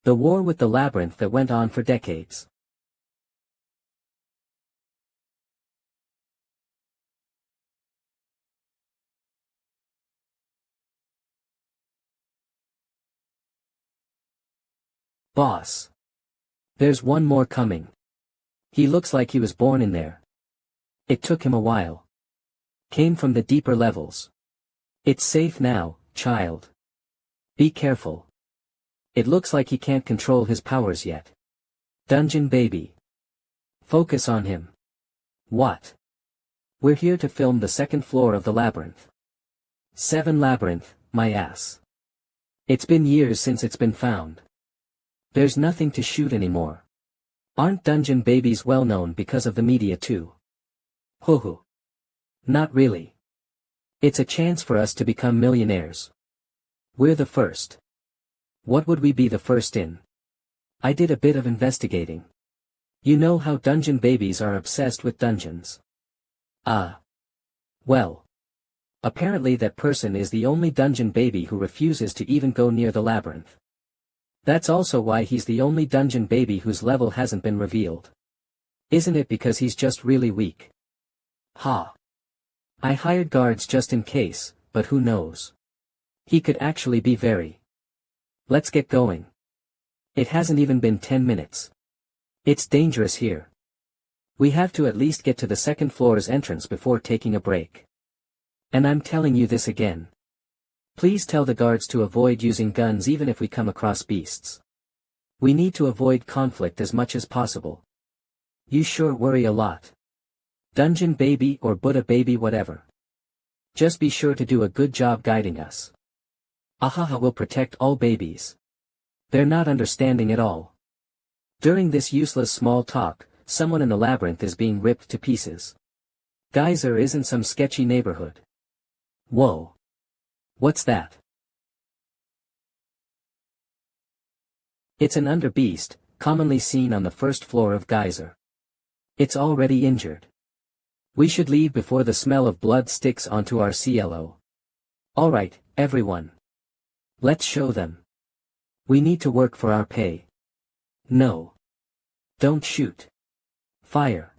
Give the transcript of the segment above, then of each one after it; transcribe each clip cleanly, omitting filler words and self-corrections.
The war with the labyrinth that went on for decades. Boss. There's one more coming. He looks like he was born in there. It took him a while. Came from the deeper levels. It's safe now, child. Be careful. It looks like he can't control his powers yet. Dungeon baby. Focus on him. What? We're here to film the second floor of the labyrinth. 7 labyrinth, my ass. It's been years since it's been found. There's nothing to shoot anymore. Aren't dungeon babies well known because of the media too? Hoo hoo. Not really. It's a chance for us to become millionaires. We're the first. What would we be the first in? I did a bit of investigating. You know how dungeon babies are obsessed with dungeons. Well. Apparently that person is the only dungeon baby who refuses to even go near the labyrinth. That's also why he's the only dungeon baby whose level hasn't been revealed. Isn't it because he's just really weak? Ha. I hired guards just in case, but who knows? He could actually be very. Let's get going. It hasn't even been 10 minutes. It's dangerous here. We have to at least get to the second floor's entrance before taking a break. And I'm telling you this again. Please tell the guards to avoid using guns even if we come across beasts. We need to avoid conflict as much as possible. You sure worry a lot. Dungeon baby or Buddha baby whatever. Just be sure to do a good job guiding us. Ahaha will protect all babies. They're not understanding at all. During this useless small talk, someone in the labyrinth is being ripped to pieces. Geyser isn't some sketchy neighborhood. Whoa. What's that? It's an underbeast, commonly seen on the first floor of Geyser. It's already injured. We should leave before the smell of blood sticks onto our CLO. Alright, everyone. Let's show them. We need to work for our pay. No. Don't shoot. Fire.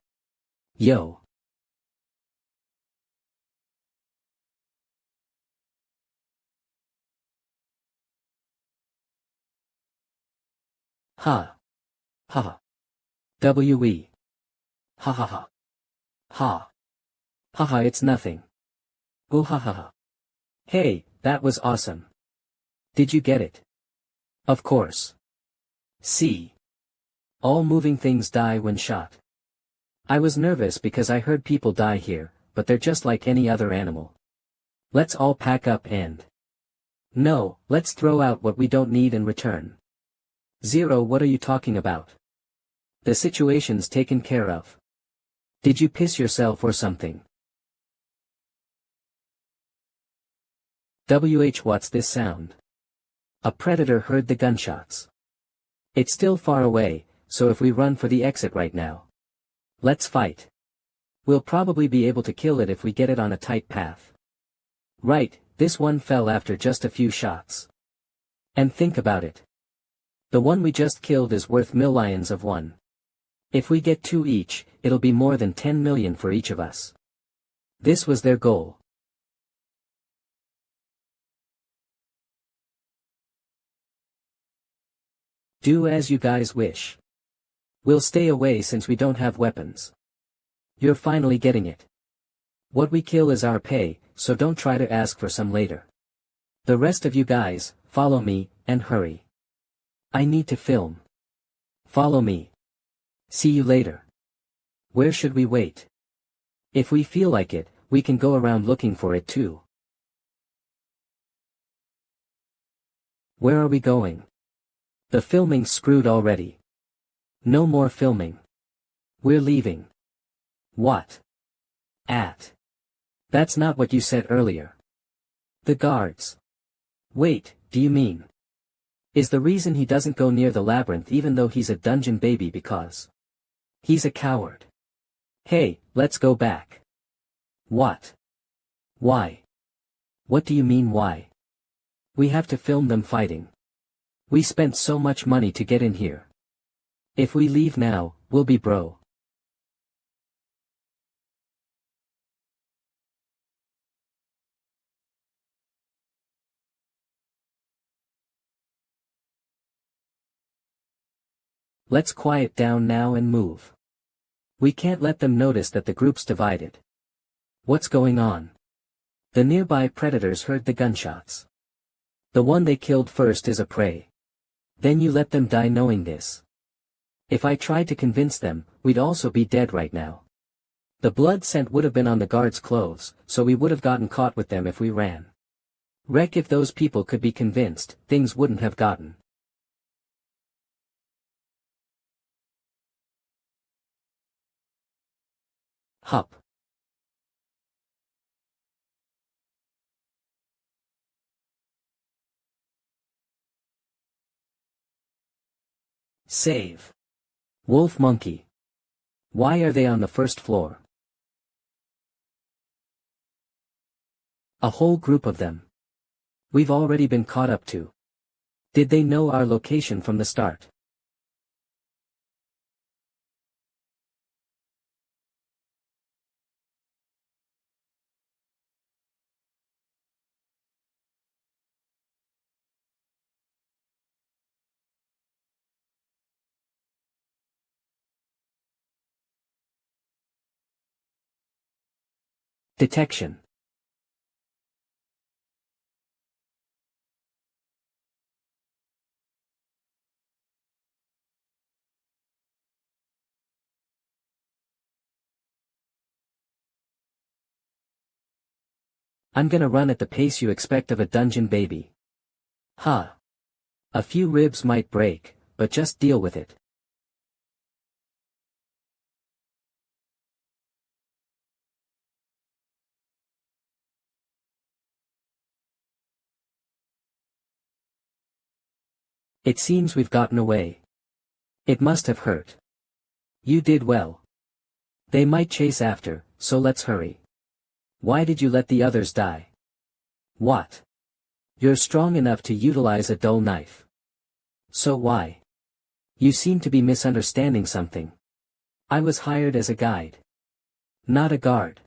Yo. Ha. Ha. W-E. Ha ha ha. Ha. Ha ha it's nothing. Ooh ha ha ha. Hey, that was awesome. Did you get it? Of course. See. All moving things die when shot. I was nervous because I heard people die here, but they're just like any other animal. Let's all pack up and... No, let's throw out what we don't need in return. Zero, what are you talking about? The situation's taken care of. Did you piss yourself or something? What's this sound? A predator heard the gunshots. It's still far away, so if we run for the exit right now. Let's fight. We'll probably be able to kill it if we get it on a tight path. Right, this one fell after just a few shots. And think about it. The one we just killed is worth millions of one. If we get 2 each, it'll be more than 10 million for each of us. This was their goal. Do as you guys wish. We'll stay away since we don't have weapons. You're finally getting it. What we kill is our pay, so don't try to ask for some later. The rest of you guys, follow me, and hurry. I need to film. Follow me. See you later. Where should we wait? If we feel like it, we can go around looking for it too. Where are we going? The filming's screwed already. No more filming. We're leaving. What? That's not what you said earlier. The guards. Wait, do you mean? Is the reason he doesn't go near the labyrinth even though he's a dungeon baby because he's a coward? Hey, let's go back. What? Why? What do you mean why? We have to film them fighting. We spent so much money to get in here. If we leave now, we'll be broke. Let's quiet down now and move. We can't let them notice that the group's divided. What's going on? The nearby predators heard the gunshots. The one they killed first is a prey. Then you let them die knowing this. If I tried to convince them, we'd also be dead right now. The blood scent would have been on the guards' clothes, so we would have gotten caught with them if we ran. Wreck, if those people could be convinced, things wouldn't have gotten. Hup. Save. Wolf monkey. Why are they on the first floor? A whole group of them. We've already been caught up to. Did they know our location from the start? Detection. I'm gonna run at the pace you expect of a dungeon baby. Huh. A few ribs might break, but just deal with it. It seems we've gotten away. It must have hurt. You did well. They might chase after, so let's hurry. Why did you let the others die? What? You're strong enough to utilize a dull knife. So why? You seem to be misunderstanding something. I was hired as a guide. Not a guard.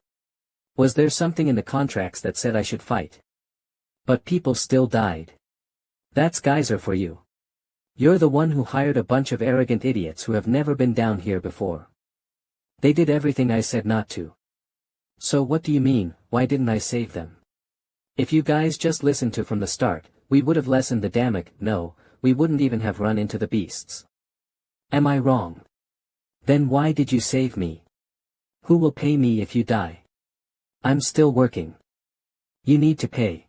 Was there something in the contracts that said I should fight? But people still died. That's geyser for you. You're the one who hired a bunch of arrogant idiots who have never been down here before. They did everything I said not to. So what do you mean, why didn't I save them? If you guys just listened to from the start, we would have lessened the damage. No, we wouldn't even have run into the beasts. Am I wrong? Then why did you save me? Who will pay me if you die? I'm still working. You need to pay.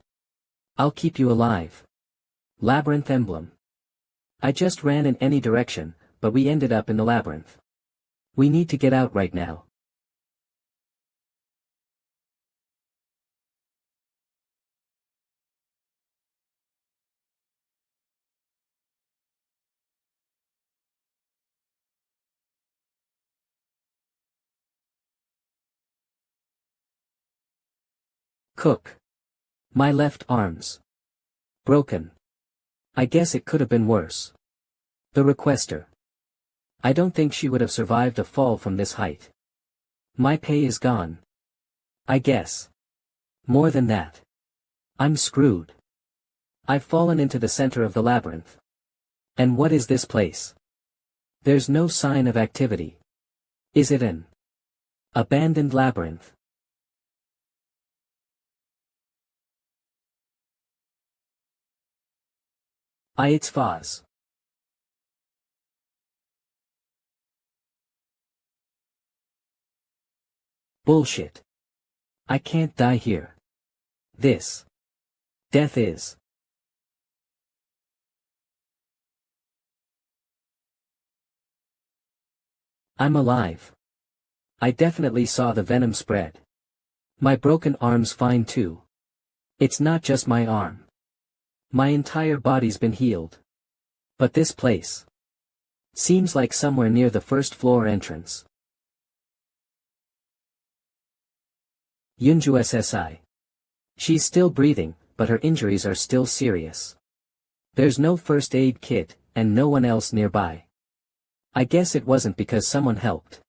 I'll keep you alive. Labyrinth emblem. I just ran in any direction, but we ended up in the labyrinth. We need to get out right now. Cook. My left arm's broken. I guess it could have been worse. The requester. I don't think she would have survived a fall from this height. My pay is gone. I guess. More than that. I'm screwed. I've fallen into the center of the labyrinth. And what is this place? There's no sign of activity. Is it an abandoned labyrinth? It's Foz. Bullshit. I can't die here. This death is. I'm alive. I definitely saw the venom spread. My broken arm's fine too. It's not just my arm. My entire body's been healed. But this place seems like somewhere near the first floor entrance. Yunju SSI. She's still breathing, but her injuries are still serious. There's no first aid kit, and no one else nearby. I guess it wasn't because someone helped.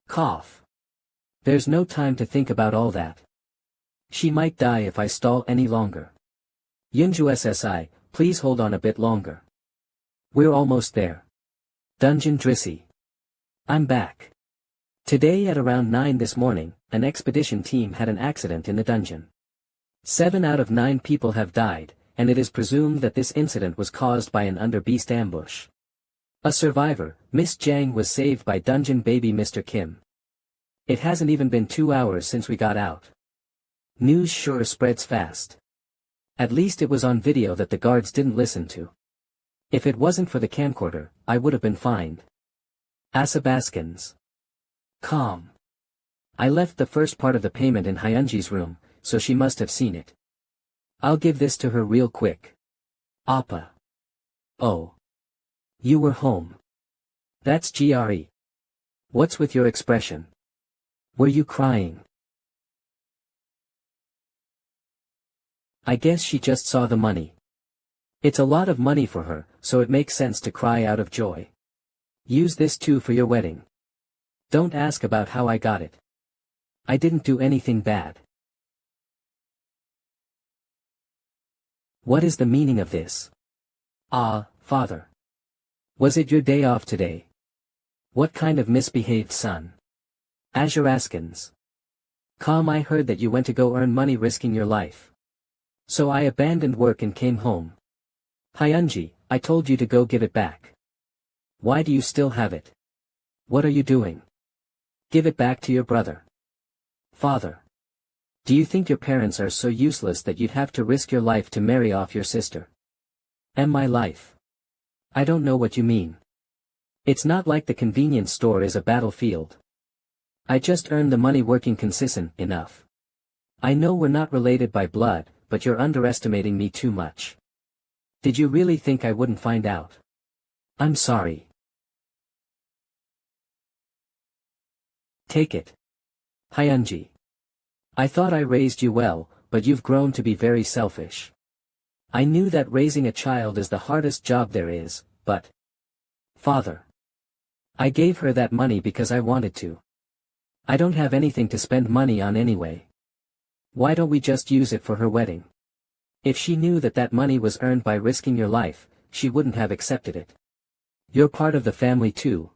Cough. There's no time to think about all that. She might die if I stall any longer. Yunju SSI, please hold on a bit longer. We're almost there. Dungeon Drissy. I'm back. Today at around 9 this morning, an expedition team had an accident in the dungeon. 7 out of 9 people have died, and it is presumed that this incident was caused by an underbeast ambush. A survivor, Miss Jiang, was saved by dungeon baby Mr. Kim. It hasn't even been 2 hours since we got out. News sure spreads fast. At least it was on video that the guards didn't listen to. If it wasn't for the camcorder, I would have been fined. Asabaskins. Calm. I left the first part of the payment in Hyunji's room, so she must have seen it. I'll give this to her real quick. Appa. Oh. You were home. That's GRE. What's with your expression? Were you crying? I guess she just saw the money. It's a lot of money for her, so it makes sense to cry out of joy. Use this too for your wedding. Don't ask about how I got it. I didn't do anything bad. What is the meaning of this? Ah, father. Was it your day off today? What kind of misbehaved son? Azuraskins. Calm, I heard that you went to go earn money risking your life. So I abandoned work and came home. Hyunji, I told you to go give it back. Why do you still have it? What are you doing? Give it back to your brother. Father. Do you think your parents are so useless that you'd have to risk your life to marry off your sister? And my life? I don't know what you mean. It's not like the convenience store is a battlefield. I just earned the money working consistent enough. I know we're not related by blood, but you're underestimating me too much. Did you really think I wouldn't find out? I'm sorry. Take it. Hyunji. I thought I raised you well, but you've grown to be very selfish. I knew that raising a child is the hardest job there is, but... Father. I gave her that money because I wanted to. I don't have anything to spend money on anyway. Why don't we just use it for her wedding? If she knew that that money was earned by risking your life, she wouldn't have accepted it. You're part of the family too.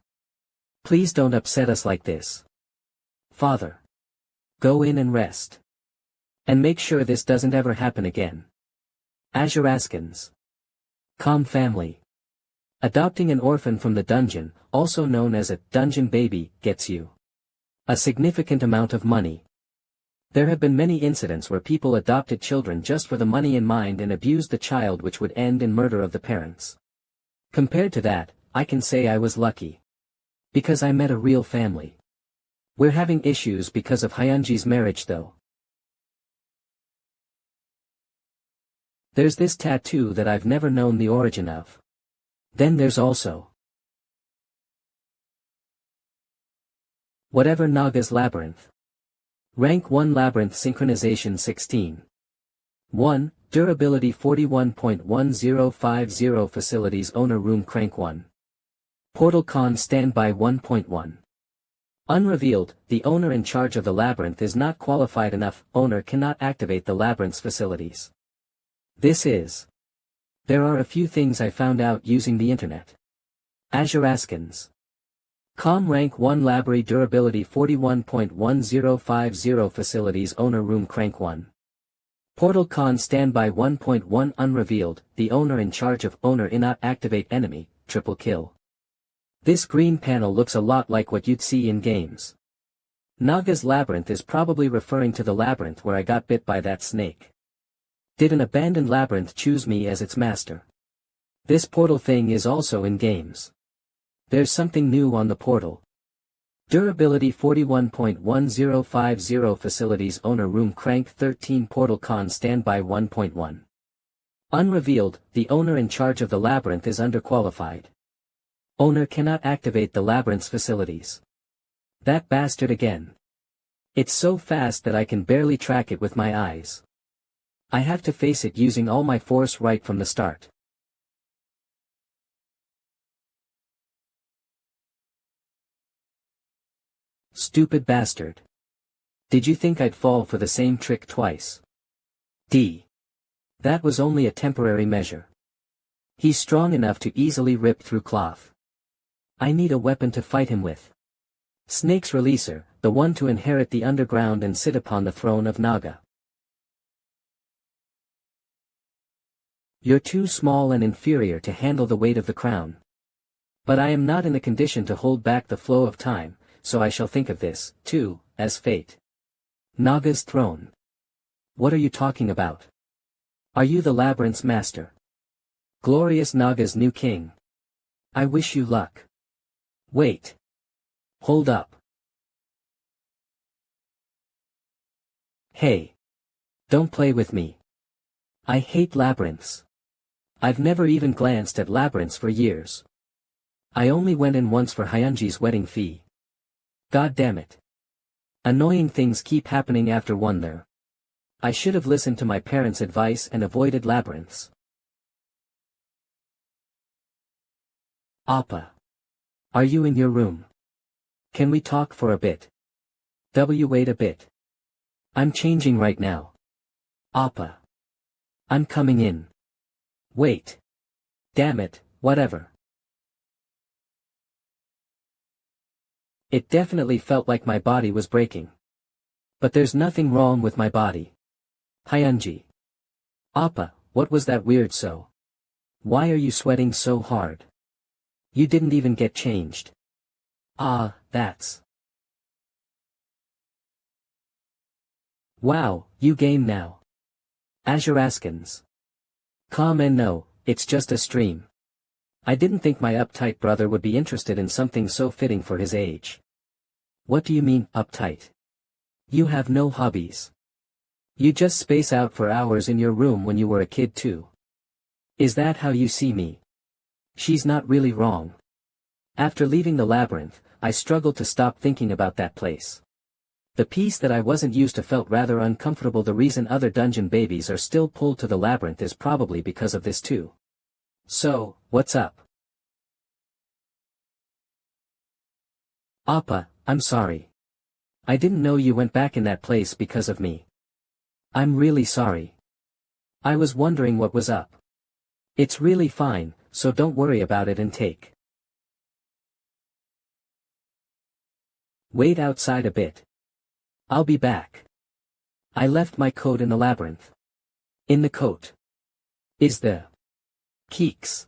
Please don't upset us like this. Father. Go in and rest. And make sure this doesn't ever happen again. Azuraskins. Calm family. Adopting an orphan from the dungeon, also known as a dungeon baby, gets you a significant amount of money. There have been many incidents where people adopted children just for the money in mind and abused the child, which would end in murder of the parents. Compared to that, I can say I was lucky. Because I met a real family. We're having issues because of Hyunji's marriage though. There's this tattoo that I've never known the origin of. Then there's also whatever Naga's Labyrinth. Rank 1 Labyrinth Synchronization 16. 1. Durability 41.1050 Facilities Owner Room Crank 1. Portal Con Standby 1.1. Unrevealed, the owner in charge of the labyrinth is not qualified enough, owner cannot activate the labyrinth's facilities. This is. There are a few things I found out using the internet. Azuraskins. Com Rank 1 Library Durability 41.1050 Facilities Owner Room Crank 1. Portal Con Standby 1.1 Unrevealed, the owner in charge of owner cannot activate enemy, triple kill. This green panel looks a lot like what you'd see in games. Naga's Labyrinth is probably referring to the labyrinth where I got bit by that snake. Did an abandoned labyrinth choose me as its master? This portal thing is also in games. There's something new on the portal. Durability 41.1050 Facilities Owner Room Crank 13 Portal Con Standby 1.1. Unrevealed, the owner in charge of the labyrinth is underqualified. Owner cannot activate the labyrinth's facilities. That bastard again. It's so fast that I can barely track it with my eyes. I have to face it using all my force right from the start. Stupid bastard. Did you think I'd fall for the same trick twice? That was only a temporary measure. He's strong enough to easily rip through cloth. I need a weapon to fight him with. Snake's releaser, the one to inherit the underground and sit upon the throne of Naga. You're too small and inferior to handle the weight of the crown. But I am not in a condition to hold back the flow of time, so I shall think of this, too, as fate. Naga's throne. What are you talking about? Are you the labyrinth's master? Glorious Naga's new king. I wish you luck. Wait. Hold up. Hey. Don't play with me. I hate labyrinths. I've never even glanced at labyrinths for years. I only went in once for Hyunji's wedding fee. God damn it. Annoying things keep happening after one there. I should have listened to my parents' advice and avoided labyrinths. Appa. Are you in your room? Can we talk for a bit? Wait a bit. I'm changing right now. Appa. I'm coming in. Wait. Damn it, whatever. It definitely felt like my body was breaking. But there's nothing wrong with my body. Hyunji. Appa, what was that weird so? Why are you sweating so hard? You didn't even get changed. Ah, that's. Wow, you game now. Azuraskins. Come and no, it's just a stream. I didn't think my uptight brother would be interested in something so fitting for his age. What do you mean, uptight? You have no hobbies. You just space out for hours in your room when you were a kid too. Is that how you see me? She's not really wrong. After leaving the labyrinth, I struggled to stop thinking about that place. The piece that I wasn't used to felt rather uncomfortable. The reason other dungeon babies are still pulled to the labyrinth is probably because of this too. So, what's up? Appa, I'm sorry. I didn't know you went back in that place because of me. I'm really sorry. I was wondering what was up. It's really fine, so don't worry about it and take. Wait outside a bit. I'll be back. I left my coat in the labyrinth. In the coat. Is the Keeks.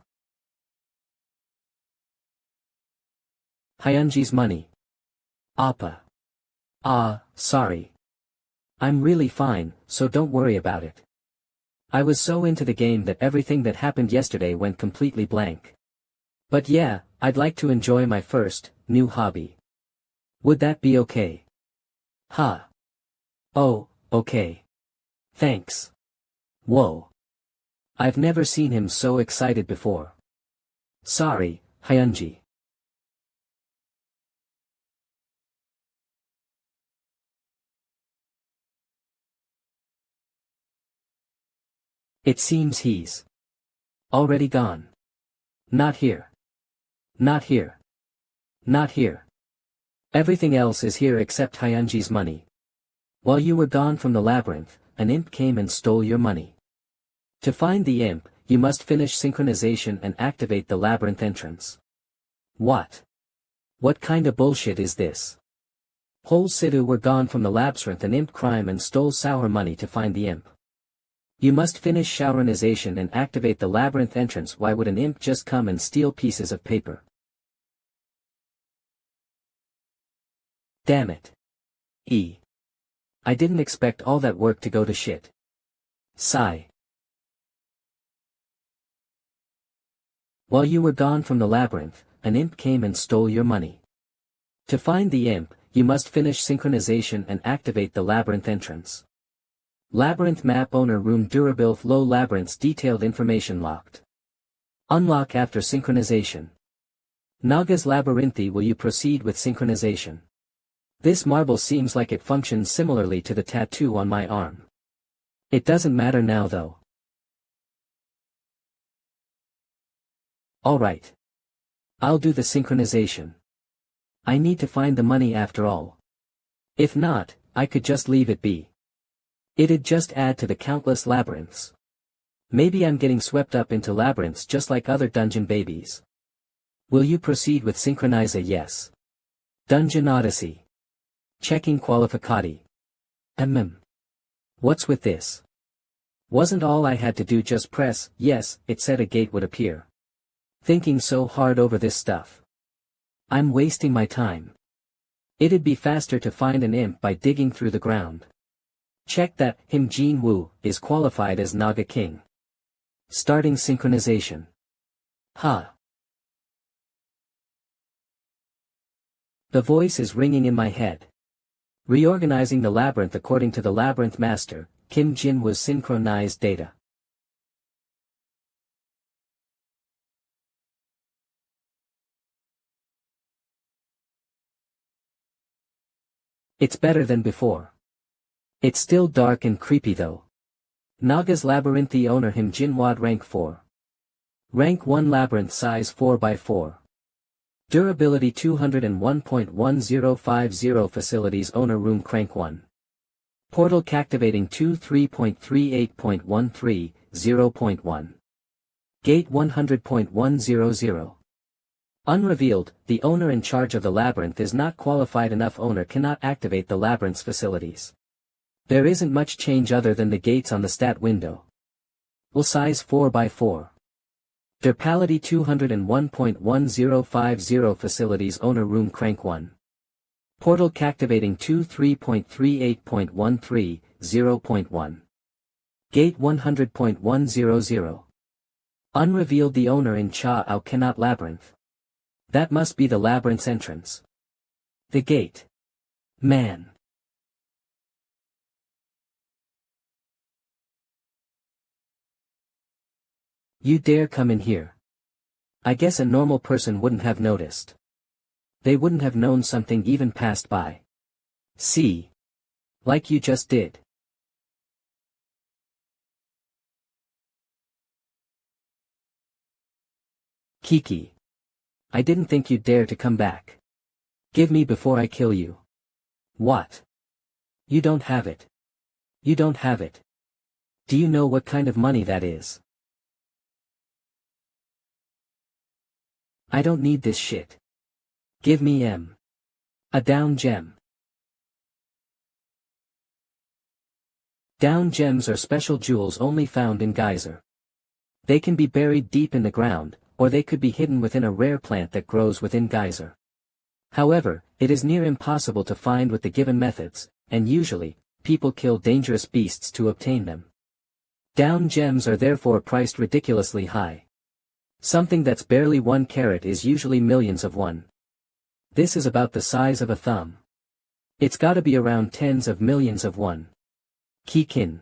Hyunji's money. Appa. Ah, sorry. I'm really fine, so don't worry about it. I was so into the game that everything that happened yesterday went completely blank. But yeah, I'd like to enjoy my first, new hobby. Would that be okay? Huh. Oh, okay. Thanks. Whoa. I've never seen him so excited before. Sorry, Hyunji. It seems he's already gone. Not here. Not here. Not here. Everything else is here except Hyunji's money. While you were gone from the labyrinth, an imp came and stole your money. To find the imp, you must finish synchronization and activate the labyrinth entrance. What? What kind of bullshit is this? Whole Sidu were gone from the labyrinth and imp crime and stole sour money to find the imp. You must finish showerinization and activate the labyrinth entrance. Why would an imp just come and steal pieces of paper? Damn it. I didn't expect all that work to go to shit. Sigh. While you were gone from the labyrinth, an imp came and stole your money. To find the imp, you must finish synchronization and activate the labyrinth entrance. Labyrinth map owner room durable flow labyrinths detailed information locked. Unlock after synchronization. Naga's labyrinthy. Will you proceed with synchronization? This marble seems like it functions similarly to the tattoo on my arm. It doesn't matter now though. Alright. I'll do the synchronization. I need to find the money after all. If not, I could just leave it be. It'd just add to the countless labyrinths. Maybe I'm getting swept up into labyrinths just like other dungeon babies. Will you proceed with synchronize a yes? Dungeon Odyssey. Checking qualificati. What's with this? Wasn't all I had to do just press yes, it said a gate would appear. Thinking so hard over this stuff. I'm wasting my time. It'd be faster to find an imp by digging through the ground. Check that him Jin Woo is qualified as Naga King. Starting synchronization. Ha. The voice is ringing in my head. Reorganizing the labyrinth according to the labyrinth master, Kim Jin was synchronized data. It's better than before. It's still dark and creepy though. Naga's Labyrinthy owner Him Jinwad rank 4. Rank 1 labyrinth size 4x4. Durability 201.1050 facilities owner room crank 1. Portal captivating 23.38.13, 0.1. Gate 100.100. Unrevealed, the owner in charge of the labyrinth is not qualified enough. Owner cannot activate the labyrinth's facilities. There isn't much change other than the gates on the stat window. Will size 4x4. Durability 201.1050 facilities owner room crank 1. Portal captivating 23.38.13, 0.1. Gate 100.100. Unrevealed, the owner in Chao cannot labyrinth. That must be the labyrinth's entrance. The gate. Man. You dare come in here. I guess a normal person wouldn't have noticed. They wouldn't have known something even passed by. See? Like you just did. Kiki. I didn't think you'd dare to come back. Give me before I kill you. What? You don't have it. You don't have it. Do you know what kind of money that is? I don't need this shit. Give me a down gem. Down gems are special jewels only found in geyser. They can be buried deep in the ground, or they could be hidden within a rare plant that grows within geyser. However, it is near impossible to find with the given methods, and usually, people kill dangerous beasts to obtain them. Down gems are therefore priced ridiculously high. Something that's barely 1 carat is usually millions of one. This is about the size of a thumb. It's gotta be around tens of millions of one. Kikin.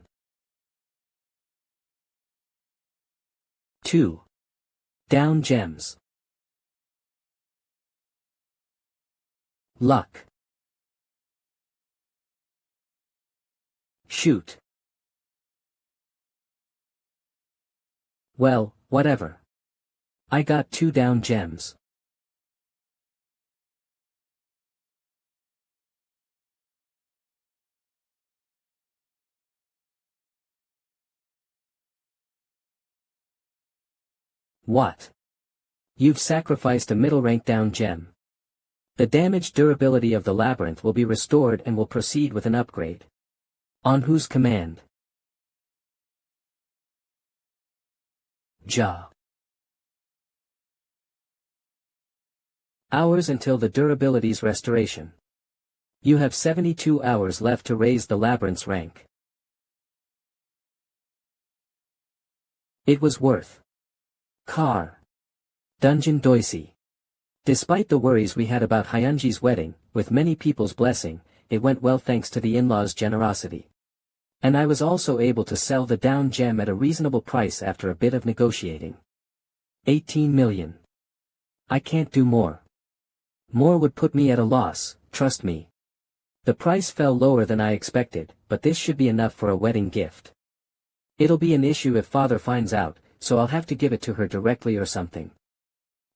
2. Down gems. Luck. Shoot. Well, whatever. I got 2 down gems. What? You've sacrificed a middle-rank down gem. The damaged durability of the labyrinth will be restored and will proceed with an upgrade. On whose command? Ja. Hours until the durability's restoration. You have 72 hours left to raise the labyrinth's rank. It was worth. Car. Dungeon Doisy. Despite the worries we had about Hyunji's wedding, with many people's blessing, it went well thanks to the in-laws' generosity. And I was also able to sell the down gem at a reasonable price after a bit of negotiating. 18 million. I can't do more. More would put me at a loss, trust me. The price fell lower than I expected, but this should be enough for a wedding gift. It'll be an issue if father finds out, so I'll have to give it to her directly or something.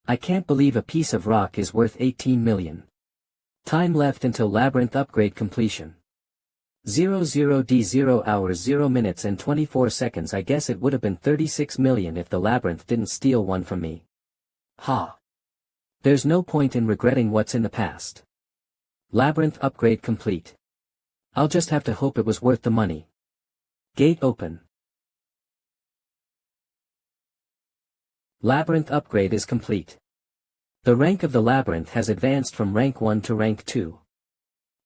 I can't believe a piece of rock is worth 18 million. Time left until labyrinth upgrade completion. 00D 0 hours 0 minutes and 24 seconds. I guess it would have been 36 million if the labyrinth didn't steal one from me. Ha! There's no point in regretting what's in the past. Labyrinth upgrade complete. I'll just have to hope it was worth the money. Gate open. Labyrinth upgrade is complete. The rank of the labyrinth has advanced from rank 1 to rank 2.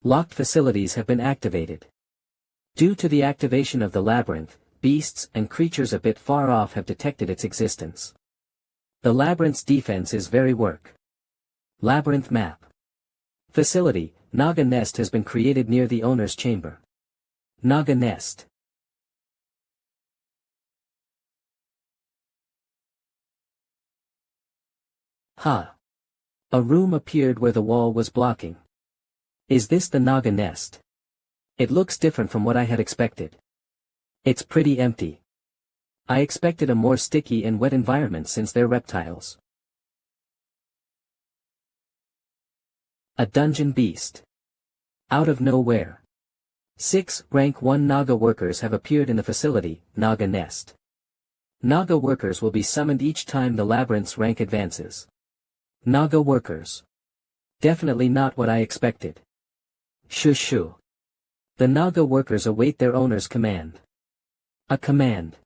Locked facilities have been activated. Due to the activation of the labyrinth, beasts and creatures a bit far off have detected its existence. The labyrinth's defense is very weak. Labyrinth map. Facility, Naga Nest has been created near the owner's chamber. Naga Nest. Ha! A room appeared where the wall was blocking. Is this the Naga Nest? It looks different from what I had expected. It's pretty empty. I expected a more sticky and wet environment since they're reptiles. A dungeon beast. Out of nowhere. 6 rank 1 Naga workers have appeared in the facility, Naga Nest. Naga workers will be summoned each time the labyrinth's rank advances. Naga workers. Definitely not what I expected. Shoo. The Naga workers await their owner's command. A command.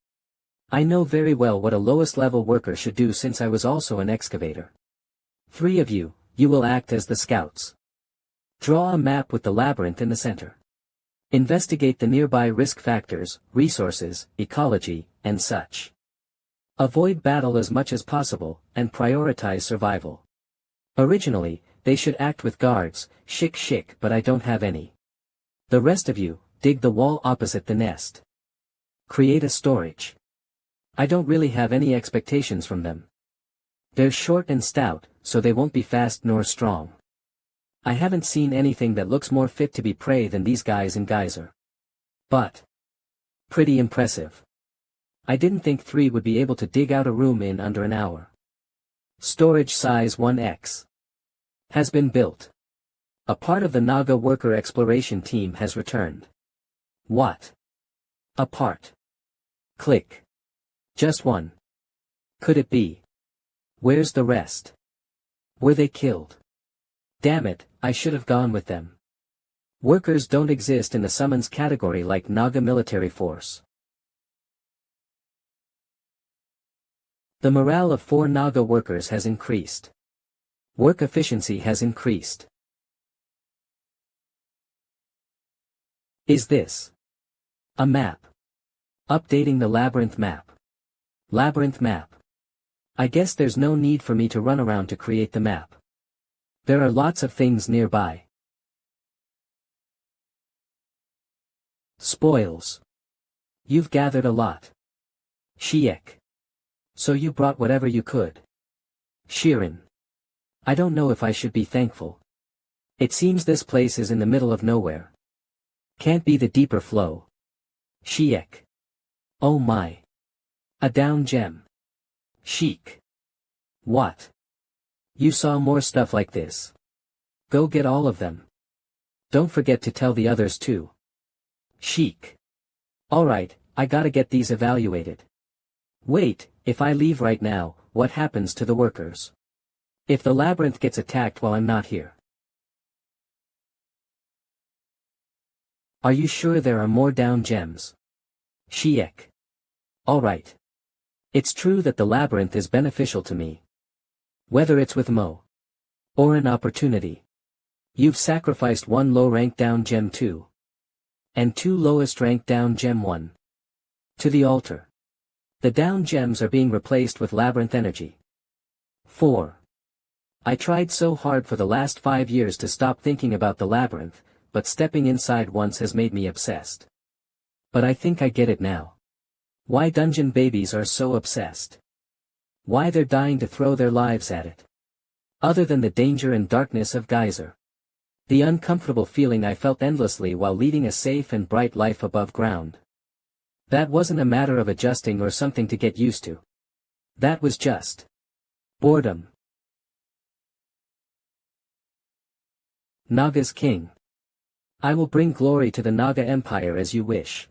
I know very well what a lowest level worker should do since I was also an excavator. 3 of you, you will act as the scouts. Draw a map with the labyrinth in the center. Investigate the nearby risk factors, resources, ecology, and such. Avoid battle as much as possible, and prioritize survival. Originally, they should act with guards, shik, but I don't have any. The rest of you, dig the wall opposite the nest. Create a storage. I don't really have any expectations from them. They're short and stout, so they won't be fast nor strong. I haven't seen anything that looks more fit to be prey than these guys in Geyser. But pretty impressive. I didn't think 3 would be able to dig out a room in under an hour. Storage size 1x. Has been built. A part of the Naga worker exploration team has returned. What? A part. Click. Just one. Could it be? Where's the rest? Were they killed? Damn it, I should have gone with them. Workers don't exist in the summons category like Naga military force. The morale of 4 Naga workers has increased. Work efficiency has increased. Is this a map? Updating the labyrinth map. Labyrinth map. I guess there's no need for me to run around to create the map. There are lots of things nearby. Spoils. You've gathered a lot. Shiek. So you brought whatever you could. Shirin. I don't know if I should be thankful. It seems this place is in the middle of nowhere. Can't be the deeper flow. Shiek. Oh my. A down gem. Sheik. What? You saw more stuff like this. Go get all of them. Don't forget to tell the others too. Sheik. Alright, I gotta get these evaluated. Wait, if I leave right now, what happens to the workers? If the labyrinth gets attacked while I'm not here. Are you sure there are more down gems? Shiek. Alright. It's true that the labyrinth is beneficial to me. Whether it's with Mo or an opportunity. You've sacrificed 1 low rank down gem 2. And 2 lowest rank down gem 1. To the altar. The down gems are being replaced with labyrinth energy. 4. I tried so hard for the last 5 years to stop thinking about the labyrinth, but stepping inside once has made me obsessed. But I think I get it now. Why dungeon babies are so obsessed. Why they're dying to throw their lives at it. Other than the danger and darkness of Geyser. The uncomfortable feeling I felt endlessly while leading a safe and bright life above ground. That wasn't a matter of adjusting or something to get used to. That was just boredom. Naga's king. I will bring glory to the Naga Empire as you wish.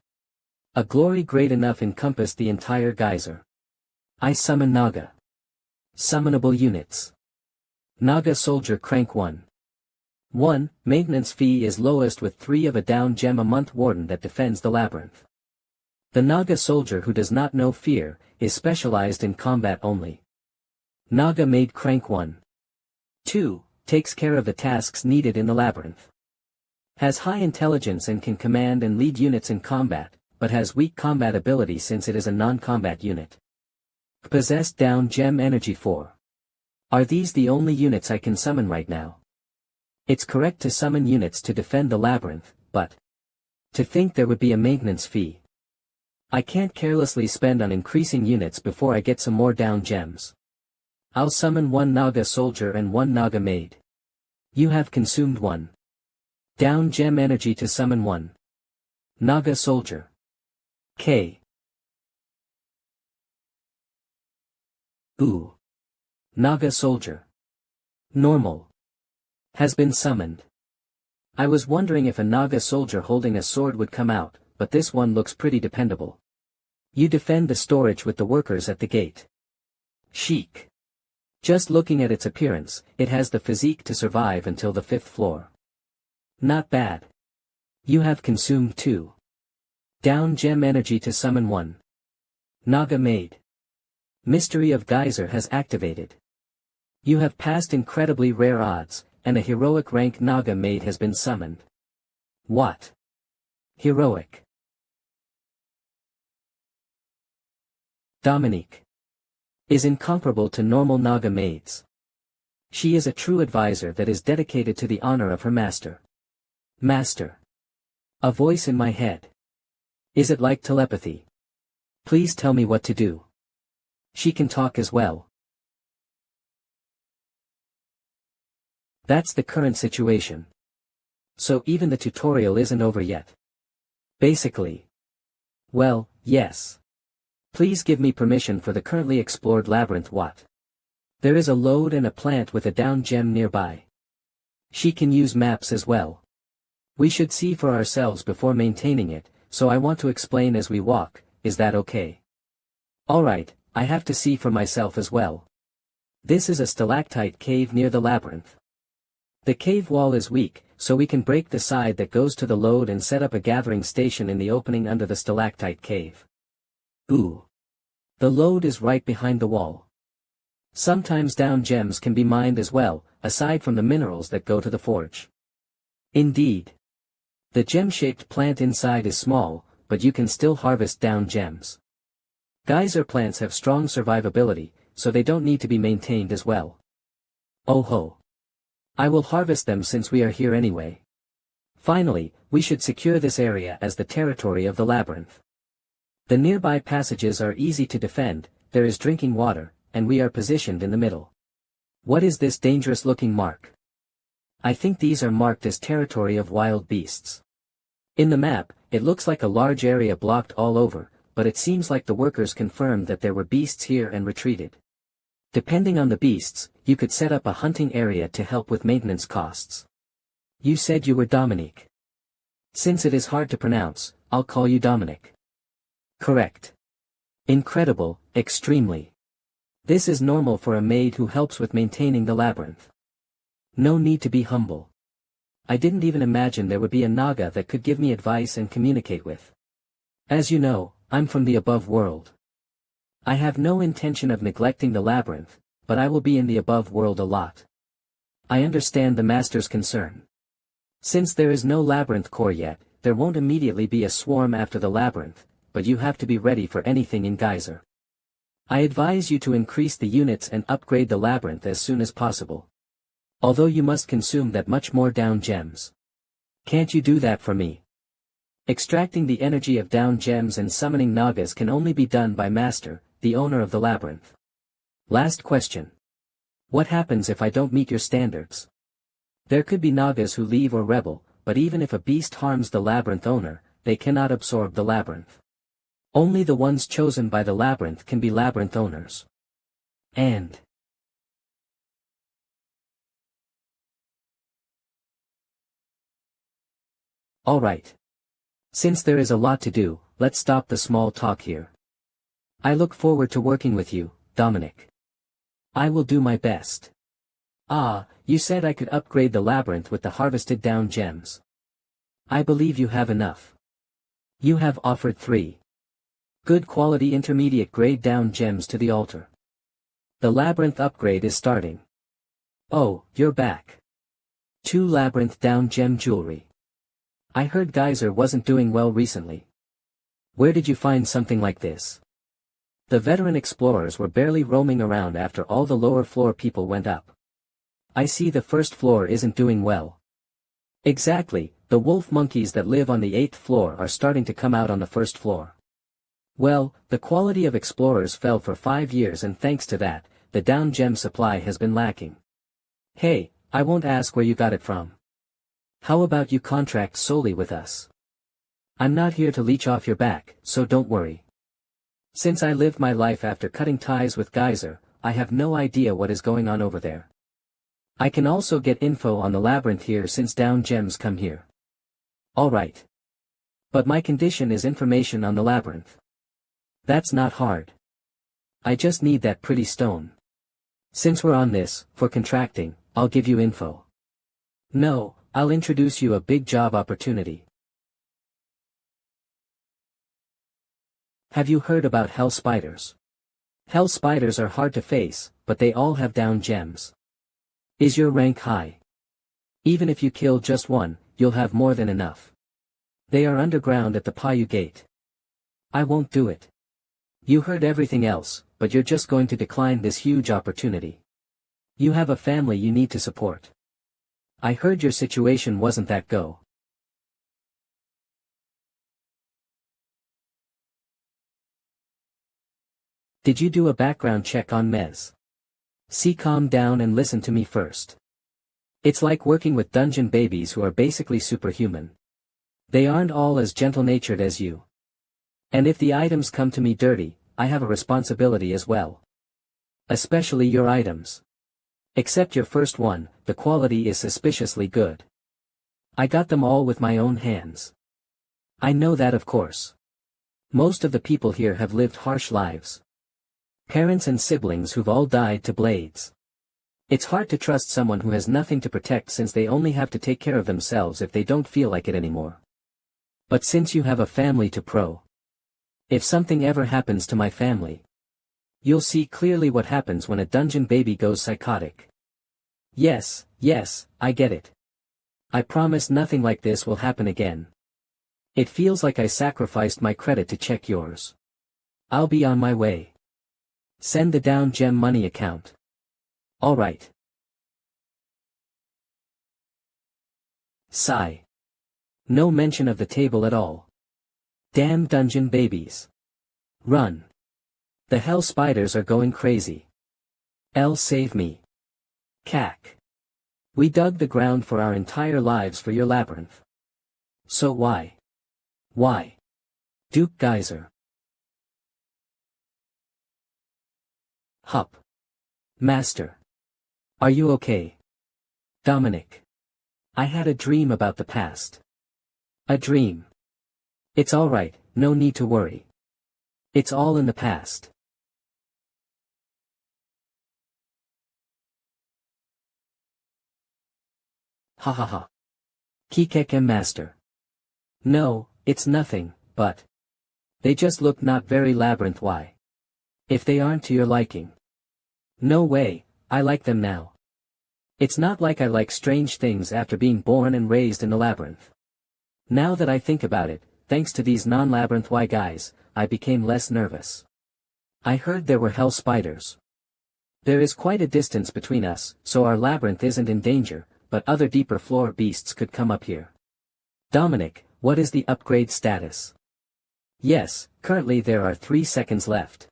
A glory great enough encompass the entire geyser. I summon Naga. Summonable units. Naga Soldier Crank 1. 1. Maintenance fee is lowest with 3 of a down gem a month. Warden that defends the labyrinth. The Naga Soldier who does not know fear, is specialized in combat only. Naga Maid Crank 1. 2. Takes care of the tasks needed in the labyrinth. Has high intelligence and can command and lead units in combat, but has weak combat ability since it is a non-combat unit. Possessed down gem energy 4. Are these the only units I can summon right now? It's correct to summon units to defend the labyrinth, but to think there would be a maintenance fee. I can't carelessly spend on increasing units before I get some more down gems. I'll summon 1 Naga Soldier and 1 Naga Maid. You have consumed 1 down gem energy to summon 1 Naga Soldier. K. Ooh. Naga Soldier. Normal. Has been summoned. I was wondering if a Naga Soldier holding a sword would come out, but this one looks pretty dependable. You defend the storage with the workers at the gate. Chic. Just looking at its appearance, it has the physique to survive until the 5th floor. Not bad. You have consumed 2 down gem energy to summon 1 Naga Maid. Mystery of Geyser has activated. You have passed incredibly rare odds, and a heroic rank Naga Maid has been summoned. What? Heroic. Dominique. Is incomparable to normal Naga Maids. She is a true advisor that is dedicated to the honor of her master. Master. A voice in my head. Is it like telepathy? Please tell me what to do. She can talk as well. That's the current situation. So even the tutorial isn't over yet. Basically. Well, yes. Please give me permission for the currently explored labyrinth. What? There is a lode and a plant with a down gem nearby. She can use maps as well. We should see for ourselves before maintaining it, so I want to explain as we walk, is that okay? Alright, I have to see for myself as well. This is a stalactite cave near the labyrinth. The cave wall is weak, so we can break the side that goes to the lode and set up a gathering station in the opening under the stalactite cave. Ooh. The lode is right behind the wall. Sometimes down gems can be mined as well, aside from the minerals that go to the forge. Indeed. The gem-shaped plant inside is small, but you can still harvest down gems. Geyser plants have strong survivability, so they don't need to be maintained as well. Oh ho. I will harvest them since we are here anyway. Finally, we should secure this area as the territory of the labyrinth. The nearby passages are easy to defend, there is drinking water, and we are positioned in the middle. What is this dangerous-looking mark? I think these are marked as territory of wild beasts. In the map, it looks like a large area blocked all over, but it seems like the workers confirmed that there were beasts here and retreated. Depending on the beasts, you could set up a hunting area to help with maintenance costs. You said you were Dominique. Since it is hard to pronounce, I'll call you Dominic. Correct. Incredible, extremely. This is normal for a maid who helps with maintaining the labyrinth. No need to be humble. I didn't even imagine there would be a Naga that could give me advice and communicate with. As you know, I'm from the above world. I have no intention of neglecting the labyrinth, but I will be in the above world a lot. I understand the master's concern. Since there is no labyrinth core yet, there won't immediately be a swarm after the labyrinth, but you have to be ready for anything in Geyser. I advise you to increase the units and upgrade the labyrinth as soon as possible. Although you must consume that much more down gems. Can't you do that for me? Extracting the energy of down gems and summoning Nagas can only be done by Master, the owner of the labyrinth. Last question. What happens if I don't meet your standards? There could be Nagas who leave or rebel, but even if a beast harms the labyrinth owner, they cannot absorb the labyrinth. Only the ones chosen by the labyrinth can be labyrinth owners. And Alright. Since there is a lot to do, let's stop the small talk here. I look forward to working with you, Dominic. I will do my best. Ah, you said I could upgrade the labyrinth with the harvested down gems. I believe you have enough. You have offered 3 good quality intermediate grade down gems to the altar. The labyrinth upgrade is starting. Oh, you're back. 2 labyrinth down gem jewelry. I heard Geyser wasn't doing well recently. Where did you find something like this? The veteran explorers were barely roaming around after all the lower floor people went up. I see the first floor isn't doing well. Exactly, the wolf monkeys that live on the 8th floor are starting to come out on the first floor. Well, the quality of explorers fell for 5 years, and thanks to that, the down gem supply has been lacking. Hey, I won't ask where you got it from. How about you contract solely with us? I'm not here to leech off your back, so don't worry. Since I lived my life after cutting ties with Geyser, I have no idea what is going on over there. I can also get info on the labyrinth here since down gems come here. Alright. But my condition is information on the labyrinth. That's not hard. I just need that pretty stone. Since we're on this, for contracting, I'll give you info. No, I'll introduce you a big job opportunity. Have you heard about hell spiders? Hell spiders are hard to face, but they all have down gems. Is your rank high? Even if you kill just one, you'll have more than enough. They are underground at the Payu Gate. I won't do it. You heard everything else, but you're just going to decline this huge opportunity. You have a family you need to support. I heard your situation wasn't that go. Did you do a background check on Mez? See, calm down and listen to me first. It's like working with dungeon babies who are basically superhuman. They aren't all as gentle-natured as you. And if the items come to me dirty, I have a responsibility as well. Especially your items. Except your first one, the quality is suspiciously good. I got them all with my own hands. I know that, of course. Most of the people here have lived harsh lives. Parents and siblings who've all died to blades. It's hard to trust someone who has nothing to protect, since they only have to take care of themselves if they don't feel like it anymore. But since you have a family to pro. If something ever happens to my family, you'll see clearly what happens when a dungeon baby goes psychotic. Yes, I get it. I promise nothing like this will happen again. It feels like I sacrificed my credit to check yours. I'll be on my way. Send the down gem money account. Alright. Sigh. No mention of the table at all. Damn dungeon babies. Run. The hell spiders are going crazy. Save me. Cack. We dug the ground for our entire lives for your labyrinth. So why? Why? Duke Geyser. Hup. Master. Are you okay? Dominic. I had a dream about the past. A dream. It's alright, no need to worry. It's all in the past. Ha ha ha. Kikekem Master. No, it's nothing, but they just look not very labyrinth. Why? If they aren't to your liking. No way, I like them now. It's not like I like strange things after being born and raised in the labyrinth. Now that I think about it, thanks to these non-labyrinth Y guys, I became less nervous. I heard there were hell spiders. There is quite a distance between us, so our labyrinth isn't in danger, but other deeper floor beasts could come up here. Dominic, what is the upgrade status? Yes, currently there are 3 seconds left.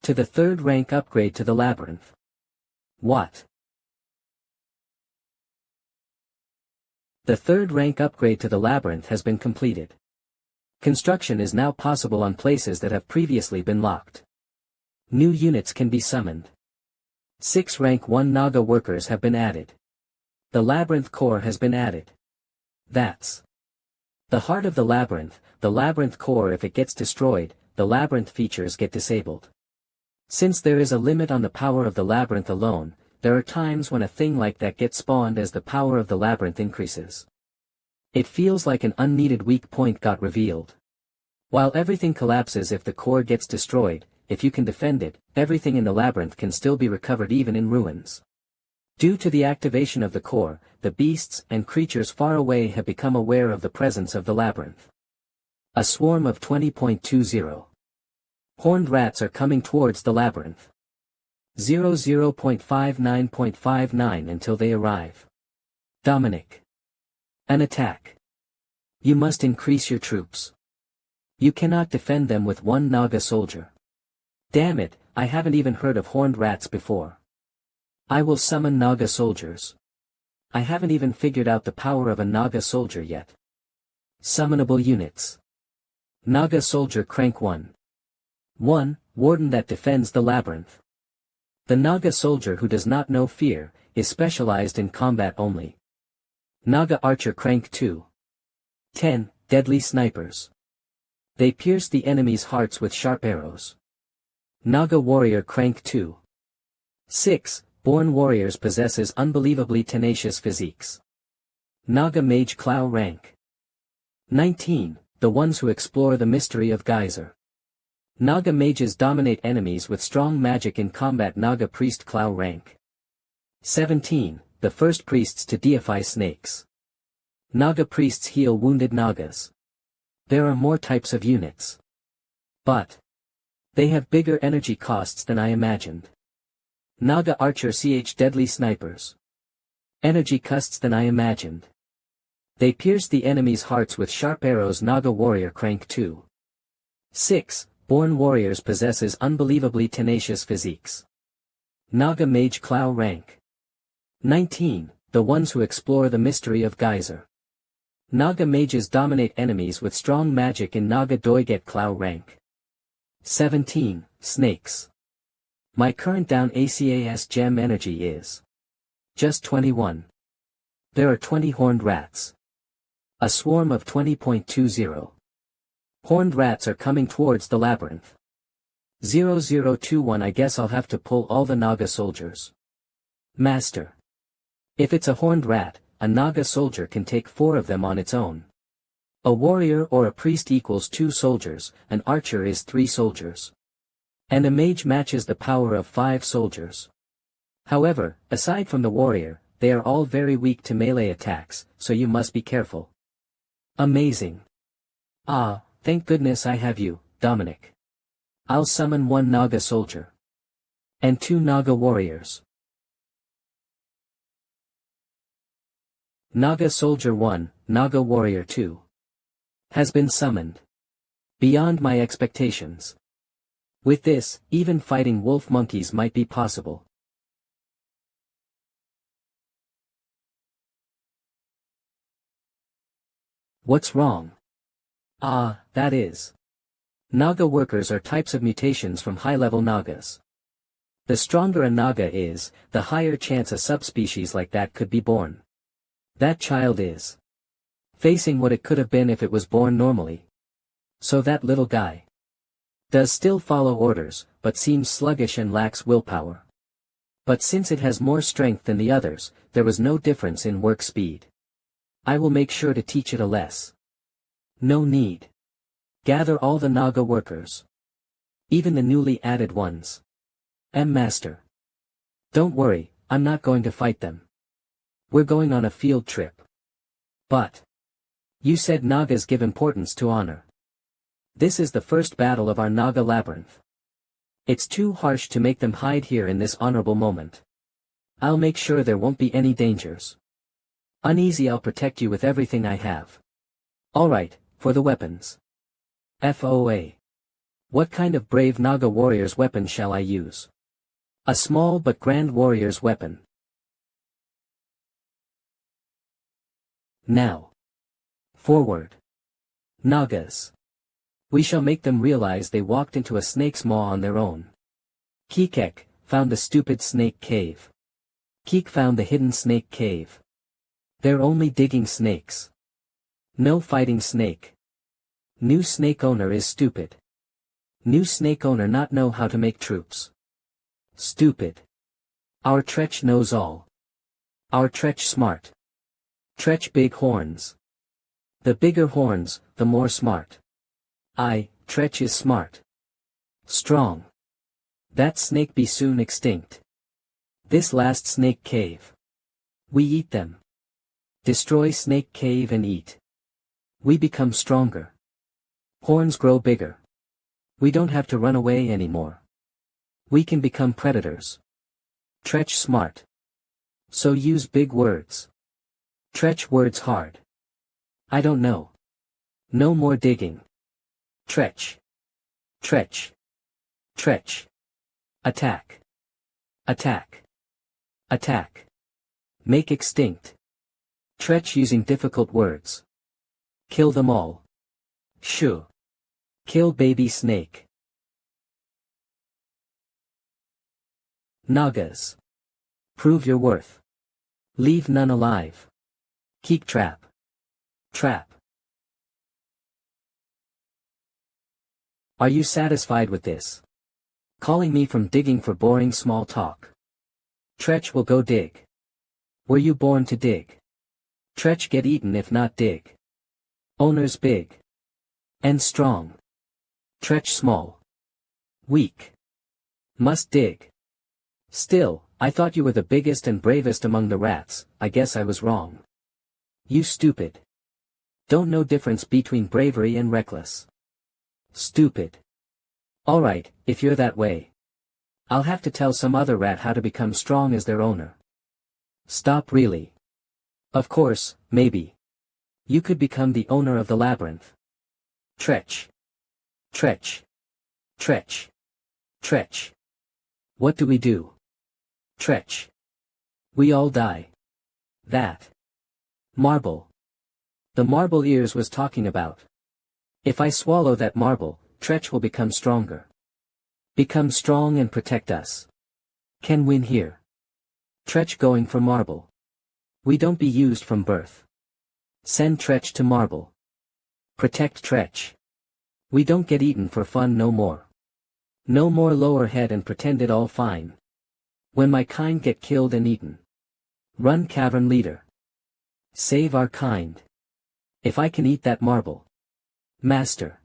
To the 3rd rank upgrade to the labyrinth. What? The 3rd rank upgrade to the labyrinth has been completed. Construction is now possible on places that have previously been locked. New units can be summoned. 6 rank 1 Naga workers have been added. The labyrinth core has been added. That's The heart of the labyrinth core. If it gets destroyed, the labyrinth features get disabled. Since there is a limit on the power of the labyrinth alone, there are times when a thing like that gets spawned as the power of the labyrinth increases. It feels like an unneeded weak point got revealed. While everything collapses if the core gets destroyed, if you can defend it, everything in the labyrinth can still be recovered even in ruins. Due to the activation of the core, the beasts and creatures far away have become aware of the presence of the labyrinth. A swarm of 20.20. Horned rats are coming towards the labyrinth. 00.59.59 until they arrive. Dominic. An attack. You must increase your troops. You cannot defend them with one Naga soldier. Damn it, I haven't even heard of horned rats before. I will summon Naga soldiers. I haven't even figured out the power of a Naga soldier yet. Summonable units. Naga soldier crank 1. 1. Warden that defends the labyrinth. The Naga soldier who does not know fear, is specialized in combat only. Naga archer crank 2. 10. Deadly snipers. They pierce the enemy's hearts with sharp arrows. Naga warrior crank 2. 6. Born warriors possesses unbelievably tenacious physiques. Naga mage Clow rank 19. The ones who explore the mystery of Geyser. Naga mages dominate enemies with strong magic in combat. Naga priest Clow rank 17. The first priests to deify snakes. Naga priests heal wounded Nagas. There are more types of units. But they have bigger energy costs than I imagined. Naga archer ch deadly snipers. Energy costs than I imagined. They pierce the enemy's hearts with sharp arrows. Naga warrior crank 2. 6. Born warriors possesses unbelievably tenacious physiques. Naga mage Clow rank 19. The ones who explore the mystery of Geyser. Naga mages dominate enemies with strong magic in Naga Doiget Clow rank 17. Snakes. My current down ACAS gem energy is just 21. There are 20 horned rats. A swarm of 20.20. Horned rats are coming towards the labyrinth. 0021. I guess I'll have to pull all the Naga soldiers. Master. If it's a horned rat, a Naga soldier can take 4 of them on its own. A warrior or a priest equals 2 soldiers, an archer is 3 soldiers. And a mage matches the power of 5 soldiers. However, aside from the warrior, they are all very weak to melee attacks, so you must be careful. Amazing. Ah, thank goodness I have you, Dominic. I'll summon 1 Naga soldier. And 2 Naga warriors. Naga soldier 1, Naga warrior 2. Has been summoned. Beyond my expectations. With this, even fighting wolf monkeys might be possible. What's wrong? Ah, that is. Naga workers are types of mutations from high-level Nagas. The stronger a Naga is, the higher chance a subspecies like that could be born. That child is facing what it could have been if it was born normally. So that little guy does still follow orders, but seems sluggish and lacks willpower. But since it has more strength than the others, there was no difference in work speed. I will make sure to teach it a less. No need. Gather all the Naga workers. Even the newly added ones. Master. Don't worry, I'm not going to fight them. We're going on a field trip. But you said Nagas give importance to honor. This is the first battle of our Naga labyrinth. It's too harsh to make them hide here in this honorable moment. I'll make sure there won't be any dangers. Uneasy, I'll protect you with everything I have. Alright, for the weapons. FOA. What kind of brave Naga warrior's weapon shall I use? A small but grand warrior's weapon. Now. Forward. Nagas. We shall make them realize they walked into a snake's maw on their own. Kikek found the stupid snake cave. Keek found the hidden snake cave. They're only digging snakes. No fighting snake. New snake owner is stupid. New snake owner not know how to make troops. Stupid. Our Tretch knows all. Our Tretch smart. Tretch big horns. The bigger horns, the more smart. Tretch is smart. Strong. That snake be soon extinct. This last snake cave. We eat them. Destroy snake cave and eat. We become stronger. Horns grow bigger. We don't have to run away anymore. We can become predators. Tretch smart. So use big words. Tretch words hard. I don't know. No more digging. Tretch. Tretch. Tretch. Attack. Attack. Attack. Make extinct. Tretch using difficult words. Kill them all. Shoo. Kill baby snake. Nagas. Prove your worth. Leave none alive. Keep trap. Trap. Are you satisfied with this? Calling me from digging for boring small talk. Tretch will go dig. Were you born to dig? Tretch get eaten if not dig. Owners big. And strong. Tretch small. Weak. Must dig. Still, I thought you were the biggest and bravest among the rats. I guess I was wrong. You stupid. Don't know difference between bravery and reckless. Stupid. Alright, if you're that way. I'll have to tell some other rat how to become strong as their owner. Stop really. Of course, maybe. You could become the owner of the labyrinth. Tretch. Tretch. Tretch. Tretch. What do we do? Tretch. We all die. That. Marble. The marble ears was talking about. If I swallow that marble, Tretch will become stronger. Become strong and protect us. Can win here. Tretch going for marble. We don't be used from birth. Send Tretch to marble. Protect Tretch. We don't get eaten for fun no more. No more lower head and pretend it all fine. When my kind get killed and eaten. Run cavern leader. Save our kind. If I can eat that marble. Master.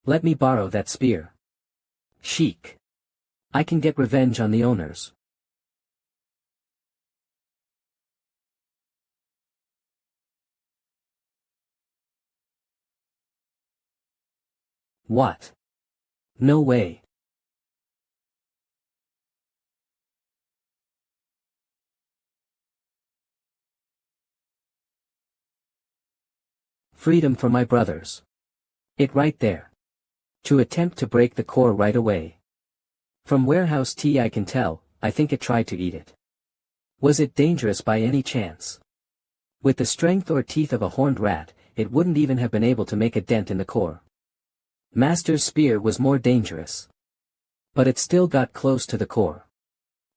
Let me borrow that spear. Sheik. I can get revenge on the owners. What? No way. Freedom for my brothers. It right there. To attempt to break the core right away. From warehouse tea I can tell, I think it tried to eat it. Was it dangerous by any chance? With the strength or teeth of a horned rat, it wouldn't even have been able to make a dent in the core. Master's spear was more dangerous. But it still got close to the core.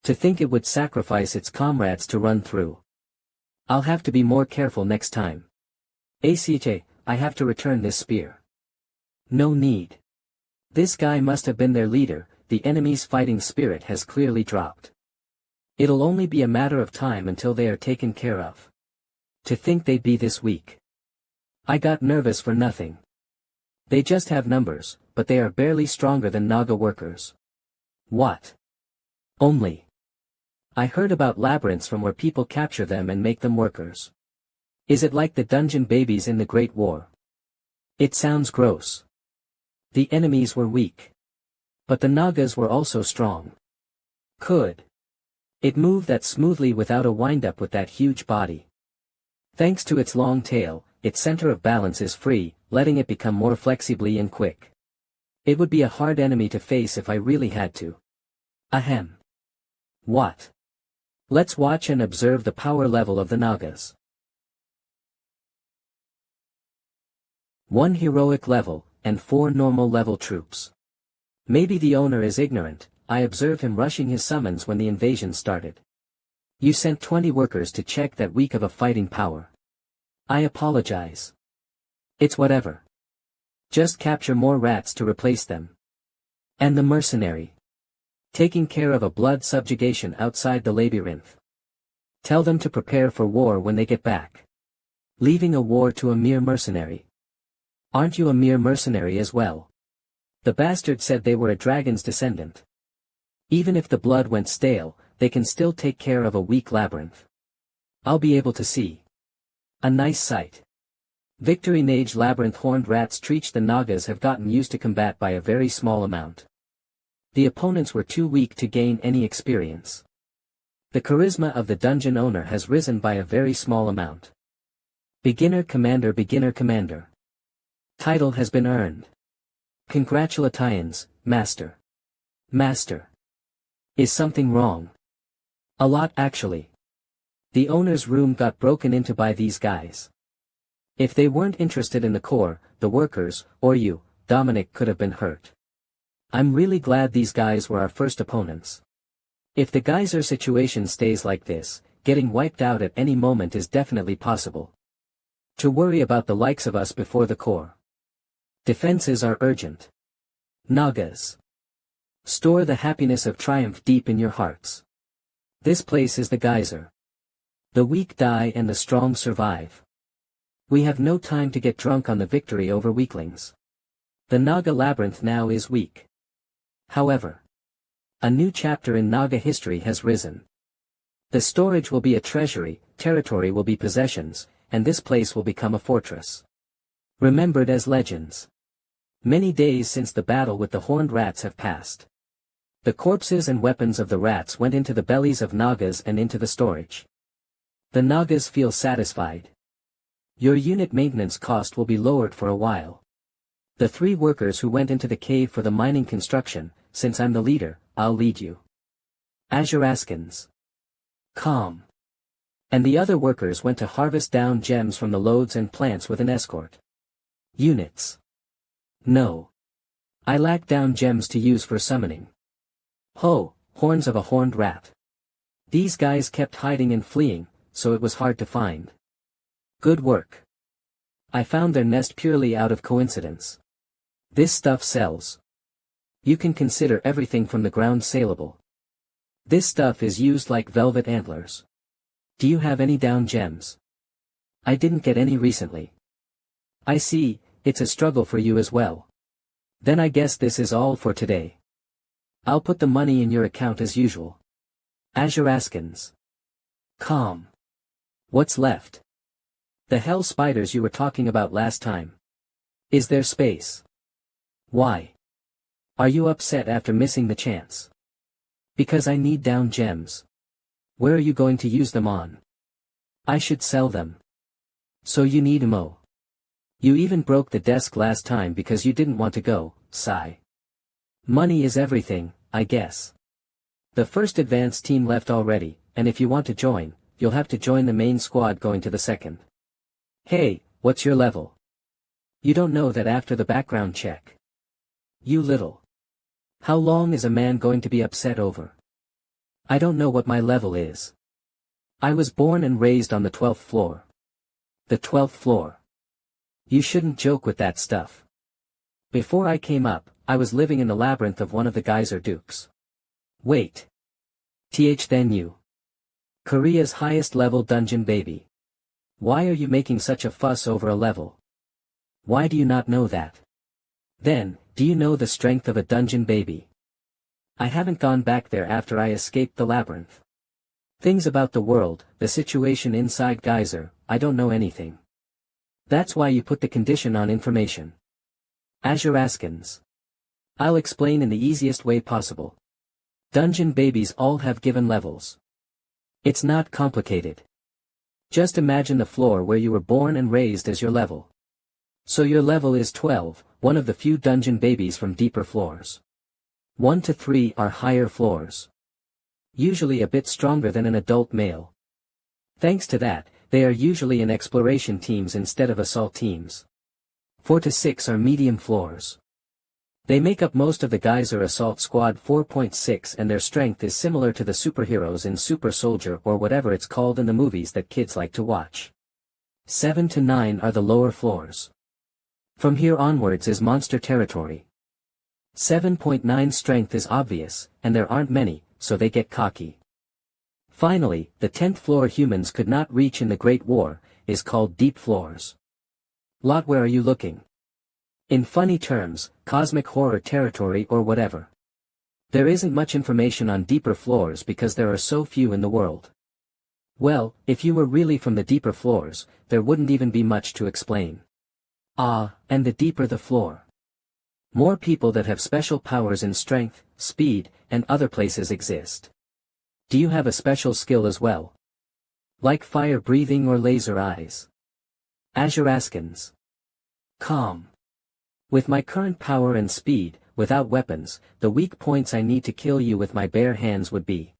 To think it would sacrifice its comrades to run through. I'll have to be more careful next time. ACJ, I have to return this spear. No need. This guy must have been their leader, the enemy's fighting spirit has clearly dropped. It'll only be a matter of time until they are taken care of. To think they'd be this weak. I got nervous for nothing. They just have numbers, but they are barely stronger than Naga workers. What? Only. I heard about labyrinths from where people capture them and make them workers. Is it like the dungeon babies in the Great War? It sounds gross. The enemies were weak. But the Nagas were also strong. Could it move that smoothly without a wind-up with that huge body? Thanks to its long tail, its center of balance is free, letting it become more flexibly and quick. It would be a hard enemy to face if I really had to. Ahem. What? Let's watch and observe the power level of the Nagas. 1 heroic level, and 4 normal level troops. Maybe the owner is ignorant, I observed him rushing his summons when the invasion started. You sent 20 workers to check that weak of a fighting power. I apologize. It's whatever. Just capture more rats to replace them. And the mercenary. Taking care of a blood subjugation outside the labyrinth. Tell them to prepare for war when they get back. Leaving a war to a mere mercenary. Aren't you a mere mercenary as well? The bastard said they were a dragon's descendant. Even if the blood went stale, they can still take care of a weak labyrinth. I'll be able to see. A nice sight. Victory Nage labyrinth horned rats Treach the Nagas have gotten used to combat by a very small amount. The opponents were too weak to gain any experience. The charisma of the dungeon owner has risen by a very small amount. Beginner Commander. Title has been earned. Congratulations, Master. Master. Is something wrong? A lot actually. The owner's room got broken into by these guys. If they weren't interested in the core, the workers, or you, Dominic, could have been hurt. I'm really glad these guys were our first opponents. If the geyser situation stays like this, getting wiped out at any moment is definitely possible. To worry about the likes of us before the core. Defenses are urgent. Nagas. Store the happiness of triumph deep in your hearts. This place is the geyser. The weak die and the strong survive. We have no time to get drunk on the victory over weaklings. The Naga labyrinth now is weak. However, a new chapter in Naga history has risen. The storage will be a treasury, territory will be possessions, and this place will become a fortress. Remembered as legends. Many days since the battle with the horned rats have passed. The corpses and weapons of the rats went into the bellies of Nagas and into the storage. The Nagas feel satisfied. Your unit maintenance cost will be lowered for a while. The 3 workers who went into the cave for the mining construction, since I'm the leader, I'll lead you. Azuraskins. Calm. And the other workers went to harvest down gems from the loads and plants with an escort. Units. No. I lack down gems to use for summoning. Ho, horns of a horned rat. These guys kept hiding and fleeing, so it was hard to find. Good work. I found their nest purely out of coincidence. This stuff sells. You can consider everything from the ground saleable. This stuff is used like velvet antlers. Do you have any down gems? I didn't get any recently. I see, it's a struggle for you as well. Then I guess this is all for today. I'll put the money in your account as usual. Azuraskins. Calm. What's left? The hell spiders you were talking about last time. Is there space? Why? Are you upset after missing the chance? Because I need down gems. Where are you going to use them on? I should sell them. So you need mo. You even broke the desk last time because you didn't want to go, sigh. Money is everything, I guess. The first advance team left already, and if you want to join, you'll have to join the main squad going to the second. Hey, what's your level? You don't know that after the background check. You little. How long is a man going to be upset over? I don't know what my level is. I was born and raised on the 12th floor. The 12th floor. You shouldn't joke with that stuff. Before I came up, I was living in the labyrinth of one of the geyser dukes. Wait. Then you. Korea's highest level dungeon baby. Why are you making such a fuss over a level? Why do you not know that? Then, do you know the strength of a dungeon baby? I haven't gone back there after I escaped the labyrinth. Things about the world, the situation inside geyser, I don't know anything. That's why you put the condition on information. Azuraskins. I'll explain in the easiest way possible. Dungeon babies all have given levels. It's not complicated. Just imagine the floor where you were born and raised as your level. So your level is 12, one of the few dungeon babies from deeper floors. 1 to 3 are higher floors. Usually a bit stronger than an adult male. Thanks to that, they are usually in exploration teams instead of assault teams. 4 to 6 are medium floors. They make up most of the Geyser Assault Squad 4.6 and their strength is similar to the superheroes in Super Soldier or whatever it's called in the movies that kids like to watch. 7 to 9 are the lower floors. From here onwards is monster territory. 7.9 strength is obvious, and there aren't many, so they get cocky. Finally, the 10th floor humans could not reach in the Great War, is called deep floors. Lot, where are you looking? In funny terms, cosmic horror territory or whatever. There isn't much information on deeper floors because there are so few in the world. Well, if you were really from the deeper floors, there wouldn't even be much to explain. And the deeper the floor, more people that have special powers in strength, speed, and other places exist. Do you have a special skill as well? Like fire breathing or laser eyes? Azuraskans. Calm. With my current power and speed, without weapons, the weak points I need to kill you with my bare hands would be.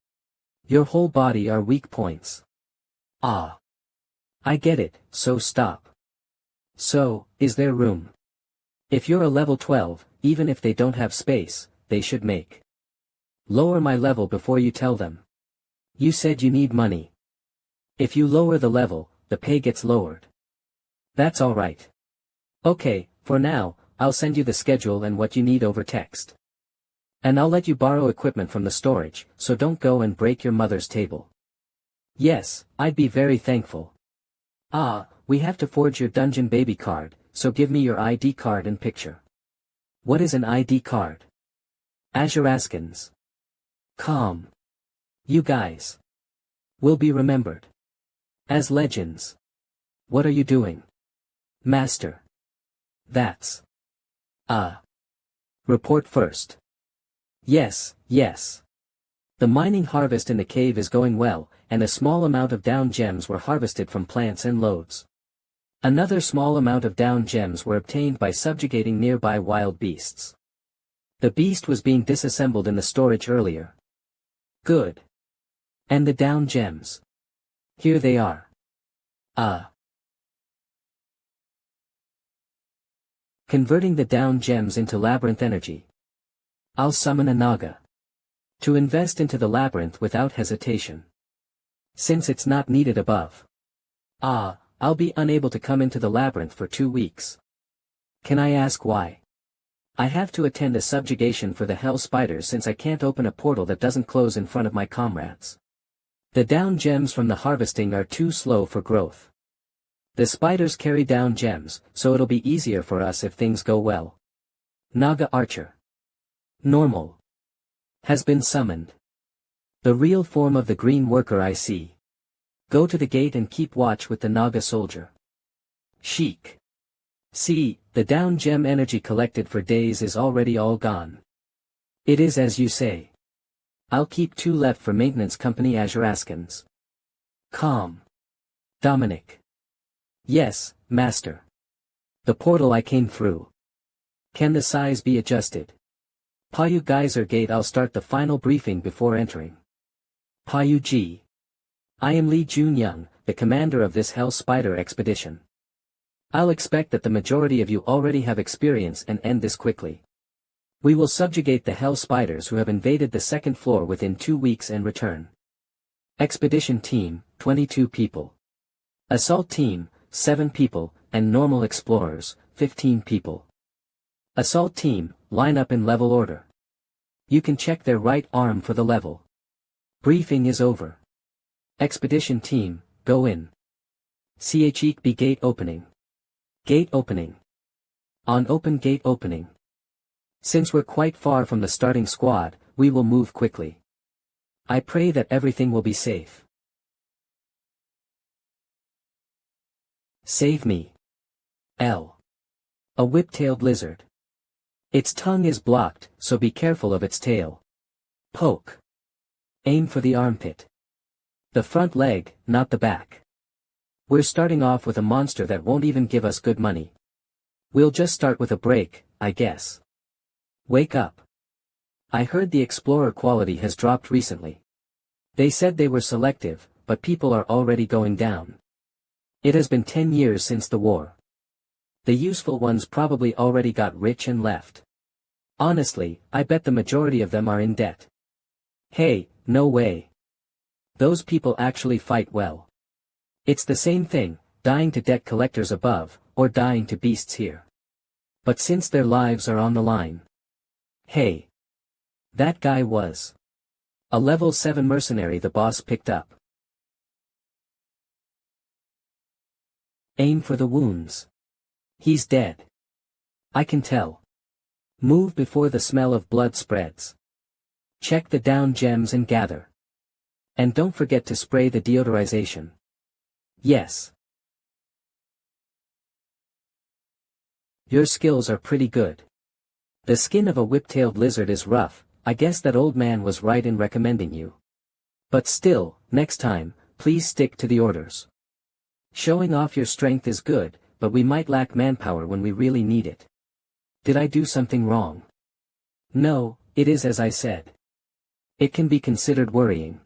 Your whole body are weak points. I get it, so stop. So, is there room? If you're a level 12, even if they don't have space, they should make. Lower my level before you tell them. You said you need money. If you lower the level, the pay gets lowered. That's alright. Okay, for now, I'll send you the schedule and what you need over text. And I'll let you borrow equipment from the storage, so don't go and break your mother's table. Yes, I'd be very thankful. We have to forge your dungeon baby card, so give me your ID card and picture. What is an ID card? Azuraskans. Calm. You guys will be remembered as legends. What are you doing? Master. That's report first. Yes. The mining harvest in the cave is going well, and a small amount of down gems were harvested from plants and loads. Another small amount of down gems were obtained by subjugating nearby wild beasts. The beast was being disassembled in the storage earlier. Good. And the down gems. Here they are. Converting the down gems into labyrinth energy. I'll summon a Naga to invest into the labyrinth without hesitation. Since it's not needed above. I'll be unable to come into the labyrinth for 2 weeks. Can I ask why? I have to attend a subjugation for the hell spiders since I can't open a portal that doesn't close in front of my comrades. The down gems from the harvesting are too slow for growth. The spiders carry down gems, so it'll be easier for us if things go well. Naga Archer. Normal. Has been summoned. The real form of the green worker I see. Go to the gate and keep watch with the Naga soldier. Sheik. See, the down gem energy collected for days is already all gone. It is as you say. I'll keep 2 left for maintenance company Azuraskans. Calm. Dominic. Yes, master. The portal I came through. Can the size be adjusted? Payu Geyser Gate. I'll start the final briefing before entering. Payu G. I am Li Junyoung, the commander of this Hell Spider expedition. I'll expect that the majority of you already have experience and end this quickly. We will subjugate the Hell Spiders who have invaded the 2nd floor within 2 weeks and return. Expedition Team, 22 people. Assault Team, 7 people, and Normal Explorers, 15 people. Assault Team, line up in level order. You can check their right arm for the level. Briefing is over. Expedition Team, go in. CHEB Gate Opening. Gate Opening. On open gate opening. Since we're quite far from the starting squad, we will move quickly. I pray that everything will be safe. Save me. L. A whip-tailed lizard. Its tongue is blocked, so be careful of its tail. Poke. Aim for the armpit. The front leg, not the back. We're starting off with a monster that won't even give us good money. We'll just start with a break, I guess. Wake up. I heard the explorer quality has dropped recently. They said they were selective, but people are already going down. It has been 10 years since the war. The useful ones probably already got rich and left. Honestly, I bet the majority of them are in debt. Hey, no way. Those people actually fight well. It's the same thing, dying to debt collectors above, or dying to beasts here. But since their lives are on the line. Hey. That guy was a level 7 mercenary the boss picked up. Aim for the wounds. He's dead. I can tell. Move before the smell of blood spreads. Check the down gems and gather. And don't forget to spray the deodorization. Yes. Your skills are pretty good. The skin of a whip-tailed lizard is rough, I guess that old man was right in recommending you. But still, next time, please stick to the orders. Showing off your strength is good, but we might lack manpower when we really need it. Did I do something wrong? No, it is as I said. It can be considered worrying.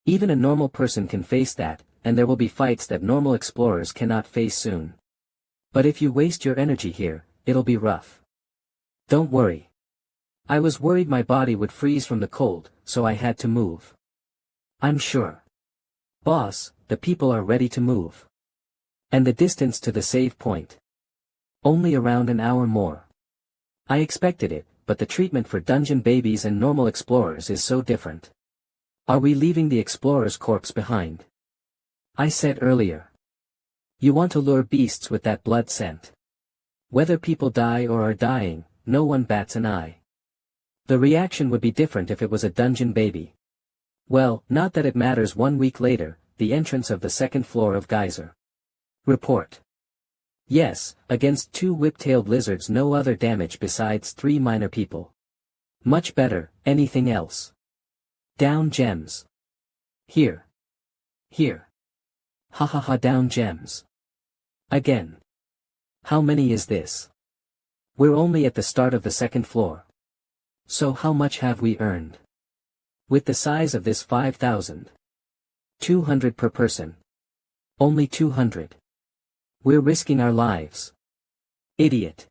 Even a normal person can face that, and there will be fights that normal explorers cannot face soon. But if you waste your energy here, it'll be rough. Don't worry. I was worried my body would freeze from the cold, so I had to move. I'm sure. Boss, the people are ready to move. And the distance to the save point? Only around an hour more. I expected it, but the treatment for dungeon babies and normal explorers is so different. Are we leaving the explorer's corpse behind? I said earlier. You want to lure beasts with that blood scent. Whether people die or are dying, no one bats an eye. The reaction would be different if it was a dungeon baby. Well, not that it matters. 1 week later, the entrance of the second floor of Geyser. Report. Yes, against 2 whip-tailed lizards, no other damage besides 3 minor people. Much better, anything else? Down gems. Here. Here. Ha ha ha, down gems. Again. How many is this? We're only at the start of the second floor. So how much have we earned? With the size of this 5,000. 200 per person. Only 200. We're risking our lives. Idiot.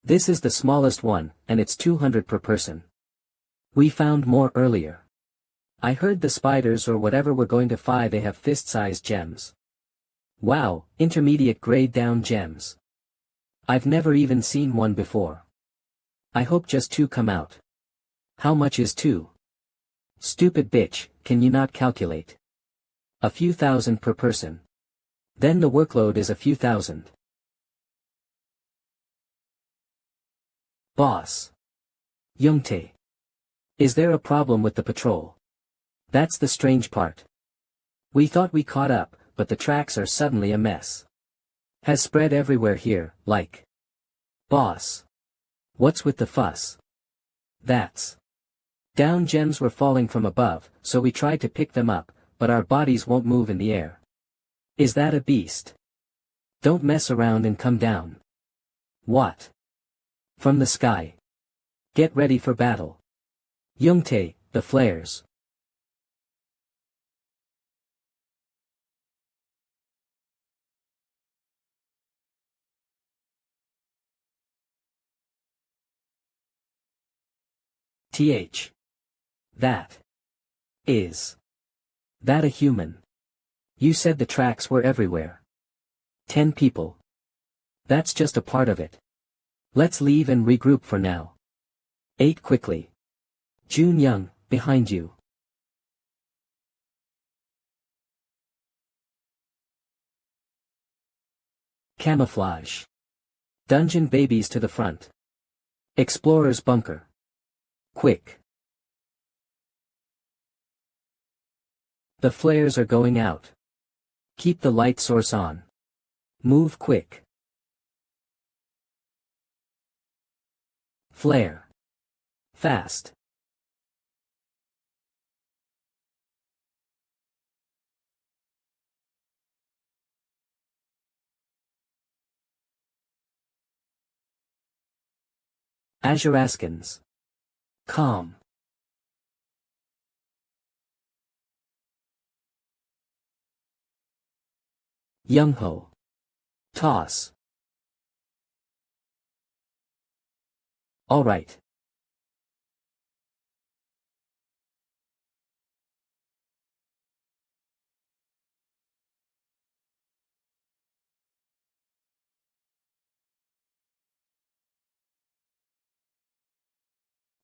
This is the smallest one, and it's 200 per person. We found more earlier. I heard the spiders or whatever we're going to fight, they have fist-sized gems. Wow, intermediate grade down gems. I've never even seen one before. I hope just 2 come out. How much is 2? Stupid bitch, can you not calculate? A few thousand per person. Then the workload is a few thousand. Boss. Youngtae. Is there a problem with the patrol? That's the strange part. We thought we caught up, but the tracks are suddenly a mess. Has spread everywhere here, like. Boss. What's with the fuss? That's. Down gems were falling from above, so we tried to pick them up, but our bodies won't move in the air. Is that a beast? Don't mess around and come down. What? From the sky. Get ready for battle. Youngtae, the flares. That. Is. That a human? You said the tracks were everywhere. 10 people. That's just a part of it. Let's leave and regroup for now. 8 quickly. Jun Young, behind you. Camouflage. Dungeon babies to the front. Explorer's bunker. Quick. The flares are going out. Keep the light source on. Move quick. Flare. Fast. Azuraskins. Calm. Youngho. Toss. Alright.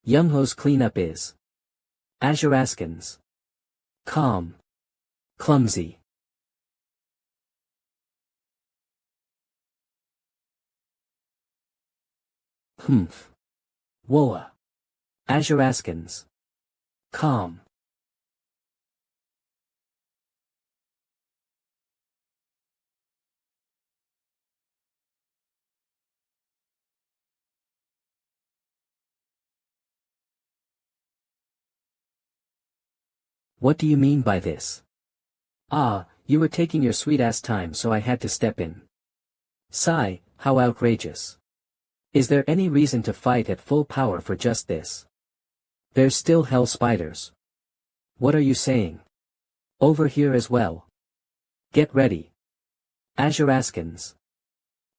Youngho's cleanup is Azuraskans. Calm. Clumsy. Humph. Woa. Azuraskans. Calm. What do you mean by this? Ah, you were taking your sweet-ass time, so I had to step in. Sigh, how outrageous. Is there any reason to fight at full power for just this? There's still hell spiders. What are you saying? Over here as well. Get ready. Azuraskans.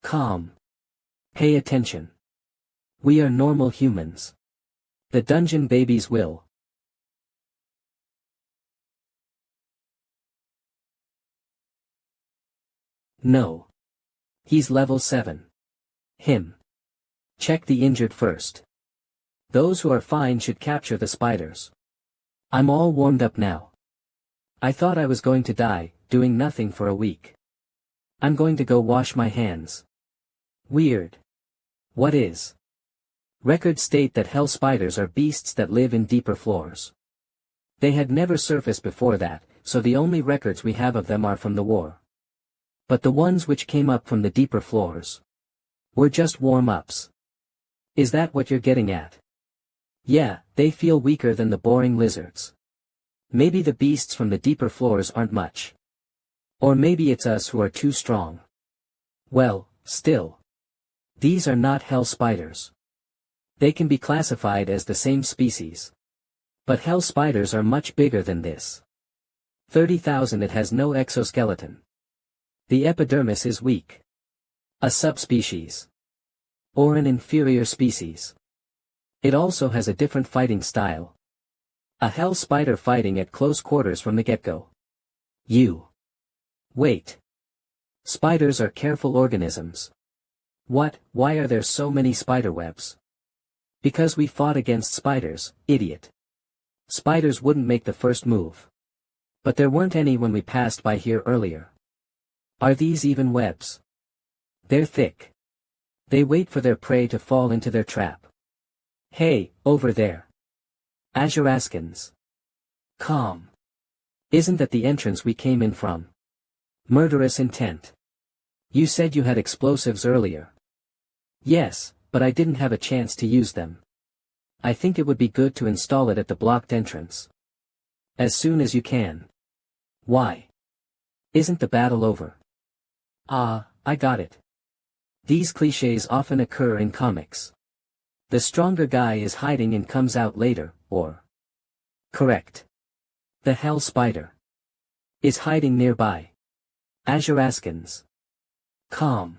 Calm. Pay attention. We are normal humans. The dungeon babies will. No. He's level 7. Him. Check the injured first. Those who are fine should capture the spiders. I'm all warmed up now. I thought I was going to die, doing nothing for a week. I'm going to go wash my hands. Weird. What is? Records state that hell spiders are beasts that live in deeper floors. They had never surfaced before that, so the only records we have of them are from the war. But the ones which came up from the deeper floors were just warm-ups. Is that what you're getting at? Yeah, they feel weaker than the boring lizards. Maybe the beasts from the deeper floors aren't much. Or maybe it's us who are too strong. Well, still. These are not hell spiders. They can be classified as the same species. But hell spiders are much bigger than this. 30,000. It has no exoskeleton. The epidermis is weak. A subspecies. Or an inferior species. It also has a different fighting style. A hell spider fighting at close quarters from the get-go. Wait. Spiders are careful organisms. What? Why are there so many spiderwebs? Because we fought against spiders, idiot. Spiders wouldn't make the first move. But there weren't any when we passed by here earlier. Are these even webs? They're thick. They wait for their prey to fall into their trap. Hey, over there. Azuraskans. Calm. Isn't that the entrance we came in from? Murderous intent. You said you had explosives earlier. Yes, but I didn't have a chance to use them. I think it would be good to install it at the blocked entrance. As soon as you can. Why? Isn't the battle over? Ah, I got it. These clichés often occur in comics. The stronger guy is hiding and comes out later, or... Correct. The hell spider is hiding nearby. Azuraskans. Calm.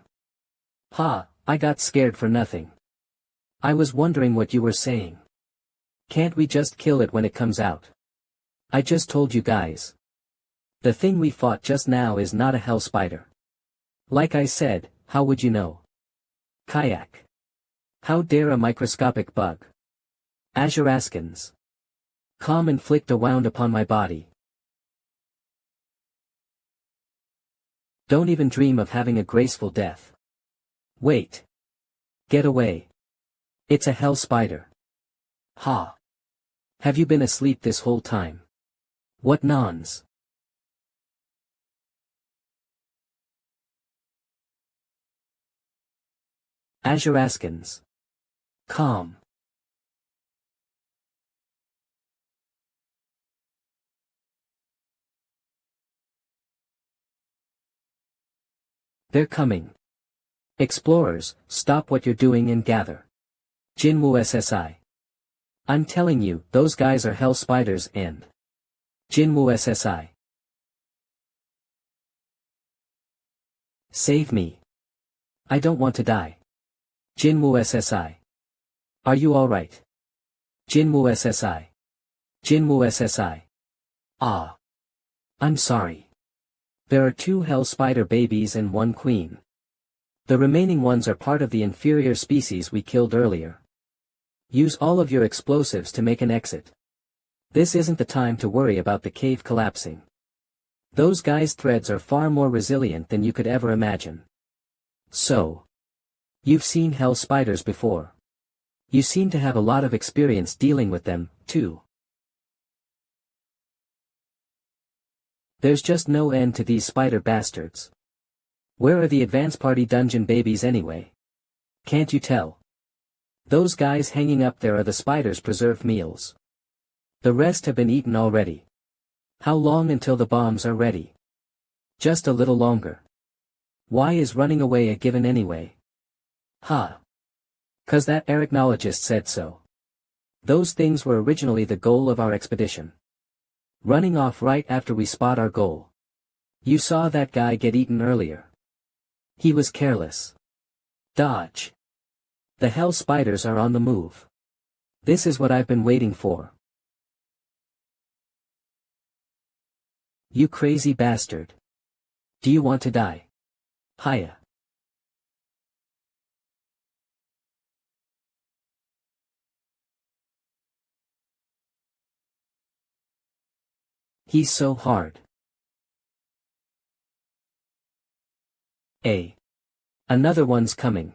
Ha, I got scared for nothing. I was wondering what you were saying. Can't we just kill it when it comes out? I just told you guys. The thing we fought just now is not a hell spider. Like I said, how would you know? Kayak. How dare a microscopic bug? Azuraskans. Calm. Inflict a wound upon my body. Don't even dream of having a graceful death. Wait. Get away. It's a hell spider. Ha. Have you been asleep this whole time? What nons? Azuraskans. Calm. They're coming. Explorers, stop what you're doing and gather. Jinwoo SSI. I'm telling you, those guys are hell spiders and... Jinwoo SSI. Save me. I don't want to die. Jinwoo SSI. Are you alright? Jinwoo SSI. Jinwoo SSI. Ah. I'm sorry. There are 2 hell spider babies and 1 queen. The remaining ones are part of the inferior species we killed earlier. Use all of your explosives to make an exit. This isn't the time to worry about the cave collapsing. Those guys' threads are far more resilient than you could ever imagine. So, you've seen hell spiders before. You seem to have a lot of experience dealing with them, too. There's just no end to these spider bastards. Where are the advance party dungeon babies anyway? Can't you tell? Those guys hanging up there are the spiders' preserved meals. The rest have been eaten already. How long until the bombs are ready? Just a little longer. Why is running away a given anyway? Ha! 'Cause that arachnologist said so. Those things were originally the goal of our expedition. Running off right after we spot our goal. You saw that guy get eaten earlier. He was careless. Dodge. The hell spiders are on the move. This is what I've been waiting for. You crazy bastard. Do you want to die? Hiya. He's so hard. Another one's coming.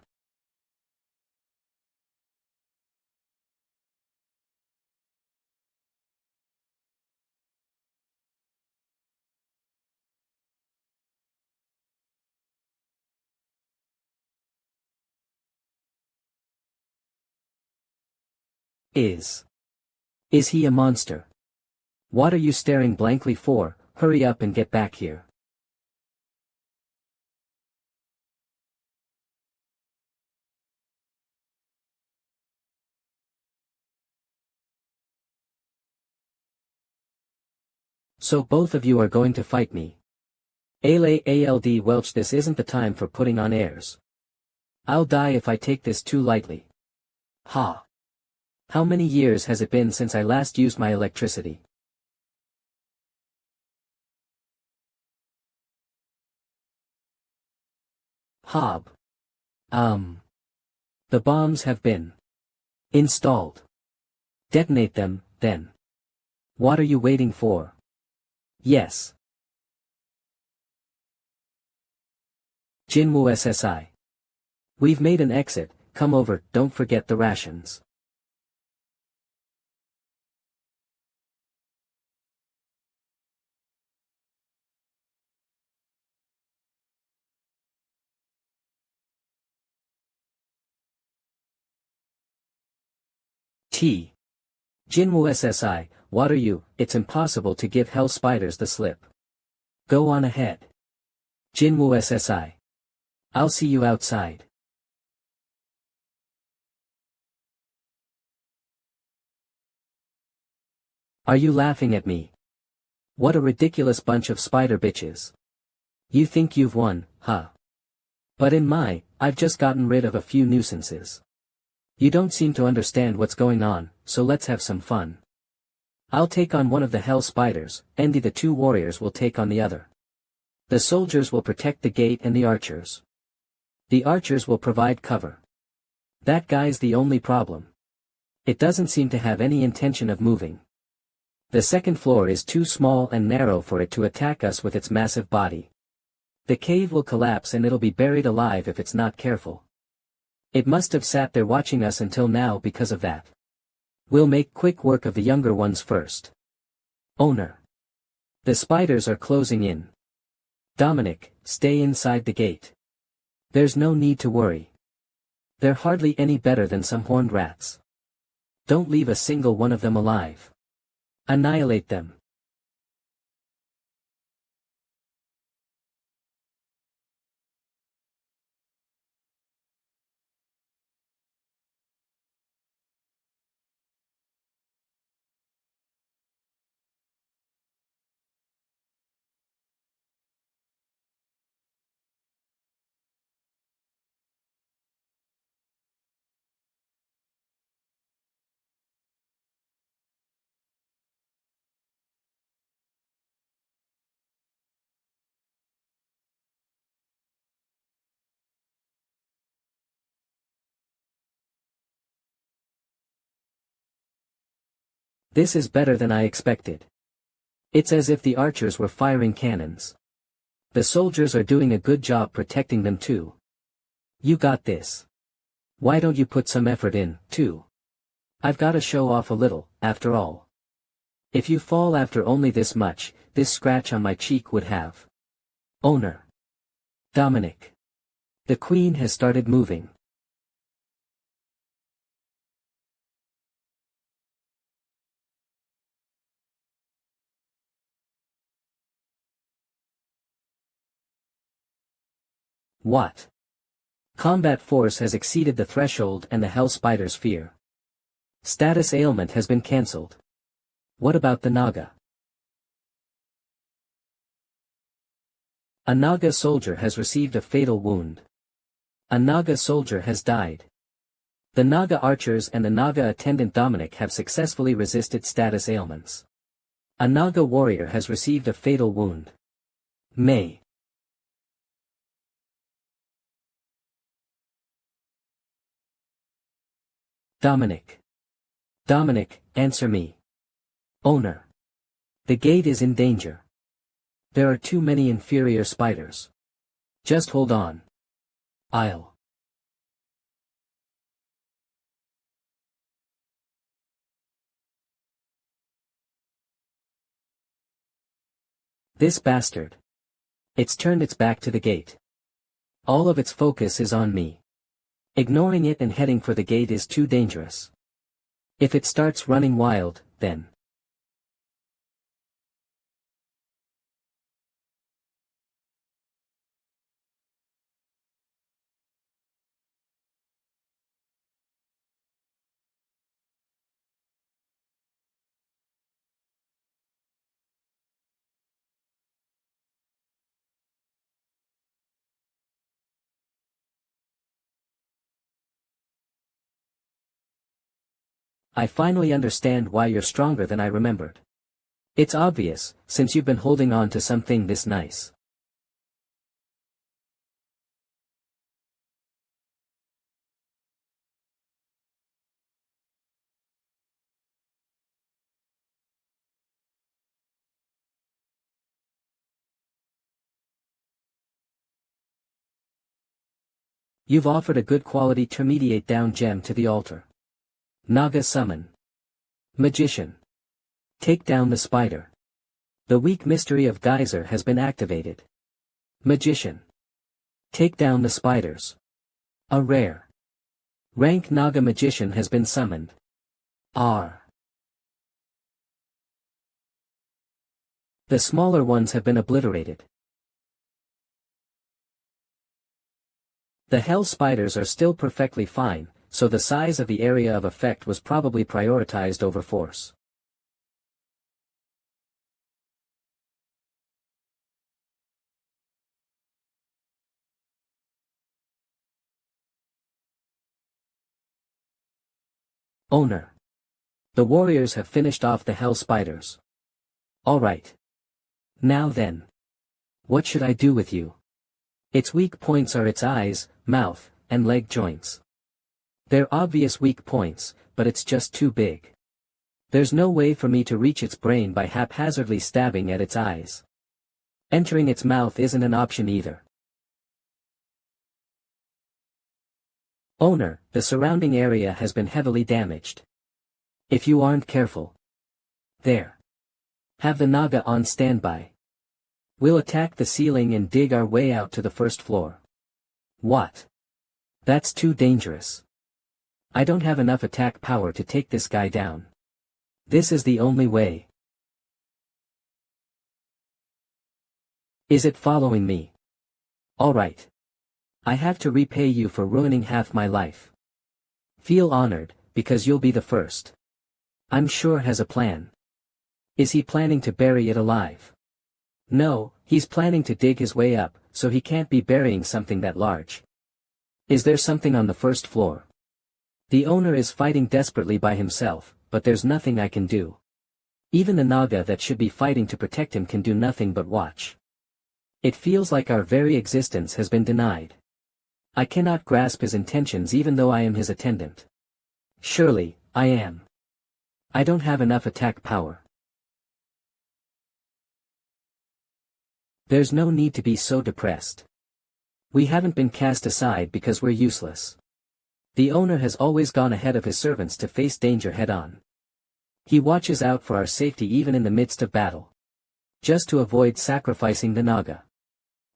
Is he a monster? What are you staring blankly for? Hurry up and get back here. So both of you are going to fight me. ALD Welch, this isn't the time for putting on airs. I'll die if I take this too lightly. Ha! How many years has it been since I last used my electricity? Hob. The bombs have been installed. Detonate them, then. What are you waiting for? Yes. Jinwoo SSI. We've made an exit, come over, don't forget the rations. Jinwoo SSI, what are you? It's impossible to give hell spiders the slip. Go on ahead. Jinwoo SSI. I'll see you outside. Are you laughing at me? What a ridiculous bunch of spider bitches. You think you've won, huh? But I've just gotten rid of a few nuisances. You don't seem to understand what's going on, so let's have some fun. I'll take on one of the hell spiders, and the two warriors will take on the other. The soldiers will protect the gate and the archers. The archers will provide cover. That guy's the only problem. It doesn't seem to have any intention of moving. The second floor is too small and narrow for it to attack us with its massive body. The cave will collapse and it'll be buried alive if it's not careful. It must have sat there watching us until now because of that. We'll make quick work of the younger ones first. Owner. The spiders are closing in. Dominic, stay inside the gate. There's no need to worry. They're hardly any better than some horned rats. Don't leave a single one of them alive. Annihilate them. This is better than I expected. It's as if the archers were firing cannons. The soldiers are doing a good job protecting them too. You got this. Why don't you put some effort in, too? I've gotta show off a little, after all. If you fall after only this much, this scratch on my cheek would have. Owner. Dominic. The Queen has started moving. What? Combat force has exceeded the threshold and the Hell Spider's fear. Status ailment has been cancelled. What about the Naga? A Naga soldier has received a fatal wound. A Naga soldier has died. The Naga archers and the Naga attendant Dominic have successfully resisted status ailments. A Naga warrior has received a fatal wound. May. Dominic. Dominic, answer me. Owner. The gate is in danger. There are too many inferior spiders. Just hold on. I'll. This bastard. It's turned its back to the gate. All of its focus is on me. Ignoring it and heading for the gate is too dangerous. If it starts running wild, then. I finally understand why you're stronger than I remembered. It's obvious, since you've been holding on to something this nice. You've offered a good quality intermediate down gem to the altar. Naga summon. Magician. Take down the spider. The weak mystery of geyser has been activated. Magician. Take down the spiders. A rare. Rank Naga magician has been summoned. R. The smaller ones have been obliterated. The hell spiders are still perfectly fine, so the size of the area of effect was probably prioritized over force. Owner. The warriors have finished off the hell spiders. Alright. Now then. What should I do with you? Its weak points are its eyes, mouth, and leg joints. They're obvious weak points, but it's just too big. There's no way for me to reach its brain by haphazardly stabbing at its eyes. Entering its mouth isn't an option either. Owner, the surrounding area has been heavily damaged. If you aren't careful. There. Have the Naga on standby. We'll attack the ceiling and dig our way out to the first floor. What? That's too dangerous. I don't have enough attack power to take this guy down. This is the only way. Is it following me? Alright. I have to repay you for ruining half my life. Feel honored, because you'll be the first. I'm sure has a plan. Is he planning to bury it alive? No, he's planning to dig his way up, so he can't be burying something that large. Is there something on the first floor? The owner is fighting desperately by himself, but there's nothing I can do. Even the Naga that should be fighting to protect him can do nothing but watch. It feels like our very existence has been denied. I cannot grasp his intentions even though I am his attendant. Surely, I am. I don't have enough attack power. There's no need to be so depressed. We haven't been cast aside because we're useless. The owner has always gone ahead of his servants to face danger head-on. He watches out for our safety even in the midst of battle. Just to avoid sacrificing the Naga.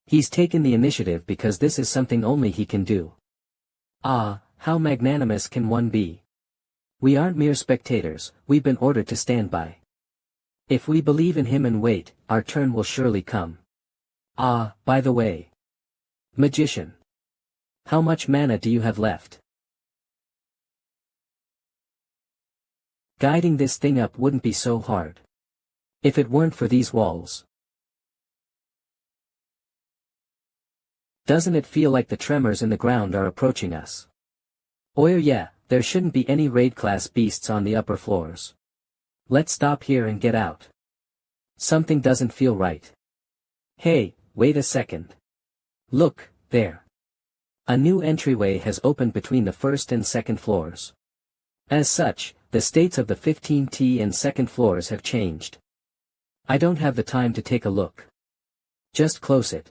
He's taken the initiative because this is something only he can do. Ah, how magnanimous can one be? We aren't mere spectators, we've been ordered to stand by. If we believe in him and wait, our turn will surely come. Ah, by the way. Magician. How much mana do you have left? Guiding this thing up wouldn't be so hard. If it weren't for these walls. Doesn't it feel like the tremors in the ground are approaching us? Oh yeah, there shouldn't be any raid-class beasts on the upper floors. Let's stop here and get out. Something doesn't feel right. Hey, wait a second. Look, there. A new entryway has opened between the first and second floors. As such, the states of the 15th and second floors have changed. I don't have the time to take a look. Just close it.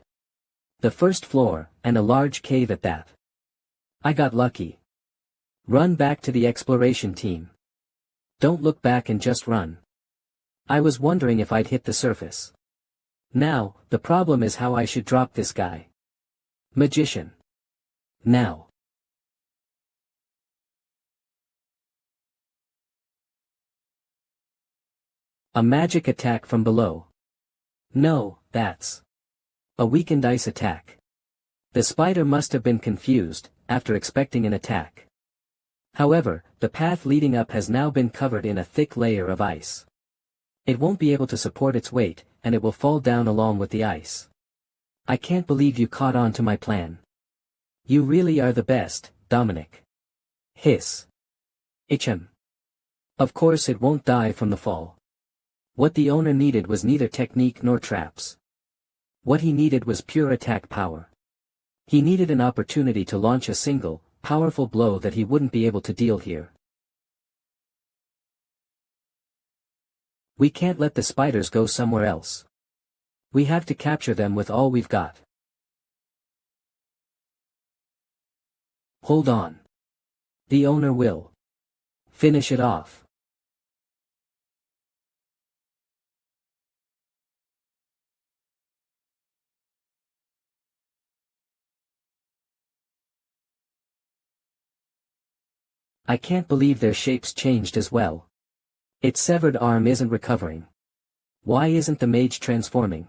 The first floor, and a large cave at that. I got lucky. Run back to the exploration team. Don't look back and just run. I was wondering if I'd hit the surface. Now, the problem is how I should drop this guy. Magician. Now. A magic attack from below. No, that's a weakened ice attack. The spider must have been confused, after expecting an attack. However, the path leading up has now been covered in a thick layer of ice. It won't be able to support its weight, and it will fall down along with the ice. I can't believe you caught on to my plan. You really are the best, Dominic. Hiss. Ichem. Of course it won't die from the fall. What the owner needed was neither technique nor traps. What he needed was pure attack power. He needed an opportunity to launch a single, powerful blow that he wouldn't be able to deal here. We can't let the spiders go somewhere else. We have to capture them with all we've got. Hold on. The owner will finish it off. I can't believe their shapes changed as well. Its severed arm isn't recovering. Why isn't the mage transforming?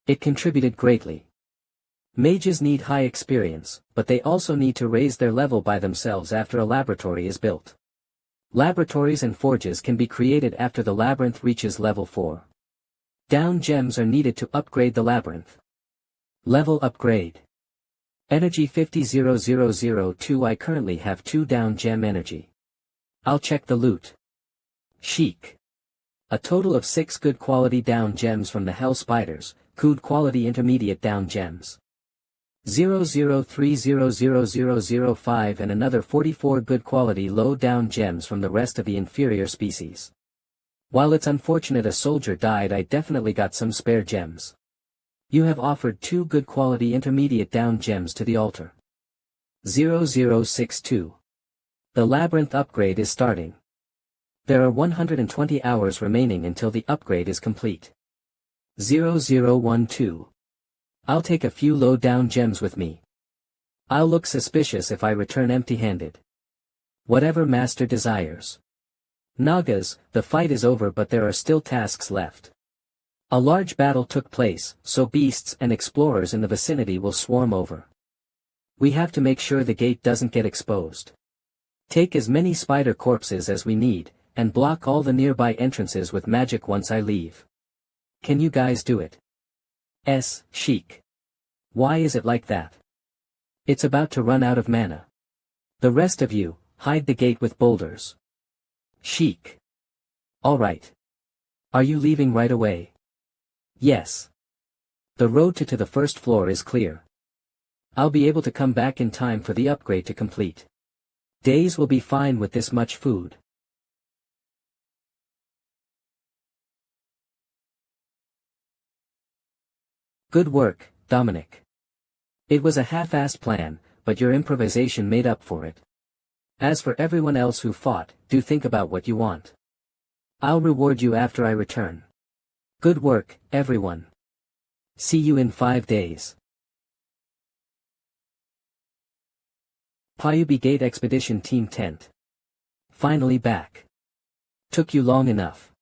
It contributed greatly. Mages need high experience, but they also need to raise their level by themselves after a laboratory is built. Laboratories and forges can be created after the labyrinth reaches level 4. Down gems are needed to upgrade the labyrinth. Level upgrade. Energy 50,002. I currently have 2 down gem energy. I'll check the loot. Chic. A total of 6 good quality down gems from the hell spiders, good quality intermediate down gems. 0030005 and another 44 good quality low down gems from the rest of the inferior species. While it's unfortunate a soldier died, I definitely got some spare gems. You have offered 2 good quality intermediate down gems to the altar. 0062. The labyrinth upgrade is starting. There are 120 hours remaining until the upgrade is complete. 0012. I'll take a few low down gems with me. I'll look suspicious if I return empty-handed. Whatever master desires. Nagas, the fight is over, but there are still tasks left. A large battle took place, so beasts and explorers in the vicinity will swarm over. We have to make sure the gate doesn't get exposed. Take as many spider corpses as we need, and block all the nearby entrances with magic once I leave. Can you guys do it? Chic. Why is it like that? It's about to run out of mana. The rest of you, hide the gate with boulders. Chic. Alright. Are you leaving right away? Yes. The road to the first floor is clear. I'll be able to come back in time for the upgrade to complete. Days will be fine with this much food. Good work, Dominic. It was a half-assed plan, but your improvisation made up for it. As for everyone else who fought, do think about what you want. I'll reward you after I return. Good work, everyone. See you in 5 days. Payubi Gate Expedition Team Tent. Finally back. Took you long enough.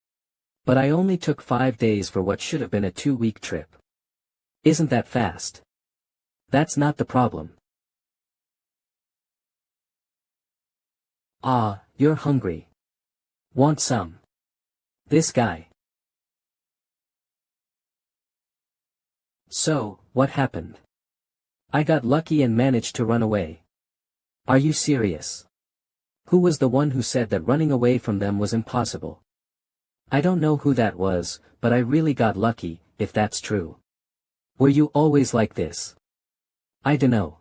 But I only took 5 days for what should have been a 2-week trip. Isn't that fast? That's not the problem. Ah, you're hungry. Want some? This guy. So, what happened? I got lucky and managed to run away. Are you serious? Who was the one who said that running away from them was impossible? I don't know who that was, but I really got lucky, if that's true. Were you always like this? I dunno.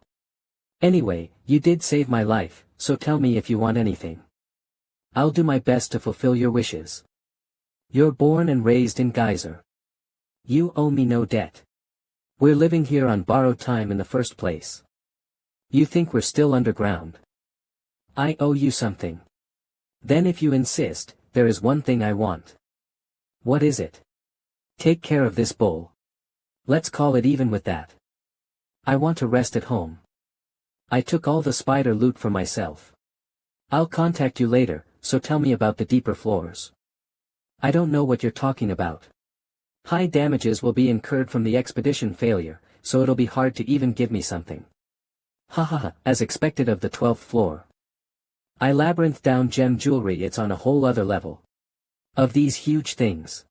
Anyway, you did save my life, so tell me if you want anything. I'll do my best to fulfill your wishes. You're born and raised in Geyser. You owe me no debt. We're living here on borrowed time in the first place. You think we're still underground? I owe you something. Then if you insist, there is one thing I want. What is it? Take care of this bull. Let's call it even with that. I want to rest at home. I took all the spider loot for myself. I'll contact you later, so tell me about the deeper floors. I don't know what you're talking about. High damages will be incurred from the expedition failure, so it'll be hard to even give me something. Hahaha, as expected of the 12th floor. I labyrinth down gem jewelry, it's on a whole other level. Of these huge things.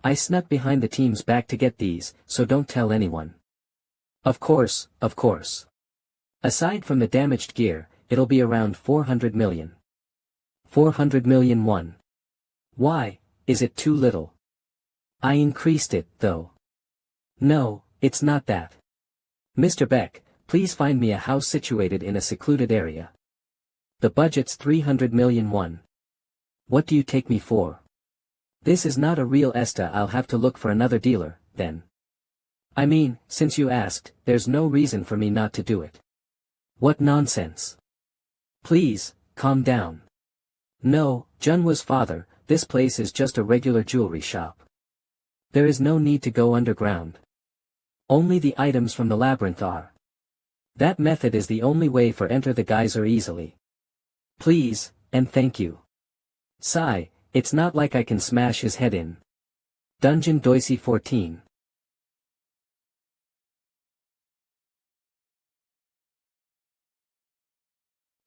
I snuck behind the team's back to get these, so don't tell anyone. Of course, of course. Aside from the damaged gear, it'll be around 400 million. 400 million won. Why, is it too little? I increased it, though. No, it's not that. Mr. Beck, please find me a house situated in a secluded area. The budget's 300 million won. What do you take me for? This is not a real ESTA, I'll have to look for another dealer, then. I mean, since you asked, there's no reason for me not to do it. What nonsense. Please, calm down. No, Junwa's father, this place is just a regular jewelry shop. There is no need to go underground. Only the items from the labyrinth are. That method is the only way for enter the geyser easily. Please, and thank you. Sigh, it's not like I can smash his head in. Dungeon Doisy 14.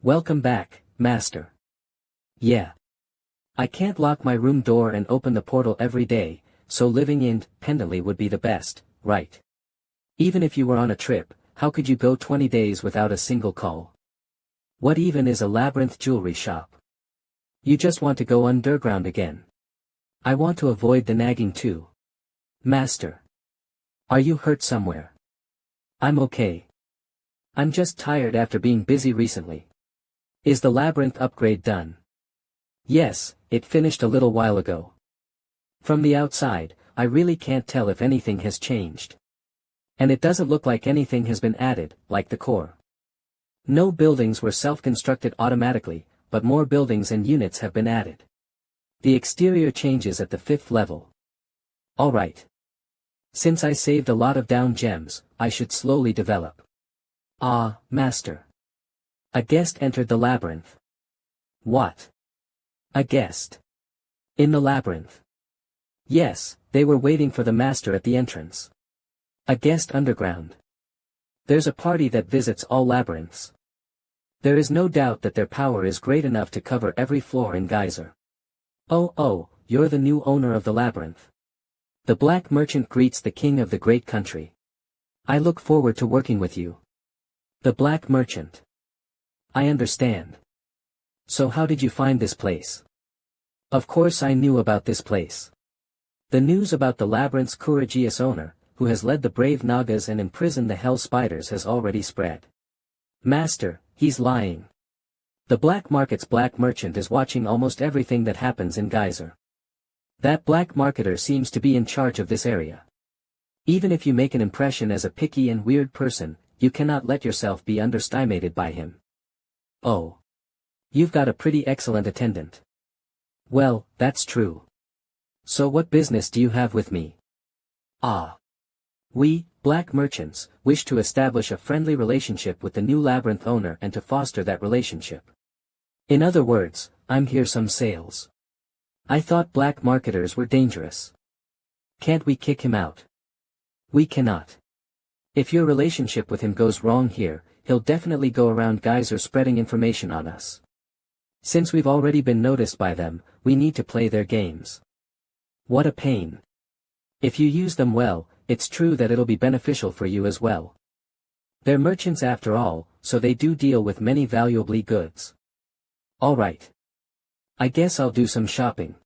Welcome back, Master. Yeah. I can't lock my room door and open the portal every day, so living independently would be the best, right? Even if you were on a trip, how could you go 20 days without a single call? What even is a labyrinth jewelry shop? You just want to go underground again. I want to avoid the nagging too. Master. Are you hurt somewhere? I'm okay. I'm just tired after being busy recently. Is the labyrinth upgrade done? Yes, it finished a little while ago. From the outside, I really can't tell if anything has changed. And it doesn't look like anything has been added, like the core. No buildings were self-constructed automatically, but more buildings and units have been added. The exterior changes at the 5th level. Alright. Since I saved a lot of down gems, I should slowly develop. Ah, Master. A guest entered the labyrinth. What? A guest. In the labyrinth. Yes, they were waiting for the Master at the entrance. A guest underground. There's a party that visits all labyrinths. There is no doubt that their power is great enough to cover every floor in Geyser. Oh, you're the new owner of the labyrinth. The black merchant greets the king of the great country. I look forward to working with you. The black merchant. I understand. So how did you find this place? Of course I knew about this place. The news about the labyrinth's courageous owner, who has led the brave Nagas and imprisoned the hell spiders, has already spread. Master, he's lying. The black market's black merchant is watching almost everything that happens in Geyser. That black marketer seems to be in charge of this area. Even if you make an impression as a picky and weird person, you cannot let yourself be underestimated by him. Oh. You've got a pretty excellent attendant. Well, that's true. So what business do you have with me? Ah. We, black merchants, wish to establish a friendly relationship with the new labyrinth owner and to foster that relationship. In other words, I'm here some sales. I thought black marketers were dangerous. Can't we kick him out? We cannot. If your relationship with him goes wrong here, he'll definitely go around Geyser spreading information on us. Since we've already been noticed by them, we need to play their games. What a pain. If you use them well, it's true that it'll be beneficial for you as well. They're merchants after all, so they do deal with many valuable goods. Alright. I guess I'll do some shopping.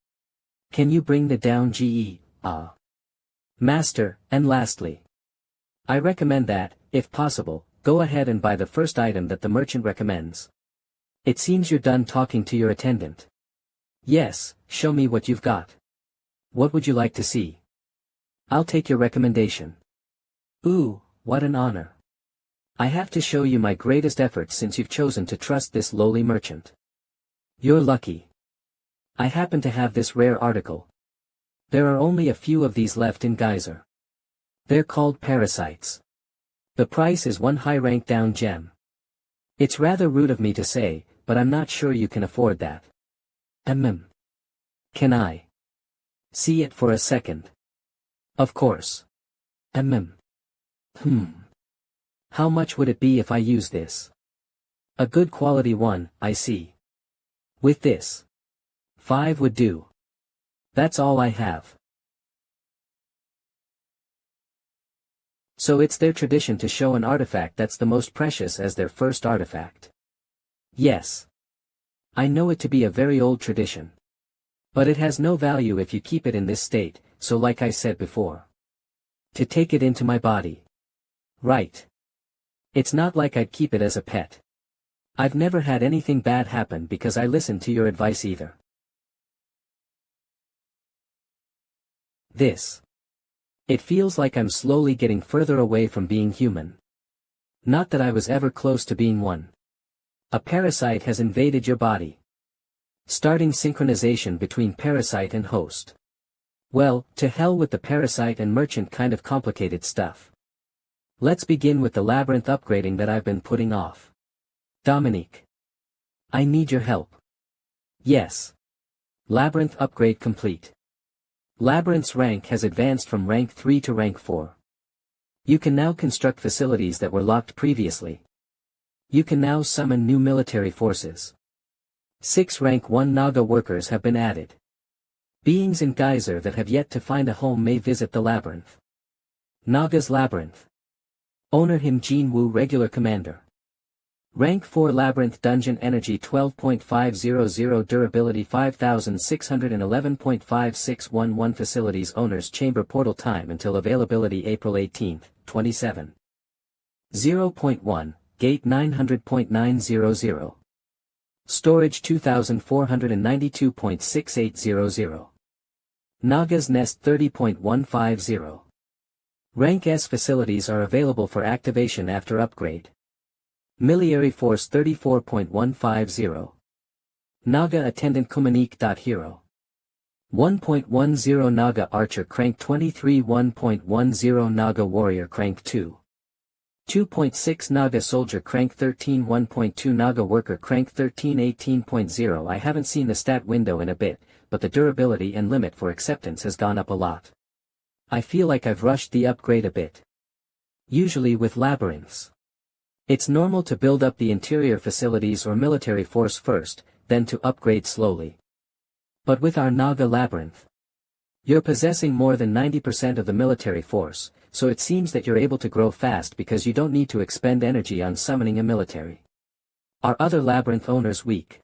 Can you bring the down GE, Master, and lastly. I recommend that, if possible, go ahead and buy the first item that the merchant recommends. It seems you're done talking to your attendant. Yes, show me what you've got. What would you like to see? I'll take your recommendation. Ooh, what an honor. I have to show you my greatest efforts since you've chosen to trust this lowly merchant. You're lucky. I happen to have this rare article. There are only a few of these left in Geyser. They're called parasites. The price is one high-rank down gem. It's rather rude of me to say, but I'm not sure you can afford that. Can I see it for a second? Of course. How much would it be if I use this? A good quality one, I see. With this. 5 would do. That's all I have. So it's their tradition to show an artifact that's the most precious as their first artifact. Yes. I know it to be a very old tradition. But it has no value if you keep it in this state, so like I said before. To take it into my body. Right. It's not like I'd keep it as a pet. I've never had anything bad happen because I listened to your advice either. This. It feels like I'm slowly getting further away from being human. Not that I was ever close to being one. A parasite has invaded your body. Starting synchronization between parasite and host. Well, to hell with the parasite and merchant kind of complicated stuff. Let's begin with the labyrinth upgrading that I've been putting off. Dominique. I need your help. Yes. Labyrinth upgrade complete. Labyrinth's rank has advanced from rank 3 to rank 4. You can now construct facilities that were locked previously. You can now summon new military forces. 6 rank 1 Naga workers have been added. Beings in Geyser that have yet to find a home may visit the labyrinth. Naga's Labyrinth. Owner him Jin Wu regular commander. Rank 4 Labyrinth Dungeon Energy 12.500 Durability 5611.5611 Facilities Owner's Chamber Portal Time until Availability April 18, 27. 0.1, Gate 900.900. Storage 2492.6800. Naga's Nest 30.150. Rank S facilities are available for activation after upgrade. Miliary Force 34.150. Naga Attendant Kumanique.Hero. 1.10 Naga Archer Crank 23 1.10 Naga Warrior Crank 2. 2.6 Naga Soldier Crank 13 1.2 Naga Worker Crank 13 18.0 I haven't seen the stat window in a bit, but the durability and limit for acceptance has gone up a lot. I feel like I've rushed the upgrade a bit. Usually with labyrinths. It's normal to build up the interior facilities or military force first, then to upgrade slowly. But with our Naga Labyrinth, you're possessing more than 90% of the military force, so it seems that you're able to grow fast because you don't need to expend energy on summoning a military. Are other labyrinth owners weak?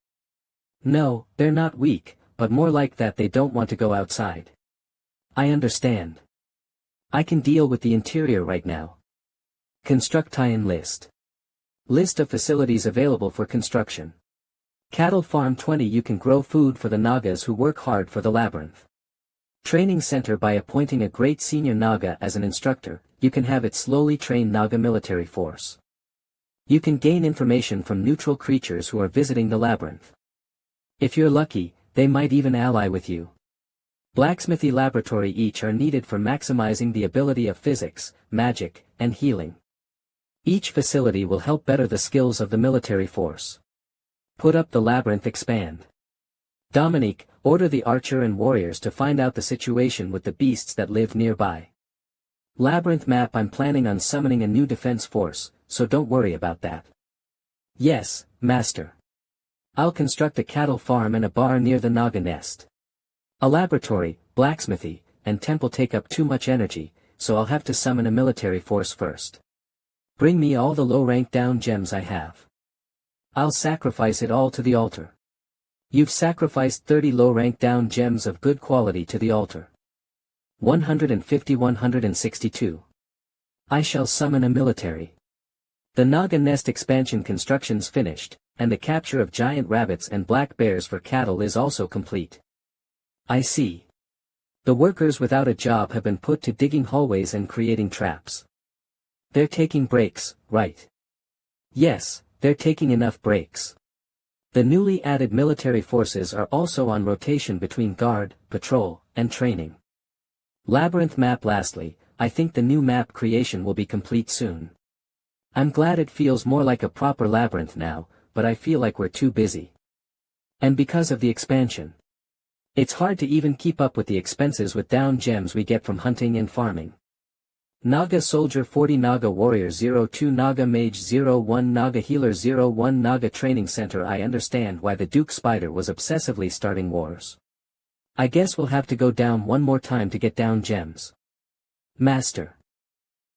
No, they're not weak, but more like that they don't want to go outside. I understand. I can deal with the interior right now. Construct tie-in list. List of facilities available for construction. Cattle Farm 20 You can grow food for the Nagas who work hard for the labyrinth. Training center. By appointing a great senior Naga as an instructor, you can have it slowly train Naga military force. You can gain information from neutral creatures who are visiting the labyrinth. If you're lucky, they might even ally with you. Blacksmithy laboratory. Each are needed for maximizing the ability of physics, magic, and healing. Each facility will help better the skills of the military force. Put up the labyrinth. Expand. Dominique, order the archer and warriors to find out the situation with the beasts that live nearby. Labyrinth map. I'm planning on summoning a new defense force, so don't worry about that. Yes, master. I'll construct a cattle farm and a bar near the Naga nest. A laboratory, blacksmithy, and temple take up too much energy, so I'll have to summon a military force first. Bring me all the low-rank down gems I have. I'll sacrifice it all to the altar. You've sacrificed 30 low-rank down gems of good quality to the altar. 150-162. I shall summon a military. The Naga nest expansion construction's finished, and the capture of giant rabbits and black bears for cattle is also complete. I see. The workers without a job have been put to digging hallways and creating traps. They're taking breaks, right? Yes, they're taking enough breaks. The newly added military forces are also on rotation between guard, patrol, and training. Labyrinth map. Lastly, I think the new map creation will be complete soon. I'm glad it feels more like a proper labyrinth now, but I feel like we're too busy. And because of the expansion, it's hard to even keep up with the expenses with down gems we get from hunting and farming. Naga Soldier 40, Naga Warrior 02, Naga Mage 01, Naga Healer 01, Naga Training Center. I understand why the Duke Spider was obsessively starting wars. I guess we'll have to go down one more time to get down gems. Master.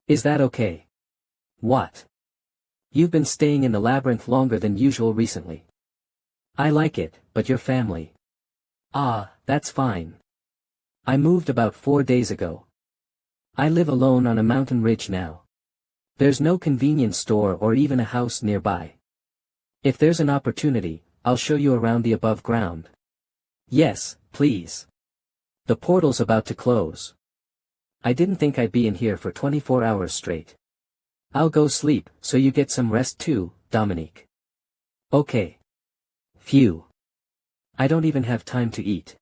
Is that okay? What? You've been staying in the labyrinth longer than usual recently. I like it, but your family. Ah, that's fine. I moved about 4 days ago. I live alone on a mountain ridge now. There's no convenience store or even a house nearby. If there's an opportunity, I'll show you around the above ground. Yes, please. The portal's about to close. I didn't think I'd be in here for 24 hours straight. I'll go sleep, so you get some rest too, Dominique. Okay. Phew. I don't even have time to eat.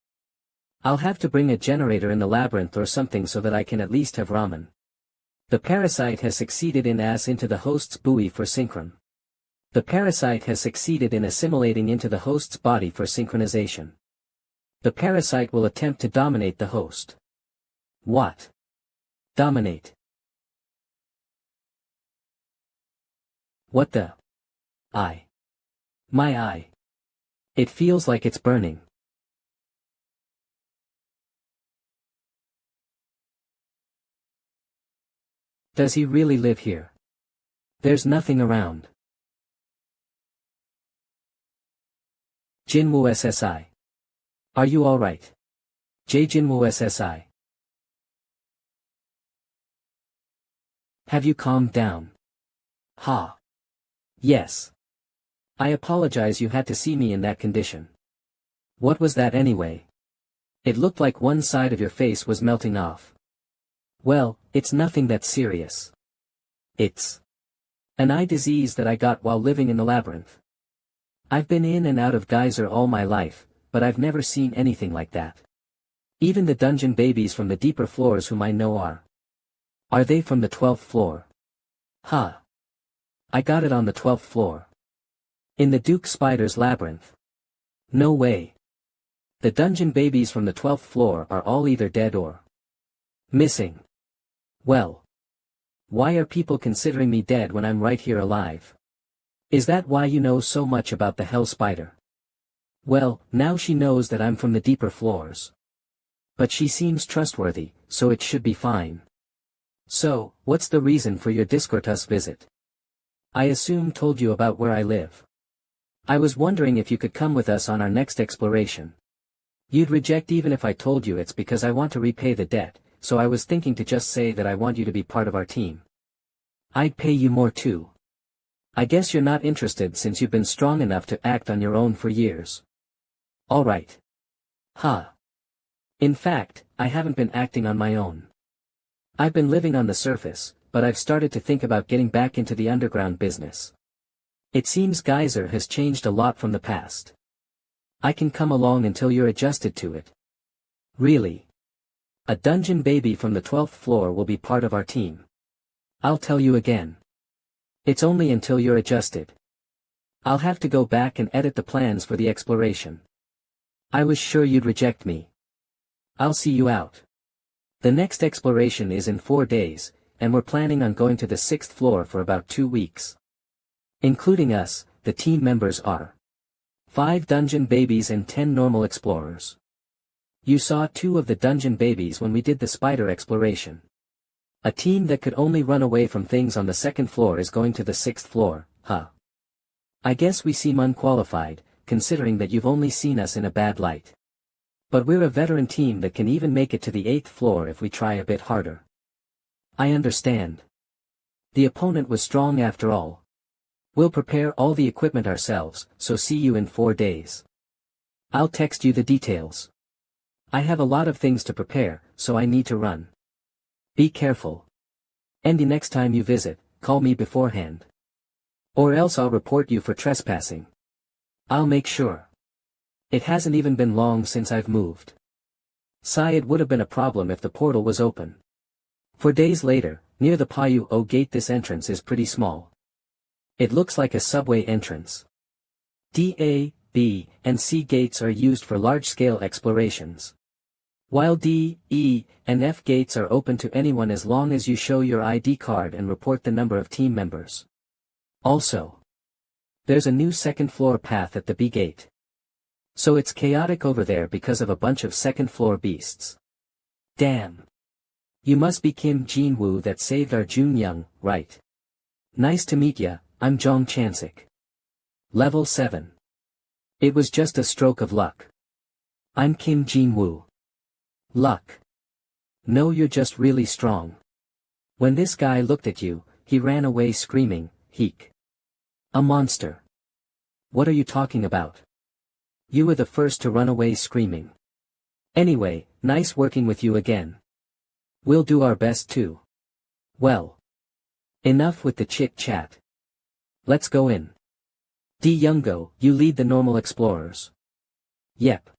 I'll have to bring a generator in the labyrinth or something so that I can at least have ramen. The parasite has succeeded in into the host's buoy for synchron. The parasite has succeeded in assimilating into the host's body for synchronization. The parasite will attempt to dominate the host. What? Dominate. What the? Eye. My eye. It feels like it's burning. Does he really live here? There's nothing around. Jinwoo SSI. Are you alright? J. Jinwoo SSI. Have you calmed down? Ha. Yes. I apologize you had to see me in that condition. What was that anyway? It looked like one side of your face was melting off. Well, it's nothing that serious. It's an eye disease that I got while living in the labyrinth. I've been in and out of geyser all my life, but I've never seen anything like that. Even the dungeon babies from the deeper floors whom I know are. Are they from the 12th floor? Huh. I got it on the 12th floor. In the Duke Spider's labyrinth. No way. The dungeon babies from the 12th floor are all either dead or missing. Well. Why are people considering me dead when I'm right here alive? Is that why you know so much about the Hell Spider? Well, now she knows that I'm from the deeper floors. But she seems trustworthy, so it should be fine. So, what's the reason for your Discortus visit? I assume told you about where I live. I was wondering if you could come with us on our next exploration. You'd reject even if I told you it's because I want to repay the debt, so I was thinking to just say that I want you to be part of our team. I'd pay you more too. I guess you're not interested since you've been strong enough to act on your own for years. Alright. Ha. In fact, I haven't been acting on my own. I've been living on the surface, but I've started to think about getting back into the underground business. It seems Geyser has changed a lot from the past. I can come along until you're adjusted to it. Really? A dungeon baby from the 12th floor will be part of our team. I'll tell you again. It's only until you're adjusted. I'll have to go back and edit the plans for the exploration. I was sure you'd reject me. I'll see you out. The next exploration is in 4 days, and we're planning on going to the 6th floor for about 2 weeks. Including us, the team members are 5 dungeon babies and 10 normal explorers. You saw 2 of the dungeon babies when we did the spider exploration. A team that could only run away from things on the 2nd floor is going to the 6th floor, huh? I guess we seem unqualified, considering that you've only seen us in a bad light. But we're a veteran team that can even make it to the 8th floor if we try a bit harder. I understand. The opponent was strong after all. We'll prepare all the equipment ourselves, so see you in 4 days. I'll text you the details. I have a lot of things to prepare, so I need to run. Be careful. And the next time you visit, call me beforehand. Or else I'll report you for trespassing. I'll make sure. It hasn't even been long since I've moved. Sigh, it would have been a problem if the portal was open. 4 days later, near the Payu O gate, this entrance is pretty small. It looks like a subway entrance. D, A, B, and C gates are used for large-scale explorations. While D, E, and F gates are open to anyone as long as you show your ID card and report the number of team members. Also, there's a new 2nd floor path at the B gate. So it's chaotic over there because of a bunch of 2nd floor beasts. Damn. You must be Kim Jin-woo that saved our Jun Young, right? Nice to meet ya, I'm Jong Chansik. Level 7. It was just a stroke of luck. I'm Kim Jin-woo. Luck. No, you're just really strong. When this guy looked at you, he ran away screaming, "Heek. A monster." What are you talking about? You were the first to run away screaming. Anyway, nice working with you again. We'll do our best too. Well. Enough with the chit-chat. Let's go in. D. Youngo, you lead the normal explorers. Yep.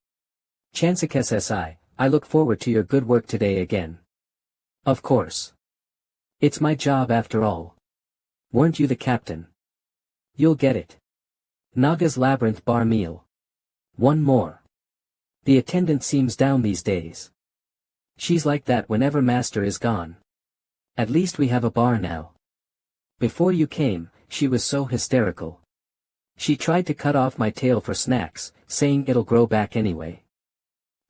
Chansik SSI, I look forward to your good work today again. Of course. It's my job after all. Weren't you the captain? You'll get it. Naga's Labyrinth bar meal. One more. The attendant seems down these days. She's like that whenever master is gone. At least we have a bar now. Before you came, she was so hysterical. She tried to cut off my tail for snacks, saying it'll grow back anyway.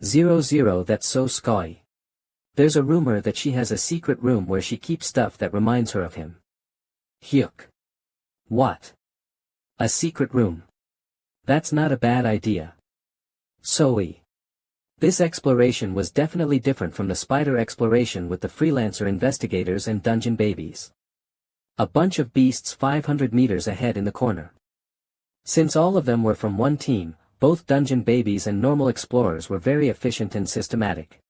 00, that's so scoy. There's a rumor that she has a secret room where she keeps stuff that reminds her of him. Hyuk. What? A secret room? That's not a bad idea. Soe. This exploration was definitely different from the spider exploration with the freelancer investigators and dungeon babies. A bunch of beasts 500 meters ahead in the corner. Since all of them were from one team, both dungeon babies and normal explorers were very efficient and systematic.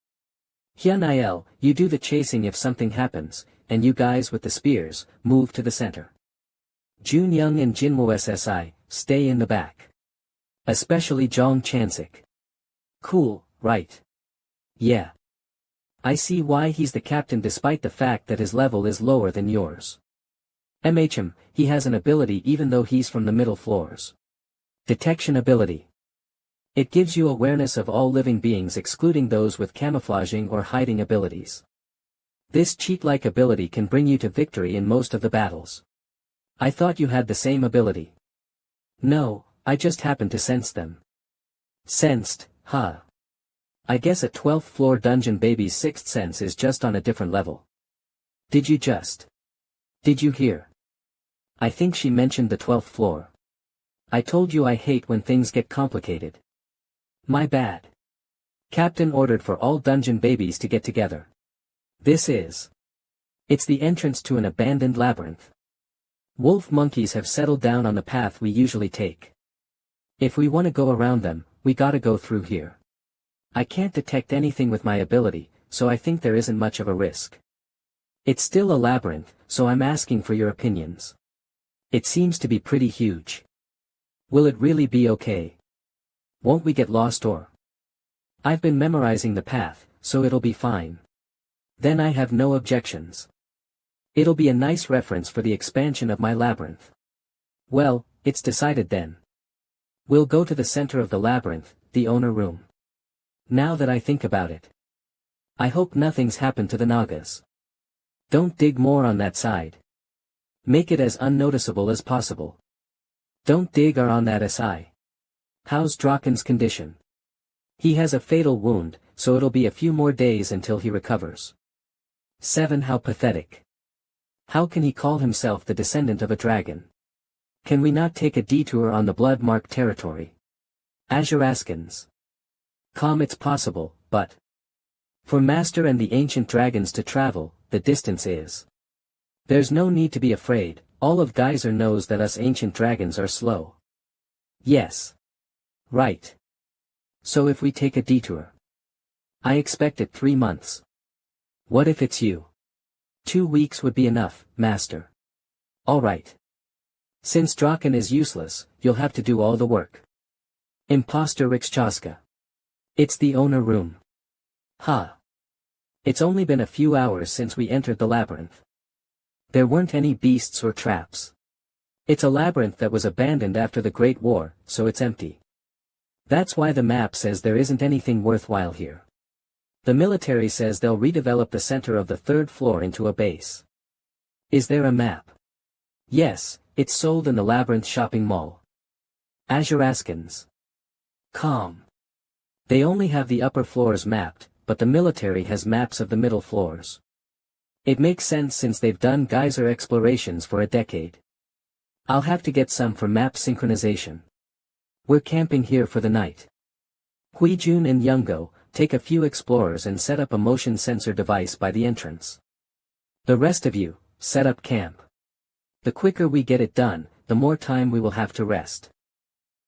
Hyunil, you do the chasing if something happens, and you guys with the spears, move to the center. Jun Young and Jinwoo SSI, stay in the back. Especially Jong Chansik. Cool, right? Yeah. I see why he's the captain despite the fact that his level is lower than yours. He has an ability even though he's from the middle floors. Detection ability. It gives you awareness of all living beings excluding those with camouflaging or hiding abilities. This cheat-like ability can bring you to victory in most of the battles. I thought you had the same ability. No, I just happened to sense them. Sensed, huh? I guess a 12th floor dungeon baby's 6th sense is just on a different level. Did you hear? I think she mentioned the 12th floor. I told you I hate when things get complicated. My bad. Captain ordered for all dungeon babies to get together. It's the entrance to an abandoned labyrinth. Wolf monkeys have settled down on the path we usually take. If we want to go around them, we gotta go through here. I can't detect anything with my ability, so I think there isn't much of a risk. It's still a labyrinth, so I'm asking for your opinions. It seems to be pretty huge. Will it really be okay? Won't we get lost or? I've been memorizing the path, so it'll be fine. Then I have no objections. It'll be a nice reference for the expansion of my labyrinth. Well, it's decided then. We'll go to the center of the labyrinth, the owner room. Now that I think about it. I hope nothing's happened to the Nagas. Don't dig more on that side. Make it as unnoticeable as possible. Don't dig or on that SI. How's Draken's condition? He has a fatal wound, so it'll be a few more days until he recovers. 7. How pathetic. How can he call himself the descendant of a dragon? Can we not take a detour on the blood-marked territory? Azuraskans. Calm, it's possible, but for Master and the ancient dragons to travel, the distance is. There's no need to be afraid, all of Geyser knows that us ancient dragons are slow. Yes. Right. So if we take a detour. I expect it 3 months. What if it's you? 2 weeks would be enough, Master. Alright. Since Draken is useless, you'll have to do all the work. Imposter Rikchaska. It's the owner room. Ha. It's only been a few hours since we entered the labyrinth. There weren't any beasts or traps. It's a labyrinth that was abandoned after the Great War, so it's empty. That's why the map says there isn't anything worthwhile here. The military says they'll redevelop the center of the 3rd floor into a base. Is there a map? Yes, it's sold in the Labyrinth shopping mall. Azuraskans. Calm. They only have the upper floors mapped, but the military has maps of the middle floors. It makes sense since they've done geyser explorations for a decade. I'll have to get some for map synchronization. We're camping here for the night. Huijun and Yungo, take a few explorers and set up a motion sensor device by the entrance. The rest of you, set up camp. The quicker we get it done, the more time we will have to rest.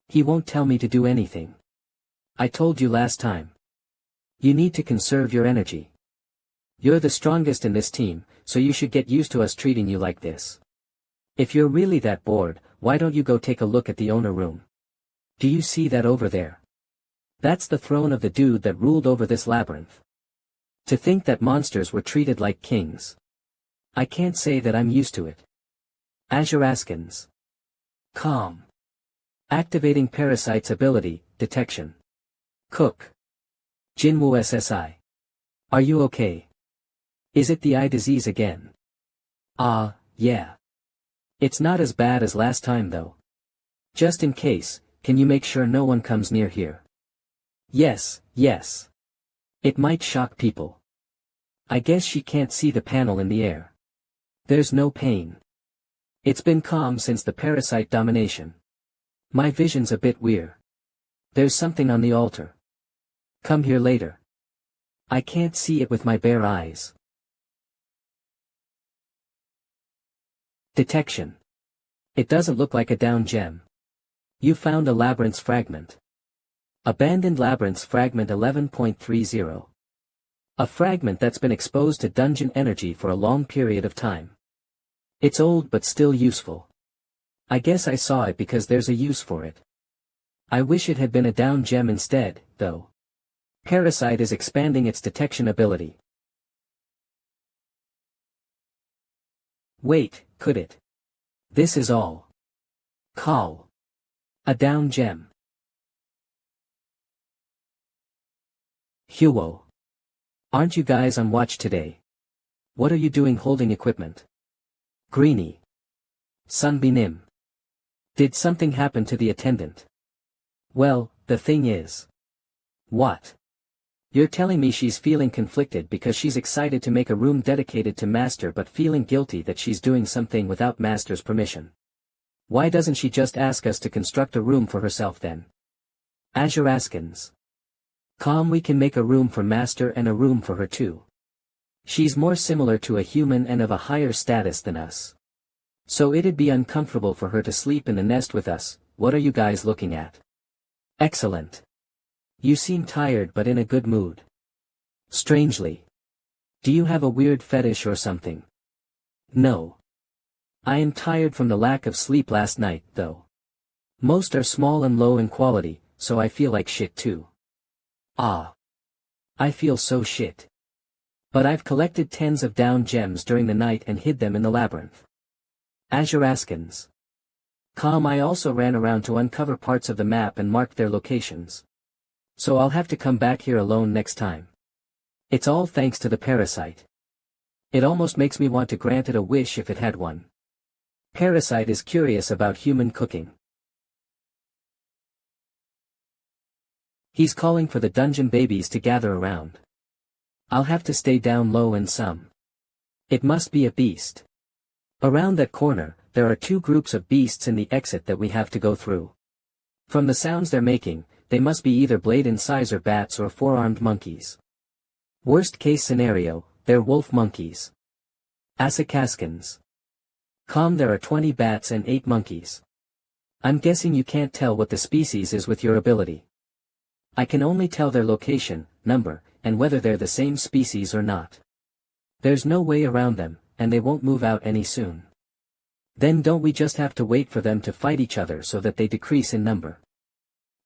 He won't tell me to do anything. I told you last time. You need to conserve your energy. You're the strongest in this team, so you should get used to us treating you like this. If you're really that bored, why don't you go take a look at the owner room? Do you see that over there? That's the throne of the dude that ruled over this labyrinth. To think that monsters were treated like kings. I can't say that I'm used to it. Azuraskans. Calm. Activating Parasite's ability, detection. Cook. Jinwoo SSI. Are you okay? Is it the eye disease again? Yeah. It's not as bad as last time though. Just in case, can you make sure no one comes near here? Yes. It might shock people. I guess she can't see the panel in the air. There's no pain. It's been calm since the parasite domination. My vision's a bit weird. There's something on the altar. Come here later. I can't see it with my bare eyes. Detection. It doesn't look like a down gem. You found a labyrinth's fragment. Abandoned labyrinth's fragment 11.30. A fragment that's been exposed to dungeon energy for a long period of time. It's old but still useful. I guess I saw it because there's a use for it. I wish it had been a down gem instead, though. Parasite is expanding its detection ability. Wait, could it? This is all. Call. A down gem. Huo. Aren't you guys on watch today? What are you doing holding equipment? Greenie. Sunbinim. Did something happen to the attendant? Well, the thing is. What? You're telling me she's feeling conflicted because she's excited to make a room dedicated to Master but feeling guilty that she's doing something without Master's permission. Why doesn't she just ask us to construct a room for herself then? Azuraskans. Calm, we can make a room for Master and a room for her too. She's more similar to a human and of a higher status than us. So it'd be uncomfortable for her to sleep in the nest with us. What are you guys looking at? Excellent. You seem tired but in a good mood. Strangely. Do you have a weird fetish or something? No. I am tired from the lack of sleep last night, though. Most are small and low in quality, so I feel like shit too. Ah. I feel so shit. But I've collected tens of down gems during the night and hid them in the labyrinth. Azuraskins. Calm. I also ran around to uncover parts of the map and marked their locations. So I'll have to come back here alone next time. It's all thanks to the parasite. It almost makes me want to grant it a wish if it had one. Parasite is curious about human cooking. He's calling for the dungeon babies to gather around. I'll have to stay down low and some. It must be a beast. Around that corner, there are two groups of beasts in the exit that we have to go through. From the sounds they're making, they must be either blade incisor bats or four-armed monkeys. Worst case scenario, they're wolf monkeys. Asakaskins. Calm. There are 20 bats and 8 monkeys. I'm guessing you can't tell what the species is with your ability. I can only tell their location, number, and whether they're the same species or not. There's no way around them, and they won't move out any soon. Then don't we just have to wait for them to fight each other so that they decrease in number?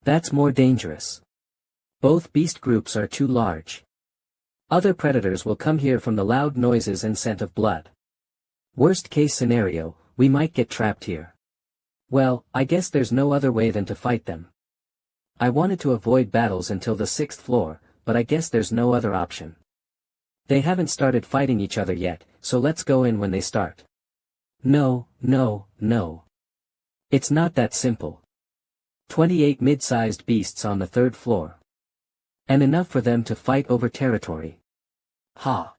That's more dangerous. Both beast groups are too large. Other predators will come here from the loud noises and scent of blood. Worst case scenario, we might get trapped here. Well, I guess there's no other way than to fight them. I wanted to avoid battles until the 6th floor, but I guess there's no other option. They haven't started fighting each other yet, so let's go in when they start. No, no, no. It's not that simple. 28 mid-sized beasts on the 3rd floor. And enough for them to fight over territory. Ha!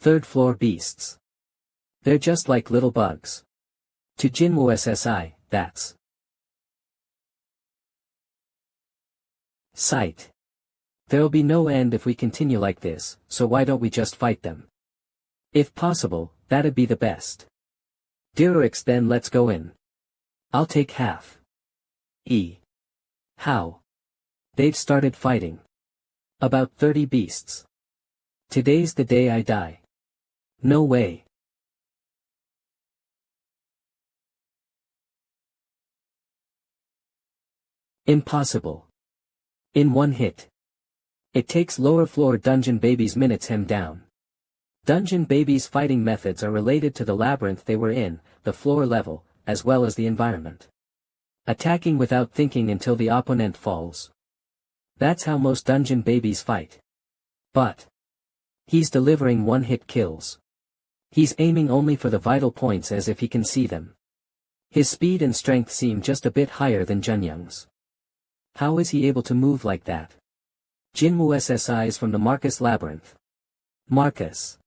3rd floor beasts. They're just like little bugs. To Jinwoo SSI, that's sight. There'll be no end if we continue like this, so why don't we just fight them? If possible, that'd be the best. Dirix, then let's go in. I'll take half. How? They've started fighting. About 30 beasts. Today's the day I die. No way. Impossible. In one hit. It takes lower floor dungeon babies minutes hem down. Dungeon babies' fighting methods are related to the labyrinth they were in, the floor level, as well as the environment. Attacking without thinking until the opponent falls. That's how most dungeon babies fight. But he's delivering one-hit kills. He's aiming only for the vital points as if he can see them. His speed and strength seem just a bit higher than Junyoung's. How is he able to move like that? Jinwoo SSI is from the Marcus Labyrinth. Marcus.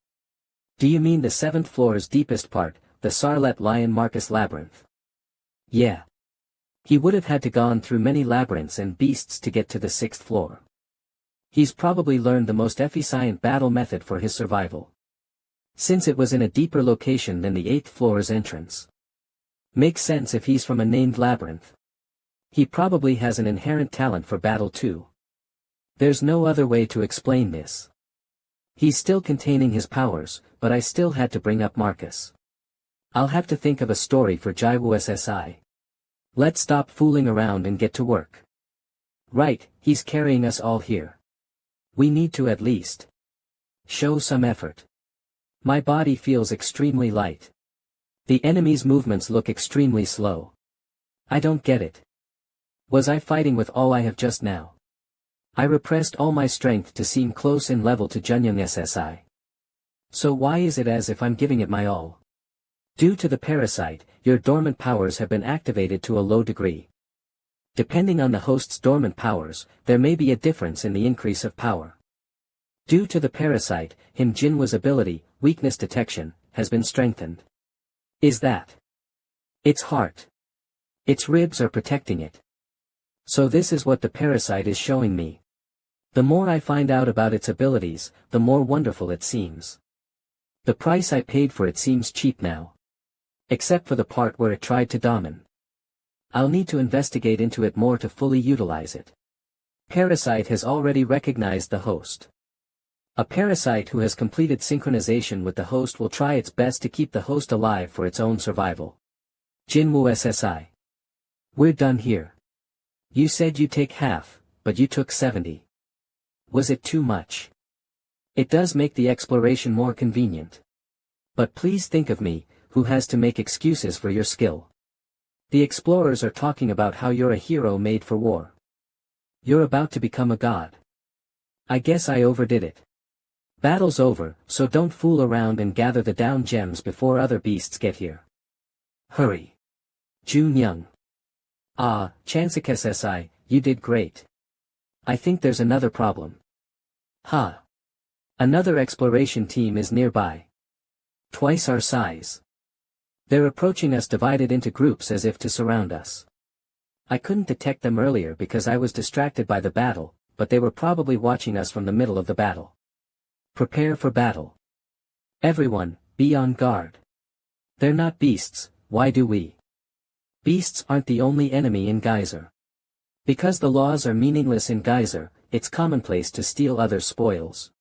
Do you mean the 7th floor's deepest part, the Sarlet Lion Marcus Labyrinth? Yeah. He would have had to gone through many labyrinths and beasts to get to the 6th floor. He's probably learned the most efficient battle method for his survival. Since it was in a deeper location than the 8th floor's entrance. Makes sense if he's from a named labyrinth. He probably has an inherent talent for battle too. There's no other way to explain this. He's still containing his powers, but I still had to bring up Marcus. I'll have to think of a story for Jinwoo SSI. Let's stop fooling around and get to work. Right, he's carrying us all here. We need to at least show some effort. My body feels extremely light. The enemy's movements look extremely slow. I don't get it. Was I fighting with all I have just now? I repressed all my strength to seem close in level to Junyoung SSI. So why is it as if I'm giving it my all? Due to the parasite, your dormant powers have been activated to a low degree. Depending on the host's dormant powers, there may be a difference in the increase of power. Due to the parasite, Jinwoo's ability, weakness detection, has been strengthened. Is that its heart? Its ribs are protecting it. So this is what the parasite is showing me. The more I find out about its abilities, the more wonderful it seems. The price I paid for it seems cheap now. Except for the part where it tried to domin. I'll need to investigate into it more to fully utilize it. Parasite has already recognized the host. A parasite who has completed synchronization with the host will try its best to keep the host alive for its own survival. Jinwoo SSI. We're done here. You said you take half, but you took 70. Was it too much? It does make the exploration more convenient. But please think of me, who has to make excuses for your skill. The explorers are talking about how you're a hero made for war. You're about to become a god. I guess I overdid it. Battle's over, so don't fool around and gather the down gems before other beasts get here. Hurry. Jun Young. Ah, Chansik SSI, you did great. I think there's another problem. Ha. Another exploration team is nearby. Twice our size. They're approaching us divided into groups as if to surround us. I couldn't detect them earlier because I was distracted by the battle, but they were probably watching us from the middle of the battle. Prepare for battle. Everyone, be on guard. They're not beasts, why do we? Beasts aren't the only enemy in Geyser. Because the laws are meaningless in Geyser, it's commonplace to steal other spoils.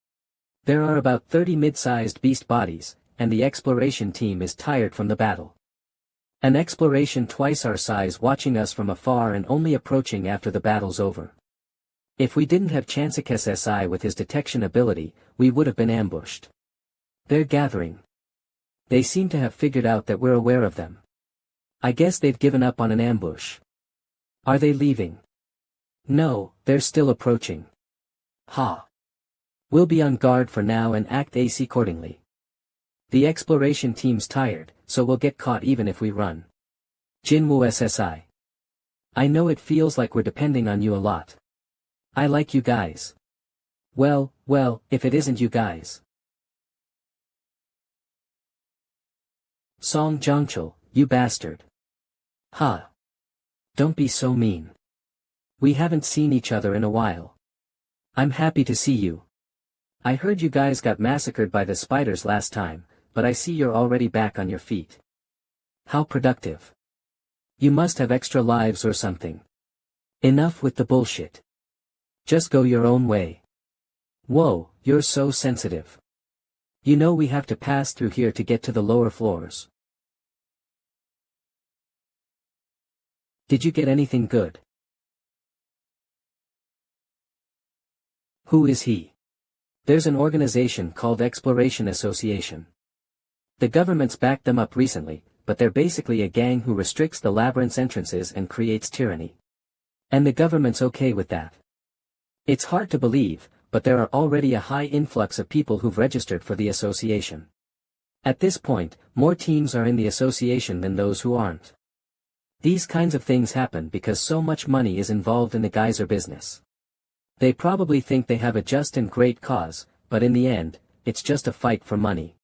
There are about 30 mid-sized beast bodies, and the exploration team is tired from the battle. An exploration twice our size watching us from afar and only approaching after the battle's over. If we didn't have Chansik SSI with his detection ability, we would have been ambushed. They're gathering. They seem to have figured out that we're aware of them. I guess they've given up on an ambush. Are they leaving? No, they're still approaching. Ha. We'll be on guard for now and act accordingly. The exploration team's tired, so we'll get caught even if we run. Jinwoo SSI. I know it feels like we're depending on you a lot. I like you guys. Well, if it isn't you guys. Song Jongchul, you bastard. Ha. Don't be so mean. We haven't seen each other in a while. I'm happy to see you. I heard you guys got massacred by the spiders last time, but I see you're already back on your feet. How productive. You must have extra lives or something. Enough with the bullshit. Just go your own way. Whoa, you're so sensitive. You know we have to pass through here to get to the lower floors. Did you get anything good? Who is he? There's an organization called Exploration Association. The government's backed them up recently, but they're basically a gang who restricts the labyrinth's entrances and creates tyranny. And the government's okay with that. It's hard to believe, but there are already a high influx of people who've registered for the association. At this point, more teams are in the association than those who aren't. These kinds of things happen because so much money is involved in the geyser business. They probably think they have a just and great cause, but in the end, it's just a fight for money.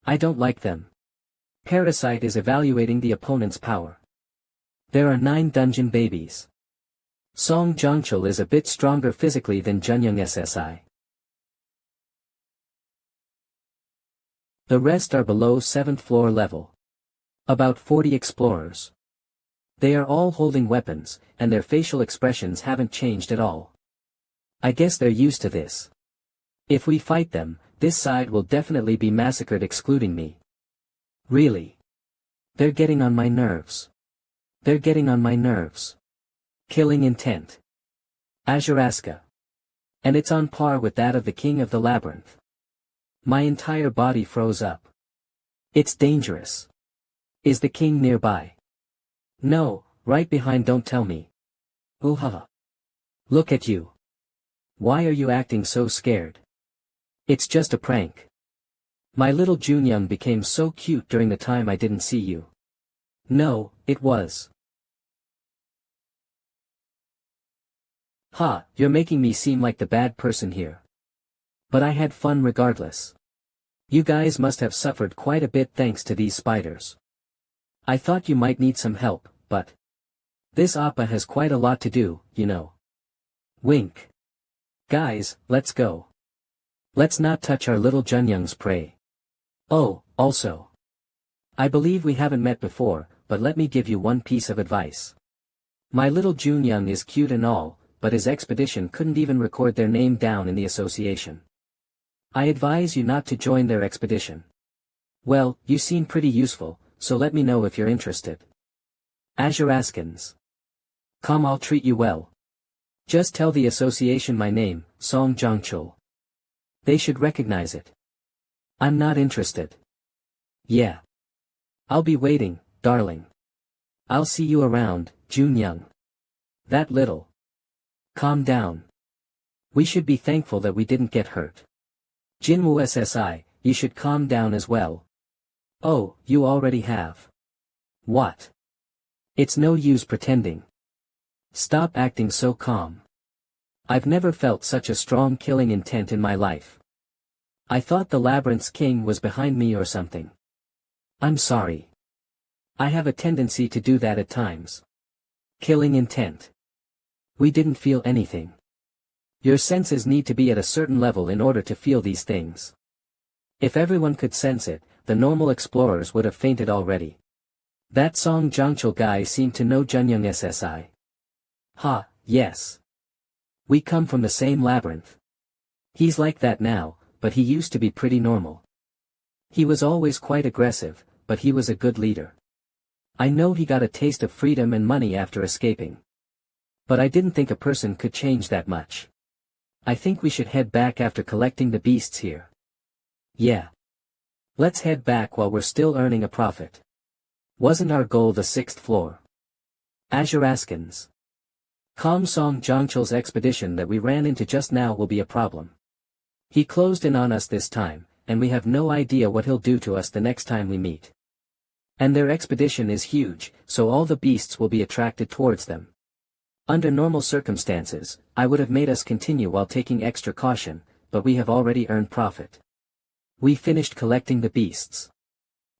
I don't like them. Parasite is evaluating the opponent's power. There are 9 dungeon babies. Song Jongchul is a bit stronger physically than Junyoung SSI. The rest are below 7th floor level. About 40 explorers. They are all holding weapons, and their facial expressions haven't changed at all. I guess they're used to this. If we fight them, this side will definitely be massacred excluding me. Really? They're getting on my nerves. They're getting on my nerves. Killing intent. Azuraska. And it's on par with that of the King of the Labyrinth. My entire body froze up. It's dangerous. Is the king nearby? No, right behind, don't tell me. Ooh-ha. Look at you. Why are you acting so scared? It's just a prank. My little Junyoung became so cute during the time I didn't see you. No, it was. Ha, you're making me seem like the bad person here. But I had fun regardless. You guys must have suffered quite a bit thanks to these spiders. I thought you might need some help, but this Appa has quite a lot to do, you know. Wink. Guys, let's go. Let's not touch our little Junyoung's prey. Oh, also. I believe we haven't met before, but let me give you one piece of advice. My little Junyoung is cute and all, but his expedition couldn't even record their name down in the association. I advise you not to join their expedition. Well, you seem pretty useful, so let me know if you're interested. Azuraskans. Come, I'll treat you well. Just tell the association my name, Song Jongchul. They should recognize it. I'm not interested. Yeah. I'll be waiting, darling. I'll see you around, Junyoung. That little. Calm down. We should be thankful that we didn't get hurt. Jinwoo SSI, you should calm down as well. Oh, you already have. What? It's no use pretending. Stop acting so calm. I've never felt such a strong killing intent in my life. I thought the labyrinth's king was behind me or something. I'm sorry. I have a tendency to do that at times. Killing intent. We didn't feel anything. Your senses need to be at a certain level in order to feel these things. If everyone could sense it, the normal explorers would have fainted already. That Song Jongchul guy seemed to know Junyoung SSI. Ha, yes. We come from the same labyrinth. He's like that now, but he used to be pretty normal. He was always quite aggressive, but he was a good leader. I know he got a taste of freedom and money after escaping. But I didn't think a person could change that much. I think we should head back after collecting the beasts here. Yeah. Let's head back while we're still earning a profit. Wasn't our goal the 6th floor? Azuraskans. Song Jongchul's expedition that we ran into just now will be a problem. He closed in on us this time, and we have no idea what he'll do to us the next time we meet. And their expedition is huge, so all the beasts will be attracted towards them. Under normal circumstances, I would have made us continue while taking extra caution, but we have already earned profit. We finished collecting the beasts.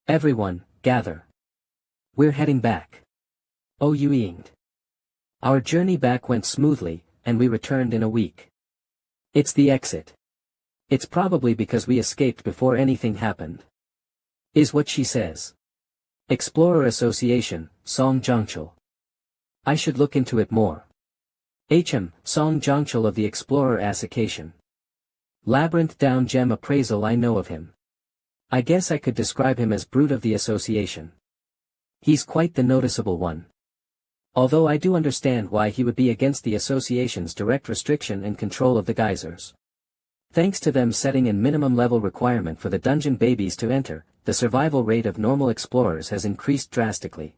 Everyone, gather. We're heading back. Oh, you inged. Our journey back went smoothly, and we returned in a week. It's the exit. It's probably because we escaped before anything happened. Is what she says. Explorer Association, Song Jongchul. I should look into it more. Song Jongchul of the Explorer Association. Labyrinth Down Gem Appraisal. I know of him. I guess I could describe him as Brute of the Association. He's quite the noticeable one. Although I do understand why he would be against the association's direct restriction and control of the geysers. Thanks to them setting a minimum level requirement for the dungeon babies to enter, the survival rate of normal explorers has increased drastically.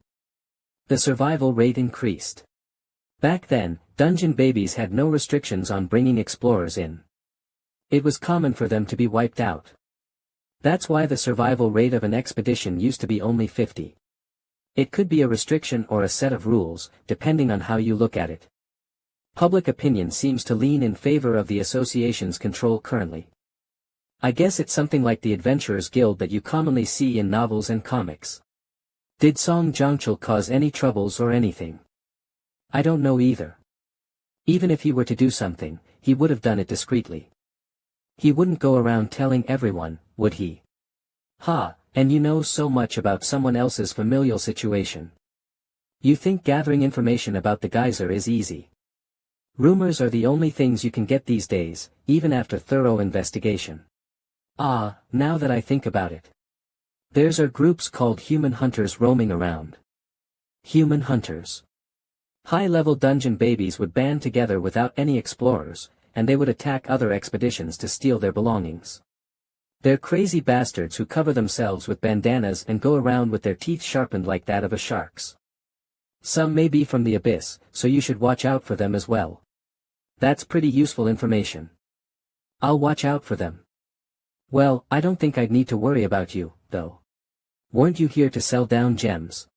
The survival rate increased. Back then, dungeon babies had no restrictions on bringing explorers in. It was common for them to be wiped out. That's why the survival rate of an expedition used to be only 50. It could be a restriction or a set of rules, depending on how you look at it. Public opinion seems to lean in favor of the association's control currently. I guess it's something like the Adventurers Guild that you commonly see in novels and comics. Did Song Jongchul cause any troubles or anything? I don't know either. Even if he were to do something, he would have done it discreetly. He wouldn't go around telling everyone, would he? Ha, and you know so much about someone else's familial situation. You think gathering information about the geyser is easy. Rumors are the only things you can get these days, even after thorough investigation. Ah, now that I think about it. There's groups called human hunters roaming around. Human hunters. High-level dungeon babies would band together without any explorers, and they would attack other expeditions to steal their belongings. They're crazy bastards who cover themselves with bandanas and go around with their teeth sharpened like that of a shark's. Some may be from the abyss, so you should watch out for them as well. That's pretty useful information. I'll watch out for them. Well, I don't think I'd need to worry about you, though. Weren't you here to sell down gems?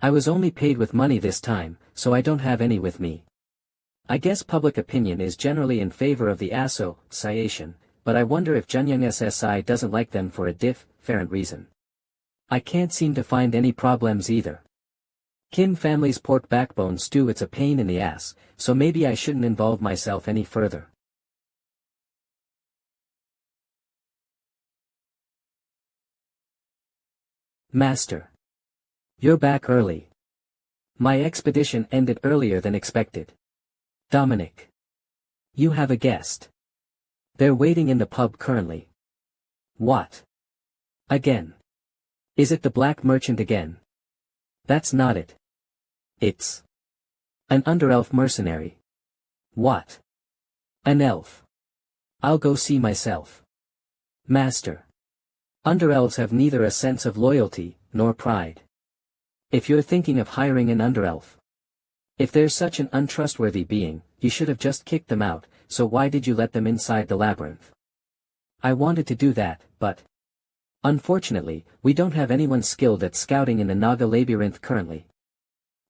I was only paid with money this time, so I don't have any with me. I guess public opinion is generally in favor of the association, but I wonder if Junyoung SSI doesn't like them for a different reason. I can't seem to find any problems either. Kim family's pork backbone stew, it's a pain in the ass, so maybe I shouldn't involve myself any further. Master. You're back early. My expedition ended earlier than expected. Dominic. You have a guest. They're waiting in the pub currently. What? Again? Is it the black merchant again? That's not it. It's an underelf mercenary. What? An elf. I'll go see myself. Master. Underelves have neither a sense of loyalty, nor pride. If you're thinking of hiring an underelf, if there's such an untrustworthy being, you should have just kicked them out, so why did you let them inside the labyrinth? I wanted to do that, but unfortunately, we don't have anyone skilled at scouting in the Naga labyrinth currently.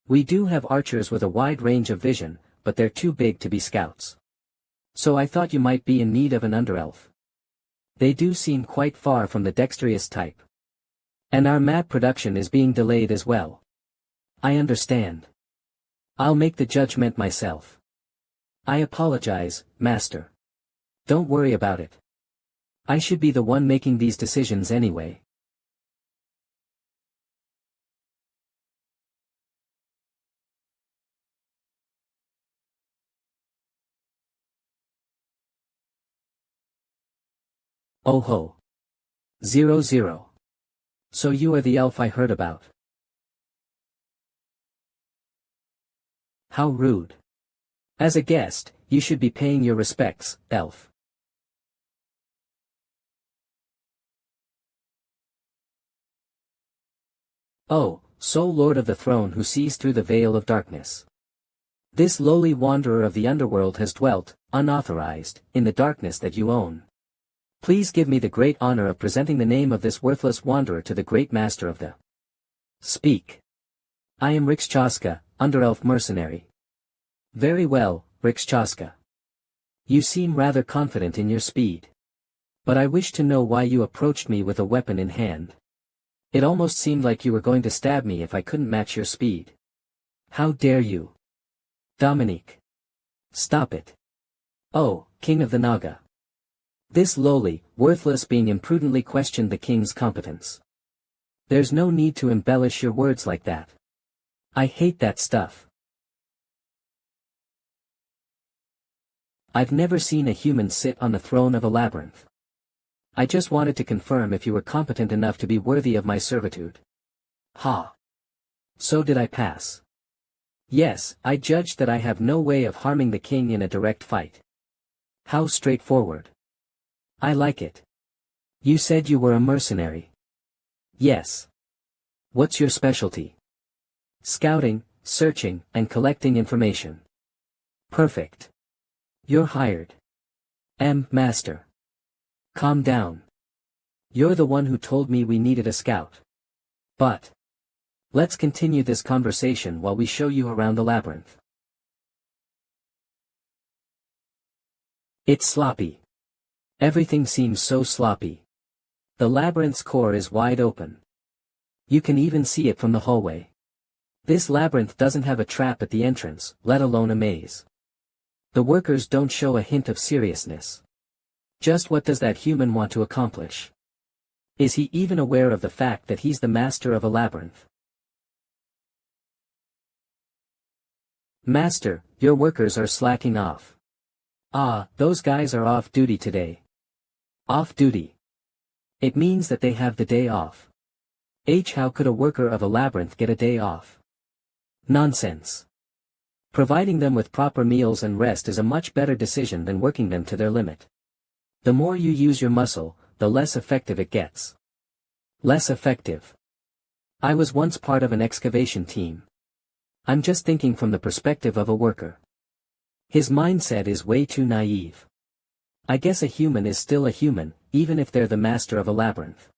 We do have archers with a wide range of vision, but they're too big to be scouts. So I thought you might be in need of an underelf. They do seem quite far from the dexterous type. And our map production is being delayed as well. I understand. I'll make the judgment myself. I apologize, Master. Don't worry about it. I should be the one making these decisions anyway. Oh ho. 00. So you are the elf I heard about. How rude. As a guest, you should be paying your respects, elf. Oh, sole lord of the throne who sees through the veil of darkness. This lowly wanderer of the underworld has dwelt, unauthorized, in the darkness that you own. Please give me the great honor of presenting the name of this worthless wanderer to the great master of the. Speak. I am Rikschowska, underelf mercenary. Very well, Rikschowska. You seem rather confident in your speed. But I wish to know why you approached me with a weapon in hand. It almost seemed like you were going to stab me if I couldn't match your speed. How dare you? Dominique. Stop it. Oh, King of the Naga. This lowly, worthless being imprudently questioned the king's competence. There's no need to embellish your words like that. I hate that stuff. I've never seen a human sit on the throne of a labyrinth. I just wanted to confirm if you were competent enough to be worthy of my servitude. Ha. So did I pass? Yes, I judged that I have no way of harming the king in a direct fight. How straightforward. I like it. You said you were a mercenary. Yes. What's your specialty? Scouting, searching, and collecting information. Perfect. You're hired. Master. Calm down. You're the one who told me we needed a scout. But let's continue this conversation while we show you around the labyrinth. It's sloppy. Everything seems so sloppy. The labyrinth's core is wide open. You can even see it from the hallway. This labyrinth doesn't have a trap at the entrance, let alone a maze. The workers don't show a hint of seriousness. Just what does that human want to accomplish? Is he even aware of the fact that he's the master of a labyrinth? Master, your workers are slacking off. Ah, those guys are off duty today. Off duty. It means that they have the day off. How could a worker of a labyrinth get a day off? Nonsense. Providing them with proper meals and rest is a much better decision than working them to their limit. The more you use your muscle, the less effective it gets. Less effective. I was once part of an excavation team. I'm just thinking from the perspective of a worker. His mindset is way too naive. I guess a human is still a human, even if they're the master of a labyrinth.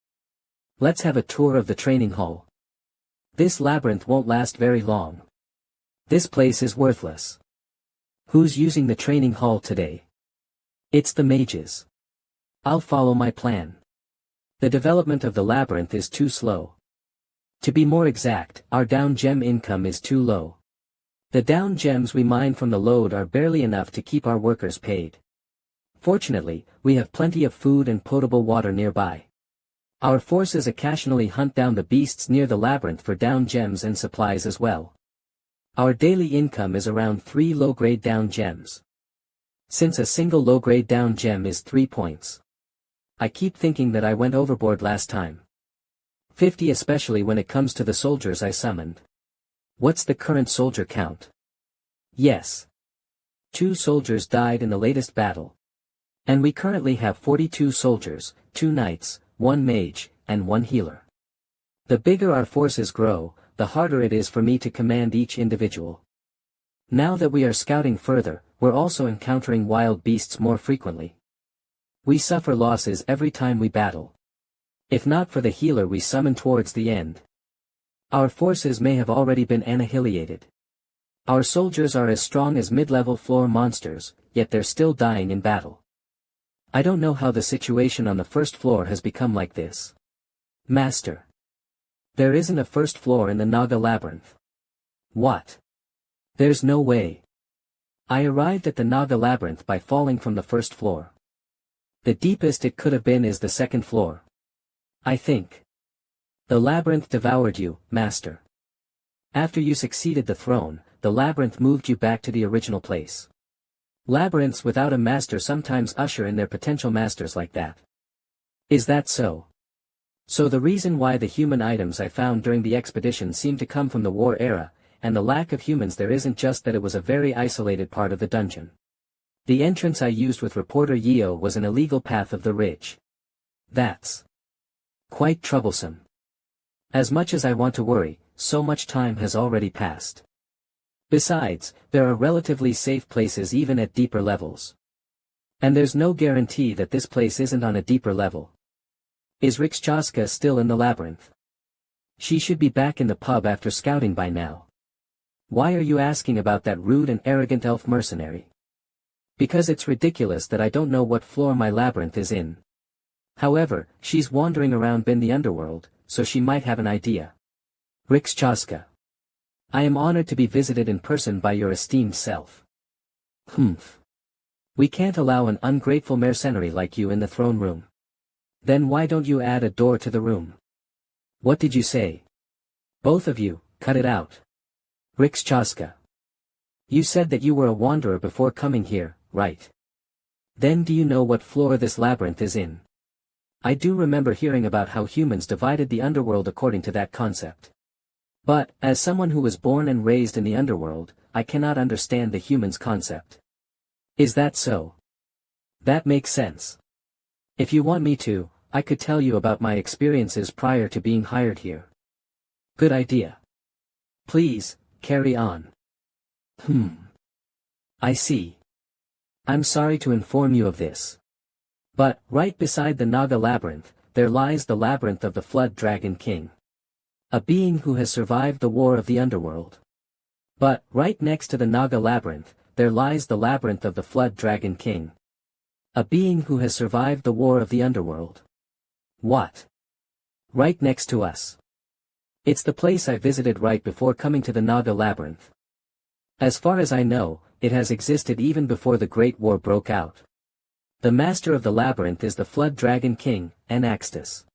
Let's have a tour of the training hall. This labyrinth won't last very long. This place is worthless. Who's using the training hall today? It's the mages. I'll follow my plan. The development of the labyrinth is too slow. To be more exact, our down gem income is too low. The down gems we mine from the lode are barely enough to keep our workers paid. Fortunately, we have plenty of food and potable water nearby. Our forces occasionally hunt down the beasts near the labyrinth for down gems and supplies as well. Our daily income is around 3 low-grade down gems. Since a single low-grade down gem is 3 points. I keep thinking that I went overboard last time. 50 especially when it comes to the soldiers I summoned. What's the current soldier count? Yes. 2 soldiers died in the latest battle. And we currently have 42 soldiers, 2 knights, 1 mage, and 1 healer. The bigger our forces grow, the harder it is for me to command each individual. Now that we are scouting further, we're also encountering wild beasts more frequently. We suffer losses every time we battle. If not for the healer we summon towards the end, our forces may have already been annihilated. Our soldiers are as strong as mid-level floor monsters, yet they're still dying in battle. I don't know how the situation on the first floor has become like this. Master. There isn't a first floor in the Naga Labyrinth. What? There's no way. I arrived at the Naga Labyrinth by falling from the first floor. The deepest it could have been is the second floor. I think. The labyrinth devoured you, Master. After you succeeded the throne, the labyrinth moved you back to the original place. Labyrinths without a master sometimes usher in their potential masters like that. Is that so? So the reason why the human items I found during the expedition seem to come from the war era, and the lack of humans there isn't just that it was a very isolated part of the dungeon. The entrance I used with reporter Yeo was an illegal path of the ridge. That's quite troublesome. As much as I want to worry, so much time has already passed. Besides, there are relatively safe places even at deeper levels. And there's no guarantee that this place isn't on a deeper level. Is Rikschowska still in the labyrinth? She should be back in the pub after scouting by now. Why are you asking about that rude and arrogant elf mercenary? Because it's ridiculous that I don't know what floor my labyrinth is in. However, she's wandering around in the underworld, so she might have an idea. Rikschowska. I am honored to be visited in person by your esteemed self. Humph. We can't allow an ungrateful mercenary like you in the throne room. Then why don't you add a door to the room? What did you say? Both of you, cut it out. Rikschowska. You said that you were a wanderer before coming here, right? Then do you know what floor this labyrinth is in? I do remember hearing about how humans divided the underworld according to that concept. But, as someone who was born and raised in the underworld, I cannot understand the humans' concept. Is that so? That makes sense. If you want me to, I could tell you about my experiences prior to being hired here. Good idea. Please, carry on. I see. I'm sorry to inform you of this. But, right beside the Naga Labyrinth, there lies the labyrinth of the Flood Dragon King. A being who has survived the war of the underworld. But, right next to the Naga Labyrinth, there lies the labyrinth of the Flood Dragon King. A being who has survived the war of the underworld. What? Right next to us. It's the place I visited right before coming to the Naga Labyrinth. As far as I know, it has existed even before the Great War broke out. The master of the labyrinth is the Flood Dragon King, Anaxtus.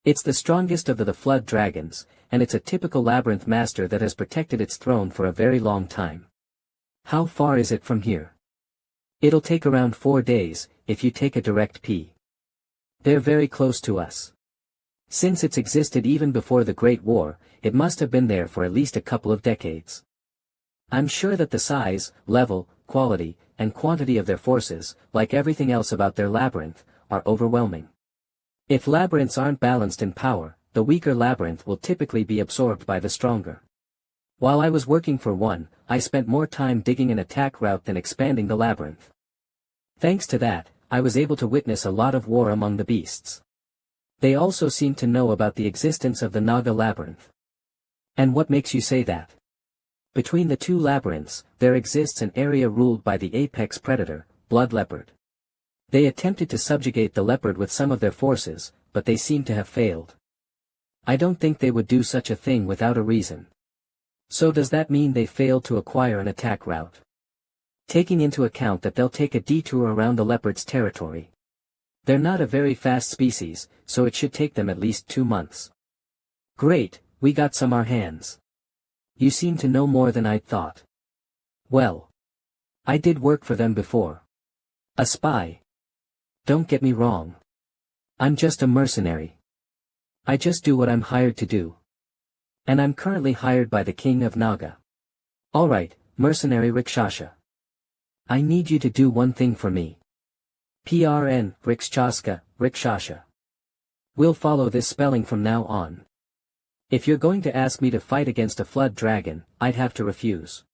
It's the strongest of the Flood Dragons, and it's a typical labyrinth master that has protected its throne for a very long time. How far is it from here? It'll take around 4 days, if you take a direct P. They're very close to us. Since it's existed even before the Great War, it must have been there for at least a couple of decades. I'm sure that the size, level, quality, and quantity of their forces, like everything else about their labyrinth, are overwhelming. If labyrinths aren't balanced in power, the weaker labyrinth will typically be absorbed by the stronger. While I was working for one, I spent more time digging an attack route than expanding the labyrinth. Thanks to that, I was able to witness a lot of war among the beasts. They also seemed to know about the existence of the Naga Labyrinth. And what makes you say that? Between the two labyrinths, there exists an area ruled by the apex predator, Blood Leopard. They attempted to subjugate the leopard with some of their forces, but they seem to have failed. I don't think they would do such a thing without a reason. So does that mean they failed to acquire an attack route? Taking into account that they'll take a detour around the leopard's territory. They're not a very fast species, so it should take them at least 2 months. Great, we got some our hands. You seem to know more than I'd thought. Well, I did work for them before. A spy. Don't get me wrong. I'm just a mercenary. I just do what I'm hired to do. And I'm currently hired by the King of Naga. Alright, mercenary Rakshasa. I need you to do one thing for me. PRN, Rakshasa. We'll follow this spelling from now on. If you're going to ask me to fight against a flood dragon, I'd have to refuse.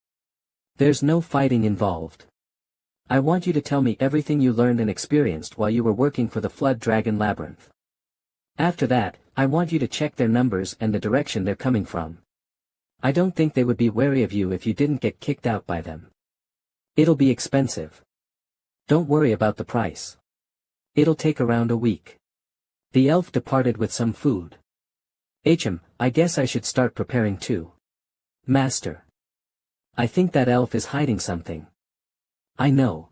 There's no fighting involved. I want you to tell me everything you learned and experienced while you were working for the flood dragon labyrinth. After that, I want you to check their numbers and the direction they're coming from. I don't think they would be wary of you if you didn't get kicked out by them. It'll be expensive. Don't worry about the price. It'll take around a week. The elf departed with some food. I guess I should start preparing too. Master. I think that elf is hiding something. I know.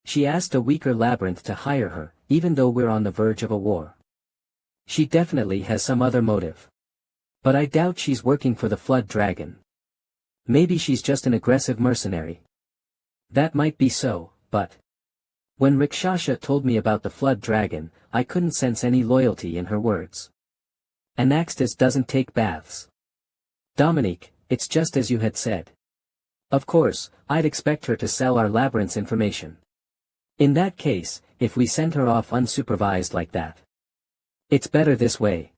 She asked a weaker labyrinth to hire her, even though we're on the verge of a war. She definitely has some other motive. But I doubt she's working for the flood dragon. Maybe she's just an aggressive mercenary. That might be so, but when Rakshasa told me about the flood dragon, I couldn't sense any loyalty in her words. Anaxtis doesn't take baths. Dominique, it's just as you had said. Of course, I'd expect her to sell our labyrinth's information. In that case, if we send her off unsupervised like that. It's better this way.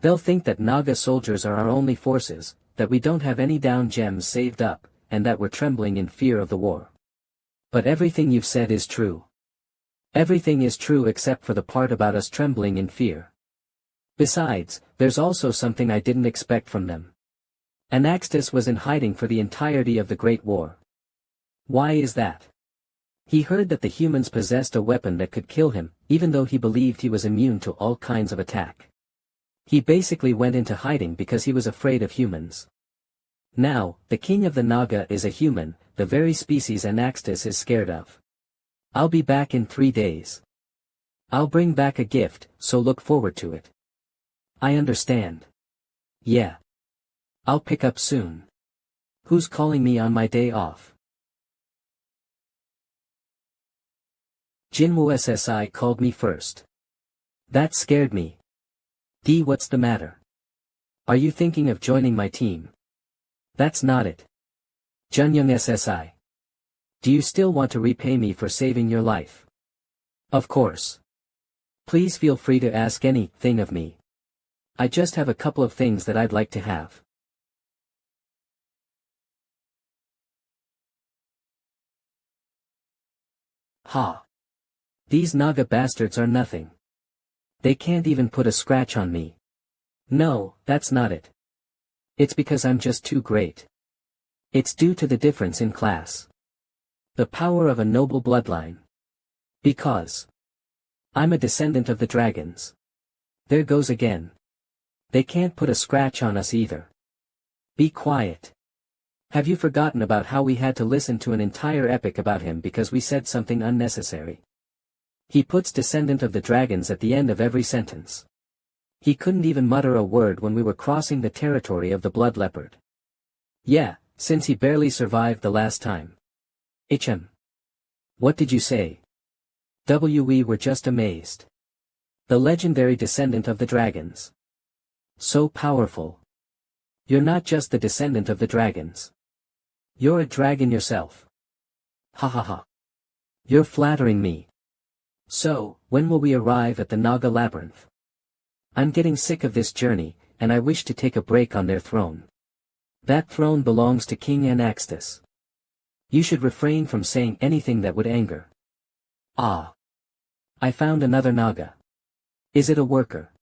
They'll think that Naga soldiers are our only forces, that we don't have any down gems saved up, and that we're trembling in fear of the war. But everything you've said is true. Everything is true except for the part about us trembling in fear. Besides, there's also something I didn't expect from them. Anaxtis was in hiding for the entirety of the Great War. Why is that? He heard that the humans possessed a weapon that could kill him, even though he believed he was immune to all kinds of attack. He basically went into hiding because he was afraid of humans. Now, the king of the Naga is a human, the very species Anaxtis is scared of. I'll be back in 3 days. I'll bring back a gift, so look forward to it. I understand. Yeah. I'll pick up soon. Who's calling me on my day off? Jinwoo SSI called me first. That scared me. What's the matter? Are you thinking of joining my team? That's not it. Junyoung SSI. Do you still want to repay me for saving your life? Of course. Please feel free to ask anything of me. I just have a couple of things that I'd like to have. Ha! These Naga bastards are nothing. They can't even put a scratch on me. No, that's not it. It's because I'm just too great. It's due to the difference in class. The power of a noble bloodline. Because I'm a descendant of the dragons. There goes again. They can't put a scratch on us either. Be quiet. Have you forgotten about how we had to listen to an entire epic about him because we said something unnecessary? He puts descendant of the dragons at the end of every sentence. He couldn't even mutter a word when we were crossing the territory of the blood leopard. Yeah, since he barely survived the last time. What did you say? We were just amazed. The legendary descendant of the dragons. So powerful. You're not just the descendant of the dragons. You're a dragon yourself. Ha ha ha. You're flattering me. So, when will we arrive at the Naga labyrinth? I'm getting sick of this journey, and I wish to take a break on their throne. That throne belongs to King Anaxtis. You should refrain from saying anything that would anger. Ah. I found another Naga. Is it a worker?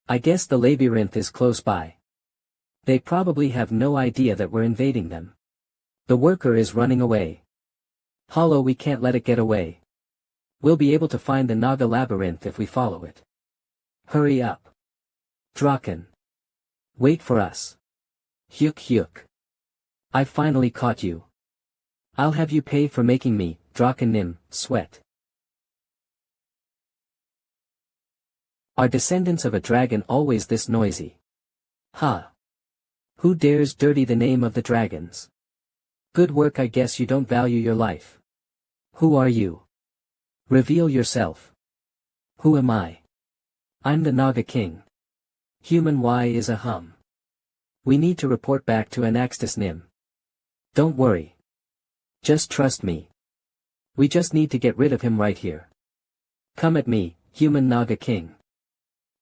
I guess the labyrinth is close by. They probably have no idea that we're invading them. The worker is running away. Hollow, we can't let it get away. We'll be able to find the Naga labyrinth if we follow it. Hurry up. Draken. Wait for us. Hyuk. I finally caught you. I'll have you pay for making me, Draken sweat. Are descendants of a dragon always this noisy? Huh. Who dares dirty the name of the dragons? Good work, I guess you don't value your life. Who are you? Reveal yourself. Who am I? I'm the Naga King. Human Y is a hum. We need to report back to Anaxtis Nim. Don't worry. Just trust me. We just need to get rid of him right here. Come at me, human Naga King.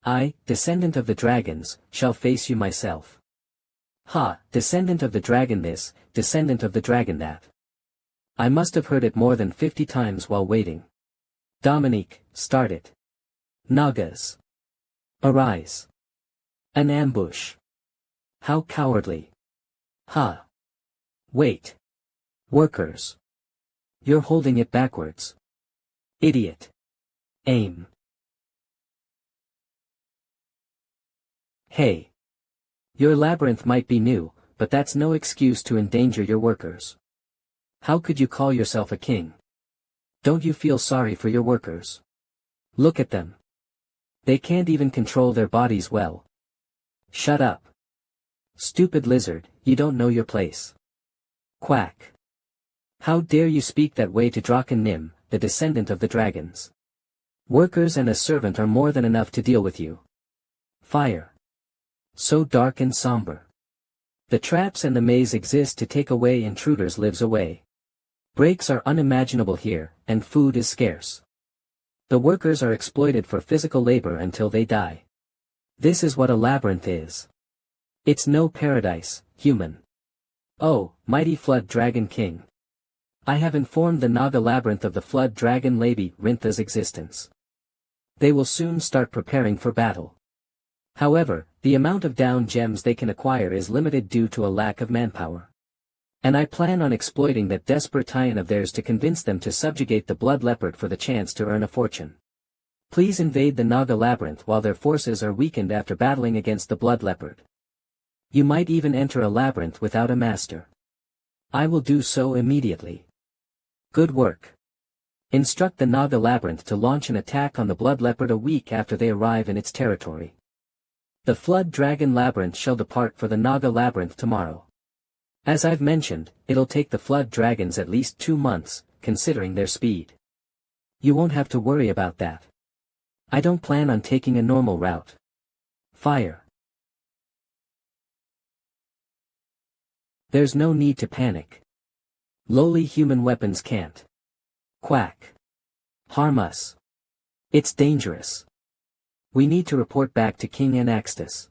I, descendant of the dragons, shall face you myself. Ha, descendant of the dragon this, descendant of the dragon that. I must have heard it more than 50 times while waiting. Dominique, start it. Nagas. Arise. An ambush. How cowardly. Ha. Wait. Workers. You're holding it backwards. Idiot. Aim. Hey. Your labyrinth might be new, but that's no excuse to endanger your workers. How could you call yourself a king? Don't you feel sorry for your workers? Look at them. They can't even control their bodies well. Shut up. Stupid lizard, you don't know your place. Quack. How dare you speak that way to Draken Nim, the descendant of the dragons? Workers and a servant are more than enough to deal with you. Fire. So dark and somber. The traps and the maze exist to take away intruders lives away. Breaks are unimaginable here, and food is scarce. The workers are exploited for physical labor until they die. This is what a labyrinth is. It's no paradise, human. Oh, mighty Flood Dragon King. I have informed the Naga Labyrinth of the Flood Dragon Labi Rintha's existence. They will soon start preparing for battle. However, the amount of down gems they can acquire is limited due to a lack of manpower. And I plan on exploiting that desperate tie-in of theirs to convince them to subjugate the Blood Leopard for the chance to earn a fortune. Please invade the Naga Labyrinth while their forces are weakened after battling against the Blood Leopard. You might even enter a labyrinth without a master. I will do so immediately. Good work. Instruct the Naga Labyrinth to launch an attack on the Blood Leopard a week after they arrive in its territory. The Flood Dragon Labyrinth shall depart for the Naga Labyrinth tomorrow. As I've mentioned, it'll take the Flood Dragons at least 2 months, considering their speed. You won't have to worry about that. I don't plan on taking a normal route. Fire. There's no need to panic. Lowly human weapons can't. Quack. Harm us. It's dangerous. We need to report back to King Anaxtis.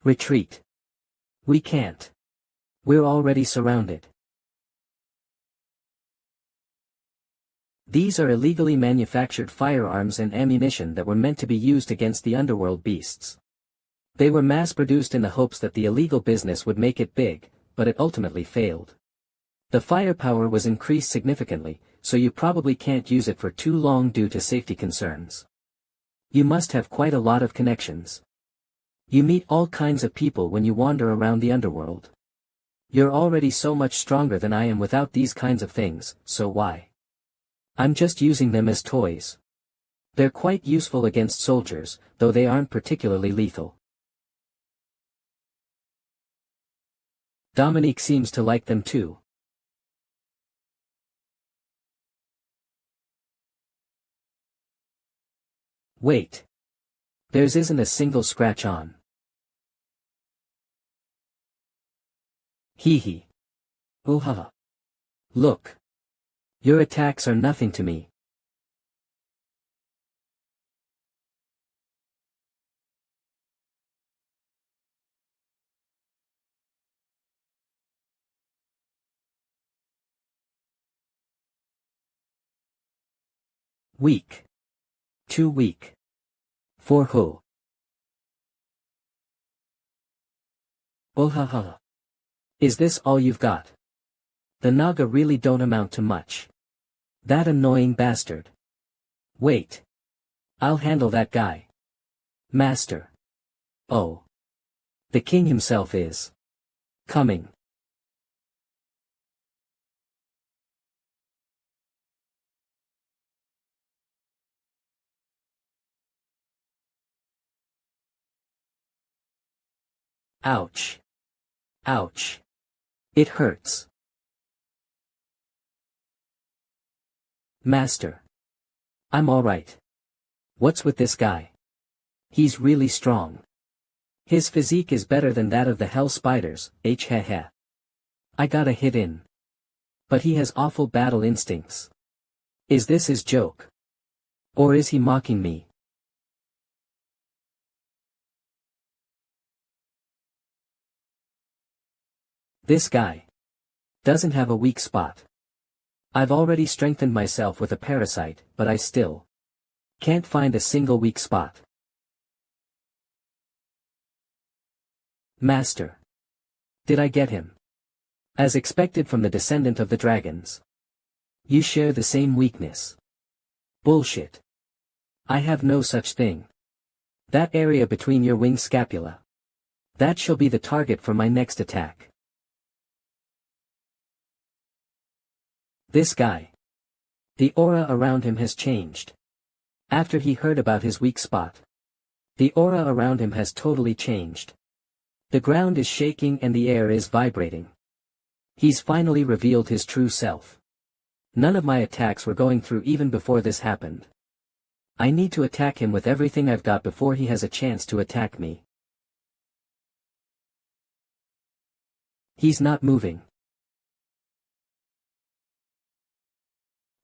Retreat. We can't. We're already surrounded. These are illegally manufactured firearms and ammunition that were meant to be used against the underworld beasts. They were mass-produced in the hopes that the illegal business would make it big, but it ultimately failed. The firepower was increased significantly, so you probably can't use it for too long due to safety concerns. You must have quite a lot of connections. You meet all kinds of people when you wander around the underworld. You're already so much stronger than I am without these kinds of things, so why? I'm just using them as toys. They're quite useful against soldiers, though they aren't particularly lethal. Dominique seems to like them too. Wait. Theirs isn't a single scratch on. Hee hee. Ooh ha ha. Look. Your attacks are nothing to me. Weak. Too weak. For who? Oh ha ha. Is this all you've got? The Naga really don't amount to much. That annoying bastard. Wait. I'll handle that guy. Master. Oh. The king himself is coming. Ouch. Ouch. It hurts. Master. I'm alright. What's with this guy? He's really strong. His physique is better than that of the hell spiders, heh. I got a hit in. But he has awful battle instincts. Is this his joke? Or is he mocking me? This guy doesn't have a weak spot. I've already strengthened myself with a parasite, but I still can't find a single weak spot. Master. Did I get him? As expected from the descendant of the dragons. You share the same weakness. Bullshit. I have no such thing. That area between your wing scapula. That shall be the target for my next attack. This guy. The aura around him has changed. After he heard about his weak spot. The aura around him has totally changed. The ground is shaking and the air is vibrating. He's finally revealed his true self. None of my attacks were going through even before this happened. I need to attack him with everything I've got before he has a chance to attack me. He's not moving.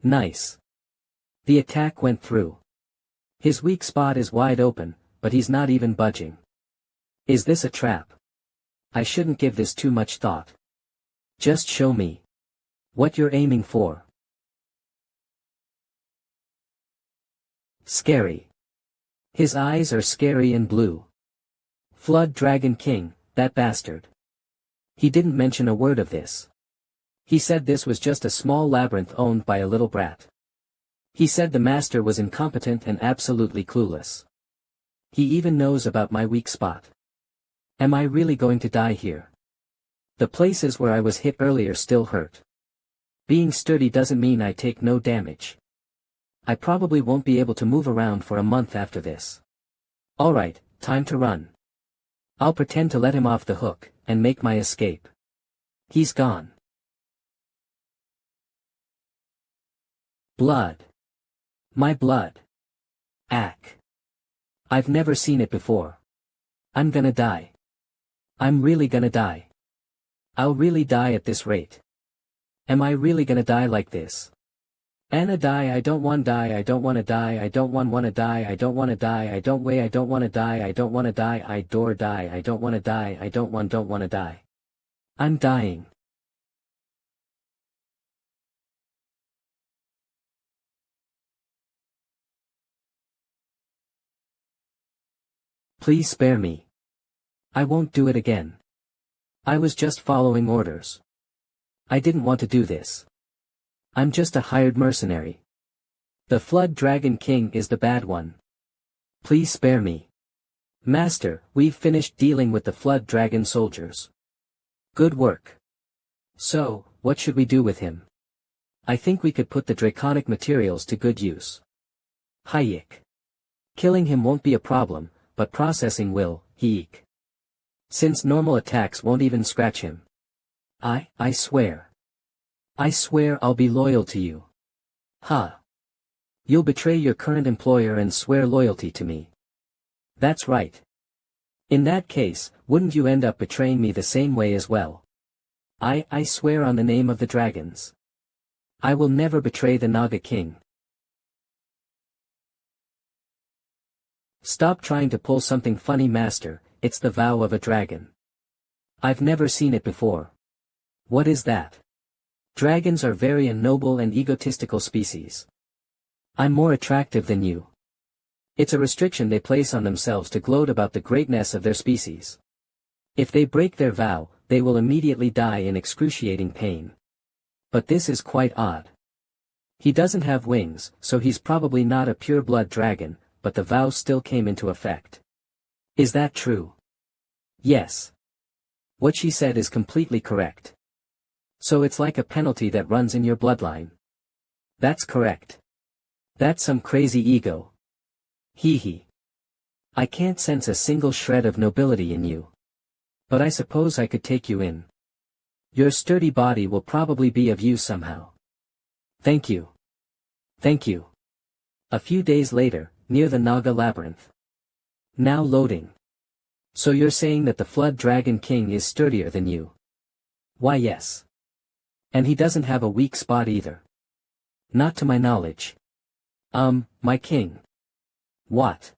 Nice. The attack went through. His weak spot is wide open, but he's not even budging. Is this a trap? I shouldn't give this too much thought. Just show me what you're aiming for. Scary. His eyes are scary and blue. Flood Dragon King, that bastard. He didn't mention a word of this. He said this was just a small labyrinth owned by a little brat. He said the master was incompetent and absolutely clueless. He even knows about my weak spot. Am I really going to die here? The places where I was hit earlier still hurt. Being sturdy doesn't mean I take no damage. I probably won't be able to move around for a month after this. Alright, time to run. I'll pretend to let him off the hook, and make my escape. He's gone. Blood. My blood. Ack. I've never seen it before. I'm gonna die. I'm really gonna die. I'll really die at this rate. Am I really gonna die like this? Anna die, I don't want die, I don't wanna die, I don't wanna die, I don't wanna die, I don't way, I don't wanna die, I don't wanna die, I door die, I don't wanna die, I don't wanna die. I'm dying. Please spare me. I won't do it again. I was just following orders. I didn't want to do this. I'm just a hired mercenary. The Flood Dragon King is the bad one. Please spare me. Master, we've finished dealing with the Flood Dragon soldiers. Good work. So, what should we do with him? I think we could put the draconic materials to good use. Hayek. Killing him won't be a problem, but processing will, heek. Since normal attacks won't even scratch him. I swear. I swear I'll be loyal to you. Huh. You'll betray your current employer and swear loyalty to me. That's right. In that case, wouldn't you end up betraying me the same way as well? I swear on the name of the dragons. I will never betray the Naga King. Stop trying to pull something funny, master, it's the vow of a dragon. I've never seen it before. What is that? Dragons are very noble and egotistical species. I'm more attractive than you. It's a restriction they place on themselves to gloat about the greatness of their species. If they break their vow, they will immediately die in excruciating pain. But this is quite odd. He doesn't have wings, so he's probably not a pure-blood dragon, but the vow still came into effect. Is that true? Yes. What she said is completely correct. So it's like a penalty that runs in your bloodline. That's correct. That's some crazy ego. Hee hee. I can't sense a single shred of nobility in you. But I suppose I could take you in. Your sturdy body will probably be of use somehow. Thank you. Thank you. A few days later, near the Naga labyrinth. Now loading. So you're saying that the Flood Dragon King is sturdier than you? Why yes. And he doesn't have a weak spot either. Not to my knowledge. My king. What?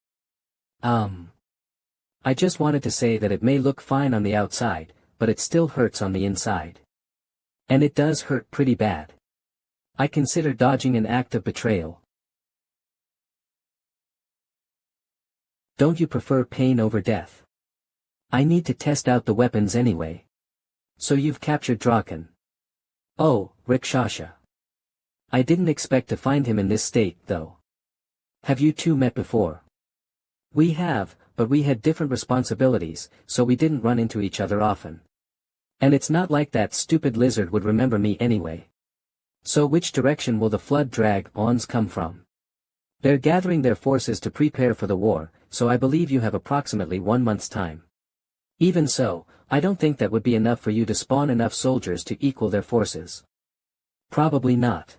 I just wanted to say that it may look fine on the outside, but it still hurts on the inside. And it does hurt pretty bad. I consider dodging an act of betrayal. Don't you prefer pain over death? I need to test out the weapons anyway. So you've captured Draken. Oh, Rikshasha. I didn't expect to find him in this state, though. Have you two met before? We have, but we had different responsibilities, so we didn't run into each other often. And it's not like that stupid lizard would remember me anyway. So which direction will the Flood Dragons come from? They're gathering their forces to prepare for the war, so I believe you have approximately 1 month's time. Even so, I don't think that would be enough for you to spawn enough soldiers to equal their forces. Probably not.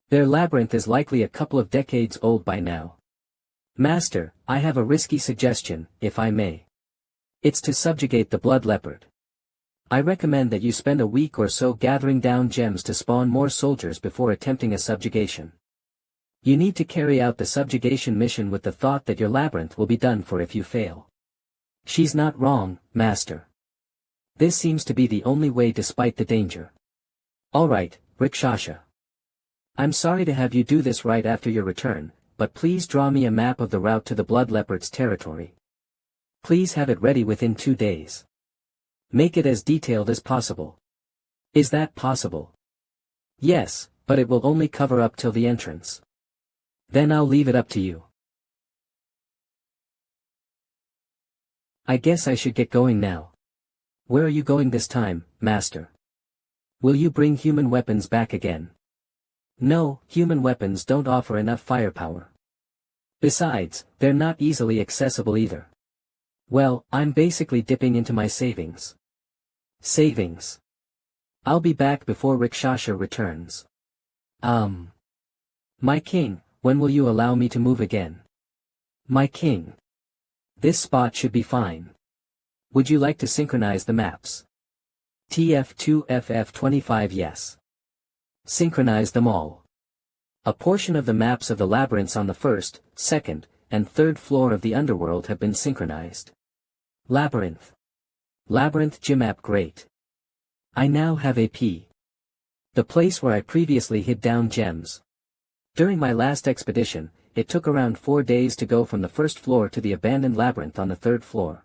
Their labyrinth is likely a couple of decades old by now. Master, I have a risky suggestion, if I may. It's to subjugate the blood leopard. I recommend that you spend a week or so gathering down gems to spawn more soldiers before attempting a subjugation. You need to carry out the subjugation mission with the thought that your labyrinth will be done for if you fail. She's not wrong, Master. This seems to be the only way despite the danger. Alright, Rikshasha. I'm sorry to have you do this right after your return, but please draw me a map of the route to the blood leopard's territory. Please have it ready within 2 days. Make it as detailed as possible. Is that possible? Yes, but it will only cover up till the entrance. Then I'll leave it up to you. I guess I should get going now. Where are you going this time, Master? Will you bring human weapons back again? No, human weapons don't offer enough firepower. Besides, they're not easily accessible either. Well, I'm basically dipping into my savings. Savings. I'll be back before Rikshasha returns. My king, when will you allow me to move again? My king. This spot should be fine. Would you like to synchronize the maps? TF2 FF25 yes. Synchronize them all. A portion of the maps of the labyrinths on the first, second, and third floor of the underworld have been synchronized. Labyrinth. Labyrinth Gmap great. I now have AP. The place where I previously hid down gems. During my last expedition, it took around 4 days to go from the first floor to the abandoned labyrinth on the third floor.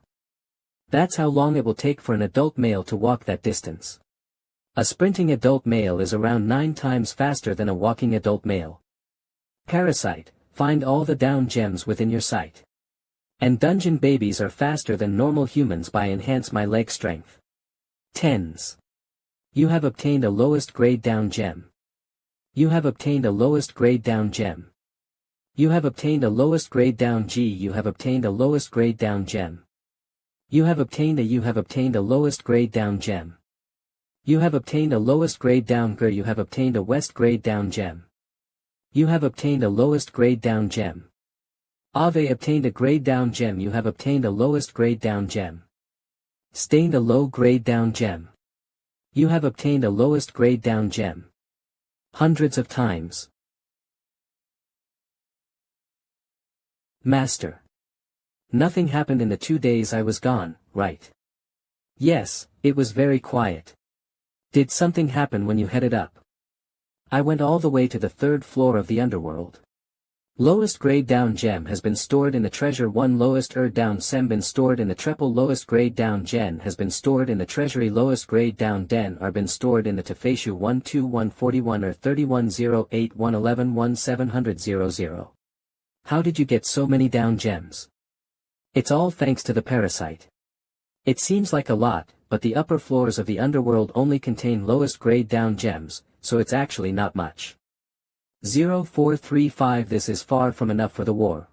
That's how long it will take for an adult male to walk that distance. A sprinting adult male is around 9 times faster than a walking adult male. Parasite, find all the down gems within your sight. And dungeon babies are faster than normal humans by enhance my leg strength. Tens. You have obtained a lowest grade down gem. You have obtained a lowest grade down gem. You have obtained a lowest grade down G. You have obtained a lowest grade down gem. You have obtained a lowest grade down gem. You have obtained a lowest grade down G. You have obtained a west grade down gem. You have obtained a lowest grade down gem. Ave obtained a grade down gem. You have obtained a lowest grade down gem. Stained a low grade down gem. You have obtained a lowest grade down gem. Hundreds of times. Master. Nothing happened in the 2 days I was gone, right? Yes, it was very quiet. Did something happen when you headed up? I went all the way to the third floor of the underworld. Lowest grade down gem has been stored in the treasure 1. Lowest down sem been stored in the treble. Lowest grade down gen has been stored in the treasury. Lowest grade down den are been stored in the tefeshu 12141 or 3108111700. How did you get so many down gems? It's all thanks to the parasite. It seems like a lot, but the upper floors of the underworld only contain lowest grade down gems, so it's actually not much. 0435. This is far from enough for the war.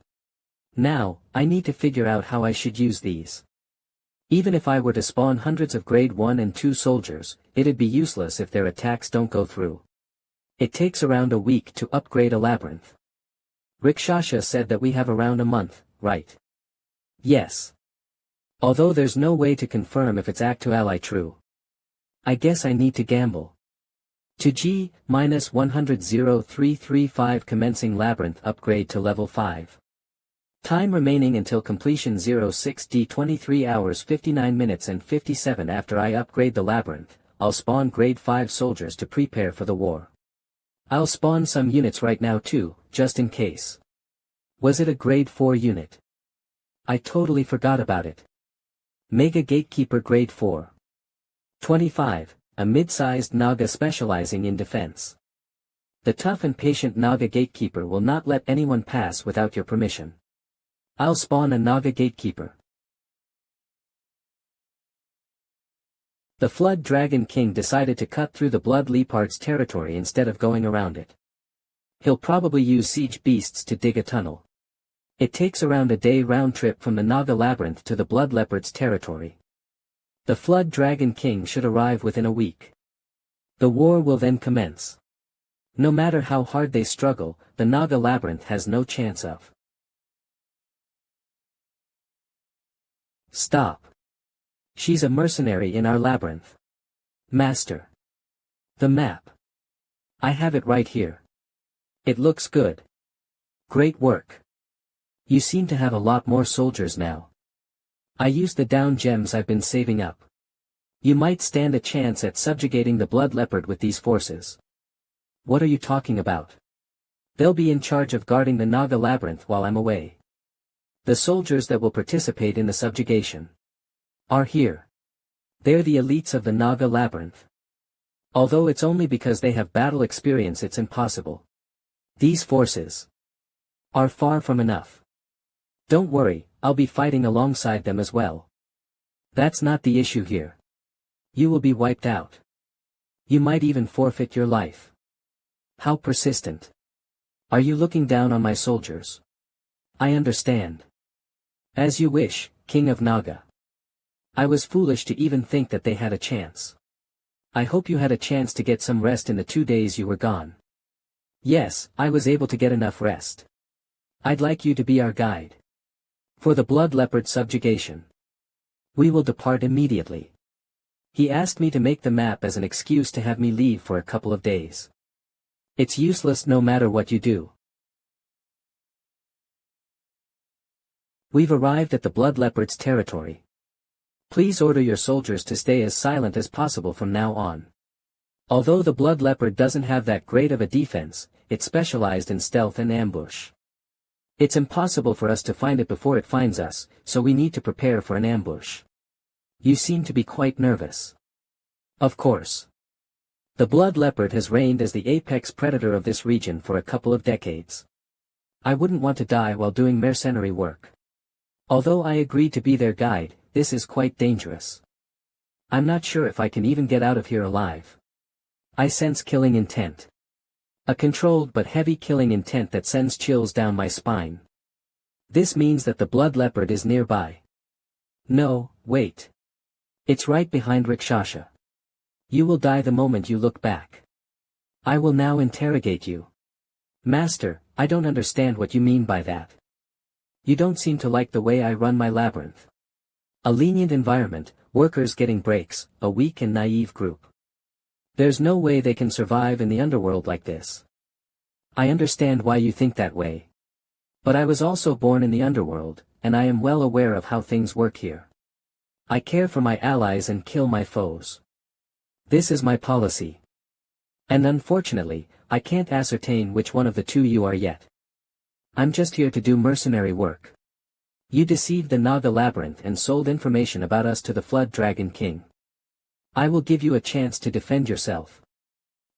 Now, I need to figure out how I should use these. Even if I were to spawn hundreds of grade 1 and 2 soldiers, it'd be useless if their attacks don't go through. It takes around a week to upgrade a labyrinth. Rikshasha said that we have around a month, right? Yes. Although there's no way to confirm if it's actually true. I guess I need to gamble. To G-100-0335 commencing labyrinth upgrade to level 5. Time remaining until completion 06D 23 hours 59 minutes and 57 after I upgrade the labyrinth, I'll spawn grade 5 soldiers to prepare for the war. I'll spawn some units right now too, just in case. Was it a grade 4 unit? I totally forgot about it. Mega Gatekeeper grade 4. 25, a mid-sized Naga specializing in defense. The tough and patient Naga Gatekeeper will not let anyone pass without your permission. I'll spawn a Naga Gatekeeper. The Flood Dragon King decided to cut through the Blood Leopard's territory instead of going around it. He'll probably use siege beasts to dig a tunnel. It takes around a day round trip from the Naga Labyrinth to the Blood Leopard's territory. The Flood Dragon King should arrive within a week. The war will then commence. No matter how hard they struggle, the Naga Labyrinth has no chance of. Stop. She's a mercenary in our labyrinth. Master. The map. I have it right here. It looks good. Great work. You seem to have a lot more soldiers now. I used the down gems I've been saving up. You might stand a chance at subjugating the Blood Leopard with these forces. What are you talking about? They'll be in charge of guarding the Naga Labyrinth while I'm away. The soldiers that will participate in the subjugation are here. They're the elites of the Naga Labyrinth. Although it's only because they have battle experience it's impossible. These forces are far from enough. Don't worry, I'll be fighting alongside them as well. That's not the issue here. You will be wiped out. You might even forfeit your life. How persistent. Are you looking down on my soldiers? I understand. As you wish, King of Naga. I was foolish to even think that they had a chance. I hope you had a chance to get some rest in the 2 days you were gone. Yes, I was able to get enough rest. I'd like you to be our guide. For the Blood Leopard subjugation. We will depart immediately. He asked me to make the map as an excuse to have me leave for a couple of days. It's useless no matter what you do. We've arrived at the Blood Leopard's territory. Please order your soldiers to stay as silent as possible from now on. Although the Blood Leopard doesn't have that great of a defense, it's specialized in stealth and ambush. It's impossible for us to find it before it finds us, so we need to prepare for an ambush. You seem to be quite nervous. Of course. The Blood Leopard has reigned as the apex predator of this region for a couple of decades. I wouldn't want to die while doing mercenary work. Although I agreed to be their guide, this is quite dangerous. I'm not sure if I can even get out of here alive. I sense killing intent. A controlled but heavy killing intent that sends chills down my spine. This means that the Blood Leopard is nearby. No, wait. It's right behind Rikshasha. You will die the moment you look back. I will now interrogate you. Master, I don't understand what you mean by that. You don't seem to like the way I run my labyrinth. A lenient environment, workers getting breaks, a weak and naive group. There's no way they can survive in the underworld like this. I understand why you think that way. But I was also born in the underworld, and I am well aware of how things work here. I care for my allies and kill my foes. This is my policy. And unfortunately, I can't ascertain which one of the two you are yet. I'm just here to do mercenary work. You deceived the Naga Labyrinth and sold information about us to the Flood Dragon King. I will give you a chance to defend yourself.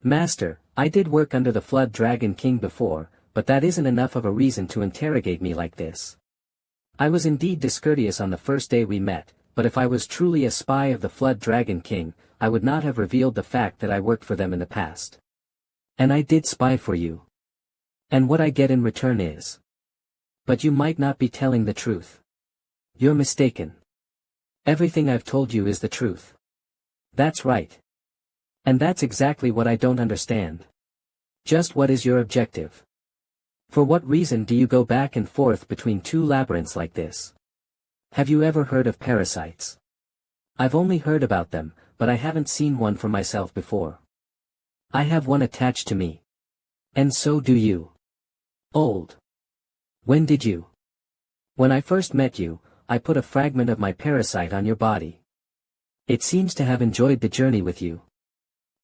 Master, I did work under the Flood Dragon King before, but that isn't enough of a reason to interrogate me like this. I was indeed discourteous on the first day we met, but if I was truly a spy of the Flood Dragon King, I would not have revealed the fact that I worked for them in the past. And I did spy for you. And what I get in return is. But you might not be telling the truth. You're mistaken. Everything I've told you is the truth. That's right. And that's exactly what I don't understand. Just what is your objective? For what reason do you go back and forth between two labyrinths like this? Have you ever heard of parasites? I've only heard about them, but I haven't seen one for myself before. I have one attached to me. And so do you. Old. When did you? When I first met you, I put a fragment of my parasite on your body. It seems to have enjoyed the journey with you.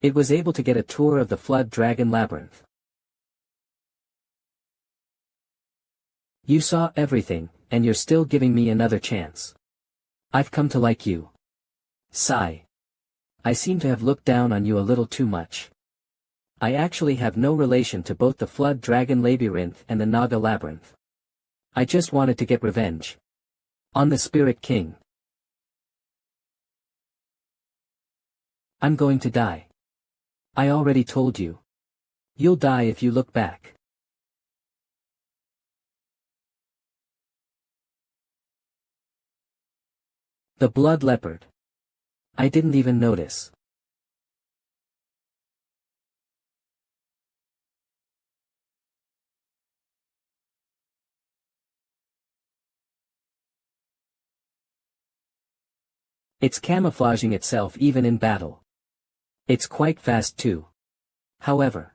It was able to get a tour of the Flood Dragon Labyrinth. You saw everything, and you're still giving me another chance. I've come to like you. Sigh. I seem to have looked down on you a little too much. I actually have no relation to both the Flood Dragon Labyrinth and the Naga Labyrinth. I just wanted to get revenge. On the Spirit King. I'm going to die. I already told you. You'll die if you look back. The Blood Leopard. I didn't even notice. It's camouflaging itself even in battle. It's quite fast too. However,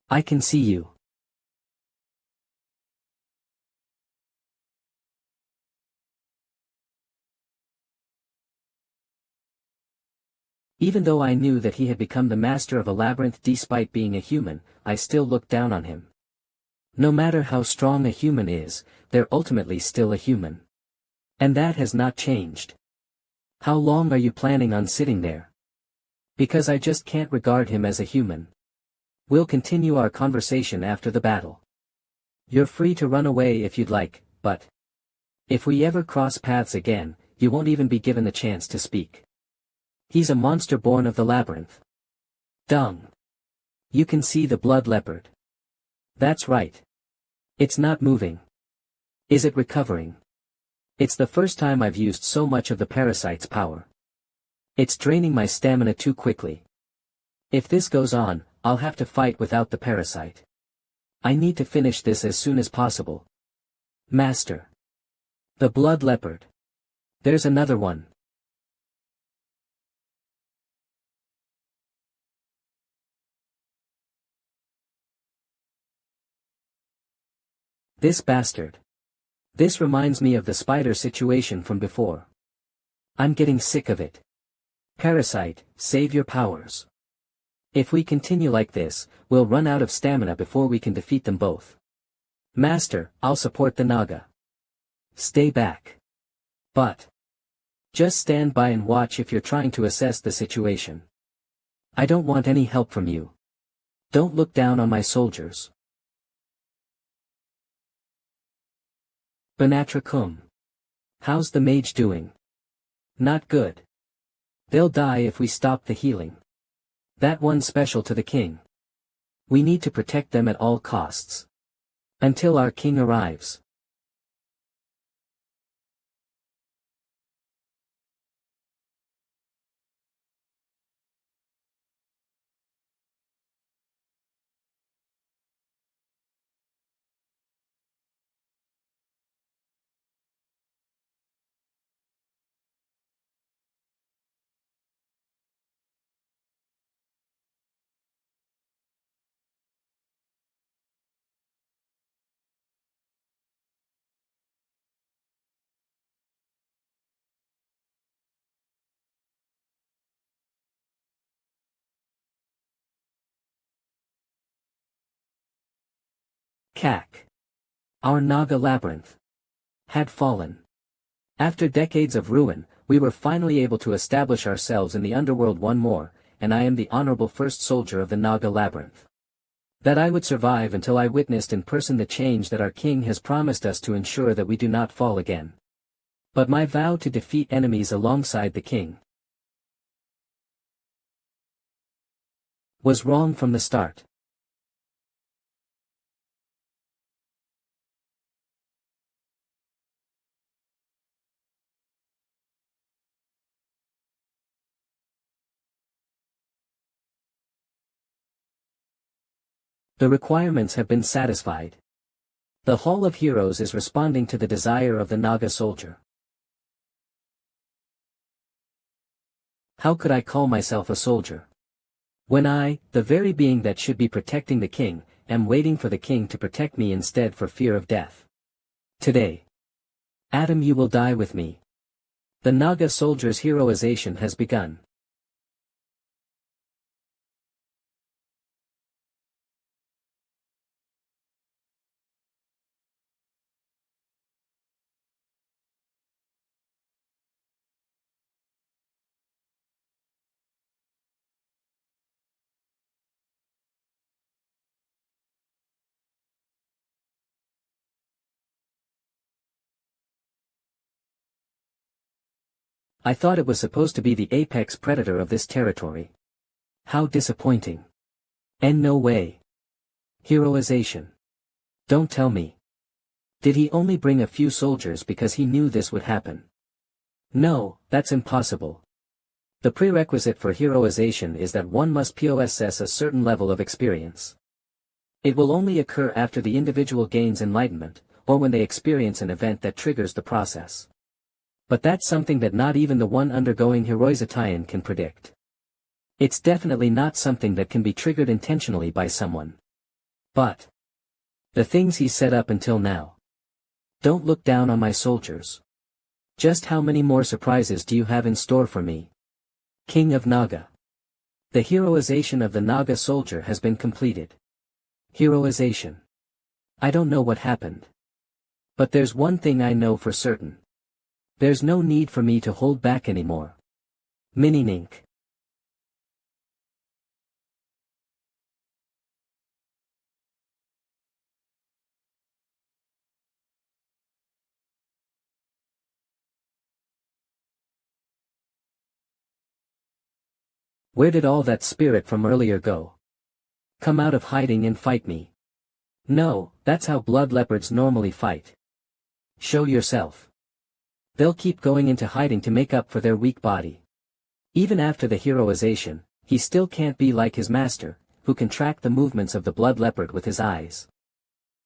I can see you. Even though I knew that he had become the master of a labyrinth despite being a human, I still looked down on him. No matter how strong a human is, they're ultimately still a human. And that has not changed. How long are you planning on sitting there? Because I just can't regard him as a human. We'll continue our conversation after the battle. You're free to run away if you'd like, but if we ever cross paths again, you won't even be given the chance to speak. He's a monster born of the labyrinth. Dung. You can see the blood leopard. That's right. It's not moving. Is it recovering? It's the first time I've used so much of the parasite's power. It's draining my stamina too quickly. If this goes on, I'll have to fight without the parasite. I need to finish this as soon as possible. Master. The blood leopard. There's another one. This bastard. This reminds me of the spider situation from before. I'm getting sick of it. Parasite, save your powers. If we continue like this, we'll run out of stamina before we can defeat them both. Master, I'll support the Naga. Stay back. But just stand by and watch if you're trying to assess the situation. I don't want any help from you. Don't look down on my soldiers. Banatra Kum. How's the mage doing? Not good. They'll die if we stop the healing. That one's special to the king. We need to protect them at all costs. Until our king arrives. Kak. Our Naga labyrinth had fallen. After decades of ruin, we were finally able to establish ourselves in the underworld one more, and I am the honorable first soldier of the Naga labyrinth. That I would survive until I witnessed in person the change that our king has promised us to ensure that we do not fall again. But my vow to defeat enemies alongside the king was wrong from the start. The requirements have been satisfied. The Hall of Heroes is responding to the desire of the Naga soldier. How could I call myself a soldier? When I, the very being that should be protecting the king, am waiting for the king to protect me instead for fear of death. Today, Adam, you will die with me. The Naga soldier's heroization has begun. I thought it was supposed to be the apex predator of this territory. How disappointing. And no way. Heroization. Don't tell me. Did he only bring a few soldiers because he knew this would happen? No, that's impossible. The prerequisite for heroization is that one must possess a certain level of experience. It will only occur after the individual gains enlightenment, or when they experience an event that triggers the process. But that's something that not even the one undergoing heroization can predict. It's definitely not something that can be triggered intentionally by someone. But the things he set up until now. Don't look down on my soldiers. Just how many more surprises do you have in store for me? King of Naga. The heroization of the Naga soldier has been completed. Heroization. I don't know what happened. But there's one thing I know for certain. There's no need for me to hold back anymore. Mini-Nink. Where did all that spirit from earlier go? Come out of hiding and fight me. No, that's how blood leopards normally fight. Show yourself. They'll keep going into hiding to make up for their weak body. Even after the heroization, he still can't be like his master, who can track the movements of the blood leopard with his eyes.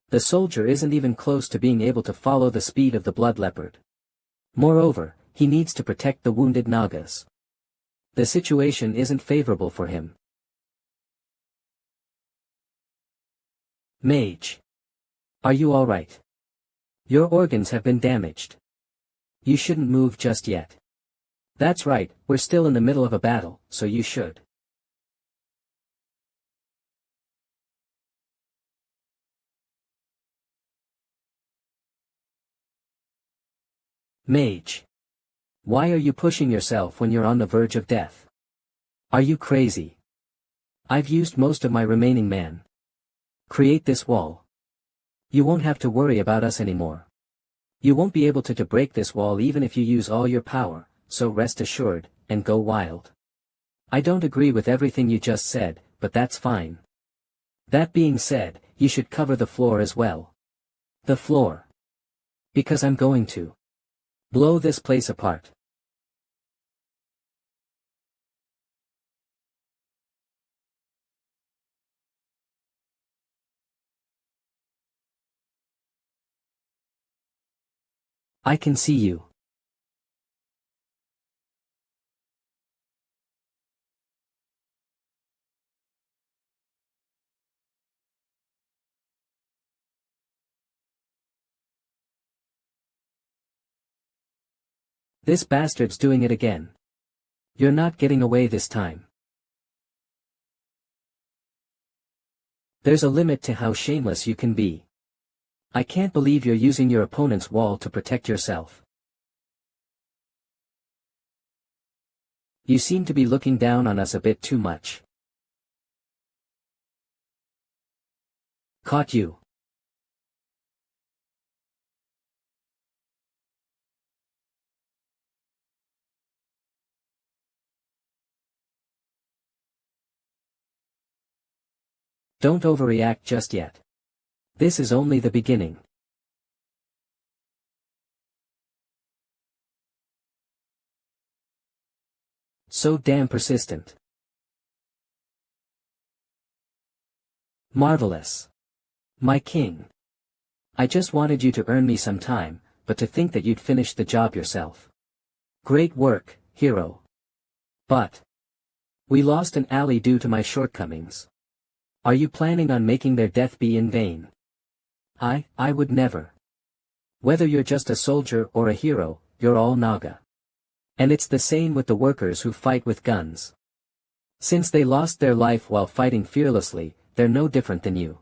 The soldier isn't even close to being able to follow the speed of the blood leopard. Moreover, he needs to protect the wounded Nagas. The situation isn't favorable for him. Mage. Are you alright? Your organs have been damaged. You shouldn't move just yet. That's right, we're still in the middle of a battle, so you should. Mage. Why are you pushing yourself when you're on the verge of death? Are you crazy? I've used most of my remaining man. Create this wall. You won't have to worry about us anymore. You won't be able to break this wall even if you use all your power, so rest assured, and go wild. I don't agree with everything you just said, but that's fine. That being said, you should cover the floor as well. The floor. Because I'm going to blow this place apart. I can see you. This bastard's doing it again. You're not getting away this time. There's a limit to how shameless you can be. I can't believe you're using your opponent's wall to protect yourself. You seem to be looking down on us a bit too much. Caught you. Don't overreact just yet. This is only the beginning. So damn persistent. Marvelous. My king. I just wanted you to earn me some time, but to think that you'd finish the job yourself. Great work, hero. But we lost an ally due to my shortcomings. Are you planning on making their death be in vain? I would never. Whether you're just a soldier or a hero, you're all Naga. And it's the same with the workers who fight with guns. Since they lost their life while fighting fearlessly, they're no different than you.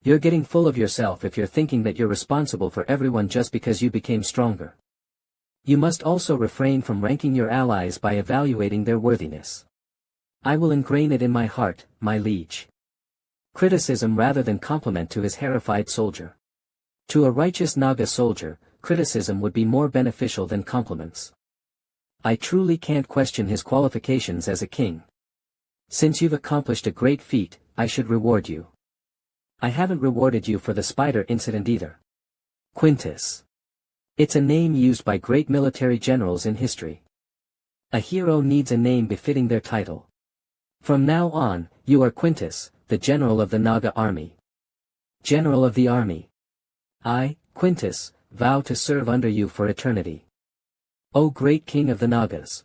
You're getting full of yourself if you're thinking that you're responsible for everyone just because you became stronger. You must also refrain from ranking your allies by evaluating their worthiness. I will ingrain it in my heart, my liege. Criticism rather than compliment to his terrified soldier. To a righteous Naga soldier, criticism would be more beneficial than compliments. I truly can't question his qualifications as a king. Since you've accomplished a great feat, I should reward you. I haven't rewarded you for the spider incident either. Quintus. It's a name used by great military generals in history. A hero needs a name befitting their title. From now on, you are Quintus, the general of the Naga army. General of the army. I, Quintus, vow to serve under you for eternity. O great king of the Nagas.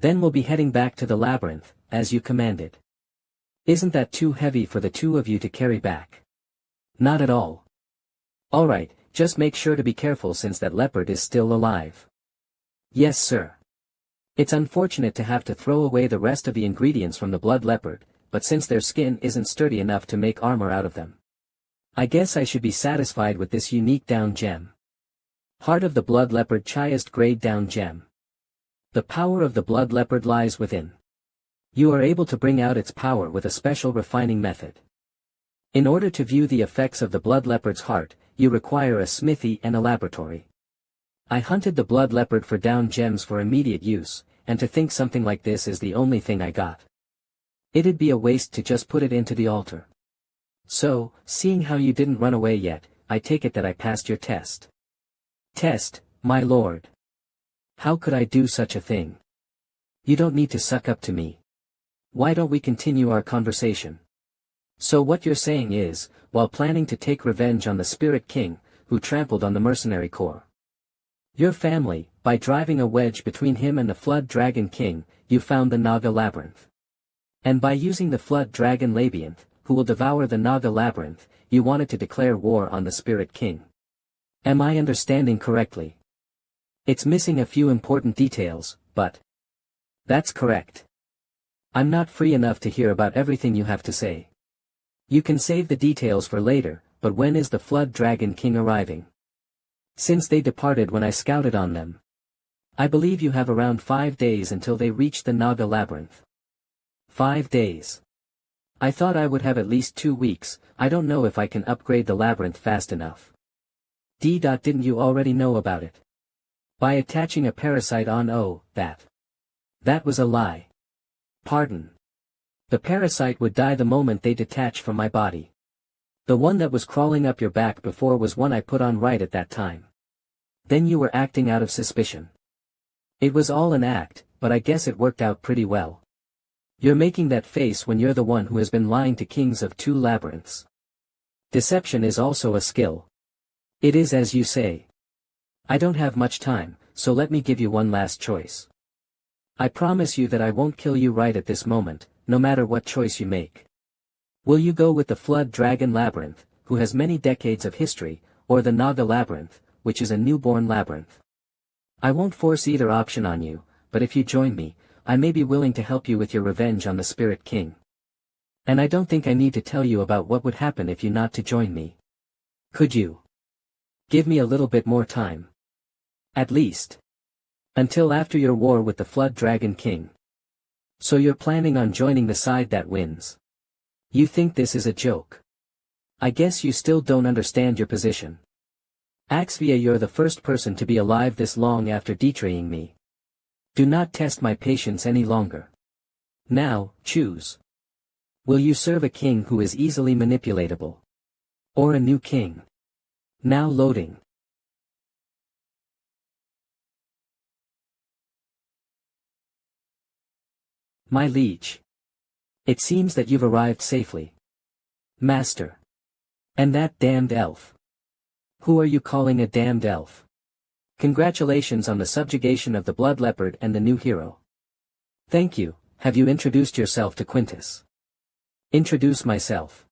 Then we'll be heading back to the labyrinth, as you commanded. Isn't that too heavy for the two of you to carry back? Not at all. Alright, just make sure to be careful since that leopard is still alive. Yes, sir. It's unfortunate to have to throw away the rest of the ingredients from the blood leopard, but since their skin isn't sturdy enough to make armor out of them, I guess I should be satisfied with this unique down gem. Heart of the blood leopard, highest grade down gem. The power of the blood leopard lies within. You are able to bring out its power with a special refining method. In order to view the effects of the blood leopard's heart, you require a smithy and a laboratory. I hunted the blood leopard for down gems for immediate use, and to think something like this is the only thing I got. It'd be a waste to just put it into the altar. So, seeing how you didn't run away yet, I take it that I passed your test. Test, my lord. How could I do such a thing? You don't need to suck up to me. Why don't we continue our conversation? So what you're saying is, while planning to take revenge on the Spirit King, who trampled on the mercenary corps, your family, by driving a wedge between him and the Flood Dragon King, you found the Naga Labyrinth. And by using the Flood Dragon Labyrinth, who will devour the Naga Labyrinth, you wanted to declare war on the Spirit King. Am I understanding correctly? It's missing a few important details, but that's correct. I'm not free enough to hear about everything you have to say. You can save the details for later, but when is the Flood Dragon King arriving? Since they departed when I scouted on them, I believe you have around 5 days until they reach the Naga Labyrinth. 5 days. I thought I would have at least 2 weeks. I don't know if I can upgrade the labyrinth fast enough. Didn't you already know about it? By attaching a parasite on that was a lie. Pardon. The parasite would die the moment they detach from my body. The one that was crawling up your back before was one I put on right at that time. Then you were acting out of suspicion. It was all an act, but I guess it worked out pretty well. You're making that face when you're the one who has been lying to kings of 2 labyrinths. Deception is also a skill. It is as you say. I don't have much time, so let me give you one last choice. I promise you that I won't kill you right at this moment, no matter what choice you make. Will you go with the Flood Dragon Labyrinth, who has many decades of history, or the Naga Labyrinth, which is a newborn labyrinth? I won't force either option on you, but if you join me, I may be willing to help you with your revenge on the Spirit King. And I don't think I need to tell you about what would happen if you not to join me. Could you give me a little bit more time? At least until after your war with the Flood Dragon King. So you're planning on joining the side that wins. You think this is a joke? I guess you still don't understand your position. Axvia, you're the first person to be alive this long after betraying me. Do not test my patience any longer. Now, choose. Will you serve a king who is easily manipulatable? Or a new king? Now loading. My liege. It seems that you've arrived safely. Master. And that damned elf. Who are you calling a damned elf? Congratulations on the subjugation of the blood leopard and the new hero. Thank you. Have you introduced yourself to Quintus? Introduce myself.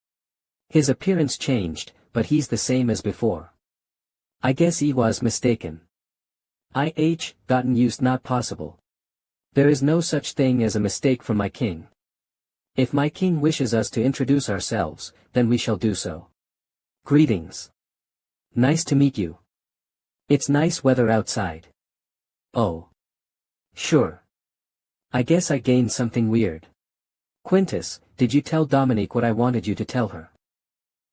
His appearance changed, but he's the same as before. I guess he was mistaken. Gotten used not possible. There is no such thing as a mistake from my king. If my king wishes us to introduce ourselves, then we shall do so. Greetings. Nice to meet you. It's nice weather outside. Oh. Sure. I guess I gained something weird. Quintus, did you tell Dominique what I wanted you to tell her?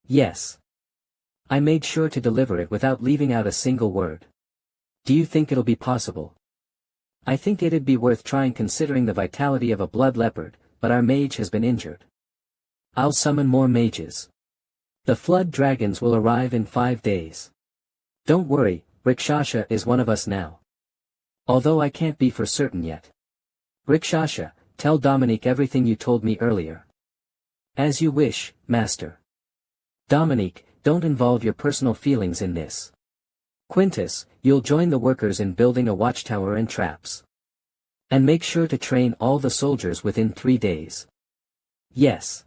Yes. I made sure to deliver it without leaving out a single word. Do you think it'll be possible? I think it'd be worth trying considering the vitality of a blood leopard, but our mage has been injured. I'll summon more mages. The flood dragons will arrive in 5 days. Don't worry, Rikshasha is one of us now. Although I can't be for certain yet. Rikshasha, tell Dominique everything you told me earlier. As you wish, Master. Dominique, don't involve your personal feelings in this. Quintus, you'll join the workers in building a watchtower and traps. And make sure to train all the soldiers within 3 days. Yes.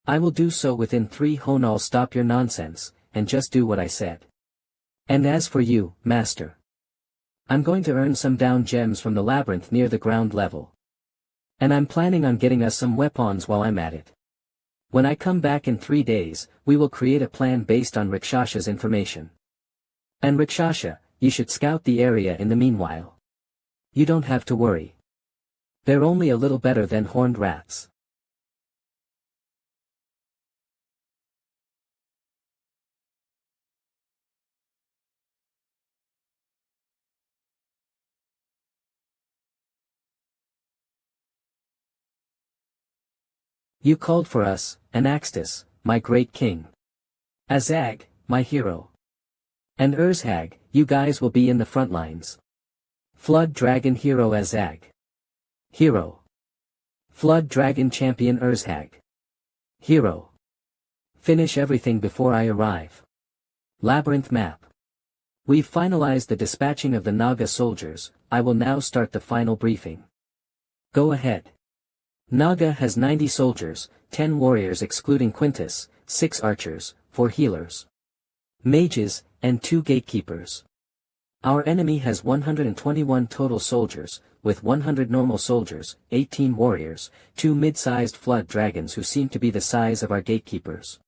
I will do so within 3. Honal, stop your nonsense, and just do what I said. And as for you, Master. I'm going to earn some down gems from the labyrinth near the ground level. And I'm planning on getting us some weapons while I'm at it. When I come back in 3 days, we will create a plan based on Rikshasha's information. And Rikshasha, you should scout the area in the meanwhile. You don't have to worry. They're only a little better than horned rats. You called for us, Anaxtus, my great king. Azag, my hero. And Urzhag, you guys will be in the front lines. Flood Dragon Hero Azag. Hero. Flood Dragon Champion Urzhag. Hero. Finish everything before I arrive. Labyrinth Map. We've finalized the dispatching of the Naga soldiers. I will now start the final briefing. Go ahead. Naga has 90 soldiers, 10 warriors excluding Quintus, 6 archers, 4 healers, mages, and 2 gatekeepers. Our enemy has 121 total soldiers, with 100 normal soldiers, 18 warriors, 2 mid-sized flood dragons who seem to be the size of our gatekeepers.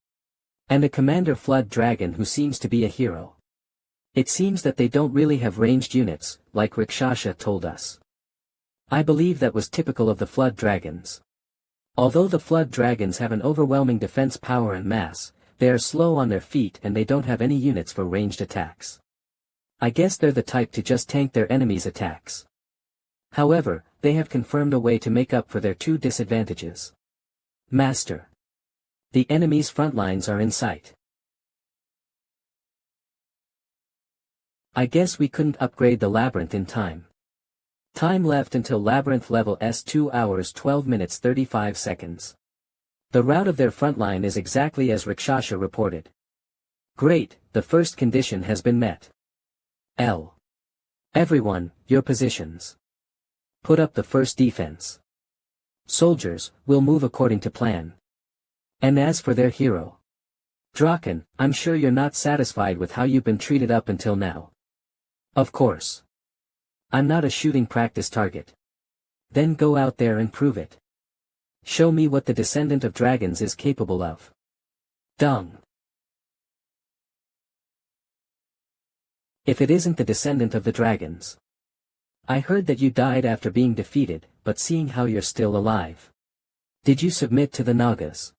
And a commander flood dragon who seems to be a hero. It seems that they don't really have ranged units, like Rikshasha told us. I believe that was typical of the flood dragons. Although the flood dragons have an overwhelming defense power and mass, they are slow on their feet and they don't have any units for ranged attacks. I guess they're the type to just tank their enemies' attacks. However, they have confirmed a way to make up for their 2 disadvantages. Master. The enemy's front lines are in sight. I guess we couldn't upgrade the labyrinth in time. Time left until labyrinth level S 2 hours 12 minutes 35 seconds. The route of their front line is exactly as Rikshasha reported. Great, the first condition has been met. L. Everyone, your positions. Put up the first defense. Soldiers, will move according to plan. And as for their hero. Draken, I'm sure you're not satisfied with how you've been treated up until now. Of course. I'm not a shooting practice target. Then go out there and prove it. Show me what the descendant of dragons is capable of. Dung. If it isn't the descendant of the dragons. I heard that you died after being defeated, but seeing how you're still alive. Did you submit to the Nagas?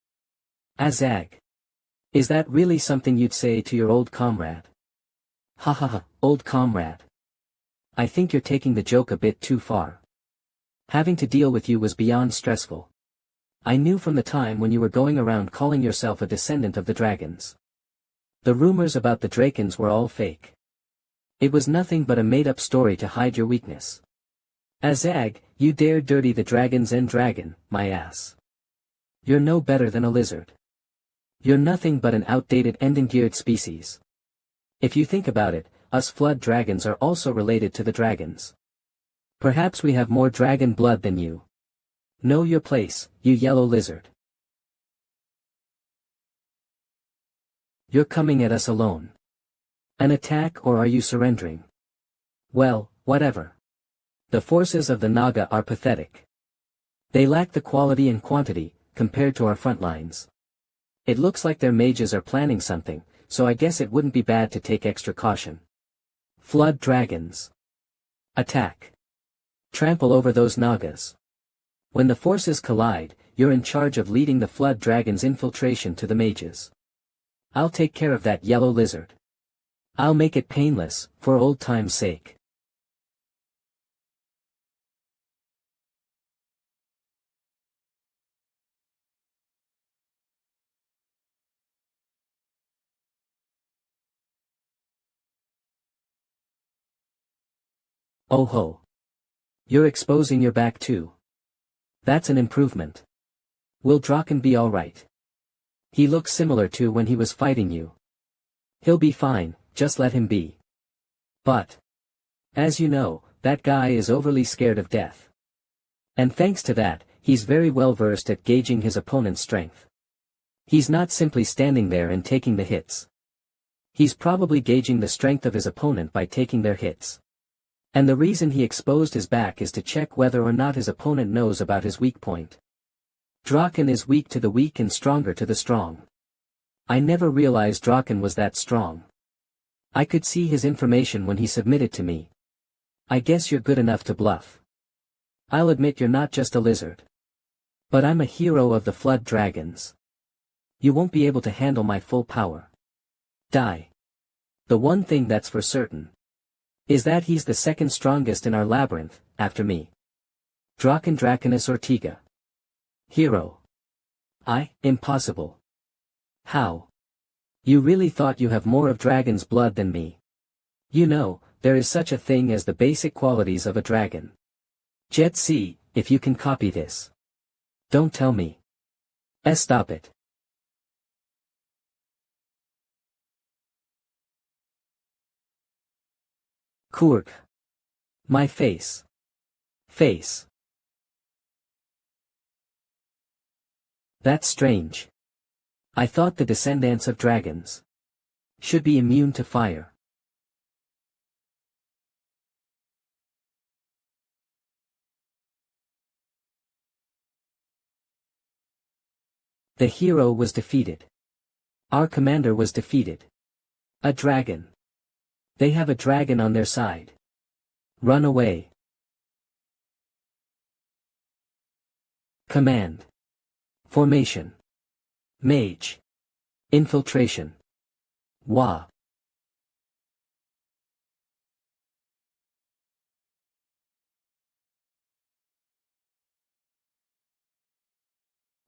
Azag. Is that really something you'd say to your old comrade? Ha ha ha, old comrade. I think you're taking the joke a bit too far. Having to deal with you was beyond stressful. I knew from the time when you were going around calling yourself a descendant of the dragons. The rumors about the Drakens were all fake. It was nothing but a made-up story to hide your weakness. Azag, you dare dirty the dragons and dragon, my ass. You're no better than a lizard. You're nothing but an outdated endangered species. If you think about it, us flood dragons are also related to the dragons. Perhaps we have more dragon blood than you. Know your place, you yellow lizard. You're coming at us alone. An attack, or are you surrendering? Well, whatever. The forces of the Naga are pathetic. They lack the quality and quantity, compared to our front lines. It looks like their mages are planning something, so I guess it wouldn't be bad to take extra caution. Flood dragons. Attack. Trample over those Nagas. When the forces collide, you're in charge of leading the flood dragon's infiltration to the mages. I'll take care of that yellow lizard. I'll make it painless, for old time's sake. Oh ho. You're exposing your back too. That's an improvement. Will Draken be alright? He looks similar to when he was fighting you. He'll be fine, just let him be. But, as you know, that guy is overly scared of death. And thanks to that, he's very well versed at gauging his opponent's strength. He's not simply standing there and taking the hits. He's probably gauging the strength of his opponent by taking their hits. And the reason he exposed his back is to check whether or not his opponent knows about his weak point. Draken is weak to the weak and stronger to the strong. I never realized Draken was that strong. I could see his information when he submitted to me. I guess you're good enough to bluff. I'll admit you're not just a lizard. But I'm a hero of the flood dragons. You won't be able to handle my full power. Die. The one thing that's for certain is that he's the second strongest in our labyrinth, after me. Draken Draconus Ortega. Hero. Impossible. How? You really thought you have more of dragon's blood than me? You know, there is such a thing as the basic qualities of a dragon. Jet see, if you can copy this. Don't tell me. Stop it. Kurk. My face. Face. That's strange. I thought the descendants of dragons should be immune to fire. The hero was defeated. Our commander was defeated. A dragon. They have a dragon on their side. Run away. Command. Formation. Mage. Infiltration. Wa.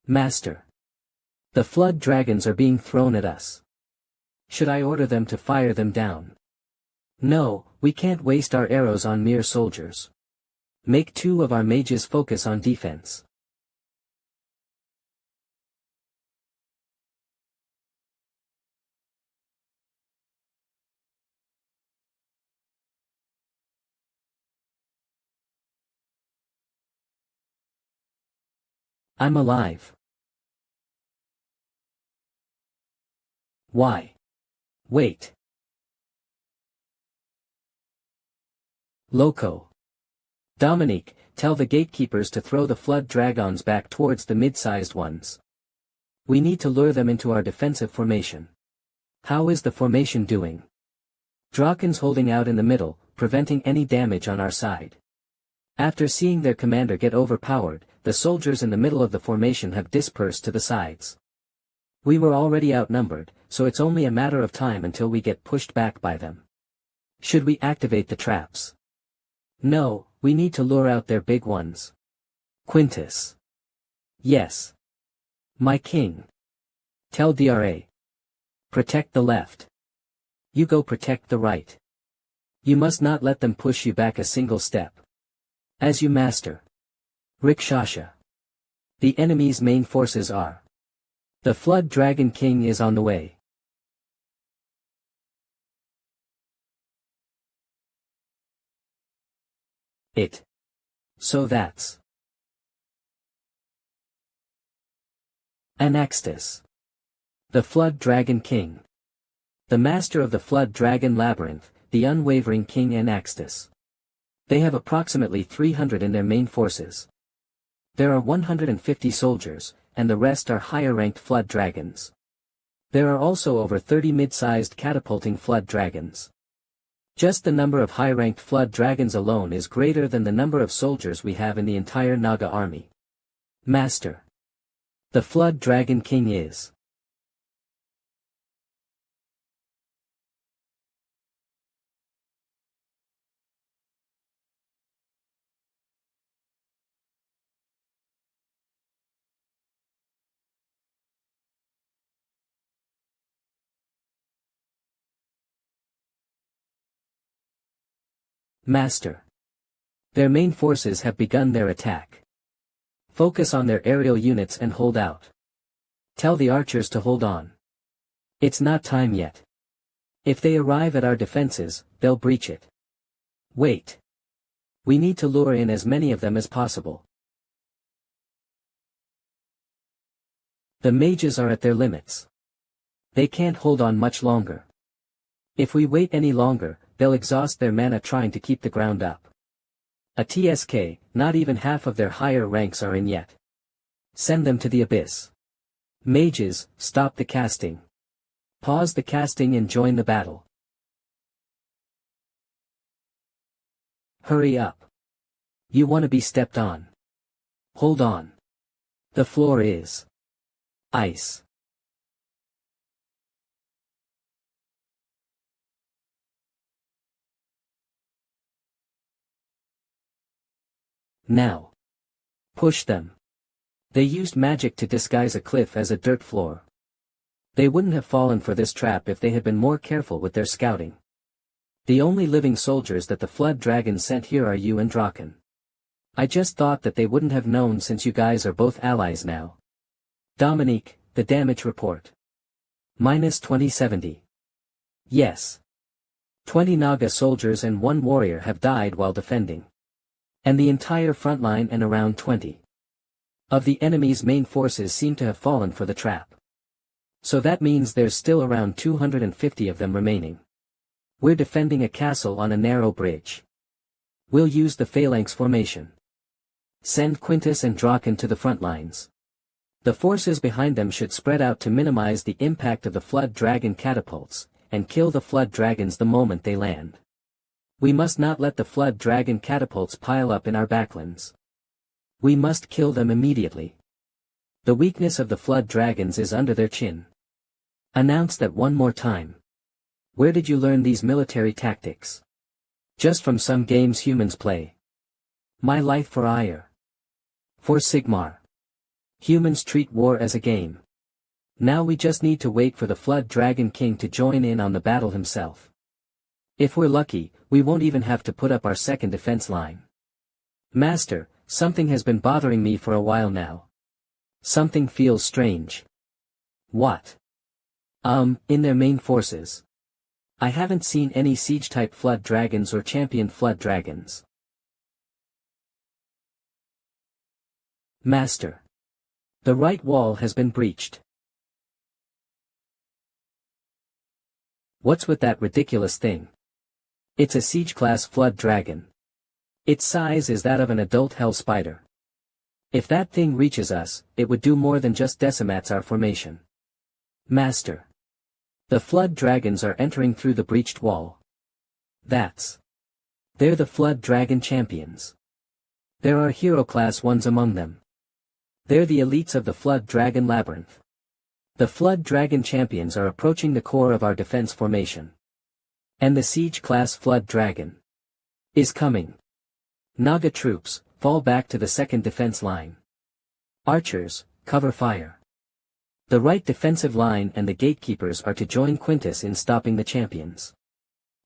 Master. The flood dragons are being thrown at us. Should I order them to fire them down? No, we can't waste our arrows on mere soldiers. Make 2 of our mages focus on defense. I'm alive. Why? Wait. Loco. Dominique, tell the gatekeepers to throw the flood dragons back towards the mid-sized ones. We need to lure them into our defensive formation. How is the formation doing? Draken's holding out in the middle, preventing any damage on our side. After seeing their commander get overpowered, the soldiers in the middle of the formation have dispersed to the sides. We were already outnumbered, so it's only a matter of time until we get pushed back by them. Should we activate the traps? No, we need to lure out their big ones. Quintus. Yes. My king. Tell DRA. Protect the left. You go protect the right. You must not let them push you back a single step. As you master. Rikshasha. The enemy's main forces are The Flood Dragon King is on the way. So that's Anaxtis. The Flood Dragon King. The master of the Flood Dragon Labyrinth, the unwavering King Anaxtis. They have approximately 300 in their main forces. There are 150 soldiers, and the rest are higher-ranked Flood Dragons. There are also over 30 mid-sized catapulting Flood Dragons. Just the number of high-ranked Flood Dragons alone is greater than the number of soldiers we have in the entire Naga army. Master. The Flood Dragon King is. Master. Their main forces have begun their attack. Focus on their aerial units and hold out. Tell the archers to hold on. It's not time yet. If they arrive at our defenses, they'll breach it. Wait. We need to lure in as many of them as possible. The mages are at their limits. They can't hold on much longer. If we wait any longer, they'll exhaust their mana trying to keep the ground up. A TSK, not even half of their higher ranks are in yet. Send them to the abyss. Mages, stop the casting. Pause the casting and join the battle. Hurry up. You want to be stepped on. Hold on. The floor is ice. Now. Push them. They used magic to disguise a cliff as a dirt floor. They wouldn't have fallen for this trap if they had been more careful with their scouting. The only living soldiers that the Flood Dragons sent here are you and Draken. I just thought that they wouldn't have known since you guys are both allies now. Dominique, the damage report. Minus 2070. Yes. 20 Naga soldiers and 1 warrior have died while defending. And the entire front line and around 20 of the enemy's main forces seem to have fallen for the trap. So that means there's still around 250 of them remaining. We're defending a castle on a narrow bridge. We'll use the phalanx formation. Send Quintus and Draken to the front lines. The forces behind them should spread out to minimize the impact of the Flood Dragon catapults, and kill the Flood Dragons the moment they land. We must not let the Flood Dragon catapults pile up in our backlands. We must kill them immediately. The weakness of the Flood Dragons is under their chin. Announce that one more time. Where did you learn these military tactics? Just from some games humans play. My life for ire. For Sigmar. Humans treat war as a game. Now we just need to wait for the Flood Dragon King to join in on the battle himself. If we're lucky, we won't even have to put up our second defense line. Master, something has been bothering me for a while now. Something feels strange. What? In their main forces. I haven't seen any siege-type Flood Dragons or champion Flood Dragons. Master. The right wall has been breached. What's with that ridiculous thing? It's a siege-class Flood Dragon. Its size is that of an adult Hell Spider. If that thing reaches us, it would do more than just decimate our formation. Master. The Flood Dragons are entering through the breached wall. They're the Flood Dragon champions. There are hero-class ones among them. They're the elites of the Flood Dragon Labyrinth. The Flood Dragon champions are approaching the core of our defense formation. And the siege-class Flood Dragon is coming. Naga troops, fall back to the second defense line. Archers, cover fire. The right defensive line and the gatekeepers are to join Quintus in stopping the champions.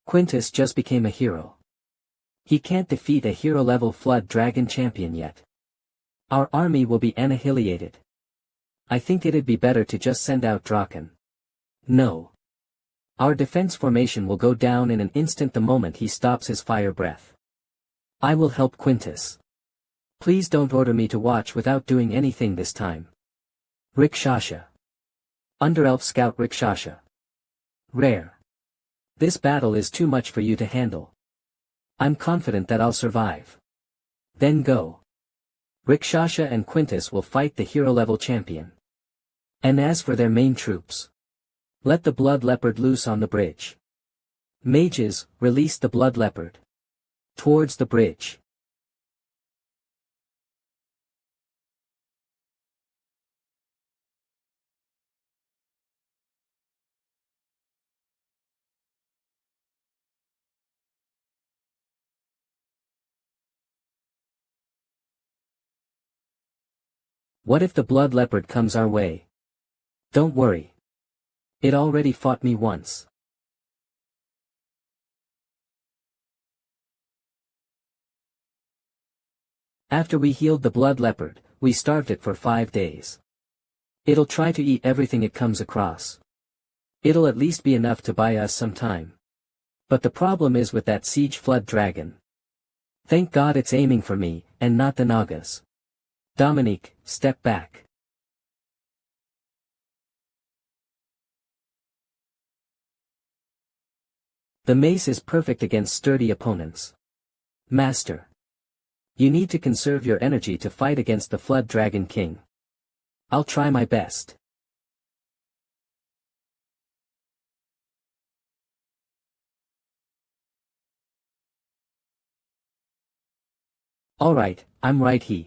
Quintus just became a hero. He can't defeat a hero-level Flood Dragon champion yet. Our army will be annihilated. I think it'd be better to just send out Draken. No. Our defense formation will go down in an instant the moment he stops his fire breath. I will help Quintus. Please don't order me to watch without doing anything this time. Rikshasha. Underelf Scout Rikshasha. Rare. This battle is too much for you to handle. I'm confident that I'll survive. Then go. Rikshasha and Quintus will fight the hero-level champion. And as for their main troops, let the Blood Leopard loose on the bridge. Mages, release the Blood Leopard. Towards the bridge. What if the Blood Leopard comes our way? Don't worry. It already fought me once. After we healed the Blood Leopard, we starved it for 5 days. It'll try to eat everything it comes across. It'll at least be enough to buy us some time. But the problem is with that siege flood dragon. Thank God it's aiming for me, and not the Nagas. Dominique, step back. The mace is perfect against sturdy opponents. Master. You need to conserve your energy to fight against the Flood Dragon King. I'll try my best. Alright, I'm right here.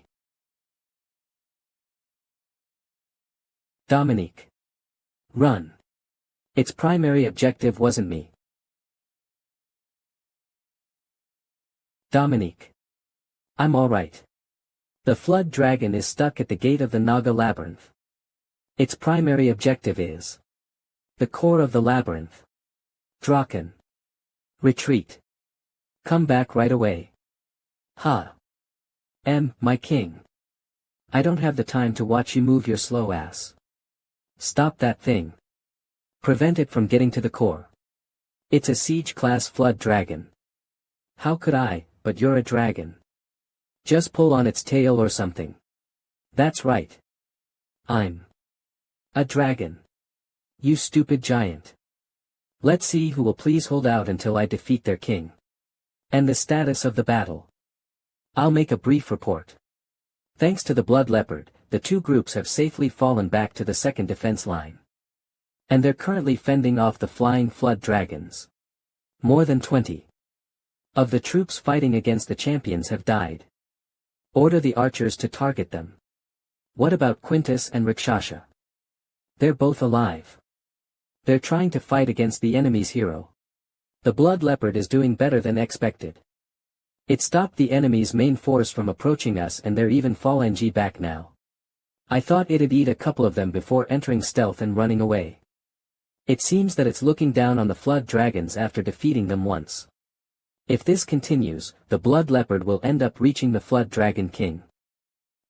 Dominique. Run. Its primary objective wasn't me. Dominique. I'm alright. The Flood Dragon is stuck at the gate of the Naga Labyrinth. Its primary objective is the core of the labyrinth. Draken. Retreat. Come back right away. Ha. My king. I don't have the time to watch you move your slow ass. Stop that thing. Prevent it from getting to the core. It's a siege-class Flood Dragon. How could I, but you're a dragon. Just pull on its tail or something. That's right. I'm a dragon. You stupid giant. Let's see who will please hold out until I defeat their king. And the status of the battle. I'll make a brief report. Thanks to the Blood Leopard, the two groups have safely fallen back to the second defense line. And they're currently fending off the flying flood dragons. More than 20 of the troops fighting against the champions have died. Order the archers to target them. What about Quintus and Rikshasha? They're both alive. They're trying to fight against the enemy's hero. The Blood Leopard is doing better than expected. It stopped the enemy's main force from approaching us, and they're even falling back now. I thought it'd eat a couple of them before entering stealth and running away. It seems that it's looking down on the flood dragons after defeating them once. If this continues, the Blood Leopard will end up reaching the Flood Dragon King.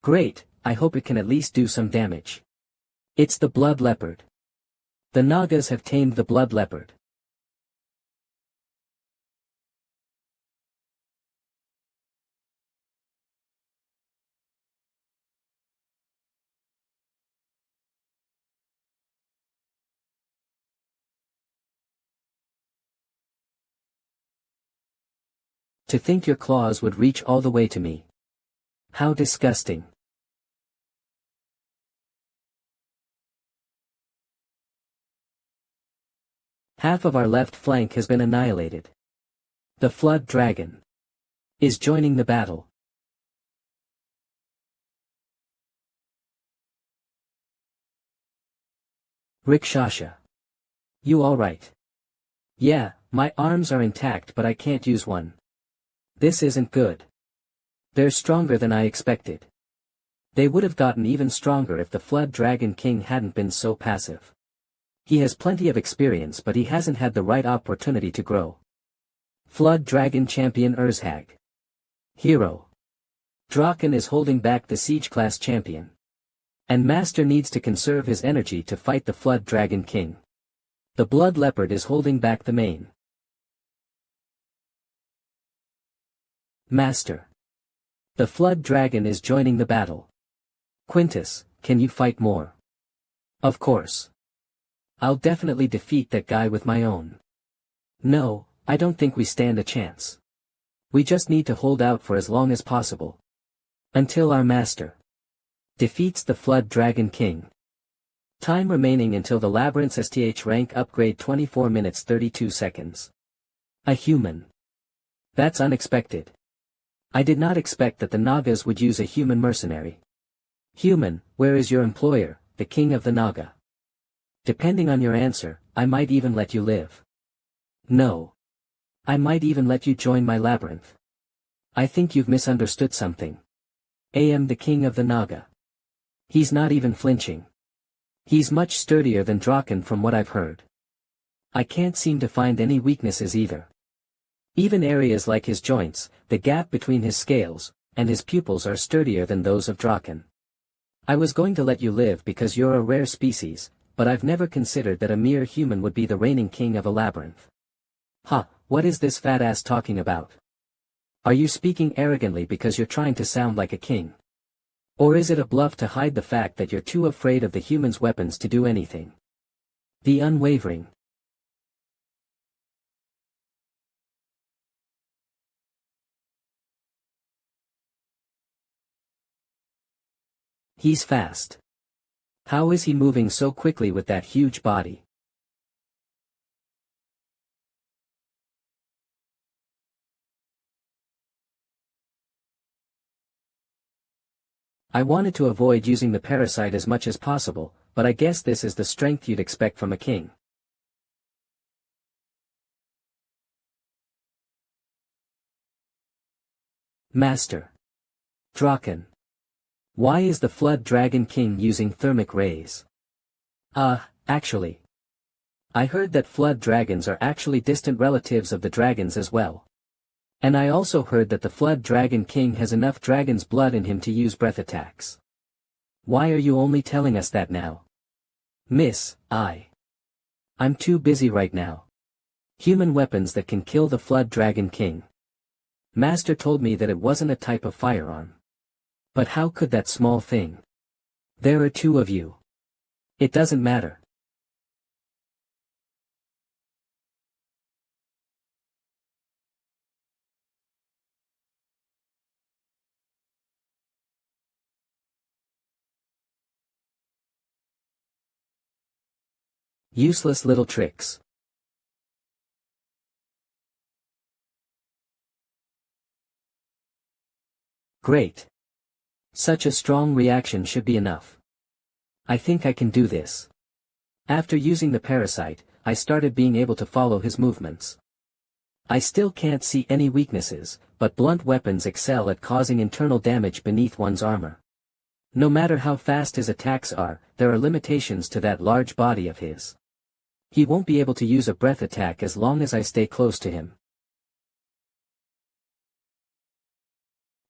Great, I hope it can at least do some damage. It's the Blood Leopard. The Nagas have tamed the Blood Leopard. To think your claws would reach all the way to me. How disgusting. Half of our left flank has been annihilated. The Flood Dragon is joining the battle. Rikshasha. You alright? Yeah, my arms are intact, but I can't use one. This isn't good. They're stronger than I expected. They would have gotten even stronger if the Flood Dragon King hadn't been so passive. He has plenty of experience, but he hasn't had the right opportunity to grow. Flood Dragon Champion Urzhag. Hero. Draken is holding back the Siege class champion. And Master needs to conserve his energy to fight the Flood Dragon King. The Blood Leopard is holding back the mane. Master. The Flood Dragon is joining the battle. Quintus, can you fight more? Of course. I'll definitely defeat that guy with my own. No, I don't think we stand a chance. We just need to hold out for as long as possible. Until our master defeats the Flood Dragon King. Time remaining until the Labyrinth's STH rank upgrade 24 minutes 32 seconds. A human. That's unexpected. I did not expect that the Nagas would use a human mercenary. Human, where is your employer, the king of the Naga? Depending on your answer, I might even let you live. No. I might even let you join my labyrinth. I think you've misunderstood something. I am the king of the Naga. He's not even flinching. He's much sturdier than Draken from what I've heard. I can't seem to find any weaknesses either. Even areas like his joints, the gap between his scales, and his pupils are sturdier than those of Draken. I was going to let you live because you're a rare species, but I've never considered that a mere human would be the reigning king of a labyrinth. Ha, what is this fat ass talking about? Are you speaking arrogantly because you're trying to sound like a king? Or is it a bluff to hide the fact that you're too afraid of the humans' weapons to do anything? The unwavering. He's fast. How is he moving so quickly with that huge body? I wanted to avoid using the parasite as much as possible, but I guess this is the strength you'd expect from a king. Master. Draken. Why is the Flood Dragon King using thermic rays? Actually. I heard that flood dragons are actually distant relatives of the dragons as well. And I also heard that the Flood Dragon King has enough dragon's blood in him to use breath attacks. Why are you only telling us that now? Miss, I'm too busy right now. Human weapons that can kill the Flood Dragon King. Master told me that it wasn't a type of firearm. But how could that small thing? There are two of you. It doesn't matter. Useless little tricks. Great. Such a strong reaction should be enough. I think I can do this. After using the parasite, I started being able to follow his movements. I still can't see any weaknesses, but blunt weapons excel at causing internal damage beneath one's armor. No matter how fast his attacks are, there are limitations to that large body of his. He won't be able to use a breath attack as long as I stay close to him.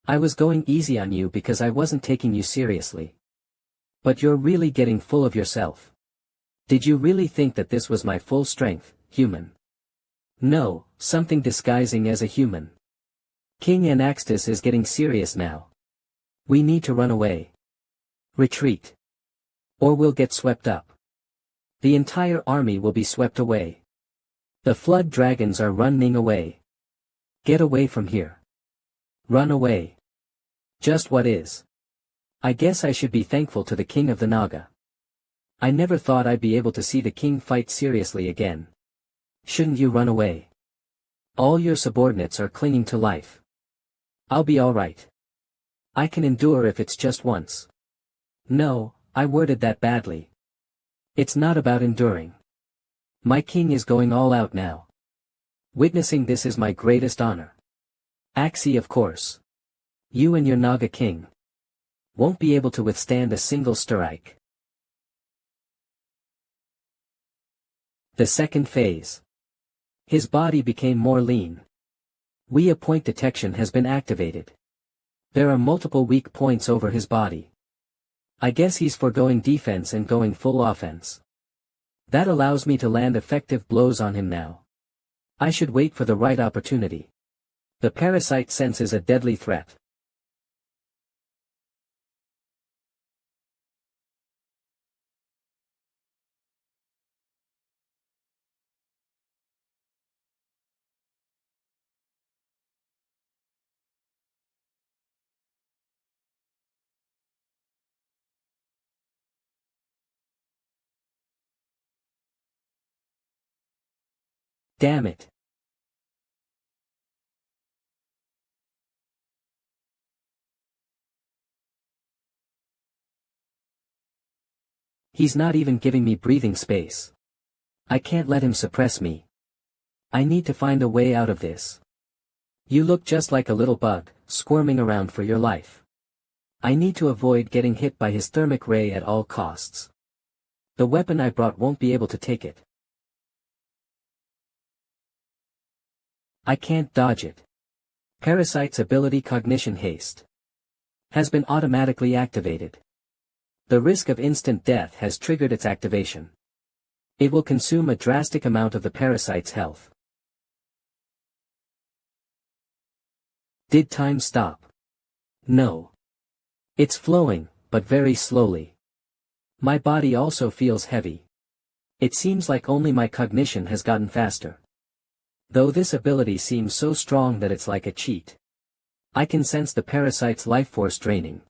I was going easy on you because I wasn't taking you seriously. But you're really getting full of yourself. Did you really think that this was my full strength, human? No, something disguising as a human. King Anaxtis is getting serious now. We need to run away. Retreat. Or we'll get swept up. The entire army will be swept away. The flood dragons are running away. Get away from here. Run away. Just what is. I guess I should be thankful to the king of the Naga. I never thought I'd be able to see the king fight seriously again. Shouldn't you run away? All your subordinates are clinging to life. I'll be alright. I can endure if it's just once. No, I worded that badly. It's not about enduring. My king is going all out now. Witnessing this is my greatest honor. Axie, of course. You and your Naga king won't be able to withstand a single strike. The second phase. His body became more lean. Weak point detection has been activated. There are multiple weak points over his body. I guess he's foregoing defense and going full offense. That allows me to land effective blows on him now. I should wait for the right opportunity. The parasite senses a deadly threat. Damn it. He's not even giving me breathing space. I can't let him suppress me. I need to find a way out of this. You look just like a little bug, squirming around for your life. I need to avoid getting hit by his thermic ray at all costs. The weapon I brought won't be able to take it. I can't dodge it. Parasite's ability Cognition Haste has been automatically activated. The risk of instant death has triggered its activation. It will consume a drastic amount of the parasite's health. Did time stop? No. It's flowing, but very slowly. My body also feels heavy. It seems like only my cognition has gotten faster. Though this ability seems so strong that it's like a cheat. I can sense the parasite's life force draining.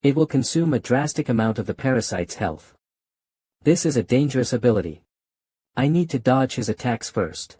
It will consume a drastic amount of the parasite's health. This is a dangerous ability. I need to dodge his attacks first.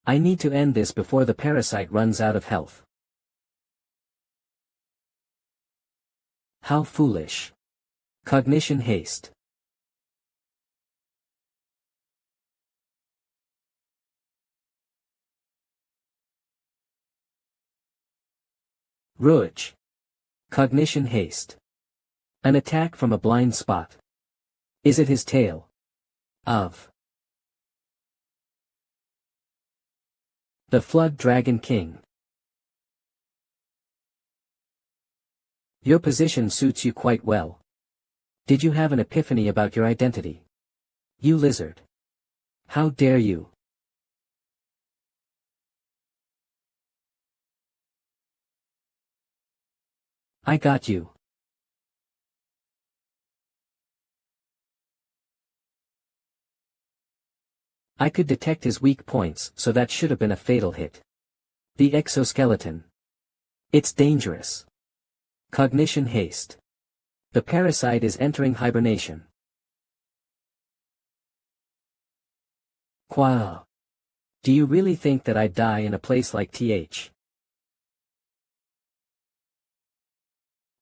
I need to end this before the parasite runs out of health. How foolish. Cognition Haste. Rouge. Cognition Haste. An attack from a blind spot. Is it his tail? Of the Flood Dragon King. Your position suits you quite well. Did you have an epiphany about your identity? You lizard. How dare you? I got you. I could detect his weak points, so that should have been a fatal hit. The exoskeleton. It's dangerous. Cognition Haste. The parasite is entering hibernation. Qua. Do you really think that I'd die in a place like TH?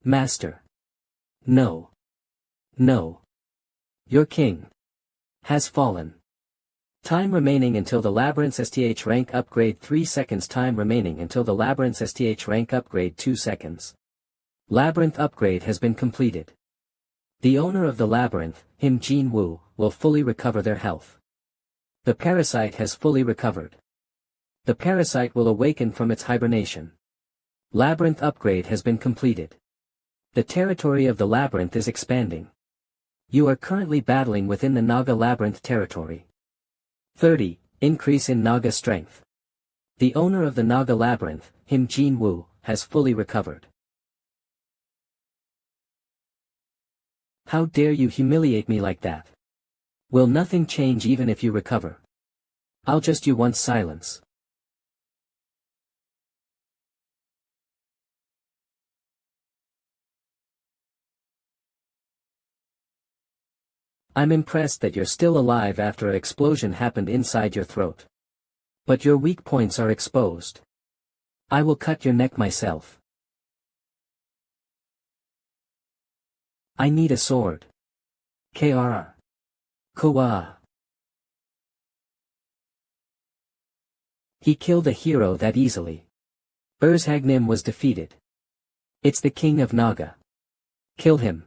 Master. No. No. Your king has fallen. Time remaining until the Labyrinth's STH rank upgrade 3 seconds. Time remaining until the Labyrinth's STH rank upgrade 2 seconds. Labyrinth upgrade has been completed. The owner of the Labyrinth, him Jin Wu, will fully recover their health. The parasite has fully recovered. The parasite will awaken from its hibernation. Labyrinth upgrade has been completed. The territory of the Labyrinth is expanding. You are currently battling within the Naga Labyrinth territory. 30. Increase in Naga strength. The owner of the Naga Labyrinth, him Jin Wu, has fully recovered. How dare you humiliate me like that? Will nothing change even if you recover? I'll just you want silence. I'm impressed that you're still alive after an explosion happened inside your throat. But your weak points are exposed. I will cut your neck myself. I need a sword. Kr. Kawa. He killed a hero that easily. Urzhagnim was defeated. It's the king of Naga. Kill him.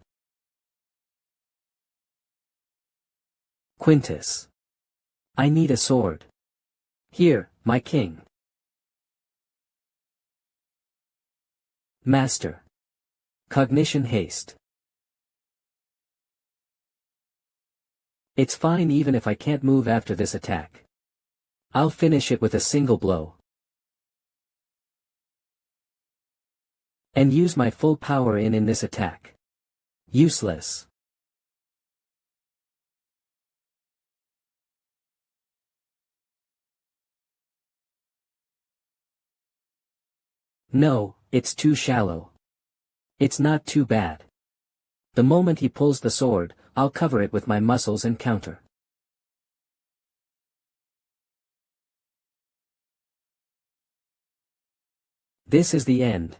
Quintus. I need a sword. Here, my king. Master. Cognition haste. It's fine even if I can't move after this attack. I'll finish it with a single blow. And use my full power in this attack. Useless. No, it's too shallow. It's not too bad. The moment he pulls the sword, I'll cover it with my muscles and counter. This is the end.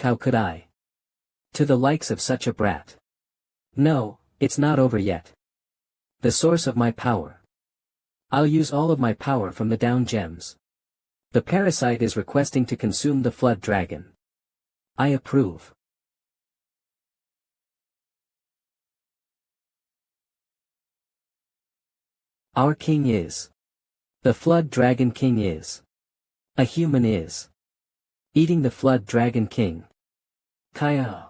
How could I? To the likes of such a brat. No, it's not over yet. The source of my power. I'll use all of my power from the down gems. The parasite is requesting to consume the flood dragon. I approve. Our king is. The flood dragon king is. A human is. Eating the flood dragon king. Kaya.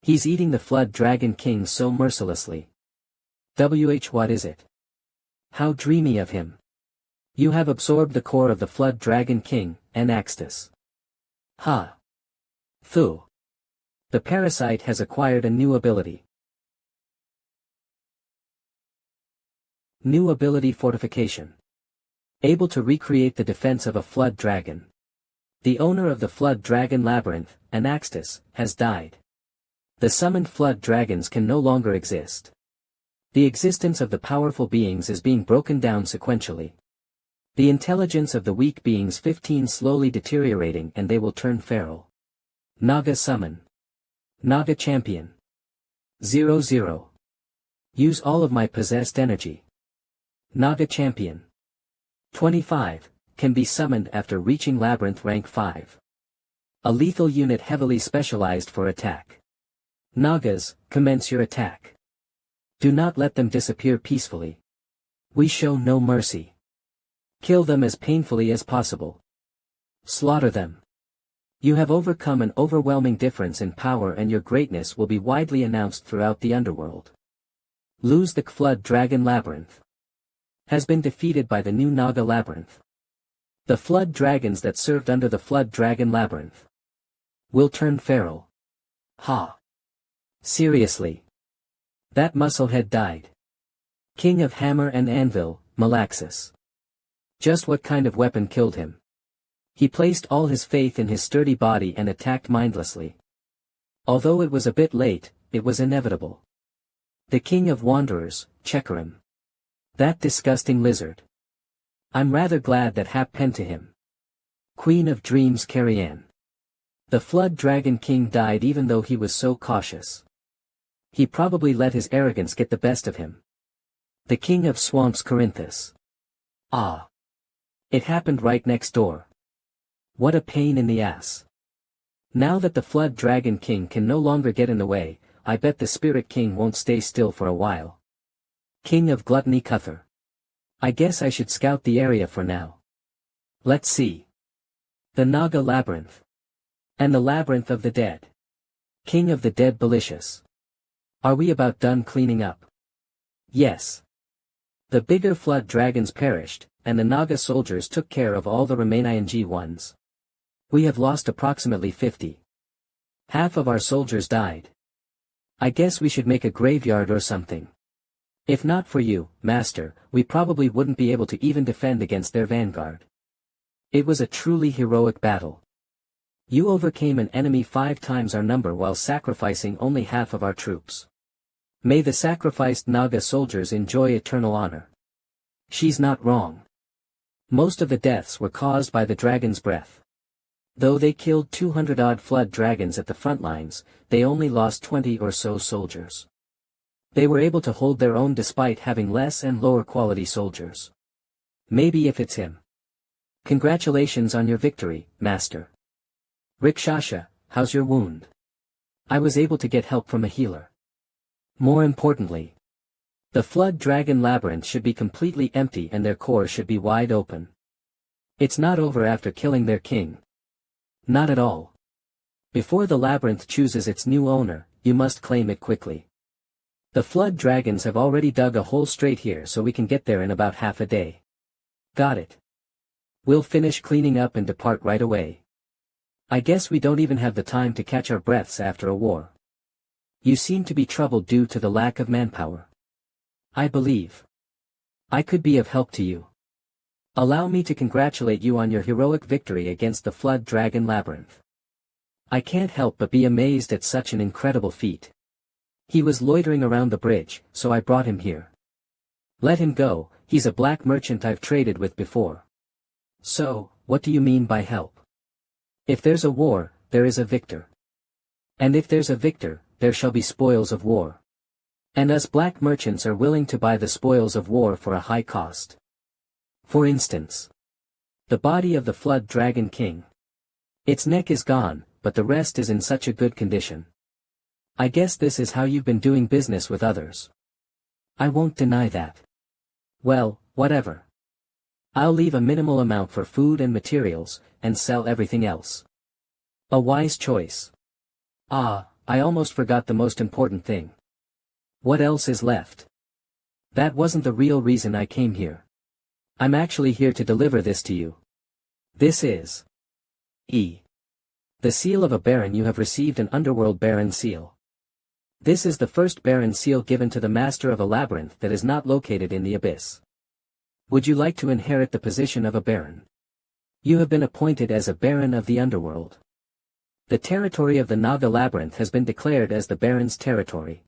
He's eating the flood dragon king so mercilessly. What is it? How dreamy of him. You have absorbed the core of the flood dragon king, Anaxtus. Ha. Thu. The parasite has acquired a new ability. New ability fortification. Able to recreate the defense of a flood dragon. The owner of the flood dragon labyrinth, Anaxtus, has died. The summoned flood dragons can no longer exist. The existence of the powerful beings is being broken down sequentially. The intelligence of the weak beings 15 slowly deteriorating and they will turn feral. Naga summon. Naga champion. 00. Use all of my possessed energy. Naga champion. 25, can be summoned after reaching labyrinth rank 5. A lethal unit heavily specialized for attack. Nagas, commence your attack. Do not let them disappear peacefully. We show no mercy. Kill them as painfully as possible. Slaughter them. You have overcome an overwhelming difference in power and your greatness will be widely announced throughout the underworld. Lose the Flood Dragon Labyrinth. Has been defeated by the new Naga Labyrinth. The flood dragons that served under the Flood Dragon Labyrinth will turn feral. Ha! Seriously? That musclehead died. King of Hammer and Anvil, Malaxus. Just what kind of weapon killed him? He placed all his faith in his sturdy body and attacked mindlessly. Although it was a bit late, it was inevitable. The King of Wanderers, Chekarim. That disgusting lizard. I'm rather glad that happened to him. Queen of Dreams Carrian. The Flood Dragon King died even though he was so cautious. He probably let his arrogance get the best of him. The King of Swamps Corinthus. Ah. It happened right next door. What a pain in the ass. Now that the Flood Dragon King can no longer get in the way, I bet the Spirit King won't stay still for a while. King of Gluttony Cuthar. I guess I should scout the area for now. Let's see. The Naga Labyrinth. And the Labyrinth of the Dead. King of the Dead Belicious. Are we about done cleaning up? Yes. The bigger flood dragons perished, and the Naga soldiers took care of all the remaining ones. We have lost approximately 50. Half of our soldiers died. I guess we should make a graveyard or something. If not for you, Master, we probably wouldn't be able to even defend against their vanguard. It was a truly heroic battle. You overcame an enemy 5 times our number while sacrificing only half of our troops. May the sacrificed Naga soldiers enjoy eternal honor. She's not wrong. Most of the deaths were caused by the dragon's breath. Though they killed 200-odd flood dragons at the front lines, they only lost 20 or so soldiers. They were able to hold their own despite having less and lower quality soldiers. Maybe if it's him. Congratulations on your victory, Master. Rikshasha, how's your wound? I was able to get help from a healer. More importantly, the Flood Dragon Labyrinth should be completely empty and their core should be wide open. It's not over after killing their king. Not at all. Before the labyrinth chooses its new owner, you must claim it quickly. The Flood Dragons have already dug a hole straight here so we can get there in about half a day. Got it. We'll finish cleaning up and depart right away. I guess we don't even have the time to catch our breaths after a war. You seem to be troubled due to the lack of manpower. I believe I could be of help to you. Allow me to congratulate you on your heroic victory against the Flood Dragon Labyrinth. I can't help but be amazed at such an incredible feat. He was loitering around the bridge, so I brought him here. Let him go, he's a black merchant I've traded with before. So, what do you mean by help? If there's a war, there is a victor. And if there's a victor, there shall be spoils of war. And us black merchants are willing to buy the spoils of war for a high cost. For instance, the body of the Flood Dragon King. Its neck is gone, but the rest is in such a good condition. I guess this is how you've been doing business with others. I won't deny that. Well, whatever. I'll leave a minimal amount for food and materials, and sell everything else. A wise choice. Ah, I almost forgot the most important thing. What else is left? That wasn't the real reason I came here. I'm actually here to deliver this to you. This is the seal of a baron. You have received an underworld baron seal. This is the first baron seal given to the master of a labyrinth that is not located in the abyss. Would you like to inherit the position of a baron? You have been appointed as a baron of the underworld. The territory of the Naga labyrinth has been declared as the baron's territory.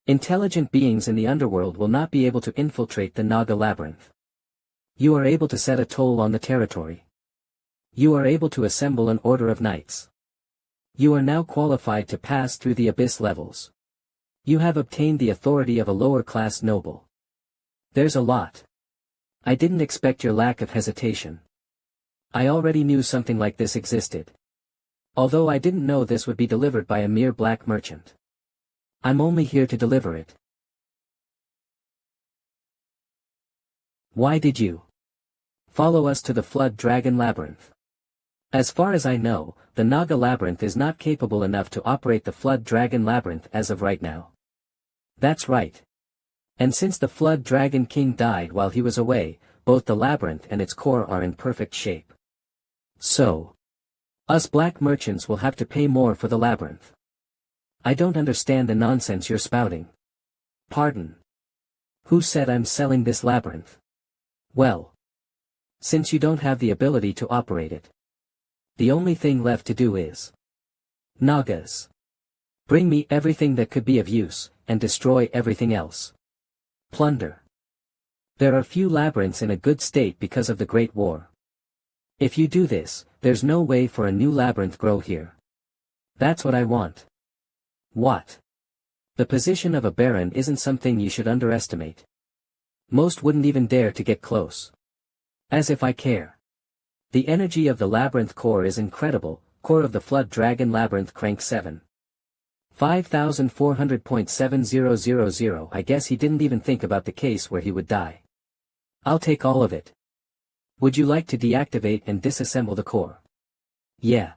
Intelligent beings in the underworld will not be able to infiltrate the Naga labyrinth. You are able to set a toll on the territory. You are able to assemble an order of knights. You are now qualified to pass through the abyss levels. You have obtained the authority of a lower-class noble. There's a lot. I didn't expect your lack of hesitation. I already knew something like this existed. Although I didn't know this would be delivered by a mere black merchant. I'm only here to deliver it. Why did you follow us to the Flood Dragon Labyrinth? As far as I know, the Naga Labyrinth is not capable enough to operate the Flood Dragon Labyrinth as of right now. That's right. And since the Flood Dragon King died while he was away, both the labyrinth and its core are in perfect shape. So, us black merchants will have to pay more for the labyrinth. I don't understand the nonsense you're spouting. Pardon. Who said I'm selling this labyrinth? Well, since you don't have the ability to operate it, the only thing left to do is Nagas. Bring me everything that could be of use, and destroy everything else. Plunder. There are few labyrinths in a good state because of the Great War. If you do this, there's no way for a new labyrinth grow here. That's what I want. What? The position of a baron isn't something you should underestimate. Most wouldn't even dare to get close. As if I care. The energy of the labyrinth core is incredible. Core of the Flood Dragon Labyrinth Crank 7. 5400.7000. I guess he didn't even think about the case where he would die. I'll take all of it. Would you like to deactivate and disassemble the core? Yeah.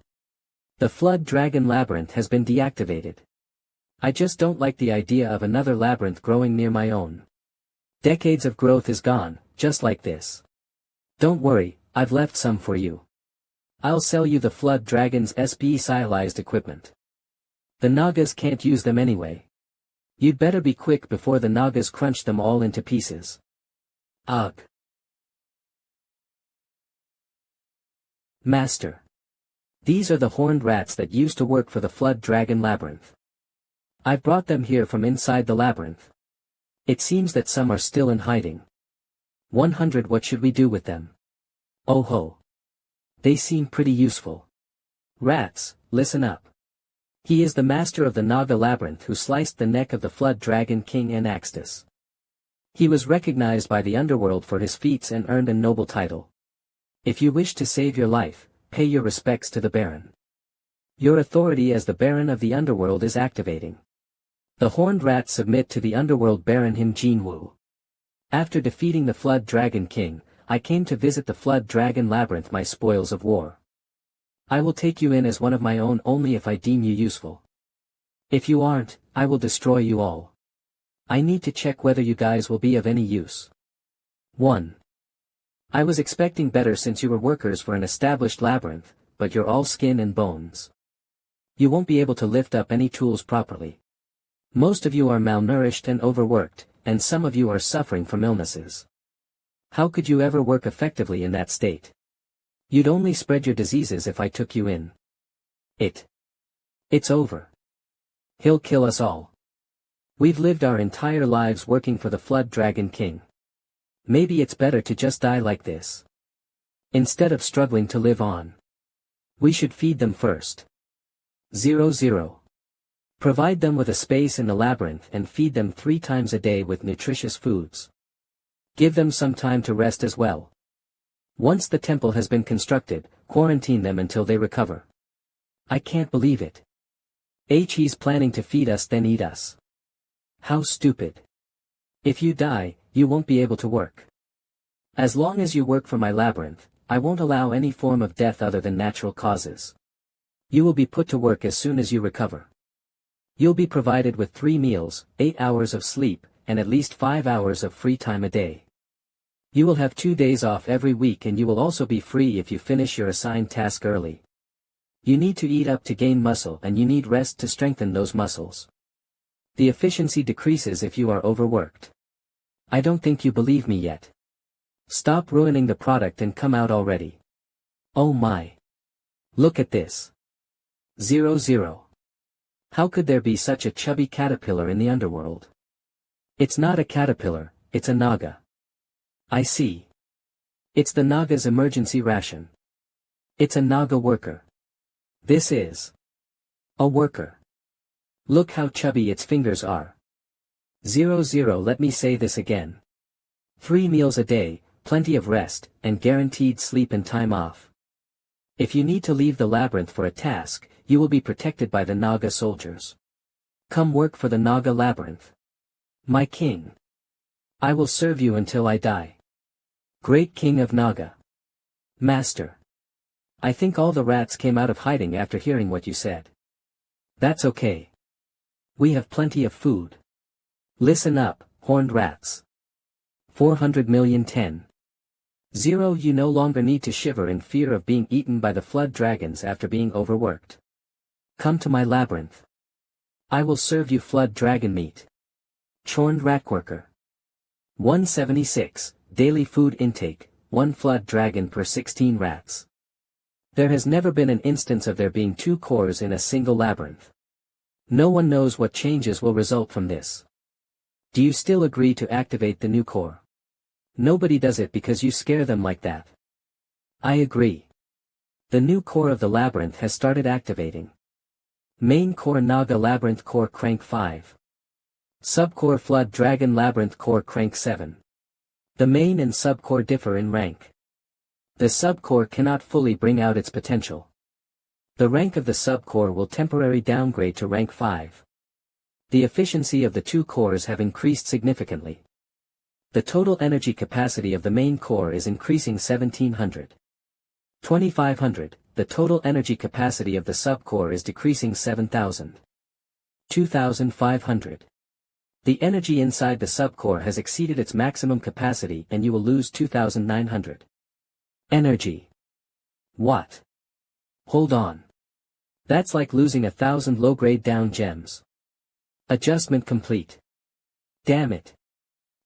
The Flood Dragon Labyrinth has been deactivated. I just don't like the idea of another labyrinth growing near my own. Decades of growth is gone, just like this. Don't worry, I've left some for you. I'll sell you the Flood Dragon's SB stylized equipment. The Nagas can't use them anyway. You'd better be quick before the Nagas crunch them all into pieces. Ugh. Master. These are the horned rats that used to work for the Flood Dragon Labyrinth. I've brought them here from inside the labyrinth. It seems that some are still in hiding. 100. What should we do with them? Oh ho. They seem pretty useful. Rats, listen up. He is the master of the Naga labyrinth who sliced the neck of the flood dragon king Anaxtus. He was recognized by the underworld for his feats and earned a noble title. If you wish to save your life, pay your respects to the Baron. Your authority as the Baron of the underworld is activating. The horned rats submit to the underworld Baron Him Jinwoo. After defeating the flood dragon king, I came to visit the flood dragon labyrinth, my spoils of war. I will take you in as one of my own only if I deem you useful. If you aren't, I will destroy you all. I need to check whether you guys will be of any use. 1. I was expecting better since you were workers for an established labyrinth, but you're all skin and bones. You won't be able to lift up any tools properly. Most of you are malnourished and overworked, and some of you are suffering from illnesses. How could you ever work effectively in that state? You'd only spread your diseases if I took you in. It's over. He'll kill us all. We've lived our entire lives working for the Flood Dragon King. Maybe it's better to just die like this. Instead of struggling to live on. We should feed them first. 0. Provide them with a space in the labyrinth and feed them 3 times a day with nutritious foods. Give them some time to rest as well. Once the temple has been constructed, quarantine them until they recover. I can't believe it. He's planning to feed us then eat us. How stupid. If you die, you won't be able to work. As long as you work for my labyrinth, I won't allow any form of death other than natural causes. You will be put to work as soon as you recover. You'll be provided with 3 meals, 8 hours of sleep, and at least 5 hours of free time a day. You will have 2 days off every week and you will also be free if you finish your assigned task early. You need to eat up to gain muscle and you need rest to strengthen those muscles. The efficiency decreases if you are overworked. I don't think you believe me yet. Stop ruining the product and come out already. Oh my. Look at this. 0. How could there be such a chubby caterpillar in the underworld? It's not a caterpillar, it's a Naga. I see. It's the Naga's emergency ration. It's a Naga worker. This is a worker. Look how chubby its fingers are. 0. Let me say this again. 3 meals a day, plenty of rest, and guaranteed sleep and time off. If you need to leave the labyrinth for a task, you will be protected by the Naga soldiers. Come work for the Naga labyrinth. My king. I will serve you until I die. Great King of Naga. Master. I think all the rats came out of hiding after hearing what you said. That's okay. We have plenty of food. Listen up, horned rats. 400 million 10. 0. You no longer need to shiver in fear of being eaten by the flood dragons after being overworked. Come to my labyrinth. I will serve you flood dragon meat. Chorned rat worker. 176, daily food intake, 1 flood dragon per 16 rats. There has never been an instance of there being 2 cores in a single labyrinth. No one knows what changes will result from this. Do you still agree to activate the new core? Nobody does it because you scare them like that. I agree. The new core of the labyrinth has started activating. Main core Naga labyrinth core crank 5. Subcore flood dragon labyrinth core crank 7. The main and subcore differ in rank. The subcore cannot fully bring out its potential. The rank of the subcore will temporarily downgrade to rank 5. The efficiency of the 2 cores have increased significantly. The total energy capacity of the main core is increasing 1700. 2500, the total energy capacity of the subcore is decreasing 7000. 2500. The energy inside the subcore has exceeded its maximum capacity and you will lose 2900. Energy. What? Hold on. That's like losing 1000 low-grade down gems. Adjustment complete. Damn it.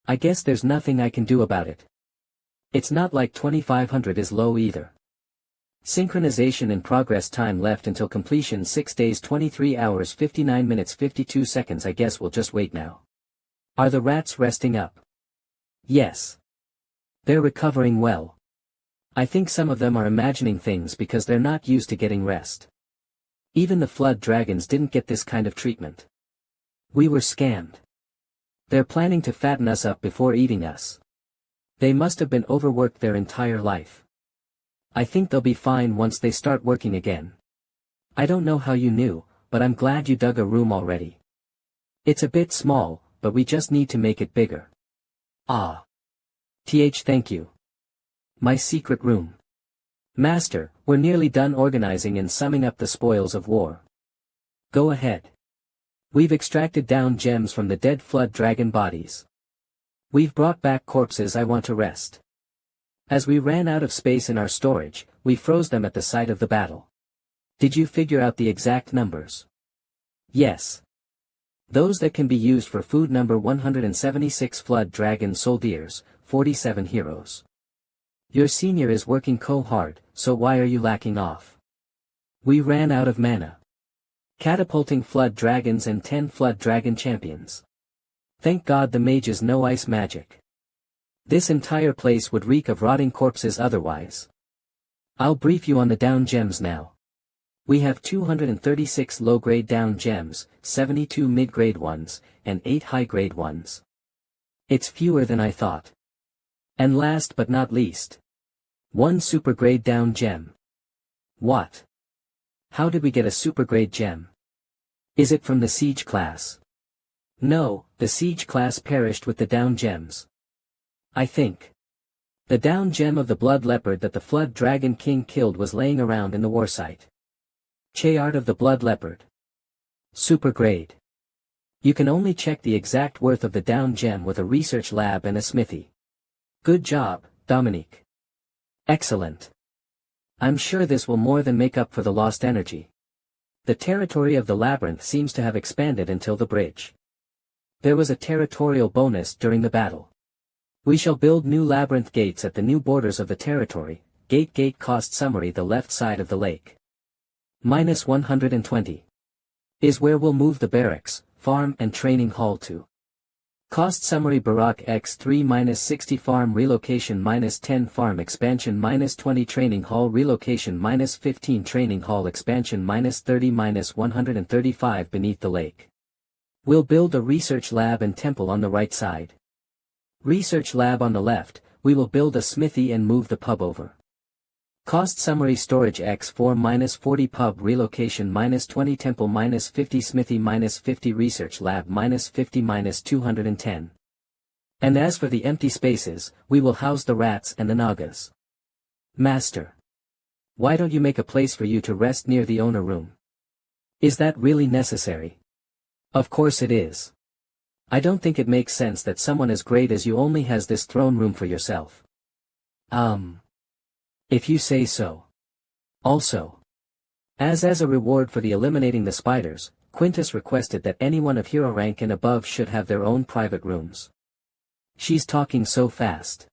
I guess there's nothing I can do about it. It's not like 2500 is low either. Synchronization in progress, time left until completion 6 days 23 hours 59 minutes 52 seconds. I guess we'll just wait now. Are the rats resting up? Yes. They're recovering well. I think some of them are imagining things because they're not used to getting rest. Even the flood dragons didn't get this kind of treatment. We were scammed. They're planning to fatten us up before eating us. They must have been overworked their entire life. I think they'll be fine once they start working again. I don't know how you knew, but I'm glad you dug a room already. It's a bit small, but we just need to make it bigger. Ah. Thank you. My secret room. Master, we're nearly done organizing and summing up the spoils of war. Go ahead. We've extracted down gems from the dead flood dragon bodies. We've brought back corpses I want to rest. As we ran out of space in our storage, we froze them at the site of the battle. Did you figure out the exact numbers? Yes. Those that can be used for food number 176 flood dragon soldiers, 47 heroes. Your senior is working hard, so why are you lacking off? We ran out of mana. Catapulting flood dragons and 10 flood dragon champions. Thank God the mages know ice magic. This entire place would reek of rotting corpses otherwise. I'll brief you on the down gems now. We have 236 low-grade down gems, 72 mid-grade ones, and 8 high-grade ones. It's fewer than I thought. And last but not least, 1 super-grade down gem. What? How did we get a super-grade gem? Is it from the siege class? No, the siege class perished with the down gems. I think. The down gem of the blood leopard that the flood dragon king killed was laying around in the war site. Chayart of the blood leopard. Super grade. You can only check the exact worth of the down gem with a research lab and a smithy. Good job, Dominique. Excellent. I'm sure this will more than make up for the lost energy. The territory of the labyrinth seems to have expanded until the bridge. There was a territorial bonus during the battle. We shall build new labyrinth gates at the new borders of the territory. Gate cost summary the left side of the lake. Minus 120. Is where we'll move the barracks, farm and training hall to. Cost summary Barak X3 minus 60 farm relocation minus 10 farm expansion minus 20 training hall relocation minus 15 training hall expansion minus 30 minus 135 beneath the lake. We'll build a research lab and temple on the right side. Research lab on the left, we will build a smithy and move the pub over. Cost summary storage X4 minus 40 pub relocation minus 20 temple minus 50 smithy minus 50 research lab minus 50 minus 210. And as for the empty spaces, we will house the rats and the nagas. Master. Why don't you make a place for you to rest near the owner room? Is that really necessary? Of course it is. I don't think it makes sense that someone as great as you only has this throne room for yourself. If you say so. Also. As a reward for the eliminating the spiders, Quintus requested that anyone of hero rank and above should have their own private rooms. She's talking so fast.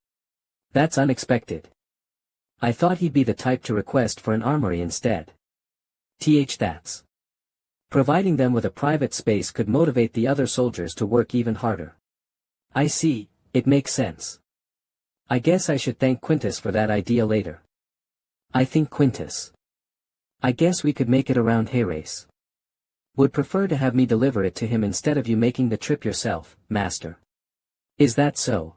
That's unexpected. I thought he'd be the type to request for an armory instead. That's. Providing them with a private space could motivate the other soldiers to work even harder. I see, it makes sense. I guess I should thank Quintus for that idea later. I think Quintus. I guess we could make it around Hayrace. Would prefer to have me deliver it to him instead of you making the trip yourself, Master. Is that so?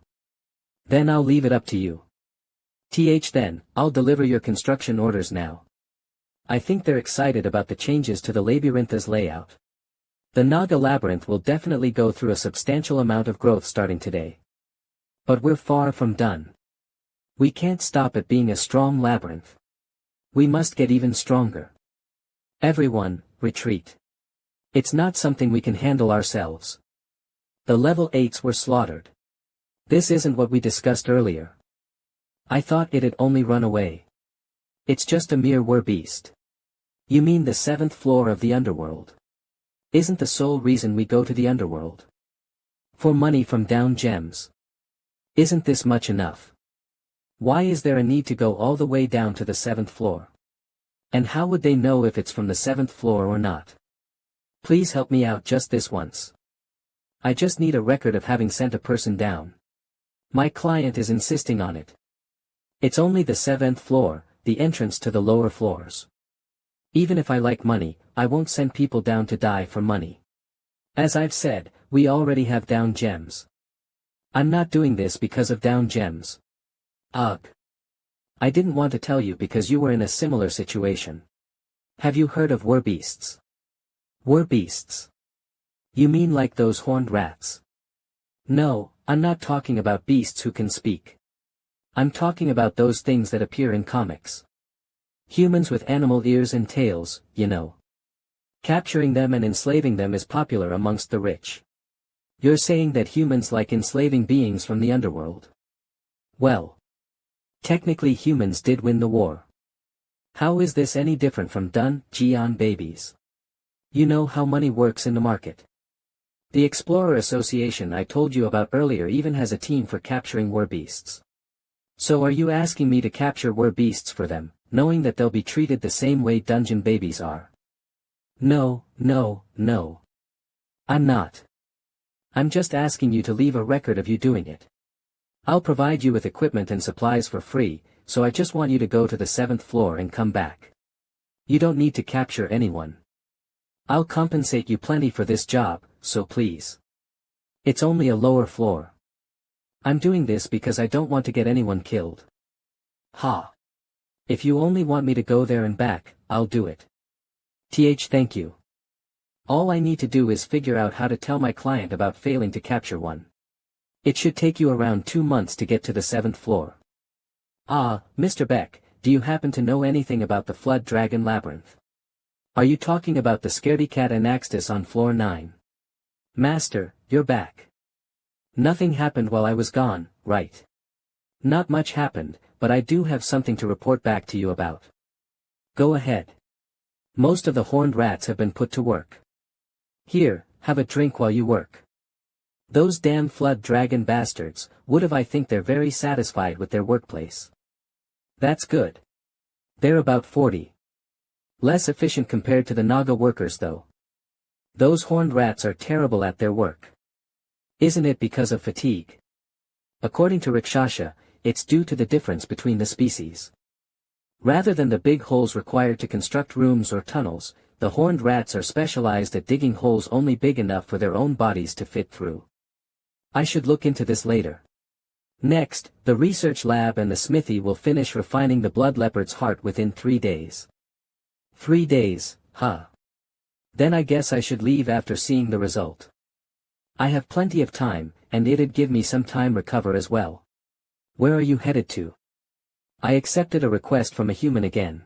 Then I'll leave it up to you. Then, I'll deliver your construction orders now. I think they're excited about the changes to the Labyrinth's layout. The Naga Labyrinth will definitely go through a substantial amount of growth starting today. But we're far from done. We can't stop at being a strong labyrinth. We must get even stronger. Everyone, retreat. It's not something we can handle ourselves. The level 8s were slaughtered. This isn't what we discussed earlier. I thought it'd only run away. It's just a mere werbeast. You mean the 7th floor of the underworld? Isn't the sole reason we go to the underworld? For money from down gems. Isn't this much enough? Why is there a need to go all the way down to the 7th floor? And how would they know if it's from the 7th floor or not? Please help me out just this once. I just need a record of having sent a person down. My client is insisting on it. It's only the 7th floor, the entrance to the lower floors. Even if I like money, I won't send people down to die for money. As I've said, we already have down gems. I'm not doing this because of down gems. Ugh. I didn't want to tell you because you were in a similar situation. Have you heard of werbeasts? Werbeasts? You mean like those horned rats? No, I'm not talking about beasts who can speak. I'm talking about those things that appear in comics. Humans with animal ears and tails, you know. Capturing them and enslaving them is popular amongst the rich. You're saying that humans like enslaving beings from the underworld. Well. Technically humans did win the war. How is this any different from Dun-Jian babies? You know how money works in the market. The Explorer Association I told you about earlier even has a team for capturing werbeasts. So are you asking me to capture werbeasts for them, knowing that they'll be treated the same way dungeon babies are? No, no, no. I'm not. I'm just asking you to leave a record of you doing it. I'll provide you with equipment and supplies for free, so I just want you to go to the 7th floor and come back. You don't need to capture anyone. I'll compensate you plenty for this job, so please. It's only a lower floor. I'm doing this because I don't want to get anyone killed. Ha. If you only want me to go there and back, I'll do it. Thank you. All I need to do is figure out how to tell my client about failing to capture one. It should take you around 2 months to get to the 7th floor. Ah, Mr. Beck, do you happen to know anything about the Flood Dragon Labyrinth? Are you talking about the Scaredy Cat Anaxtis on floor 9? Master, you're back. Nothing happened while I was gone, right? Not much happened, but I do have something to report back to you about. Go ahead. Most of the horned rats have been put to work. Here, have a drink while you work. Those damn flood dragon bastards, I think they're very satisfied with their workplace. That's good. They're about 40. Less efficient compared to the Naga workers though. Those horned rats are terrible at their work. Isn't it because of fatigue? According to Rakshasha, it's due to the difference between the species. Rather than the big holes required to construct rooms or tunnels, the horned rats are specialized at digging holes only big enough for their own bodies to fit through. I should look into this later. Next, the research lab and the smithy will finish refining the blood leopard's heart within 3 days. 3 days, huh? Then I guess I should leave after seeing the result. I have plenty of time, and it'd give me some time recover as well. Where are you headed to? I accepted a request from a human again.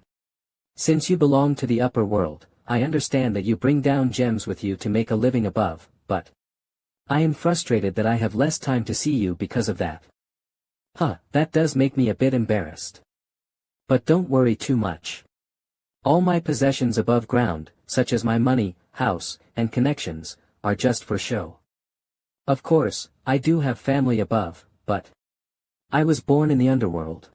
Since you belong to the upper world, I understand that you bring down gems with you to make a living above, but I am frustrated that I have less time to see you because of that. That does make me a bit embarrassed. But don't worry too much. All my possessions above ground, such as my money, house, and connections, are just for show. Of course, I do have family above, but I was born in the underworld.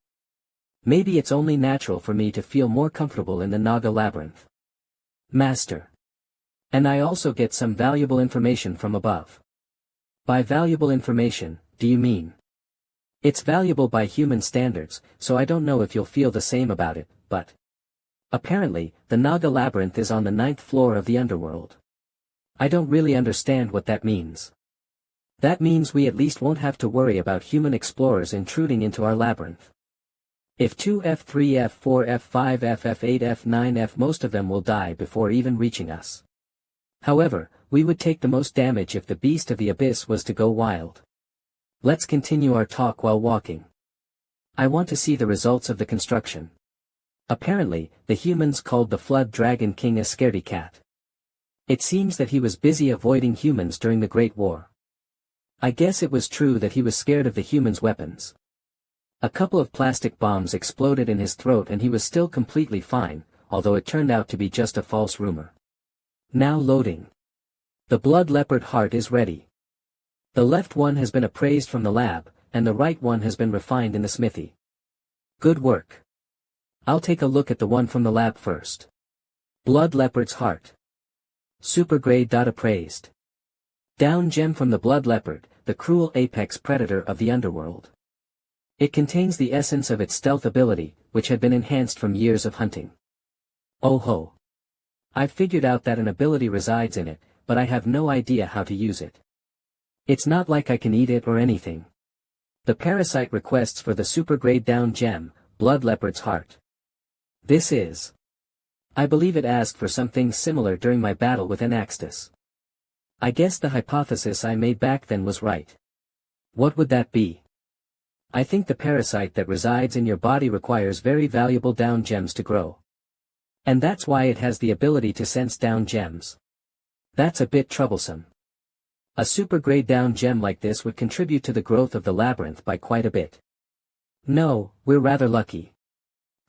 Maybe it's only natural for me to feel more comfortable in the Naga labyrinth. Master. And I also get some valuable information from above. By valuable information, do you mean? It's valuable by human standards, so I don't know if you'll feel the same about it, but apparently, the Naga labyrinth is on the 9th floor of the underworld. I don't really understand what that means. That means we at least won't have to worry about human explorers intruding into our labyrinth. If 2F, 3F, 4F, 5F, F8, F9F, most of them will die before even reaching us. However, we would take the most damage if the beast of the abyss was to go wild. Let's continue our talk while walking. I want to see the results of the construction. Apparently, the humans called the Flood Dragon King a scaredy cat. It seems that he was busy avoiding humans during the Great War. I guess it was true that he was scared of the humans' weapons. A couple of plastic bombs exploded in his throat and he was still completely fine, although it turned out to be just a false rumor. Now loading. The blood leopard heart is ready. The left one has been appraised from the lab, and the right one has been refined in the smithy. Good work. I'll take a look at the one from the lab first. Blood leopard's heart. Supergrade. Appraised. Down gem from the blood leopard, the cruel apex predator of the underworld. It contains the essence of its stealth ability, which had been enhanced from years of hunting. Oh ho. I've figured out that an ability resides in it, but I have no idea how to use it. It's not like I can eat it or anything. The parasite requests for the super grade down gem, Blood Leopard's Heart. This is. I believe it asked for something similar during my battle with Anaxtus. I guess the hypothesis I made back then was right. What would that be? I think the parasite that resides in your body requires very valuable down gems to grow. And that's why it has the ability to sense down gems. That's a bit troublesome. A super grade down gem like this would contribute to the growth of the labyrinth by quite a bit. No, we're rather lucky.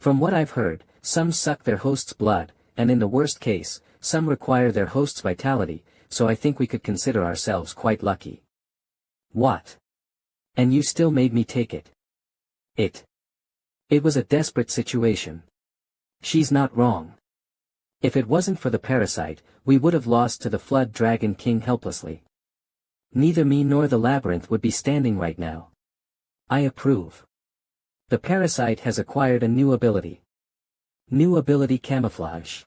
From what I've heard, some suck their host's blood, and in the worst case, some require their host's vitality, so I think we could consider ourselves quite lucky. What? And you still made me take it. It was a desperate situation. She's not wrong. If it wasn't for the parasite, we would have lost to the Flood Dragon King helplessly. Neither me nor the labyrinth would be standing right now. I approve. The parasite has acquired a new ability. New ability Camouflage.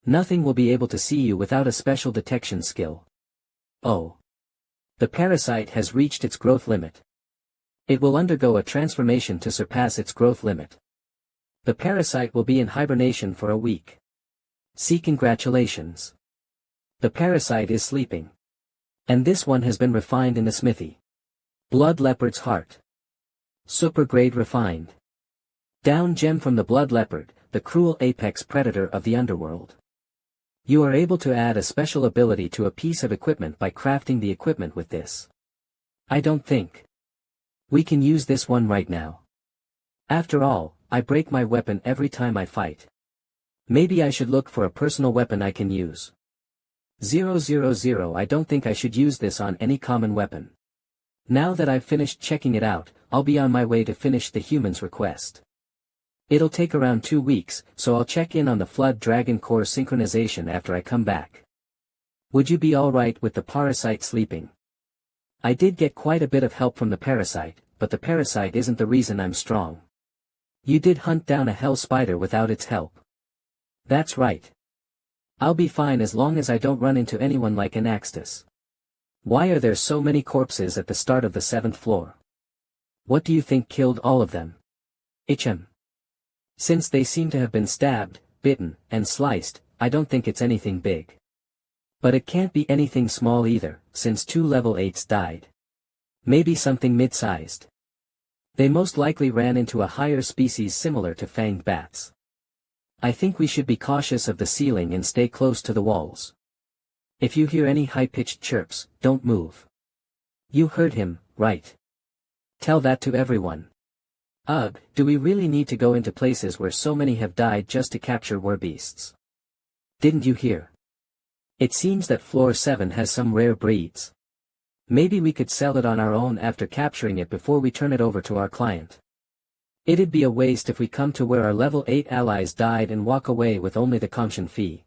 Nothing will be able to see you without a special detection skill. Oh. The parasite has reached its growth limit. It will undergo a transformation to surpass its growth limit. The parasite will be in hibernation for a week. See, congratulations. The parasite is sleeping. And this one has been refined in the smithy. Blood Leopard's Heart. Super grade refined. Down gem from the Blood Leopard, the cruel apex predator of the underworld. You are able to add a special ability to a piece of equipment by crafting the equipment with this. I don't think we can use this one right now. After all, I break my weapon every time I fight. Maybe I should look for a personal weapon I can use. 000 I don't think I should use this on any common weapon. Now that I've finished checking it out, I'll be on my way to finish the human's request. It'll take around 2 weeks, so I'll check in on the Flood Dragon Core synchronization after I come back. Would you be alright with the parasite sleeping? I did get quite a bit of help from the parasite, but the parasite isn't the reason I'm strong. You did hunt down a hell spider without its help. That's right. I'll be fine as long as I don't run into anyone like Anaxtus. Why are there so many corpses at the start of the 7th floor? What do you think killed all of them? Ichem. Since they seem to have been stabbed, bitten, and sliced, I don't think it's anything big. But it can't be anything small either, since 2 level 8s died. Maybe something mid-sized. They most likely ran into a higher species similar to fanged bats. I think we should be cautious of the ceiling and stay close to the walls. If you hear any high-pitched chirps, don't move. You heard him, right? Tell that to everyone. Ugh, do we really need to go into places where so many have died just to capture werbeasts? Didn't you hear? It seems that floor 7 has some rare breeds. Maybe we could sell it on our own after capturing it before we turn it over to our client. It'd be a waste if we come to where our level 8 allies died and walk away with only the commission fee.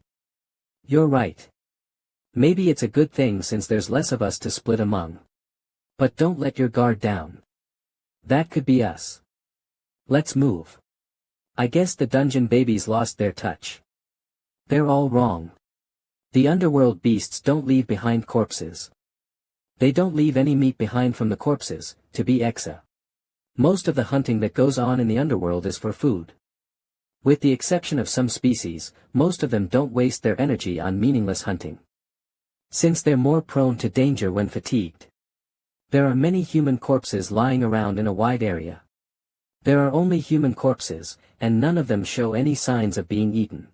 You're right. Maybe it's a good thing since there's less of us to split among. But don't let your guard down. That could be us. Let's move. I guess the dungeon babies lost their touch. They're all wrong. The underworld beasts don't leave behind corpses. They don't leave any meat behind from the corpses, to be exa. Most of the hunting that goes on in the underworld is for food. With the exception of some species, most of them don't waste their energy on meaningless hunting. Since they're more prone to danger when fatigued. There are many human corpses lying around in a wide area. There are only human corpses, and none of them show any signs of being eaten.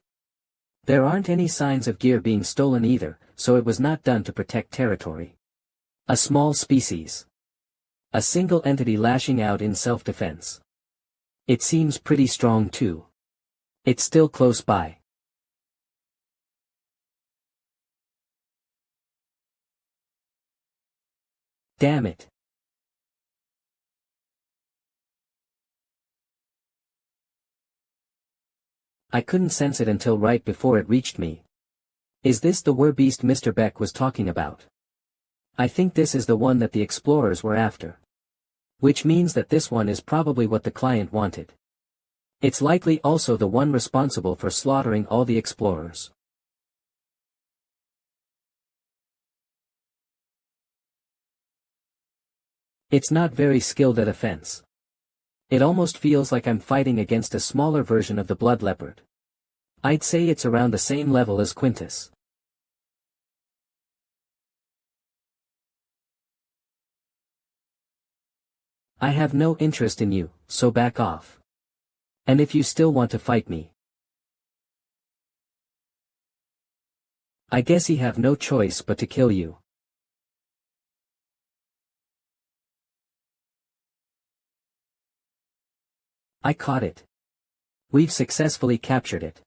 There aren't any signs of gear being stolen either, so it was not done to protect territory. A small species. A single entity lashing out in self-defense. It seems pretty strong too. It's still close by. Damn it. I couldn't sense it until right before it reached me. Is this the werbeast Mr. Beck was talking about? I think this is the one that the explorers were after. Which means that this one is probably what the client wanted. It's likely also the one responsible for slaughtering all the explorers. It's not very skilled at offense. It almost feels like I'm fighting against a smaller version of the blood leopard. I'd say it's around the same level as Quintus. I have no interest in you, so back off. And if you still want to fight me, I guess he have no choice but to kill you. I caught it. We've successfully captured it.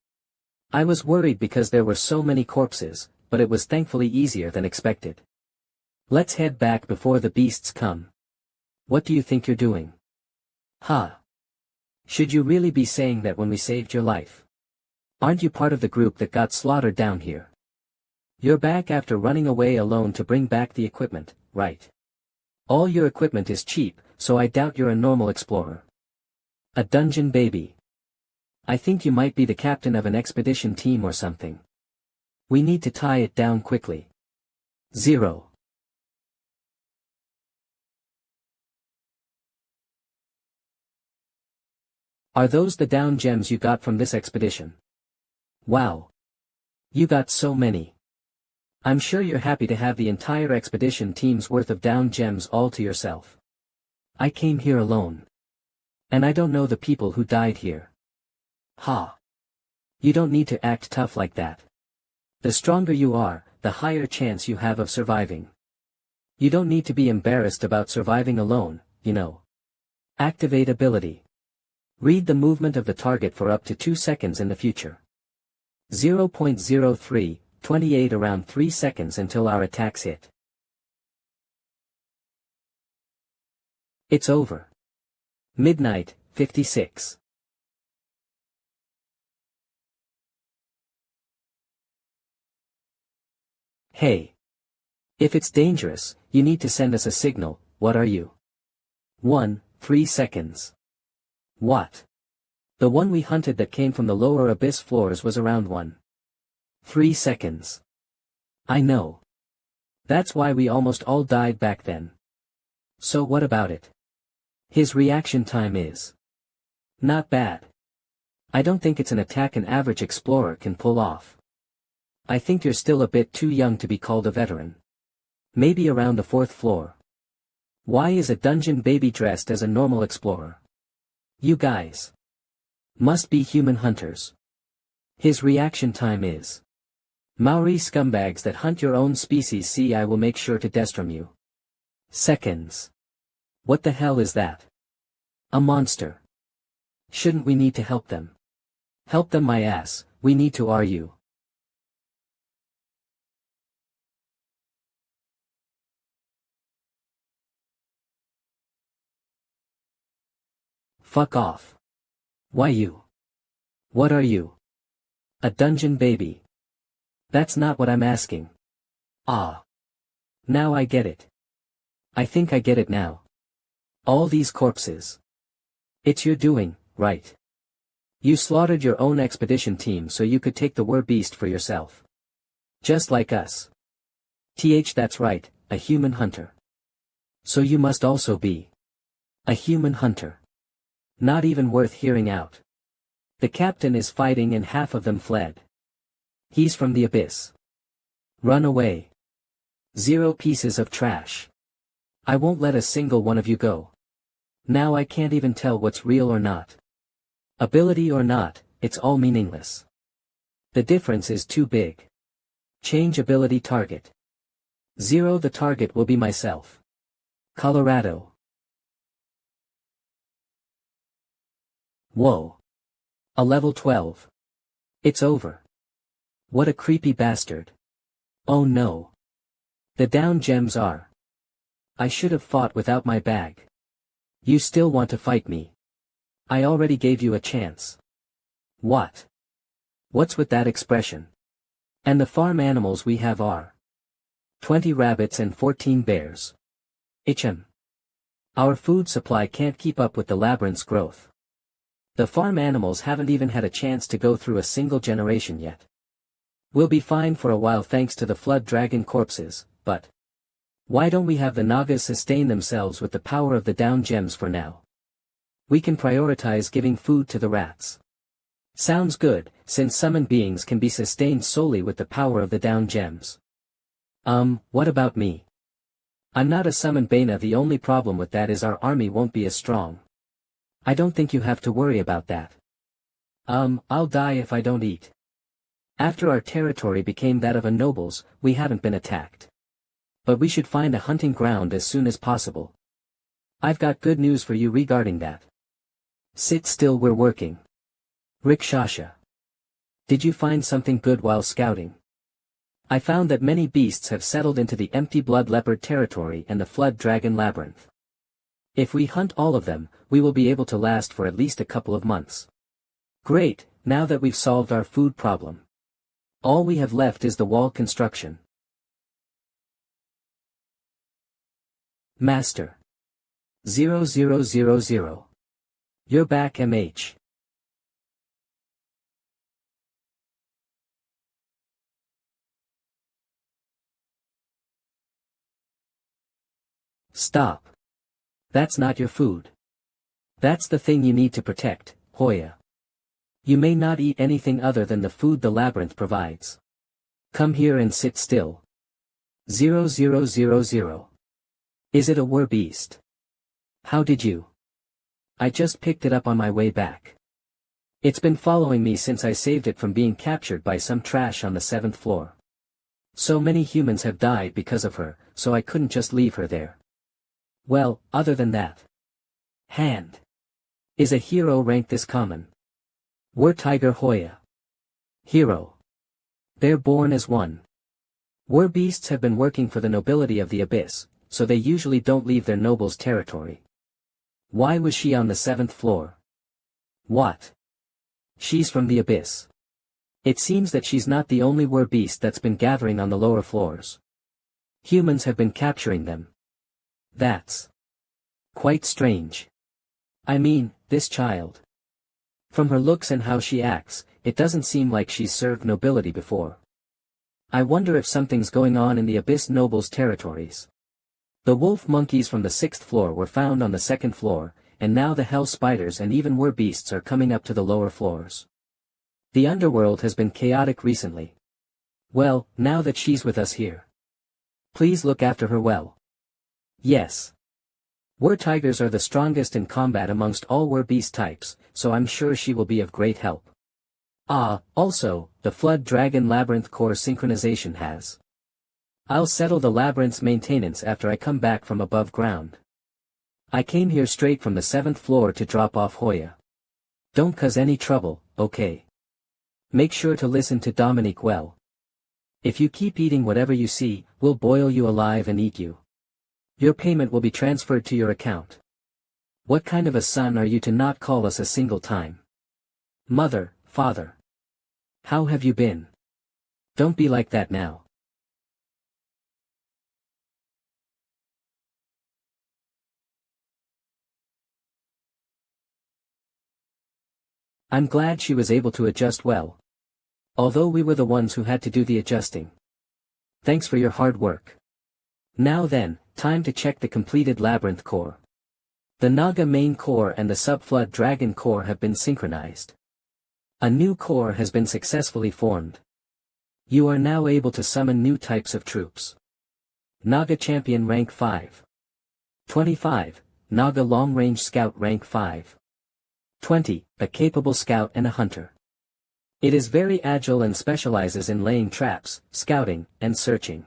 I was worried because there were so many corpses, but it was thankfully easier than expected. Let's head back before the beasts come. What do you think you're doing? Huh? Should you really be saying that when we saved your life? Aren't you part of the group that got slaughtered down here? You're back after running away alone to bring back the equipment, right? All your equipment is cheap, so I doubt you're a normal explorer. A dungeon baby. I think you might be the captain of an expedition team or something. We need to tie it down quickly. 0. Are those the down gems you got from this expedition? Wow. You got so many. I'm sure you're happy to have the entire expedition team's worth of down gems all to yourself. I came here alone. And I don't know the people who died here. Ha. You don't need to act tough like that. The stronger you are, the higher chance you have of surviving. You don't need to be embarrassed about surviving alone, you know. Activate ability. Read the movement of the target for up to 2 seconds in the future. 0.03, 28 around 3 seconds until our attacks hit. It's over. Midnight, 56. Hey. If it's dangerous, you need to send us a signal. What are you? 1, 3 seconds. What? The one we hunted that came from the lower abyss floors was around 1. 3 seconds. I know. That's why we almost all died back then. So what about it? His reaction time is not bad. I don't think it's an attack an average explorer can pull off. I think you're still a bit too young to be called a veteran. Maybe around the 4th floor. Why is a dungeon baby dressed as a normal explorer? You guys must be human hunters. His reaction time is Maori scumbags that hunt your own species. See, I will make sure to destrum you. Seconds. What the hell is that? A monster. Shouldn't we need to help them? Help them my ass, we need to argue. Fuck off. Why you? What are you? A dungeon baby? That's not what I'm asking. Ah. Now I get it. I think I get it now. All these corpses. It's your doing, right? You slaughtered your own expedition team so you could take the beast for yourself. Just like us. That's right, a human hunter. So you must also be a human hunter. Not even worth hearing out. The captain is fighting and half of them fled. He's from the abyss. Run away. 0 pieces of trash. I won't let a single one of you go. Now I can't even tell what's real or not. Ability or not, it's all meaningless. The difference is too big. Change ability target. 0 The target will be myself. Colorado. Whoa. A level 12. It's over. What a creepy bastard. Oh no. The down gems are. I should have fought without my bag. You still want to fight me? I already gave you a chance. What? What's with that expression? And the farm animals we have are 20 rabbits and 14 bears. Our food supply can't keep up with the labyrinth's growth. The farm animals haven't even had a chance to go through a single generation yet. We'll be fine for a while thanks to the flood dragon corpses, but Why don't we have the Nagas sustain themselves with the power of the down gems for now? We can prioritize giving food to the rats. Sounds good, since summoned beings can be sustained solely with the power of the down gems. What about me? I'm not a summoned Bana. The only problem with that is our army won't be as strong. I don't think you have to worry about that. I'll die if I don't eat. After our territory became that of a nobles, we haven't been attacked. But we should find a hunting ground as soon as possible. I've got good news for you regarding that. Sit still, we're working. Rikshasha. Did you find something good while scouting? I found that many beasts have settled into the empty blood leopard territory and the flood dragon labyrinth. If we hunt all of them, we will be able to last for at least a couple of months. Great, now that we've solved our food problem. All we have left is the wall construction. Master. 0000. You're back, MH. Stop. That's not your food. That's the thing you need to protect, Hoya. You may not eat anything other than the food the labyrinth provides. Come here and sit still. 0000. Is it a war beast? How did you? I just picked it up on my way back. It's been following me since I saved it from being captured by some trash on the 7th floor. So many humans have died because of her, so I couldn't just leave her there. Well, other than that. Hand. Is a hero rank this common? War Tiger Hoya. Hero. They're born as one. War beasts have been working for the nobility of the abyss, so they usually don't leave their noble's territory. Why was she on the 7th floor? What? She's from the abyss. It seems that she's not the only war beast that's been gathering on the lower floors. Humans have been capturing them. That's quite strange. I mean, this child. From her looks and how she acts, it doesn't seem like she's served nobility before. I wonder if something's going on in the abyss nobles' territories. The wolf monkeys from the 6th floor were found on the 2nd floor, and now the hell spiders and even war beasts are coming up to the lower floors. The underworld has been chaotic recently. Well, now that she's with us here. Please look after her well. Yes. War tigers are the strongest in combat amongst all war beast types, so I'm sure she will be of great help. Also, the Flood Dragon Labyrinth Core synchronization has. I'll settle the labyrinth's maintenance after I come back from above ground. I came here straight from the 7th floor to drop off Hoya. Don't cause any trouble, okay? Make sure to listen to Dominique well. If you keep eating whatever you see, we'll boil you alive and eat you. Your payment will be transferred to your account. What kind of a son are you to not call us a single time? Mother, father. How have you been? Don't be like that now. I'm glad she was able to adjust well. Although we were the ones who had to do the adjusting. Thanks for your hard work. Now then, time to check the completed labyrinth core. The Naga main core and the sub-flood dragon core have been synchronized. A new core has been successfully formed. You are now able to summon new types of troops. Naga champion rank 5. 25, Naga long-range scout rank 5. 20, a capable scout and a hunter. It is very agile and specializes in laying traps, scouting, and searching.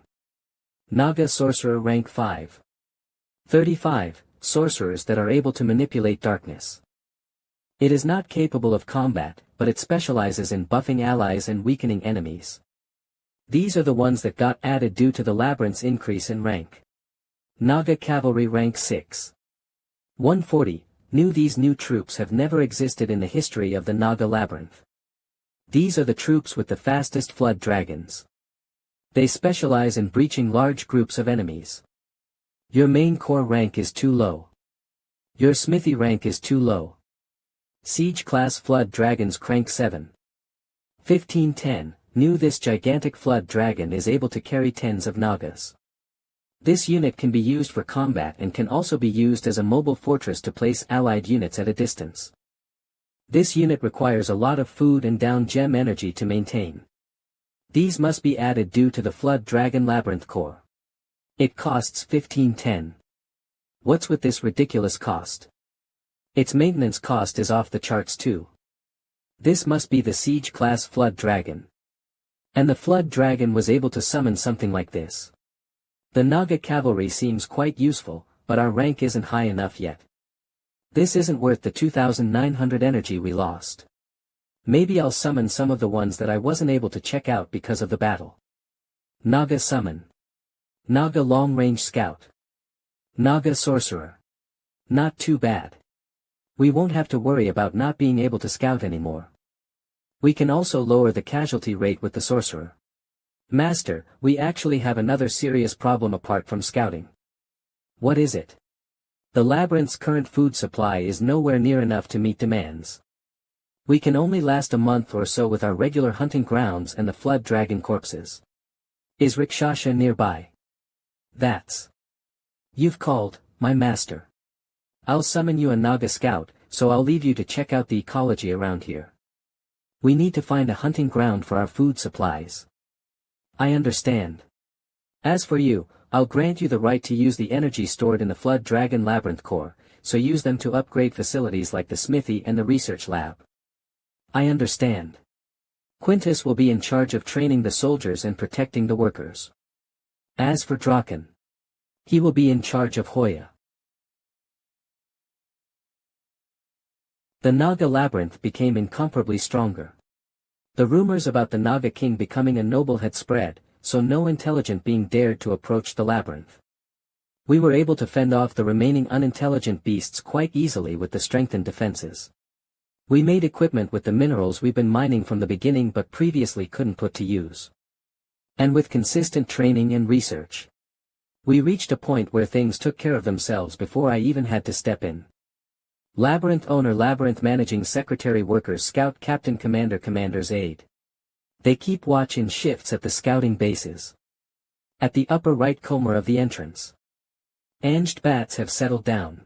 Naga sorcerer rank 5. 35, sorcerers that are able to manipulate darkness. It is not capable of combat, but it specializes in buffing allies and weakening enemies. These are the ones that got added due to the labyrinth's increase in rank. Naga cavalry rank 6. 140, these new troops have never existed in the history of the Naga labyrinth. These are the troops with the fastest flood dragons. They specialize in breaching large groups of enemies. Your main core rank is too low. Your smithy rank is too low. Siege class flood dragons crank 7. 1510, this gigantic flood dragon is able to carry tens of Nagas. This unit can be used for combat and can also be used as a mobile fortress to place allied units at a distance. This unit requires a lot of food and down gem energy to maintain. These must be added due to the Flood Dragon Labyrinth core. It costs 1510. What's with this ridiculous cost? Its maintenance cost is off the charts too. This must be the Siege class Flood Dragon. And the Flood Dragon was able to summon something like this. The Naga cavalry seems quite useful, but our rank isn't high enough yet. This isn't worth the 2,900 energy we lost. Maybe I'll summon some of the ones that I wasn't able to check out because of the battle. Naga Summon. Naga Long Range Scout. Naga Sorcerer. Not too bad. We won't have to worry about not being able to scout anymore. We can also lower the casualty rate with the Sorcerer. Master, we actually have another serious problem apart from scouting. What is it? The labyrinth's current food supply is nowhere near enough to meet demands. We can only last a month or so with our regular hunting grounds and the Flood Dragon corpses. Is Rikshasha nearby? That's. You've called, my master. I'll summon you a Naga scout, so I'll leave you to check out the ecology around here. We need to find a hunting ground for our food supplies. I understand. As for you, I'll grant you the right to use the energy stored in the Flood Dragon Labyrinth core, so use them to upgrade facilities like the smithy and the research lab. I understand. Quintus will be in charge of training the soldiers and protecting the workers. As for Draken, he will be in charge of Hoya. The Naga Labyrinth became incomparably stronger. The rumors about the Naga King becoming a noble had spread, so no intelligent being dared to approach the labyrinth. We were able to fend off the remaining unintelligent beasts quite easily with the strengthened defenses. We made equipment with the minerals we've been mining from the beginning but previously couldn't put to use. And with consistent training and research, we reached a point where things took care of themselves before I even had to step in. Labyrinth owner, labyrinth managing secretary, workers, scout, captain, commander, commander's aide. They keep watch in shifts at the scouting bases. At the upper right corner of the entrance. Anged bats have settled down.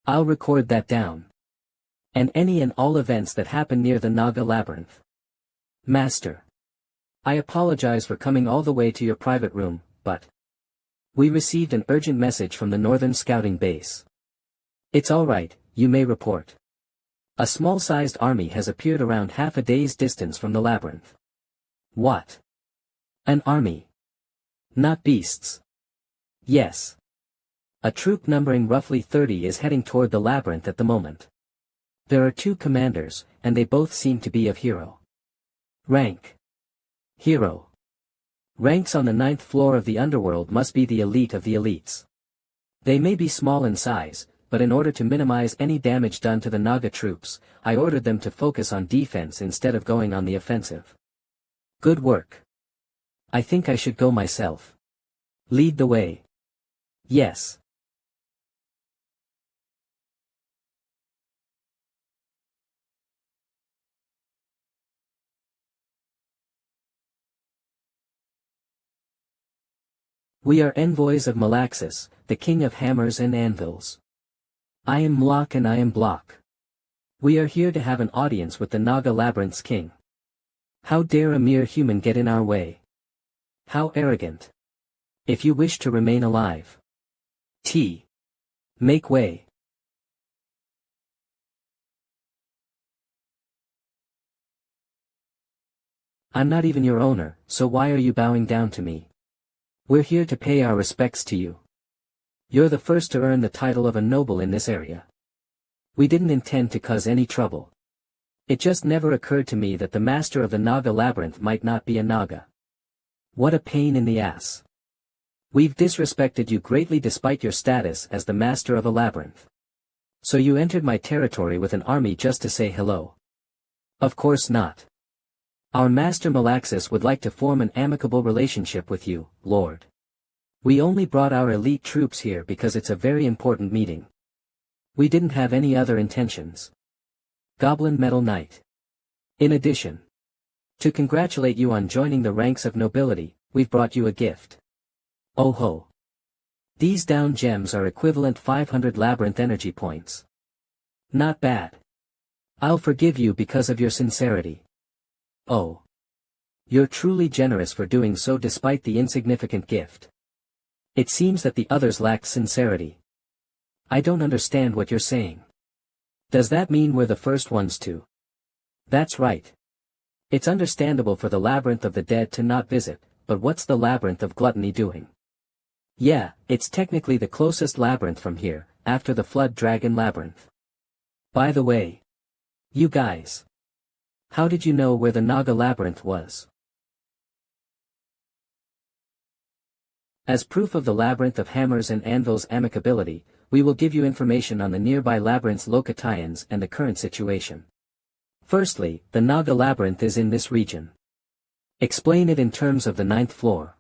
I'll record that down. And any and all events that happen near the Naga Labyrinth. Master. I apologize for coming all the way to your private room, but we received an urgent message from the northern scouting base. It's alright, you may report. A small-sized army has appeared around half a day's distance from the labyrinth. What? An army? Not beasts. Yes. A troop numbering roughly 30 is heading toward the labyrinth at the moment. There are 2 commanders, and they both seem to be of hero rank. Hero ranks on the 9th floor of the underworld must be the elite of the elites. They may be small in size, but in order to minimize any damage done to the Naga troops, I ordered them to focus on defense instead of going on the offensive. Good work. I think I should go myself. Lead the way. Yes. We are envoys of Malaxis, the king of hammers and anvils. I am Mlock and I am Block. We are here to have an audience with the Naga Labyrinth's king. How dare a mere human get in our way? How arrogant. If you wish to remain alive. Make way. I'm not even your owner, so why are you bowing down to me? We're here to pay our respects to you. You're the first to earn the title of a noble in this area. We didn't intend to cause any trouble. It just never occurred to me that the master of the Naga Labyrinth might not be a Naga. What a pain in the ass. We've disrespected you greatly despite your status as the master of a labyrinth. So you entered my territory with an army just to say hello? Of course not. Our master Malaxis would like to form an amicable relationship with you, Lord. We only brought our elite troops here because it's a very important meeting. We didn't have any other intentions. Goblin Metal Knight. In addition, to congratulate you on joining the ranks of nobility, we've brought you a gift. Oh ho. These down gems are equivalent 500 labyrinth energy points. Not bad. I'll forgive you because of your sincerity. Oh. You're truly generous for doing so despite the insignificant gift. It seems that the others lacked sincerity. I don't understand what you're saying. Does that mean we're the first ones to? That's right. It's understandable for the labyrinth of the dead to not visit, but what's the labyrinth of gluttony doing? Yeah, it's technically the closest labyrinth from here, after the flood dragon labyrinth. By the way. You guys. How did you know where the Naga labyrinth was? As proof of the labyrinth of hammers and anvils amicability, we will give you information on the nearby labyrinth's locations and the current situation. Firstly, the Naga labyrinth is in this region. Explain it in terms of the 9th floor.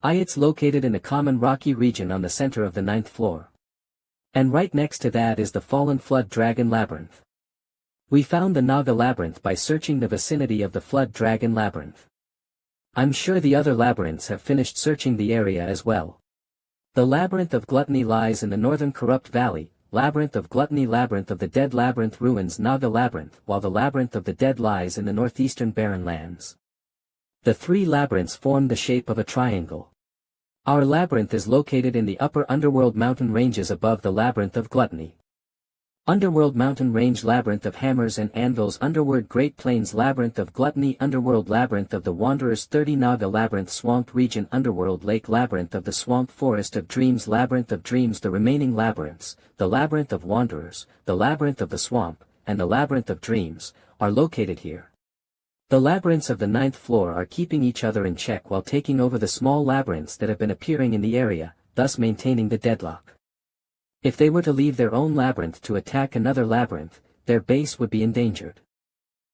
It's located in a common rocky region on the center of the 9th floor. And right next to that is the fallen flood dragon labyrinth. We found the Naga labyrinth by searching the vicinity of the flood dragon labyrinth. I'm sure the other labyrinths have finished searching the area as well. The labyrinth of gluttony lies in the northern corrupt valley, labyrinth of gluttony, labyrinth of the dead labyrinth ruins Naga labyrinth, while the labyrinth of the dead lies in the northeastern barren lands. The three labyrinths form the shape of a triangle. Our labyrinth is located in the upper underworld mountain ranges above the labyrinth of gluttony. Underworld mountain range, labyrinth of hammers and anvils, underworld great plains, labyrinth of gluttony, underworld labyrinth of the wanderers, 30 Naga labyrinth, swamp region, underworld lake, labyrinth of the swamp, forest of dreams, labyrinth of dreams. The remaining labyrinths, the labyrinth of wanderers, the labyrinth of the swamp, and the labyrinth of dreams, are located here. The labyrinths of the 9th floor are keeping each other in check while taking over the small labyrinths that have been appearing in the area, thus maintaining the deadlock. If they were to leave their own labyrinth to attack another labyrinth, their base would be endangered.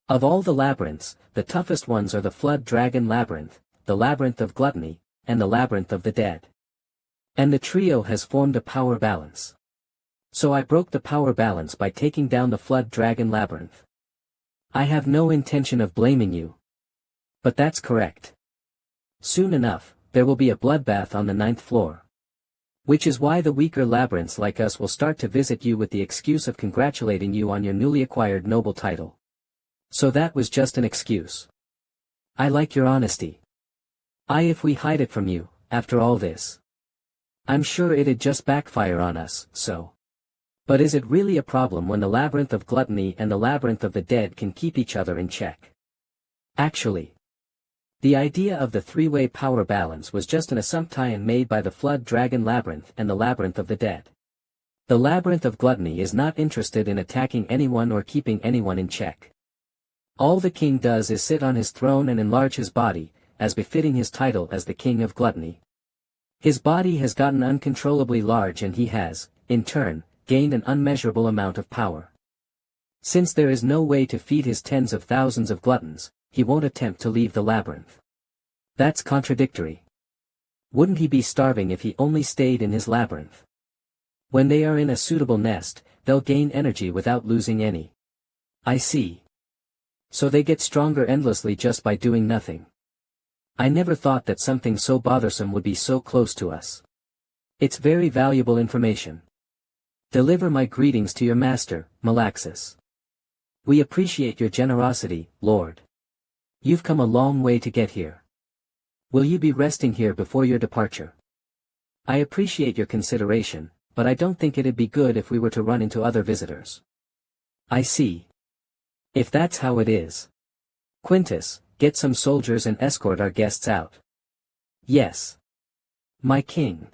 Of all the labyrinths, the toughest ones are the flood dragon labyrinth, the labyrinth of gluttony, and the labyrinth of the dead. And the trio has formed a power balance. So I broke the power balance by taking down the flood dragon labyrinth. I have no intention of blaming you. But that's correct. Soon enough, there will be a bloodbath on the 9th floor. Which is why the weaker labyrinths like us will start to visit you with the excuse of congratulating you on your newly acquired noble title. So that was just an excuse. I like your honesty. If we hide it from you, after all this. I'm sure it'd just backfire on us, so. But is it really a problem when the labyrinth of gluttony and the labyrinth of the dead can keep each other in check? Actually. The idea of the three-way power balance was just an assumption made by the flood dragon labyrinth and the labyrinth of the dead. The labyrinth of gluttony is not interested in attacking anyone or keeping anyone in check. All the king does is sit on his throne and enlarge his body, as befitting his title as the king of gluttony. His body has gotten uncontrollably large and he has, in turn, gained an unmeasurable amount of power. Since there is no way to feed his tens of thousands of gluttons, he won't attempt to leave the labyrinth. That's contradictory. Wouldn't he be starving if he only stayed in his labyrinth? When they are in a suitable nest, they'll gain energy without losing any. I see. So they get stronger endlessly just by doing nothing. I never thought that something so bothersome would be so close to us. It's very valuable information. Deliver my greetings to your master, Malaxis. We appreciate your generosity, Lord. You've come a long way to get here. Will you be resting here before your departure? I appreciate your consideration, but I don't think it'd be good if we were to run into other visitors. I see. If that's how it is. Quintus, get some soldiers and escort our guests out. Yes. My king.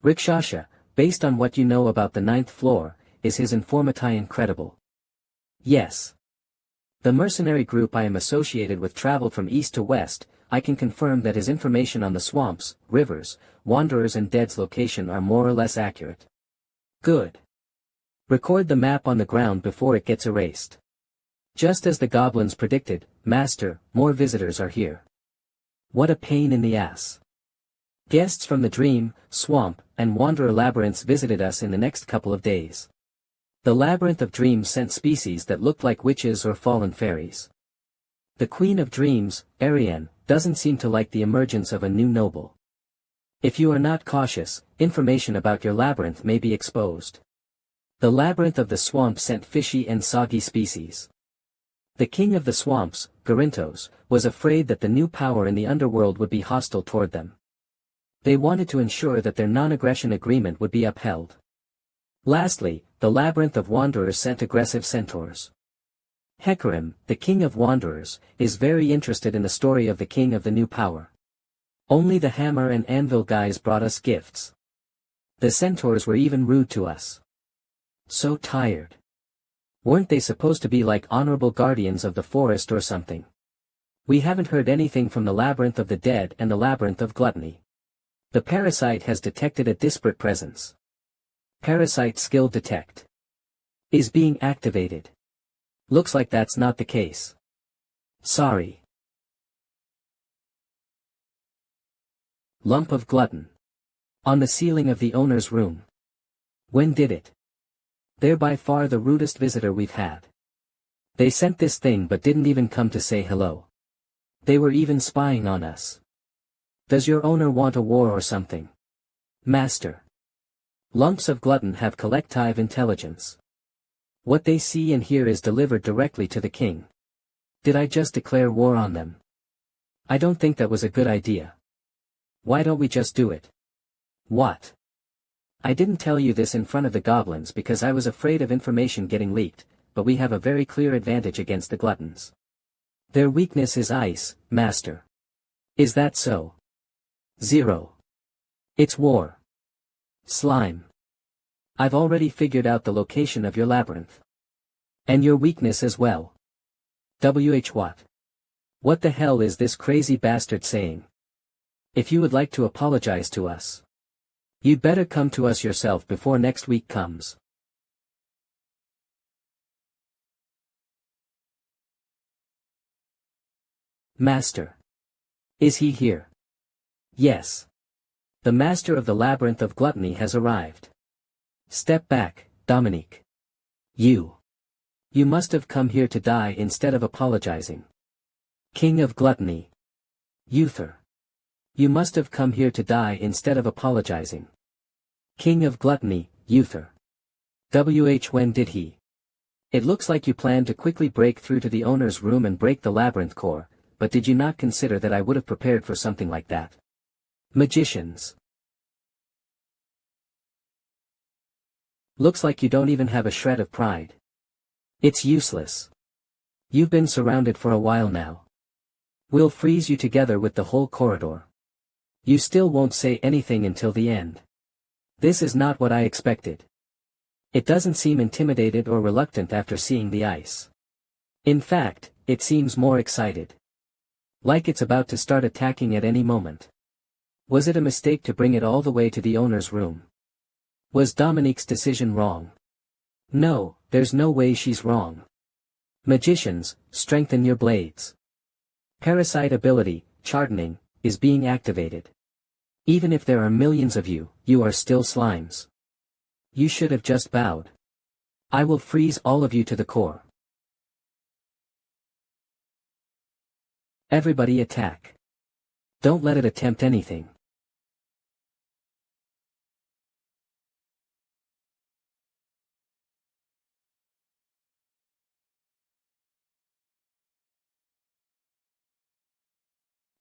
Rikshasha, based on what you know about the 9th floor, is his information credible? Yes. The mercenary group I am associated with traveled from east to west. I can confirm that his information on the swamps, rivers, wanderers and dead's location are more or less accurate. Good. Record the map on the ground before it gets erased. Just as the goblins predicted, Master, more visitors are here. What a pain in the ass. Guests from the dream, swamp, and wanderer labyrinths visited us in the next couple of days. The labyrinth of dreams sent species that looked like witches or fallen fairies. The queen of dreams, Ariane, doesn't seem to like the emergence of a new noble. If you are not cautious, information about your labyrinth may be exposed. The labyrinth of the swamp sent fishy and soggy species. The king of the swamps, Garintos, was afraid that the new power in the underworld would be hostile toward them. They wanted to ensure that their non-aggression agreement would be upheld. Lastly, the labyrinth of wanderers sent aggressive centaurs. Hecarim, the king of wanderers, is very interested in the story of the king of the new power. Only the hammer and anvil guys brought us gifts. The centaurs were even rude to us. So tired. Weren't they supposed to be like honorable guardians of the forest or something? We haven't heard anything from the labyrinth of the dead and the labyrinth of gluttony. The parasite has detected a disparate presence. Parasite skill detect is being activated. Looks like that's not the case. Sorry. Lump of glutton. On the ceiling of the owner's room. When did it? They're by far the rudest visitor we've had. They sent this thing but didn't even come to say hello. They were even spying on us. Does your owner want a war or something? Master. Lumps of glutton have collective intelligence. What they see and hear is delivered directly to the king. Did I just declare war on them? I don't think that was a good idea. Why don't we just do it? What? I didn't tell you this in front of the goblins because I was afraid of information getting leaked, but we have a very clear advantage against the gluttons. Their weakness is ice, master. Is that so? 0. It's war. Slime. I've already figured out the location of your labyrinth. And your weakness as well. What? What the hell is this crazy bastard saying? If you would like to apologize to us, you'd better come to us yourself before next week comes. Master. Is he here? Yes. The master of the labyrinth of gluttony has arrived. Step back, Dominique. You must have come here to die instead of apologizing. King of gluttony. Uther. You must have come here to die instead of apologizing. King of gluttony, Uther. When did he? It looks like you planned to quickly break through to the owner's room and break the labyrinth core, but did you not consider that I would have prepared for something like that? Magicians. Looks like you don't even have a shred of pride. It's useless. You've been surrounded for a while now. We'll freeze you together with the whole corridor. You still won't say anything until the end. This is not what I expected. It doesn't seem intimidated or reluctant after seeing the ice. In fact, it seems more excited. Like it's about to start attacking at any moment. Was it a mistake to bring it all the way to the owner's room? Was Dominique's decision wrong? No, there's no way she's wrong. Magicians, strengthen your blades. Parasite ability, chardening, is being activated. Even if there are millions of you, you are still slimes. You should have just bowed. I will freeze all of you to the core. Everybody attack. Don't let it attempt anything.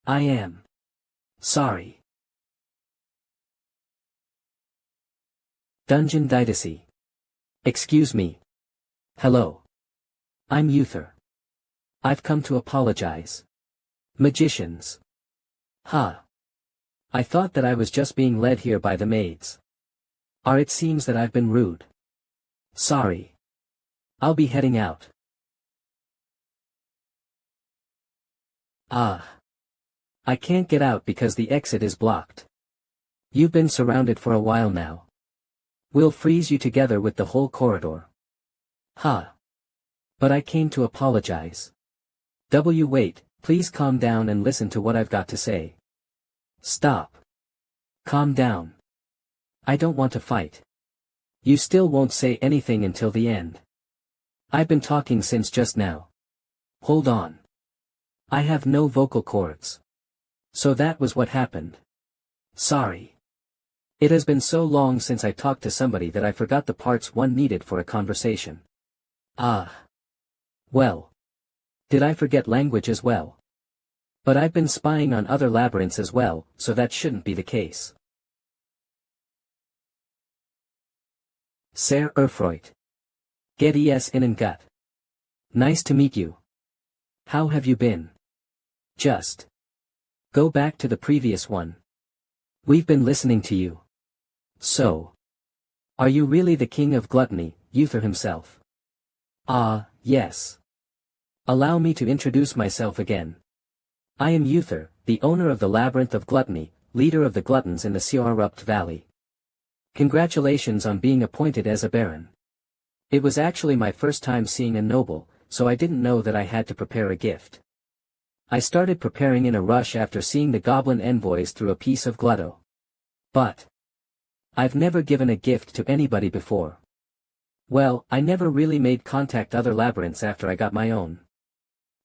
I am sorry. Dungeon Didacy. Excuse me. Hello. I'm Uther. I've come to apologize. Magicians. Huh. I thought that I was just being led here by the maids. It seems that I've been rude. Sorry. I'll be heading out. I can't get out because the exit is blocked. You've been surrounded for a while now. We'll freeze you together with the whole corridor. Huh. But I came to apologize. Wait, please calm down and listen to what I've got to say. Stop. Calm down. I don't want to fight. You still won't say anything until the end. I've been talking since just now. Hold on. I have no vocal cords. So that was what happened. Sorry. It has been so long since I talked to somebody that I forgot the parts one needed for a conversation. Ah. Well. Did I forget language as well? But I've been spying on other labyrinths as well, so that shouldn't be the case. Ser Erfreut. Get es in gut. Nice to meet you. How have you been? Just. Go back to the previous one. We've been listening to you. So. Are you really the king of gluttony, Uther himself? Ah, yes. Allow me to introduce myself again. I am Uther, the owner of the Labyrinth of Gluttony, leader of the gluttons in the Siarupt Valley. Congratulations on being appointed as a baron. It was actually my first time seeing a noble, so I didn't know that I had to prepare a gift. I started preparing in a rush after seeing the goblin envoys through a piece of glutto. But I've never given a gift to anybody before. Well, I never really made contact other labyrinths after I got my own.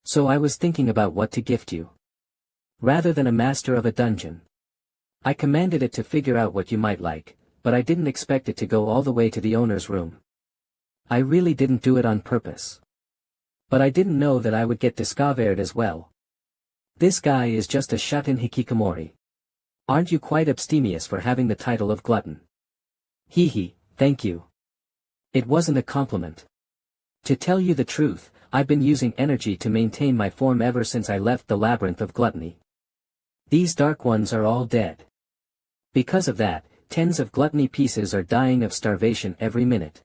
So I was thinking about what to gift you. Rather than a master of a dungeon. I commanded it to figure out what you might like, but I didn't expect it to go all the way to the owner's room. I really didn't do it on purpose. But I didn't know that I would get discovered as well. This guy is just a shut-in hikikomori. Aren't you quite abstemious for having the title of glutton? Hee, thank you. It wasn't a compliment. To tell you the truth, I've been using energy to maintain my form ever since I left the Labyrinth of Gluttony. These dark ones are all dead. Because of that, tens of gluttony pieces are dying of starvation every minute.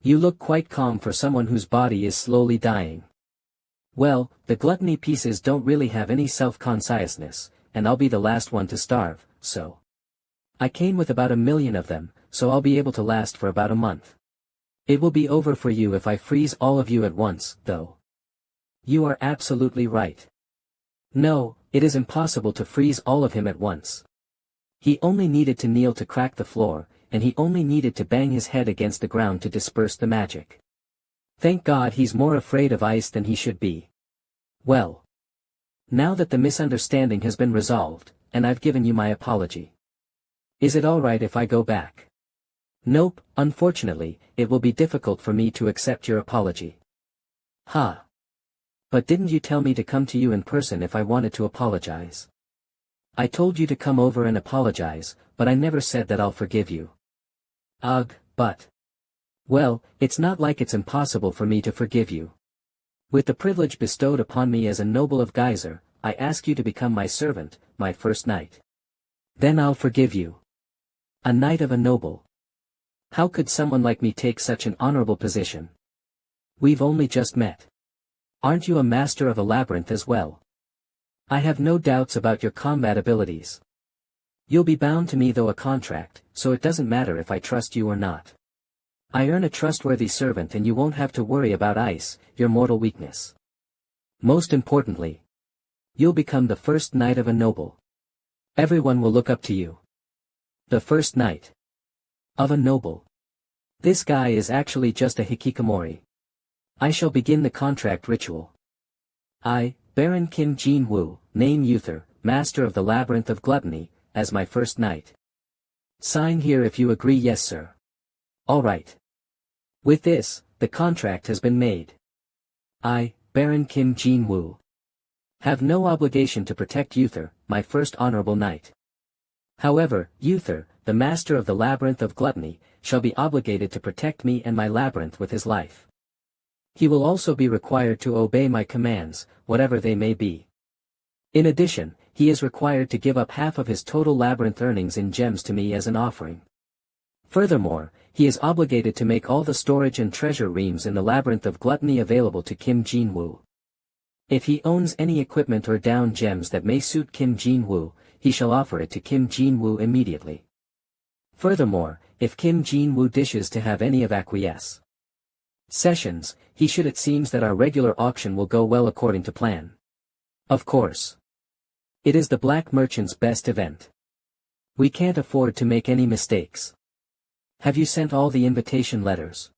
You look quite calm for someone whose body is slowly dying. Well, the gluttony pieces don't really have any self-consciousness, and I'll be the last one to starve, so. I came with about 1 million of them, so I'll be able to last for about a month. It will be over for you if I freeze all of you at once, though. You are absolutely right. No, it is impossible to freeze all of him at once. He only needed to kneel to crack the floor, and he only needed to bang his head against the ground to disperse the magic. Thank God he's more afraid of ice than he should be. Well. Now that the misunderstanding has been resolved, and I've given you my apology. Is it alright if I go back? Nope, unfortunately, it will be difficult for me to accept your apology. Ha. But didn't you tell me to come to you in person if I wanted to apologize? I told you to come over and apologize, but I never said that I'll forgive you. Ugh, but. Well, it's not like it's impossible for me to forgive you. With the privilege bestowed upon me as a noble of Geyser, I ask you to become my servant, my first knight. Then I'll forgive you. A knight of a noble. How could someone like me take such an honorable position? We've only just met. Aren't you a master of a labyrinth as well? I have no doubts about your combat abilities. You'll be bound to me though a contract, so it doesn't matter if I trust you or not. I earn a trustworthy servant and you won't have to worry about ice, your mortal weakness. Most importantly, you'll become the first knight of a noble. Everyone will look up to you. The first knight of a noble. This guy is actually just a hikikomori. I shall begin the contract ritual. I, Baron Kim Jin-woo, name Uther, master of the Labyrinth of Gluttony, as my first knight. Sign here if you agree. Yes, sir. All right. With this, the contract has been made. I, Baron Kim Jin-woo, have no obligation to protect Uther, my first honorable knight. However, Uther, the master of the Labyrinth of Gluttony, shall be obligated to protect me and my labyrinth with his life. He will also be required to obey my commands, whatever they may be. In addition, he is required to give up half of his total labyrinth earnings in gems to me as an offering. Furthermore, he is obligated to make all the storage and treasure rooms in the Labyrinth of Gluttony available to Kim Jin-woo. If he owns any equipment or down gems that may suit Kim Jin-woo, he shall offer it to Kim Jin-woo immediately. Furthermore, if Kim Jin-woo dishes to have any of acquiesce sessions, he should. It seems that our regular auction will go well according to plan. Of course. It is the black merchant's best event. We can't afford to make any mistakes. Have you sent all the invitation letters?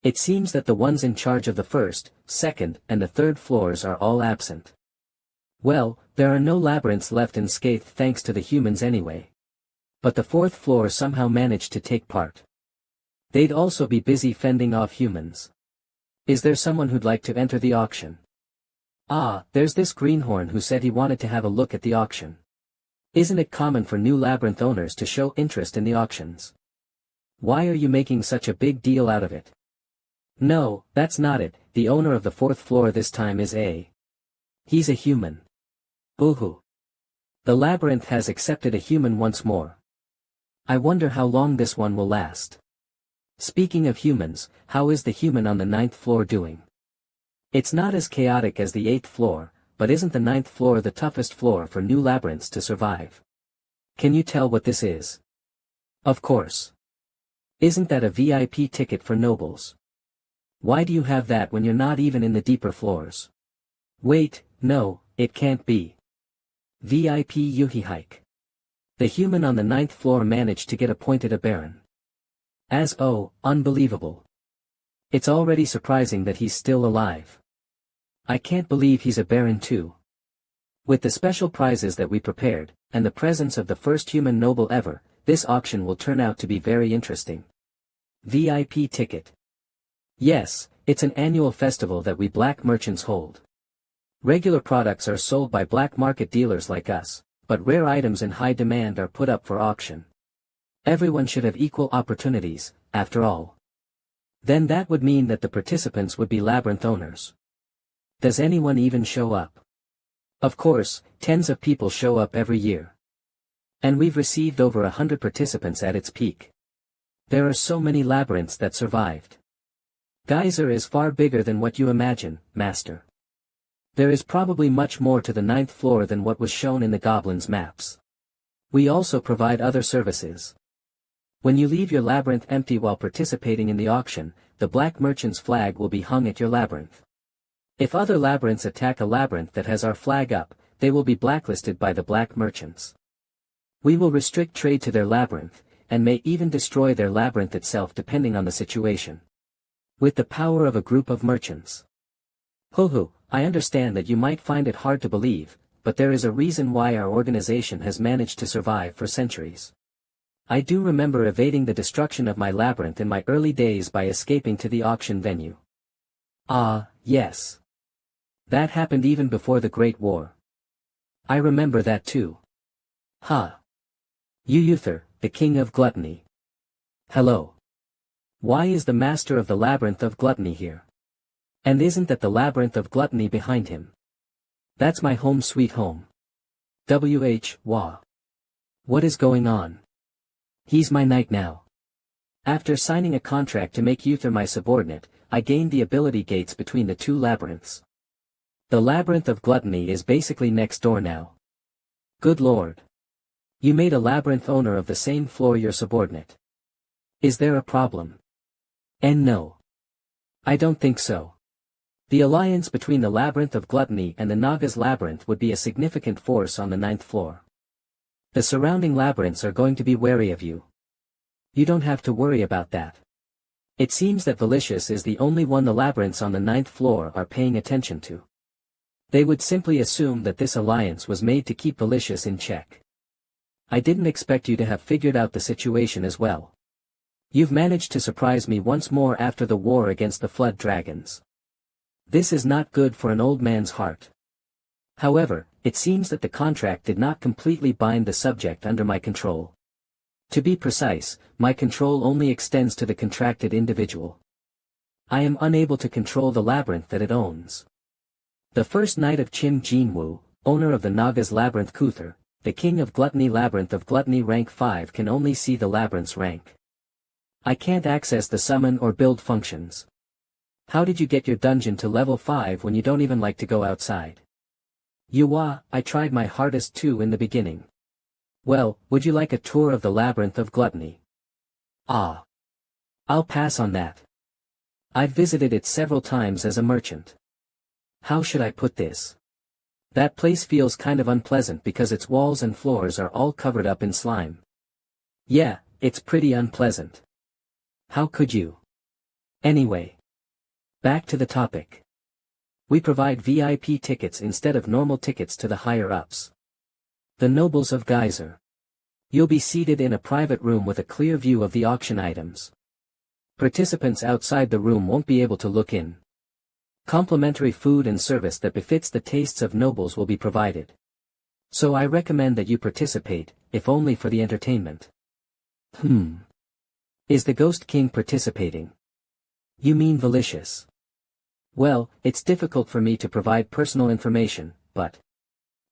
It seems that the ones in charge of the first, second, and the third floors are all absent. Well, There are no labyrinths left unscathed thanks to the humans anyway. But the fourth floor somehow managed to take part. They'd also be busy fending off humans. Is there someone who'd like to enter the auction? Ah, there's this greenhorn who said he wanted to have a look at the auction. Isn't it common for new labyrinth owners to show interest in the auctions? Why are you making such a big deal out of it? No, that's not it, the owner of the fourth floor this time is a... He's a human. Ooh. The labyrinth has accepted a human once more. I wonder how long this one will last. Speaking of humans, how is the human on the ninth floor doing? It's not as chaotic as the eighth floor, but isn't the ninth floor the toughest floor for new labyrinths to survive? Can you tell what this is? Of course. Isn't that a VIP ticket for nobles? Why do you have that when you're not even in the deeper floors? Wait, no, it can't be. VIP Yuhi hike. The human on the ninth floor managed to get appointed a baron. Unbelievable. It's already surprising that he's still alive. I can't believe he's a baron too. With the special prizes that we prepared, and the presence of the first human noble ever, this auction will turn out to be very interesting. VIP ticket. Yes, it's an annual festival that we black merchants hold. Regular products are sold by black market dealers like us, but rare items in high demand are put up for auction. Everyone should have equal opportunities, after all. Then that would mean that the participants would be labyrinth owners. Does anyone even show up? Of course, tens of people show up every year. And we've received over 100 participants at its peak. There are so many labyrinths that survived. Geyser is far bigger than what you imagine, Master. There is probably much more to the ninth floor than what was shown in the goblins' maps. We also provide other services. When you leave your labyrinth empty while participating in the auction, the black merchant's flag will be hung at your labyrinth. If other labyrinths attack a labyrinth that has our flag up, they will be blacklisted by the black merchants. We will restrict trade to their labyrinth, and may even destroy their labyrinth itself depending on the situation. With the power of a group of merchants. I understand that you might find it hard to believe, but there is a reason why our organization has managed to survive for centuries. I do remember evading the destruction of my labyrinth in my early days by escaping to the auction venue. Ah, yes. That happened even before the Great War. I remember that too. Uther, the king of gluttony. Hello. Why is the master of the labyrinth of gluttony here? And isn't that the labyrinth of gluttony behind him? That's my home sweet home. What is going on? He's my knight now. After signing a contract to make Uther my subordinate, I gained the ability gates between the two labyrinths. The labyrinth of gluttony is basically next door now. Good lord. You made a labyrinth owner of the same floor your subordinate. Is there a problem? And no. I don't think so. The alliance between the labyrinth of gluttony and the Naga's labyrinth would be a significant force on the ninth floor. The surrounding labyrinths are going to be wary of you. You don't have to worry about that. It seems that Valicious is the only one the labyrinths on the ninth floor are paying attention to. They would simply assume that this alliance was made to keep Valicious in check. I didn't expect you to have figured out the situation as well. You've managed to surprise me once more after the war against the flood dragons. This is not good for an old man's heart. However, it seems that the contract did not completely bind the subject under my control. To be precise, my control only extends to the contracted individual. I am unable to control the labyrinth that it owns. The first knight of Chim Jinwu, owner of the Naga's labyrinth Kuthar, the king of gluttony labyrinth of gluttony rank 5 can only see the labyrinth's rank. I can't access the summon or build functions. How did you get your dungeon to level 5 when you don't even like to go outside? I tried my hardest too in the beginning. Well, would you like a tour of the labyrinth of gluttony? I'll pass on that. I've visited it several times as a merchant. How should I put this? That place feels kind of unpleasant because its walls and floors are all covered up in slime. Yeah, it's pretty unpleasant. How could you? Anyway. Back to the topic. We provide VIP tickets instead of normal tickets to the higher-ups. The Nobles of Geyser. You'll be seated in a private room with a clear view of the auction items. Participants outside the room won't be able to look in. Complimentary food and service that befits the tastes of nobles will be provided. So I recommend that you participate, if only for the entertainment. Is the Ghost King participating? You mean Valicious? Well, it's difficult for me to provide personal information, but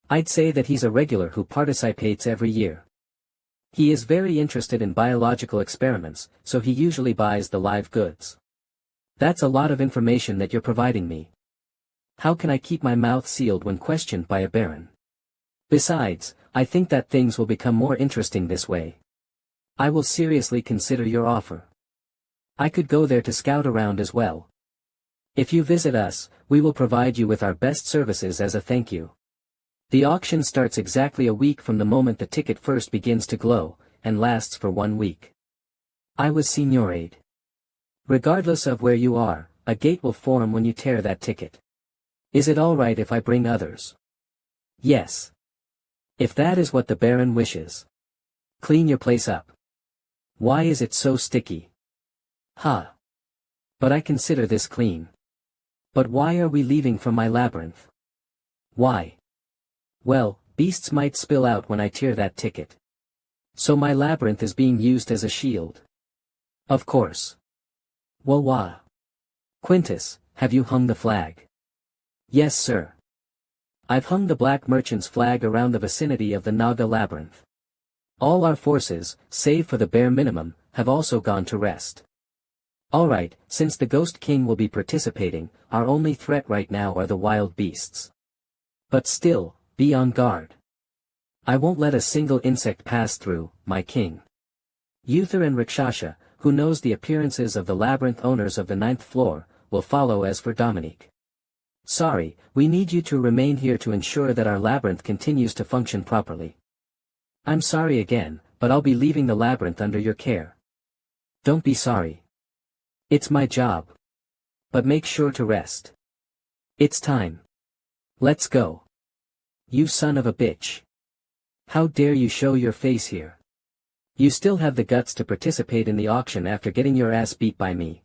I'd say that he's a regular who participates every year. He is very interested in biological experiments, so he usually buys the live goods. That's a lot of information that you're providing me. How can I keep my mouth sealed when questioned by a baron? Besides, I think that things will become more interesting this way. I will seriously consider your offer. I could go there to scout around as well. If you visit us, we will provide you with our best services as a thank you. The auction starts exactly a week from the moment the ticket first begins to glow, and lasts for 1 week. I was signorade. Regardless of where you are, a gate will form when you tear that ticket. Is it alright if I bring others? Yes. If that is what the Baron wishes. Clean your place up. Why is it so sticky? Ha. But I consider this clean. But why are we leaving from my labyrinth? Why? Well, beasts might spill out when I tear that ticket. So my labyrinth is being used as a shield. Of course. Well, wah. Quintus, have you hung the flag? Yes, sir. I've hung the Black Merchant's flag around the vicinity of the Naga labyrinth. All our forces, save for the bare minimum, have also gone to rest. Alright, since the Ghost King will be participating, our only threat right now are the wild beasts. But still, be on guard. I won't let a single insect pass through, my king. Uther and Rakshasha, who knows the appearances of the labyrinth owners of the 9th floor, will follow as for Dominique. Sorry, we need you to remain here to ensure that our labyrinth continues to function properly. I'm sorry again, but I'll be leaving the labyrinth under your care. Don't be sorry. It's my job. But make sure to rest. It's time. Let's go. You son of a bitch. How dare you show your face here? You still have the guts to participate in the auction after getting your ass beat by me.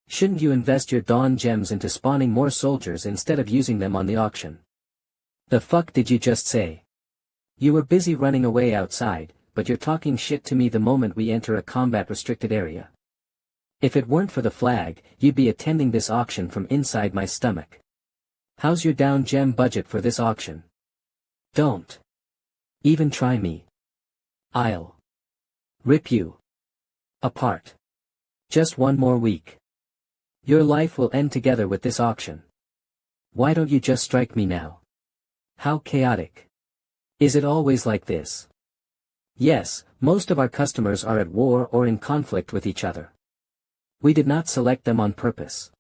Shouldn't you invest your Dawn gems into spawning more soldiers instead of using them on the auction? The fuck did you just say? You were busy running away outside, but you're talking shit to me the moment we enter a combat-restricted area. If it weren't for the flag, you'd be attending this auction from inside my stomach. How's your down gem budget for this auction? Don't even try me. I'll rip you apart. Just 1 more week. Your life will end together with this auction. Why don't you just strike me now? How chaotic. Is it always like this? Yes, most of our customers are at war or in conflict with each other. We did not select them on purpose.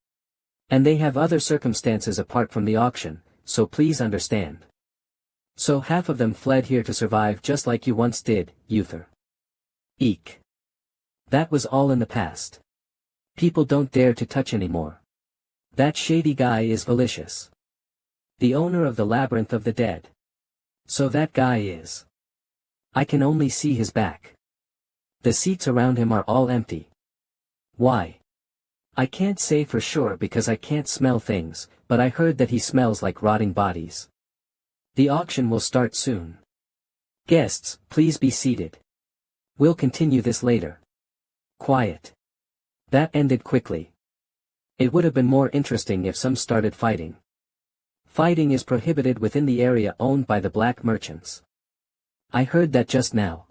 And they have other circumstances apart from the auction, so please understand. So half of them fled here to survive just like you once did, Uther. Eek. That was all in the past. People don't dare to touch anymore. That shady guy is Valicious. The owner of the Labyrinth of the Dead. So that guy is. I can only see his back. The seats around him are all empty. Why? I can't say for sure because I can't smell things, but I heard that he smells like rotting bodies. The auction will start soon. Guests, please be seated. We'll continue this later. Quiet. That ended quickly. It would have been more interesting if some started fighting. Fighting is prohibited within the area owned by the Black Merchants. I heard that just now.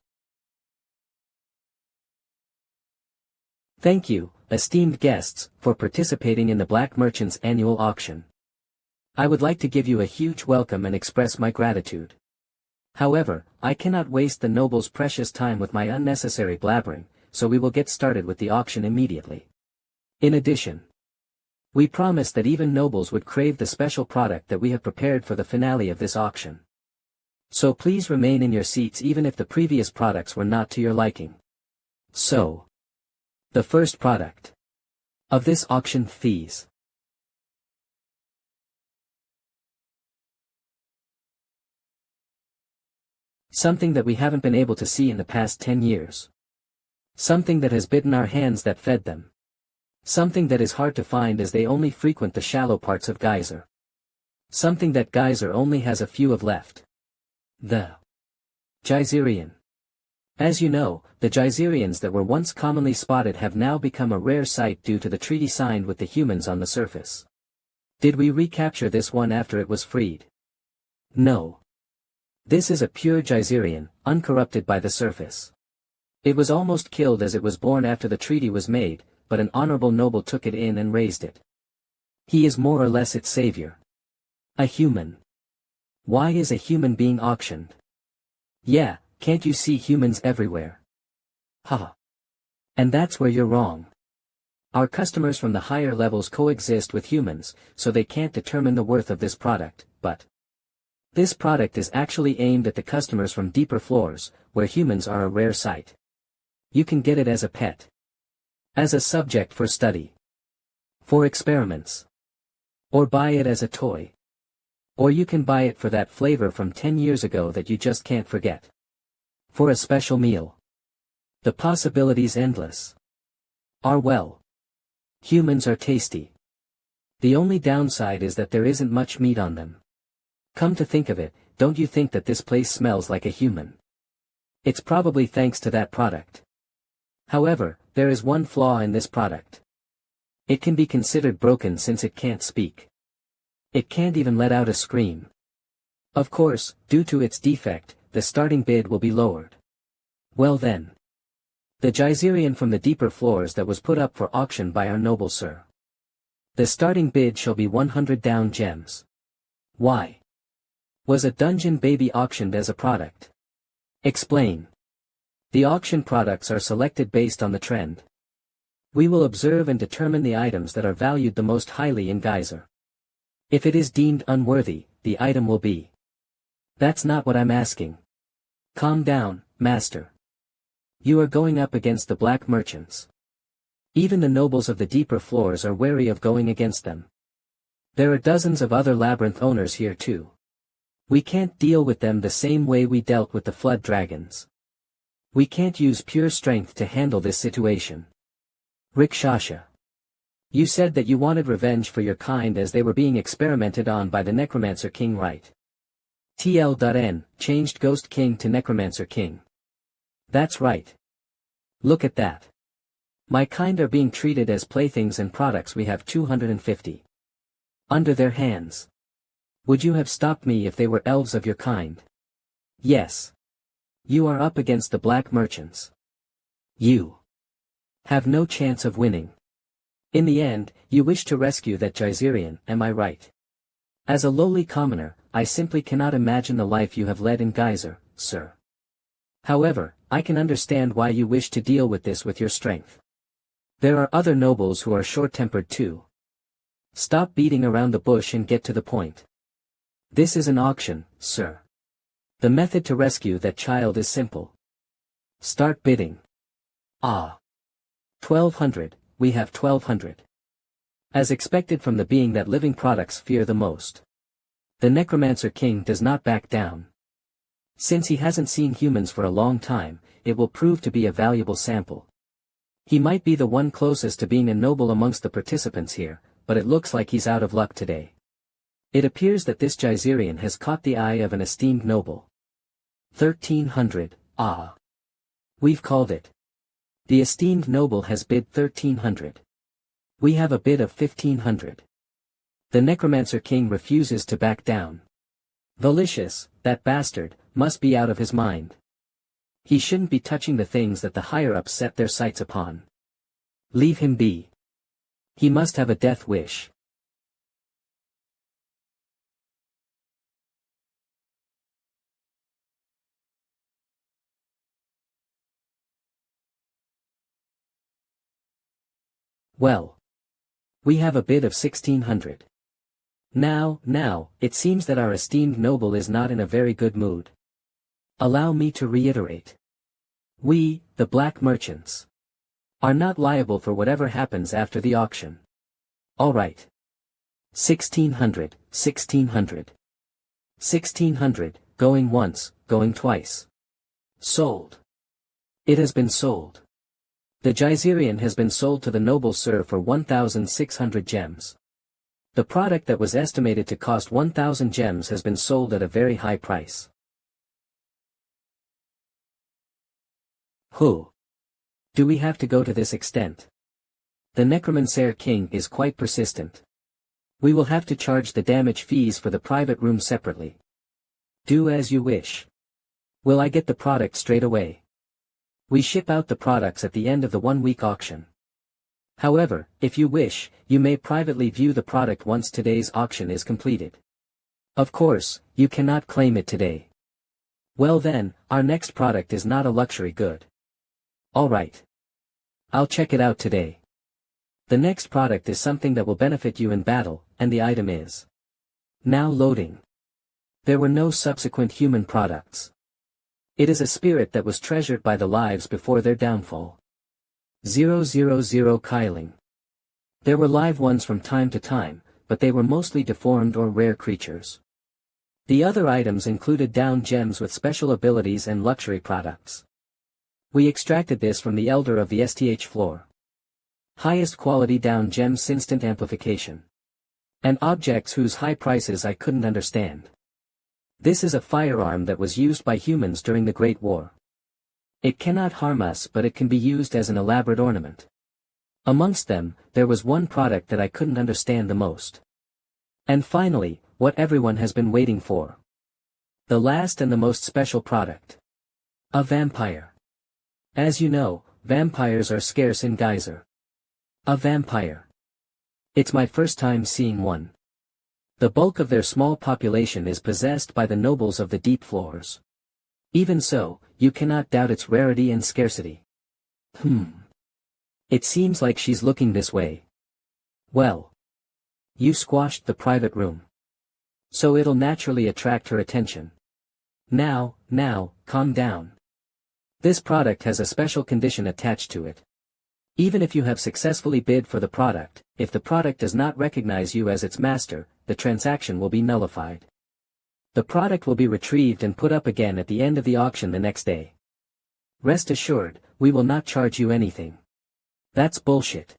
Thank you, esteemed guests, for participating in the Black Merchants' annual auction. I would like to give you a huge welcome and express my gratitude. However, I cannot waste the noble's precious time with my unnecessary blabbering, so we will get started with the auction immediately. In addition, we promised that even nobles would crave the special product that we have prepared for the finale of this auction. So please remain in your seats even if the previous products were not to your liking. So, the first product of this auction, fees. Something that we haven't been able to see in the past 10 years. Something that has bitten our hands that fed them. Something that is hard to find as they only frequent the shallow parts of geyser. Something that geyser only has a few of left. The Geyserian. As you know, the Geyserians that were once commonly spotted have now become a rare sight due to the treaty signed with the humans on the surface. Did we recapture this one after it was freed? No. This is a pure Geyserian, uncorrupted by the surface. It was almost killed as it was born after the treaty was made, but an honorable noble took it in and raised it. He is more or less its savior. A human. Why is a human being auctioned? Yeah, can't you see humans everywhere? Haha. And that's where you're wrong. Our customers from the higher levels coexist with humans, so they can't determine the worth of this product, but this product is actually aimed at the customers from deeper floors, where humans are a rare sight. You can get it as a pet. As a subject for study. For experiments. Or buy it as a toy. Or you can buy it for that flavor from 10 years ago that you just can't forget. For a special meal. The possibilities endless. Humans are tasty. The only downside is that there isn't much meat on them. Come to think of it, don't you think that this place smells like a human? It's probably thanks to that product. However, there is one flaw in this product. It can be considered broken since it can't speak. It can't even let out a scream. Of course, due to its defect, the starting bid will be lowered. Well then. The Geyserian from the deeper floors that was put up for auction by our noble sir. The starting bid shall be 100 down gems. Why? Was a dungeon baby auctioned as a product? Explain. The auction products are selected based on the trend. We will observe and determine the items that are valued the most highly in geyser. If it is deemed unworthy, the item will be. That's not what I'm asking. Calm down, master. You are going up against the black merchants. Even the nobles of the deeper floors are wary of going against them. There are dozens of other labyrinth owners here too. We can't deal with them the same way we dealt with the flood dragons. We can't use pure strength to handle this situation. Rikshasha. You said that you wanted revenge for your kind as they were being experimented on by the Necromancer King, right? TL.N, changed Ghost King to Necromancer King. That's right. Look at that. My kind are being treated as playthings and products. We have 250. Under their hands. Would you have stopped me if they were elves of your kind? Yes. You are up against the black merchants. You have no chance of winning. In the end, you wish to rescue that Geyserian, am I right? As a lowly commoner, I simply cannot imagine the life you have led in Geyser, sir. However, I can understand why you wish to deal with this with your strength. There are other nobles who are short-tempered too. Stop beating around the bush and get to the point. This is an auction, sir. The method to rescue that child is simple. Start bidding. 1,200, we have 1,200. As expected from the being that living products fear the most. The Necromancer King does not back down. Since he hasn't seen humans for a long time, it will prove to be a valuable sample. He might be the one closest to being a noble amongst the participants here, but it looks like he's out of luck today. It appears that this Geyserian has caught the eye of an esteemed noble. 1,300, We've called it. The esteemed noble has bid 1,300. We have a bid of 1,500. The Necromancer King refuses to back down. Valicious, that bastard, must be out of his mind. He shouldn't be touching the things that the higher-ups set their sights upon. Leave him be. He must have a death wish. Well. We have a bid of 1,600. Now, it seems that our esteemed noble is not in a very good mood. Allow me to reiterate. We, the black merchants, are not liable for whatever happens after the auction. Alright. 1,600, 1,600. 1,600, going once, going twice. Sold. It has been sold. The Geyserian has been sold to the noble sir for 1,600 gems. The product that was estimated to cost 1,000 gems has been sold at a very high price. Who? Do we have to go to this extent? The Necromancer King is quite persistent. We will have to charge the damage fees for the private room separately. Do as you wish. Will I get the product straight away? We ship out the products at the end of the 1-week auction. However, if you wish, you may privately view the product once today's auction is completed. Of course, you cannot claim it today. Well then, our next product is not a luxury good. Alright. I'll check it out today. The next product is something that will benefit you in battle, and the item is now loading. There were no subsequent human products. It is a spirit that was treasured by the lives before their downfall. 000 Kyling. There were live ones from time to time, but they were mostly deformed or rare creatures. The other items included down gems with special abilities and luxury products. We extracted this from the Elder of the STH floor. Highest quality down gems instant amplification. And objects whose high prices I couldn't understand. This is a firearm that was used by humans during the Great War. It cannot harm us, but it can be used as an elaborate ornament. Amongst them, there was one product that I couldn't understand the most. And finally, what everyone has been waiting for. The last and the most special product. A vampire. As you know, vampires are scarce in Geyser. A vampire. It's my first time seeing one. The bulk of their small population is possessed by the nobles of the deep floors. Even so, you cannot doubt its rarity and scarcity. It seems like she's looking this way. Well. You squashed the private room. So it'll naturally attract her attention. Now, calm down. This product has a special condition attached to it. Even if you have successfully bid for the product, if the product does not recognize you as its master, the transaction will be nullified. The product will be retrieved and put up again at the end of the auction the next day. Rest assured, we will not charge you anything. That's bullshit.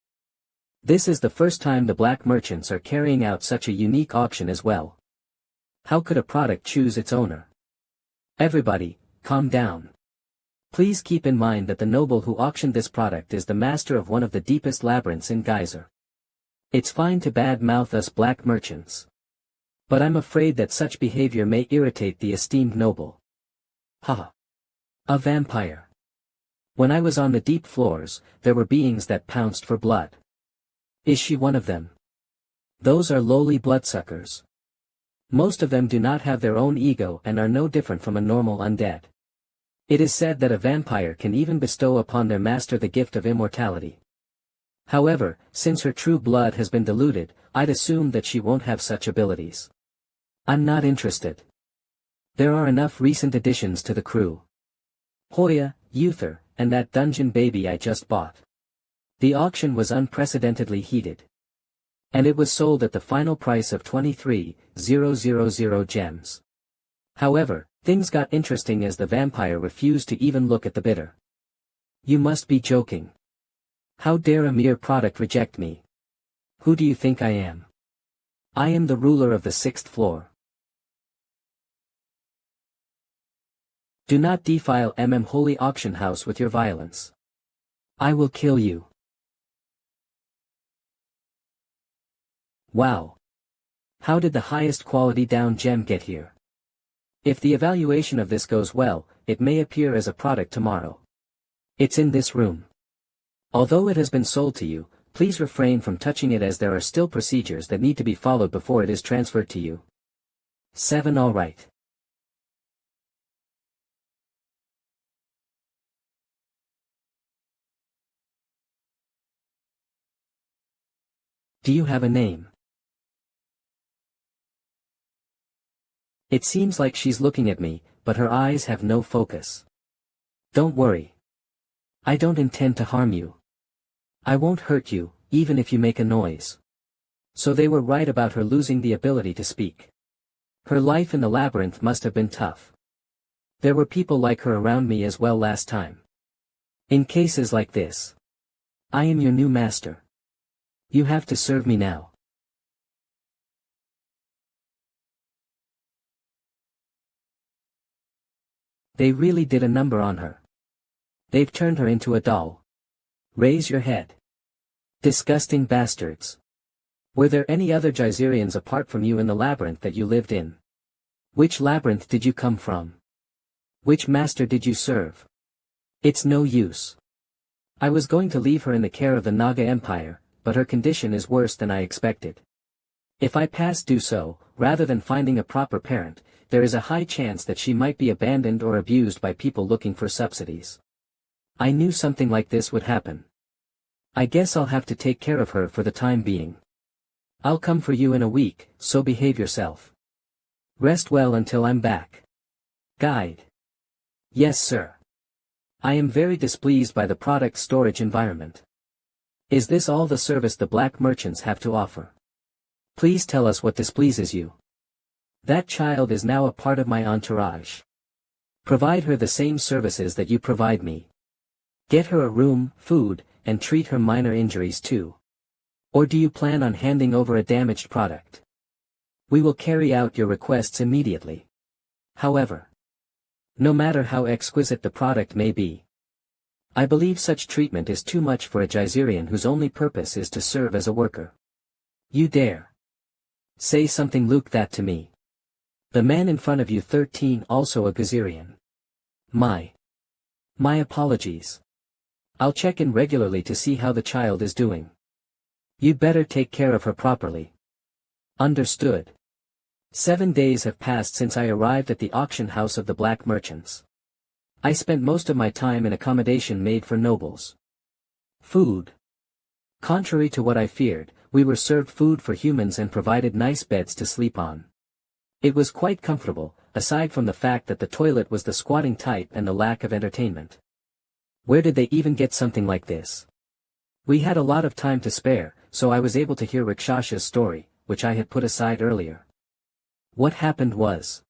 This is the first time the black merchants are carrying out such a unique auction as well. How could a product choose its owner? Everybody, calm down. Please keep in mind that the noble who auctioned this product is the master of one of the deepest labyrinths in Geyser. It's fine to bad-mouth us black merchants. But I'm afraid that such behavior may irritate the esteemed noble. Haha. A vampire. When I was on the deep floors, there were beings that pounced for blood. Is she one of them? Those are lowly bloodsuckers. Most of them do not have their own ego and are no different from a normal undead. It is said that a vampire can even bestow upon their master the gift of immortality. However, since her true blood has been diluted, I'd assume that she won't have such abilities. I'm not interested. There are enough recent additions to the crew. Hoya, Uther, and that dungeon baby I just bought. The auction was unprecedentedly heated. And it was sold at the final price of 23,000 gems. However, things got interesting as the vampire refused to even look at the bidder. You must be joking. How dare a mere product reject me? Who do you think I am? I am the ruler of the 6th floor. Do not defile Holy Auction House with your violence. I will kill you. Wow. How did the highest quality down gem get here? If the evaluation of this goes well, it may appear as a product tomorrow. It's in this room. Although it has been sold to you, please refrain from touching it as there are still procedures that need to be followed before it is transferred to you. 7 Alright. Do you have a name? It seems like she's looking at me, but her eyes have no focus. Don't worry. I don't intend to harm you. I won't hurt you, even if you make a noise. So they were right about her losing the ability to speak. Her life in the labyrinth must have been tough. There were people like her around me as well last time. In cases like this, I am your new master. You have to serve me now. They really did a number on her. They've turned her into a doll. Raise your head. Disgusting bastards. Were there any other Geyserians apart from you in the labyrinth that you lived in? Which labyrinth did you come from? Which master did you serve? It's no use. I was going to leave her in the care of the Naga Empire, but her condition is worse than I expected. If I pass due so, rather than finding a proper parent, there is a high chance that she might be abandoned or abused by people looking for subsidies. I knew something like this would happen. I guess I'll have to take care of her for the time being. I'll come for you in a week, so behave yourself. Rest well until I'm back. Guide. Yes, sir. I am very displeased by the product storage environment. Is this all the service the black merchants have to offer? Please tell us what displeases you. That child is now a part of my entourage. Provide her the same services that you provide me. Get her a room, food, and treat her minor injuries too. Or do you plan on handing over a damaged product? We will carry out your requests immediately. However, no matter how exquisite the product may be, I believe such treatment is too much for a Geyserian whose only purpose is to serve as a worker. You dare say something like that to me? The man in front of you 13 also a Geyserian. My apologies. I'll check in regularly to see how the child is doing. You'd better take care of her properly. Understood. 7 days have passed since I arrived at the auction house of the black merchants. I spent most of my time in accommodation made for nobles. Food. Contrary to what I feared, we were served food for humans and provided nice beds to sleep on. It was quite comfortable, aside from the fact that the toilet was the squatting type and the lack of entertainment. Where did they even get something like this? We had a lot of time to spare, so I was able to hear Rakshas's story, which I had put aside earlier. What happened was,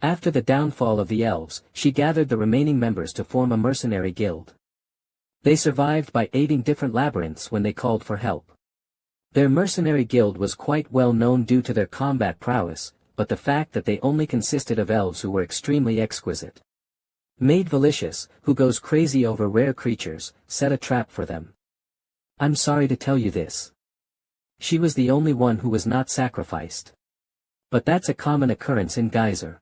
after the downfall of the elves, she gathered the remaining members to form a mercenary guild. They survived by aiding different labyrinths when they called for help. Their mercenary guild was quite well known due to their combat prowess, but the fact that they only consisted of elves who were extremely exquisite. Maid Valicious, who goes crazy over rare creatures, set a trap for them. I'm sorry to tell you this. She was the only one who was not sacrificed. But that's a common occurrence in Geyser.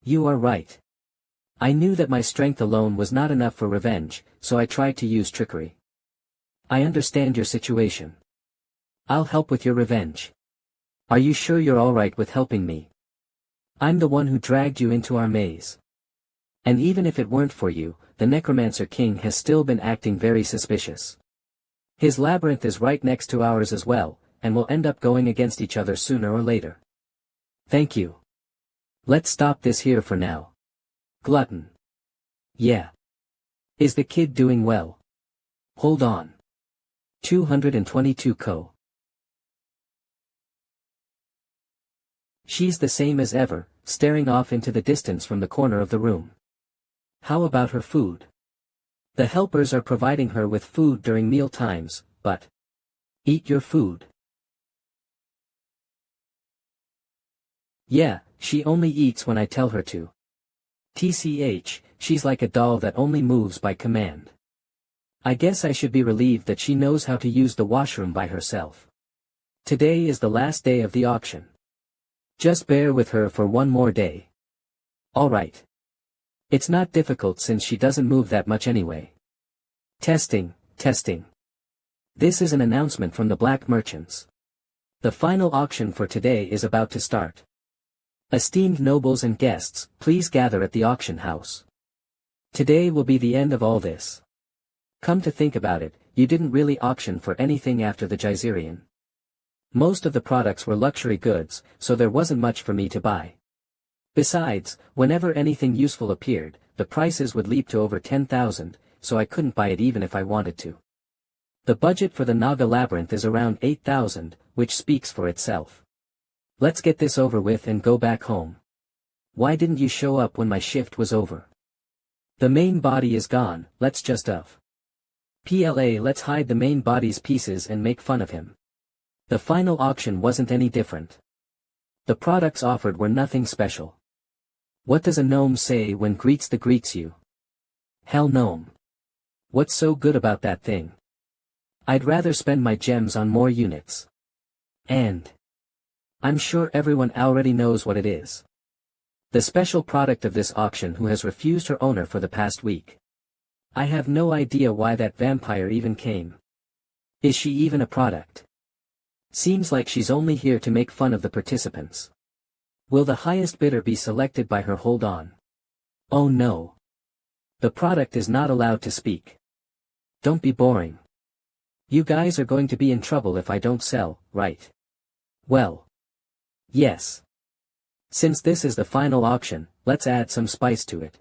You are right. I knew that my strength alone was not enough for revenge, so I tried to use trickery. I understand your situation. I'll help with your revenge. Are you sure you're alright with helping me? I'm the one who dragged you into our maze. And even if it weren't for you, the Necromancer King has still been acting very suspicious. His labyrinth is right next to ours as well, and we'll end up going against each other sooner or later. Thank you. Let's stop this here for now. Glutton. Yeah. Is the kid doing well? Hold on. 222 co. She's the same as ever, staring off into the distance from the corner of the room. How about her food? The helpers are providing her with food during meal times, but eat your food. Yeah, she only eats when I tell her to. TCH, she's like a doll that only moves by command. I guess I should be relieved that she knows how to use the washroom by herself. Today is the last day of the auction. Just bear with her for one more day. Alright. It's not difficult since she doesn't move that much anyway. Testing. This is an announcement from the black merchants. The final auction for today is about to start. Esteemed nobles and guests, please gather at the auction house. Today will be the end of all this. Come to think about it, you didn't really auction for anything after the Geyserian. Most of the products were luxury goods, so there wasn't much for me to buy. Besides, whenever anything useful appeared, the prices would leap to over 10,000, so I couldn't buy it even if I wanted to. The budget for the Naga Labyrinth is around 8,000, which speaks for itself. Let's get this over with and go back home. Why didn't you show up when my shift was over? The main body is gone, let's just let's hide the main body's pieces and make fun of him. The final auction wasn't any different. The products offered were nothing special. What does a gnome say when greets you? Hell gnome. What's so good about that thing? I'd rather spend my gems on more units. And I'm sure everyone already knows what it is. The special product of this auction who has refused her owner for the past week. I have no idea why that vampire even came. Is she even a product? Seems like she's only here to make fun of the participants. Will the highest bidder be selected by her? Hold on. Oh no. The product is not allowed to speak. Don't be boring. You guys are going to be in trouble if I don't sell, right? Well. Yes. Since this is the final auction, let's add some spice to it.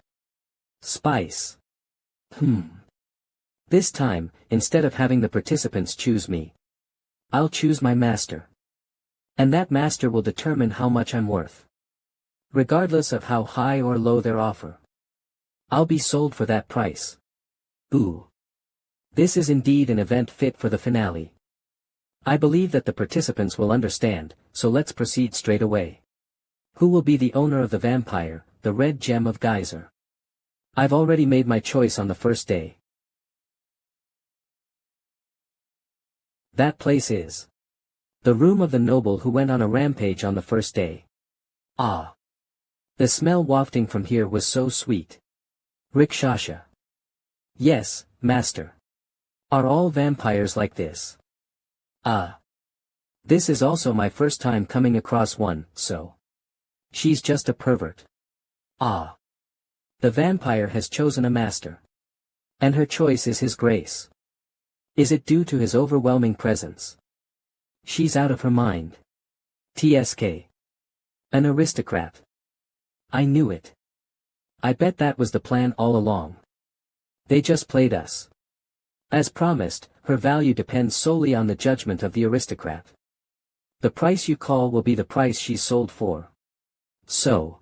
Spice. This time, instead of having the participants choose me, I'll choose my master. And that master will determine how much I'm worth. Regardless of how high or low their offer. I'll be sold for that price. Ooh. This is indeed an event fit for the finale. I believe that the participants will understand, so let's proceed straight away. Who will be the owner of the vampire, the red gem of Geyser? I've already made my choice on the first day. That place is the room of the noble who went on a rampage on the first day. Ah. The smell wafting from here was so sweet. Rikshasha. Yes, master. Are all vampires like this? This is also my first time coming across one, so. She's just a pervert. Ah. The vampire has chosen a master. And her choice is his grace. Is it due to his overwhelming presence? She's out of her mind. TSK. An aristocrat. I knew it. I bet that was the plan all along. They just played us. As promised, her value depends solely on the judgment of the aristocrat. The price you call will be the price she's sold for. So.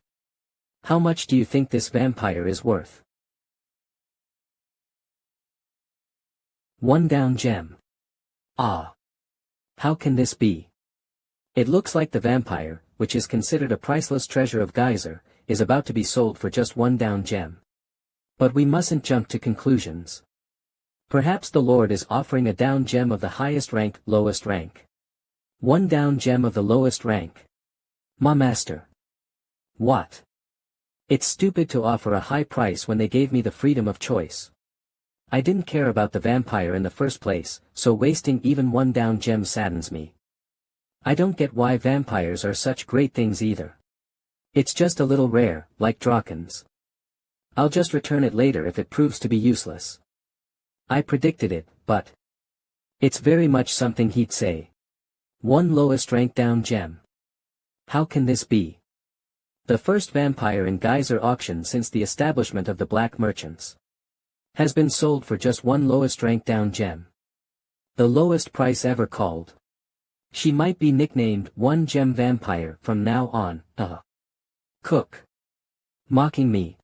How much do you think this vampire is worth? 1 down gem. Ah. How can this be? It looks like the vampire, which is considered a priceless treasure of Geyser, is about to be sold for just 1 down gem. But we mustn't jump to conclusions. Perhaps the Lord is offering a down gem of the highest rank, lowest rank. 1 down gem of the lowest rank. Ma master. What? It's stupid to offer a high price when they gave me the freedom of choice. I didn't care about the vampire in the first place, so wasting even 1 down gem saddens me. I don't get why vampires are such great things either. It's just a little rare, like Drakens. I'll just return it later if it proves to be useless. I predicted it, but it's very much something he'd say. 1 lowest rank down gem. How can this be? The first vampire in Geyser auction since the establishment of the black merchants. Has been sold for just 1 lowest rank down gem. The lowest price ever called. She might be nicknamed 1 gem vampire from now on. Cook. Mocking me.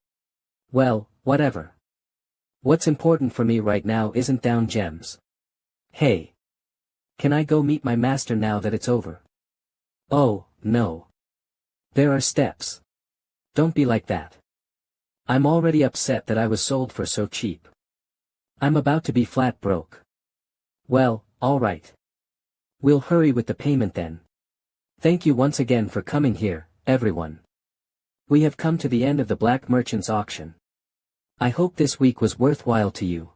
Well, whatever. What's important for me right now isn't down gems. Hey. Can I go meet my master now that it's over? Oh, no. There are steps. Don't be like that. I'm already upset that I was sold for so cheap. I'm about to be flat broke. Well, alright. We'll hurry with the payment then. Thank you once again for coming here, everyone. We have come to the end of the Black Merchants auction. I hope this week was worthwhile to you.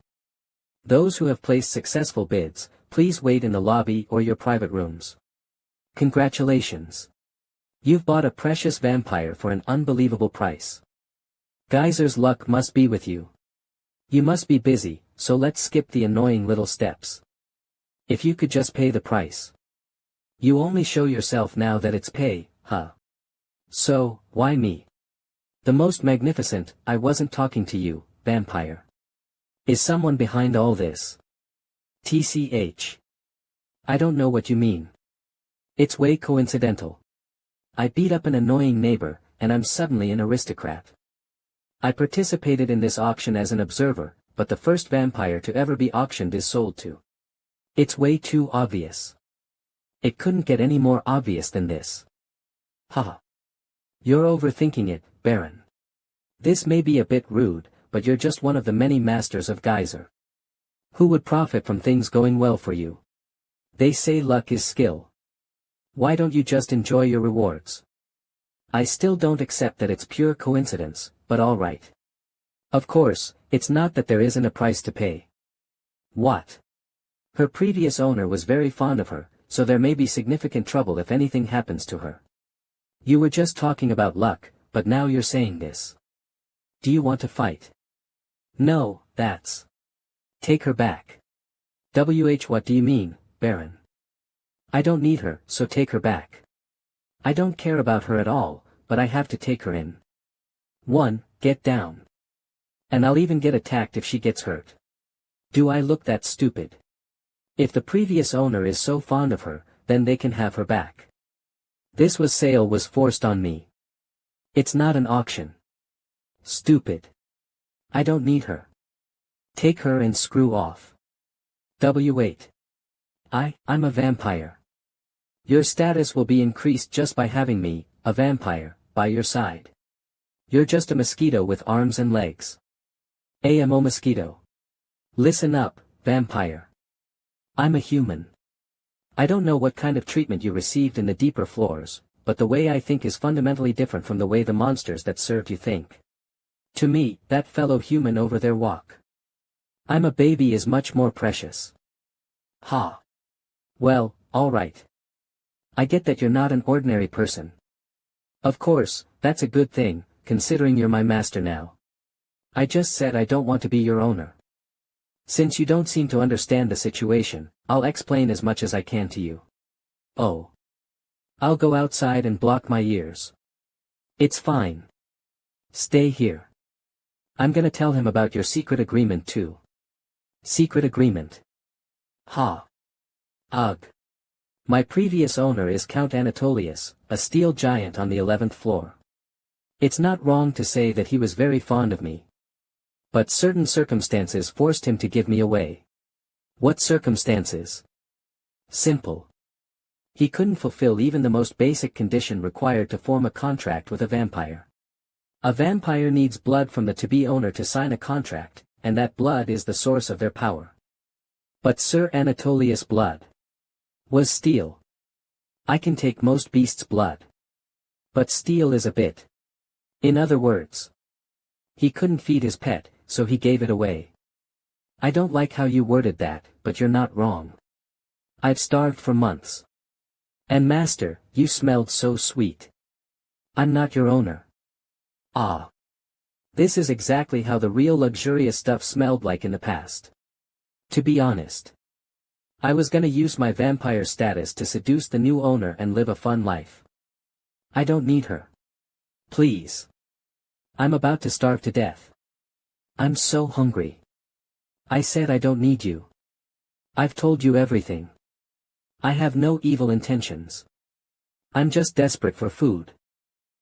Those who have placed successful bids, please wait in the lobby or your private rooms. Congratulations. You've bought a precious vampire for an unbelievable price. Geyser's luck must be with you. You must be busy, so let's skip the annoying little steps. If you could just pay the price. You only show yourself now that it's pay, huh? So, why me? The most magnificent, I wasn't talking to you, vampire. Is someone behind all this? TCH. I don't know what you mean. It's way coincidental. I beat up an annoying neighbor, and I'm suddenly an aristocrat. I participated in this auction as an observer, but the first vampire to ever be auctioned is sold to. It's way too obvious. It couldn't get any more obvious than this. Haha. You're overthinking it, Baron. This may be a bit rude, but you're just one of the many masters of geyser. Who would profit from things going well for you? They say luck is skill. Why don't you just enjoy your rewards? I still don't accept that it's pure coincidence, but alright. Of course, it's not that there isn't a price to pay. What? Her previous owner was very fond of her, so there may be significant trouble if anything happens to her. You were just talking about luck, but now you're saying this. Do you want to fight? No, that's... Take her back. What do you mean, Baron? I don't need her, so take her back. I don't care about her at all, but I have to take her in. 1. Get down. And I'll even get attacked if she gets hurt. Do I look that stupid? If the previous owner is so fond of her, then they can have her back. This sale was forced on me. It's not an auction. Stupid. I don't need her. Take her and screw off. W8. I'm a vampire. Your status will be increased just by having me, a vampire, by your side. You're just a mosquito with arms and legs. AMO mosquito. Listen up, vampire. I'm a human. I don't know what kind of treatment you received in the deeper floors, but the way I think is fundamentally different from the way the monsters that served you think. To me, that fellow human over there walk. I'm a baby is much more precious. Ha. Well, alright. I get that you're not an ordinary person. Of course, that's a good thing, considering you're my master now. I just said I don't want to be your owner. Since you don't seem to understand the situation, I'll explain as much as I can to you. Oh. I'll go outside and block my ears. It's fine. Stay here. I'm gonna tell him about your secret agreement too. Secret agreement. Ha. Ugh. My previous owner is Count Anatolius, a steel giant on the 11th floor. It's not wrong to say that he was very fond of me. But certain circumstances forced him to give me away. What circumstances? Simple. He couldn't fulfill even the most basic condition required to form a contract with a vampire. A vampire needs blood from the to-be owner to sign a contract, and that blood is the source of their power. But Sir Anatolius' blood was steel. I can take most beasts' blood. But steel is a bit. In other words, he couldn't feed his pet, so he gave it away. I don't like how you worded that, but you're not wrong. I've starved for months. And master, you smelled so sweet. I'm not your owner. Ah. This is exactly how the real luxurious stuff smelled like in the past. To be honest, I was gonna use my vampire status to seduce the new owner and live a fun life. I don't need her. Please. I'm about to starve to death. I'm so hungry. I said I don't need you. I've told you everything. I have no evil intentions. I'm just desperate for food.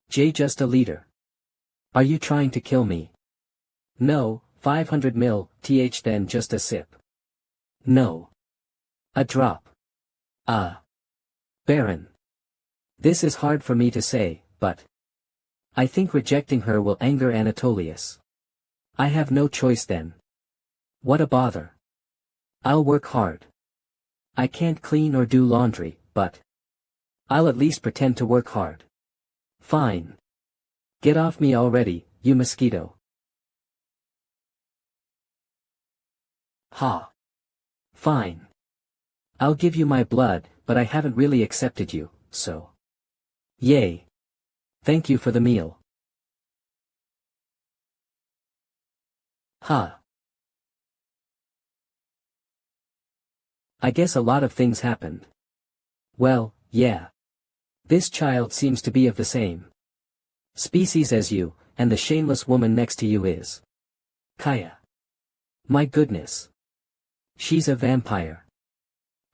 Just a leader. Are you trying to kill me? No, 500 ml, then just a sip. No. A drop. Baron. This is hard for me to say, but I think rejecting her will anger Anatolius. I have no choice then. What a bother. I'll work hard. I can't clean or do laundry, but I'll at least pretend to work hard. Fine. Get off me already, you mosquito. Ha. Fine. I'll give you my blood, but I haven't really accepted you, so. Yay. Thank you for the meal. Ha. I guess a lot of things happened. Well, yeah. This child seems to be of the same species as you, and the shameless woman next to you is Kaya. My goodness. She's a vampire.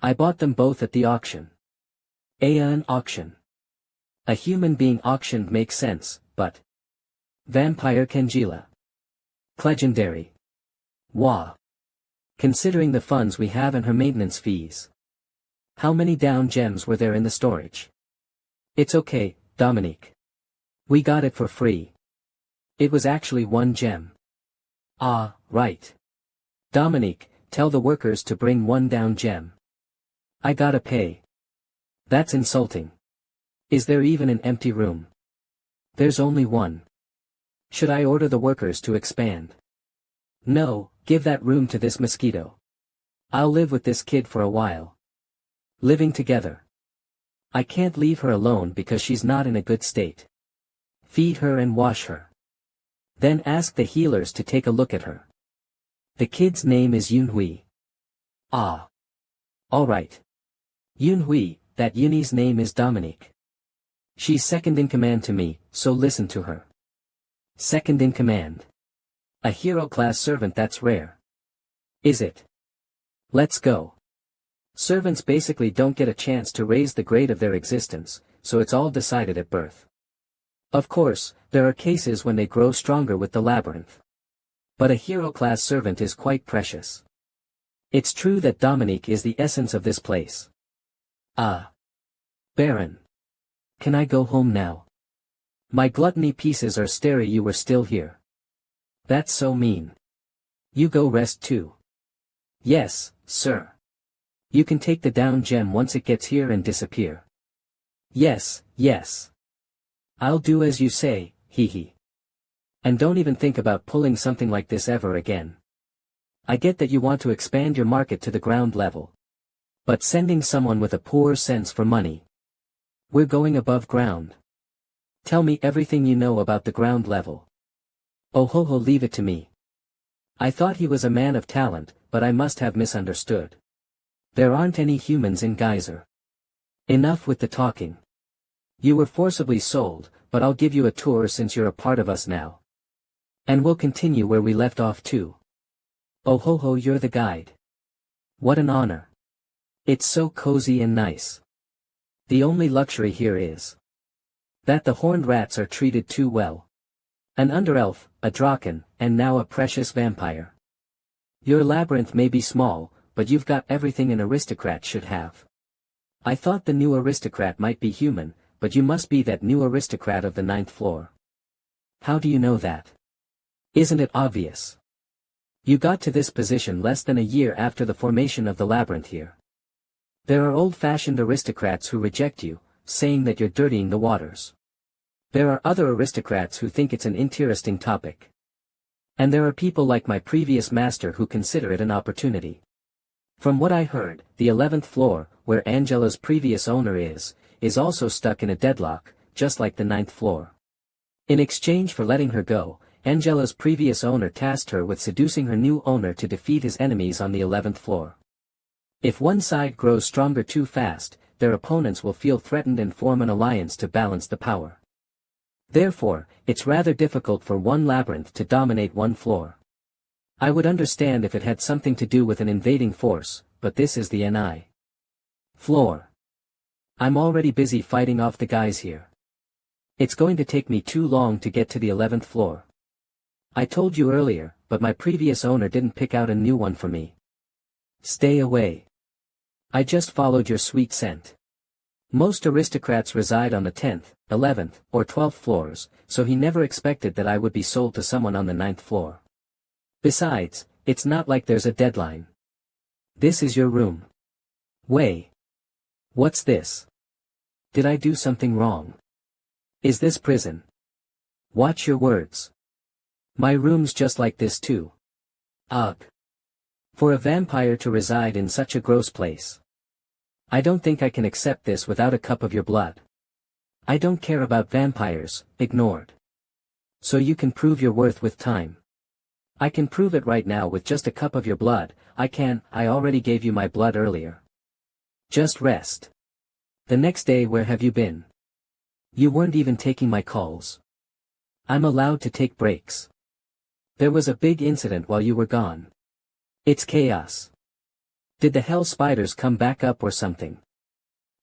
I bought them both at the auction. An auction. A human being auctioned makes sense, but... Vampire Kangela. Legendary. Wah. Considering the funds we have and her maintenance fees. How many down gems were there in the storage? It's okay, Dominique. We got it for free. It was actually 1 gem. Ah, right. Dominique, tell the workers to bring 1 down gem. I gotta pay. That's insulting. Is there even an empty room? There's only 1. Should I order the workers to expand? No, give that room to this mosquito. I'll live with this kid for a while. Living together. I can't leave her alone because she's not in a good state. Feed her and wash her. Then ask the healers to take a look at her. The kid's name is Yunhui. Ah. Alright. Yunhui, that Yuni's name is Dominique. She's second in command to me, so listen to her. Second in command. A hero-class servant, that's rare. Is it? Let's go. Servants basically don't get a chance to raise the grade of their existence, so it's all decided at birth. Of course, there are cases when they grow stronger with the labyrinth. But a hero-class servant is quite precious. It's true that Dominique is the essence of this place. Ah. Baron. Can I go home now? My gluttony pieces are starry you were still here. That's so mean. You go rest too. Yes, sir. You can take the down gem once it gets here and disappear. Yes, yes. I'll do as you say, hee hee. And don't even think about pulling something like this ever again. I get that you want to expand your market to the ground level. But sending someone with a poor sense for money. We're going above ground. Tell me everything you know about the ground level. Oh ho ho, leave it to me. I thought he was a man of talent, but I must have misunderstood. There aren't any humans in Geyser. Enough with the talking. You were forcibly sold, but I'll give you a tour since you're a part of us now. And we'll continue where we left off too. Oh ho ho, you're the guide. What an honor. It's so cozy and nice. The only luxury here is that the horned rats are treated too well. An underelf, a draken, and now a precious vampire. Your labyrinth may be small, but you've got everything an aristocrat should have. I thought the new aristocrat might be human, but you must be that new aristocrat of the 9th floor. How do you know that? Isn't it obvious? You got to this position less than a year after the formation of the labyrinth here. There are old-fashioned aristocrats who reject you, saying that you're dirtying the waters. There are other aristocrats who think it's an interesting topic. And there are people like my previous master who consider it an opportunity. From what I heard, the 11th floor, where Angela's previous owner is also stuck in a deadlock, just like the 9th floor. In exchange for letting her go, Angela's previous owner tasked her with seducing her new owner to defeat his enemies on the 11th floor. If one side grows stronger too fast, their opponents will feel threatened and form an alliance to balance the power. Therefore, it's rather difficult for one labyrinth to dominate one floor. I would understand if it had something to do with an invading force, but this is the NI floor. I'm already busy fighting off the guys here. It's going to take me too long to get to the 11th floor. I told you earlier, but my previous owner didn't pick out a new one for me. Stay away. I just followed your sweet scent. Most aristocrats reside on the 10th, 11th, or 12th floors, so he never expected that I would be sold to someone on the 9th floor. Besides, it's not like there's a deadline. This is your room. Wei. What's this? Did I do something wrong? Is this prison? Watch your words. My room's just like this too. Ugh. For a vampire to reside in such a gross place. I don't think I can accept this without a cup of your blood. I don't care about vampires, ignored. So you can prove your worth with time. I can prove it right now with just a cup of your blood. I already gave you my blood earlier. Just rest. The next day, where have you been? You weren't even taking my calls. I'm allowed to take breaks. There was a big incident while you were gone. It's chaos. Did the hell spiders come back up or something?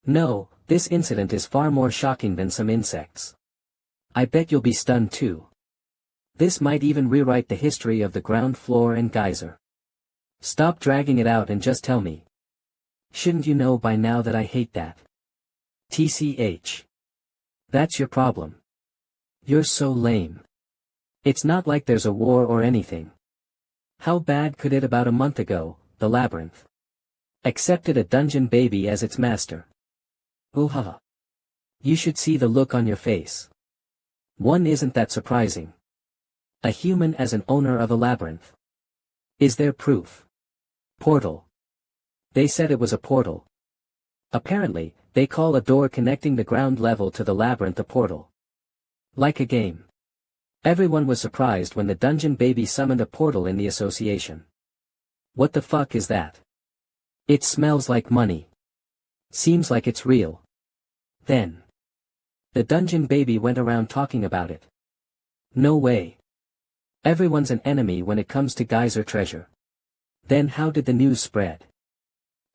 No, this incident is far more shocking than some insects. I bet you'll be stunned too. This might even rewrite the history of the ground floor and geyser. Stop dragging it out and just tell me. Shouldn't you know by now that I hate that? TCH. That's your problem. You're so lame. It's not like there's a war or anything. How bad could it about a month ago, the labyrinth accepted a dungeon baby as its master. Ooh-ha. You should see the look on your face. One isn't that surprising. A human as an owner of a labyrinth. Is there proof? Portal. They said it was a portal. Apparently, they call a door connecting the ground level to the labyrinth a portal. Like a game. Everyone was surprised when the dungeon baby summoned a portal in the association. What the fuck is that? It smells like money. Seems like it's real. Then. The dungeon baby went around talking about it. No way. Everyone's an enemy when it comes to geyser treasure. Then how did the news spread?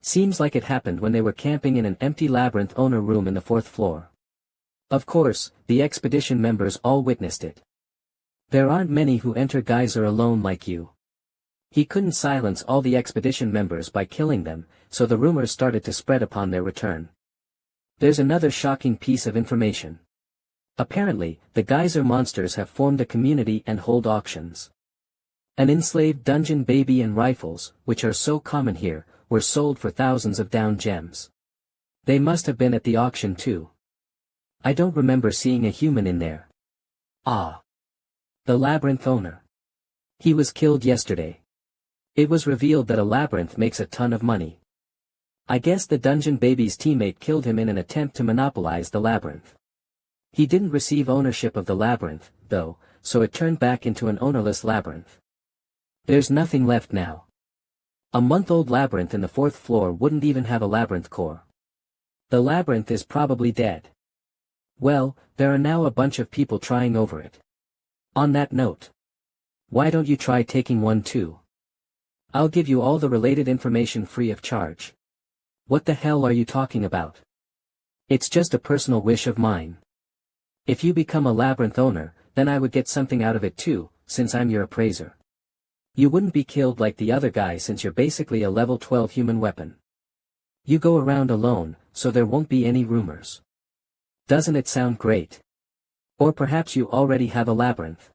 Seems like it happened when they were camping in an empty labyrinth owner room in the 4th floor. Of course, the expedition members all witnessed it. There aren't many who enter geyser alone like you. He couldn't silence all the expedition members by killing them, so the rumors started to spread upon their return. There's another shocking piece of information. Apparently, the geyser monsters have formed a community and hold auctions. An enslaved dungeon baby and rifles, which are so common here, were sold for thousands of down gems. They must have been at the auction too. I don't remember seeing a human in there. Ah. The labyrinth owner. He was killed yesterday. It was revealed that a labyrinth makes a ton of money. I guess the dungeon baby's teammate killed him in an attempt to monopolize the labyrinth. He didn't receive ownership of the labyrinth, though, so it turned back into an ownerless labyrinth. There's nothing left now. A month-old labyrinth in the 4th floor wouldn't even have a labyrinth core. The labyrinth is probably dead. Well, there are now a bunch of people trying over it. On that note. Why don't you try taking one too? I'll give you all the related information free of charge. What the hell are you talking about? It's just a personal wish of mine. If you become a labyrinth owner, then I would get something out of it too, since I'm your appraiser. You wouldn't be killed like the other guy since you're basically a level 12 human weapon. You go around alone, so there won't be any rumors. Doesn't it sound great? Or perhaps you already have a labyrinth.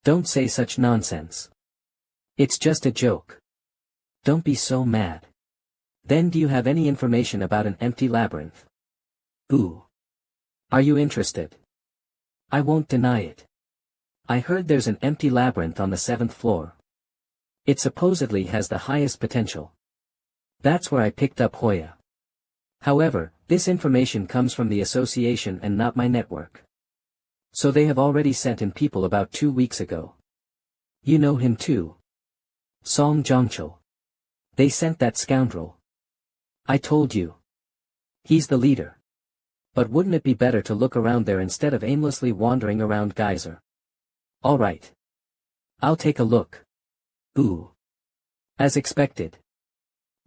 Don't say such nonsense. It's just a joke. Don't be so mad. Then do you have any information about an empty labyrinth? Ooh. Are you interested? I won't deny it. I heard there's an empty labyrinth on the 7th floor. It supposedly has the highest potential. That's where I picked up Hoya. However, this information comes from the association and not my network. So they have already sent in people about 2 weeks ago. You know him too. Song Jongchul. They sent that scoundrel. I told you. He's the leader. But wouldn't it be better to look around there instead of aimlessly wandering around geyser? Alright. I'll take a look. Ooh. As expected.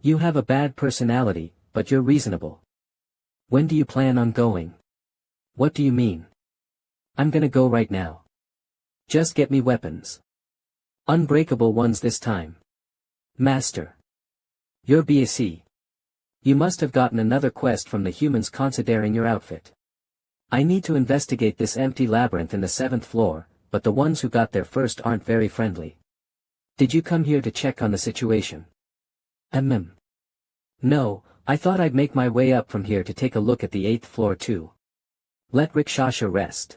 You have a bad personality, but you're reasonable. When do you plan on going? What do you mean? I'm gonna go right now. Just get me weapons. Unbreakable ones this time. Master. You're BSC. You must have gotten another quest from the humans considering your outfit. I need to investigate this empty labyrinth in the 7th floor, but the ones who got there first aren't very friendly. Did you come here to check on the situation? No, I thought I'd make my way up from here to take a look at the 8th floor too. Let Rikshasha rest.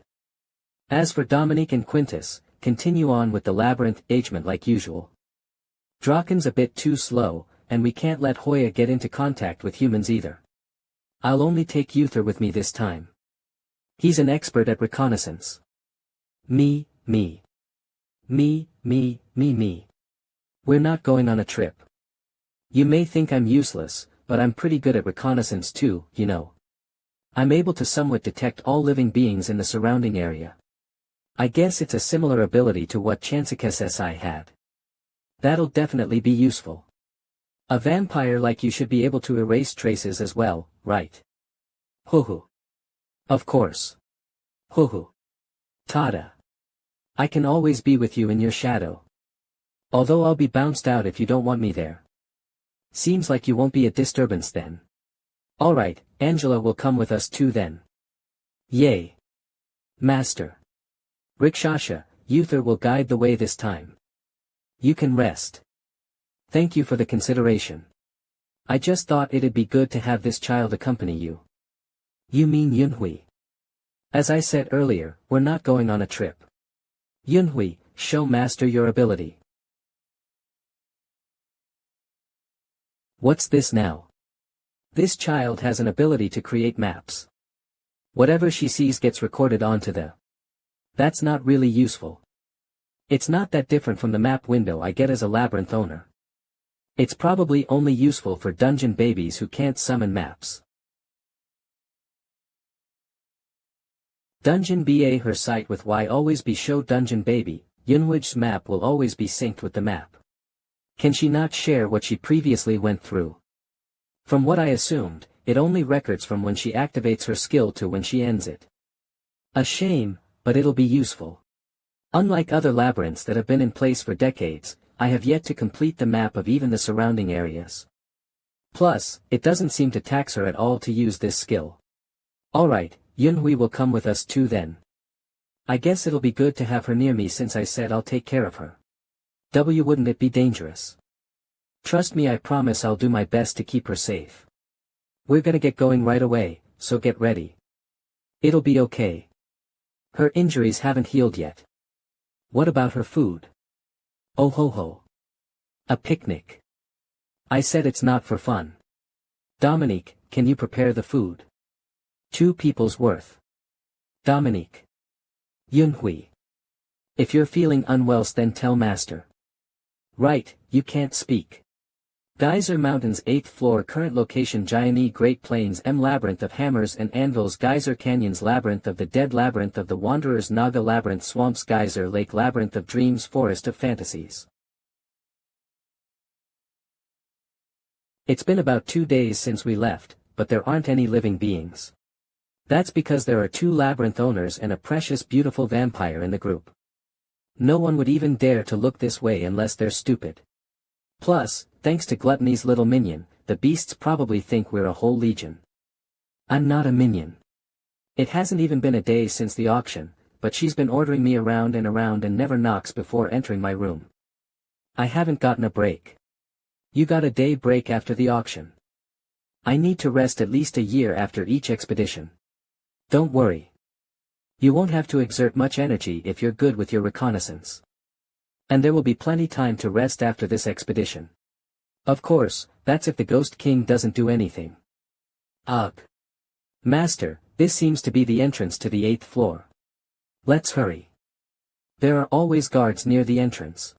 As for Dominique and Quintus, continue on with the labyrinth engagement like usual. Draken's a bit too slow, and we can't let Hoya get into contact with humans either. I'll only take Uther with me this time. He's an expert at reconnaissance. Me. We're not going on a trip. You may think I'm useless, but I'm pretty good at reconnaissance too, you know. I'm able to somewhat detect all living beings in the surrounding area. I guess it's a similar ability to what Chansikes SI had. That'll definitely be useful. A vampire like you should be able to erase traces as well, right? Hoo-hoo. Of course. Hoo-hoo. Tada. I can always be with you in your shadow. Although I'll be bounced out if you don't want me there. Seems like you won't be a disturbance then. Alright, Angela will come with us too then. Yay. Master. Rikshasha, Uther will guide the way this time. You can rest. Thank you for the consideration. I just thought it'd be good to have this child accompany you. You mean Yunhui? As I said earlier, we're not going on a trip. Yunhui, show Master your ability. What's this now? This child has an ability to create maps. Whatever she sees gets recorded onto the. That's not really useful. It's not that different from the map window I get as a labyrinth owner. It's probably only useful for dungeon babies who can't summon maps. Dungeon BA her site with Y always be show dungeon baby, Yunhui's map will always be synced with the map. Can she not share what she previously went through? From what I assumed, it only records from when she activates her skill to when she ends it. A shame, but it'll be useful. Unlike other labyrinths that have been in place for decades, I have yet to complete the map of even the surrounding areas. Plus, it doesn't seem to tax her at all to use this skill. Alright, Yunhui will come with us too then. I guess it'll be good to have her near me since I said I'll take care of her. Wouldn't it be dangerous? Trust me, I promise I'll do my best to keep her safe. We're gonna get going right away, so get ready. It'll be okay. Her injuries haven't healed yet. What about her food? Oh ho ho. A picnic. I said it's not for fun. Dominique, can you prepare the food? 2 people's worth. Dominique. Yunhui. If you're feeling unwell then tell Master. Right, you can't speak. Geyser Mountains 8th floor current location Giant Great Plains M Labyrinth of Hammers and Anvils Geyser Canyons Labyrinth of the Dead Labyrinth of the Wanderers Naga Labyrinth Swamps Geyser Lake Labyrinth of Dreams Forest of Fantasies. It's been about 2 days since we left, but there aren't any living beings. That's because there are 2 labyrinth owners and a precious beautiful vampire in the group. No one would even dare to look this way unless they're stupid. Plus, thanks to Gluttony's little minion, the beasts probably think we're a whole legion. I'm not a minion. It hasn't even been a day since the auction, but she's been ordering me around and never knocks before entering my room. I haven't gotten a break. You got a day break after the auction. I need to rest at least a year after each expedition. Don't worry. You won't have to exert much energy if you're good with your reconnaissance. And there will be plenty time to rest after this expedition. Of course, that's if the Ghost King doesn't do anything. Ugh. Master, this seems to be the entrance to the 8th floor. Let's hurry. There are always guards near the entrance.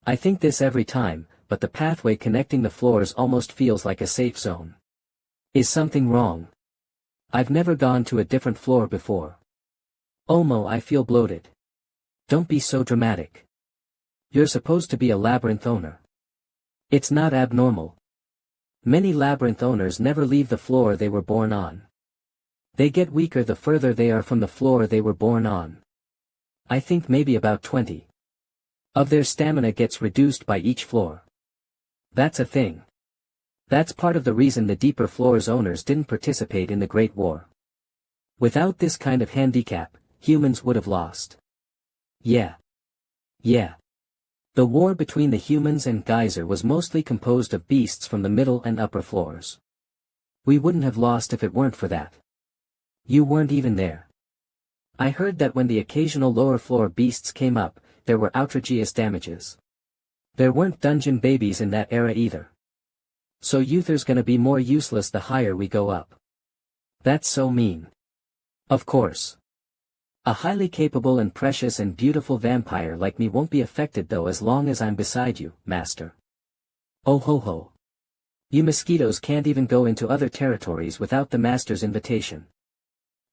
I think this every time, but the pathway connecting the floors almost feels like a safe zone. Is something wrong? I've never gone to a different floor before. Omo, I feel bloated. Don't be so dramatic. You're supposed to be a labyrinth owner. It's not abnormal. Many labyrinth owners never leave the floor they were born on. They get weaker the further they are from the floor they were born on. I think maybe about 20 of their stamina gets reduced by each floor. That's a thing. That's part of the reason the deeper floors owners didn't participate in the Great War. Without this kind of handicap, humans would have lost. Yeah. The war between the humans and Geyser was mostly composed of beasts from the middle and upper floors. We wouldn't have lost if it weren't for that. You weren't even there. I heard that when the occasional lower floor beasts came up, there were outrageous damages. There weren't dungeon babies in that era either. So Uther's gonna be more useless the higher we go up. That's so mean. Of course. A highly capable and precious and beautiful vampire like me won't be affected though as long as I'm beside you, Master. Oh ho ho. You mosquitoes can't even go into other territories without the Master's invitation.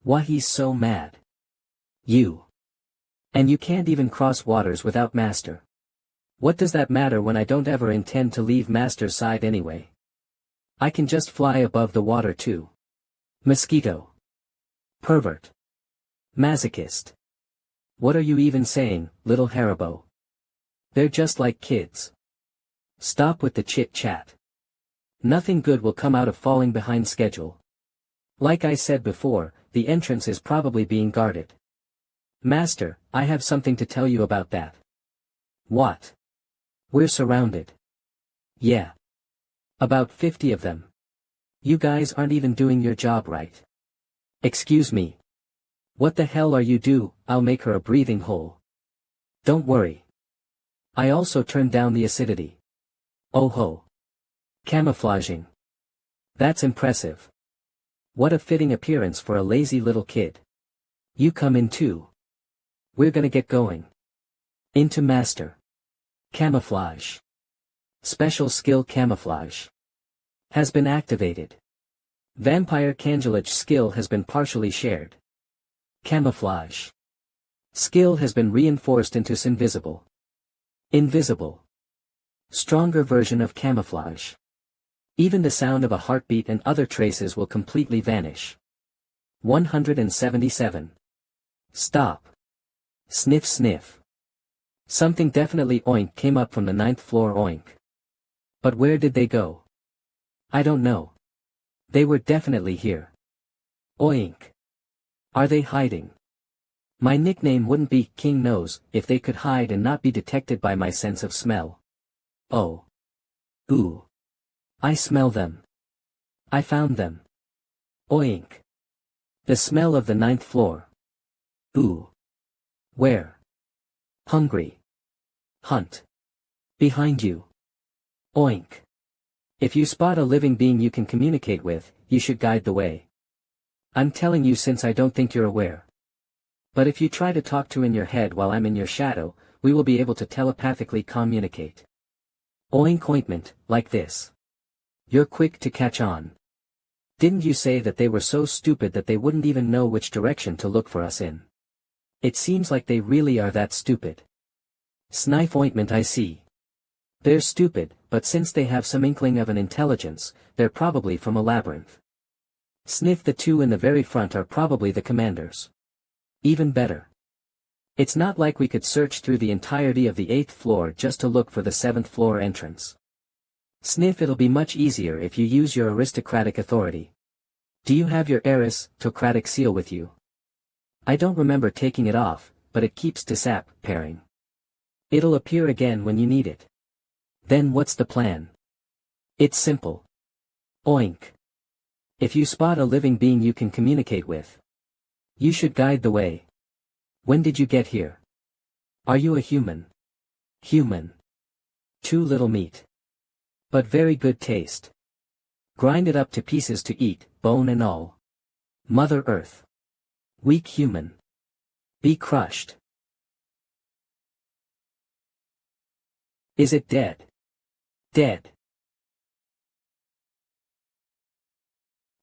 Why he's so mad. You. And you can't even cross waters without Master. What does that matter when I don't ever intend to leave Master's side anyway? I can just fly above the water too. Mosquito. Pervert. Masochist. What are you even saying, little Haribo? They're just like kids. Stop with the chit-chat. Nothing good will come out of falling behind schedule. Like I said before, the entrance is probably being guarded. Master, I have something to tell you about that. What? We're surrounded. Yeah. About 50 of them. You guys aren't even doing your job right. Excuse me. What the hell are you do? I'll make her a breathing hole. Don't worry. I also turned down the acidity. Oh ho. Camouflaging. That's impressive. What a fitting appearance for a lazy little kid. You come in too. We're gonna get going. Into master. Camouflage. Special skill camouflage. Has been activated. Vampire Kangelage skill has been partially shared. Camouflage. Skill has been reinforced into invisible. Invisible. Stronger version of camouflage. Even the sound of a heartbeat and other traces will completely vanish. 177. Stop. Sniff sniff. Something definitely oink came up from the 9th floor oink. But where did they go? I don't know. They were definitely here. Oink. Are they hiding? My nickname wouldn't be King Nose if they could hide and not be detected by my sense of smell. Oh. Ooh. I smell them. I found them. Oink. The smell of the 9th floor. Ooh. Where? Hungry. Hunt. Behind you. Oink. If you spot a living being you can communicate with, you should guide the way. I'm telling you since I don't think you're aware. But if you try to talk to in your head while I'm in your shadow, we will be able to telepathically communicate. Oink ointment, like this. You're quick to catch on. Didn't you say that they were so stupid that they wouldn't even know which direction to look for us in? It seems like they really are that stupid. Sniff ointment I see. They're stupid, but since they have some inkling of an intelligence, they're probably from a labyrinth. Sniff the two in the very front are probably the commanders. Even better. It's not like we could search through the entirety of the 8th floor just to look for the 7th floor entrance. Sniff, it'll be much easier if you use your aristocratic authority. Do you have your aristocratic seal with you? I don't remember taking it off, but it keeps disappearing. It'll appear again when you need it. Then what's the plan? It's simple. Oink. If you spot a living being you can communicate with, you should guide the way. When did you get here? Are you a human? Human. Too little meat. But very good taste. Grind it up to pieces to eat, bone and all. Mother Earth. Weak human. Be crushed. Is it dead? Dead.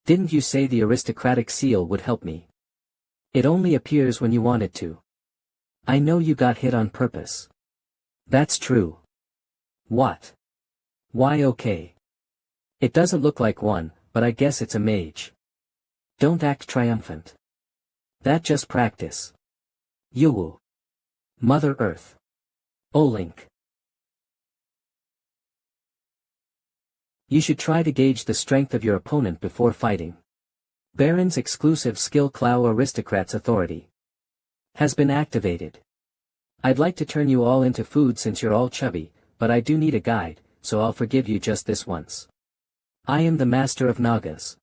Didn't you say the aristocratic seal would help me? It only appears when you want it to. I know you got hit on purpose. That's true. What? Why okay. It doesn't look like one, but I guess it's a mage. Don't act triumphant. That just practice. Yoo-woo. Mother Earth. Olink. You should try to gauge the strength of your opponent before fighting. Baron's exclusive skill Clow Aristocrat's authority has been activated. I'd like to turn you all into food since you're all chubby, but I do need a guide, so I'll forgive you just this once. I am the Master of Nagas.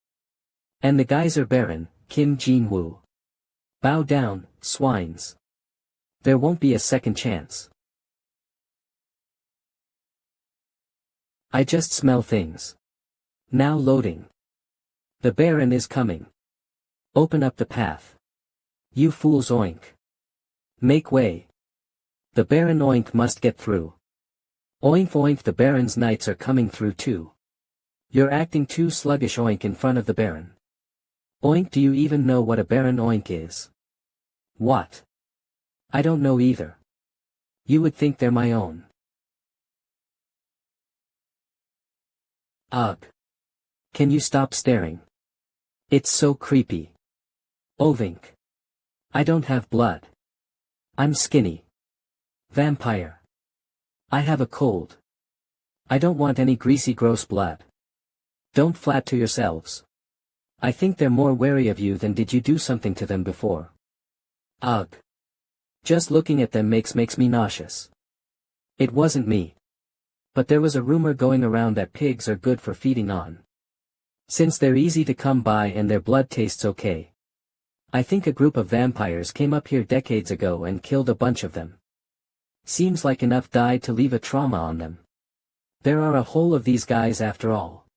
And the Geyser Baron, Kim Jin-woo. Bow down, swines. There won't be a second chance. I just smell things. Now loading. The Baron is coming. Open up the path. You fools oink. Make way. The Baron oink must get through. Oink oink, the Baron's knights are coming through too. You're acting too sluggish oink in front of the Baron. Oink, do you even know what a Baron oink is? What? I don't know either. You would think they're my own. Ugh. Can you stop staring? It's so creepy. Ovink. I don't have blood. I'm skinny. Vampire. I have a cold. I don't want any greasy gross blood. Don't flatter yourselves. I think they're more wary of you than did you do something to them before. Ugh. Just looking at them makes me nauseous. It wasn't me. But there was a rumor going around that pigs are good for feeding on. Since they're easy to come by and their blood tastes okay. I think a group of vampires came up here decades ago and killed a bunch of them. Seems like enough died to leave a trauma on them. There are a whole of these guys after all.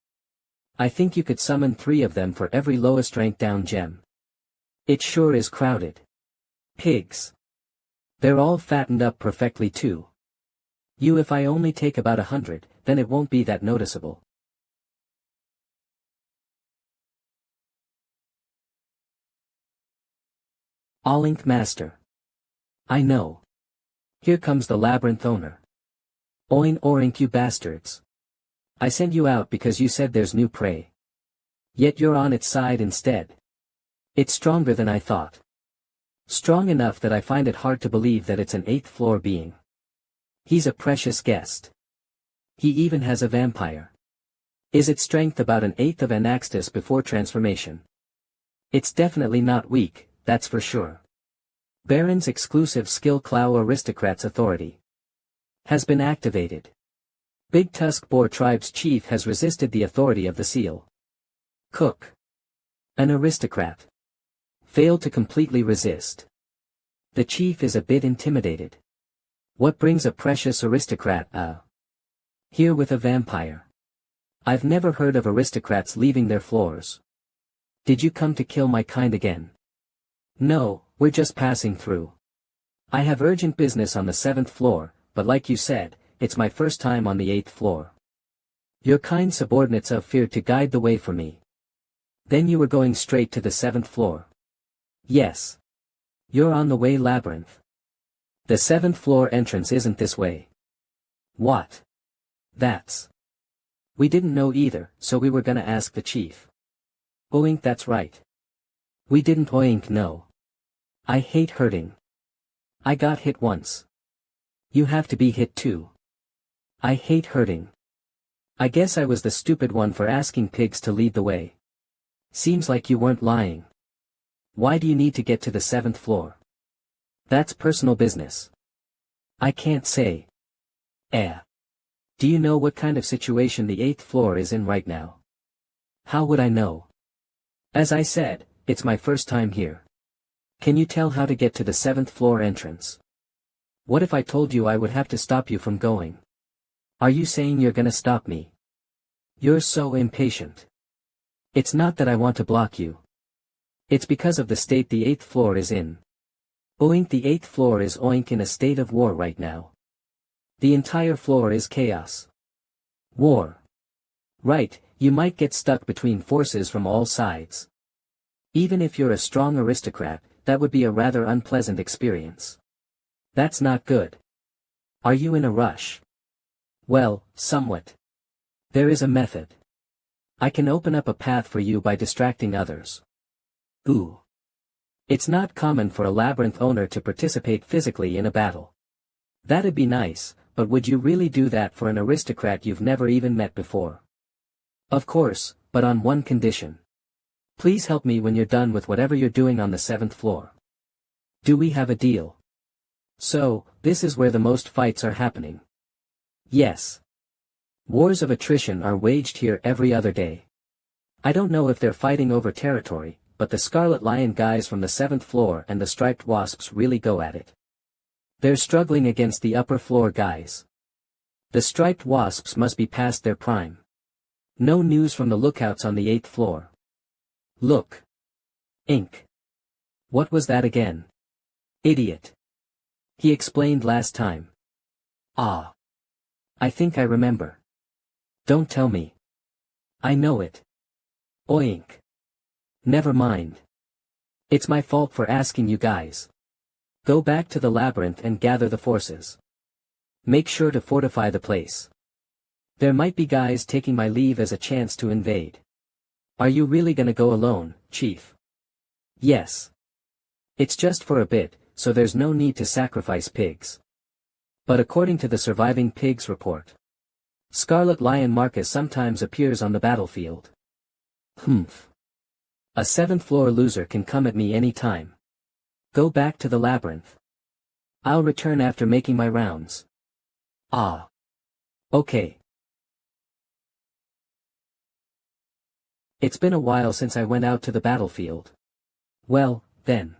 I think you could summon 3 of them for every lowest rank down gem. It sure is crowded. Pigs. They're all fattened up perfectly too. If I only take about 100, then it won't be that noticeable. Oink Master. I know. Here comes the labyrinth owner. Oink you bastards. I sent you out because you said there's new prey. Yet you're on its side instead. It's stronger than I thought. Strong enough that I find it hard to believe that it's an 8th floor being. He's a precious guest. He even has a vampire. Is its strength about an 1/8 of Anaxtis before transformation? It's definitely not weak, that's for sure. Baron's exclusive skill Clow Aristocrat's authority has been activated. Big Tusk Boar Tribe's chief has resisted the authority of the seal. Cook. An aristocrat. Failed to completely resist. The chief is a bit intimidated. What brings a precious aristocrat here with a vampire? I've never heard of aristocrats leaving their floors. Did you come to kill my kind again? No, we're just passing through. I have urgent business on the 7th floor, but like you said, it's my first time on the 8th floor. Your kind subordinates have feared to guide the way for me. Then you were going straight to the 7th floor. Yes. You're on the way labyrinth. The 7th floor entrance isn't this way. What? That's. We didn't know either, so we were gonna ask the chief. Oink, that's right. We didn't know. I hate hurting. I got hit once. You have to be hit too. I hate hurting. I guess I was the stupid one for asking pigs to lead the way. Seems like you weren't lying. Why do you need to get to the 7th floor? That's personal business. I can't say. Do you know what kind of situation the 8th floor is in right now? How would I know? As I said, it's my first time here. Can you tell how to get to the 7th floor entrance? What if I told you I would have to stop you from going? Are you saying you're gonna stop me? You're so impatient. It's not that I want to block you. It's because of the state the 8th floor is in. Oink, the 8th floor is in a state of war right now. The entire floor is chaos. War. Right, you might get stuck between forces from all sides. Even if you're a strong aristocrat, that would be a rather unpleasant experience. That's not good. Are you in a rush? Well, somewhat. There is a method. I can open up a path for you by distracting others. Ooh. It's not common for a labyrinth owner to participate physically in a battle. That'd be nice, but would you really do that for an aristocrat you've never even met before? Of course, but on one condition. Please help me when you're done with whatever you're doing on the 7th floor. Do we have a deal? So, this is where the most fights are happening. Yes. Wars of attrition are waged here every other day. I don't know if they're fighting over territory, but the Scarlet Lion guys from the 7th floor and the Striped Wasps really go at it. They're struggling against the upper floor guys. The Striped Wasps must be past their prime. No news from the lookouts on the 8th floor. Look. Ink. What was that again? Idiot. He explained last time. Ah. I think I remember. Don't tell me. I know it. Oink. Never mind. It's my fault for asking you guys. Go back to the labyrinth and gather the forces. Make sure to fortify the place. There might be guys taking my leave as a chance to invade. Are you really gonna go alone, Chief? Yes. It's just for a bit, so there's no need to sacrifice pigs. But according to the surviving pigs report, Scarlet Lion Marcus sometimes appears on the battlefield. Humph. A 7th floor loser can come at me any time. Go back to the labyrinth. I'll return after making my rounds. Ah. Okay. It's been a while since I went out to the battlefield. Well, then.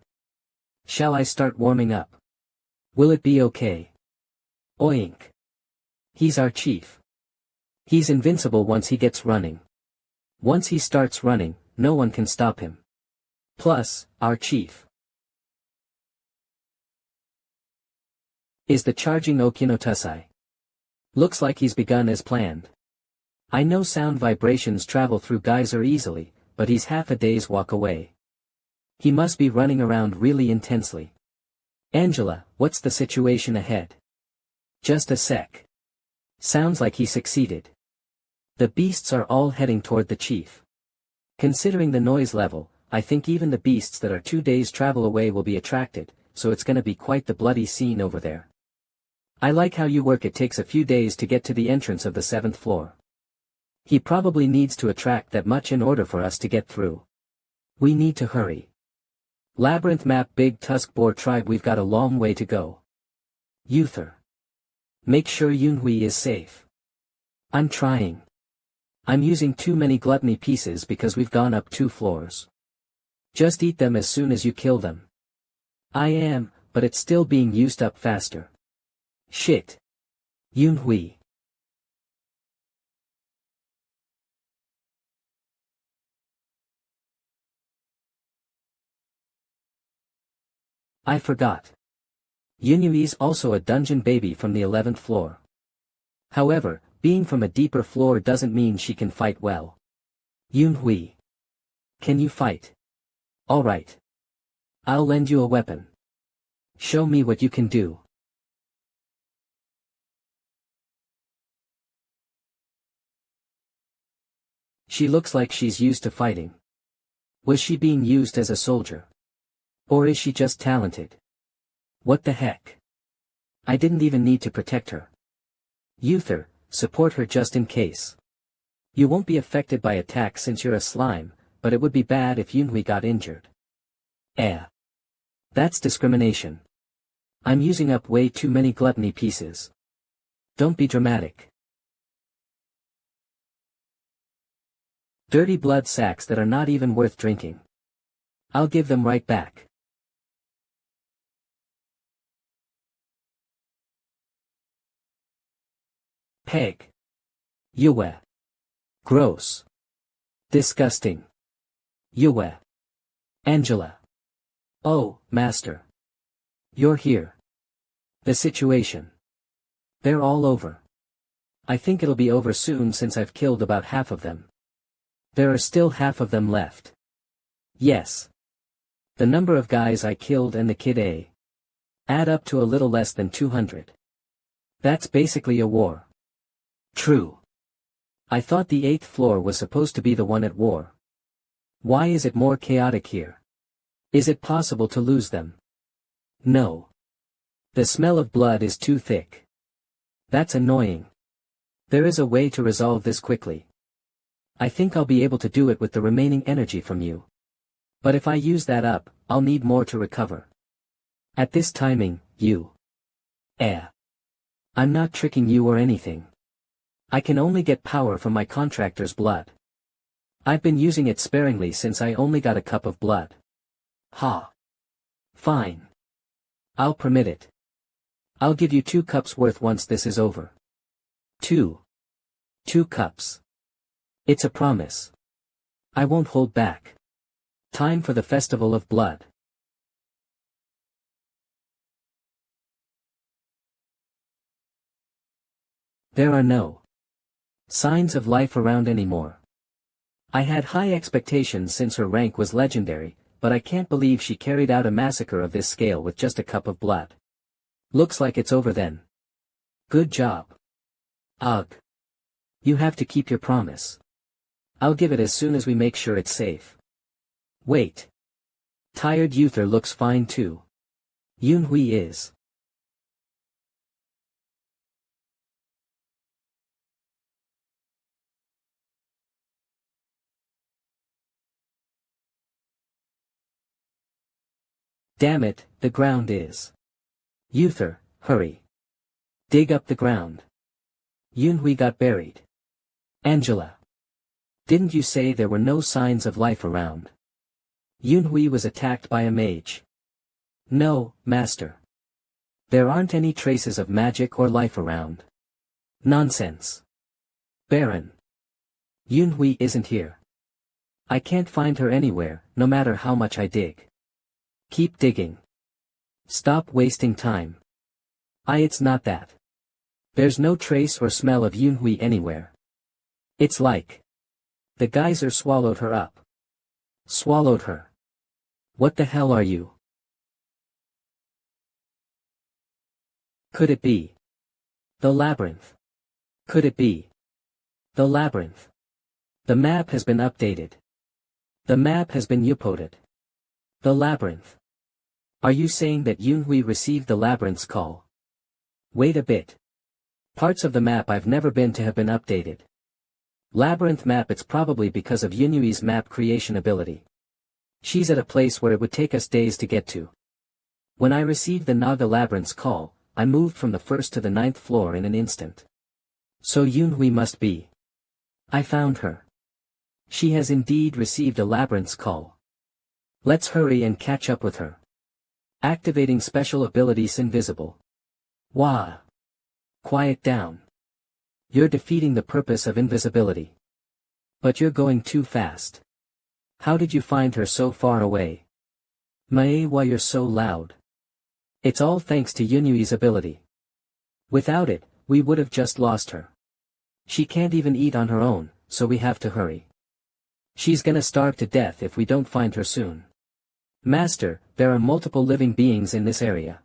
Shall I start warming up? Will it be okay? Oink. He's our chief. He's invincible once he gets running. Once he starts running, no one can stop him. Plus, our chief is the charging Okinotusai. Looks like he's begun as planned. I know sound vibrations travel through geyser easily, but he's half a day's walk away. He must be running around really intensely. Angela, what's the situation ahead? Just a sec. Sounds like he succeeded. The beasts are all heading toward the chief. Considering the noise level, I think even the beasts that are 2 days travel away will be attracted, so it's gonna be quite the bloody scene over there. I like how you work. It takes a few days to get to the entrance of the 7th floor. He probably needs to attract that much in order for us to get through. We need to hurry. Labyrinth map Big Tusk Boar Tribe. We've got a long way to go. Uther. Make sure Yunhui is safe. I'm trying. I'm using too many gluttony pieces because we've gone up 2 floors. Just eat them as soon as you kill them. I am, but it's still being used up faster. Shit. Yunhui. I forgot. Yunui's also a dungeon baby from the 11th floor. However, being from a deeper floor doesn't mean she can fight well. Yunhui. Can you fight? Alright. I'll lend you a weapon. Show me what you can do. She looks like she's used to fighting. Was she being used as a soldier? Or is she just talented? What the heck? I didn't even need to protect her. Uther, support her just in case. You won't be affected by attacks since you're a slime, but it would be bad if Yunhui got injured. That's discrimination. I'm using up way too many gluttony pieces. Don't be dramatic. Dirty blood sacks that are not even worth drinking. I'll give them right back. Peg. Yue. Gross. Disgusting. Yue. Angela. Oh, master. You're here. The situation. They're all over. I think it'll be over soon since I've killed about half of them. There are still half of them left. Yes. The number of guys I killed and the kid A add up to a little less than 200. That's basically a war. True. I thought the 8th floor was supposed to be the one at war. Why is it more chaotic here? Is it possible to lose them? No. The smell of blood is too thick. That's annoying. There is a way to resolve this quickly. I think I'll be able to do it with the remaining energy from you. But if I use that up, I'll need more to recover. At this timing, you. I'm not tricking you or anything. I can only get power from my contractor's blood. I've been using it sparingly since I only got a cup of blood. Ha. Fine. I'll permit it. I'll give you 2 cups worth once this is over. 2 cups. It's a promise. I won't hold back. Time for the Festival of Blood. There are no signs of life around anymore. I had high expectations since her rank was legendary, but I can't believe she carried out a massacre of this scale with just a cup of blood. Looks like it's over then. Good job. Ugh. You have to keep your promise. I'll give it as soon as we make sure it's safe. Wait. Tired Uther looks fine too. Yunhui is. Damn it, the ground is. Uther, hurry. Dig up the ground. Yunhui got buried. Angela. Didn't you say there were no signs of life around? Yunhui was attacked by a mage. No, master. There aren't any traces of magic or life around. Nonsense. Baron. Yunhui isn't here. I can't find her anywhere, no matter how much I dig. Keep digging. Stop wasting time. It's not that. There's no trace or smell of Yunhui anywhere. It's like the geyser swallowed her up. Swallowed her. What the hell are you? Could it be the labyrinth? Could it be the labyrinth? The map has been updated. The map has been uploaded. The labyrinth. Are you saying that Yunhui received the labyrinth's call? Wait a bit. Parts of the map I've never been to have been updated. Labyrinth map. It's probably because of Yunhui's map creation ability. She's at a place where it would take us days to get to. When I received the Naga labyrinth's call, I moved from the 1st to the 9th floor in an instant. So Yunhui must be. I found her. She has indeed received a labyrinth's call. Let's hurry and catch up with her. Activating special abilities invisible. Wah. Quiet down. You're defeating the purpose of invisibility. But you're going too fast. How did you find her so far away? Why you're so loud? It's all thanks to Yunhui's ability. Without it, we would have just lost her. She can't even eat on her own, so we have to hurry. She's gonna starve to death if we don't find her soon. Master, there are multiple living beings in this area.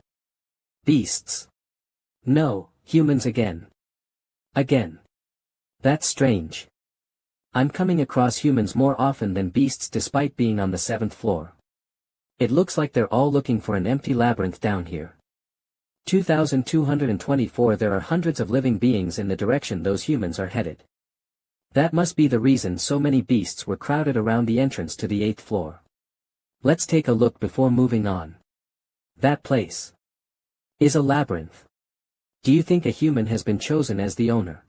Beasts. No, humans again. Again. That's strange. I'm coming across humans more often than beasts despite being on the 7th floor. It looks like they're all looking for an empty labyrinth down here. 2224. There are hundreds of living beings in the direction those humans are headed. That must be the reason so many beasts were crowded around the entrance to the 8th floor. Let's take a look before moving on. That place is a labyrinth. Do you think a human has been chosen as the owner?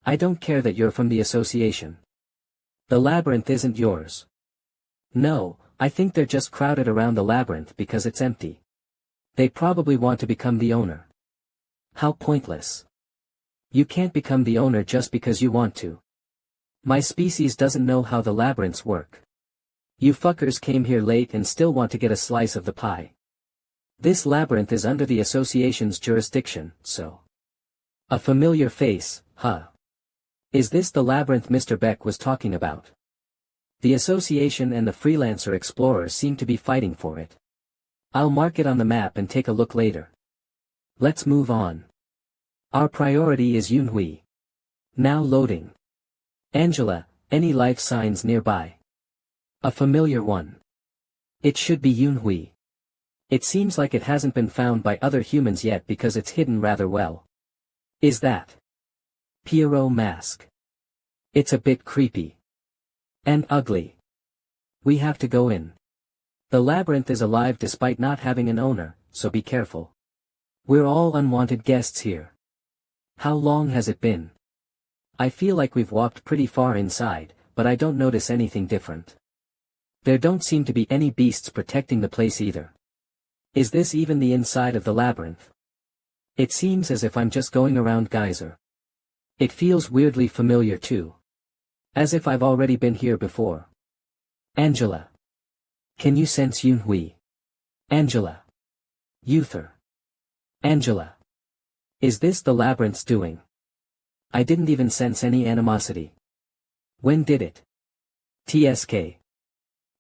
I don't care that you're from the association. The labyrinth isn't yours. No, I think they're just crowded around the labyrinth because it's empty. They probably want to become the owner. How pointless. You can't become the owner just because you want to. My species doesn't know how the labyrinths work. You fuckers came here late and still want to get a slice of the pie. This labyrinth is under the association's jurisdiction, so. A familiar face, huh? Is this the labyrinth Mr. Beck was talking about? The association and the freelancer explorers seem to be fighting for it. I'll mark it on the map and take a look later. Let's move on. Our priority is Yunhui. Now loading. Angela, any life signs nearby? A familiar one. It should be Yunhui. It seems like it hasn't been found by other humans yet because it's hidden rather well. Is that Pierrot mask? It's a bit creepy. And ugly. We have to go in. The labyrinth is alive despite not having an owner, so be careful. We're all unwanted guests here. How long has it been? I feel like we've walked pretty far inside, but I don't notice anything different. There don't seem to be any beasts protecting the place either. Is this even the inside of the labyrinth? It seems as if I'm just going around geyser. It feels weirdly familiar too. As if I've already been here before. Angela. Can you sense Yunhui? Angela. Uther. Angela. Is this the labyrinth's doing? I didn't even sense any animosity. When did it? TSK.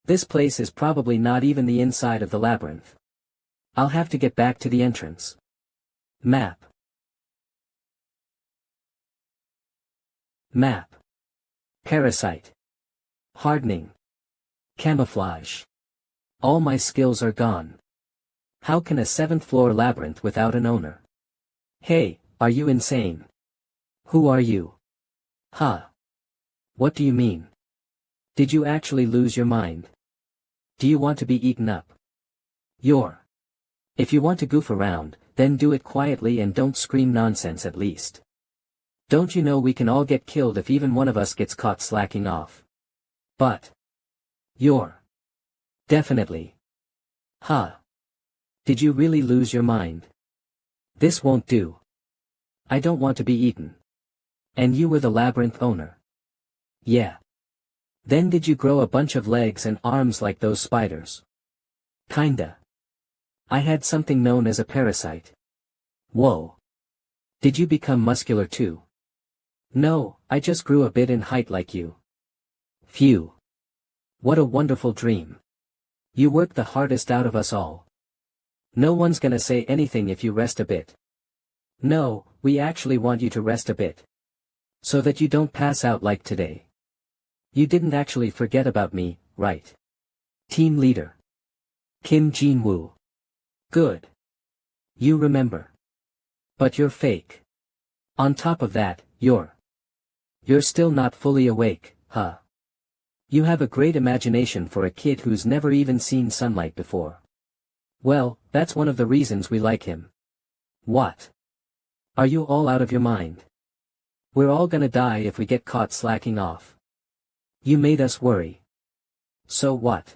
This place is probably not even the inside of the labyrinth. I'll have to get back to the entrance. Map. Map. Parasite. Hardening. Camouflage. All my skills are gone. How can a seventh-floor labyrinth without an owner? Hey, are you insane? Who are you? Huh? What do you mean? Did you actually lose your mind? Do you want to be eaten up? If you want to goof around, then do it quietly and don't scream nonsense at least. Don't you know we can all get killed if even one of us gets caught slacking off? But definitely. Huh? Did you really lose your mind? This won't do. I don't want to be eaten. And you were the labyrinth owner? Yeah. Then did you grow a bunch of legs and arms like those spiders? Kinda. I had something known as a parasite. Whoa. Did you become muscular too? No, I just grew a bit in height like you. Phew. What a wonderful dream. You work the hardest out of us all. No one's gonna say anything if you rest a bit. No, we actually want you to rest a bit. So that you don't pass out like today. You didn't actually forget about me, right? Team leader. Kim Jin-woo. Good. You remember. But you're fake. On top of that, you're still not fully awake, huh? You have a great imagination for a kid who's never even seen sunlight before. Well, that's one of the reasons we like him. What? Are you all out of your mind? We're all gonna die if we get caught slacking off. You made us worry. So what?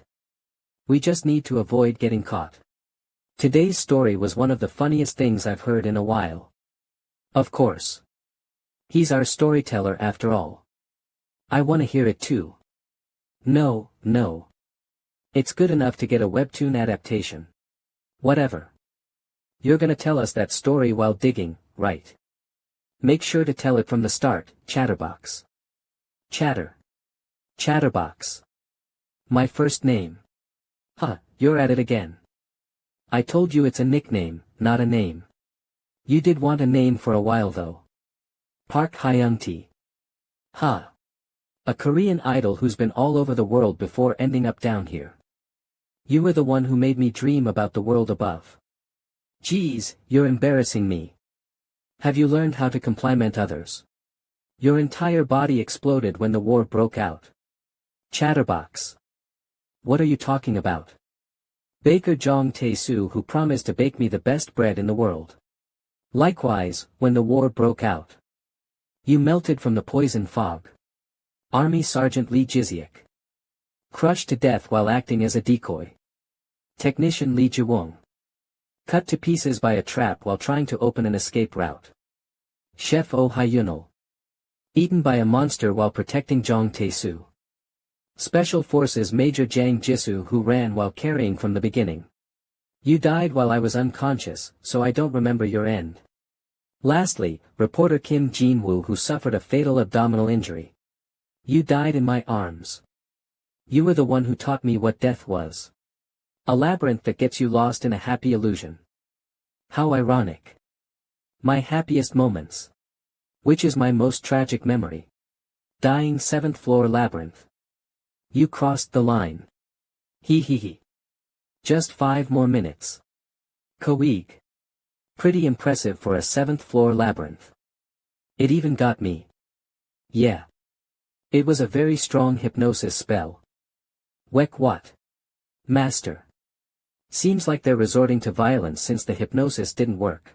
We just need to avoid getting caught. Today's story was one of the funniest things I've heard in a while. Of course. He's our storyteller after all. I wanna hear it too. No. It's good enough to get a webtoon adaptation. Whatever. You're gonna tell us that story while digging, right? Make sure to tell it from the start, Chatterbox. Chatterbox. My first name. Huh, you're at it again. I told you it's a nickname, not a name. You did want a name for a while though. Park Hyung-tae. Huh. A Korean idol who's been all over the world before ending up down here. You were the one who made me dream about the world above. Geez, you're embarrassing me. Have you learned how to compliment others? Your entire body exploded when the war broke out. Chatterbox. What are you talking about? Baker Jong Tae-soo who promised to bake me the best bread in the world. Likewise, when the war broke out. You melted from the poison fog. Army Sergeant Lee Jiziak. Crushed to death while acting as a decoy. Technician Lee Ji-wong. Cut to pieces by a trap while trying to open an escape route. Chef Oh Hyunol. Eaten by a monster while protecting Jong Tae-soo. Special Forces Major Jang Jisoo who ran while carrying from the beginning. You died while I was unconscious, so I don't remember your end. Lastly, reporter Kim Jin-woo who suffered a fatal abdominal injury. You died in my arms. You were the one who taught me what death was. A labyrinth that gets you lost in a happy illusion. How ironic. My happiest moments. Which is my most tragic memory? Dying 7th floor labyrinth. You crossed the line. Hee. Just 5 more minutes. Koweeg. Pretty impressive for a 7th floor labyrinth. It even got me. Yeah. It was a very strong hypnosis spell. Weck what? Master. Seems like they're resorting to violence since the hypnosis didn't work.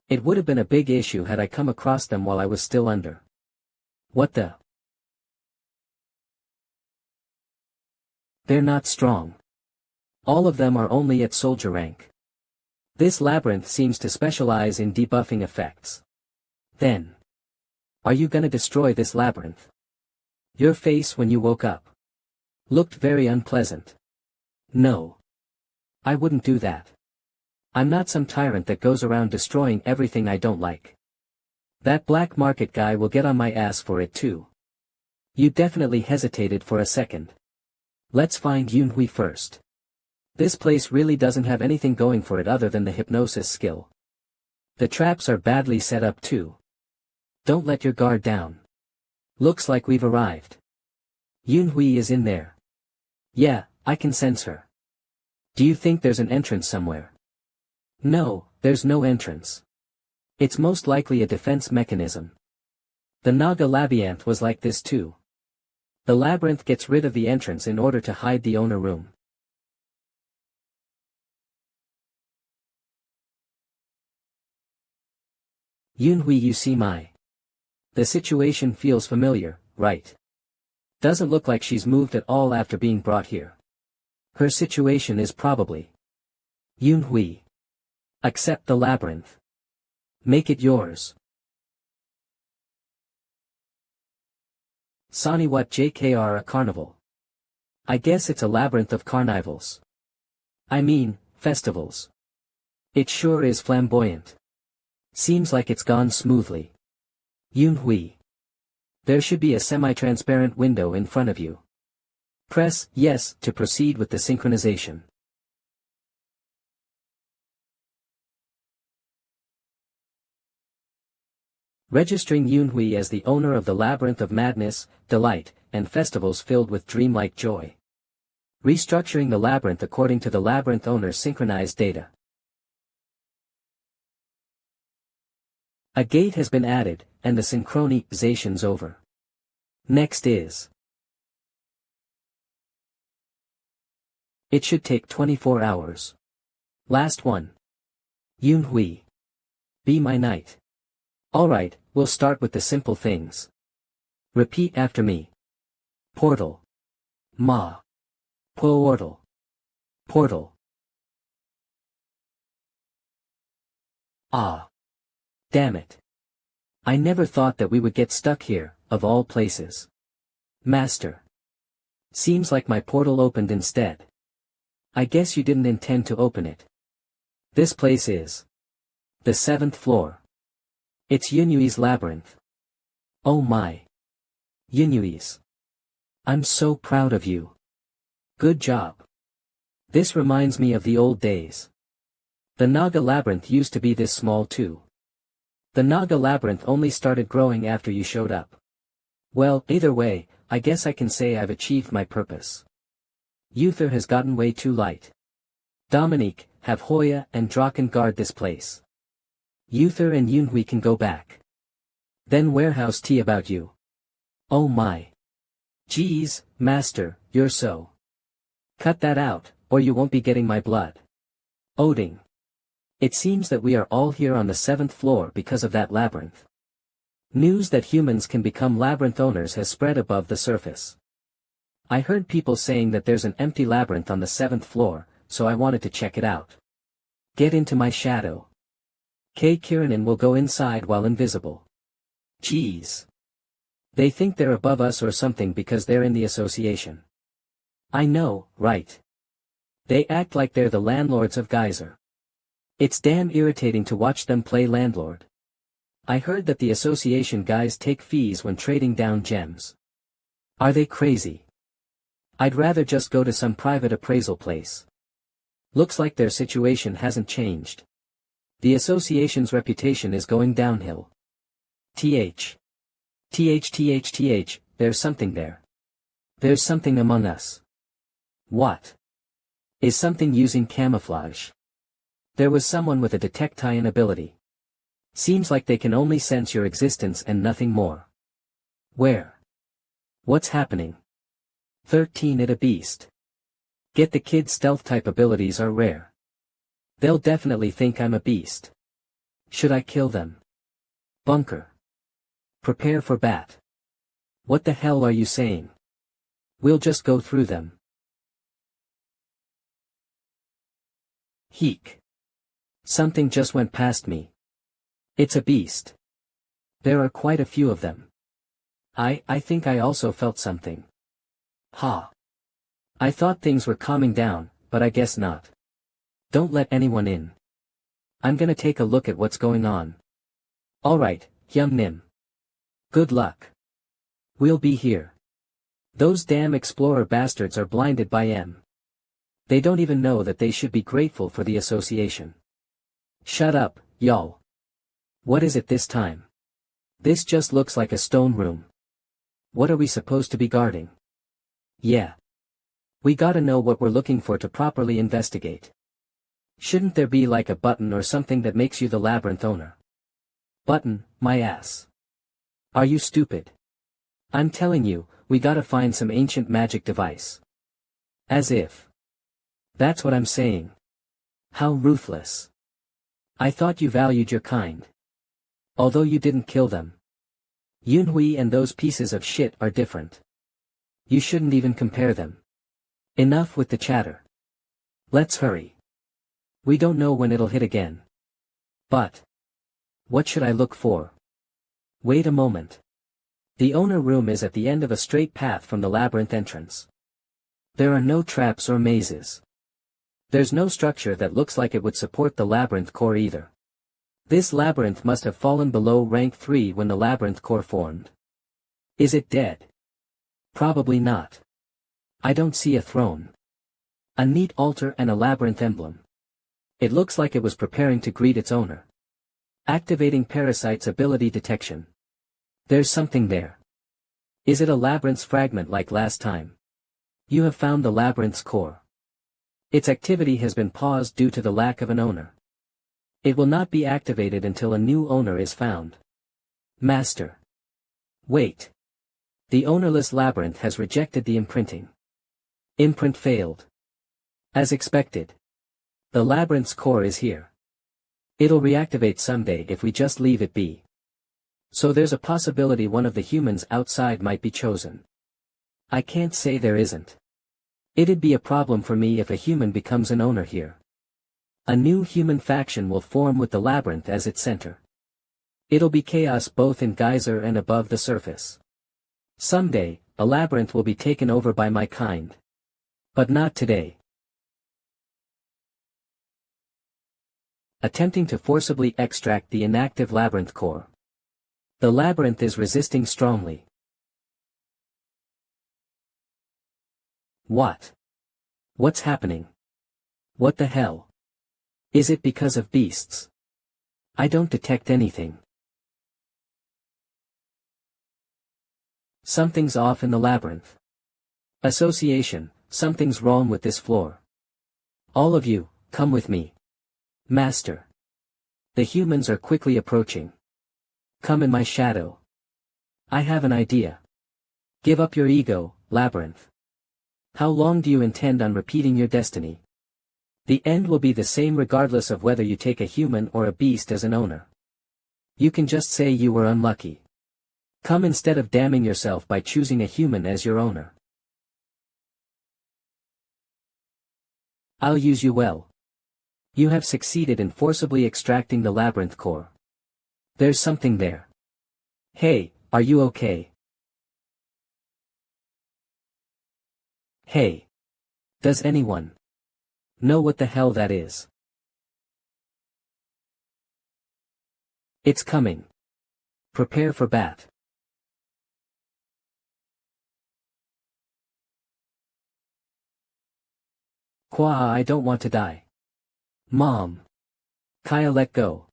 It would have been a big issue had I come across them while I was still under. What the? They're not strong. All of them are only at soldier rank. This labyrinth seems to specialize in debuffing effects. Then. Are you gonna destroy this labyrinth? Your face when you woke up looked very unpleasant. No. I wouldn't do that. I'm not some tyrant that goes around destroying everything I don't like. That black market guy will get on my ass for it too. You definitely hesitated for a second. Let's find Yoon-hui first. This place really doesn't have anything going for it other than the hypnosis skill. The traps are badly set up too. Don't let your guard down. Looks like we've arrived. Yoon-hui is in there. Yeah, I can sense her. Do you think there's an entrance somewhere? No, there's no entrance. It's most likely a defense mechanism. The Naga labyrinth was like this too. The labyrinth gets rid of the entrance in order to hide the owner room. Yunhui, you see my. The situation feels familiar, right? Doesn't look like she's moved at all after being brought here. Her situation is probably. Yunhui. Accept the labyrinth. Make it yours. Sani, what JKR, a carnival? I guess it's a labyrinth of carnivals. I mean, festivals. It sure is flamboyant. Seems like it's gone smoothly. Yunhui. There should be a semi-transparent window in front of you. Press yes to proceed with the synchronization. Registering Yunhui as the owner of the labyrinth of madness, delight, and festivals filled with dreamlike joy. Restructuring the labyrinth according to the labyrinth owner's synchronized data. A gate has been added, and the synchronization's over. Next is. It should take 24 hours. Last one. Yunhui. Be my knight. Alright, we'll start with the simple things. Repeat after me. Portal. Ma. Portal. Portal. Ah. Damn it. I never thought that we would get stuck here, of all places. Master. Seems like my portal opened instead. I guess you didn't intend to open it. This place is. The 7th floor. It's Yunui's labyrinth. Oh my. Yunui's. I'm so proud of you. Good job. This reminds me of the old days. The Naga labyrinth used to be this small too. The Naga labyrinth only started growing after you showed up. Well, either way, I guess I can say I've achieved my purpose. Uther has gotten way too light. Dominique, have Hoya and Draken guard this place. Uther and Yunhui can go back. Then warehouse tea about you. Oh my. Geez, master, you're so. Cut that out, or you won't be getting my blood. Oding. It seems that we are all here on the 7th floor because of that labyrinth. News that humans can become labyrinth owners has spread above the surface. I heard people saying that there's an empty labyrinth on the 7th floor, so I wanted to check it out. Get into my shadow. K. Kiranen will go inside while invisible. Jeez. They think they're above us or something because they're in the association. I know, right? They act like they're the landlords of Geyser. It's damn irritating to watch them play landlord. I heard that the association guys take fees when trading down gems. Are they crazy? I'd rather just go to some private appraisal place. Looks like their situation hasn't changed. The association's reputation is going downhill. TH. There's something there. There's something among us. What? Is something using camouflage? There was someone with a detection ability. Seems like they can only sense your existence and nothing more. Where? What's happening? 13 it a beast. Get the kid stealth type abilities are rare. They'll definitely think I'm a beast. Should I kill them? Bunker. Prepare for bat. What the hell are you saying? We'll just go through them. Heek. Something just went past me. It's a beast. There are quite a few of them. I think I also felt something. Ha. I thought things were calming down, but I guess not. Don't let anyone in. I'm gonna take a look at what's going on. Alright, Hyum Nim. Good luck. We'll be here. Those damn explorer bastards are blinded by M. They don't even know that they should be grateful for the association. Shut up, y'all. What is it this time? This just looks like a stone room. What are we supposed to be guarding? Yeah. We gotta know what we're looking for to properly investigate. Shouldn't there be like a button or something that makes you the labyrinth owner? Button, my ass. Are you stupid? I'm telling you, we gotta find some ancient magic device. As if. That's what I'm saying. How ruthless. I thought you valued your kind. Although you didn't kill them. Yunhui and those pieces of shit are different. You shouldn't even compare them. Enough with the chatter. Let's hurry. We don't know when it'll hit again. But. What should I look for? Wait a moment. The owner room is at the end of a straight path from the labyrinth entrance. There are no traps or mazes. There's no structure that looks like it would support the labyrinth core either. This labyrinth must have fallen below rank 3 when the labyrinth core formed. Is it dead? Probably not. I don't see a throne. A neat altar and a labyrinth emblem. It looks like it was preparing to greet its owner. Activating parasite's ability detection. There's something there. Is it a labyrinth's fragment like last time? You have found the labyrinth's core. Its activity has been paused due to the lack of an owner. It will not be activated until a new owner is found. Master. Wait. The ownerless labyrinth has rejected the imprinting. Imprint failed. As expected. The labyrinth's core is here. It'll reactivate someday if we just leave it be. So there's a possibility one of the humans outside might be chosen. I can't say there isn't. It'd be a problem for me if a human becomes an owner here. A new human faction will form with the labyrinth as its center. It'll be chaos both in geyser and above the surface. Someday, a labyrinth will be taken over by my kind. But not today. Attempting to forcibly extract the inactive labyrinth core. The labyrinth is resisting strongly. What? What's happening? What the hell? Is it because of beasts? I don't detect anything. Something's off in the labyrinth. Association, something's wrong with this floor. All of you, come with me. Master. The humans are quickly approaching. Come in my shadow. I have an idea. Give up your ego, labyrinth. How long do you intend on repeating your destiny? The end will be the same regardless of whether you take a human or a beast as an owner. You can just say you were unlucky. Come instead of damning yourself by choosing a human as your owner. I'll use you well. You have succeeded in forcibly extracting the labyrinth core. There's something there. Hey, are you okay? Hey. Does anyone know what the hell that is? It's coming. Prepare for bat. Kwa, I don't want to die. Mom. Kaya, let go.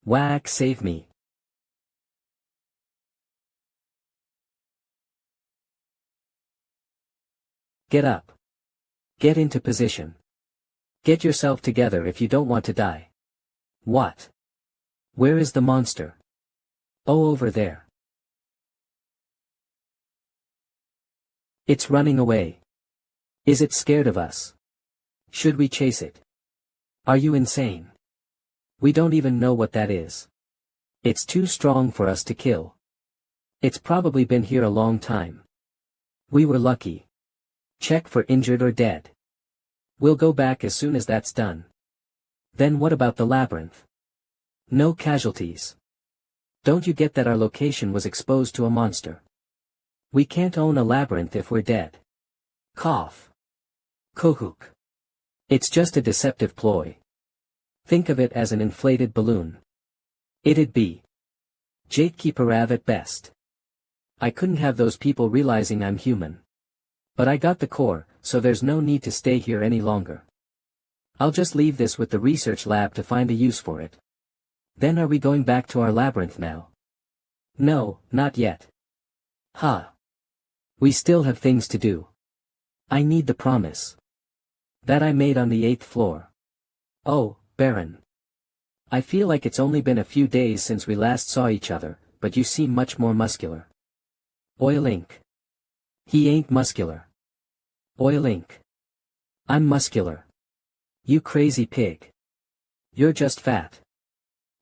Whack, save me. Get up. Get into position. Get yourself together if you don't want to die. What? Where is the monster? Oh, over there. It's running away. Is it scared of us? Should we chase it? Are you insane? We don't even know what that is. It's too strong for us to kill. It's probably been here a long time. We were lucky. Check for injured or dead. We'll go back as soon as that's done. Then what about the labyrinth? No casualties. Don't you get that our location was exposed to a monster? We can't own a labyrinth if we're dead. Cough. Kohuk. It's just a deceptive ploy. Think of it as an inflated balloon. It'd be Jaitki-Parav at best. I couldn't have those people realizing I'm human. But I got the core, so there's no need to stay here any longer. I'll just leave this with the research lab to find a use for it. Then are we going back to our labyrinth now? No, not yet. Ha. We still have things to do. I need the promise that I made on the 8th floor. Oh, Baron. I feel like it's only been a few days since we last saw each other, but you seem much more muscular. Oilink. He ain't muscular. Oilink. I'm muscular. You crazy pig. You're just fat.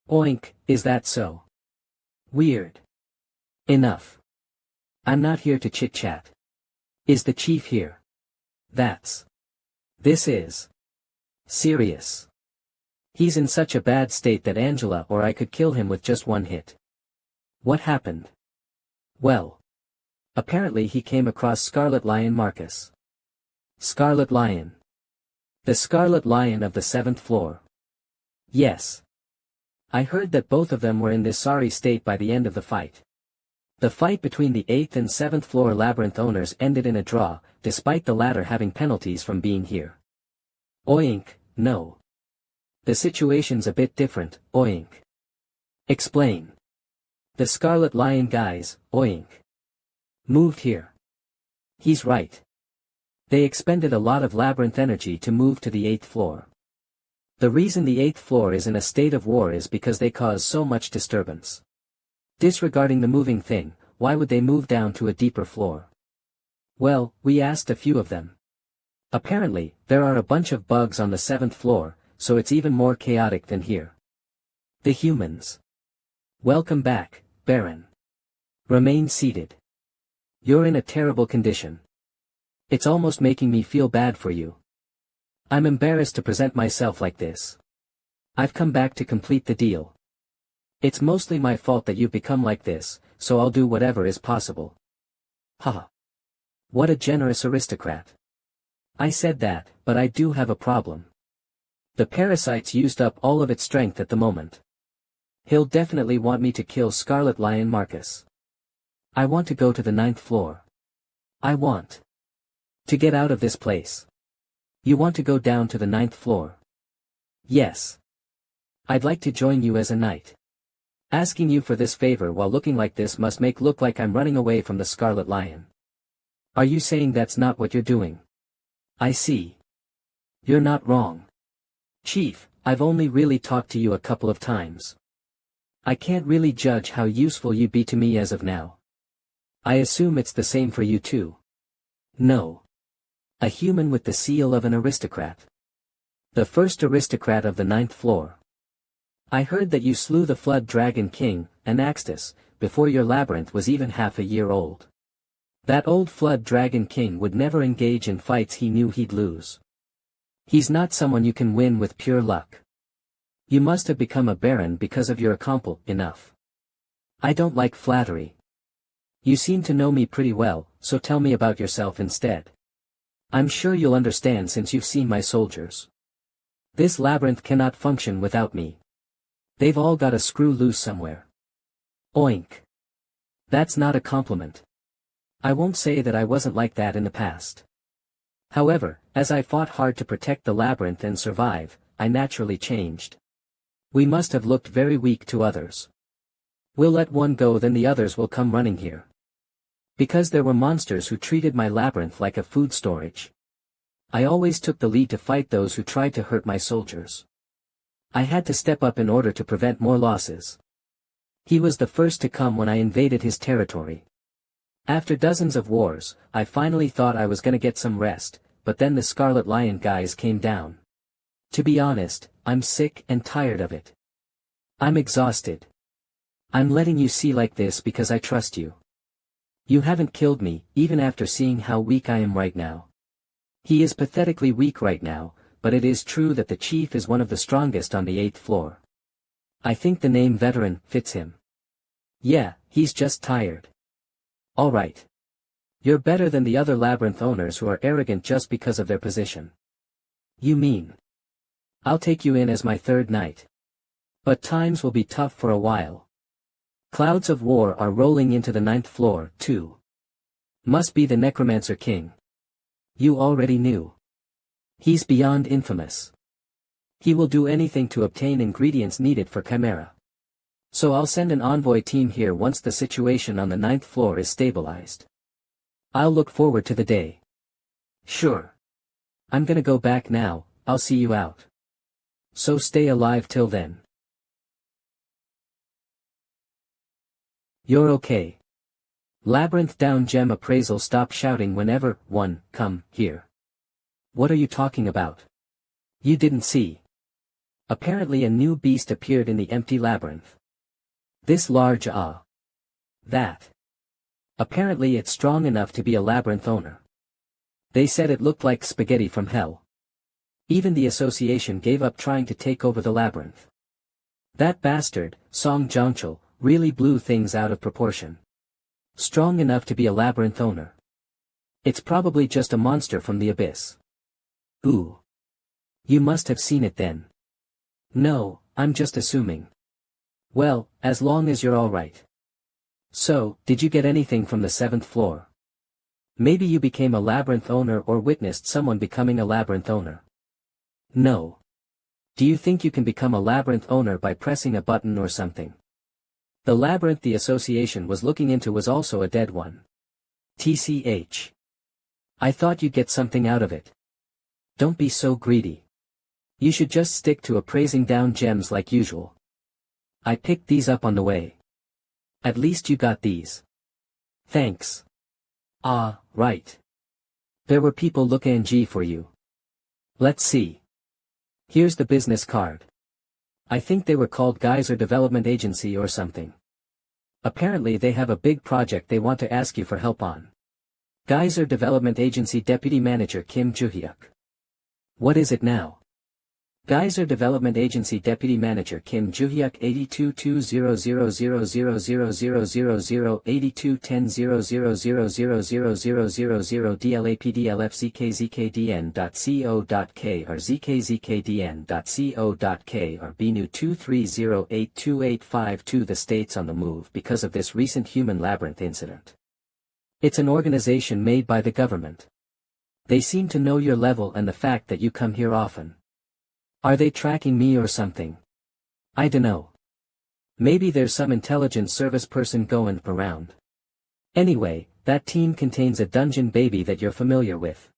Oink, is that so? Weird. Enough. I'm not here to chit-chat. Is the chief here? This is serious. He's in such a bad state that Angela or I could kill him with just one hit. What happened? Well. Apparently he came across Scarlet Lion Marcus. Scarlet Lion. The Scarlet Lion of the 7th floor. Yes. I heard that both of them were in this sorry state by the end of the fight. The fight between the 8th and 7th floor labyrinth owners ended in a draw, despite the latter having penalties from being here. Oink, no. The situation's a bit different, oink. Explain. The Scarlet Lion guys, oink. Moved here. He's right. They expended a lot of labyrinth energy to move to the 8th floor. The reason the 8th floor is in a state of war is because they cause so much disturbance. Disregarding the moving thing, why would they move down to a deeper floor? Well, we asked a few of them. Apparently, there are a bunch of bugs on the 7th floor, so it's even more chaotic than here. The humans. Welcome back, Baron. Remain seated. You're in a terrible condition. It's almost making me feel bad for you. I'm embarrassed to present myself like this. I've come back to complete the deal. It's mostly my fault that you've become like this, so I'll do whatever is possible. Haha. What a generous aristocrat. I said that, but I do have a problem. The parasite's used up all of its strength at the moment. He'll definitely want me to kill Scarlet Lion Marcus. I want to go to the 9th floor. I want to get out of this place. You want to go down to the 9th floor? Yes. I'd like to join you as a knight. Asking you for this favor while looking like this must look like I'm running away from the Scarlet Lion. Are you saying that's not what you're doing? I see. You're not wrong. Chief, I've only really talked to you a couple of times. I can't really judge how useful you'd be to me as of now. I assume it's the same for you too. No. A human with the seal of an aristocrat. The first aristocrat of the 9th floor. I heard that you slew the Flood Dragon King, Anaxtus, before your labyrinth was even half a year old. That old Flood Dragon King would never engage in fights he knew he'd lose. He's not someone you can win with pure luck. You must have become a baron because of your accomplishment enough. I don't like flattery. You seem to know me pretty well, so tell me about yourself instead. I'm sure you'll understand since you've seen my soldiers. This labyrinth cannot function without me. They've all got a screw loose somewhere. Oink. That's not a compliment. I won't say that I wasn't like that in the past. However, as I fought hard to protect the labyrinth and survive, I naturally changed. We must have looked very weak to others. We'll let one go, then the others will come running here. Because there were monsters who treated my labyrinth like a food storage. I always took the lead to fight those who tried to hurt my soldiers. I had to step up in order to prevent more losses. He was the first to come when I invaded his territory. After dozens of wars, I finally thought I was gonna get some rest, but then the Scarlet Lion guys came down. To be honest, I'm sick and tired of it. I'm exhausted. I'm letting you see like this because I trust you. You haven't killed me, even after seeing how weak I am right now. He is pathetically weak right now, but it is true that the chief is one of the strongest on the 8th floor. I think the name veteran fits him. Yeah, he's just tired. Alright. You're better than the other labyrinth owners who are arrogant just because of their position. You mean? I'll take you in as my third knight. But times will be tough for a while. Clouds of war are rolling into the 9th floor, too. Must be the Necromancer King. You already knew. He's beyond infamous. He will do anything to obtain ingredients needed for Chimera. So I'll send an envoy team here once the situation on the 9th floor is stabilized. I'll look forward to the day. Sure. I'm gonna go back now, I'll see you out. So stay alive till then. You're okay. Labyrinth down gem appraisal. Stop shouting whenever one come here. What are you talking about? You didn't see. Apparently a new beast appeared in the empty labyrinth. This large that. Apparently it's strong enough to be a labyrinth owner. They said it looked like spaghetti from hell. Even the association gave up trying to take over the labyrinth. That bastard, Song Jongchul, really blew things out of proportion. Strong enough to be a labyrinth owner. It's probably just a monster from the abyss. Ooh. You must have seen it then. No, I'm just assuming. Well, as long as you're alright. So, did you get anything from the 7th floor? Maybe you became a labyrinth owner or witnessed someone becoming a labyrinth owner. No. Do you think you can become a labyrinth owner by pressing a button or something? The labyrinth the association was looking into was also a dead one. TCH. I thought you'd get something out of it. Don't be so greedy. You should just stick to appraising down gems like usual. I picked these up on the way. At least you got these. Thanks. Ah, right. There were people looking for you. Let's see. Here's the business card. I think they were called Geyser Development Agency or something. Apparently they have a big project they want to ask you for help on. Geyser Development Agency Deputy Manager Kim Joo-hyuk. What is it now? Geyser Development Agency Deputy Manager Kim Joo-hyuk 8220000000821000000000 DLAPDLFZKZKDN.co.k or ZKZKDN.co.k or BNU 2308285. The states on the move because of this recent human labyrinth incident. It's an organization made by the government. They seem to know your level and the fact that you come here often. Are they tracking me or something? I dunno. Maybe there's some intelligence service person going around. Anyway, that team contains a dungeon baby that you're familiar with.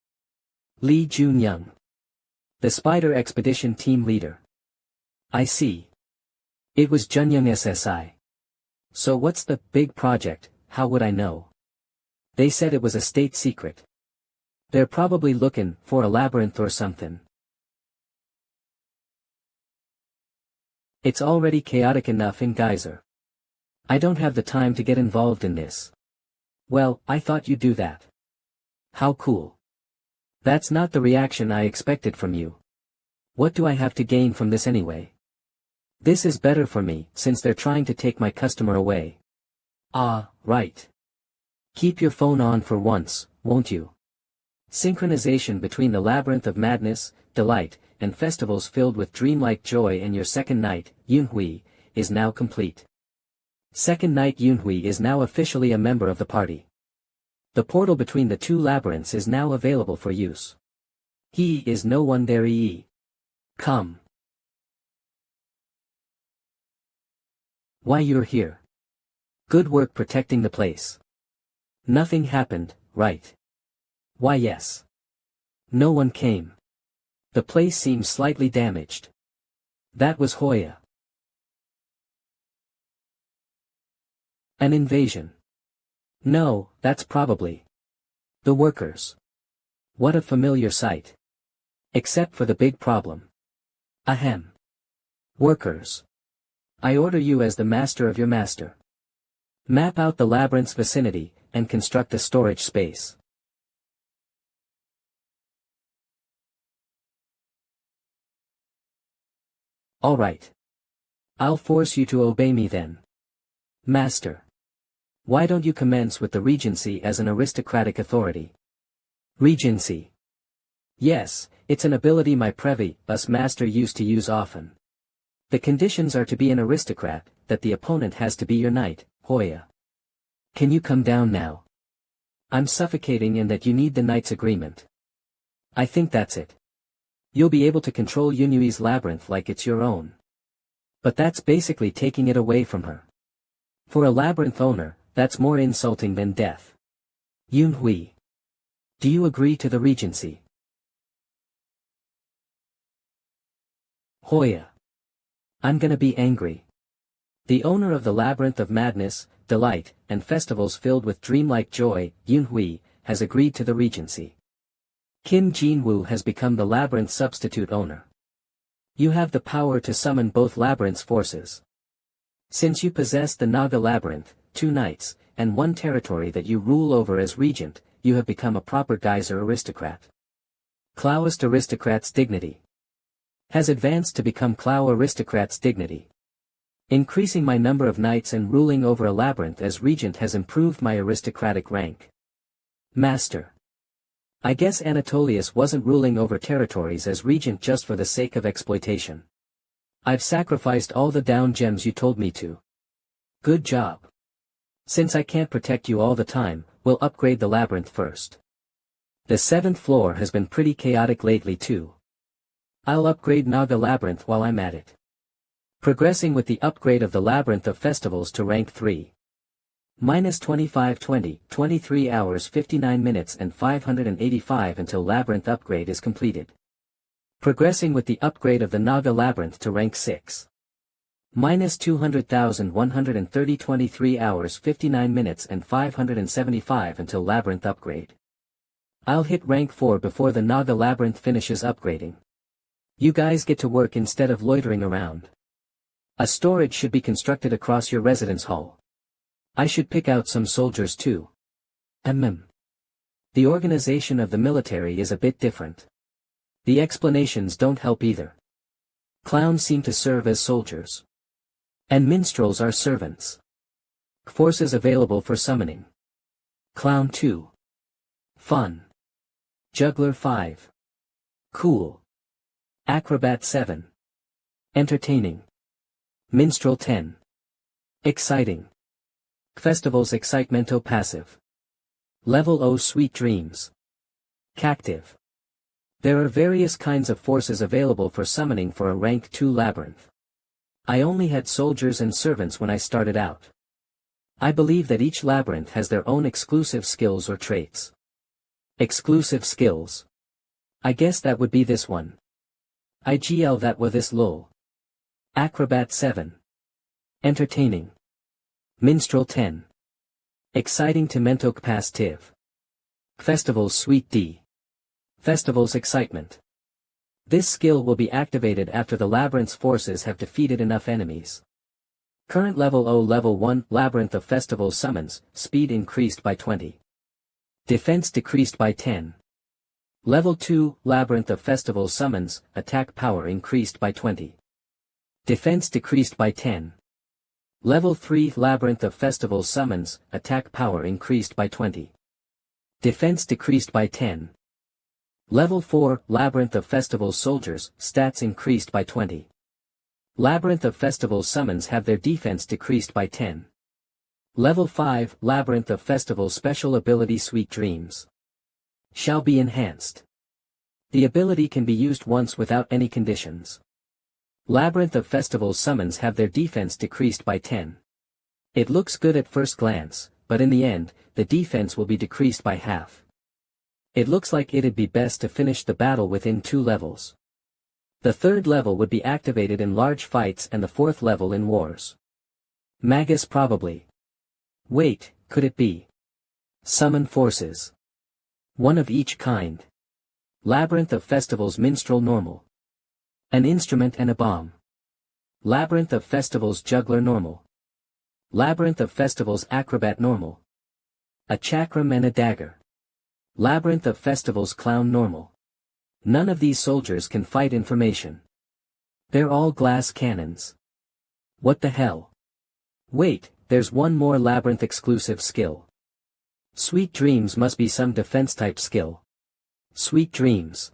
Lee Jun-young. The Spider Expedition team leader. I see. It was Junyoung SSI. So what's the big project? How would I know? They said it was a state secret. They're probably looking for a labyrinth or something. It's already chaotic enough in Geyser. I don't have the time to get involved in this. Well, I thought you'd do that. How cool. That's not the reaction I expected from you. What do I have to gain from this anyway? This is better for me, since they're trying to take my customer away. Ah, right. Keep your phone on for once, won't you? Synchronization between the labyrinth of madness, delight, and festivals filled with dreamlike joy and your second knight, Yoonhui, is now complete. Second knight Yoonhui is now officially a member of the party. The portal between the two labyrinths is now available for use. He is no one there. Come. Why you're here. Good work protecting the place. Nothing happened, right? Why yes. No one came. The place seems slightly damaged. That was Hoya. An invasion. No, that's probably the workers. What a familiar sight. Except for the big problem. Ahem. Workers. I order you as the master of your master. Map out the labyrinth's vicinity, and construct a storage space. Alright. I'll force you to obey me then. Master. Why don't you commence with the Regency as an aristocratic authority? Regency. Yes, it's an ability my previous master used to use often. The conditions are to be an aristocrat, that the opponent has to be your knight, Hoya. Can you come down now? I'm suffocating and that you need the knight's agreement. I think that's it. You'll be able to control Yunui's labyrinth like it's your own. But that's basically taking it away from her. For a labyrinth owner, that's more insulting than death. Yoonhui. Do you agree to the Regency? Hoya. I'm gonna be angry. The owner of the Labyrinth of Madness, Delight, and festivals filled with dreamlike joy, Yunhui, has agreed to the regency. Kim Jin-woo has become the Labyrinth substitute owner. You have the power to summon both Labyrinth's forces. Since you possess the Naga Labyrinth, 2 knights, and 1 territory that you rule over as regent, you have become a proper geyser aristocrat. Klaoist aristocrat's dignity has advanced to become Klao aristocrat's dignity. Increasing my number of knights and ruling over a labyrinth as regent has improved my aristocratic rank. Master. I guess Anatolius wasn't ruling over territories as regent just for the sake of exploitation. I've sacrificed all the down gems you told me to. Good job. Since I can't protect you all the time, we'll upgrade the labyrinth first. The 7th floor has been pretty chaotic lately too. I'll upgrade Naga Labyrinth while I'm at it. Progressing with the upgrade of the Labyrinth of Festivals to rank 3. -2520, 23 hours 59 minutes and 585 until Labyrinth upgrade is completed. Progressing with the upgrade of the Naga Labyrinth to rank 6. -200,130, 23 hours 59 minutes and 575 until Labyrinth upgrade. I'll hit rank 4 before the Naga Labyrinth finishes upgrading. You guys get to work instead of loitering around. A storage should be constructed across your residence hall. I should pick out some soldiers too. The organization of the military is a bit different. The explanations don't help either. Clowns seem to serve as soldiers. And minstrels are servants. Forces available for summoning. Clown 2. Fun. Juggler 5. Cool. Acrobat 7. Entertaining. Minstrel 10. Exciting. Festivals excitemento passive. Level O sweet dreams. Cactive. There are various kinds of forces available for summoning for a rank 2 labyrinth. I only had soldiers and servants when I started out. I believe that each labyrinth has their own exclusive skills or traits. Exclusive skills. I guess that would be this one. IGL that were this lol. Acrobat 7. Entertaining. Minstrel 10. Exciting to mentok pastive. Festivals sweet D. Festivals excitement. This skill will be activated after the labyrinth's forces have defeated enough enemies. Current level O level 1 Labyrinth of Festivals summons, speed increased by 20. Defense decreased by 10. Level 2 Labyrinth of Festivals summons, attack power increased by 20. Defense decreased by 10. Level 3 Labyrinth of Festivals summons, attack power increased by 20. Defense decreased by 10. Level 4 Labyrinth of Festivals soldiers, stats increased by 20. Labyrinth of Festivals summons have their defense decreased by 10. Level 5 Labyrinth of Festivals special ability Sweet Dreams shall be enhanced. The ability can be used once without any conditions. Labyrinth of Festivals summons have their defense decreased by 10. It looks good at first glance, but in the end, the defense will be decreased by half. It looks like it'd be best to finish the battle within 2 levels. The 3rd level would be activated in large fights and the 4th level in wars. Magus probably. Wait, could it be? Summon forces. One of each kind. Labyrinth of Festivals minstrel normal. An instrument and a bomb. Labyrinth of Festivals juggler normal. Labyrinth of Festivals acrobat normal. A chakram and a dagger. Labyrinth of Festivals clown normal. None of these soldiers can fight information. They're all glass cannons. What the hell? Wait, there's one more labyrinth exclusive skill. Sweet Dreams must be some defense type skill. Sweet Dreams.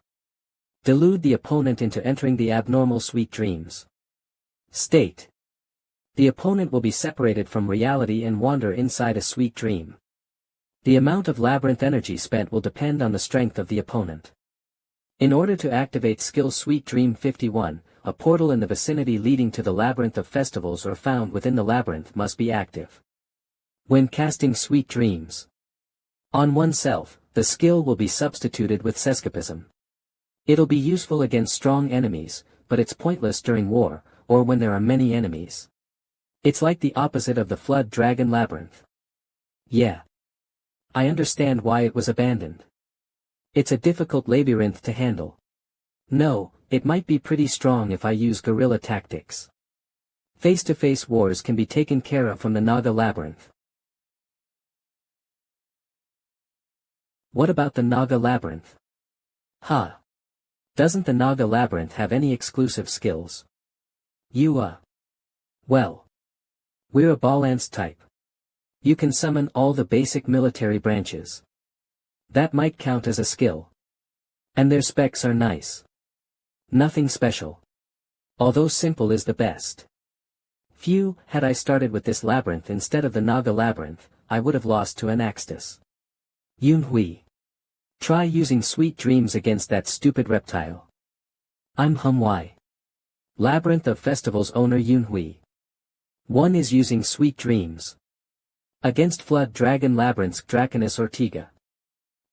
Delude the opponent into entering the abnormal Sweet Dreams state. The opponent will be separated from reality and wander inside a sweet dream. The amount of labyrinth energy spent will depend on the strength of the opponent. In order to activate skill Sweet Dream 51, a portal in the vicinity leading to the Labyrinth of Festivals or found within the labyrinth must be active. When casting Sweet Dreams on oneself, the skill will be substituted with Sescapism. It'll be useful against strong enemies, but it's pointless during war, or when there are many enemies. It's like the opposite of the Flood Dragon Labyrinth. Yeah. I understand why it was abandoned. It's a difficult labyrinth to handle. No, it might be pretty strong if I use guerrilla tactics. Face-to-face wars can be taken care of from the Naga Labyrinth. What about the Naga Labyrinth? Huh. Doesn't the Naga Labyrinth have any exclusive skills? Well. We're a balance type. You can summon all the basic military branches. That might count as a skill. And their specs are nice. Nothing special. Although simple is the best. Phew, had I started with this labyrinth instead of the Naga Labyrinth, I would have lost to Anaxtis. Yunhui. Try using sweet dreams against that stupid reptile. I'm MANHWA. Labyrinth of Festivals owner Yunhui. One is using sweet dreams. Against Flood Dragon Labyrinth's Draconis Ortega.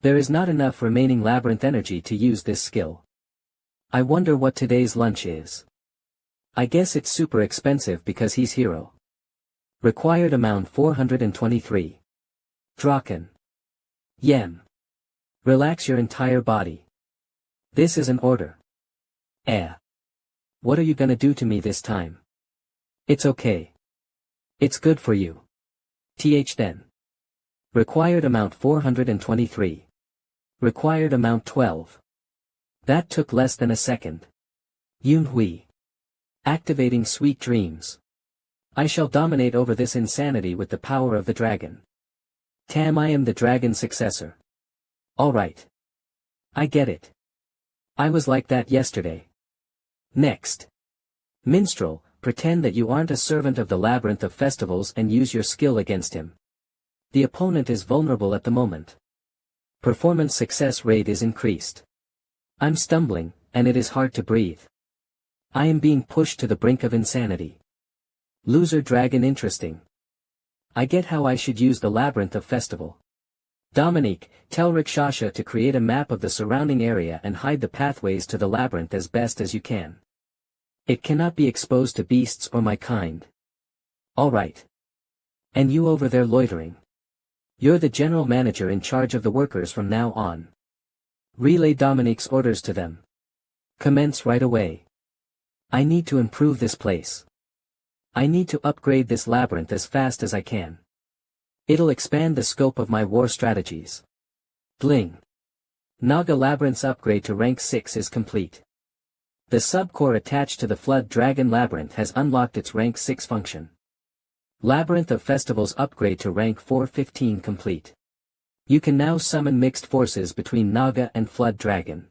There is not enough remaining labyrinth energy to use this skill. I wonder what today's lunch is. I guess it's super expensive because he's hero. Required amount 423. Draken. Yen. Relax your entire body. This is an order. What are you gonna do to me this time? It's okay. It's good for you. Then. Required amount 423. Required amount 12. That took less than a second. Yunhui. Activating sweet dreams. I shall dominate over this insanity with the power of the dragon. Tam, I am the dragon's successor. Alright. I get it. I was like that yesterday. Next. Minstrel, pretend that you aren't a servant of the Labyrinth of Festivals and use your skill against him. The opponent is vulnerable at the moment. Performance success rate is increased. I'm stumbling, and it is hard to breathe. I am being pushed to the brink of insanity. Loser dragon interesting. I get how I should use the Labyrinth of Festival. Dominique, tell Rikshasha to create a map of the surrounding area and hide the pathways to the labyrinth as best as you can. It cannot be exposed to beasts or my kind. Alright. And you over there loitering. You're the general manager in charge of the workers from now on. Relay Dominique's orders to them. Commence right away. I need to improve this place. I need to upgrade this labyrinth as fast as I can. It'll expand the scope of my war strategies. Bling. Naga Labyrinth's upgrade to rank 6 is complete. The subcore attached to the Flood Dragon Labyrinth has unlocked its rank 6 function. Labyrinth of Festivals upgrade to rank 415 complete. You can now summon mixed forces between Naga and Flood Dragon.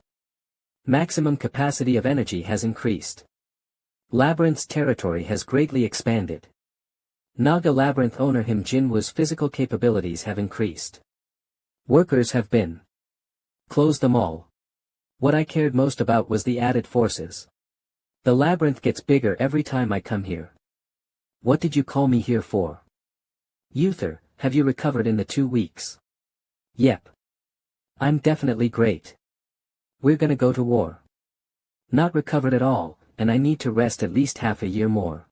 Maximum capacity of energy has increased. Labyrinth's territory has greatly expanded. Naga Labyrinth owner Him Jinwoo's physical capabilities have increased. Workers have been. Close them all. What I cared most about was the added forces. The labyrinth gets bigger every time I come here. What did you call me here for? Uther, have you recovered in the 2 weeks? Yep. I'm definitely great. We're gonna go to war. Not recovered at all, and I need to rest at least half a year more.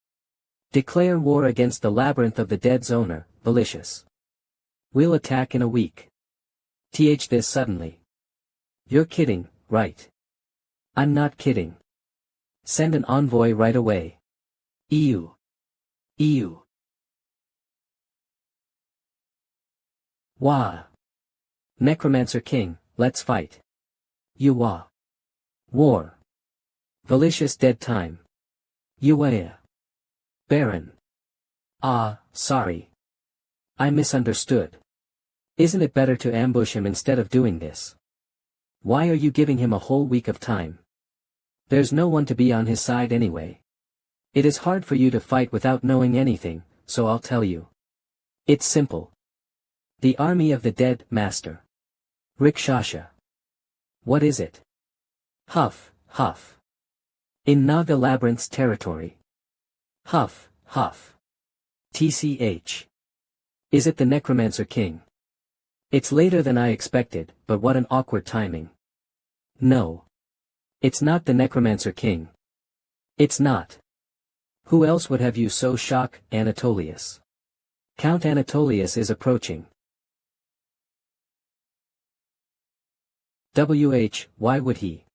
Declare war against the Labyrinth of the Dead's owner, Malicious. We'll attack in a week. This suddenly. You're kidding, right? I'm not kidding. Send an envoy right away. EU. Wah. Necromancer King, let's fight. Yuwa. War. Malicious dead time. Yuwa. Baron. Sorry. I misunderstood. Isn't it better to ambush him instead of doing this? Why are you giving him a whole week of time? There's no one to be on his side anyway. It is hard for you to fight without knowing anything, so I'll tell you. It's simple. The Army of the Dead, Master. Rikshasha. What is it? Huff. In Naga Labyrinth's territory. Huff. TCH. Is it the Necromancer King? It's later than I expected, but what an awkward timing. No. It's not the Necromancer King. It's not. Who else would have you so shocked, Anatolius? Count Anatolius is approaching. Why would he?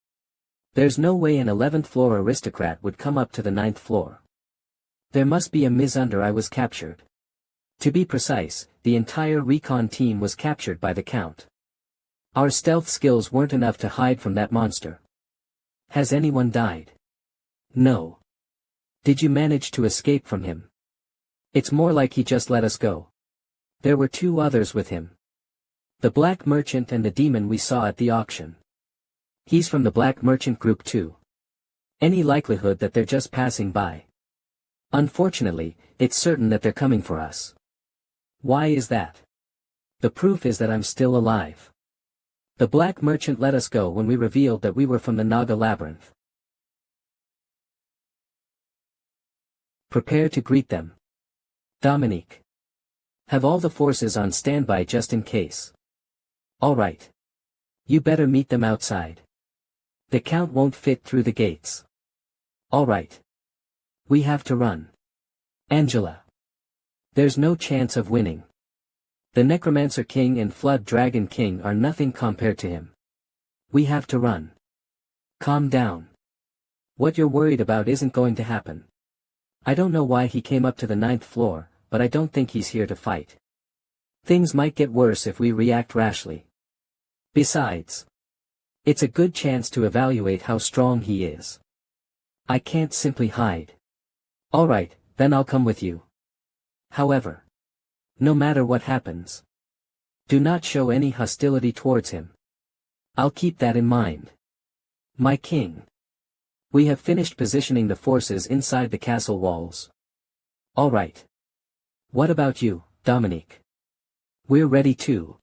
There's no way an 11th floor aristocrat would come up to the 9th floor. There must be a misunder. I was captured. To be precise, the entire recon team was captured by the Count. Our stealth skills weren't enough to hide from that monster. Has anyone died? No. Did you manage to escape from him? It's more like he just let us go. There were 2 others with him. The black merchant and the demon we saw at the auction. He's from the black merchant group too. Any likelihood that they're just passing by? Unfortunately, it's certain that they're coming for us. Why is that? The proof is that I'm still alive. The black merchant let us go when we revealed that we were from the Naga labyrinth. Prepare to greet them. Dominique. Have all the forces on standby just in case. All right. You better meet them outside. The Count won't fit through the gates. All right. We have to run. Angela. There's no chance of winning. The Necromancer King and Flood Dragon King are nothing compared to him. We have to run. Calm down. What you're worried about isn't going to happen. I don't know why he came up to the 9th floor, but I don't think he's here to fight. Things might get worse if we react rashly. Besides, it's a good chance to evaluate how strong he is. I can't simply hide. All right, then I'll come with you. However, no matter what happens, do not show any hostility towards him. I'll keep that in mind. My king. We have finished positioning the forces inside the castle walls. All right. What about you, Dominique? We're ready too.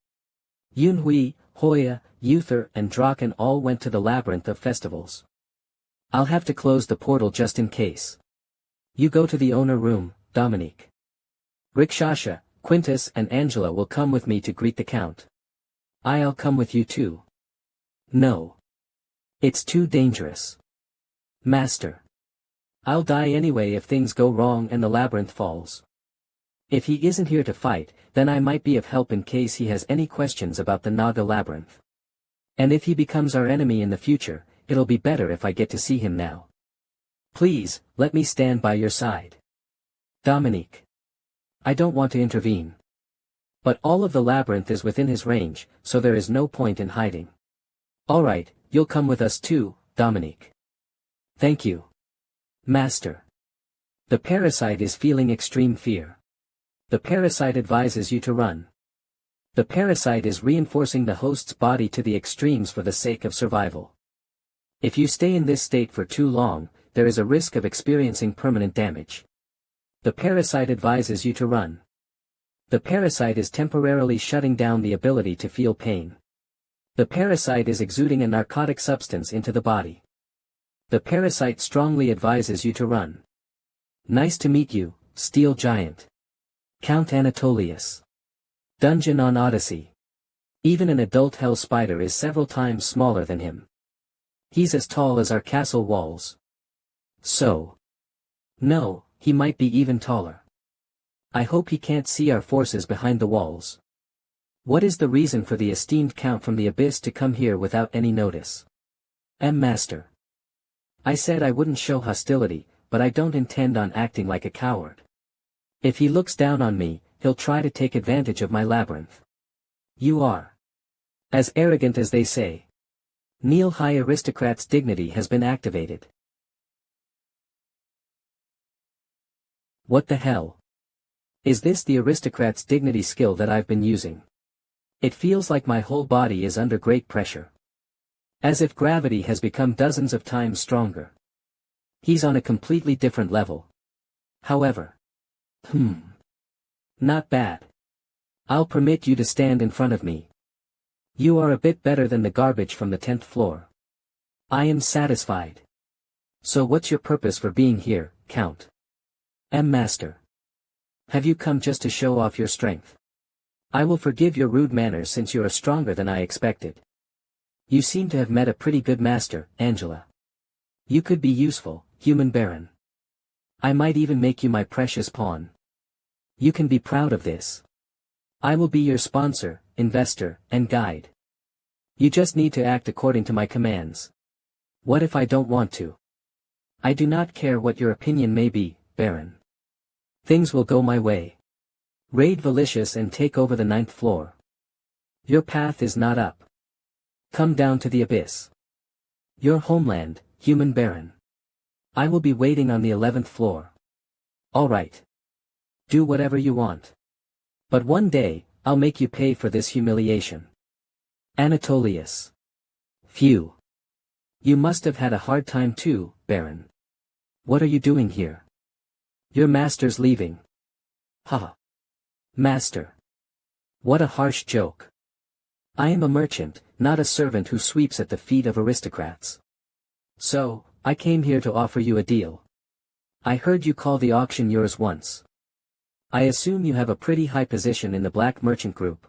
Yunhui, Hoya, Uther and Draken all went to the labyrinth of festivals. I'll have to close the portal just in case. You go to the owner room, Dominique. Rikshasha, Quintus and Angela will come with me to greet the Count. I'll come with you too. No. It's too dangerous. Master. I'll die anyway if things go wrong and the labyrinth falls. If he isn't here to fight, then I might be of help in case he has any questions about the Naga labyrinth. And if he becomes our enemy in the future, it'll be better if I get to see him now. Please, let me stand by your side. Dominique. I don't want to intervene. But all of the labyrinth is within his range, so there is no point in hiding. All right, you'll come with us too, Dominique. Thank you. Master. The parasite is feeling extreme fear. The parasite advises you to run. The parasite is reinforcing the host's body to the extremes for the sake of survival. If you stay in this state for too long, there is a risk of experiencing permanent damage. The parasite advises you to run. The parasite is temporarily shutting down the ability to feel pain. The parasite is exuding a narcotic substance into the body. The parasite strongly advises you to run. Nice to meet you, Steel Giant. Count Anatolius. Dungeon on Odyssey. Even an adult hell spider is several times smaller than him. He's as tall as our castle walls. So. No, he might be even taller. I hope he can't see our forces behind the walls. What is the reason for the esteemed Count from the Abyss to come here without any notice? Master. I said I wouldn't show hostility, but I don't intend on acting like a coward. If he looks down on me, he'll try to take advantage of my labyrinth. You are as arrogant as they say. Kneel High Aristocrat's dignity has been activated. What the hell? Is this the aristocrat's dignity skill that I've been using? It feels like my whole body is under great pressure. As if gravity has become dozens of times stronger. He's on a completely different level. However. Not bad. I'll permit you to stand in front of me. You are a bit better than the garbage from the 10th floor. I am satisfied. So what's your purpose for being here, Count? Master. Have you come just to show off your strength? I will forgive your rude manners since you are stronger than I expected. You seem to have met a pretty good master, Angela. You could be useful, human baron. I might even make you my precious pawn. You can be proud of this. I will be your sponsor, investor, and guide. You just need to act according to my commands. What if I don't want to? I do not care what your opinion may be, Baron. Things will go my way. Raid Valicious and take over the 9th floor. Your path is not up. Come down to the abyss. Your homeland, human baron. I will be waiting on the 11th floor. All right. Do whatever you want. But one day, I'll make you pay for this humiliation. Anatolius. Phew. You must have had a hard time too, Baron. What are you doing here? Your master's leaving. Ha. Master. What a harsh joke. I am a merchant, not a servant who sweeps at the feet of aristocrats. So, I came here to offer you a deal. I heard you call the auction yours once. I assume you have a pretty high position in the black merchant group.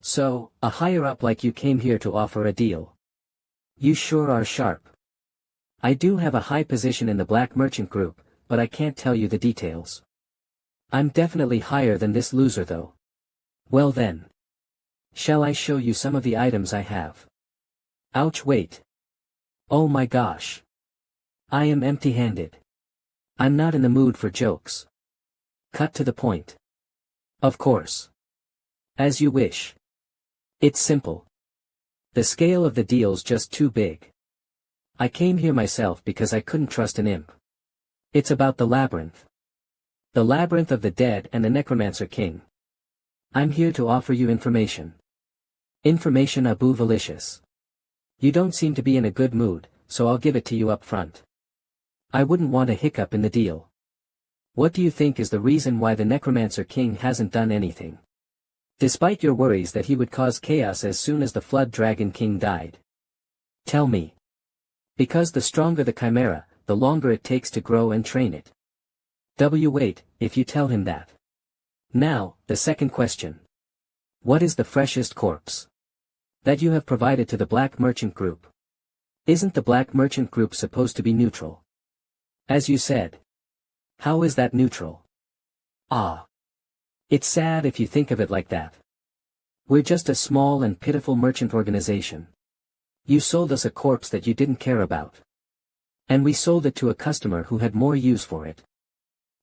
So, a higher-up like you came here to offer a deal. You sure are sharp. I do have a high position in the black merchant group, but I can't tell you the details. I'm definitely higher than this loser though. Well then. Shall I show you some of the items I have? Ouch, wait. Oh my gosh. I am empty-handed. I'm not in the mood for jokes. Cut to the point. Of course. As you wish. It's simple. The scale of the deal's just too big. I came here myself because I couldn't trust an imp. It's about the labyrinth. The labyrinth of the dead and the necromancer king. I'm here to offer you information. Information Abu Valicious. You don't seem to be in a good mood, so I'll give it to you up front. I wouldn't want a hiccup in the deal. What do you think is the reason why the necromancer king hasn't done anything? Despite your worries that he would cause chaos as soon as the flood dragon king died. Tell me. Because the stronger the chimera, the longer it takes to grow and train it. Wait, if you tell him that. Now, the second question. What is the freshest corpse that you have provided to the black merchant group? Isn't the black merchant group supposed to be neutral? As you said. How is that neutral? Ah. It's sad if you think of it like that. We're just a small and pitiful merchant organization. You sold us a corpse that you didn't care about. And we sold it to a customer who had more use for it.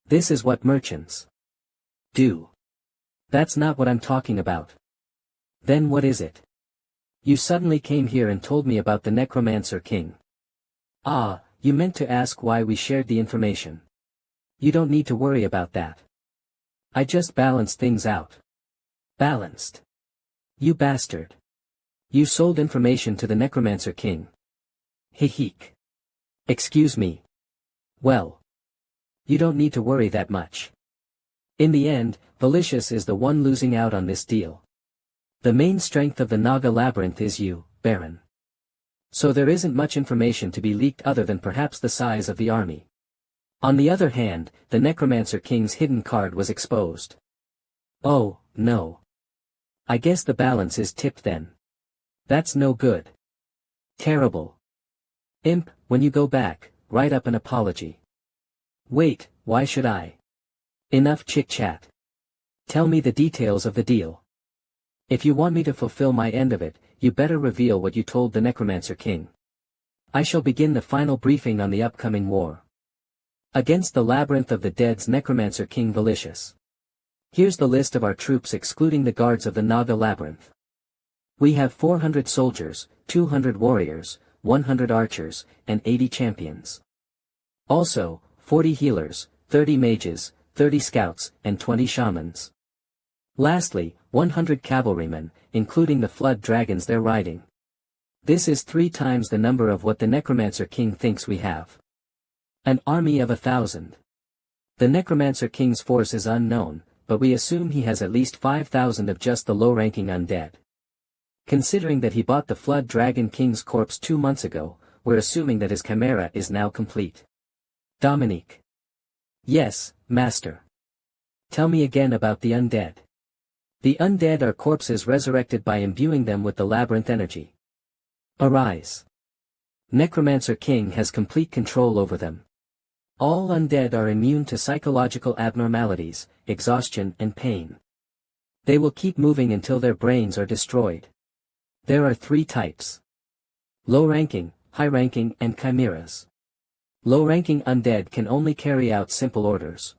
This is what merchants do. That's not what I'm talking about. Then what is it? You suddenly came here and told me about the necromancer king. Ah, you meant to ask why we shared the information. You don't need to worry about that. I just balanced things out. Balanced? You bastard. You sold information to the necromancer king. Heek. Excuse me. Well. You don't need to worry that much. In the end, Valicious is the one losing out on this deal. The main strength of the Naga labyrinth is you, Baron. So there isn't much information to be leaked other than perhaps the size of the army. On the other hand, the necromancer king's hidden card was exposed. Oh, no. I guess the balance is tipped then. That's no good. Terrible. Imp, when you go back, write up an apology. Wait, why should I? Enough chit-chat. Tell me the details of the deal. If you want me to fulfill my end of it, you better reveal what you told the necromancer king. I shall begin the final briefing on the upcoming war. Against the labyrinth of the dead's necromancer king Valicious. Here's the list of our troops excluding the guards of the Naga labyrinth. We have 400 soldiers, 200 warriors, 100 archers, and 80 champions. Also, 40 healers, 30 mages, 30 scouts, and 20 shamans. Lastly, 100 cavalrymen, including the flood dragons they're riding. This is 3 times the number of what the necromancer king thinks we have. An army of 1,000. The necromancer king's force is unknown, but we assume he has at least 5,000 of just the low-ranking undead. Considering that he bought the flood dragon king's corpse 2 months ago, we're assuming that his chimera is now complete. Dominique. Yes, master. Tell me again about the undead. The undead are corpses resurrected by imbuing them with the labyrinth energy. Arise. Necromancer King has complete control over them. All undead are immune to psychological abnormalities, exhaustion and pain. They will keep moving until their brains are destroyed. There are 3 types: low-ranking, high-ranking and chimeras. Low-ranking undead can only carry out simple orders.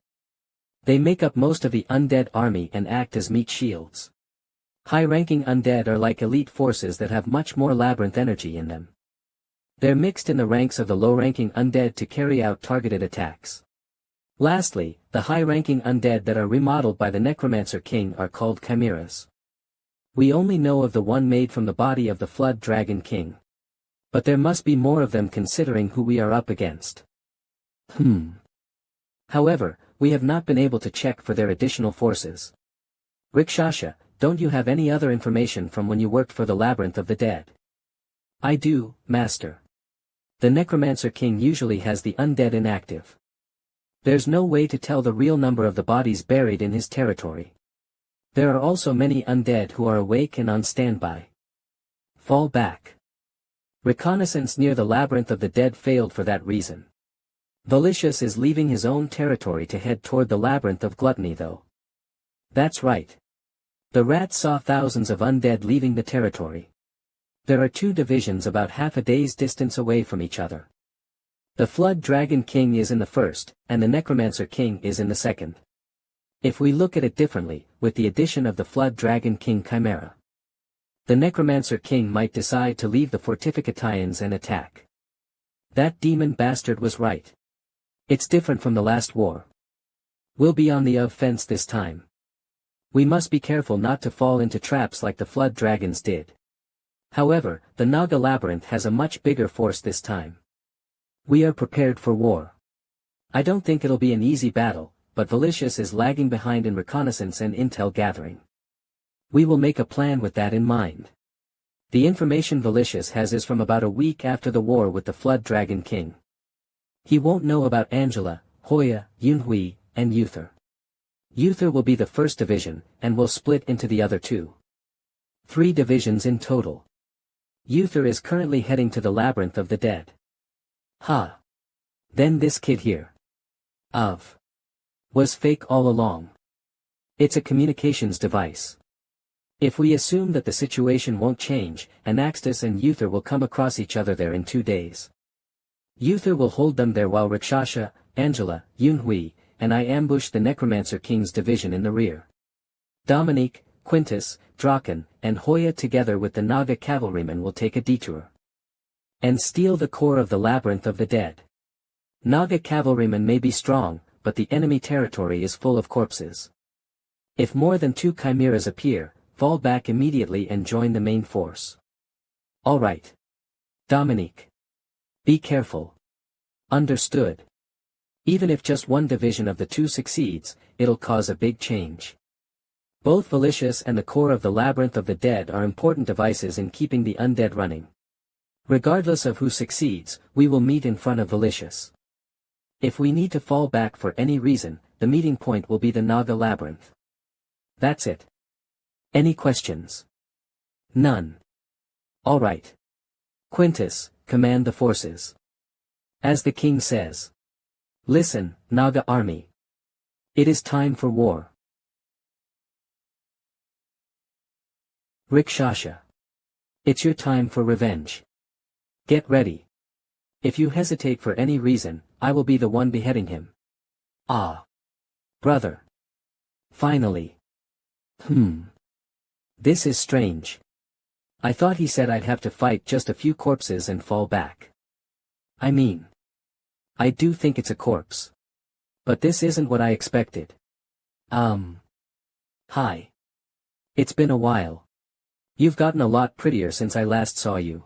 They make up most of the undead army and act as meat shields. High-ranking undead are like elite forces that have much more labyrinth energy in them. They're mixed in the ranks of the low-ranking undead to carry out targeted attacks. Lastly, the high-ranking undead that are remodeled by the Necromancer King are called chimeras. We only know of the one made from the body of the Flood Dragon King. But there must be more of them considering who we are up against. However, we have not been able to check for their additional forces. Rikshasha, don't you have any other information from when you worked for the Labyrinth of the Dead? I do, Master. The Necromancer King usually has the undead inactive. There's no way to tell the real number of the bodies buried in his territory. There are also many undead who are awake and on standby. Fall back. Reconnaissance near the Labyrinth of the Dead failed for that reason. Valicious is leaving his own territory to head toward the Labyrinth of Gluttony though. That's right. The rat saw thousands of undead leaving the territory. There are 2 divisions about half a day's distance away from each other. The Flood Dragon King is in the first, and the Necromancer King is in the second. If we look at it differently, with the addition of the Flood Dragon King Chimera, the Necromancer King might decide to leave the Fortificatians and attack. That demon bastard was right. It's different from the last war. We'll be on the offense this time. We must be careful not to fall into traps like the Flood Dragons did. However, the Naga Labyrinth has a much bigger force this time. We are prepared for war. I don't think it'll be an easy battle, but Valicious is lagging behind in reconnaissance and intel gathering. We will make a plan with that in mind. The information Valicious has is from about a week after the war with the Flood Dragon King. He won't know about Angela, Hoya, Yunhui, and Uther. Uther will be the first division, and will split into the other 2. 3 divisions in total. Uther is currently heading to the Labyrinth of the Dead. Then this kid here. Was fake all along. It's a communications device. If we assume that the situation won't change, Anaxtus and Uther will come across each other there in 2 days. Uther will hold them there while Rikshasha, Angela, Yunhui, and I ambush the Necromancer King's division in the rear. Dominique, Quintus, Draken, and Hoya together with the Naga cavalrymen will take a detour. And steal the core of the Labyrinth of the Dead. Naga cavalrymen may be strong, but the enemy territory is full of corpses. If more than 2 chimeras appear, fall back immediately and join the main force. Alright. Dominique. Be careful. Understood. Even if just one division of the 2 succeeds, it'll cause a big change. Both Valicious and the core of the Labyrinth of the Dead are important devices in keeping the undead running. Regardless of who succeeds, we will meet in front of Valicious. If we need to fall back for any reason, the meeting point will be the Naga Labyrinth. That's it. Any questions? None. Alright. Quintus, command the forces. As the king says. Listen, Naga army. It is time for war. Rikshasha. It's your time for revenge. Get ready. If you hesitate for any reason, I will be the one beheading him. Brother. Finally. This is strange. I thought he said I'd have to fight just a few corpses and fall back. I mean, I do think it's a corpse. But this isn't what I expected. Hi. It's been a while. You've gotten a lot prettier since I last saw you.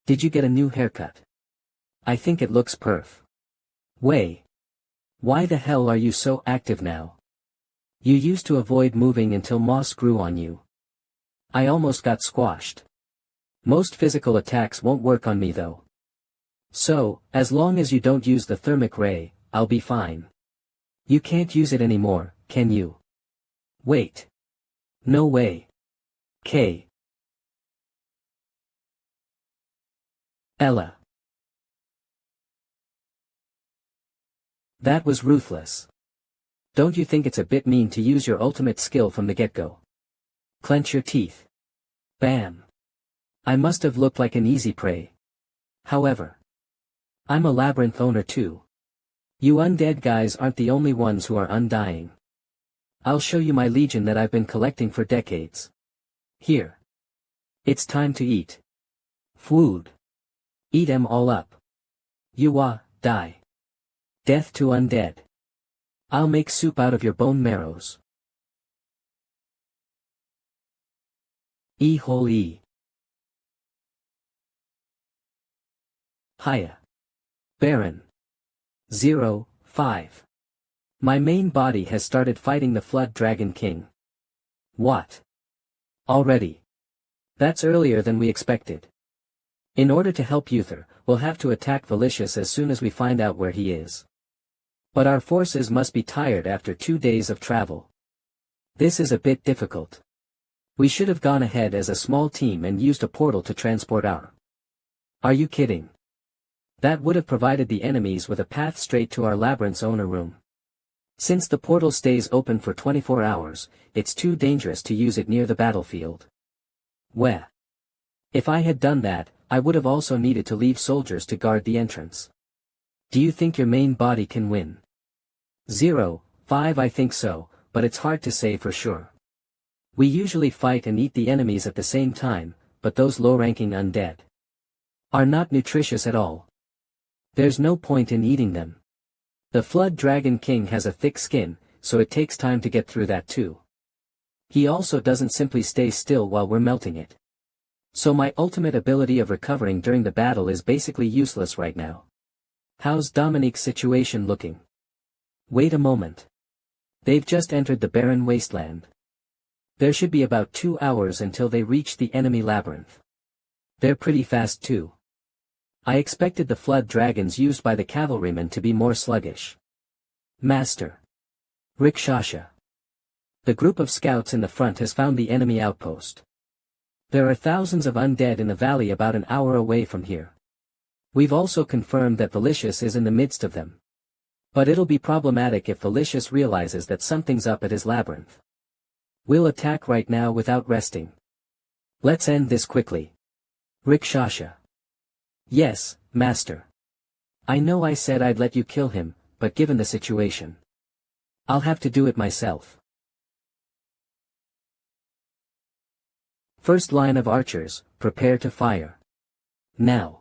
Did you get a new haircut? I think it looks perf. Wei. Why the hell are you so active now? You used to avoid moving until moss grew on you. I almost got squashed. Most physical attacks won't work on me though. So, as long as you don't use the thermic ray, I'll be fine. You can't use it anymore, can you? Wait. No way. K. Ella. That was ruthless. Don't you think it's a bit mean to use your ultimate skill from the get-go? Clench your teeth. Bam. I must have looked like an easy prey. However, I'm a labyrinth owner too. You undead guys aren't the only ones who are undying. I'll show you my legion that I've been collecting for decades. Here. It's time to eat. Food. Eat 'em all up. Die. Death to undead. I'll make soup out of your bone marrows. E-hole-e. Hiya. Baron. 05. My main body has started fighting the Flood Dragon King. What? Already? That's earlier than we expected. In order to help Uther, we'll have to attack Valicious as soon as we find out where he is. But our forces must be tired after 2 days of travel. This is a bit difficult. We should have gone ahead as a small team and used a portal to transport our. Are you kidding? That would have provided the enemies with a path straight to our labyrinth's owner room. Since the portal stays open for 24 hours, it's too dangerous to use it near the battlefield. Well. If I had done that, I would have also needed to leave soldiers to guard the entrance. Do you think your main body can win? 05, I think so, but it's hard to say for sure. We usually fight and eat the enemies at the same time, but those low-ranking undead are not nutritious at all. There's no point in eating them. The Flood Dragon King has a thick skin, so it takes time to get through that too. He also doesn't simply stay still while we're melting it. So my ultimate ability of recovering during the battle is basically useless right now. How's Dominique's situation looking? Wait a moment. They've just entered the barren wasteland. There should be about 2 hours until they reach the enemy labyrinth. They're pretty fast too. I expected the flood dragons used by the cavalrymen to be more sluggish. Master. Rikshasha. The group of scouts in the front has found the enemy outpost. There are thousands of undead in the valley about an hour away from here. We've also confirmed that Valicious is in the midst of them. But it'll be problematic if Valicious realizes that something's up at his labyrinth. We'll attack right now without resting. Let's end this quickly. Rikshasha. Yes, Master. I know I said I'd let you kill him, but given the situation, I'll have to do it myself. First line of archers, prepare to fire. Now.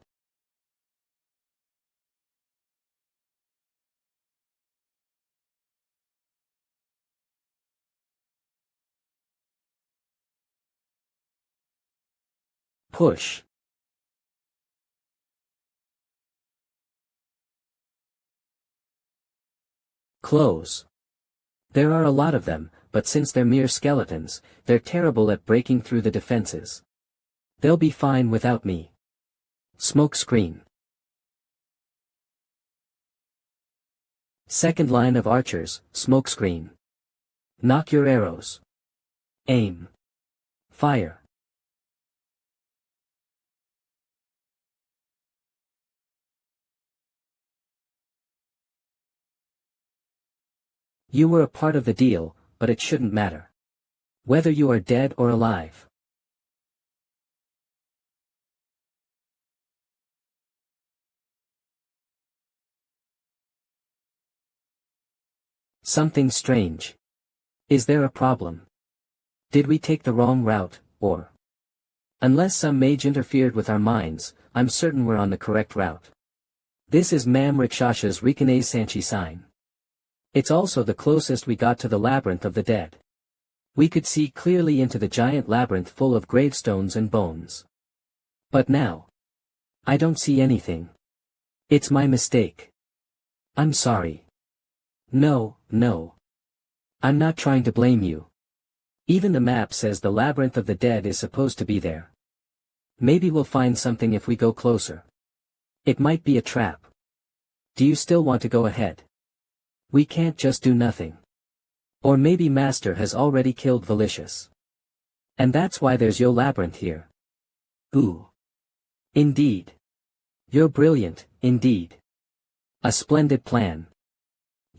Push. Close. There are a lot of them, but since they're mere skeletons, they're terrible at breaking through the defenses. They'll be fine without me. Smoke screen. Second line of archers, smoke screen. Knock your arrows. Aim. Fire. You were a part of the deal, but it shouldn't matter. Whether you are dead or alive. Something strange. Is there a problem? Did we take the wrong route, or? Unless some mage interfered with our minds, I'm certain we're on the correct route. This is Mam Rikshasha's Reincarnation sign. It's also the closest we got to the labyrinth of the dead. We could see clearly into the giant labyrinth full of gravestones and bones. But now, I don't see anything. It's my mistake. I'm sorry. No. I'm not trying to blame you. Even the map says the labyrinth of the dead is supposed to be there. Maybe we'll find something if we go closer. It might be a trap. Do you still want to go ahead? We can't just do nothing. Or maybe Master has already killed Valicious. And that's why there's your labyrinth here. Ooh. Indeed. You're brilliant, indeed. A splendid plan.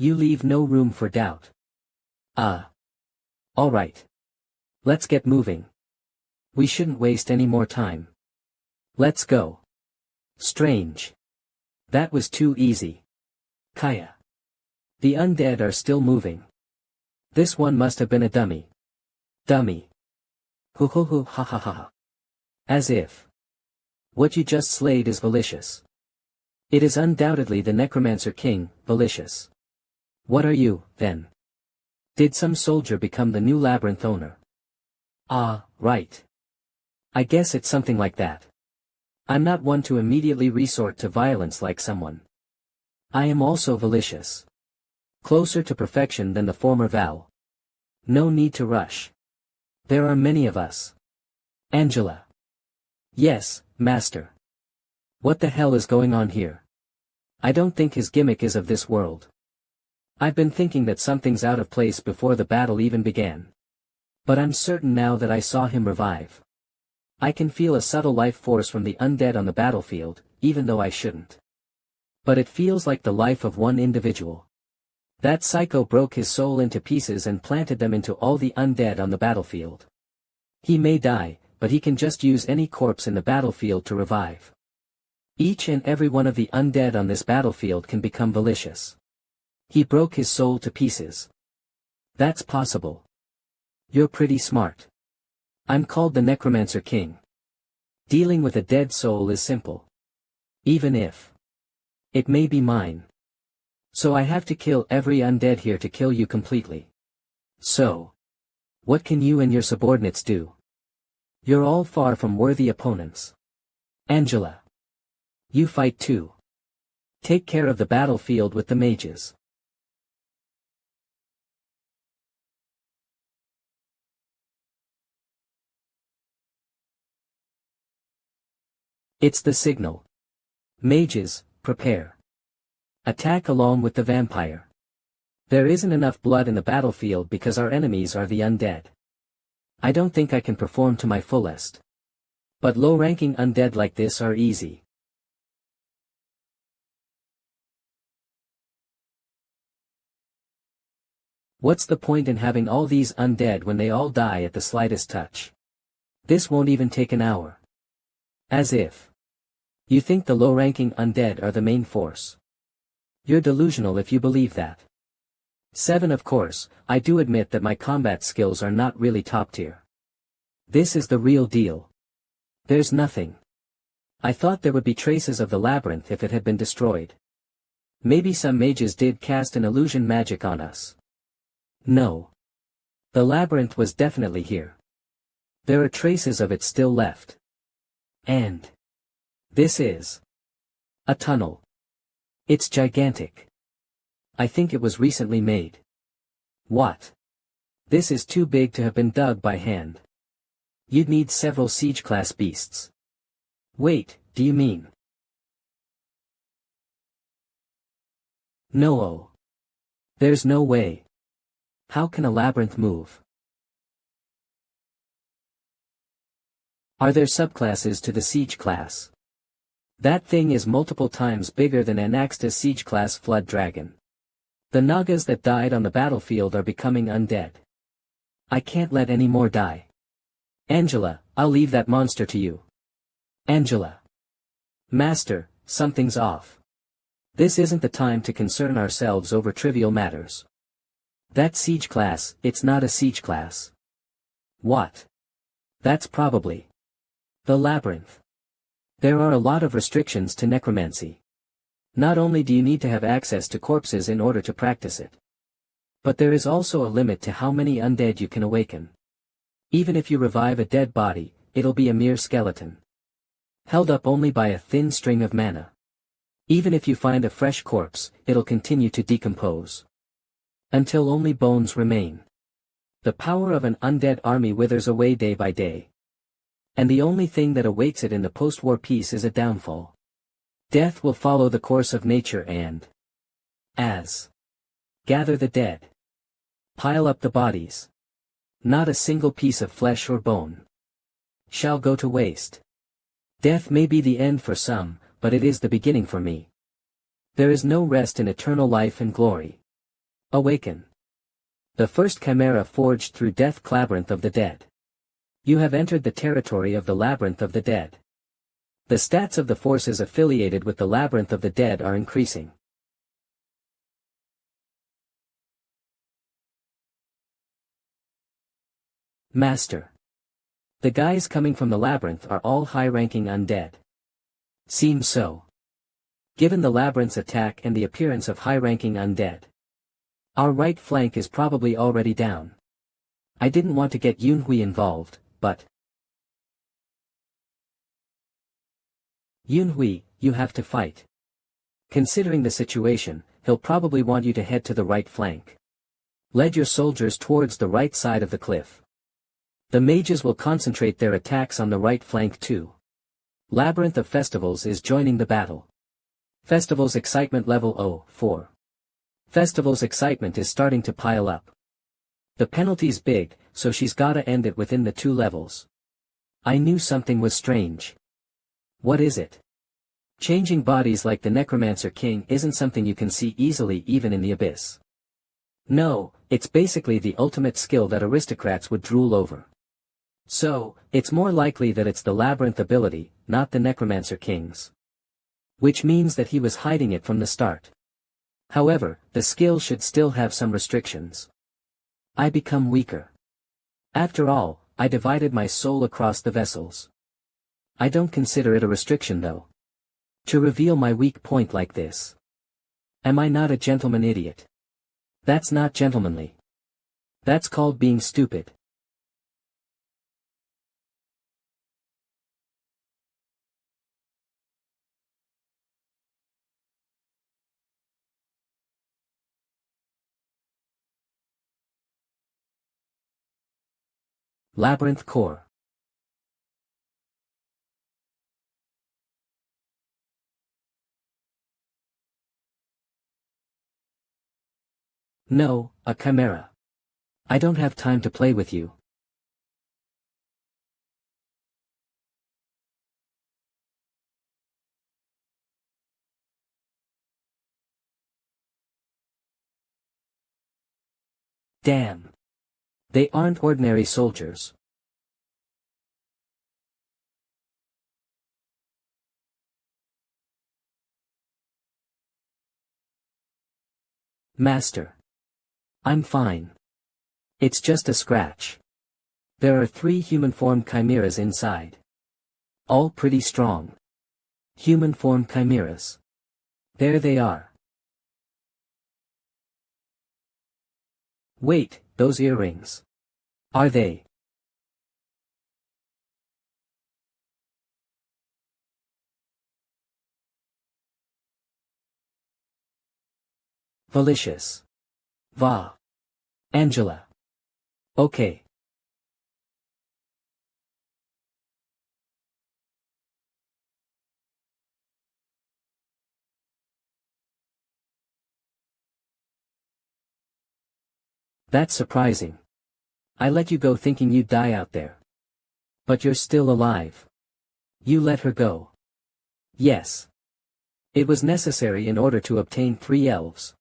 You leave no room for doubt. All right. Let's get moving. We shouldn't waste any more time. Let's go. Strange. That was too easy. Kaya. The undead are still moving. This one must have been a dummy. Dummy. Hoo hoo hoo ha ha ha ha. As if. What you just slayed is malicious. It is undoubtedly the Necromancer King, malicious. What are you, then? Did some soldier become the new labyrinth owner? Ah, right. I guess it's something like that. I'm not one to immediately resort to violence like someone. I am also malicious. Closer to perfection than the former Val. No need to rush. There are many of us. Angela. Yes, Master. What the hell is going on here? I don't think his gimmick is of this world. I've been thinking that something's out of place before the battle even began. But I'm certain now that I saw him revive. I can feel a subtle life force from the undead on the battlefield, even though I shouldn't. But it feels like the life of one individual. That psycho broke his soul into pieces and planted them into all the undead on the battlefield. He may die, but he can just use any corpse in the battlefield to revive. Each and every one of the undead on this battlefield can become malicious. He broke his soul to pieces. That's possible. You're pretty smart. I'm called the Necromancer King. Dealing with a dead soul is simple. Even if it may be mine. So I have to kill every undead here to kill you completely. So, what can you and your subordinates do? You're all far from worthy opponents. Angela. You fight too. Take care of the battlefield with the mages. It's the signal. Mages, prepare. Attack along with the vampire. There isn't enough blood in the battlefield because our enemies are the undead. I don't think I can perform to my fullest. But low-ranking undead like this are easy. What's the point in having all these undead when they all die at the slightest touch? This won't even take an hour. As if. You think the low-ranking undead are the main force. You're delusional if you believe that. 7 Of course, I do admit that my combat skills are not really top tier. This is the real deal. There's nothing. I thought there would be traces of the labyrinth if it had been destroyed. Maybe some mages did cast an illusion magic on us. No. The labyrinth was definitely here. There are traces of it still left. And this is a tunnel. It's gigantic. I think it was recently made. What? This is too big to have been dug by hand. You'd need several siege-class beasts. Wait, do you mean? No. There's no way. How can a labyrinth move? Are there subclasses to the siege class? That thing is multiple times bigger than Anaxta's siege class flood dragon. The Nagas that died on the battlefield are becoming undead. I can't let any more die. Angela, I'll leave that monster to you. Angela. Master, something's off. This isn't the time to concern ourselves over trivial matters. That siege class, it's not a siege class. What? That's probably the labyrinth. There are a lot of restrictions to necromancy. Not only do you need to have access to corpses in order to practice it, but there is also a limit to how many undead you can awaken. Even if you revive a dead body, it'll be a mere skeleton, held up only by a thin string of mana. Even if you find a fresh corpse, it'll continue to decompose until only bones remain. The power of an undead army withers away day by day. And the only thing that awaits it in the post-war peace is a downfall. Death will follow the course of nature and gather the dead. Pile up the bodies. Not a single piece of flesh or bone shall go to waste. Death may be the end for some, but it is the beginning for me. There is no rest in eternal life and glory. Awaken. The first chimera forged through death labyrinth of the dead. You have entered the territory of the labyrinth of the dead. The stats of the forces affiliated with the labyrinth of the dead are increasing. Master. The guys coming from the labyrinth are all high-ranking undead. Seems so. Given the labyrinth's attack and the appearance of high-ranking undead, our right flank is probably already down. I didn't want to get Yunhui involved, but... Yunhui, you have to fight. Considering the situation, he'll probably want you to head to the right flank. Lead your soldiers towards the right side of the cliff. The mages will concentrate their attacks on the right flank too. Labyrinth of Festivals is joining the battle. Festivals excitement level 04. Festival's excitement is starting to pile up. The penalty's big, so she's gotta end it within the 2 levels. I knew something was strange. What is it? Changing bodies like the Necromancer King isn't something you can see easily even in the abyss. No, it's basically the ultimate skill that aristocrats would drool over. So, it's more likely that it's the Labyrinth ability, not the Necromancer King's. Which means that he was hiding it from the start. However, the skill should still have some restrictions. I become weaker. After all, I divided my soul across the vessels. I don't consider it a restriction though. To reveal my weak point like this. Am I not a gentleman idiot? That's not gentlemanly. That's called being stupid. Labyrinth Core. No, a chimera. I don't have time to play with you. Damn. They aren't ordinary soldiers. Master. I'm fine. It's just a scratch. There are 3 human-form chimeras inside. All pretty strong. Human-form chimeras. There they are. Wait, those earrings. Are they? Malicious. Va. Angela. Okay. That's surprising. I let you go thinking you'd die out there. But you're still alive. You let her go. Yes. It was necessary in order to obtain 3 elves.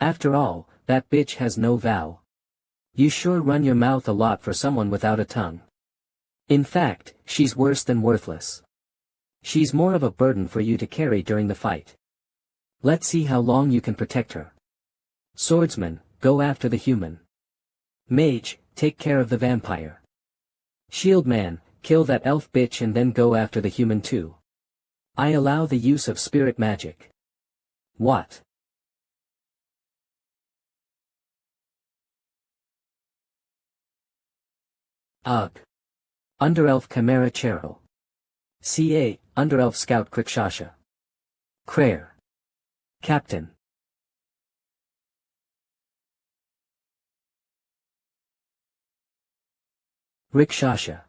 After all, that bitch has no vow. You sure run your mouth a lot for someone without a tongue. In fact, she's worse than worthless. She's more of a burden for you to carry during the fight. Let's see how long you can protect her. Swordsman, go after the human. Mage, take care of the vampire. Shieldman, kill that elf bitch and then go after the human too. I allow the use of spirit magic. What? Ugh. Underelf Chimera Cheryl. CA, Underelf Scout Krikshasha. Crayer. Captain. Rikshasha.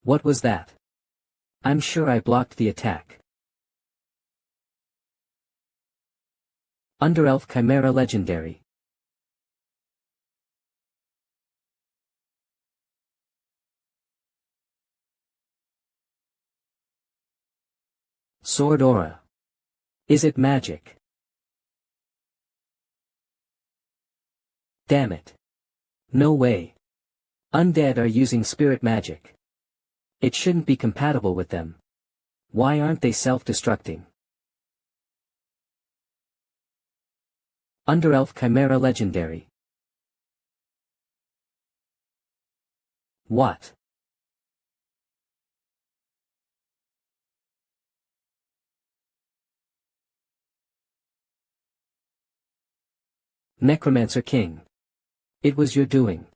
What was that? I'm sure I blocked the attack. Underelf Chimera Legendary. Sword aura. Is it magic? Damn it. No way. Undead are using spirit magic. It shouldn't be compatible with them. Why aren't they self-destructing? Underelf Chimera Legendary. What? Necromancer King. It was your doing.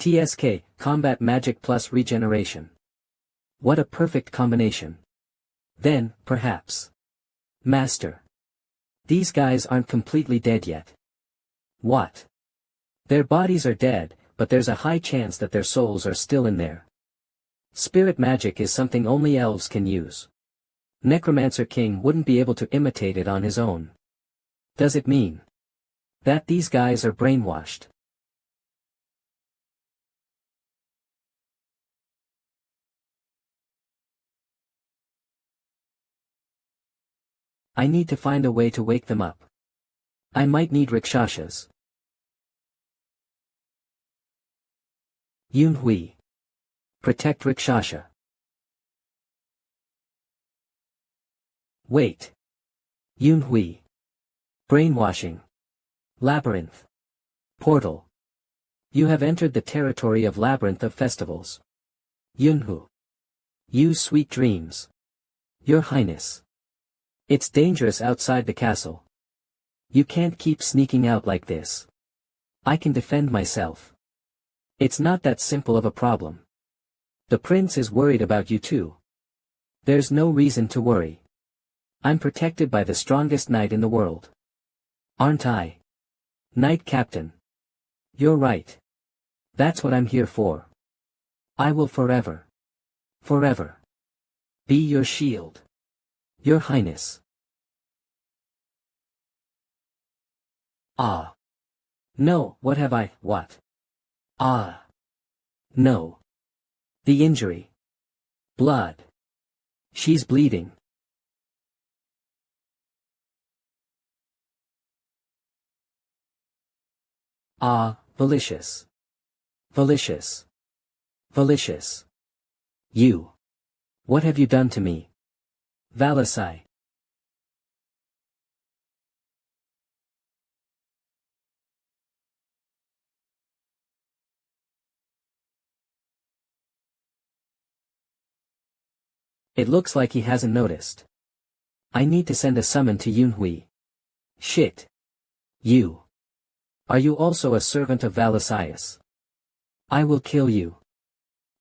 TSK, Combat Magic plus Regeneration. What a perfect combination. Then, perhaps. Master. These guys aren't completely dead yet. What? Their bodies are dead, but there's a high chance that their souls are still in there. Spirit magic is something only elves can use. Necromancer King wouldn't be able to imitate it on his own. Does it mean that these guys are brainwashed? I need to find a way to wake them up. I might need rikshashas. Yunhui. Protect rikshasha. Wait. Yunhui. Brainwashing. Labyrinth. Portal. You have entered the territory of Labyrinth of Festivals. Yunhu. Use sweet dreams. Your Highness. It's dangerous outside the castle. You can't keep sneaking out like this. I can defend myself. It's not that simple of a problem. The prince is worried about you too. There's no reason to worry. I'm protected by the strongest knight in the world. Aren't I? Knight Captain. You're right. That's what I'm here for. I will forever. Forever. Be your shield. Your Highness. Ah. No, what have I, what? Ah. No. The injury. Blood. She's bleeding. Ah, Valicious. Valicious. Valicious. You. What have you done to me? Valisai. It looks like he hasn't noticed. I need to send a summon to Yunhui. Shit. You. Are you also a servant of Valisias? I will kill you.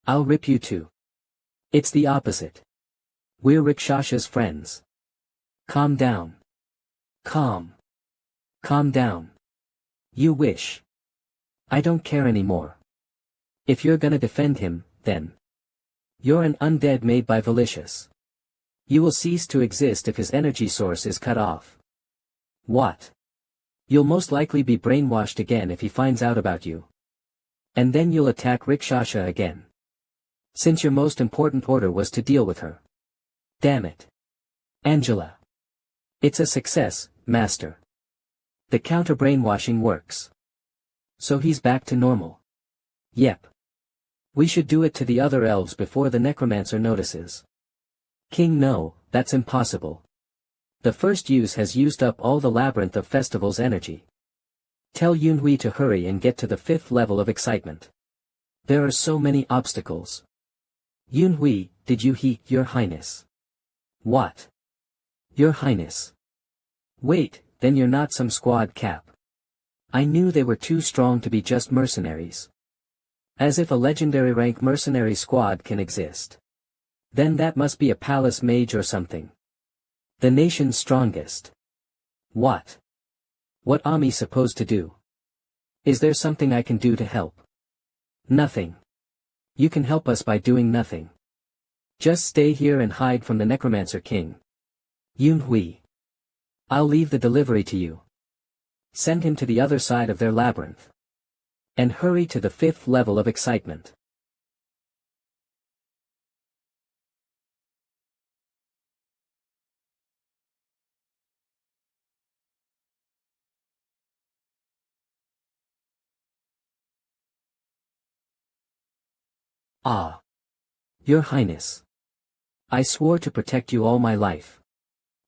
I'll rip you too. It's the opposite. We're Rikshasha's friends. Calm down. Calm. Calm down. You wish. I don't care anymore. If you're gonna defend him, then. You're an undead made by Valicious. You will cease to exist if his energy source is cut off. What? You'll most likely be brainwashed again if he finds out about you. And then you'll attack Rikshasha again. Since your most important order was to deal with her. Damn it. Angela. It's a success, Master. The counter-brainwashing works. So he's back to normal. Yep. We should do it to the other elves before the necromancer notices. King, no, that's impossible. The first use has used up all the Labyrinth of Festivals energy. Tell Yunhui to hurry and get to the 5th level of excitement. There are so many obstacles. Yunhui, did you Your Highness? What? Your Highness. Wait, then you're not some squad cap. I knew they were too strong to be just mercenaries. As if a legendary rank mercenary squad can exist. Then that must be a palace mage or something. The nation's strongest. What? What Ami supposed to do? Is there something I can do to help? Nothing. You can help us by doing nothing. Just stay here and hide from the Necromancer King. Yunhui. I'll leave the delivery to you. Send him to the other side of their labyrinth. And hurry to the 5th level of excitement. Ah. Your Highness. I swore to protect you all my life.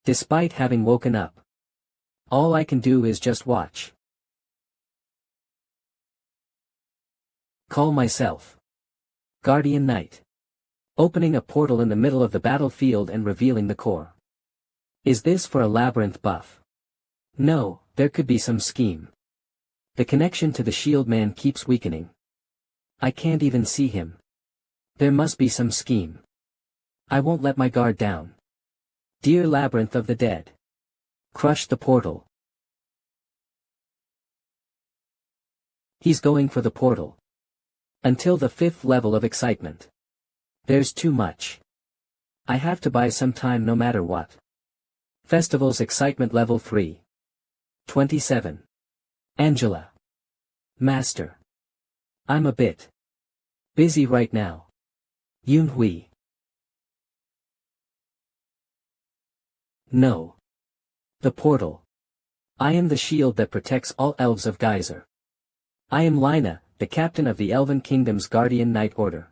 Despite having woken up. All I can do is just watch. Call myself Guardian Knight. Opening a portal in the middle of the battlefield and revealing the core. Is this for a labyrinth buff? No, there could be some scheme. The connection to the shield man keeps weakening. I can't even see him. There must be some scheme. I won't let my guard down. Dear Labyrinth of the Dead. Crush the portal. He's going for the portal. Until the 5th level of excitement. There's too much. I have to buy some time no matter what. Festival's excitement level 3. 27. Angela. Master. I'm a bit busy right now. Yunhui. No. The portal. I am the shield that protects all elves of Geyser. I am Lina, the captain of the Elven Kingdom's Guardian Knight Order.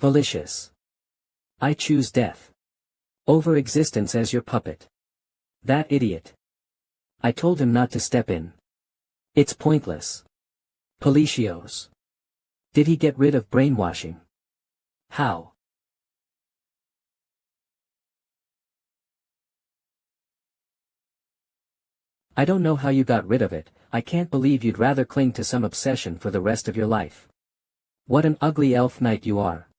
Malicious. I choose death. Over existence as your puppet. That idiot. I told him not to step in. It's pointless. Pelicios. Did he get rid of brainwashing? How? I don't know how you got rid of it. I can't believe you'd rather cling to some obsession for the rest of your life. What an ugly elf knight you are.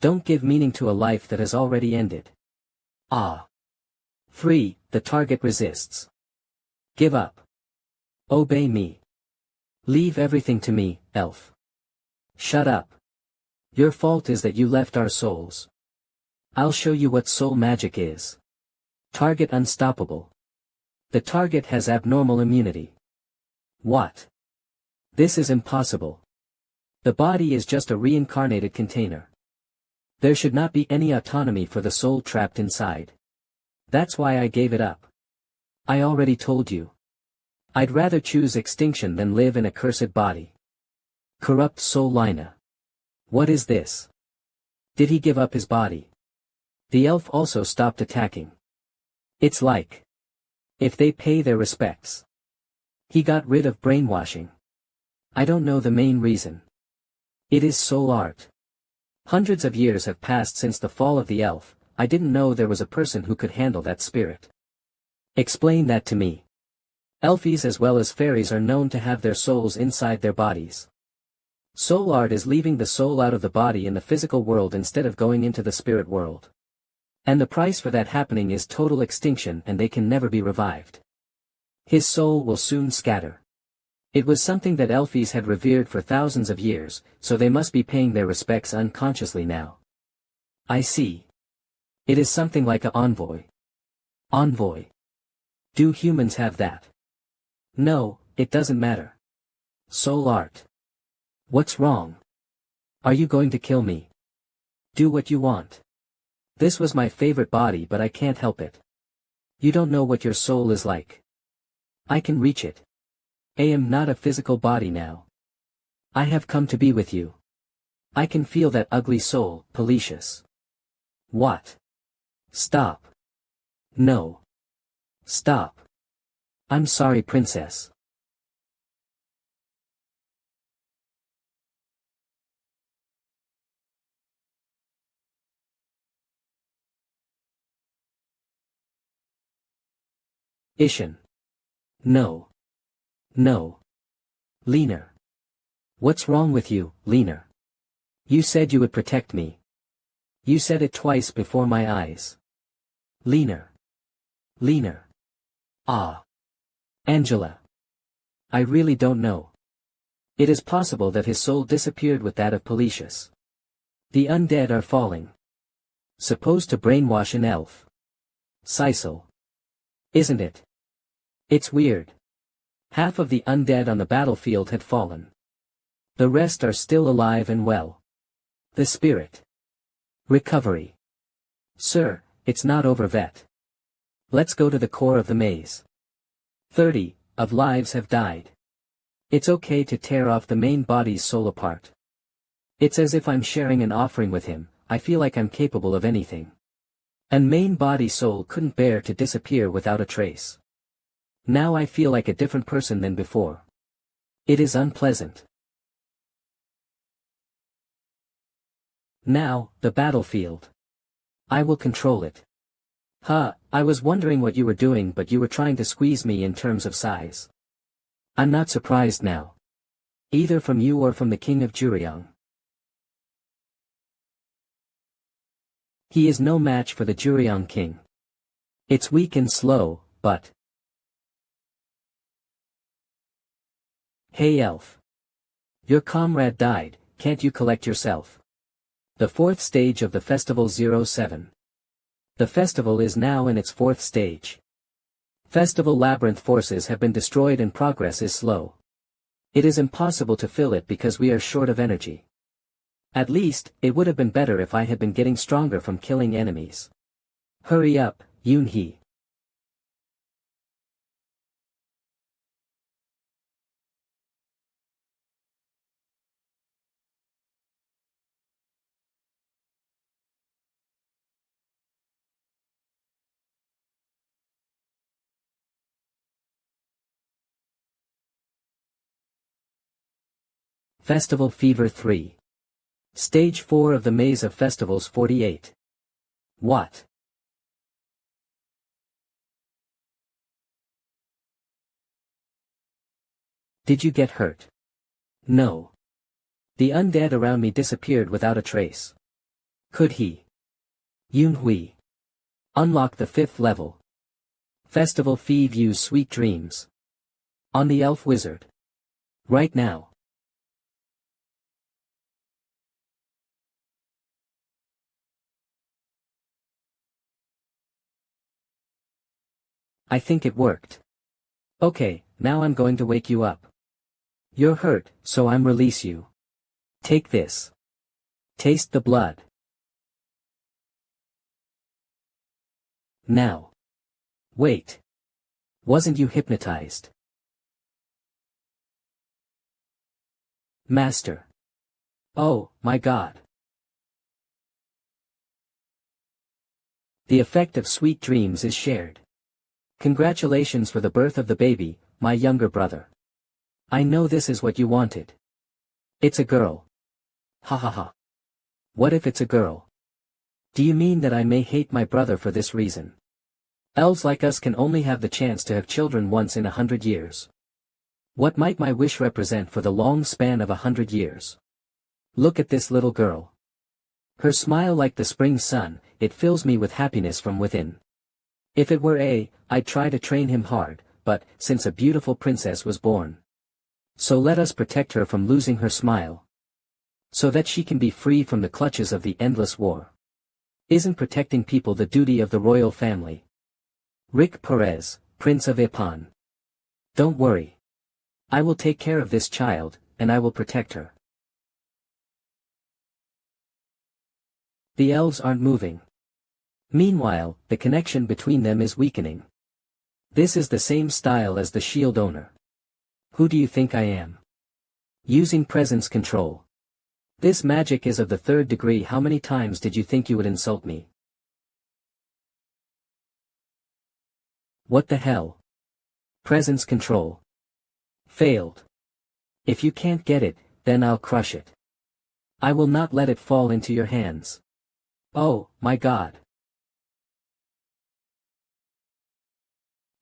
Don't give meaning to a life that has already ended. Ah. 3. The target resists. Give up. Obey me. Leave everything to me, elf. Shut up. Your fault is that you left our souls. I'll show you what soul magic is. Target unstoppable. The target has abnormal immunity. What? This is impossible. The body is just a reincarnated container. There should not be any autonomy for the soul trapped inside. That's why I gave it up. I already told you. I'd rather choose extinction than live in a cursed body. Corrupt soul Lina. What is this? Did he give up his body? The elf also stopped attacking. It's like if they pay their respects. He got rid of brainwashing. I don't know the main reason. It is soul art. Hundreds of years have passed since the fall of the elf. I didn't know there was a person who could handle that spirit. Explain that to me. Elfies as well as fairies are known to have their souls inside their bodies. Soul art is leaving the soul out of the body in the physical world instead of going into the spirit world. And the price for that happening is total extinction, and they can never be revived. His soul will soon scatter. It was something that Elfies had revered for thousands of years, so they must be paying their respects unconsciously now. I see. It is something like an envoy. Envoy. Do humans have that? No, it doesn't matter. Soul art. What's wrong? Are you going to kill me? Do what you want. This was my favorite body, but I can't help it. You don't know what your soul is like. I can reach it. I am not a physical body now. I have come to be with you. I can feel that ugly soul, Pelicious. What? Stop. No. Stop. I'm sorry, princess. Ishin. No. No. Lina. What's wrong with you, Lina? You said you would protect me. You said it twice before my eyes. Lina. Lina. Ah. Angela. I really don't know. It is possible that his soul disappeared with that of Pelicious. The undead are falling. Supposed to brainwash an elf. Sisal. Isn't it? It's weird. Half of the undead on the battlefield had fallen. The rest are still alive and well. The spirit. Recovery. Sir, it's not over vet. Let's go to the core of the maze. 30 of lives have died. It's okay to tear off the main body's soul apart. It's as if I'm sharing an offering with him. I feel like I'm capable of anything. And main body soul couldn't bear to disappear without a trace. Now I feel like a different person than before. It is unpleasant. Now, the battlefield. I will control it. I was wondering what you were doing, but you were trying to squeeze me in terms of size. I'm not surprised now. Either from you or from the king of Juryong. He is no match for the Juryong king. It's weak and slow, but... Hey elf. Your comrade died, can't you collect yourself? The fourth stage of the Festival 07. The festival is now in its fourth stage. Festival labyrinth forces have been destroyed and progress is slow. It is impossible to fill it because we are short of energy. At least, it would have been better if I had been getting stronger from killing enemies. Hurry up, Yoon-hee. Festival Fever 3. Stage 4 of the Maze of Festivals 48. What? Did you get hurt? No. The undead around me disappeared without a trace. Could he? Yoon-hui. Unlock the 5th level. Festival Feed use Sweet Dreams. On the Elf Wizard. Right now. I think it worked. Okay, now I'm going to wake you up. You're hurt, so I'm release you. Take this. Taste the blood. Now. Wait. Wasn't you hypnotized? Master. Oh, my God. The effect of Sweet Dreams is shared. Congratulations for the birth of the baby, my younger brother. I know this is what you wanted. It's a girl. Ha ha ha. What if it's a girl? Do you mean that I may hate my brother for this reason? Elves like us can only have the chance to have children once in 100 years. What might my wish represent for the long span of 100 years? Look at this little girl. Her smile like the spring sun, it fills me with happiness from within. If it were I'd try to train him hard, but, since a beautiful princess was born. So let us protect her from losing her smile. So that she can be free from the clutches of the endless war. Isn't protecting people the duty of the royal family? Rick Perez, Prince of Ipan. Don't worry. I will take care of this child, and I will protect her. The elves aren't moving. Meanwhile, the connection between them is weakening. This is the same style as the shield owner. Who do you think I am? Using presence control. This magic is of the 3rd degree. How many times did you think you would insult me? What the hell? Presence control. Failed. If you can't get it, then I'll crush it. I will not let it fall into your hands. Oh, my God.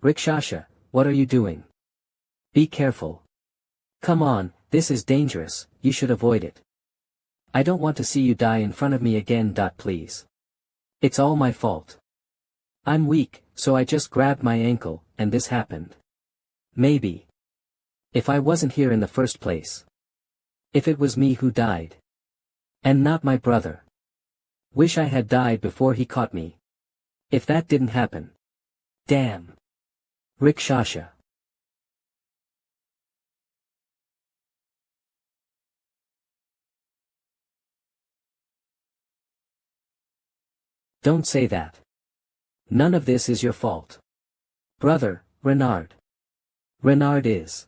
Rikshasha, what are you doing? Be careful. Come on, this is dangerous, you should avoid it. I don't want to see you die in front of me again. Please. It's all my fault. I'm weak, so I just grabbed my ankle, and this happened. Maybe. If I wasn't here in the first place. If it was me who died. And not my brother. Wish I had died before he caught me. If that didn't happen. Damn. Rikshasha. Don't say that. None of this is your fault. Brother, Renard. Renard is.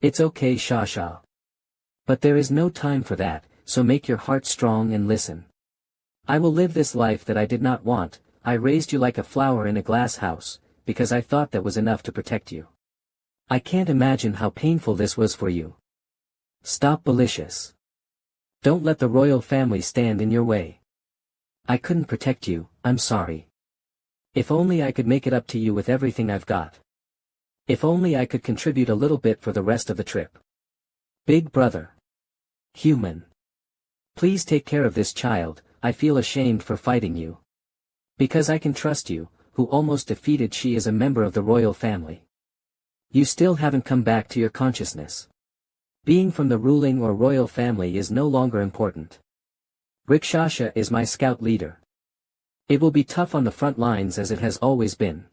It's okay, Shasha. But there is no time for that, so make your heart strong and listen. I will live this life that I did not want. I raised you like a flower in a glass house, because I thought that was enough to protect you. I can't imagine how painful this was for you. Stop malicious. Don't let the royal family stand in your way. I couldn't protect you, I'm sorry. If only I could make it up to you with everything I've got. If only I could contribute a little bit for the rest of the trip. Big brother. Human. Please take care of this child, I feel ashamed for fighting you. Because I can trust you, who almost defeated she is a member of the royal family. You still haven't come back to your consciousness. Being from the ruling or royal family is no longer important. Rikshasha is my scout leader. It will be tough on the front lines as it has always been.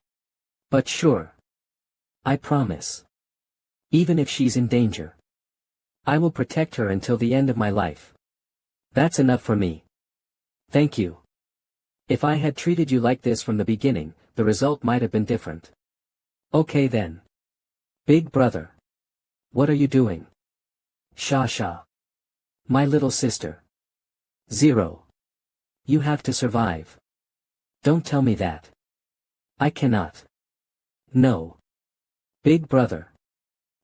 But sure. I promise. Even if she's in danger. I will protect her until the end of my life. That's enough for me. Thank you. If I had treated you like this from the beginning, the result might have been different. Okay then. Big brother. What are you doing? Shasha. My little sister. Zero. You have to survive. Don't tell me that. I cannot. No. Big brother.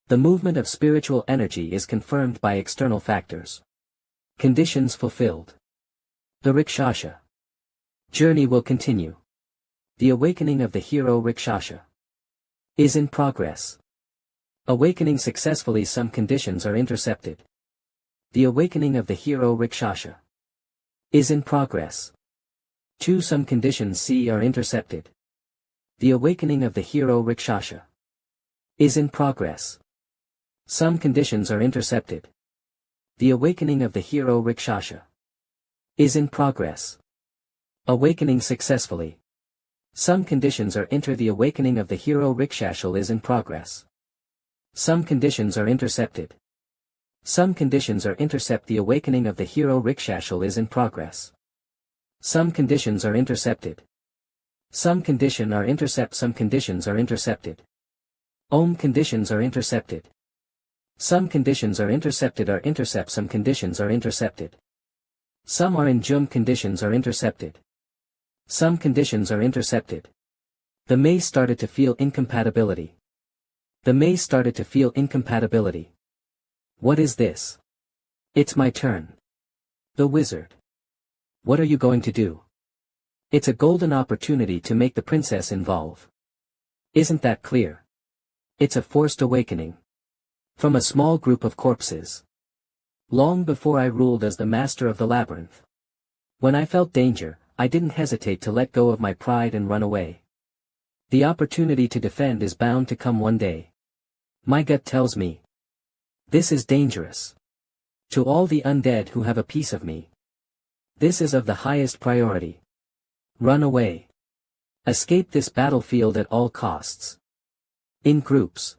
The movement of spiritual energy is confirmed by external factors. Conditions fulfilled. The Rikshasha journey will continue. The awakening of the hero Rikshasha is in progress. Awakening successfully, some conditions are intercepted. The awakening of the hero Rikshasha is in progress. 2. Some conditions C are intercepted. The awakening of the hero Rikshasha is in progress. Some conditions are intercepted. The awakening of the hero Rikshasha is in progress. Awakening successfully. Some conditions are the awakening of the hero Rikshashal is in progress. Some conditions are intercepted. Some conditions are intercept the awakening of the hero Rikshashal is in progress. Some conditions are intercepted. Some condition are intercept some conditions are intercepted. Om conditions are intercepted. Some conditions are intercepted are intercept some conditions are intercepted. Some are in Jum conditions are intercepted. Some conditions are intercepted. The May started to feel incompatibility. The May started to feel incompatibility. What is this? It's my turn. The wizard. What are you going to do? It's a golden opportunity to make the princess involve. Isn't that clear? It's a forced awakening. From a small group of corpses. Long before I ruled as the master of the labyrinth. When I felt danger, I didn't hesitate to let go of my pride and run away. The opportunity to defend is bound to come one day. My gut tells me. This is dangerous. To all the undead who have a piece of me. This is of the highest priority. Run away. Escape this battlefield at all costs. In groups.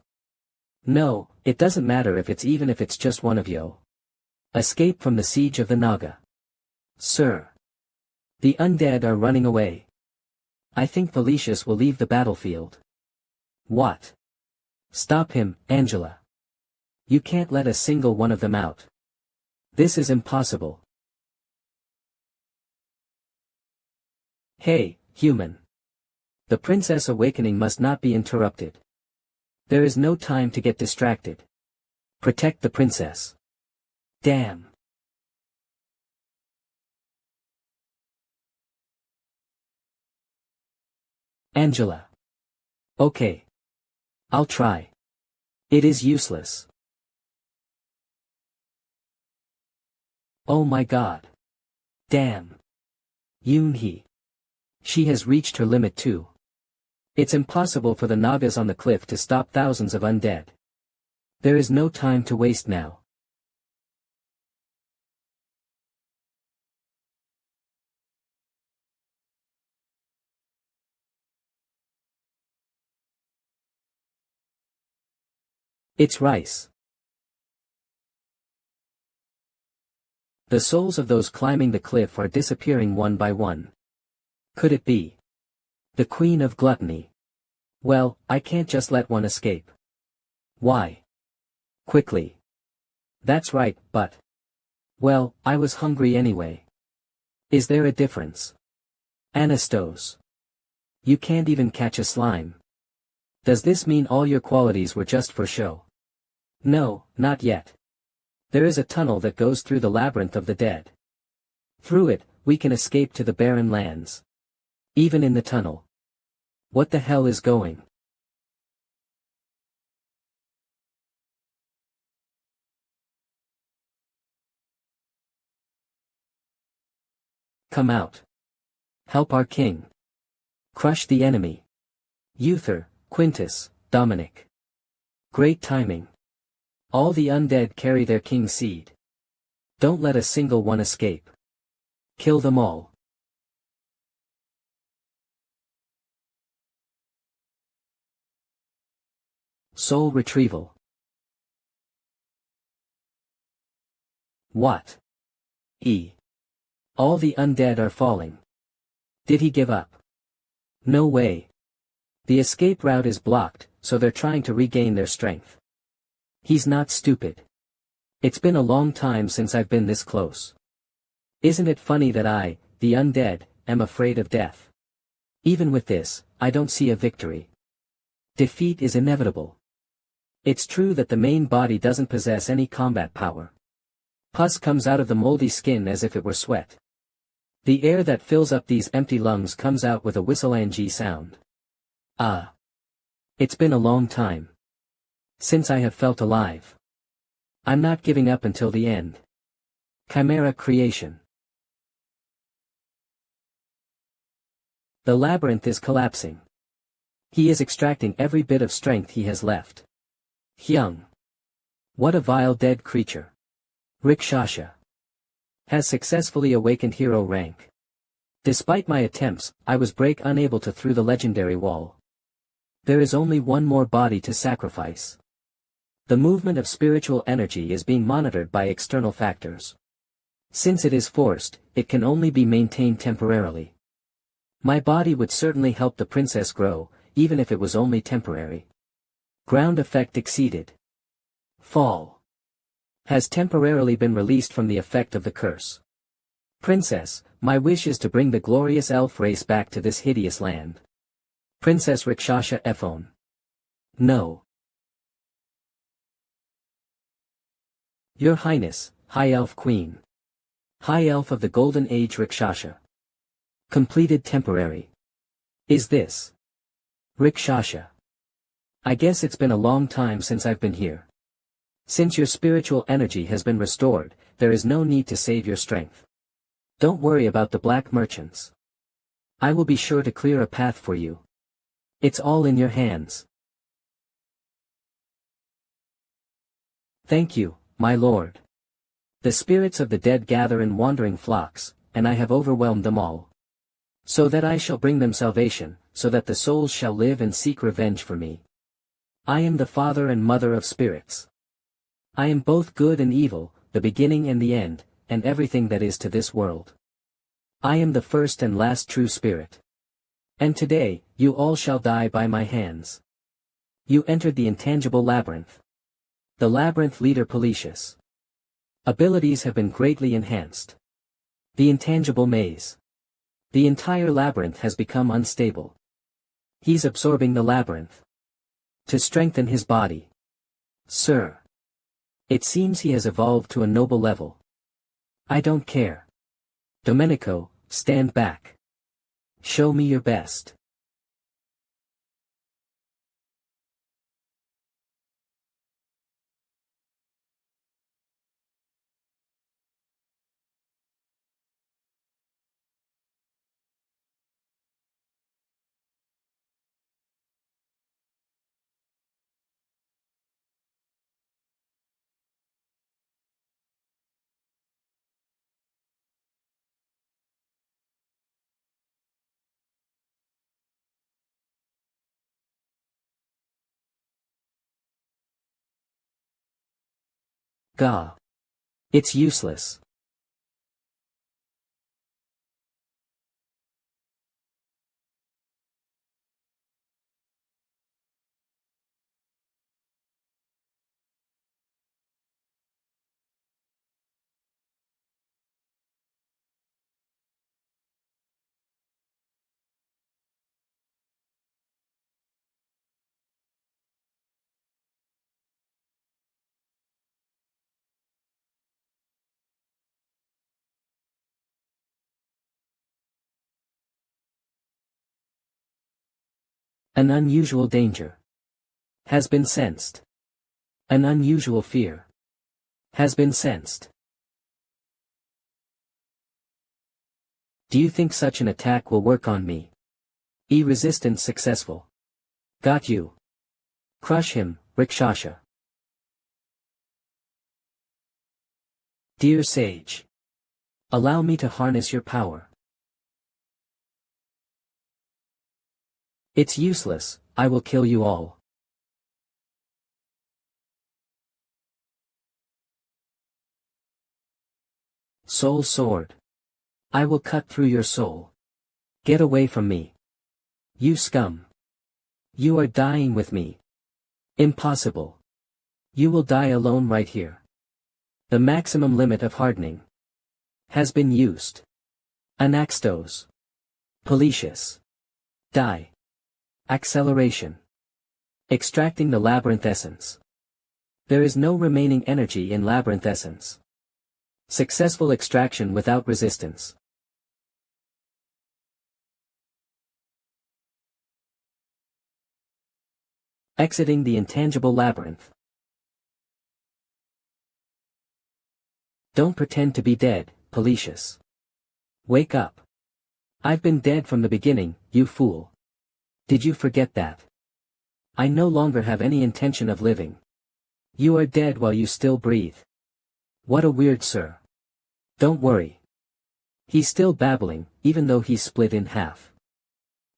No, it doesn't matter even if it's just one of you. Escape from the siege of the Naga. Sir. The undead are running away. I think Felicius will leave the battlefield. What? Stop him, Angela. You can't let a single one of them out. This is impossible. Hey, human. The princess awakening must not be interrupted. There is no time to get distracted. Protect the princess. Damn. Angela. Okay. I'll try. It is useless. Oh my god. Damn. Yoonhee. She has reached her limit too. It's impossible for the Nagas on the cliff to stop thousands of undead. There is no time to waste now. It's rice. The souls of those climbing the cliff are disappearing one by one. Could it be the queen of gluttony? Well, I can't just let one escape. Why? Quickly. That's right, but... Well, I was hungry anyway. Is there a difference? Anastos. You can't even catch a slime. Does this mean all your qualities were just for show? No, not yet. There is a tunnel that goes through the labyrinth of the dead. Through it, we can escape to the barren lands. Even in the tunnel. What the hell is going? Come out. Help our king. Crush the enemy. Uther, Quintus, Dominic. Great timing. All the undead carry their king's seed. Don't let a single one escape. Kill them all. Soul retrieval. What? All the undead are falling. Did he give up? No way. The escape route is blocked, so they're trying to regain their strength. He's not stupid. It's been a long time since I've been this close. Isn't it funny that I, the undead, am afraid of death? Even with this, I don't see a victory. Defeat is inevitable. It's true that the main body doesn't possess any combat power. Pus comes out of the moldy skin as if it were sweat. The air that fills up these empty lungs comes out with a whistle-ng sound. Ah. It's been a long time since I have felt alive. I'm not giving up until the end. Chimera creation. The labyrinth is collapsing. He is extracting every bit of strength he has left. Hyung. What a vile dead creature. Rikshasha. Has successfully awakened hero rank. Despite my attempts, I was unable to through the legendary wall. There is only one more body to sacrifice. The movement of spiritual energy is being monitored by external factors. Since it is forced, it can only be maintained temporarily. My body would certainly help the princess grow, even if it was only temporary. Ground effect exceeded. Fall. Has temporarily been released from the effect of the curse. Princess, my wish is to bring the glorious elf race back to this hideous land. Princess Rikshasha Ephone. No. Your Highness, High Elf Queen. High Elf of the Golden Age Rikshasha. Completed temporary. Is this Rikshasha? I guess it's been a long time since I've been here. Since your spiritual energy has been restored, there is no need to save your strength. Don't worry about the black merchants. I will be sure to clear a path for you. It's all in your hands. Thank you, my lord. The spirits of the dead gather in wandering flocks, and I have overwhelmed them all. So that I shall bring them salvation, so that the souls shall live and seek revenge for me. I am the father and mother of spirits. I am both good and evil, the beginning and the end, and everything that is to this world. I am the first and last true spirit. And today, you all shall die by my hands. You entered the intangible labyrinth. The labyrinth leader Policius. Abilities have been greatly enhanced. The intangible maze. The entire labyrinth has become unstable. He's absorbing the labyrinth. To strengthen his body. Sir. It seems he has evolved to a noble level. I don't care. Domenico, stand back. Show me your best. Gah. It's useless. An unusual danger has been sensed. An unusual fear has been sensed. Do you think such an attack will work on me? Resistance successful. Got you. Crush him, Rakshasa. Dear sage, allow me to harness your power. It's useless, I will kill you all. Soul sword. I will cut through your soul. Get away from me. You scum. You are dying with me. Impossible. You will die alone right here. The maximum limit of hardening has been used. Anaxtos. Policius. Die. Acceleration. Extracting the labyrinth essence. There is no remaining energy in labyrinth essence. Successful extraction without resistance. Exiting the intangible labyrinth. Don't pretend to be dead, Policius. Wake up. I've been dead from the beginning, you fool. Did you forget that? I no longer have any intention of living. You are dead while you still breathe. What a weird sir. Don't worry. He's still babbling, even though he's split in half.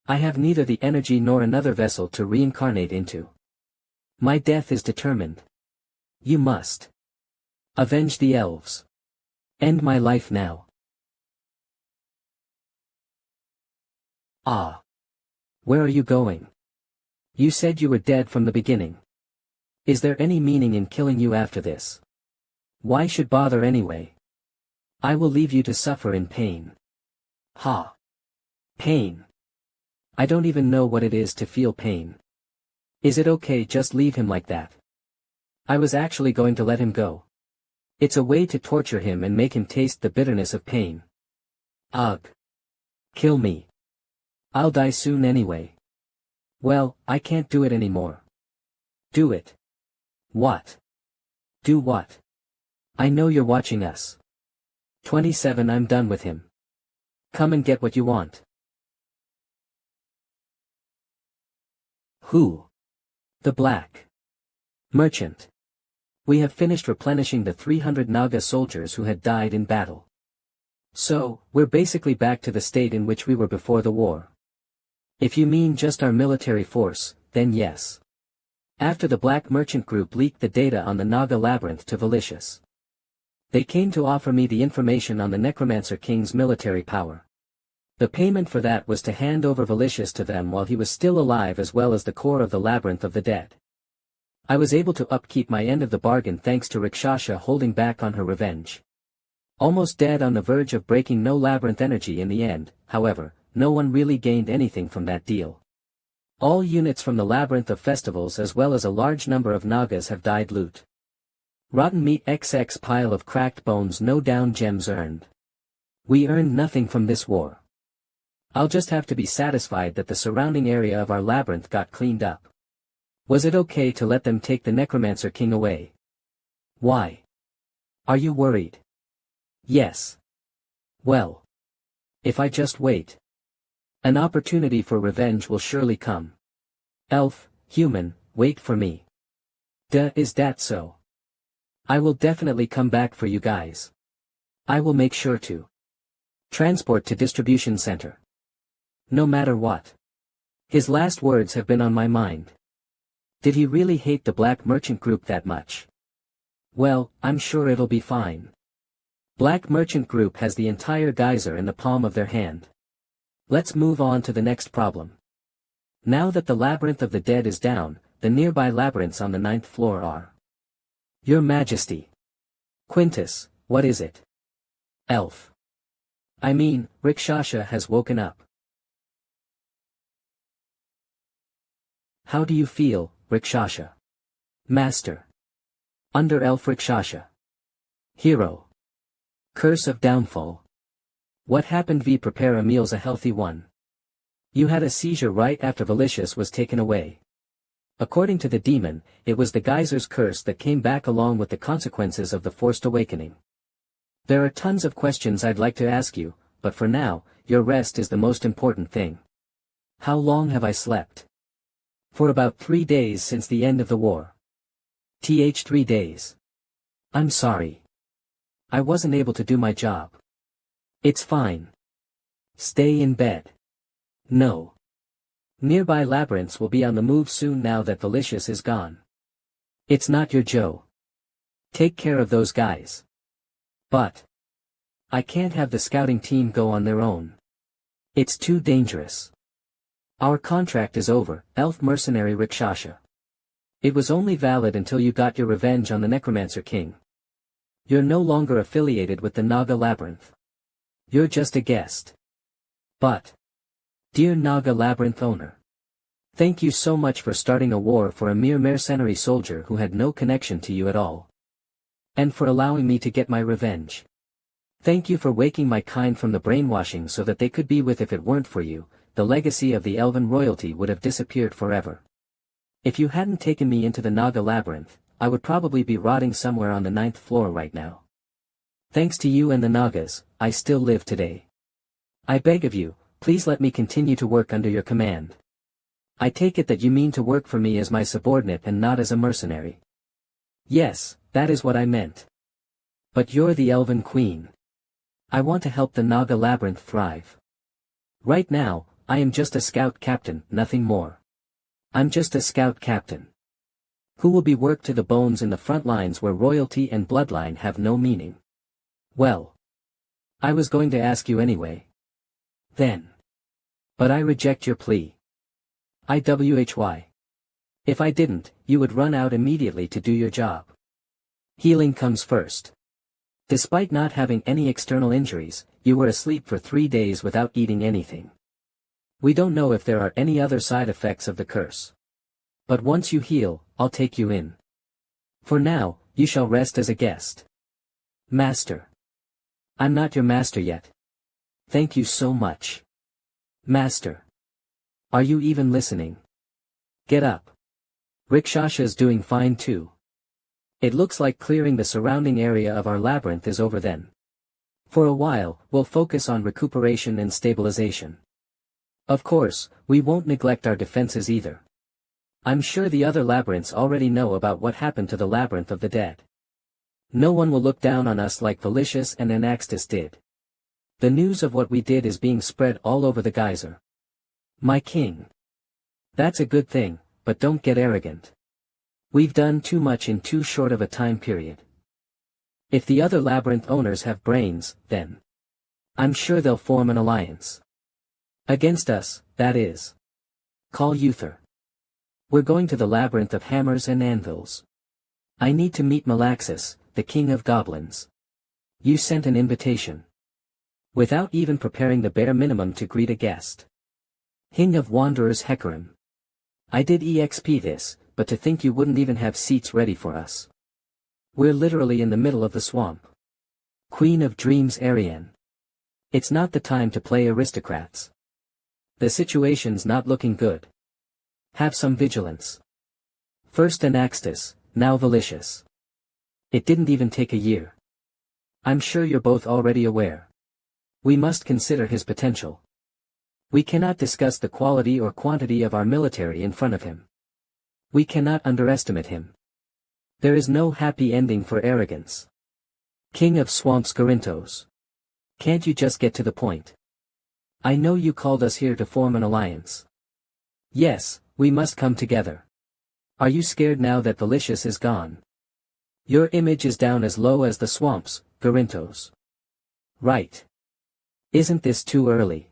I have neither the energy nor another vessel to reincarnate into. My death is determined. You must avenge the elves. End my life now. Ah. Where are you going? You said you were dead from the beginning. Is there any meaning in killing you after this? Why should bother anyway? I will leave you to suffer in pain. Ha. Pain. I don't even know what it is to feel pain. Is it okay just leave him like that? I was actually going to let him go. It's a way to torture him and make him taste the bitterness of pain. Ugh. Kill me. I'll die soon anyway. Well, I can't do it anymore. Do it. What? Do what? I know you're watching us. 27 I'm done with him. Come and get what you want. Who? The Black Merchant. We have finished replenishing the 300 Naga soldiers who had died in battle. So, we're basically back to the state in which we were before the war. If you mean just our military force, then yes. After the Black Merchant Group leaked the data on the Naga Labyrinth to Valicious, they came to offer me the information on the Necromancer King's military power. The payment for that was to hand over Valicious to them while he was still alive, as well as the core of the Labyrinth of the Dead. I was able to upkeep my end of the bargain thanks to Rakshasa holding back on her revenge. Almost dead on the verge of breaking no labyrinth energy in the end, however, no one really gained anything from that deal. All units from the Labyrinth of Festivals as well as a large number of Nagas have died loot. Rotten meat XX pile of cracked bones, no down gems earned. We earned nothing from this war. I'll just have to be satisfied that the surrounding area of our labyrinth got cleaned up. Was it okay to let them take the Necromancer King away? Why? Are you worried? Yes. Well. If I just wait. An opportunity for revenge will surely come. Elf, human, wait for me. Duh, is that so? I will definitely come back for you guys. I will make sure to. Transport to distribution center. No matter what. His last words have been on my mind. Did he really hate the Black Merchant Group that much? Well, I'm sure it'll be fine. Black Merchant Group has the entire geyser in the palm of their hand. Let's move on to the next problem. Now that the Labyrinth of the Dead is down, the nearby labyrinths on the 9th floor are. Your Majesty. Quintus, what is it? Elf. I mean, Rakshasa has woken up. How do you feel, Rakshasa? Master. Under Elf Rakshasa. Hero. Curse of downfall. What happened? We prepare a meal's a healthy one. You had a seizure right after Valicious was taken away. According to the demon, it was the geyser's curse that came back along with the consequences of the forced awakening. There are tons of questions I'd like to ask you, but for now, your rest is the most important thing. How long have I slept? For about 3 days since the end of the war. 3 days. I'm sorry. I wasn't able to do my job. It's fine. Stay in bed. No. Nearby labyrinths will be on the move soon now that Valicious is gone. It's not your Joe. Take care of those guys. But I can't have the scouting team go on their own. It's too dangerous. Our contract is over, elf mercenary Rakshasha. It was only valid until you got your revenge on the Necromancer King. You're no longer affiliated with the Naga Labyrinth. You're just a guest. But, dear Naga Labyrinth owner, thank you so much for starting a war for a mere mercenary soldier who had no connection to you at all. And for allowing me to get my revenge. Thank you for waking my kind from the brainwashing so that they could be with. If it weren't for you, the legacy of the elven royalty would have disappeared forever. If you hadn't taken me into the Naga Labyrinth, I would probably be rotting somewhere on the 9th floor right now. Thanks to you and the Nagas, I still live today. I beg of you, please let me continue to work under your command. I take it that you mean to work for me as my subordinate and not as a mercenary. Yes, that is what I meant. But you're the Elven Queen. I want to help the Naga Labyrinth thrive. Right now, I am just a scout captain, nothing more. I'm just a scout captain. Who will be worked to the bones in the front lines where royalty and bloodline have no meaning. Well, I was going to ask you anyway. Then. But I reject your plea. IWHY. If I didn't, you would run out immediately to do your job. Healing comes first. Despite not having any external injuries, you were asleep for 3 days without eating anything. We don't know if there are any other side effects of the curse. But once you heal, I'll take you in. For now, you shall rest as a guest. Master. I'm not your master yet. Thank you so much. Master. Are you even listening? Get up. Rakshasha's doing fine too. It looks like clearing the surrounding area of our labyrinth is over then. For a while, we'll focus on recuperation and stabilization. Of course, we won't neglect our defenses either. I'm sure the other labyrinths already know about what happened to the Labyrinth of the Dead. No one will look down on us like Valicious and Anaxtis did. The news of what we did is being spread all over the geyser. My king. That's a good thing, but don't get arrogant. We've done too much in too short of a time period. If the other labyrinth owners have brains, then I'm sure they'll form an alliance. Against us, that is. Call Uther. We're going to the Labyrinth of Hammers and Anvils. I need to meet Malaxis, the king of goblins. You sent an invitation. Without even preparing the bare minimum to greet a guest. King of Wanderers Hecarim. I did exp this, but to think you wouldn't even have seats ready for us. We're literally in the middle of the swamp. Queen of Dreams Ariane. It's not the time to play aristocrats. The situation's not looking good. Have some vigilance. First Anaxtis, now Valicious. It didn't even take a year. I'm sure you're both already aware. We must consider his potential. We cannot discuss the quality or quantity of our military in front of him. We cannot underestimate him. There is no happy ending for arrogance. King of Swamps Garintos. Can't you just get to the point? I know you called us here to form an alliance. Yes, we must come together. Are you scared now that Valicious is gone? Your image is down as low as the swamps, Garintos. Right. Isn't this too early?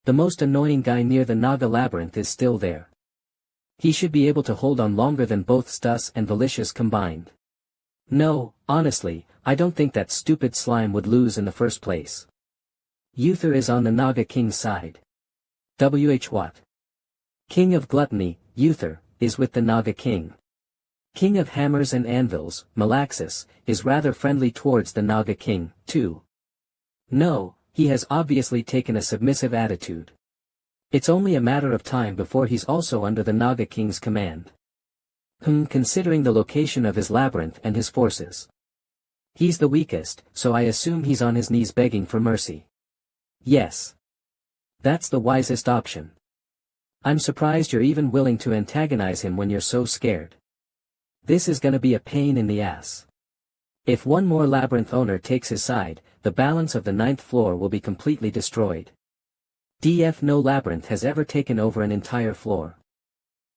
The most annoying guy near the Naga Labyrinth is still there. He should be able to hold on longer than both Stus and Valicious combined. No, honestly, I don't think that stupid slime would lose in the first place. Uther is on the Naga King's side. What? King of Gluttony, Uther, is with the Naga King. King of Hammers and Anvils, Malaxis, is rather friendly towards the Naga King, too. No, he has obviously taken a submissive attitude. It's only a matter of time before he's also under the Naga King's command. Considering the location of his labyrinth and his forces. He's the weakest, so I assume he's on his knees begging for mercy. Yes. That's the wisest option. I'm surprised you're even willing to antagonize him when you're so scared. This is gonna be a pain in the ass. If one more labyrinth owner takes his side, the balance of the 9th floor will be completely destroyed. No labyrinth has ever taken over an entire floor.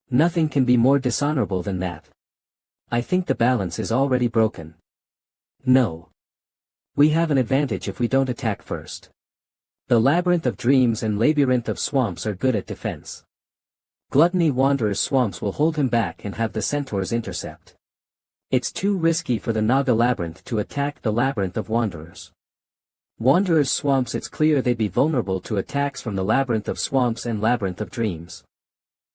Nothing can be more dishonorable than that. I think the balance is already broken. No. We have an advantage if we don't attack first. The Labyrinth of Dreams and Labyrinth of Swamps are good at defense. Gluttony Wanderer's Swamps will hold him back and have the Centaurs intercept. It's too risky for the Naga Labyrinth to attack the Labyrinth of Wanderers. Wanderer's Swamps, it's clear they'd be vulnerable to attacks from the Labyrinth of Swamps and Labyrinth of Dreams.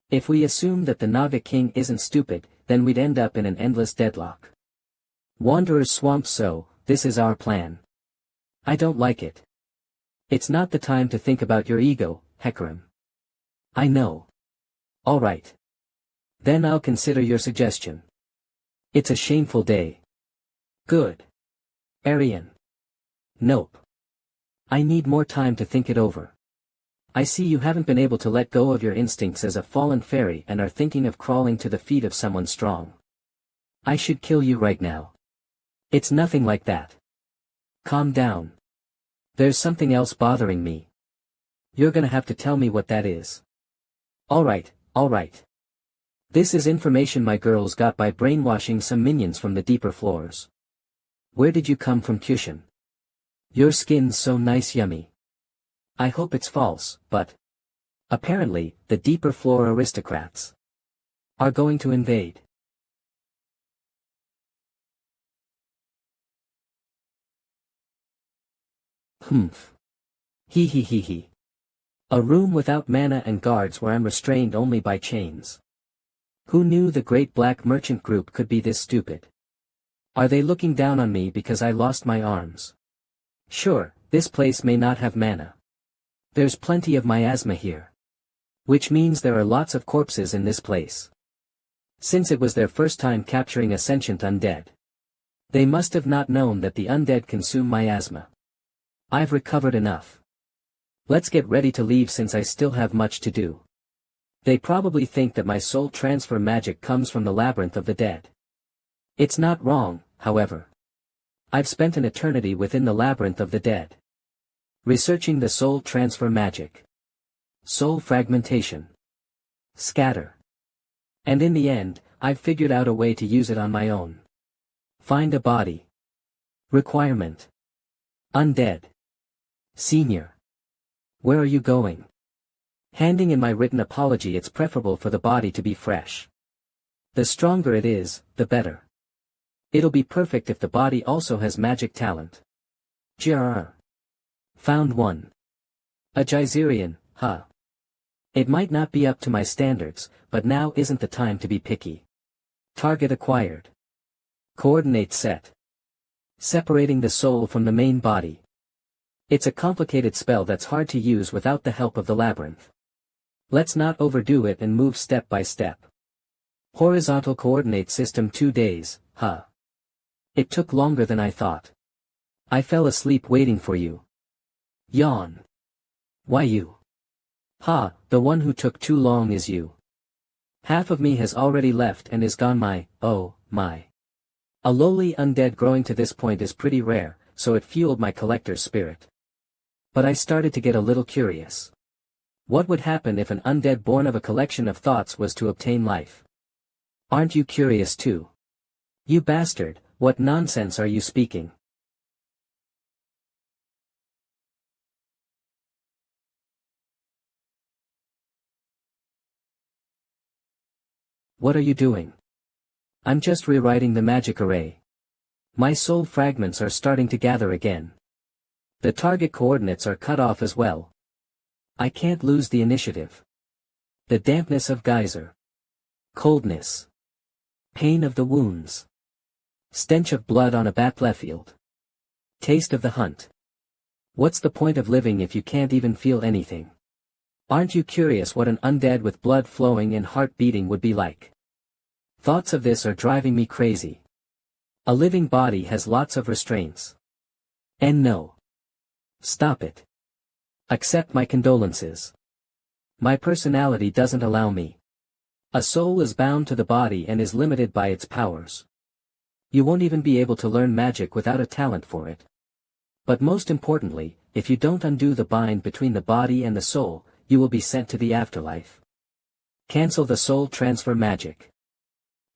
If we assume that the Naga King isn't stupid, then we'd end up in an endless deadlock. Wanderer's Swamps, so, this is our plan. I don't like it. It's not the time to think about your ego, Hecarim. I know. Alright. Then I'll consider your suggestion. It's a shameful day. Good. Arian. Nope. I need more time to think it over. I see you haven't been able to let go of your instincts as a fallen fairy and are thinking of crawling to the feet of someone strong. I should kill you right now. It's nothing like that. Calm down. There's something else bothering me. You're gonna have to tell me what that is. Alright. This is information my girls got by brainwashing some minions from the deeper floors. Where did you come from, Kyushin? Your skin's so nice, yummy. I hope it's false, but... apparently, the deeper floor aristocrats are going to invade. Hee. A room without mana and guards where I'm restrained only by chains. Who knew the great black merchant group could be this stupid? Are they looking down on me because I lost my arms? Sure, this place may not have mana. There's plenty of miasma here. Which means there are lots of corpses in this place. Since it was their first time capturing a sentient undead. They must have not known that the undead consume miasma. I've recovered enough. Let's get ready to leave since I still have much to do. They probably think that my soul transfer magic comes from the Labyrinth of the Dead. It's not wrong, however. I've spent an eternity within the Labyrinth of the Dead. Researching the soul transfer magic. Soul fragmentation. Scatter. And in the end, I've figured out a way to use it on my own. Find a body. Requirement. Undead. Senior. Where are you going? Handing in my written apology. It's preferable for the body to be fresh. The stronger it is, the better. It'll be perfect if the body also has magic talent. Grr. Found one. A Geyserian, huh? It might not be up to my standards, but now isn't the time to be picky. Target acquired. Coordinate set. Separating the soul from the main body. It's a complicated spell that's hard to use without the help of the labyrinth. Let's not overdo it and move step by step. Horizontal coordinate system 2 days, huh? It took longer than I thought. I fell asleep waiting for you. Yawn. Why you? Ha, the one who took too long is you. Half of me has already left and is gone. Oh my. A lowly undead growing to this point is pretty rare, so it fueled my collector's spirit. But I started to get a little curious. What would happen if an undead born of a collection of thoughts was to obtain life? Aren't you curious too? You bastard, what nonsense are you speaking? What are you doing? I'm just rewriting the magic array. My soul fragments are starting to gather again. The target coordinates are cut off as well. I can't lose the initiative. The dampness of geyser. Coldness. Pain of the wounds. Stench of blood on a battlefield. Taste of the hunt. What's the point of living if you can't even feel anything? Aren't you curious what an undead with blood flowing and heart beating would be like? Thoughts of this are driving me crazy. A living body has lots of restraints. And no. Stop it. Accept my condolences. My personality doesn't allow me. A soul is bound to the body and is limited by its powers. You won't even be able to learn magic without a talent for it. But most importantly, if you don't undo the bind between the body and the soul, you will be sent to the afterlife. Cancel the soul transfer magic.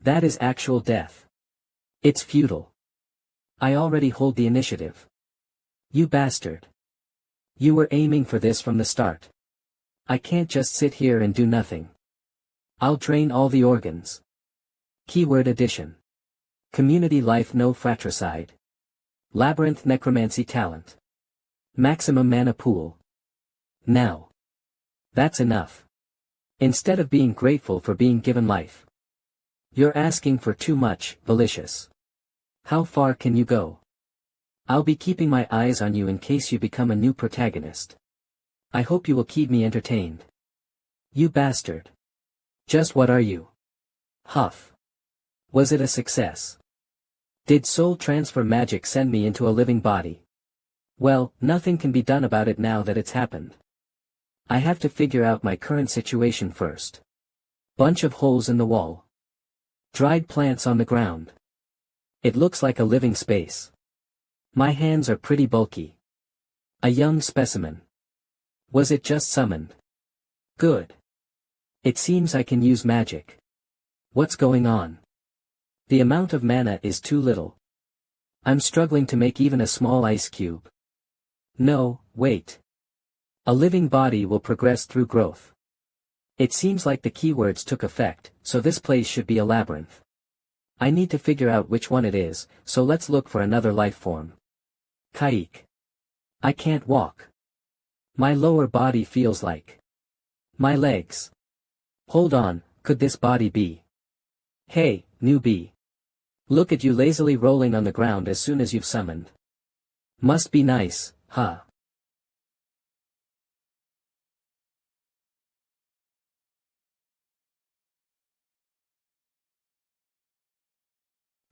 That is actual death. It's futile. I already hold the initiative. You bastard. You were aiming for this from the start. I can't just sit here and do nothing. I'll drain all the organs. Keyword addition. Community life no fratricide. Labyrinth necromancy talent. Maximum mana pool. Now. That's enough. Instead of being grateful for being given life. You're asking for too much, malicious. How far can you go? I'll be keeping my eyes on you in case you become a new protagonist. I hope you will keep me entertained. You bastard. Just what are you? Huff. Was it a success? Did soul transfer magic send me into a living body? Well, nothing can be done about it now that it's happened. I have to figure out my current situation first. Bunch of holes in the wall. Dried plants on the ground. It looks like a living space. My hands are pretty bulky. A young specimen. Was it just summoned? Good. It seems I can use magic. What's going on? The amount of mana is too little. I'm struggling to make even a small ice cube. No, wait. A living body will progress through growth. It seems like the keywords took effect, so this place should be a labyrinth. I need to figure out which one it is, so let's look for another life form. Kaik. I can't walk. My lower body feels like. My legs. Hold on, could this body be? Hey, newbie. Look at you lazily rolling on the ground as soon as you've summoned. Must be nice, huh?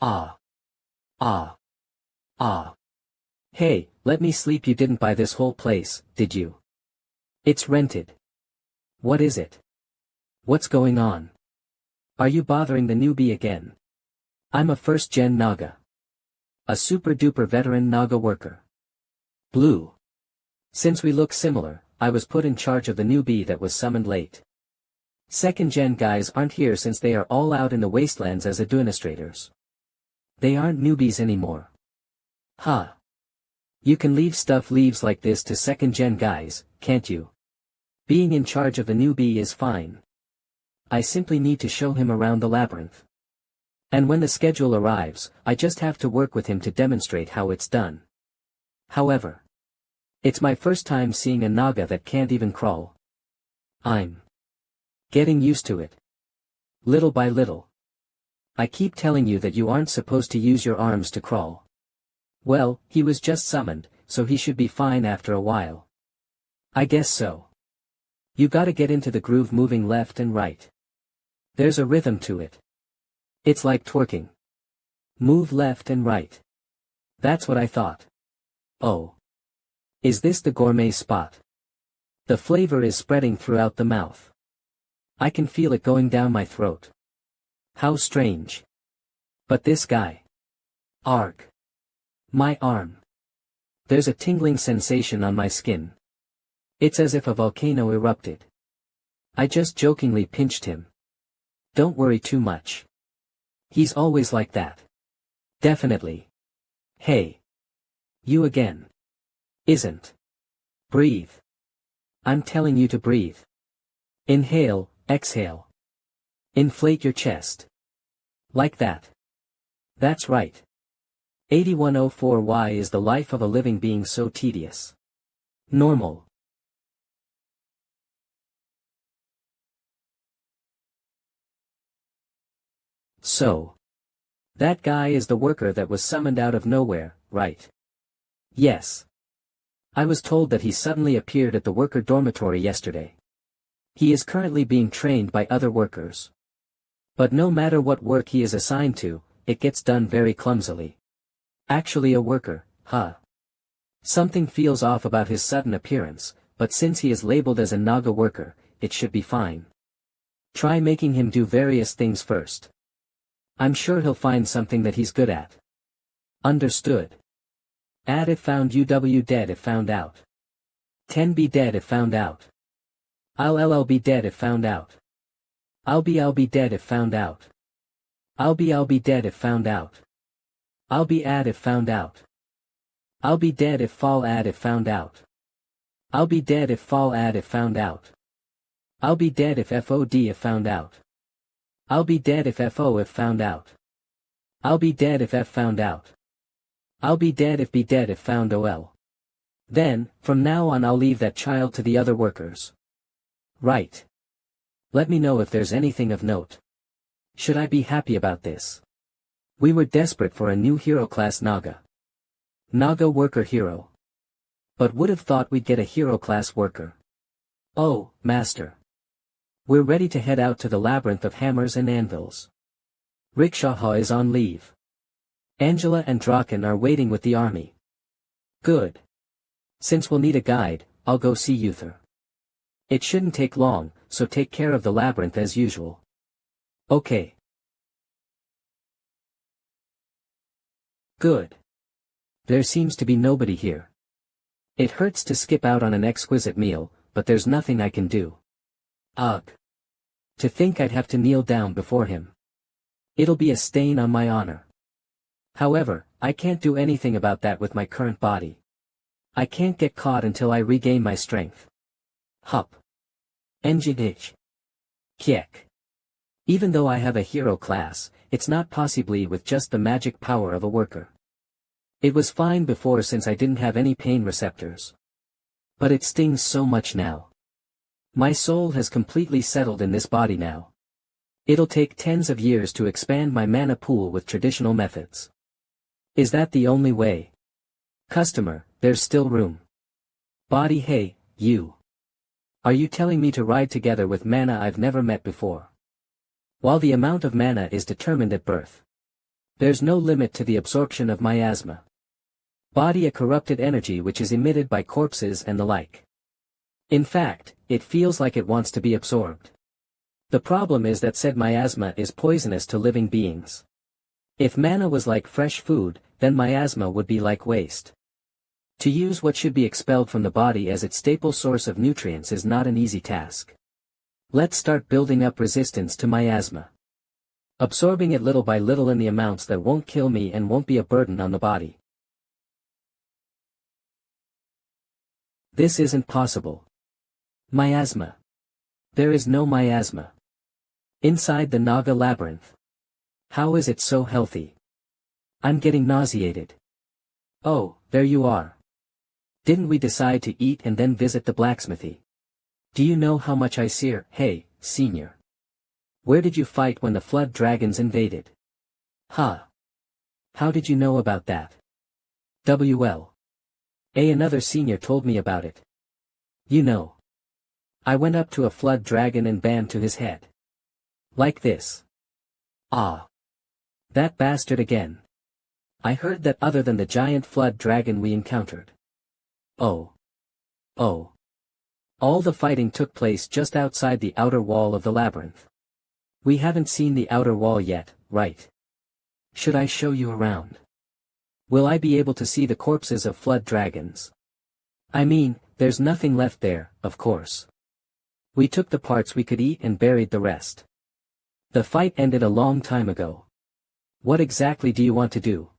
Ah. Ah. Ah. Hey, let me sleep. You didn't buy this whole place, did you? It's rented. What is it? What's going on? Are you bothering the newbie again? I'm a first-gen Naga. A super-duper veteran Naga worker. Blue. Since we look similar, I was put in charge of the newbie that was summoned late. Second-gen guys aren't here since they are all out in the wastelands as administrators. They aren't newbies anymore. Huh. You can leave stuff leaves like this to second-gen guys, can't you? Being in charge of the newbie is fine. I simply need to show him around the labyrinth. And when the schedule arrives, I just have to work with him to demonstrate how it's done. However, it's my first time seeing a Naga that can't even crawl. I'm getting used to it. Little by little. I keep telling you that you aren't supposed to use your arms to crawl. Well, he was just summoned, so he should be fine after a while. I guess so. You gotta get into the groove moving left and right. There's a rhythm to it. It's like twerking. Move left and right. That's what I thought. Oh. Is this the gourmet spot? The flavor is spreading throughout the mouth. I can feel it going down my throat. How strange. But this guy. Arg. My arm. There's a tingling sensation on my skin. It's as if a volcano erupted. I just jokingly pinched him. Don't worry too much. He's always like that. Definitely. Hey. You again. Isn't. Breathe. I'm telling you to breathe. Inhale, exhale. Inflate your chest. Like that. That's right. 8104. Why is the life of a living being so tedious? Normal. So. That guy is the worker that was summoned out of nowhere, right? Yes. I was told that he suddenly appeared at the worker dormitory yesterday. He is currently being trained by other workers. But no matter what work he is assigned to, it gets done very clumsily. Actually a worker, huh? Something feels off about his sudden appearance, but since he is labeled as a Naga worker, it should be fine. Try making him do various things first. I'm sure he'll find something that he's good at. Understood. Add if found UW dead if found out. 10 be dead if found out. I'll be dead if found out. I'll be dead if found out. I'll be dead if found out. I'll be add if found out. I'll be dead if fall add if found out. I'll be dead if fall add if found out. I'll be dead if FOD if found out. I'll be dead if FO if found out. I'll be dead if F found out. I'll be dead if be dead if found OL. Then, from now on I'll leave that child to the other workers. Right. Let me know if there's anything of note. Should I be happy about this? We were desperate for a new hero class Naga. Naga worker hero. But would have thought we'd get a hero class worker. Oh, master. We're ready to head out to the labyrinth of hammers and anvils. Rickshaw is on leave. Angela and Draken are waiting with the army. Good. Since we'll need a guide, I'll go see Uther. It shouldn't take long, so take care of the labyrinth as usual. Okay. Good. There seems to be nobody here. It hurts to skip out on an exquisite meal, but there's nothing I can do. Ugh. To think I'd have to kneel down before him. It'll be a stain on my honor. However, I can't do anything about that with my current body. I can't get caught until I regain my strength. Hup. Engidich. Kiek. Even though I have a hero class, it's not possibly with just the magic power of a worker. It was fine before since I didn't have any pain receptors. But it stings so much now. My soul has completely settled in this body now. It'll take tens of years to expand my mana pool with traditional methods. Is that the only way? Customer, there's still room. Body hey, you. Are you telling me to ride together with mana I've never met before? While the amount of mana is determined at birth, there's no limit to the absorption of miasma. Body a corrupted energy which is emitted by corpses and the like. In fact, it feels like it wants to be absorbed. The problem is that said miasma is poisonous to living beings. If mana was like fresh food, then miasma would be like waste. To use what should be expelled from the body as its staple source of nutrients is not an easy task. Let's start building up resistance to miasma. Absorbing it little by little in the amounts that won't kill me and won't be a burden on the body. This isn't possible. Miasma. There is no miasma. Inside the Naga labyrinth. How is it so healthy? I'm getting nauseated. Oh, there you are. Didn't we decide to eat and then visit the blacksmithy? Do you know how much I sear? Hey, senior. Where did you fight when the flood dragons invaded? Huh. How did you know about that? Another senior told me about it. You know. I went up to a flood dragon and bammed to his head. Like this. Ah. That bastard again. I heard that other than the giant flood dragon we encountered. Oh. Oh. All the fighting took place just outside the outer wall of the labyrinth. We haven't seen the outer wall yet, right? Should I show you around? Will I be able to see the corpses of flood dragons? I mean, there's nothing left there, of course. We took the parts we could eat and buried the rest. The fight ended a long time ago. What exactly do you want to do?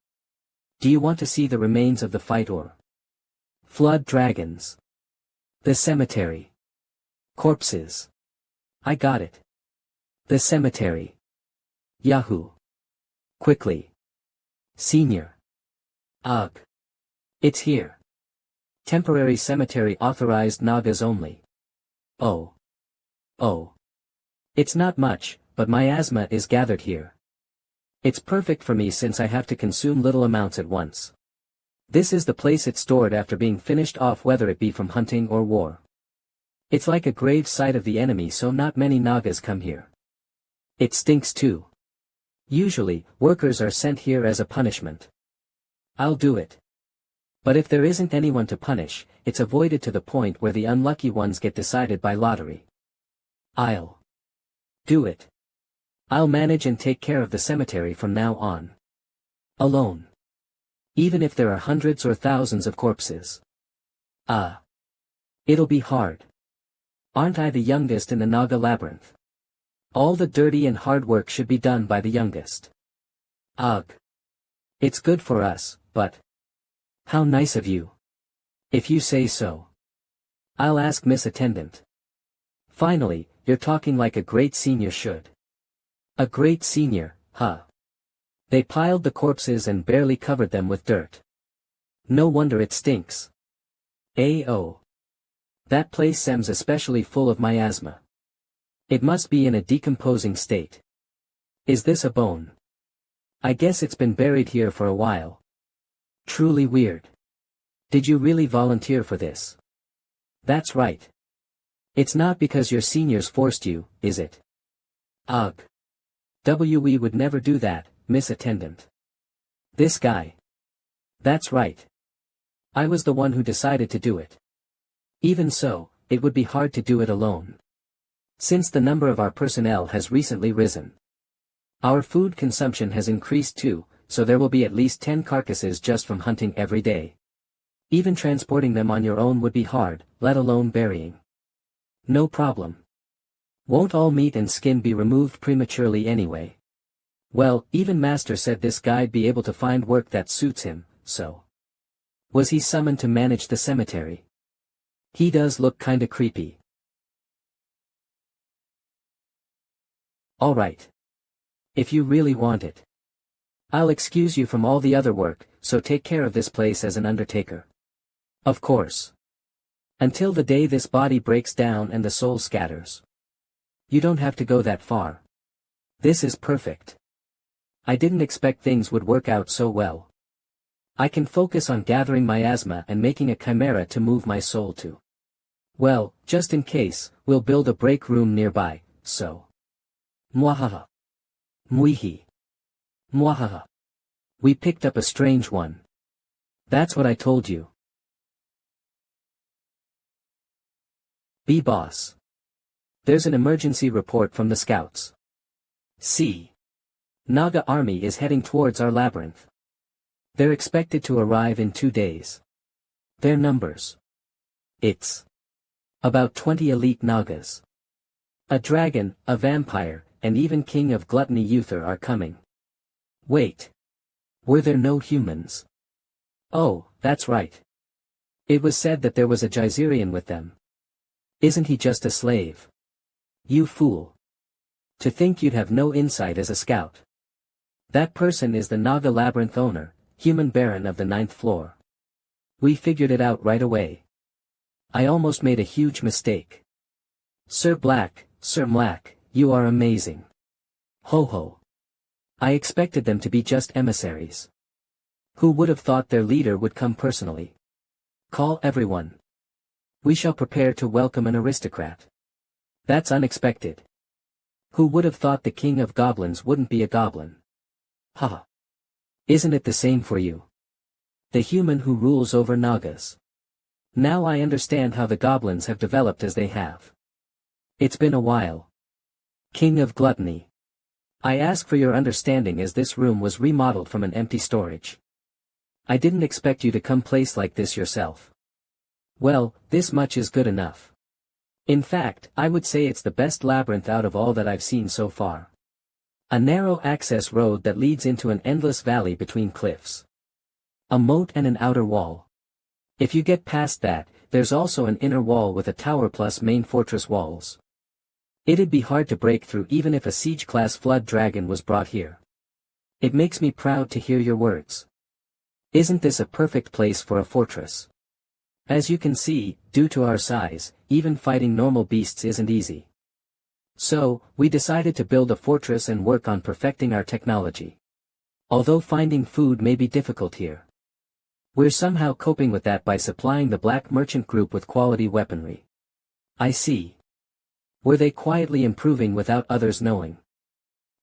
Do you want to see the remains of the fight or? Flood dragons. The cemetery. Corpses. I got it. The cemetery. Yahoo. Quickly. Senior. Ugh. It's here. Temporary cemetery authorized Nagas only. Oh. Oh. It's not much, but miasma is gathered here. It's perfect for me since I have to consume little amounts at once. This is the place it's stored after being finished off, whether it be from hunting or war. It's like a grave site of the enemy, so not many Nagas come here. It stinks too. Usually, workers are sent here as a punishment. I'll do it. But if there isn't anyone to punish, it's avoided to the point where the unlucky ones get decided by lottery. I'll do it. I'll manage and take care of the cemetery from now on. Alone. Even if there are hundreds or thousands of corpses. It'll be hard. Aren't I the youngest in the Naga labyrinth? All the dirty and hard work should be done by the youngest. Ugh. It's good for us, but... How nice of you. If you say so. I'll ask Miss Attendant. Finally, you're talking like a great senior should. A great senior, huh? They piled the corpses and barely covered them with dirt. No wonder it stinks. Oh. That place seems especially full of miasma. It must be in a decomposing state. Is this a bone? I guess it's been buried here for a while. Truly weird. Did you really volunteer for this? That's right. It's not because your seniors forced you, is it? Ugh. We would never do that, Miss Attendant. This guy. That's right. I was the one who decided to do it. Even so, it would be hard to do it alone. Since the number of our personnel has recently risen. Our food consumption has increased too, so there will be at least 10 carcasses just from hunting every day. Even transporting them on your own would be hard, let alone burying. No problem. Won't all meat and skin be removed prematurely anyway? Well, even Master said this guy'd be able to find work that suits him, so. Was he summoned to manage the cemetery? He does look kinda creepy. Alright. If you really want it. I'll excuse you from all the other work, so take care of this place as an undertaker. Of course. Until the day this body breaks down and the soul scatters. You don't have to go that far. This is perfect. I didn't expect things would work out so well. I can focus on gathering miasma and making a chimera to move my soul to. Well, just in case, we'll build a break room nearby, so. Mwahaha. Mwihi. Mwahaha. We picked up a strange one. That's what I told you. B-Boss. There's an emergency report from the scouts. C. Naga army is heading towards our labyrinth. They're expected to arrive in 2 days. Their numbers. It's about 20 elite Nagas. A dragon, a vampire, and even King of Gluttony Uther are coming. Wait. Were there no humans? Oh, that's right. It was said that there was a Geyserian with them. Isn't he just a slave? You fool. To think you'd have no insight as a scout. That person is the Naga Labyrinth owner, human baron of the 9th floor. We figured it out right away. I almost made a huge mistake. Sir Black, Sir Mlack, you are amazing. Ho ho. I expected them to be just emissaries. Who would have thought their leader would come personally? Call everyone. We shall prepare to welcome an aristocrat. That's unexpected. Who would have thought the king of goblins wouldn't be a goblin? Haha. Isn't it the same for you? The human who rules over Nagas. Now I understand how the goblins have developed as they have. It's been a while. King of Gluttony. I ask for your understanding as this room was remodeled from an empty storage. I didn't expect you to come place like this yourself. Well, this much is good enough. In fact, I would say it's the best labyrinth out of all that I've seen so far. A narrow access road that leads into an endless valley between cliffs. A moat and an outer wall. If you get past that, there's also an inner wall with a tower plus main fortress walls. It'd be hard to break through even if a siege-class flood dragon was brought here. It makes me proud to hear your words. Isn't this a perfect place for a fortress? As you can see, due to our size, even fighting normal beasts isn't easy. So, we decided to build a fortress and work on perfecting our technology. Although finding food may be difficult here. We're somehow coping with that by supplying the Black Merchant Group with quality weaponry. I see. Were they quietly improving without others knowing?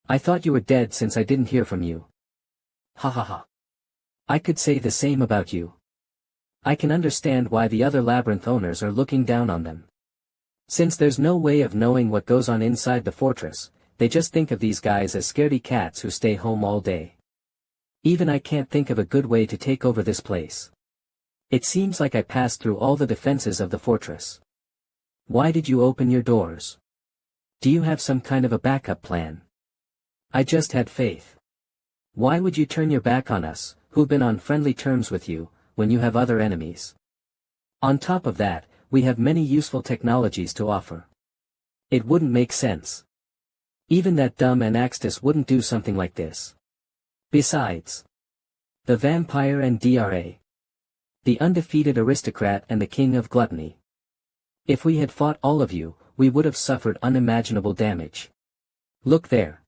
I thought you were dead since I didn't hear from you. Ha ha ha. I could say the same about you. I can understand why the other labyrinth owners are looking down on them. Since there's no way of knowing what goes on inside the fortress, they just think of these guys as scaredy cats who stay home all day. Even I can't think of a good way to take over this place. It seems like I passed through all the defenses of the fortress. Why did you open your doors? Do you have some kind of a backup plan? I just had faith. Why would you turn your back on us, who've been on friendly terms with you, when you have other enemies? On top of that, we have many useful technologies to offer. It wouldn't make sense. Even that dumb Anaxtis wouldn't do something like this. Besides, the vampire and DRA. The undefeated aristocrat and the king of gluttony. If we had fought all of you, we would have suffered unimaginable damage. Look there.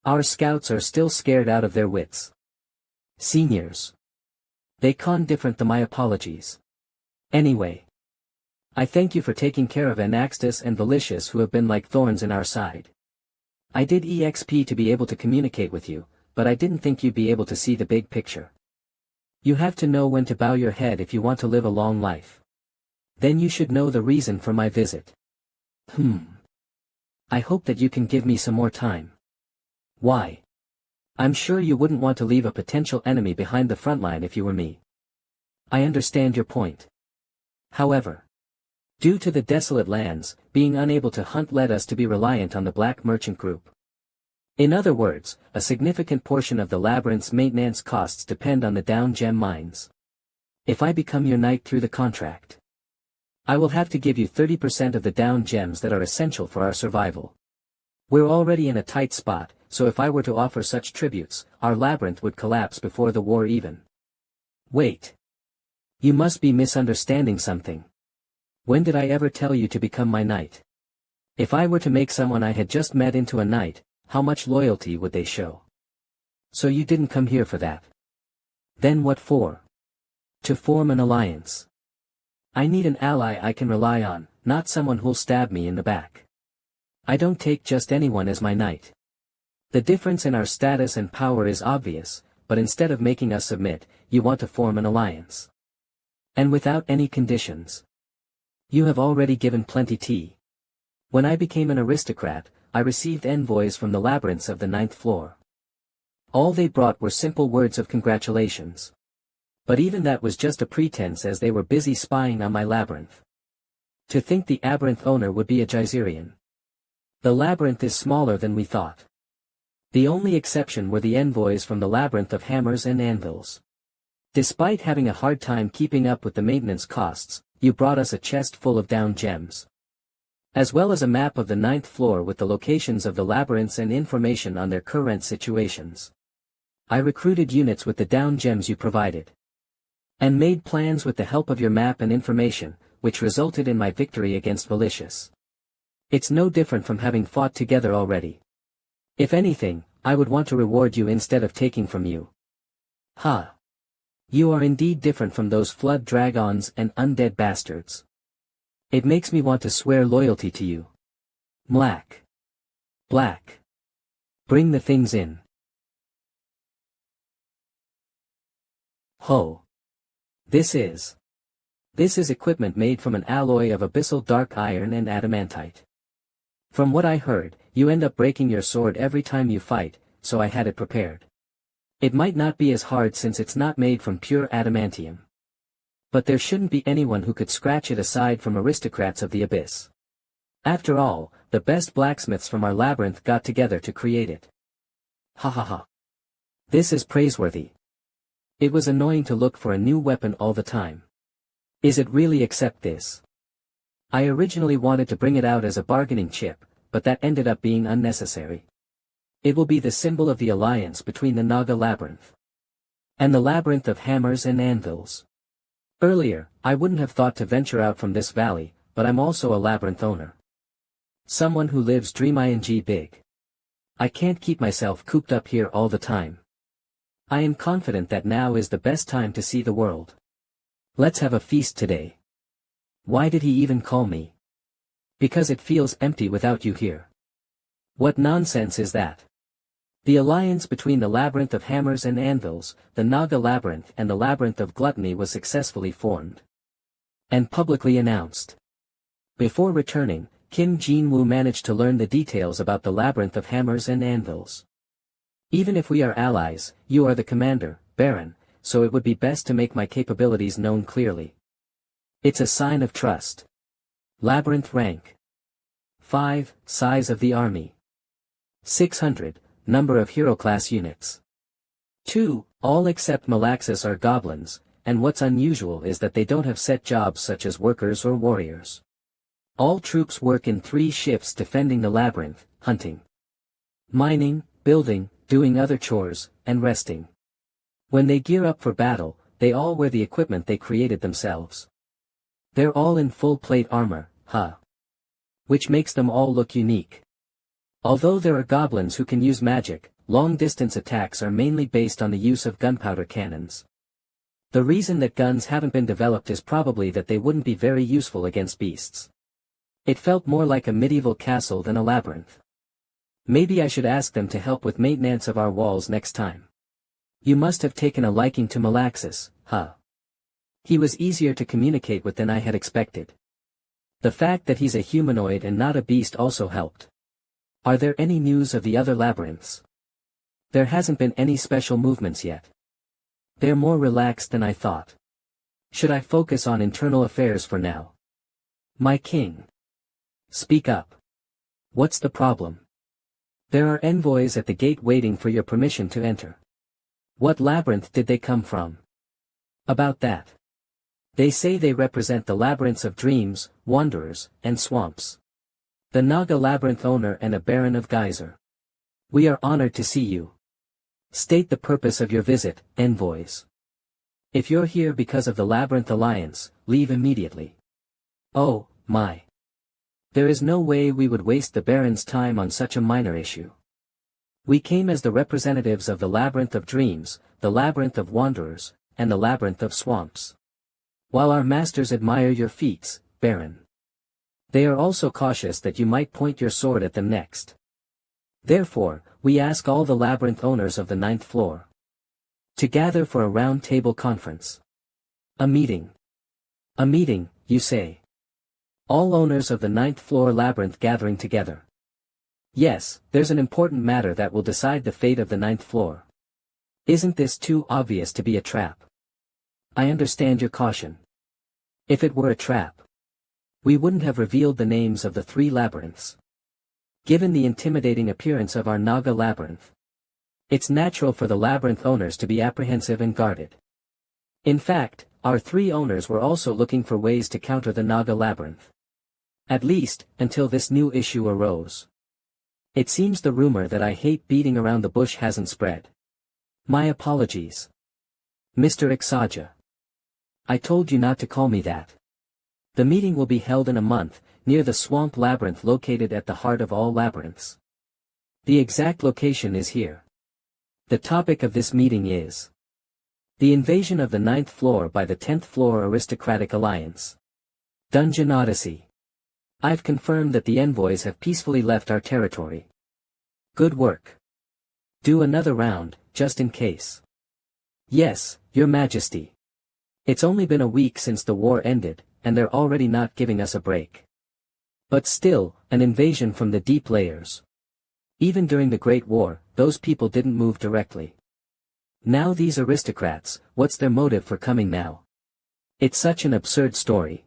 Our scouts are still scared out of their wits. Seniors. They con different than my apologies. Anyway. I thank you for taking care of Anaxtis and Valicious who have been like thorns in our side. I did EXP to be able to communicate with you, but I didn't think you'd be able to see the big picture. You have to know when to bow your head if you want to live a long life. Then you should know the reason for my visit. I hope that you can give me some more time. Why? I'm sure you wouldn't want to leave a potential enemy behind the front line if you were me. I understand your point. However, due to the desolate lands, being unable to hunt led us to be reliant on the black merchant group. In other words, a significant portion of the labyrinth's maintenance costs depend on the down gem mines. If I become your knight through the contract, I will have to give you 30% of the down gems that are essential for our survival. We're already in a tight spot, so if I were to offer such tributes, our labyrinth would collapse before the war even. Wait. You must be misunderstanding something. When did I ever tell you to become my knight? If I were to make someone I had just met into a knight, how much loyalty would they show? So you didn't come here for that. Then what for? To form an alliance. I need an ally I can rely on, not someone who'll stab me in the back. I don't take just anyone as my knight. The difference in our status and power is obvious, but instead of making us submit, you want to form an alliance. And without any conditions. You have already given plenty tea. When I became an aristocrat, I received envoys from the labyrinths of the 9th floor. All they brought were simple words of congratulations. But even that was just a pretense as they were busy spying on my labyrinth. To think the labyrinth owner would be a Geyserian. The labyrinth is smaller than we thought. The only exception were the envoys from the labyrinth of hammers and anvils. Despite having a hard time keeping up with the maintenance costs, you brought us a chest full of down gems. As well as a map of the 9th floor with the locations of the labyrinths and information on their current situations. I recruited units with the down gems you provided. And made plans with the help of your map and information, which resulted in my victory against Valicious. It's no different from having fought together already. If anything, I would want to reward you instead of taking from you. Ha! You are indeed different from those flood dragons and undead bastards. It makes me want to swear loyalty to you. Black. Bring the things in. Ho. This is equipment made from an alloy of abyssal dark iron and adamantite. From what I heard, you end up breaking your sword every time you fight, so I had it prepared. It might not be as hard since it's not made from pure adamantium. But there shouldn't be anyone who could scratch it aside from aristocrats of the abyss. After all, the best blacksmiths from our labyrinth got together to create it. Ha ha ha. This is praiseworthy. It was annoying to look for a new weapon all the time. Is it really accept this? I originally wanted to bring it out as a bargaining chip, but that ended up being unnecessary. It will be the symbol of the alliance between the Naga labyrinth and the labyrinth of hammers and anvils. Earlier, I wouldn't have thought to venture out from this valley, but I'm also a labyrinth owner. Someone who lives dream big. I can't keep myself cooped up here all the time. I am confident that now is the best time to see the world. Let's have a feast today. Why did he even call me? Because it feels empty without you here. What nonsense is that? The alliance between the labyrinth of hammers and anvils, the Naga labyrinth and the labyrinth of gluttony was successfully formed. And publicly announced. Before returning, Kim Jin-woo managed to learn the details about the labyrinth of hammers and anvils. Even if we are allies, you are the commander, Baron, so it would be best to make my capabilities known clearly. It's a sign of trust. Labyrinth rank. 5, size of the army. 600, number of hero class units. 2, all except Malaxis are goblins, and what's unusual is that they don't have set jobs such as workers or warriors. All troops work in 3 shifts defending the labyrinth, hunting, mining, building, doing other chores, and resting. When they gear up for battle, they all wear the equipment they created themselves. They're all in full plate armor, which makes them all look unique. Although there are goblins who can use magic, long-distance attacks are mainly based on the use of gunpowder cannons. The reason that guns haven't been developed is probably that they wouldn't be very useful against beasts. It felt more like a medieval castle than a labyrinth. Maybe I should ask them to help with maintenance of our walls next time. You must have taken a liking to Malaxis, He was easier to communicate with than I had expected. The fact that he's a humanoid and not a beast also helped. Are there any news of the other labyrinths? There hasn't been any special movements yet. They're more relaxed than I thought. Should I focus on internal affairs for now? My king. Speak up. What's the problem? There are envoys at the gate waiting for your permission to enter. What labyrinth did they come from? About that. They say they represent the labyrinths of dreams, wanderers, and swamps. The Naga labyrinth owner and a baron of Geyser. We are honored to see you. State the purpose of your visit, envoys. If you're here because of the Labyrinth Alliance, leave immediately. Oh, my. There is no way we would waste the Baron's time on such a minor issue. We came as the representatives of the Labyrinth of Dreams, the Labyrinth of Wanderers, and the Labyrinth of Swamps. While our masters admire your feats, Baron, they are also cautious that you might point your sword at them next. Therefore, we ask all the labyrinth owners of the 9th floor to gather for a round-table conference. A meeting. A meeting, you say? All owners of the 9th floor labyrinth gathering together. Yes, there's an important matter that will decide the fate of the 9th floor. Isn't this too obvious to be a trap? I understand your caution. If it were a trap, we wouldn't have revealed the names of the 3 labyrinths. Given the intimidating appearance of our Naga labyrinth, it's natural for the labyrinth owners to be apprehensive and guarded. In fact, our 3 owners were also looking for ways to counter the Naga labyrinth. At least, until this new issue arose. It seems the rumor that I hate beating around the bush hasn't spread. My apologies. Mr. Ixaja. I told you not to call me that. The meeting will be held in a month, near the swamp labyrinth located at the heart of all labyrinths. The exact location is here. The topic of this meeting is the invasion of the 9th floor by the 10th floor aristocratic alliance. Dungeon Odyssey. I've confirmed that the envoys have peacefully left our territory. Good work. Do another round, just in case. Yes, Your Majesty. It's only been a week since the war ended, and they're already not giving us a break. But still, an invasion from the deep layers. Even during the Great War, those people didn't move directly. Now these aristocrats, what's their motive for coming now? It's such an absurd story.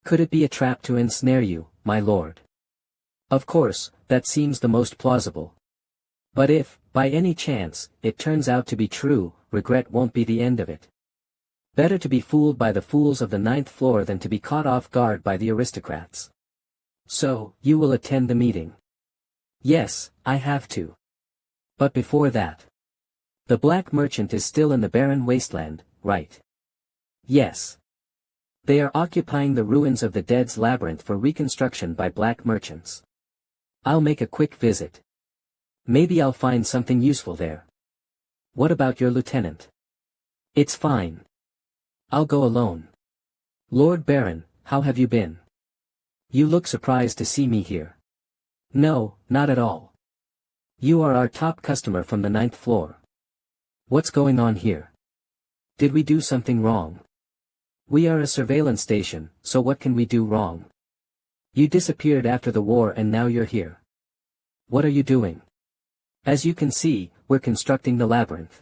Could it be a trap to ensnare you, my lord? Of course, that seems the most plausible. But if, by any chance, it turns out to be true, regret won't be the end of it. Better to be fooled by the fools of the 9th floor than to be caught off guard by the aristocrats. So, you will attend the meeting? Yes, I have to. But before that, the black merchant is still in the barren wasteland, right? Yes. They are occupying the ruins of the Dead's Labyrinth for reconstruction by black merchants. I'll make a quick visit. Maybe I'll find something useful there. What about your lieutenant? It's fine. I'll go alone. Lord Baron, how have you been? You look surprised to see me here. No, not at all. You are our top customer from the 9th floor. What's going on here? Did we do something wrong? We are a surveillance station, so what can we do wrong? You disappeared after the war and now you're here. What are you doing? As you can see, we're constructing the labyrinth.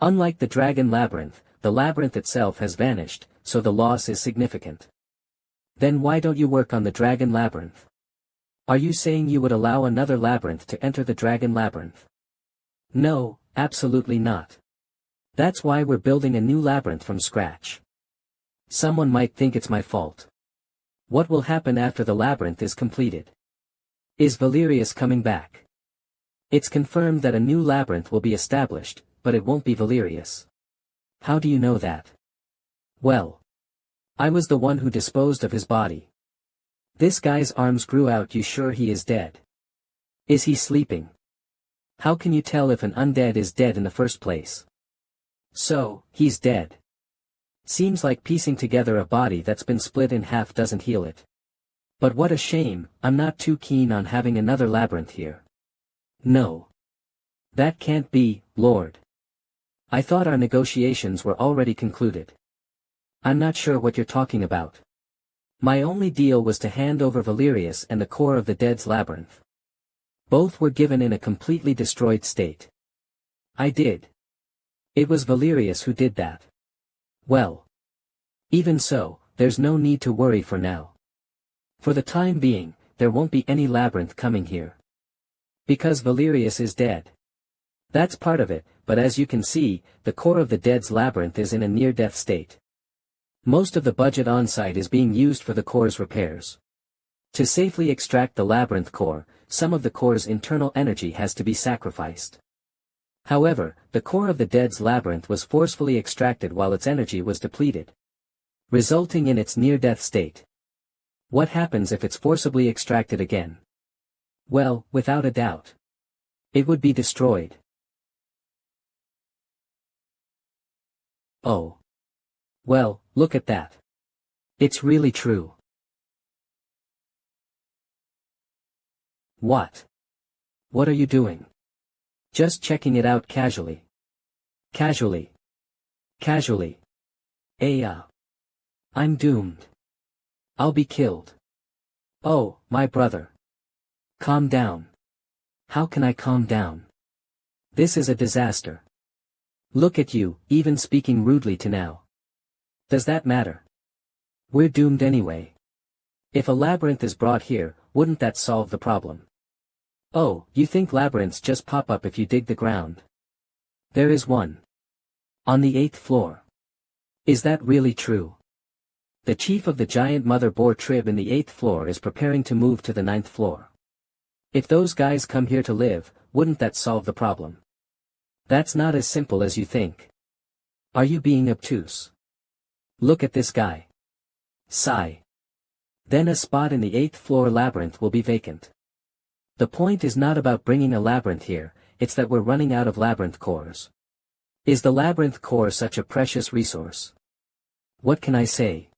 Unlike the dragon labyrinth, the labyrinth itself has vanished, so the loss is significant. Then why don't you work on the dragon labyrinth? Are you saying you would allow another labyrinth to enter the dragon labyrinth? No, absolutely not. That's why we're building a new labyrinth from scratch. Someone might think it's my fault. What will happen after the labyrinth is completed? Is Valerius coming back? It's confirmed that a new labyrinth will be established, but it won't be Valerius. How do you know that? Well, I was the one who disposed of his body. This guy's arms grew out. You sure he is dead? Is he sleeping? How can you tell if an undead is dead in the first place? So, he's dead. Seems like piecing together a body that's been split in half doesn't heal it. But what a shame, I'm not too keen on having another labyrinth here. No. That can't be, Lord. I thought our negotiations were already concluded. I'm not sure what you're talking about. My only deal was to hand over Valerius and the core of the Dead's labyrinth. Both were given in a completely destroyed state. I did. It was Valerius who did that. Well. Even so, there's no need to worry for now. For the time being, there won't be any labyrinth coming here. Because Valerius is dead. That's part of it, but as you can see, the core of the Dead's labyrinth is in a near-death state. Most of the budget on-site is being used for the core's repairs. To safely extract the labyrinth core, some of the core's internal energy has to be sacrificed. However, the core of the Dead's labyrinth was forcefully extracted while its energy was depleted, resulting in its near-death state. What happens if it's forcibly extracted again? Well, without a doubt. It would be destroyed. Oh. Well, look at that. It's really true. What? What are you doing? Just checking it out casually. Casually. Casually. I'm doomed. I'll be killed. Oh, my brother. Calm down. How can I calm down? This is a disaster. Look at you, even speaking rudely to now. Does that matter? We're doomed anyway. If a labyrinth is brought here, wouldn't that solve the problem? Oh, you think labyrinths just pop up if you dig the ground? There is one. On the 8th floor. Is that really true? The chief of the giant mother boar trib in the 8th floor is preparing to move to the 9th floor. If those guys come here to live, wouldn't that solve the problem? That's not as simple as you think. Are you being obtuse? Look at this guy. Sigh. Then a spot in the 8th floor labyrinth will be vacant. The point is not about bringing a labyrinth here, it's that we're running out of labyrinth cores. Is the labyrinth core such a precious resource? What can I say?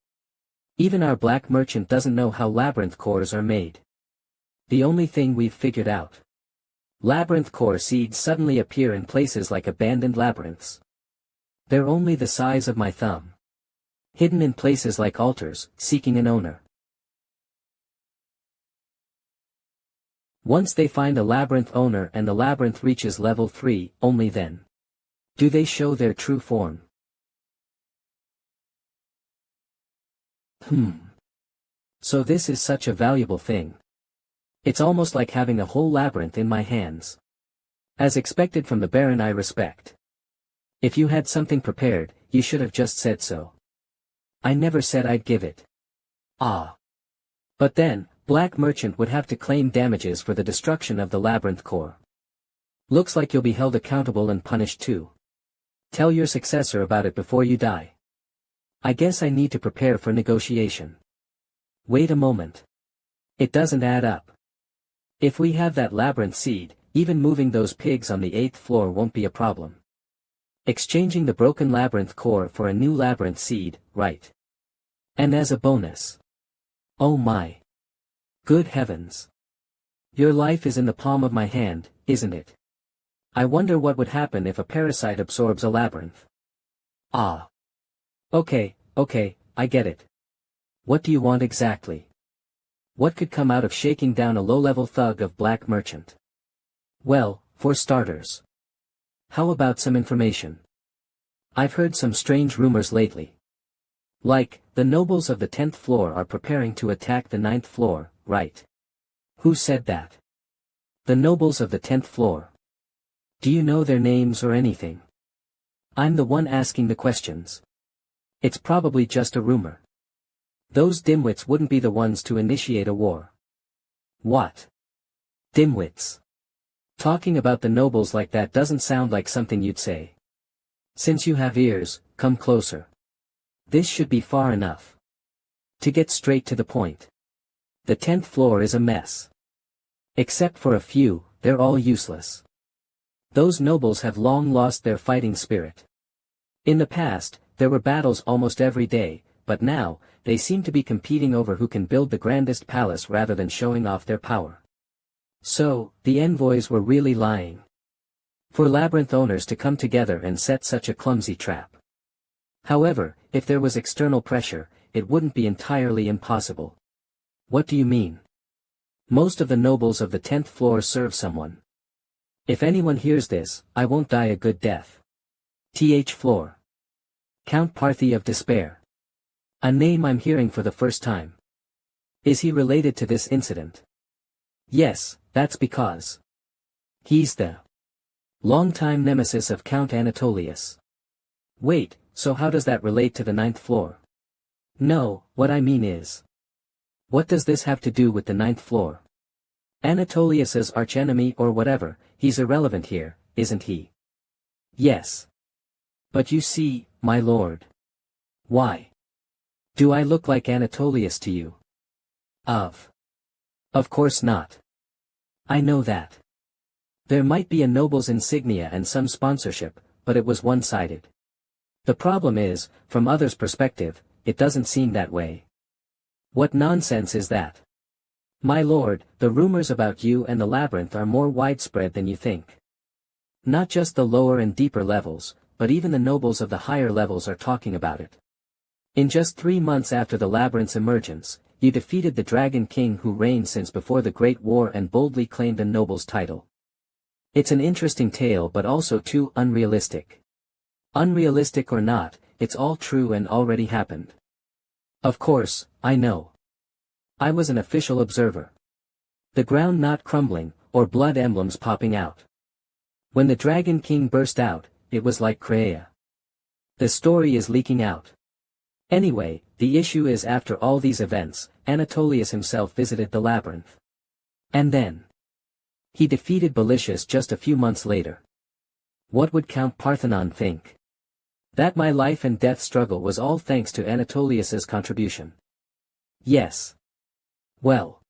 Even our black merchant doesn't know how labyrinth cores are made. The only thing we've figured out. Labyrinth core seeds suddenly appear in places like abandoned labyrinths. They're only the size of my thumb. Hidden in places like altars, seeking an owner. Once they find a labyrinth owner and the labyrinth reaches level 3, only then do they show their true form. So this is such a valuable thing. It's almost like having a whole labyrinth in my hands. As expected from the Baron, I respect. If you had something prepared, you should have just said so. I never said I'd give it. Ah. But then, Black Merchant would have to claim damages for the destruction of the labyrinth core. Looks like you'll be held accountable and punished too. Tell your successor about it before you die. I guess I need to prepare for negotiation. Wait a moment. It doesn't add up. If we have that labyrinth seed, even moving those pigs on the 8th floor won't be a problem. Exchanging the broken labyrinth core for a new labyrinth seed, right? And as a bonus. Oh my. Good heavens. Your life is in the palm of my hand, isn't it? I wonder what would happen if a parasite absorbs a labyrinth. Ah. Okay, I get it. What do you want exactly? What could come out of shaking down a low-level thug of black merchant? Well, for starters. How about some information? I've heard some strange rumors lately. Like, the nobles of the 10th floor are preparing to attack the 9th floor, right? Who said that? The nobles of the 10th floor. Do you know their names or anything? I'm the one asking the questions. It's probably just a rumor. Those dimwits wouldn't be the ones to initiate a war. What? Dimwits. Talking about the nobles like that doesn't sound like something you'd say. Since you have ears, come closer. This should be far enough. To get straight to the point. The 10th floor is a mess. Except for a few, they're all useless. Those nobles have long lost their fighting spirit. In the past, there were battles almost every day, but now, they seem to be competing over who can build the grandest palace rather than showing off their power. So, the envoys were really lying. For labyrinth owners to come together and set such a clumsy trap. However, if there was external pressure, it wouldn't be entirely impossible. What do you mean? Most of the nobles of the 10th floor serve someone. If anyone hears this, I won't die a good death. Th floor. Count Parthi of Despair. A name I'm hearing for the first time. Is he related to this incident? Yes, that's because he's the longtime nemesis of Count Anatolius. Wait, so how does that relate to the 9th floor? No, what I mean is, what does this have to do with the 9th floor? Anatolius's archenemy or whatever, he's irrelevant here, isn't he? Yes. But you see, my lord. Why? Do I look like Anatolius to you? Of course not. I know that. There might be a noble's insignia and some sponsorship, but it was one-sided. The problem is, from others' perspective, it doesn't seem that way. What nonsense is that? My lord, the rumors about you and the labyrinth are more widespread than you think. Not just the lower and deeper levels, but even the nobles of the higher levels are talking about it. In just 3 months after the labyrinth's emergence, you defeated the Dragon King who reigned since before the Great War and boldly claimed a noble's title. It's an interesting tale but also too unrealistic. Unrealistic or not, it's all true and already happened. Of course, I know. I was an official observer. The ground not crumbling, or blood emblems popping out. When the Dragon King burst out, it was like Crea. The story is leaking out. Anyway, the issue is after all these events, Anatolius himself visited the labyrinth. And then he defeated Belicius just a few months later. What would Count Parthenon think? That my life and death struggle was all thanks to Anatolius's contribution. Yes. Well.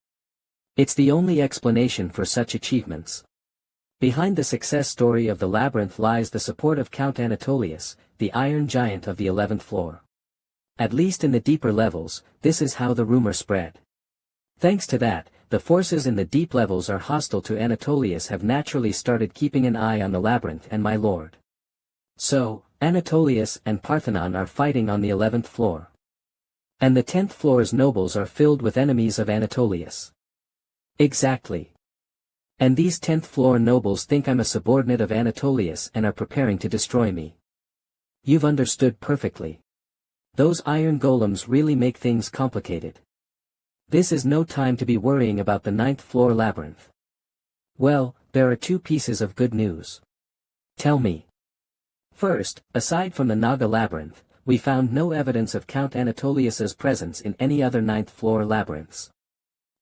It's the only explanation for such achievements. Behind the success story of the labyrinth lies the support of Count Anatolius, the Iron Giant of the 11th floor. At least in the deeper levels, this is how the rumor spread. Thanks to that, the forces in the deep levels are hostile to Anatolius have naturally started keeping an eye on the labyrinth and my lord. So, Anatolius and Parthenon are fighting on the 11th floor. And the 10th floor's nobles are filled with enemies of Anatolius. Exactly. And these 10th floor nobles think I'm a subordinate of Anatolius and are preparing to destroy me. You've understood perfectly. Those iron golems really make things complicated. This is no time to be worrying about the 9th floor labyrinth. Well, there are 2 pieces of good news. Tell me. First, aside from the Naga labyrinth, we found no evidence of Count Anatolius's presence in any other 9th floor labyrinths.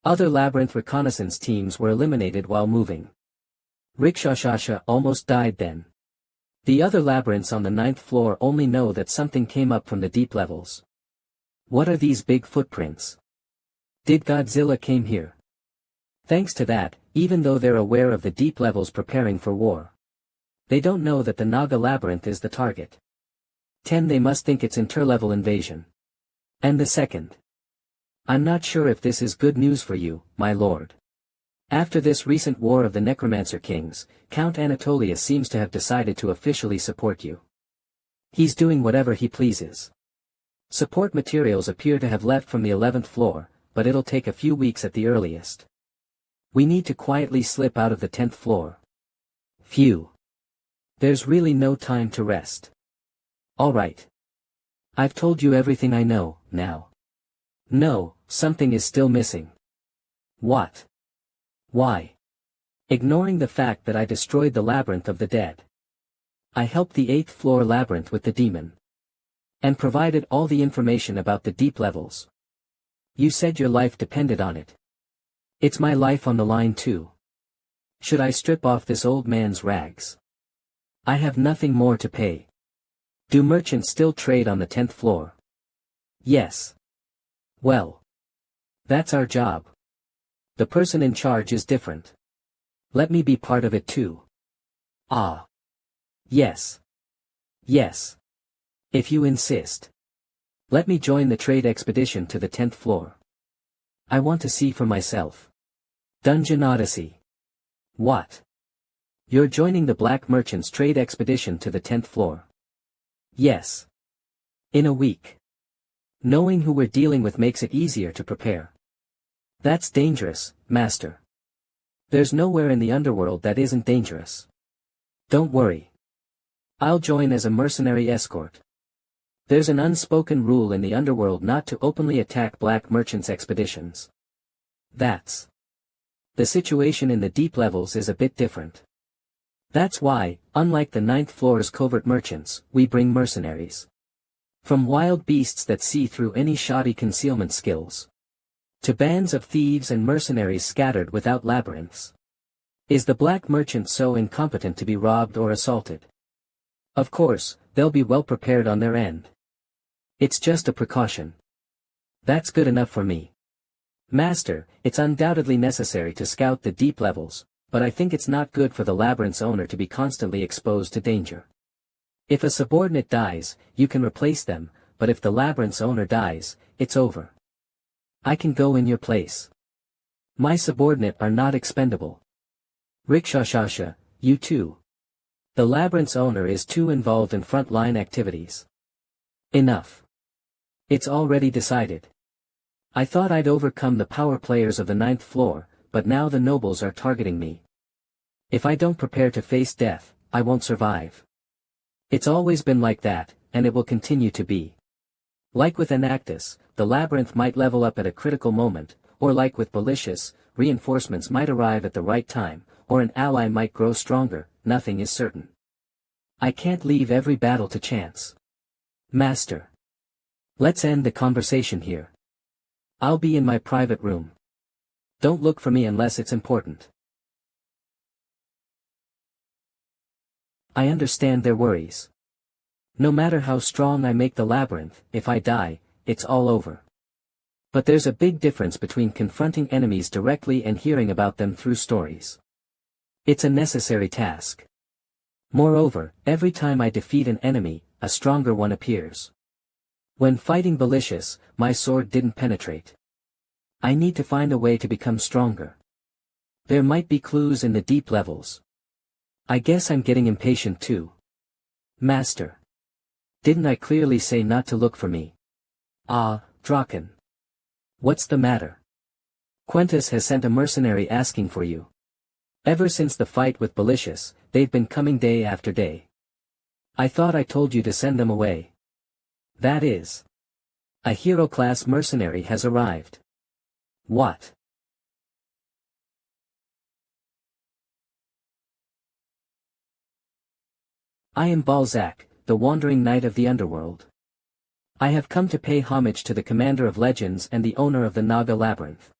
Other labyrinth reconnaissance teams were eliminated while moving. Rikshashasha almost died then. The other labyrinths on the 9th floor only know that something came up from the deep levels. What are these big footprints? Did Godzilla came here? Thanks to that, even though they're aware of the deep levels preparing for war, they don't know that the Naga labyrinth is the target. 10 They must think it's interlevel invasion. And the second. I'm not sure if this is good news for you, my lord. After this recent war of the Necromancer Kings, Count Anatolia seems to have decided to officially support you. He's doing whatever he pleases. Support materials appear to have left from the 11th floor, but it'll take a few weeks at the earliest. We need to quietly slip out of the 10th floor. Phew. There's really no time to rest. Alright. I've told you everything I know, now. No, something is still missing. What? Why? Ignoring the fact that I destroyed the labyrinth of the dead. I helped the 8th floor labyrinth with the demon. And provided all the information about the deep levels. You said your life depended on it. It's my life on the line too. Should I strip off this old man's rags? I have nothing more to pay. Do merchants still trade on the 10th floor? Yes. Well. That's our job. The person in charge is different. Let me be part of it too. Ah. Yes. Yes. If you insist. Let me join the trade expedition to the 10th floor. I want to see for myself. Dungeon Odyssey. What? You're joining the Black Merchant's trade expedition to the 10th floor. Yes. In a week. Knowing who we're dealing with makes it easier to prepare. That's dangerous, Master. There's nowhere in the underworld that isn't dangerous. Don't worry. I'll join as a mercenary escort. There's an unspoken rule in the underworld not to openly attack black merchants' expeditions. The situation in the deep levels is a bit different. That's why, unlike the 9th floor's covert merchants, we bring mercenaries. From wild beasts that see through any shoddy concealment skills. To bands of thieves and mercenaries scattered without labyrinths. Is the black merchant so incompetent to be robbed or assaulted? Of course, they'll be well prepared on their end. It's just a precaution. That's good enough for me. Master, it's undoubtedly necessary to scout the deep levels, but I think it's not good for the labyrinth's owner to be constantly exposed to danger. If a subordinate dies, you can replace them, but if the labyrinth's owner dies, it's over. I can go in your place. My subordinate are not expendable. Rikshashasha, you too. The labyrinth's owner is too involved in front-line activities. Enough. It's already decided. I thought I'd overcome the power players of the 9th floor, but now the nobles are targeting me. If I don't prepare to face death, I won't survive. It's always been like that, and it will continue to be. Like with Enactus, the labyrinth might level up at a critical moment, or like with Belicious, reinforcements might arrive at the right time, or an ally might grow stronger, nothing is certain. I can't leave every battle to chance. Master. Let's end the conversation here. I'll be in my private room. Don't look for me unless it's important. I understand their worries. No matter how strong I make the labyrinth, if I die, it's all over. But there's a big difference between confronting enemies directly and hearing about them through stories. It's a necessary task. Moreover, every time I defeat an enemy, a stronger one appears. When fighting Belicious, my sword didn't penetrate. I need to find a way to become stronger. There might be clues in the deep levels. I guess I'm getting impatient too. Master. Didn't I clearly say not to look for me? Ah, Draken. What's the matter? Quintus has sent a mercenary asking for you. Ever since the fight with Belicious, they've been coming day after day. I thought I told you to send them away. That is. A hero-class mercenary has arrived. What? I am Balzac, the wandering knight of the underworld. I have come to pay homage to the commander of legends and the owner of the Naga Labyrinth.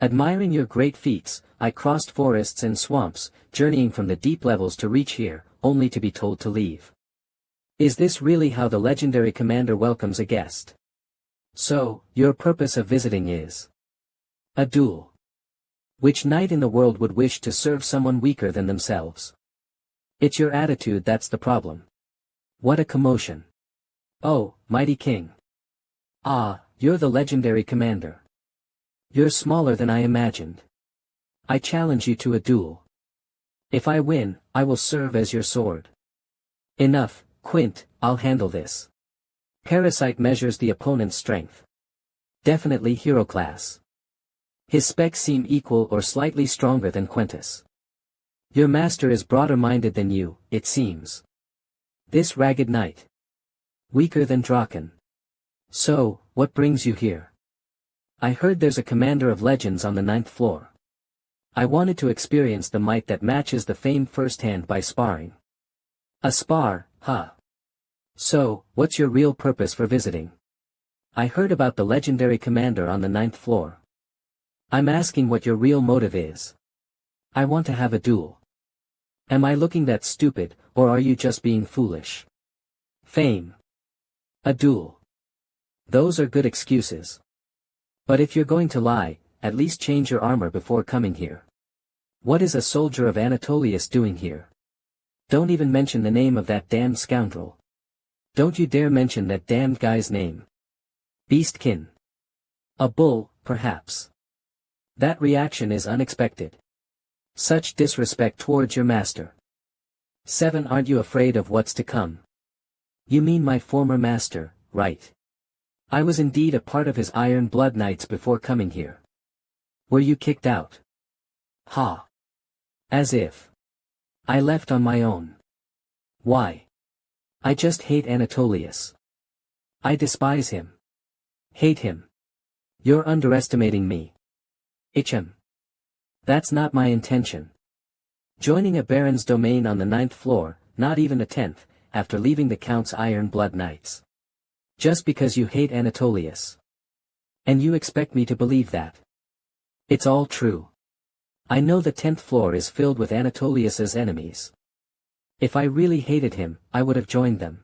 Admiring your great feats, I crossed forests and swamps, journeying from the deep levels to reach here, only to be told to leave. Is this really how the legendary commander welcomes a guest? So, your purpose of visiting is a duel. Which knight in the world would wish to serve someone weaker than themselves? It's your attitude that's the problem. What a commotion. Oh, mighty king. Ah, you're the legendary commander. You're smaller than I imagined. I challenge you to a duel. If I win, I will serve as your sword. Enough, Quint, I'll handle this. Parasite measures the opponent's strength. Definitely hero class. His specs seem equal or slightly stronger than Quintus. Your master is broader-minded than you, it seems. This ragged knight. Weaker than Draken. So, what brings you here? I heard there's a commander of legends on the 9th floor. I wanted to experience the might that matches the fame firsthand by sparring. A spar, huh? So, what's your real purpose for visiting? I heard about the legendary commander on the 9th floor. I'm asking what your real motive is. I want to have a duel. Am I looking that stupid, or are you just being foolish? Fame. A duel. Those are good excuses. But if you're going to lie, at least change your armor before coming here. What is a soldier of Anatolius doing here? Don't even mention the name of that damned scoundrel. Don't you dare mention that damned guy's name. Beastkin. A bull, perhaps. That reaction is unexpected. Such disrespect towards your master. 7. Aren't you afraid of what's to come? You mean my former master, right? I was indeed a part of his Iron Blood Knights before coming here. Were you kicked out? Ha! As if. I left on my own. Why? I just hate Anatolius. I despise him. Hate him. You're underestimating me. Hm. That's not my intention. Joining a baron's domain on the 9th floor, not even the 10th, after leaving the Count's Iron Blood Knights. Just because you hate Anatolius. And you expect me to believe that? It's all true. I know the 10th floor is filled with Anatolius's enemies. If I really hated him, I would have joined them.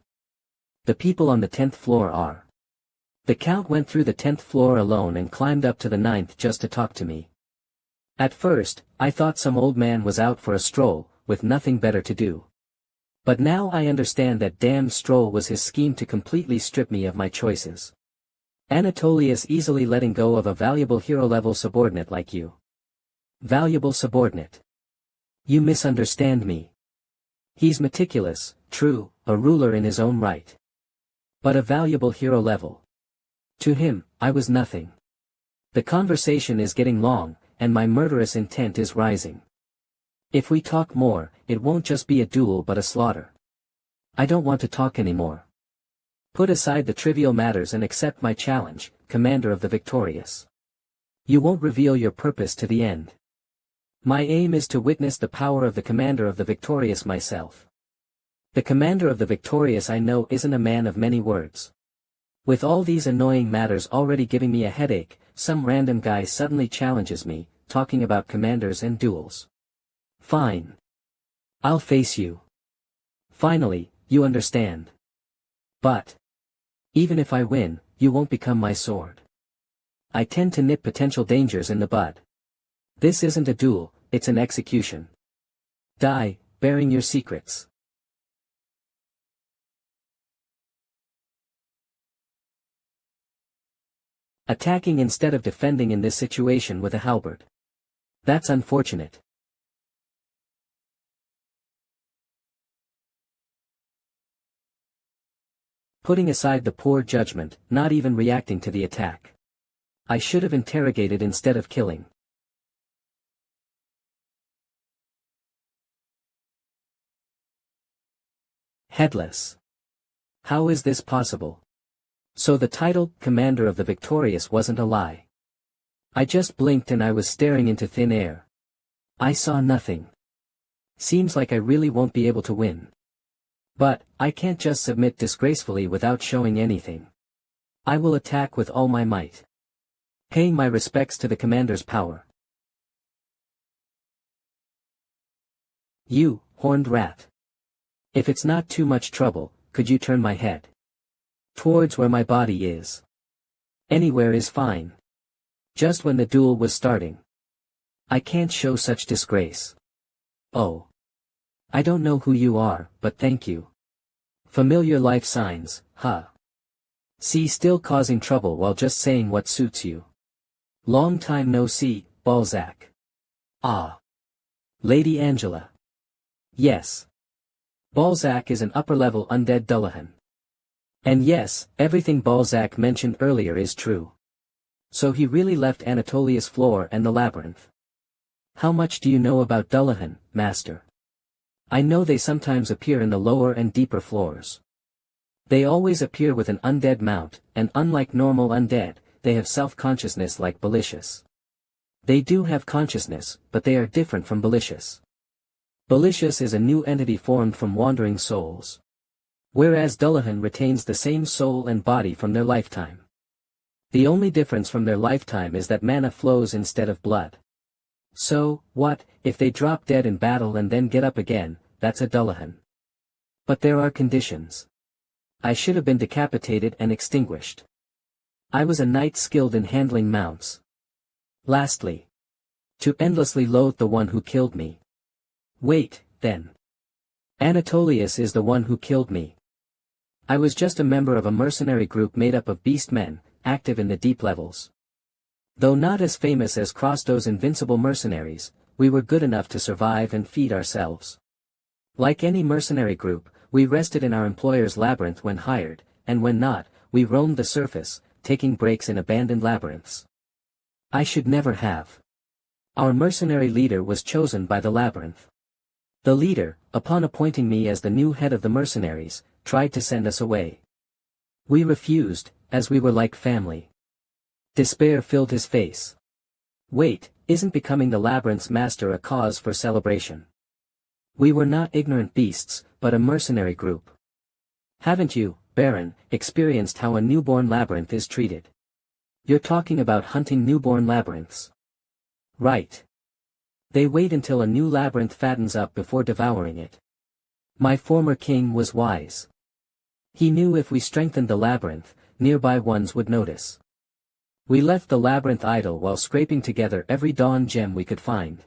The people on the 10th floor are. The Count went through the 10th floor alone and climbed up to the 9th just to talk to me. At first, I thought some old man was out for a stroll, with nothing better to do. But now I understand that damned stroll was his scheme to completely strip me of my choices. Anatolius easily letting go of a valuable hero-level subordinate like you. Valuable subordinate. You misunderstand me. He's meticulous, true, a ruler in his own right. But a valuable hero level. To him, I was nothing. The conversation is getting long, and my murderous intent is rising. If we talk more, it won't just be a duel but a slaughter. I don't want to talk anymore. Put aside the trivial matters and accept my challenge, Commander of the Victorious. You won't reveal your purpose to the end. My aim is to witness the power of the Commander of the Victorious myself. The Commander of the Victorious I know isn't a man of many words. With all these annoying matters already giving me a headache, some random guy suddenly challenges me, talking about commanders and duels. Fine. I'll face you. Finally, you understand. But. Even if I win, you won't become my sword. I tend to nip potential dangers in the bud. This isn't a duel, it's an execution. Die, bearing your secrets. Attacking instead of defending in this situation with a halberd. That's unfortunate. Putting aside the poor judgment, not even reacting to the attack. I should have interrogated instead of killing. Headless. How is this possible? So the title, Commander of the Victorious, wasn't a lie. I just blinked and I was staring into thin air. I saw nothing. Seems like I really won't be able to win. But, I can't just submit disgracefully without showing anything. I will attack with all my might. Paying my respects to the commander's power. You, horned rat. If it's not too much trouble, could you turn my head towards where my body is? Anywhere is fine. Just when the duel was starting. I can't show such disgrace. Oh. I don't know who you are, but thank you. Familiar life signs, huh? See, still causing trouble while just saying what suits you. Long time no see, Balzac. Ah. Lady Angela. Yes. Balzac is an upper-level undead Dullahan. And yes, everything Balzac mentioned earlier is true. So he really left Anatolia's floor and the labyrinth. How much do you know about Dullahan, master? I know they sometimes appear in the lower and deeper floors. They always appear with an undead mount, and unlike normal undead, they have self-consciousness like Belicious. They do have consciousness, but they are different from Belicious. Belicious is a new entity formed from wandering souls. Whereas Dullahan retains the same soul and body from their lifetime. The only difference from their lifetime is that mana flows instead of blood. So, what, if they drop dead in battle and then get up again, that's a Dullahan. But there are conditions. I should have been decapitated and extinguished. I was a knight skilled in handling mounts. Lastly. To endlessly loathe the one who killed me. Wait, then. Anatolius is the one who killed me. I was just a member of a mercenary group made up of beast men, active in the deep levels. Though not as famous as Crosto's invincible mercenaries, we were good enough to survive and feed ourselves. Like any mercenary group, we rested in our employer's labyrinth when hired, and when not, we roamed the surface, taking breaks in abandoned labyrinths. I should never have. Our mercenary leader was chosen by the labyrinth. The leader, upon appointing me as the new head of the mercenaries, tried to send us away. We refused, as we were like family. Despair filled his face. Wait, isn't becoming the labyrinth's master a cause for celebration? We were not ignorant beasts, but a mercenary group. Haven't you, Baron, experienced how a newborn labyrinth is treated? You're talking about hunting newborn labyrinths. Right. They wait until a new labyrinth fattens up before devouring it. My former king was wise. He knew if we strengthened the labyrinth, nearby ones would notice. We left the labyrinth idle while scraping together every dawn gem we could find.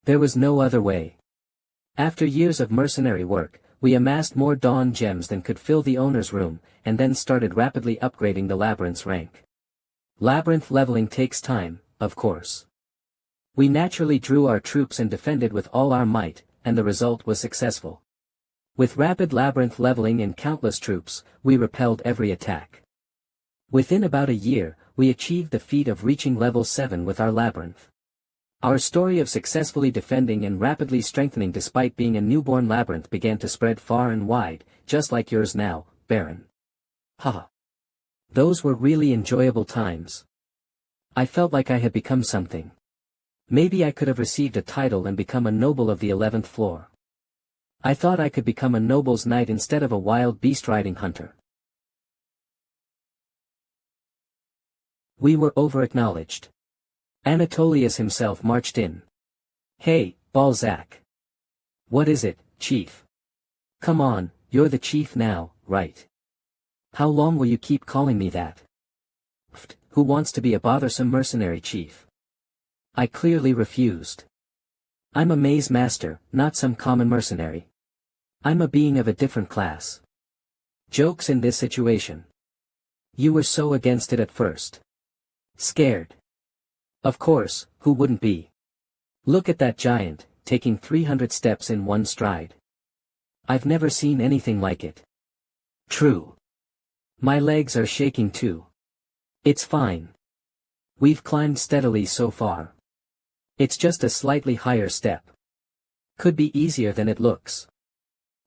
There was no other way. After years of mercenary work, we amassed more dawn gems than could fill the owner's room, and then started rapidly upgrading the labyrinth's rank. Labyrinth leveling takes time, of course. We naturally drew our troops and defended with all our might, and the result was successful. With rapid labyrinth leveling and countless troops, we repelled every attack. Within about a year, we achieved the feat of reaching level 7 with our labyrinth. Our story of successfully defending and rapidly strengthening despite being a newborn labyrinth began to spread far and wide, just like yours now, Baron. Haha. Those were really enjoyable times. I felt like I had become something. Maybe I could have received a title and become a noble of the 11th floor. I thought I could become a noble's knight instead of a wild beast-riding hunter. We were over-acknowledged. Anatolius himself marched in. Hey, Balzac. What is it, chief? Come on, you're the chief now, right? How long will you keep calling me that? Who wants to be a bothersome mercenary chief? I clearly refused. I'm a maze master, not some common mercenary. I'm a being of a different class. Jokes in this situation. You were so against it at first. Scared. Of course, who wouldn't be? Look at that giant, taking 300 steps in one stride. I've never seen anything like it. True. My legs are shaking too. It's fine. We've climbed steadily so far. It's just a slightly higher step. Could be easier than it looks.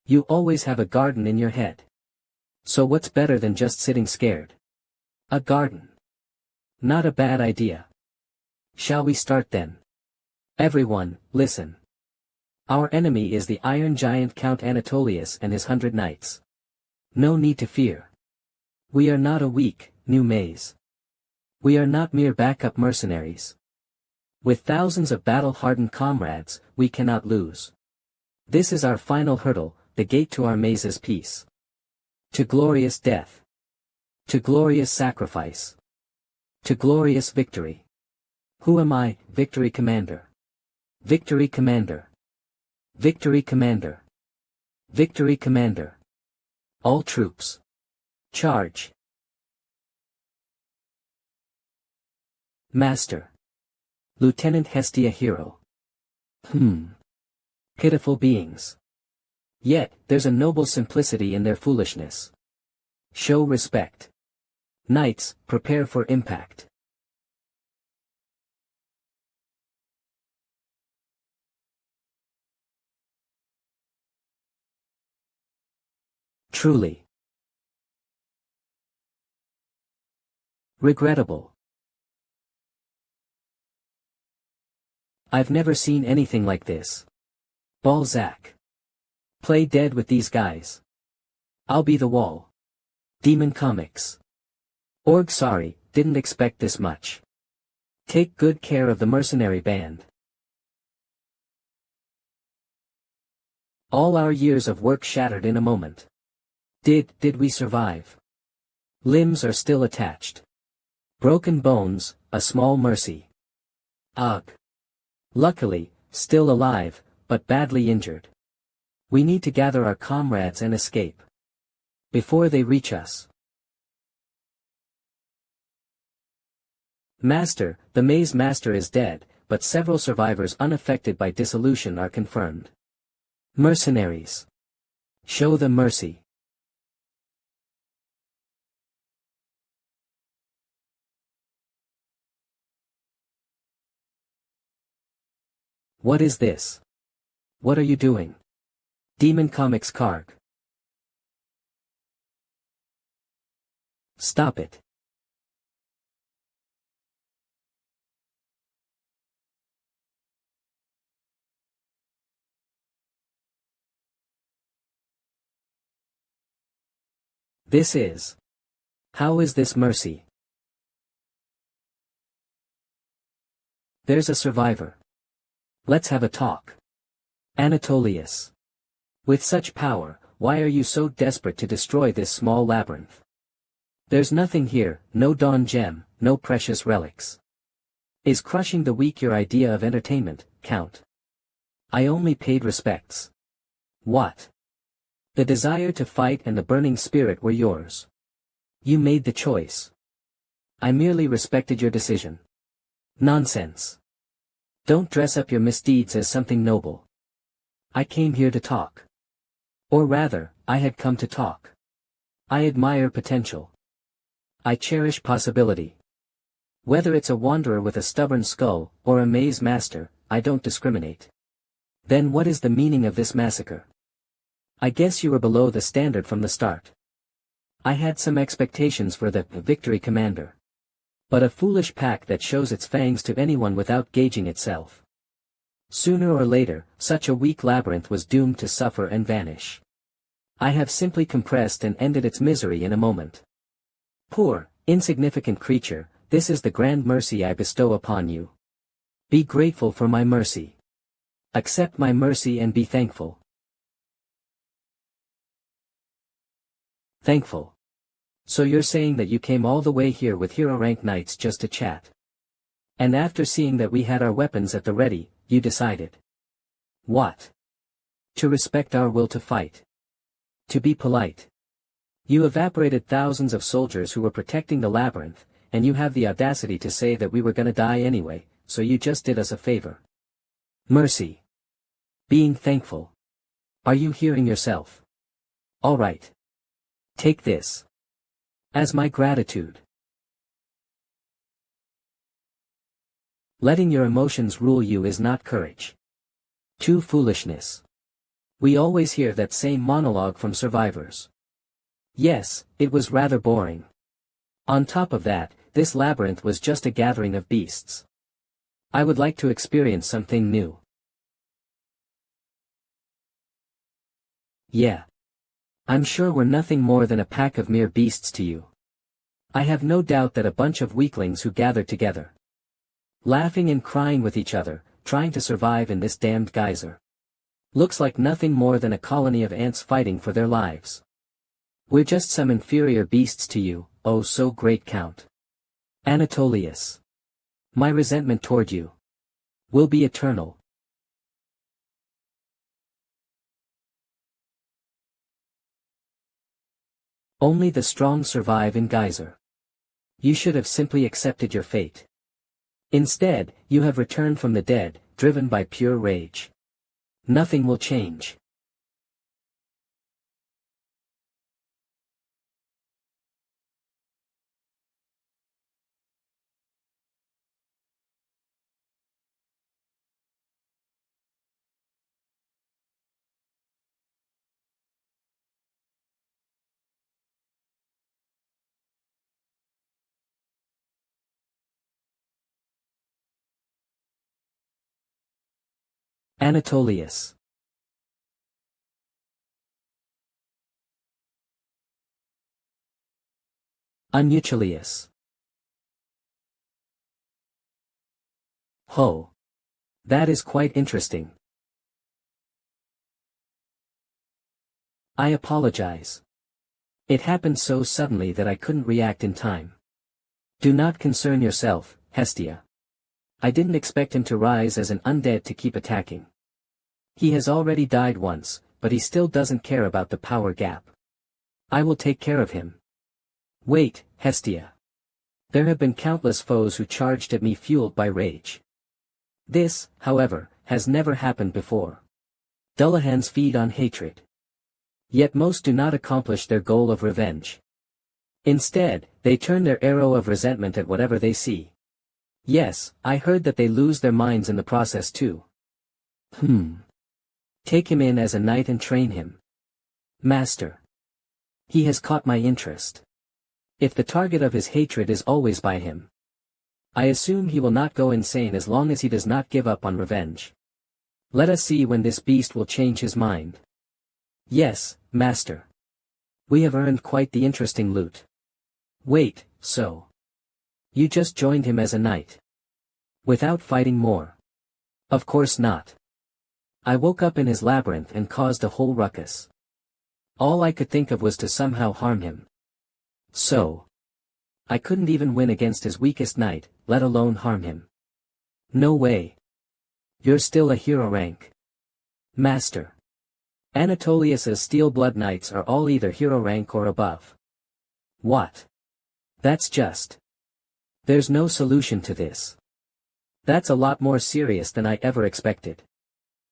You always have a garden in your head. So what's better than just sitting scared? A garden. Not a bad idea. Shall we start then? Everyone, listen. Our enemy is the Iron Giant Count Anatolius and his 100 knights. No need to fear. We are not a weak, new maze. We are not mere backup mercenaries. With thousands of battle-hardened comrades, we cannot lose. This is our final hurdle, the gate to our maze's peace. To glorious death. To glorious sacrifice. To glorious victory. Who am I, Victory Commander? Victory Commander. Victory Commander. Victory Commander. All troops. Charge. Master. Lieutenant Hestia hero. Pitiful beings. Yet, there's a noble simplicity in their foolishness. Show respect. Knights, prepare for impact. Truly. Regrettable. I've never seen anything like this. Balzac. Play dead with these guys. I'll be the wall. Demon Comics. Org sorry, didn't expect this much. Take good care of the mercenary band. All our years of work shattered in a moment. Did we survive? Limbs are still attached. Broken bones, a small mercy. Ugh. Luckily, still alive, but badly injured. We need to gather our comrades and escape. Before they reach us. Master, the Maze Master is dead, but several survivors unaffected by dissolution are confirmed. Mercenaries. Show them mercy. What is this? What are you doing? Demon Comics Karg. Stop it. This is. How is this mercy? There's a survivor. Let's have a talk. Anatolius. With such power, why are you so desperate to destroy this small labyrinth? There's nothing here, no dawn gem, no precious relics. Is crushing the weak your idea of entertainment, Count? I only paid respects. What? The desire to fight and the burning spirit were yours. You made the choice. I merely respected your decision. Nonsense. Don't dress up your misdeeds as something noble. I came here to talk. Or rather, I had come to talk. I admire potential. I cherish possibility. Whether it's a wanderer with a stubborn skull, or a maze master, I don't discriminate. Then what is the meaning of this massacre? I guess you were below the standard from the start. I had some expectations for the victory commander. But a foolish pack that shows its fangs to anyone without gauging itself. Sooner or later, such a weak labyrinth was doomed to suffer and vanish. I have simply compressed and ended its misery in a moment. Poor, insignificant creature, this is the grand mercy I bestow upon you. Be grateful for my mercy. Accept my mercy and be thankful. Thankful. So you're saying that you came all the way here with hero rank knights just to chat. And after seeing that we had our weapons at the ready, you decided. What? To respect our will to fight. To be polite. You evaporated thousands of soldiers who were protecting the labyrinth, and you have the audacity to say that we were gonna die anyway, so you just did us a favor. Mercy. Being thankful. Are you hearing yourself? All right. Take this. As my gratitude. Letting your emotions rule you is not courage. Too foolishness. We always hear that same monologue from survivors. Yes, it was rather boring. On top of that, this labyrinth was just a gathering of beasts. I would like to experience something new. Yeah. I'm sure we're nothing more than a pack of mere beasts to you. I have no doubt that a bunch of weaklings who gathered together. Laughing and crying with each other, trying to survive in this damned geyser. Looks like nothing more than a colony of ants fighting for their lives. We're just some inferior beasts to you, oh so great Count. Anatolius. My resentment toward you will be eternal. Only the strong survive in geyser. You should have simply accepted your fate. Instead, you have returned from the dead, driven by pure rage. Nothing will change. Anatolius. Unuchilius. Ho. That is quite interesting. I apologize. It happened so suddenly that I couldn't react in time. Do not concern yourself, Hestia. I didn't expect him to rise as an undead to keep attacking. He has already died once, but he still doesn't care about the power gap. I will take care of him. Wait, Hestia. There have been countless foes who charged at me fueled by rage. This, however, has never happened before. Dullahans feed on hatred. Yet most do not accomplish their goal of revenge. Instead, they turn their arrow of resentment at whatever they see. Yes, I heard that they lose their minds in the process too. Take him in as a knight and train him. Master. He has caught my interest. If the target of his hatred is always by him, I assume he will not go insane as long as he does not give up on revenge. Let us see when this beast will change his mind. Yes, Master. We have earned quite the interesting loot. Wait, so. You just joined him as a knight. Without fighting more. Of course not. I woke up in his labyrinth and caused a whole ruckus. All I could think of was to somehow harm him. So. I couldn't even win against his weakest knight, let alone harm him. No way. You're still a hero rank. Master. Anatolius's steel blood knights are all either hero rank or above. What? That's just. There's no solution to this. That's a lot more serious than I ever expected.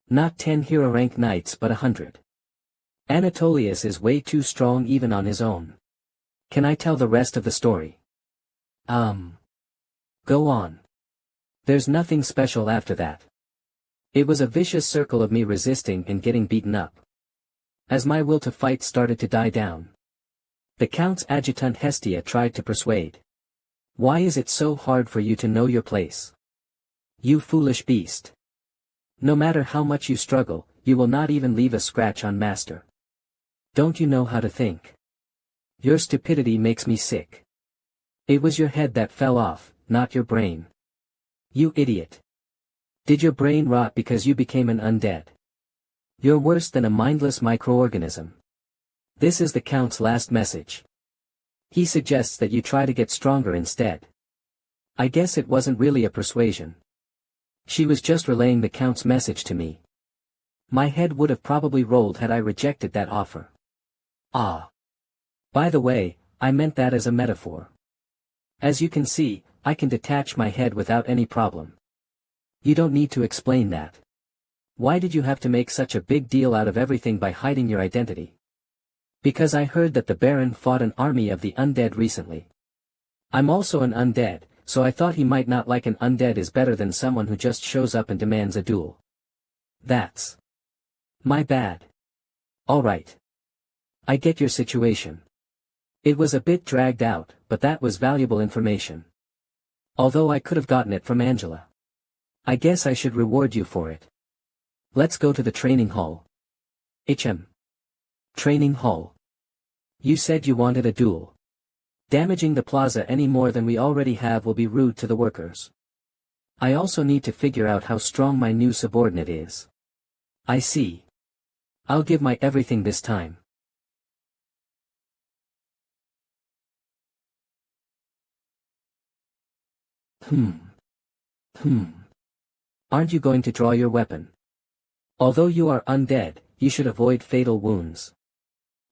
Not 10 hero rank knights but 100. Anatolius is way too strong even on his own. Can I tell the rest of the story? Go on. There's nothing special after that. It was a vicious circle of me resisting and getting beaten up. As my will to fight started to die down, the Count's adjutant Hestia tried to persuade. Why is it so hard for you to know your place? You foolish beast. No matter how much you struggle, you will not even leave a scratch on Master. Don't you know how to think? Your stupidity makes me sick. It was your head that fell off, not your brain. You idiot. Did your brain rot because you became an undead? You're worse than a mindless microorganism. This is the Count's last message. He suggests that you try to get stronger instead. I guess it wasn't really a persuasion. She was just relaying the Count's message to me. My head would have probably rolled had I rejected that offer. Ah. By the way, I meant that as a metaphor. As you can see, I can detach my head without any problem. You don't need to explain that. Why did you have to make such a big deal out of everything by hiding your identity? Because I heard that the Baron fought an army of the undead recently. I'm also an undead, so I thought he might not like an undead is better than someone who just shows up and demands a duel. That's my bad. Alright. I get your situation. It was a bit dragged out, but that was valuable information. Although I could have gotten it from Angela. I guess I should reward you for it. Let's go to the training hall. Training hall. You said you wanted a duel. Damaging the plaza any more than we already have will be rude to the workers. I also need to figure out how strong my new subordinate is. I see. I'll give my everything this time. Aren't you going to draw your weapon? Although you are undead, you should avoid fatal wounds.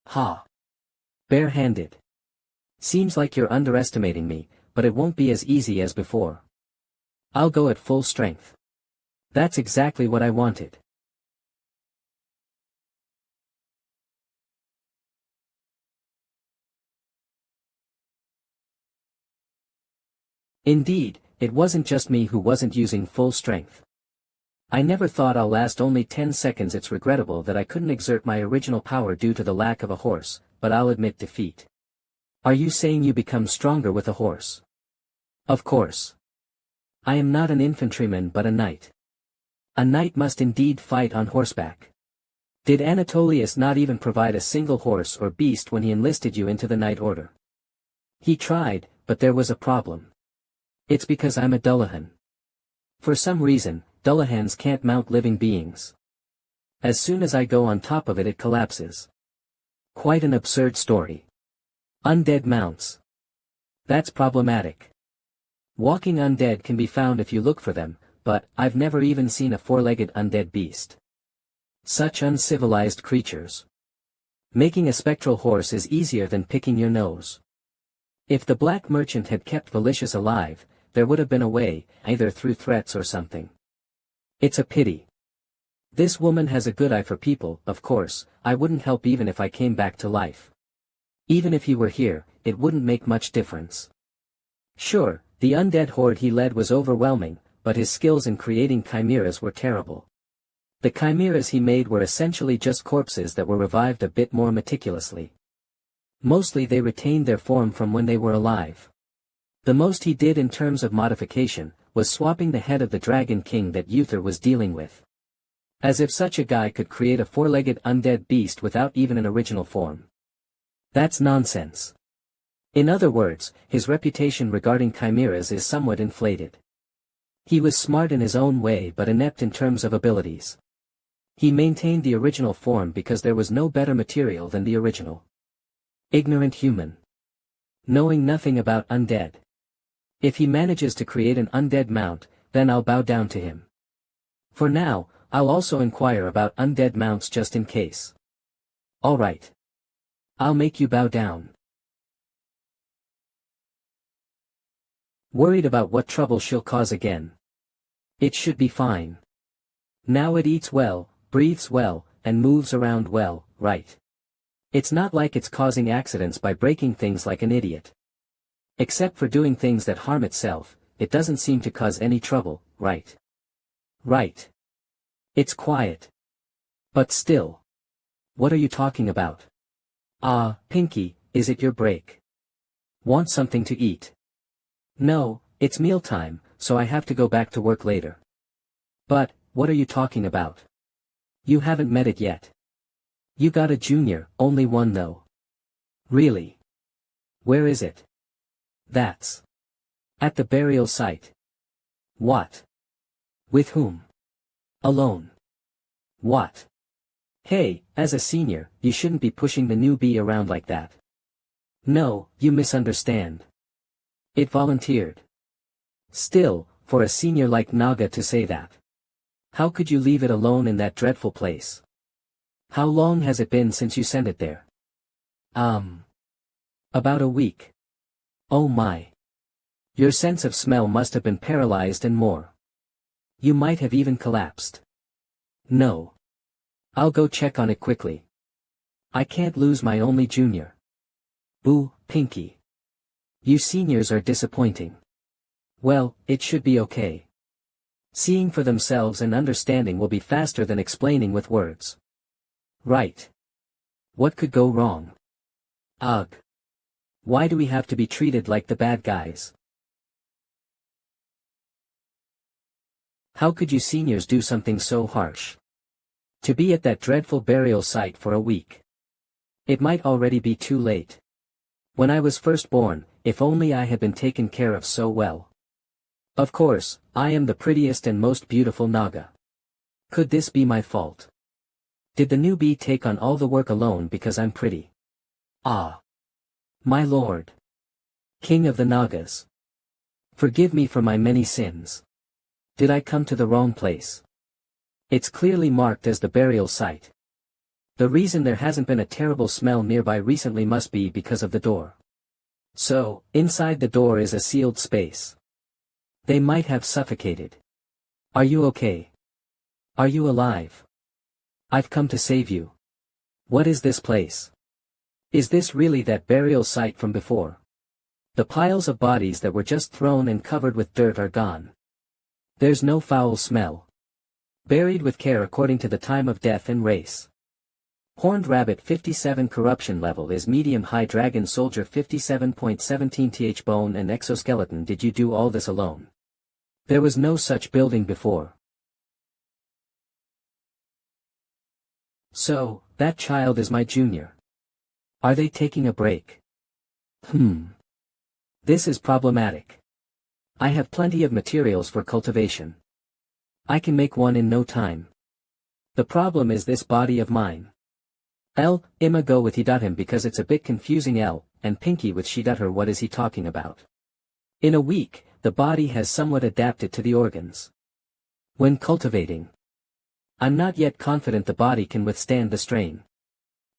Ha! Bare-handed. Seems like you're underestimating me, but it won't be as easy as before. I'll go at full strength. That's exactly what I wanted. Indeed, it wasn't just me who wasn't using full strength. I never thought I'll last only 10 seconds. It's regrettable that I couldn't exert my original power due to the lack of a horse, but I'll admit defeat. Are you saying you become stronger with a horse? Of course. I am not an infantryman but a knight. A knight must indeed fight on horseback. Did Anatolius not even provide a single horse or beast when he enlisted you into the knight order? He tried, but there was a problem. It's because I'm a Dullahan. For some reason, Dullahans can't mount living beings. As soon as I go on top of it, it collapses. Quite an absurd story. Undead mounts. That's problematic. Walking undead can be found if you look for them, but I've never even seen a four-legged undead beast. Such uncivilized creatures. Making a spectral horse is easier than picking your nose. If the black merchant had kept Valicious alive, there would have been a way, either through threats or something. It's a pity. This woman has a good eye for people. Of course, I wouldn't help even if I came back to life. Even if he were here, it wouldn't make much difference. Sure, the undead horde he led was overwhelming, but his skills in creating chimeras were terrible. The chimeras he made were essentially just corpses that were revived a bit more meticulously. Mostly they retained their form from when they were alive. The most he did in terms of modification, was swapping the head of the Dragon King that Uther was dealing with. As if such a guy could create a four-legged undead beast without even an original form. That's nonsense. In other words, his reputation regarding chimeras is somewhat inflated. He was smart in his own way but inept in terms of abilities. He maintained the original form because there was no better material than the original. Ignorant human. Knowing nothing about undead. If he manages to create an undead mount, then I'll bow down to him. For now, I'll also inquire about undead mounts just in case. Alright. I'll make you bow down. Worried about what trouble she'll cause again. It should be fine. Now it eats well, breathes well, and moves around well, right? It's not like it's causing accidents by breaking things like an idiot. Except for doing things that harm itself, it doesn't seem to cause any trouble, right? Right. It's quiet. But still. What are you talking about? Ah, Pinky, is it your break? Want something to eat? No, it's mealtime, so I have to go back to work later. But, what are you talking about? You haven't met it yet. You got a junior, only one though. Really? Where is it? That's at the burial site. What? With whom? Alone. What? Hey, as a senior, you shouldn't be pushing the newbie around like that. No, you misunderstand. It volunteered. Still, for a senior like Naga to say that. How could you leave it alone in that dreadful place? How long has it been since you sent it there? About a week. Oh my. Your sense of smell must have been paralyzed and more. You might have even collapsed. No. I'll go check on it quickly. I can't lose my only junior. Boo, Pinky. You seniors are disappointing. Well, it should be okay. Seeing for themselves and understanding will be faster than explaining with words. Right. What could go wrong? Ugh. Why do we have to be treated like the bad guys? How could you seniors do something so harsh? To be at that dreadful burial site for a week. It might already be too late. When I was first born, if only I had been taken care of so well. Of course, I am the prettiest and most beautiful Naga. Could this be my fault? Did the newbie take on all the work alone because I'm pretty? Ah. My lord. King of the Nagas. Forgive me for my many sins. Did I come to the wrong place? It's clearly marked as the burial site. The reason there hasn't been a terrible smell nearby recently must be because of the door. So, inside the door is a sealed space. They might have suffocated. Are you okay? Are you alive? I've come to save you. What is this place? Is this really that burial site from before? The piles of bodies that were just thrown and covered with dirt are gone. There's no foul smell. Buried with care according to the time of death and race. Horned rabbit 57 corruption level is medium-high. Dragon soldier 57.17 th bone and exoskeleton. Did you do all this alone? There was no such building before. So, that child is my junior. Are they taking a break? This is problematic. I have plenty of materials for cultivation. I can make one in no time. The problem is this body of mine. Imma go with him because it's a bit confusing. And Pinky with her. What is he talking about? In a week, the body has somewhat adapted to the organs. When cultivating, I'm not yet confident the body can withstand the strain.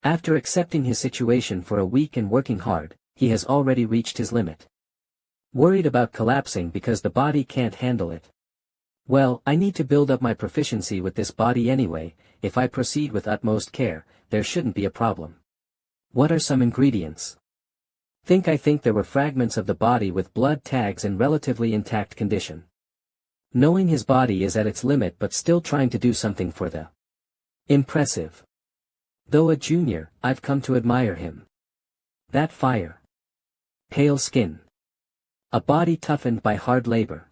After accepting his situation for a week and working hard, he has already reached his limit. Worried about collapsing because the body can't handle it. Well, I need to build up my proficiency with this body anyway. If I proceed with utmost care, there shouldn't be a problem. What are some ingredients? I think there were fragments of the body with blood tags in relatively intact condition. Knowing his body is at its limit but still trying to do something for the impressive. Though a junior, I've come to admire him. That fire. Pale skin. A body toughened by hard labor.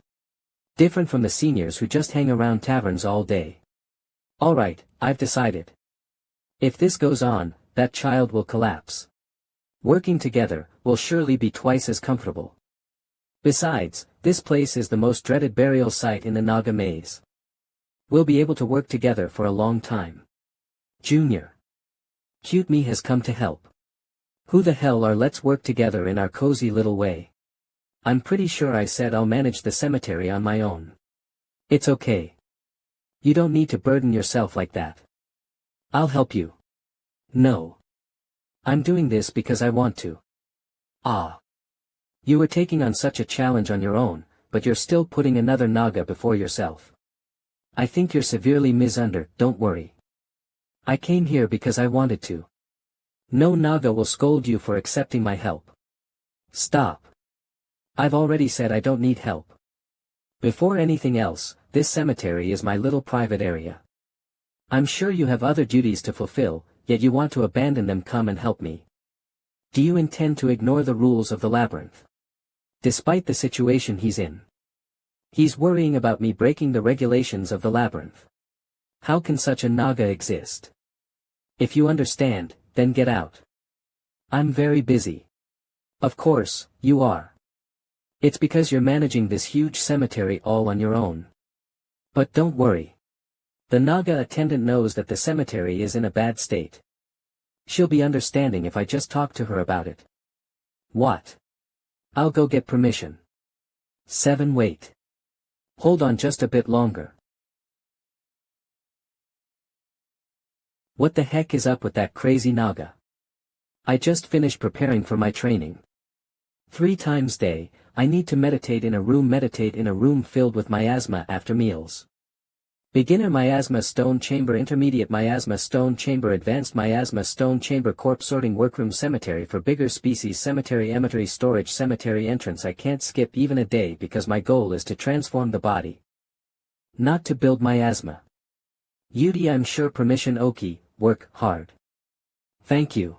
Different from the seniors who just hang around taverns all day. Alright, I've decided. If this goes on, that child will collapse. Working together, will surely be twice as comfortable. Besides, this place is the most dreaded burial site in the Naga maze. We'll be able to work together for a long time. Junior. Cute me has come to help. Who the hell are let's work together in our cozy little way. I'm pretty sure I said I'll manage the cemetery on my own. It's okay. You don't need to burden yourself like that. I'll help you. No. I'm doing this because I want to. Ah. You were taking on such a challenge on your own, but you're still putting another Naga before yourself. I think you're severely don't worry. I came here because I wanted to. No Naga will scold you for accepting my help. Stop. I've already said I don't need help. Before anything else, this cemetery is my little private area. I'm sure you have other duties to fulfill, yet you want to abandon them. Come and help me. Do you intend to ignore the rules of the labyrinth? Despite the situation he's in. He's worrying about me breaking the regulations of the labyrinth. How can such a Naga exist? If you understand, then get out. I'm very busy. Of course, you are. It's because you're managing this huge cemetery all on your own. But don't worry. The Naga attendant knows that the cemetery is in a bad state. She'll be understanding if I just talk to her about it. What? I'll go get permission. 7. Wait. Hold on just a bit longer. What the heck is up with that crazy Naga? I just finished preparing for my training. 3 times day, I need to meditate in a room filled with miasma after meals. Beginner miasma stone chamber, intermediate miasma stone chamber, advanced miasma stone chamber, corpse sorting workroom, cemetery for bigger species, cemetery emissary storage, cemetery entrance. I can't skip even a day because my goal is to transform the body. Not to build miasma. Yudi, I'm sure permission. Oki, work hard. Thank you.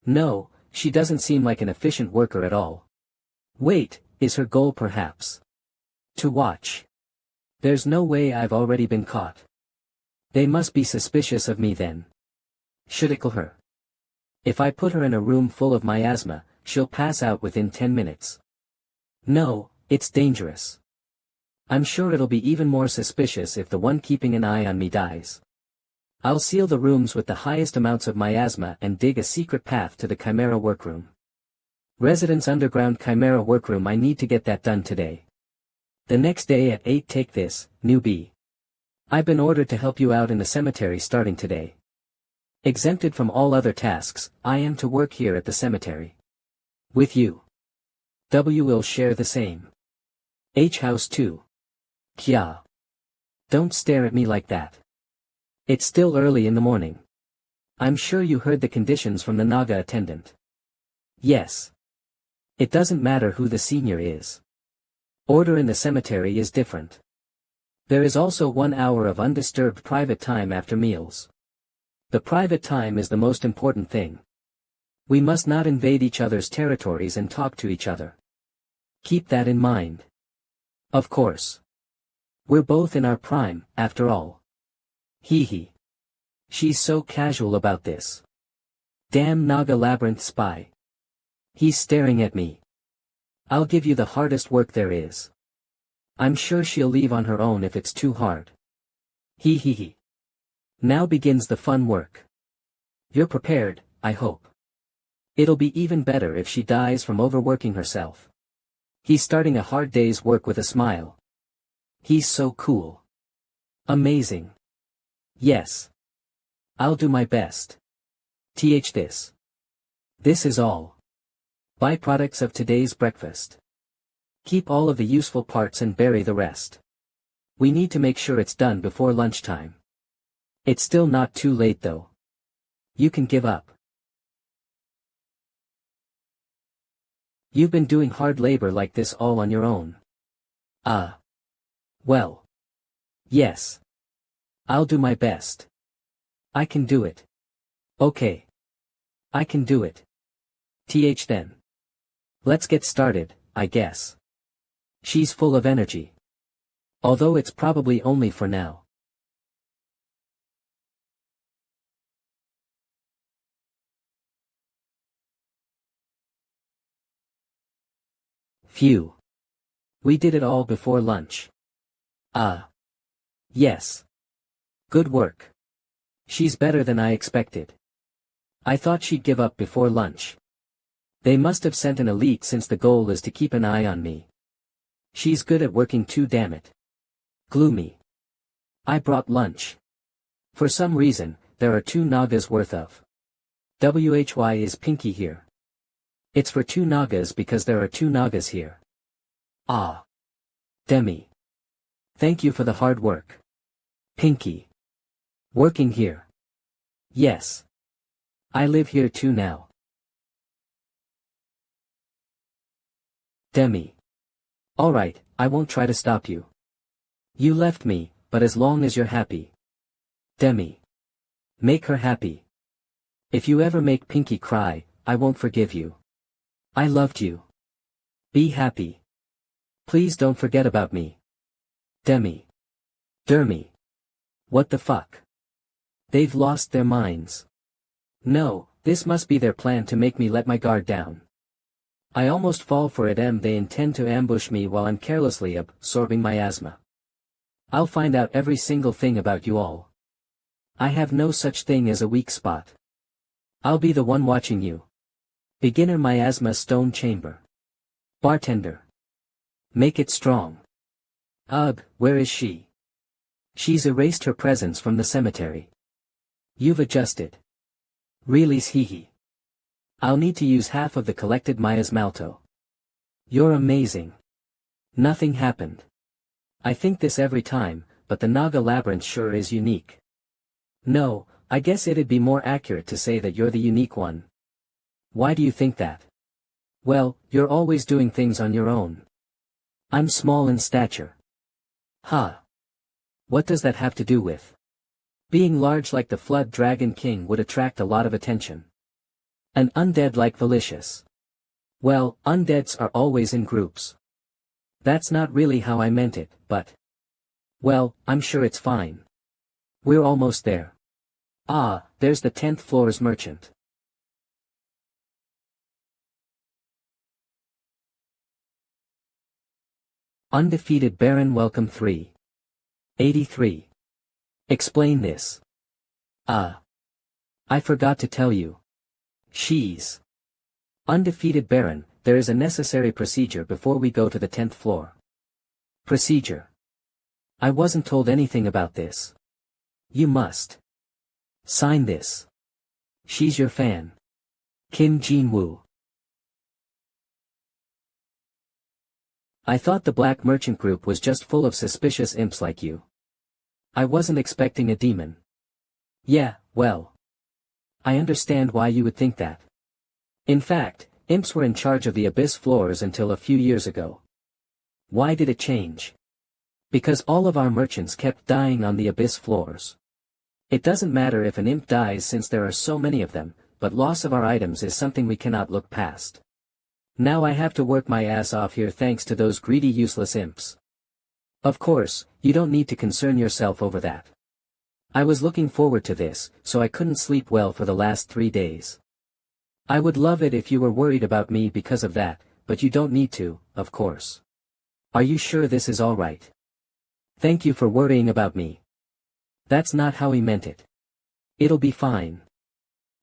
No, she doesn't seem like an efficient worker at all. Wait, is her goal perhaps to watch? There's no way I've already been caught. They must be suspicious of me then. Should I kill her? If I put her in a room full of miasma, she'll pass out within 10 minutes. No, it's dangerous. I'm sure it'll be even more suspicious if the one keeping an eye on me dies. I'll seal the rooms with the highest amounts of miasma and dig a secret path to the Chimera workroom. Residence underground Chimera workroom. I need to get that done today. The next day at 8. Take this, newbie. I've been ordered to help you out in the cemetery starting today. Exempted from all other tasks, I am to work here at the cemetery. With you. W will share the same. H house 2. Kya. Don't stare at me like that. It's still early in the morning. I'm sure you heard the conditions from the Naga attendant. Yes. It doesn't matter who the senior is. Order in the cemetery is different. There is also 1 hour of undisturbed private time after meals. The private time is the most important thing. We must not invade each other's territories and talk to each other. Keep that in mind. Of course. We're both in our prime, after all. Hee hee. She's so casual about this. Damn Naga Labyrinth spy. He's staring at me. I'll give you the hardest work there is. I'm sure she'll leave on her own if it's too hard. Hee hee hee. Now begins the fun work. You're prepared, I hope. It'll be even better if she dies from overworking herself. He's starting a hard day's work with a smile. He's so cool. Amazing. Yes. I'll do my best. This. This is all. Byproducts of today's breakfast. Keep all of the useful parts and bury the rest. We need to make sure it's done before lunchtime. It's still not too late though. You can give up. You've been doing hard labor like this all on your own. Well. Yes. I'll do my best. I can do it. Okay. I can do it. Then. Let's get started, I guess. She's full of energy. Although it's probably only for now. Phew. We did it all before lunch. Yes. Good work. She's better than I expected. I thought she'd give up before lunch. They must have sent an elite since the goal is to keep an eye on me. She's good at working too, damn it. Gloomy. I brought lunch. For some reason, there are 2 Nagas worth of. WHY is Pinky here. It's for 2 Nagas because there are 2 Nagas here. Demi. Thank you for the hard work. Pinky. Working here. Yes. I live here too now. Demi. Alright, I won't try to stop you. You left me, but as long as you're happy. Demi. Make her happy. If you ever make Pinky cry, I won't forgive you. I loved you. Be happy. Please don't forget about me. Demi. Dermy. What the fuck? They've lost their minds. No, this must be their plan to make me let my guard down. I almost fall for it. They intend to ambush me while I'm carelessly absorbing miasma. I'll find out every single thing about you all. I have no such thing as a weak spot. I'll be the one watching you. Beginner miasma stone chamber. Bartender. Make it strong. Ugh, where is she? She's erased her presence from the cemetery. You've adjusted. Release hee. I'll need to use half of the collected miasmalto. You're amazing. Nothing happened. I think this every time, but the Naga Labyrinth sure is unique. No, I guess it'd be more accurate to say that you're the unique one. Why do you think that? Well, you're always doing things on your own. I'm small in stature. What does that have to do with? Being large like the Flood Dragon King would attract a lot of attention. An undead like Velicious. Well, undeads are always in groups. That's not really how I meant it, but... Well, I'm sure it's fine. We're almost there. There's the 10th floor's merchant. Undefeated Baron welcome 3. 83. Explain this. I forgot to tell you. She's Undefeated Baron, there is a necessary procedure before we go to the 10th floor. Procedure. I wasn't told anything about this. You must sign this. She's your fan. Kim Jin-woo. I thought the black merchant group was just full of suspicious imps like you. I wasn't expecting a demon. Yeah, well. I understand why you would think that. In fact, imps were in charge of the abyss floors until a few years ago. Why did it change? Because all of our merchants kept dying on the abyss floors. It doesn't matter if an imp dies since there are so many of them, but loss of our items is something we cannot look past. Now I have to work my ass off here thanks to those greedy useless imps. Of course, you don't need to concern yourself over that. I was looking forward to this, so I couldn't sleep well for the last 3 days. I would love it if you were worried about me because of that, but you don't need to, of course. Are you sure this is all right? Thank you for worrying about me. That's not how he meant it. It'll be fine.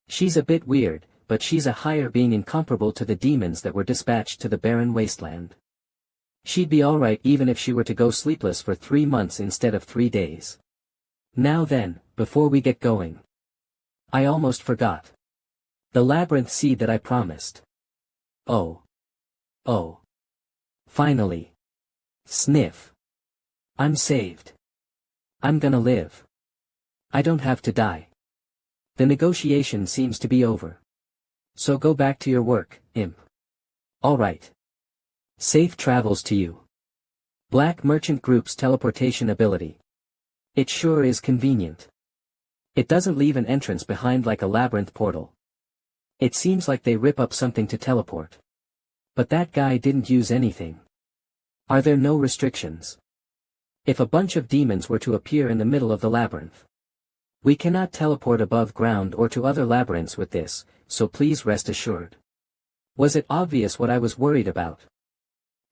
She's a bit weird, but she's a higher being incomparable to the demons that were dispatched to the barren wasteland. She'd be alright even if she were to go sleepless for 3 months instead of 3 days. Now then, before we get going. I almost forgot. The labyrinth seed that I promised. Oh. Oh. Finally. Sniff. I'm saved. I'm gonna live. I don't have to die. The negotiation seems to be over. So go back to your work, imp. All right. Safe travels to you. Black Merchant Group's teleportation ability. It sure is convenient. It doesn't leave an entrance behind like a labyrinth portal. It seems like they rip up something to teleport. But that guy didn't use anything. Are there no restrictions? If a bunch of demons were to appear in the middle of the labyrinth. We cannot teleport above ground or to other labyrinths with this, so please rest assured. Was it obvious what I was worried about?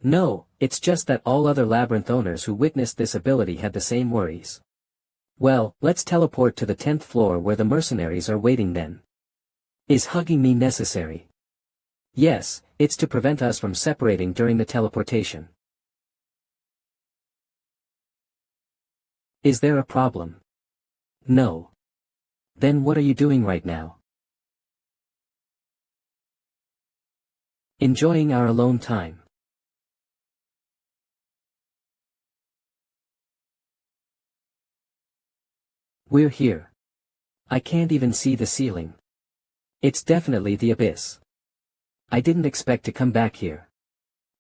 No, it's just that all other labyrinth owners who witnessed this ability had the same worries. Well, let's teleport to the 10th floor where the mercenaries are waiting then. Is hugging me necessary? Yes, it's to prevent us from separating during the teleportation. Is there a problem? No. Then what are you doing right now? Enjoying our alone time. We're here. I can't even see the ceiling. It's definitely the abyss. I didn't expect to come back here.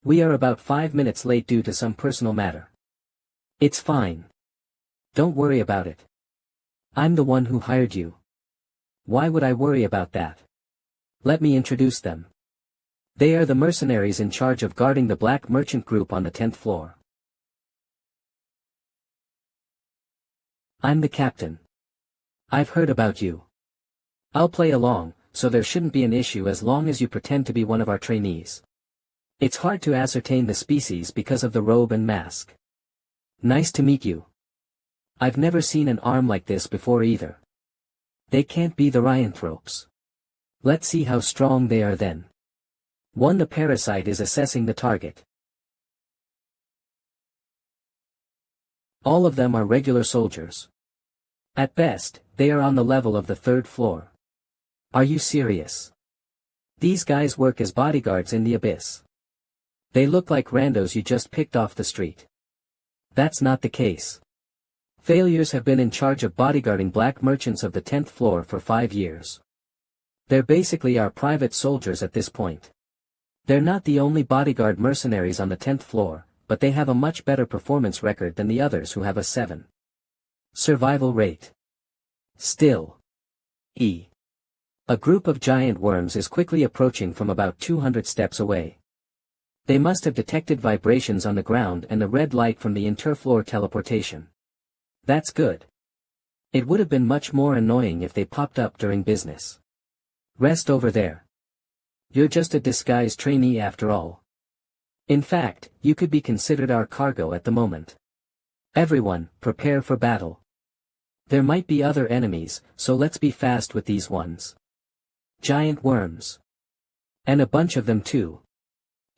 We are about 5 minutes late due to some personal matter. It's fine. Don't worry about it. I'm the one who hired you. Why would I worry about that? Let me introduce them. They are the mercenaries in charge of guarding the Black Merchant Group on the 10th floor. I'm the captain. I've heard about you. I'll play along, so there shouldn't be an issue as long as you pretend to be one of our trainees. It's hard to ascertain the species because of the robe and mask. Nice to meet you. I've never seen an arm like this before either. They can't be the Ryanthropes. Let's see how strong they are then. The parasite is assessing the target. All of them are regular soldiers. At best, they are on the level of the 3rd floor. Are you serious? These guys work as bodyguards in the abyss. They look like randos you just picked off the street. That's not the case. Failures have been in charge of bodyguarding black merchants of the 10th floor for 5 years. They're basically our private soldiers at this point. They're not the only bodyguard mercenaries on the 10th floor, but they have a much better performance record than the others who have a 7 survival rate. Still. A group of giant worms is quickly approaching from about 200 steps away. They must have detected vibrations on the ground and the red light from the interfloor teleportation. That's good. It would have been much more annoying if they popped up during business. Rest over there. You're just a disguised trainee after all. In fact, you could be considered our cargo at the moment. Everyone, prepare for battle. There might be other enemies, so let's be fast with these ones. Giant worms. And a bunch of them too.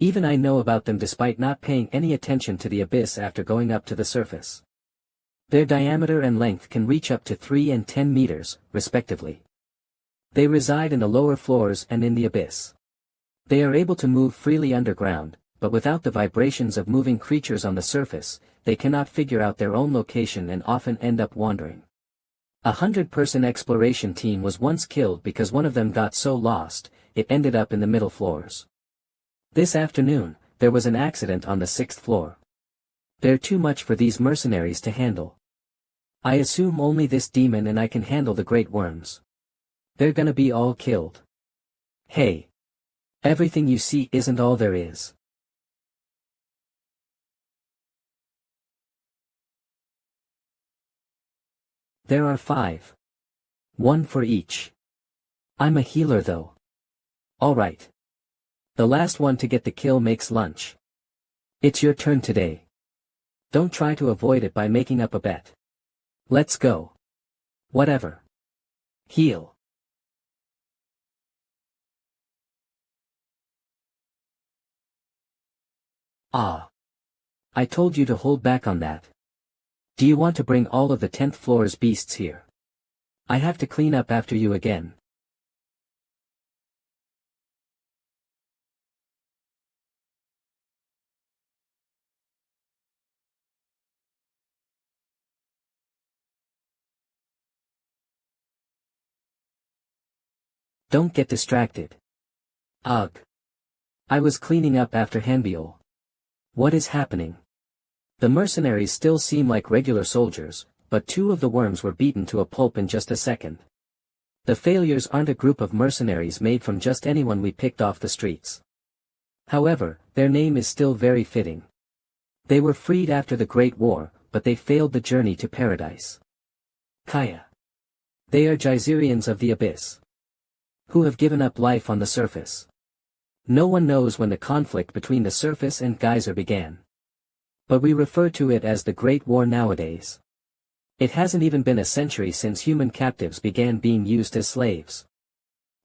Even I know about them despite not paying any attention to the abyss after going up to the surface. Their diameter and length can reach up to 3 and 10 meters, respectively. They reside in the lower floors and in the abyss. They are able to move freely underground, but without the vibrations of moving creatures on the surface, they cannot figure out their own location and often end up wandering. 100-person exploration team was once killed because one of them got so lost, it ended up in the middle floors. This afternoon, there was an accident on the 6th floor. They're too much for these mercenaries to handle. I assume only this demon and I can handle the great worms. They're gonna be all killed. Hey. Everything you see isn't all there is. There are 5. 1 for each. I'm a healer though. Alright. The last one to get the kill makes lunch. It's your turn today. Don't try to avoid it by making up a bet. Let's go. Whatever. Heal. Ah. I told you to hold back on that. Do you want to bring all of the 10th floor's beasts here? I have to clean up after you again. Don't get distracted. Ugh. I was cleaning up after Hanbiol. What is happening? The mercenaries still seem like regular soldiers, but 2 of the worms were beaten to a pulp in just a second. The failures aren't a group of mercenaries made from just anyone we picked off the streets. However, their name is still very fitting. They were freed after the Great War, but they failed the journey to paradise. Kaya. They are Geyserians of the Abyss, who have given up life on the surface. No one knows when the conflict between the surface and geyser began. But we refer to it as the Great War nowadays. It hasn't even been a century since human captives began being used as slaves.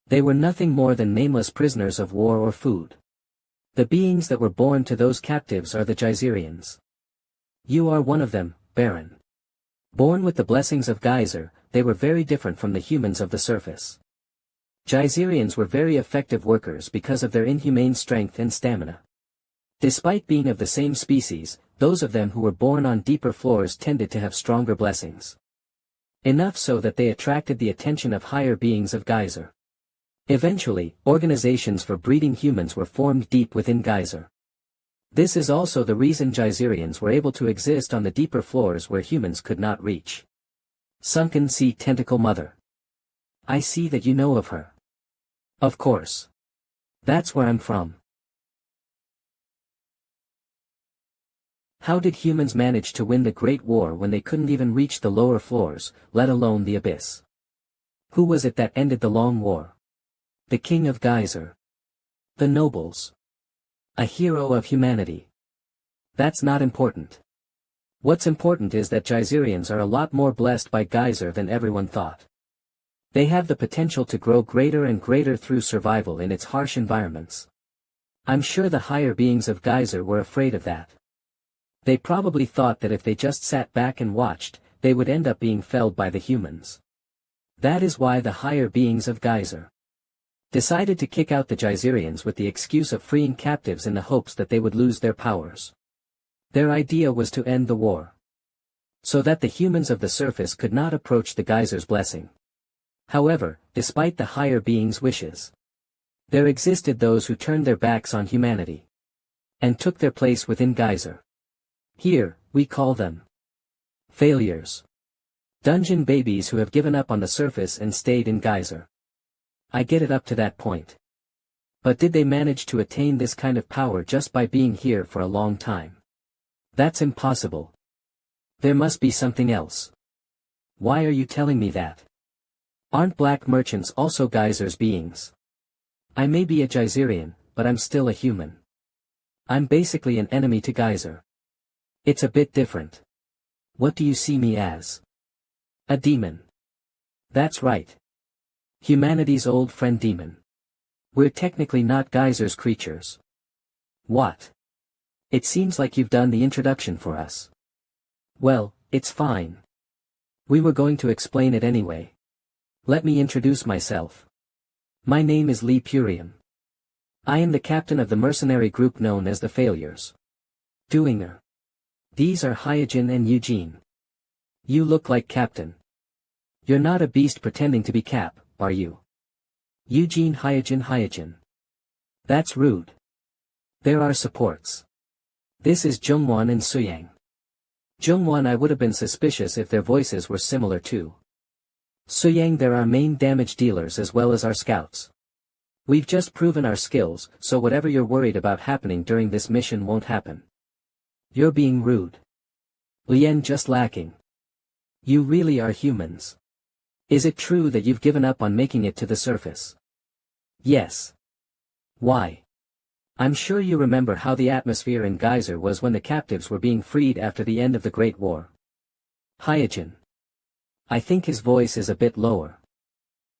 They were nothing more than nameless prisoners of war or food. The beings that were born to those captives are the Geyserians. You are one of them, Baron. Born with the blessings of Geyser, they were very different from the humans of the surface. Geyserians were very effective workers because of their inhumane strength and stamina. Despite being of the same species, those of them who were born on deeper floors tended to have stronger blessings. Enough so that they attracted the attention of higher beings of Geyser. Eventually, organizations for breeding humans were formed deep within Geyser. This is also the reason Geyserians were able to exist on the deeper floors where humans could not reach. Sunken Sea Tentacle Mother. I see that you know of her. Of course. That's where I'm from. How did humans manage to win the Great War when they couldn't even reach the lower floors, let alone the abyss? Who was it that ended the long war? The King of Geyser. The nobles. A hero of humanity. That's not important. What's important is that Geyserians are a lot more blessed by Geyser than everyone thought. They have the potential to grow greater and greater through survival in its harsh environments. I'm sure the higher beings of Geyser were afraid of that. They probably thought that if they just sat back and watched, they would end up being felled by the humans. That is why the higher beings of Geyser decided to kick out the Geyserians with the excuse of freeing captives in the hopes that they would lose their powers. Their idea was to end the war, so that the humans of the surface could not approach the Geyser's blessing. However, despite the higher beings' wishes, there existed those who turned their backs on humanity and took their place within Geyser. Here, we call them failures. Dungeon babies who have given up on the surface and stayed in Geyser. I get it up to that point. But did they manage to attain this kind of power just by being here for a long time? That's impossible. There must be something else. Why are you telling me that? Aren't black merchants also Geyser's beings? I may be a Geyserian, but I'm still a human. I'm basically an enemy to Geyser. It's a bit different. What do you see me as? A demon. That's right. Humanity's old friend demon. We're technically not Geyser's creatures. What? It seems like you've done the introduction for us. Well, it's fine. We were going to explain it anyway. Let me introduce myself. My name is Lee Purium. I am the captain of the mercenary group known as the Failures. Doinger. These are Hyojin and Eugene. You look like Captain. You're not a beast pretending to be Cap, are you? Eugene Hyojin. That's rude. There are supports. This is Jungwon and Suyang. Jungwon, I would have been suspicious if their voices were similar too. Suyang, they're our main damage dealers as well as our scouts. We've just proven our skills, so whatever you're worried about happening during this mission won't happen. You're being rude. Lien, just lacking. You really are humans. Is it true that you've given up on making it to the surface? Yes. Why? I'm sure you remember how the atmosphere in Geyser was when the captives were being freed after the end of the Great War. Hyojin. I think his voice is a bit lower.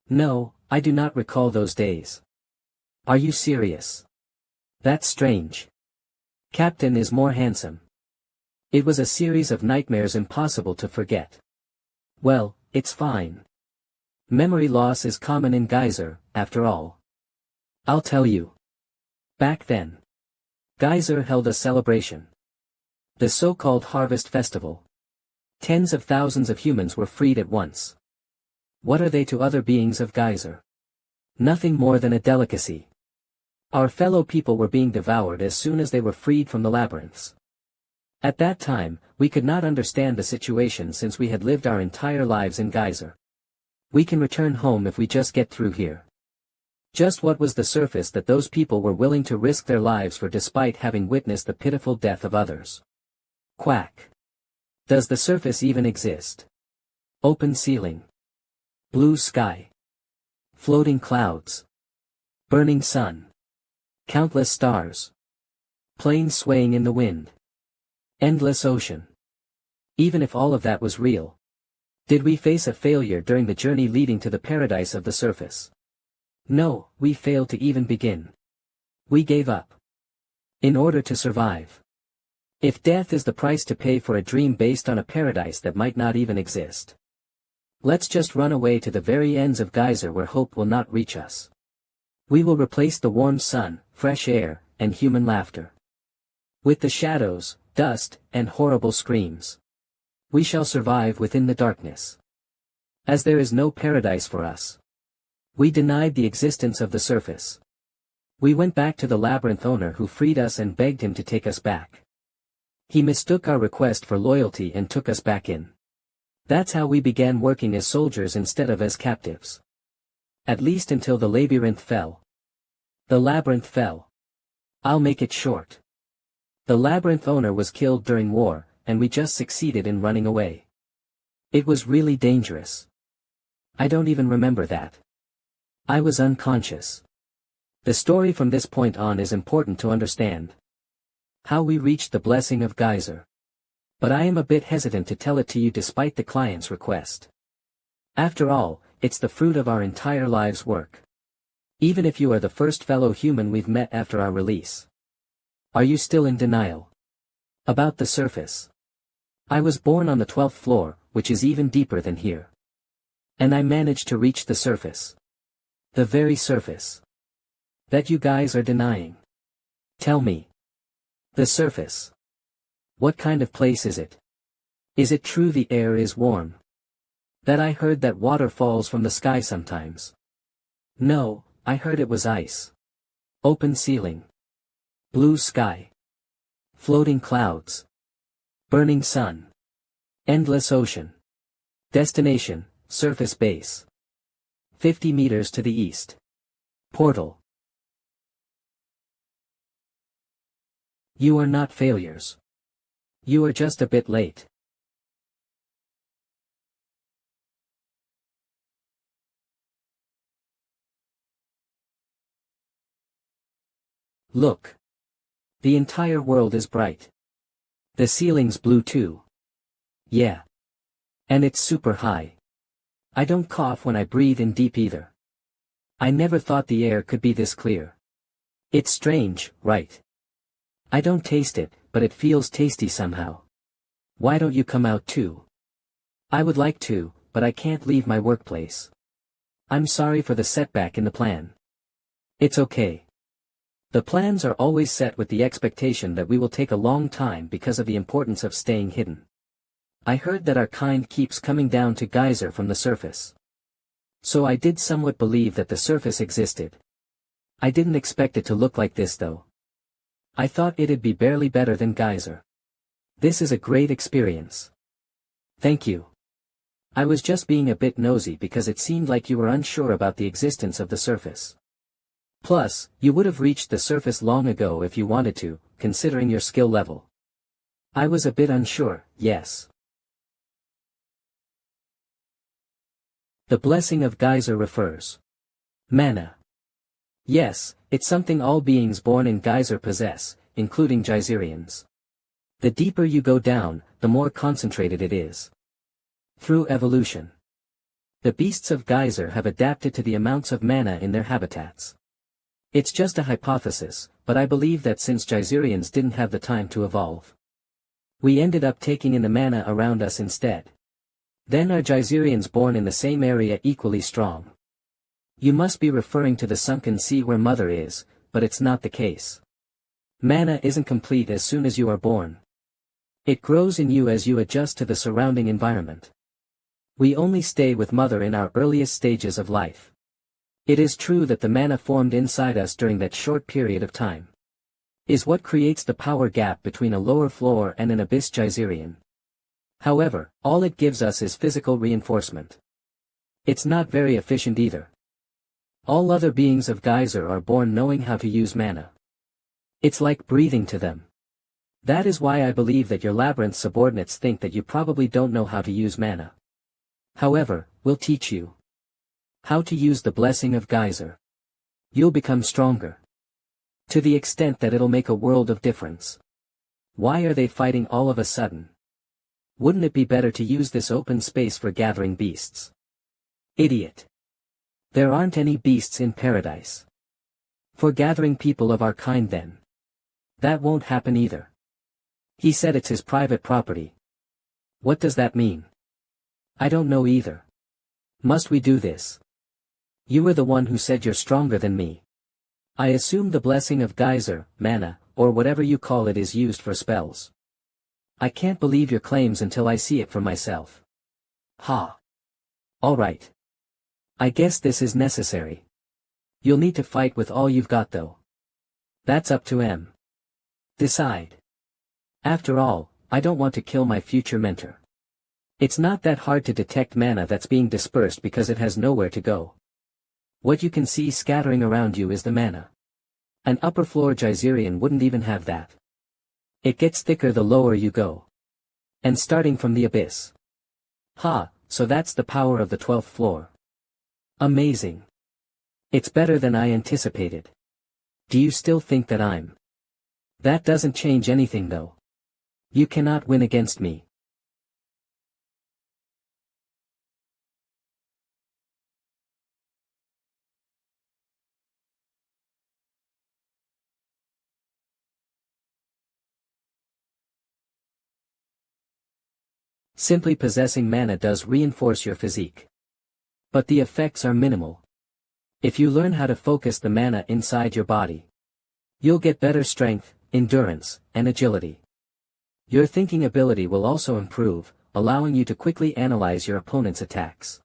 No, I do not recall those days. Are you serious? That's strange. Captain is more handsome. It was a series of nightmares impossible to forget. Well, it's fine. Memory loss is common in Geyser, after all. I'll tell you. Back then, Geyser held a celebration. The so-called Harvest Festival. Tens of thousands of humans were freed at once. What are they to other beings of Geyser? Nothing more than a delicacy. Our fellow people were being devoured as soon as they were freed from the labyrinths. At that time, we could not understand the situation since we had lived our entire lives in Geyser. We can return home if we just get through here. Just what was the surface that those people were willing to risk their lives for despite having witnessed the pitiful death of others? Quack. Does the surface even exist? Open ceiling. Blue sky. Floating clouds. Burning sun. Countless stars. Planes swaying in the wind. Endless ocean. Even if all of that was real, did we face a failure during the journey leading to the paradise of the surface? No, we failed to even begin. We gave up. In order to survive. If death is the price to pay for a dream based on a paradise that might not even exist, let's just run away to the very ends of Geyser where hope will not reach us. We will replace the warm sun, fresh air, and human laughter with the shadows, dust, and horrible screams. We shall survive within the darkness. As there is no paradise for us, we denied the existence of the surface. We went back to the labyrinth owner who freed us and begged him to take us back. He mistook our request for loyalty and took us back in. That's how we began working as soldiers instead of as captives. At least until the labyrinth fell. The labyrinth fell. I'll make it short. The labyrinth owner was killed during war, and we just succeeded in running away. It was really dangerous. I don't even remember that. I was unconscious. The story from this point on is important to understand. How we reached the blessing of Geyser. But I am a bit hesitant to tell it to you despite the client's request. After all, it's the fruit of our entire life's work. Even if you are the first fellow human we've met after our release. Are you still in denial? About the surface. I was born on the 12th floor, which is even deeper than here. And I managed to reach the surface. The very surface. That you guys are denying. Tell me. The surface. What kind of place is it? Is it true the air is warm? That I heard that water falls from the sky sometimes. No, I heard it was ice. Open ceiling. Blue sky. Floating clouds. Burning sun. Endless ocean. Destination, surface base. 50 meters to the east. Portal. You are not failures. You are just a bit late. Look. The entire world is bright. The ceiling's blue too. Yeah. And it's super high. I don't cough when I breathe in deep either. I never thought the air could be this clear. It's strange, right? I don't taste it, but it feels tasty somehow. Why don't you come out too? I would like to, but I can't leave my workplace. I'm sorry for the setback in the plan. It's okay. The plans are always set with the expectation that we will take a long time because of the importance of staying hidden. I heard that our kind keeps coming down to geyser from the surface. So I did somewhat believe that the surface existed. I didn't expect it to look like this though. I thought it'd be barely better than geyser. This is a great experience. Thank you. I was just being a bit nosy because it seemed like you were unsure about the existence of the surface. Plus, you would have reached the surface long ago if you wanted to, considering your skill level. I was a bit unsure, yes. The blessing of geyser refers. Mana. Yes, it's something all beings born in geyser possess, including geyserians. The deeper you go down, the more concentrated it is. Through evolution, the beasts of geyser have adapted to the amounts of mana in their habitats. It's just a hypothesis, but I believe that since geyserians didn't have the time to evolve, we ended up taking in the mana around us instead. Then are geyserians born in the same area equally strong? You must be referring to the sunken sea where Mother is, but it's not the case. Mana isn't complete as soon as you are born. It grows in you as you adjust to the surrounding environment. We only stay with Mother in our earliest stages of life. It is true that the mana formed inside us during that short period of time is what creates the power gap between a lower floor and an abyss geyserian. However, all it gives us is physical reinforcement. It's not very efficient either. All other beings of geyser are born knowing how to use mana. It's like breathing to them. That is why I believe that your labyrinth subordinates think that you probably don't know how to use mana. However, we'll teach you how to use the blessing of geyser. You'll become stronger. To the extent that it'll make a world of difference. Why are they fighting all of a sudden? Wouldn't it be better to use this open space for gathering beasts? Idiot. There aren't any beasts in paradise. For gathering people of our kind then. That won't happen either. He said it's his private property. What does that mean? I don't know either. Must we do this? You were the one who said you're stronger than me. I assume the blessing of geyser, mana, or whatever you call it is used for spells. I can't believe your claims until I see it for myself. Ha. Alright. I guess this is necessary. You'll need to fight with all you've got though. That's up to M. Decide. After all, I don't want to kill my future mentor. It's not that hard to detect mana that's being dispersed because it has nowhere to go. What you can see scattering around you is the mana. An upper floor geyserian wouldn't even have that. It gets thicker the lower you go. And starting from the abyss. Ha, so that's the power of the 12th floor. Amazing. It's better than I anticipated. Do you still think that I'm? That doesn't change anything though. You cannot win against me. Simply possessing mana does reinforce your physique. But the effects are minimal. If you learn how to focus the mana inside your body, you'll get better strength, endurance, and agility. Your thinking ability will also improve, allowing you to quickly analyze your opponent's attacks.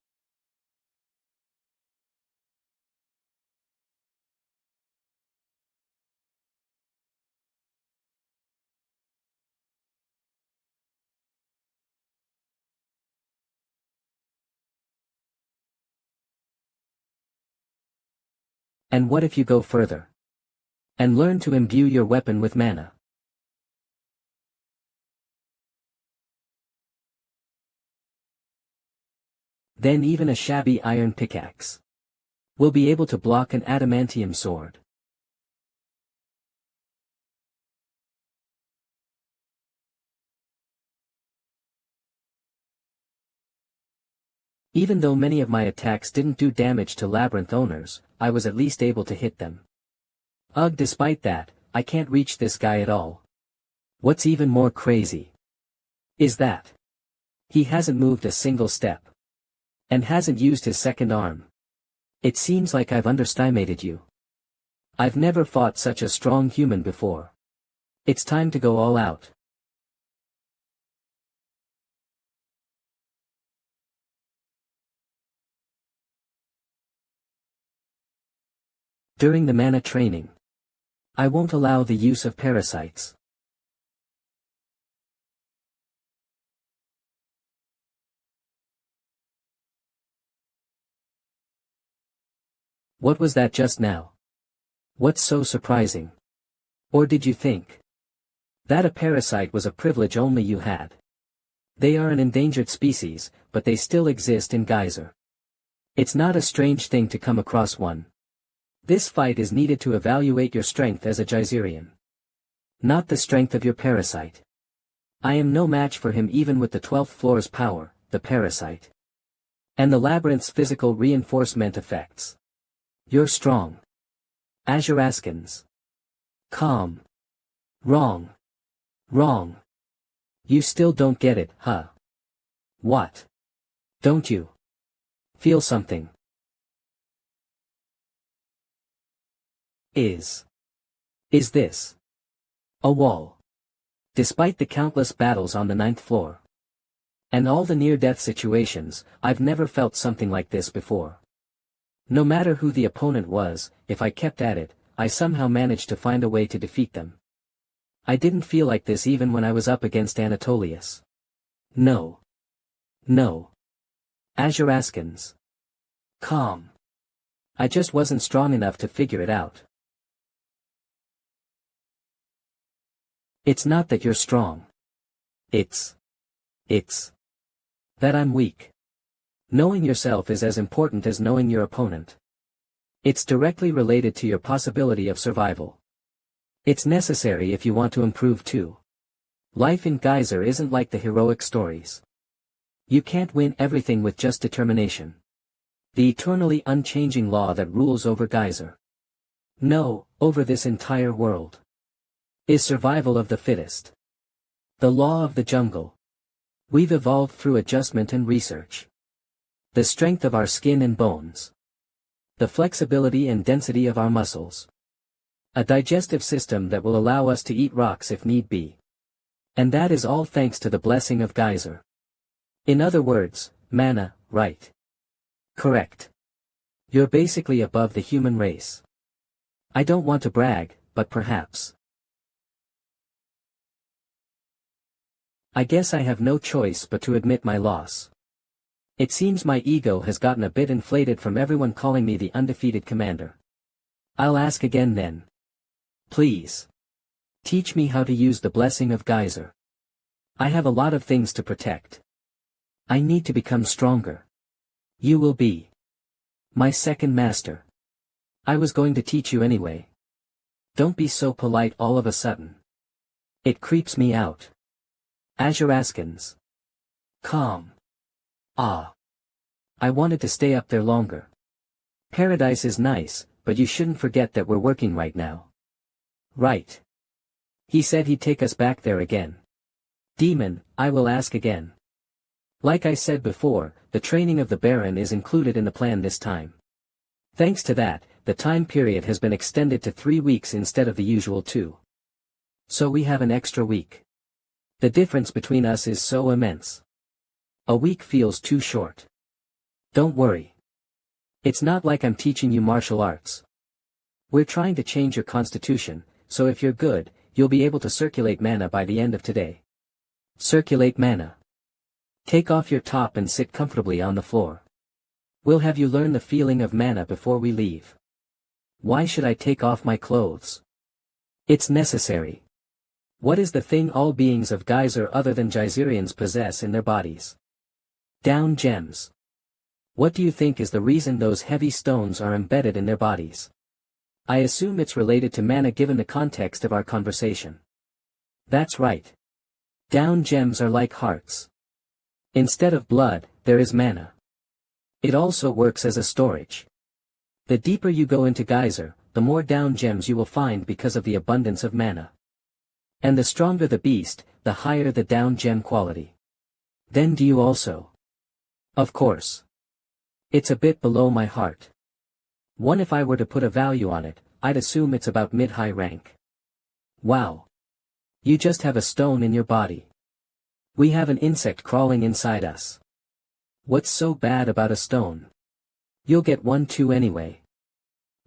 And what if you go further? And learn to imbue your weapon with mana. Then even a shabby iron pickaxe will be able to block an adamantium sword. Even though many of my attacks didn't do damage to labyrinth owners, I was at least able to hit them. Ugh, despite that, I can't reach this guy at all. What's even more crazy is that he hasn't moved a single step. And hasn't used his second arm. It seems like I've underestimated you. I've never fought such a strong human before. It's time to go all out. During the mana training, I won't allow the use of parasites. What was that just now? What's so surprising? Or did you think that a parasite was a privilege only you had? They are an endangered species, but they still exist in Geyser. It's not a strange thing to come across one. This fight is needed to evaluate your strength as a Geyserian, not the strength of your parasite. I am no match for him even with the 12th floor's power, the parasite, and the labyrinth's physical reinforcement effects. You're strong. Azuraskans. Calm. Wrong. Wrong. You still don't get it, huh? What? Don't you feel something? Is this a wall? Despite the countless battles on the 9th floor and all the near-death situations, I've never felt something like this before. No matter who the opponent was, if I kept at it, I somehow managed to find a way to defeat them. I didn't feel like this even when I was up against Anatolius. No. No. Azuraskans. Calm. I just wasn't strong enough to figure it out. It's not that you're strong. It's that I'm weak. Knowing yourself is as important as knowing your opponent. It's directly related to your possibility of survival. It's necessary if you want to improve too. Life in Geyser isn't like the heroic stories. You can't win everything with just determination. The eternally unchanging law that rules over Geyser. No, over this entire world. Is survival of the fittest. The law of the jungle. We've evolved through adjustment and research. The strength of our skin and bones. The flexibility and density of our muscles. A digestive system that will allow us to eat rocks if need be. And that is all thanks to the blessing of Geyser. In other words, mana, right? Correct. You're basically above the human race. I don't want to brag, but perhaps. I guess I have no choice but to admit my loss. It seems my ego has gotten a bit inflated from everyone calling me the undefeated commander. I'll ask again then. Please. Teach me how to use the blessing of Geyser. I have a lot of things to protect. I need to become stronger. You will be my second master. I was going to teach you anyway. Don't be so polite all of a sudden. It creeps me out. Azuraskans. Calm. Ah. I wanted to stay up there longer. Paradise is nice, but you shouldn't forget that we're working right now. Right. He said he'd take us back there again. Demon, I will ask again. Like I said before, the training of the Baron is included in the plan this time. Thanks to that, the time period has been extended to 3 weeks instead of the usual 2. So we have an extra week. The difference between us is so immense. A week feels too short. Don't worry. It's not like I'm teaching you martial arts. We're trying to change your constitution, so if you're good, you'll be able to circulate mana by the end of today. Circulate mana. Take off your top and sit comfortably on the floor. We'll have you learn the feeling of mana before we leave. Why should I take off my clothes? It's necessary. What is the thing all beings of Geyser other than Geyserians possess in their bodies? Down gems. What do you think is the reason those heavy stones are embedded in their bodies? I assume it's related to mana given the context of our conversation. That's right. Down gems are like hearts. Instead of blood, there is mana. It also works as a storage. The deeper you go into Geyser, the more down gems you will find because of the abundance of mana. And the stronger the beast, the higher the down gem quality. Then do you also? Of course. It's a bit below my heart. If I were to put a value on it, I'd assume it's about mid-high rank. Wow. You just have a stone in your body. We have an insect crawling inside us. What's so bad about a stone? You'll get one too anyway.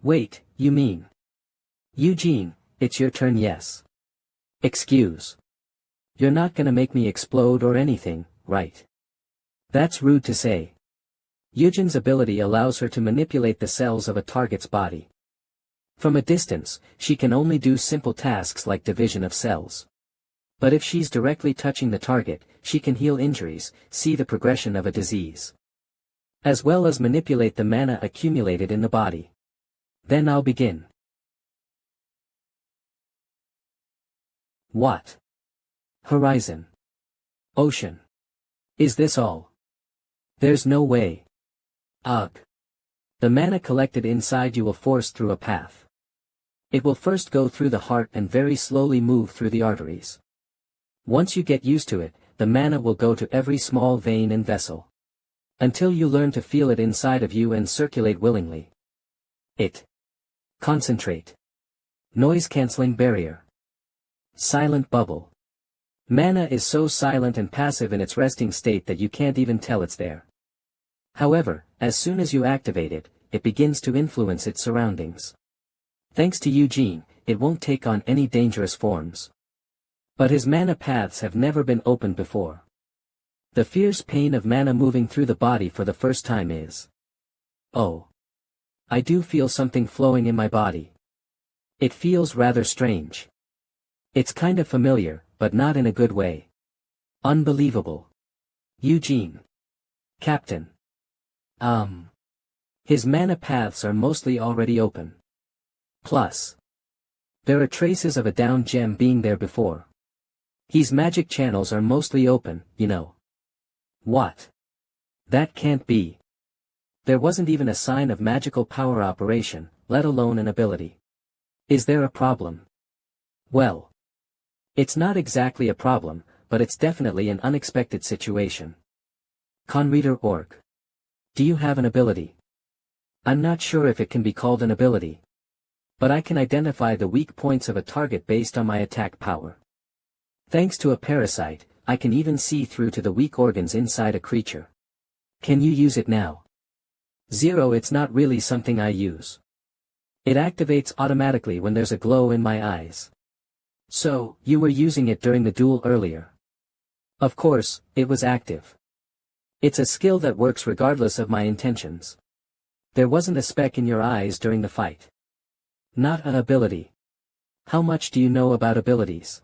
Wait, you mean? Eugene, it's your turn. Yes. Excuse. You're not gonna make me explode or anything, right? That's rude to say. Eugene's ability allows her to manipulate the cells of a target's body. From a distance, she can only do simple tasks like division of cells. But if she's directly touching the target, she can heal injuries, see the progression of a disease, as well as manipulate the mana accumulated in the body. Then I'll begin. What? Horizon. Ocean. Is this all? There's no way. Ugh. The mana collected inside you will force through a path. It will first go through the heart and very slowly move through the arteries. Once you get used to it, the mana will go to every small vein and vessel, until you learn to feel it inside of you and circulate willingly. Concentrate. Noise-canceling barrier. Silent bubble. Mana is so silent and passive in its resting state that you can't even tell it's there. However, as soon as you activate it, it begins to influence its surroundings. Thanks to Eugene, it won't take on any dangerous forms. But his mana paths have never been opened before. The fierce pain of mana moving through the body for the first time is... Oh. I do feel something flowing in my body. It feels rather strange. It's kind of familiar, but not in a good way. Unbelievable. Eugene. Captain. His mana paths are mostly already open. Plus, there are traces of a downed gem being there before. His magic channels are mostly open, you know. What? That can't be. There wasn't even a sign of magical power operation, let alone an ability. Is there a problem? Well, it's not exactly a problem, but it's definitely an unexpected situation. Conreader.org. Do you have an ability? I'm not sure if it can be called an ability, but I can identify the weak points of a target based on my attack power. Thanks to a parasite, I can even see through to the weak organs inside a creature. Can you use it now? 0. It's not really something I use. It activates automatically when there's a glow in my eyes. So, you were using it during the duel earlier. Of course, it was active. It's a skill that works regardless of my intentions. There wasn't a speck in your eyes during the fight. Not an ability. How much do you know about abilities?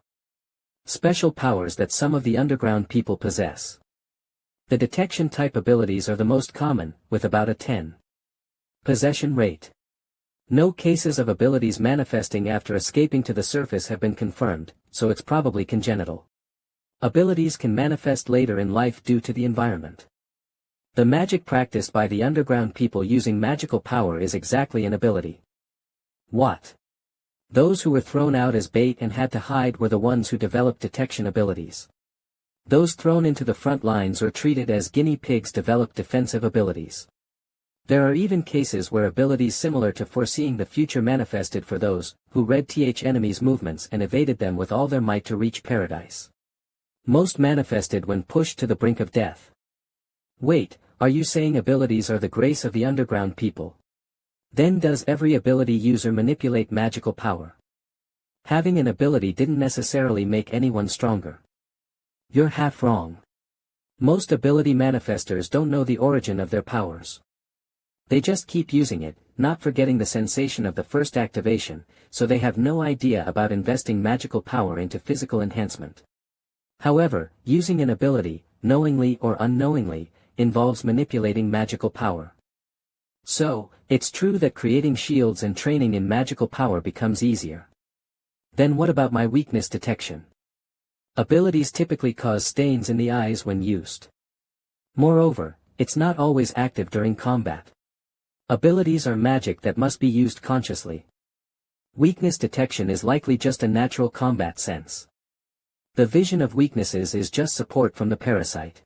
Special powers that some of the underground people possess. The detection type abilities are the most common, with about a 10% possession rate. No cases of abilities manifesting after escaping to the surface have been confirmed, so it's probably congenital. Abilities can manifest later in life due to the environment. The magic practiced by the underground people using magical power is exactly an ability. What? Those who were thrown out as bait and had to hide were the ones who developed detection abilities. Those thrown into the front lines or treated as guinea pigs developed defensive abilities. There are even cases where abilities similar to foreseeing the future manifested for those who read enemies' movements and evaded them with all their might to reach paradise. Most manifested when pushed to the brink of death. Wait, are you saying abilities are the grace of the underground people? Then does every ability user manipulate magical power? Having an ability didn't necessarily make anyone stronger. You're half wrong. Most ability manifestors don't know the origin of their powers. They just keep using it, not forgetting the sensation of the first activation, so they have no idea about investing magical power into physical enhancement. However, using an ability, knowingly or unknowingly, involves manipulating magical power. So, it's true that creating shields and training in magical power becomes easier. Then what about my weakness detection? Abilities typically cause stains in the eyes when used. Moreover, it's not always active during combat. Abilities are magic that must be used consciously. Weakness detection is likely just a natural combat sense. The vision of weaknesses is just support from the parasite.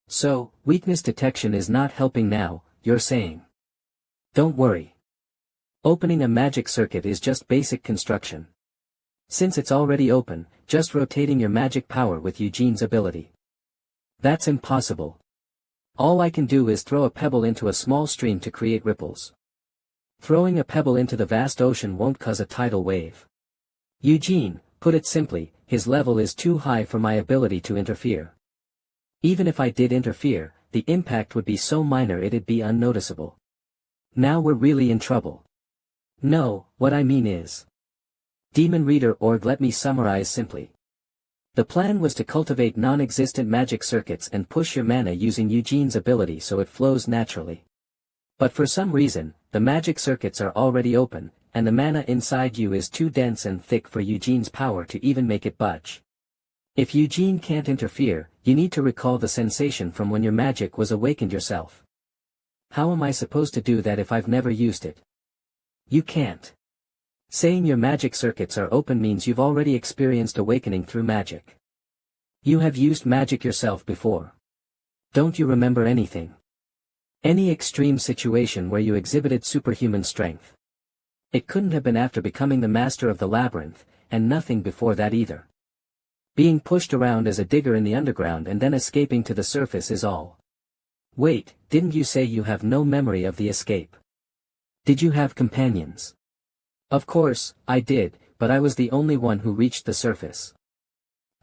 So, weakness detection is not helping now, you're saying. Don't worry. Opening a magic circuit is just basic construction. Since it's already open, just rotating your magic power with Eugene's ability. That's impossible. All I can do is throw a pebble into a small stream to create ripples. Throwing a pebble into the vast ocean won't cause a tidal wave. Eugene, put it simply, his level is too high for my ability to interfere. Even if I did interfere, the impact would be so minor it'd be unnoticeable. Now we're really in trouble. No, what I mean is. Demon Reader Org, let me summarize simply. The plan was to cultivate non-existent magic circuits and push your mana using Eugene's ability so it flows naturally. But for some reason, the magic circuits are already open, and the mana inside you is too dense and thick for Eugene's power to even make it budge. If Eugene can't interfere, you need to recall the sensation from when your magic was awakened yourself. How am I supposed to do that if I've never used it? You can't. Saying your magic circuits are open means you've already experienced awakening through magic. You have used magic yourself before. Don't you remember anything? Any extreme situation where you exhibited superhuman strength? It couldn't have been after becoming the master of the labyrinth, and nothing before that either. Being pushed around as a digger in the underground and then escaping to the surface is all. Wait, didn't you say you have no memory of the escape? Did you have companions? Of course, I did, but I was the only one who reached the surface.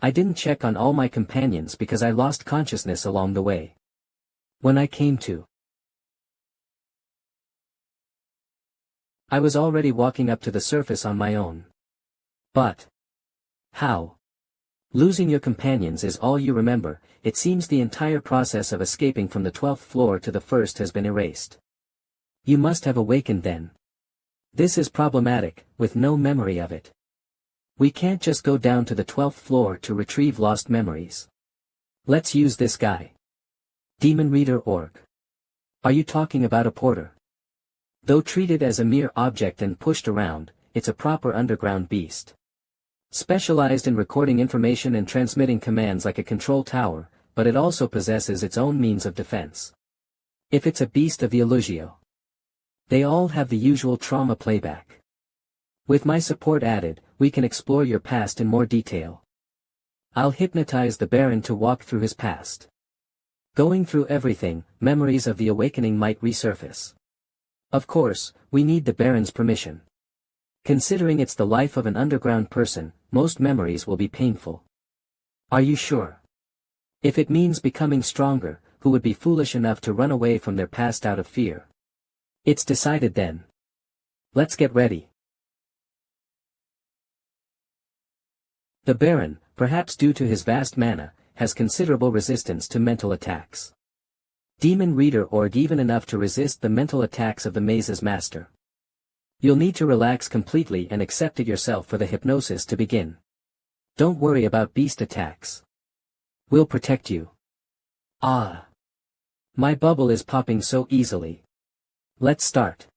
I didn't check on all my companions because I lost consciousness along the way. When I came to, I was already walking up to the surface on my own. But how? Losing your companions is all you remember. It seems the entire process of escaping from the 12th floor to the first has been erased. You must have awakened then. This is problematic, with no memory of it. We can't just go down to the 12th floor to retrieve lost memories. Let's use this guy. Demon Reader Org. Are you talking about a porter? Though treated as a mere object and pushed around, it's a proper underground beast. Specialized in recording information and transmitting commands like a control tower, but it also possesses its own means of defense. If it's a beast of the Illusio, they all have the usual trauma playback. With my support added, we can explore your past in more detail. I'll hypnotize the Baron to walk through his past. Going through everything, memories of the awakening might resurface. Of course, we need the Baron's permission. Considering it's the life of an underground person, most memories will be painful. Are you sure? If it means becoming stronger, who would be foolish enough to run away from their past out of fear? It's decided then. Let's get ready. The Baron, perhaps due to his vast mana, has considerable resistance to mental attacks. Demon Reader Org even enough to resist the mental attacks of the maze's master. You'll need to relax completely and accept it yourself for the hypnosis to begin. Don't worry about beast attacks. We'll protect you. Ah. My bubble is popping so easily. Let's start.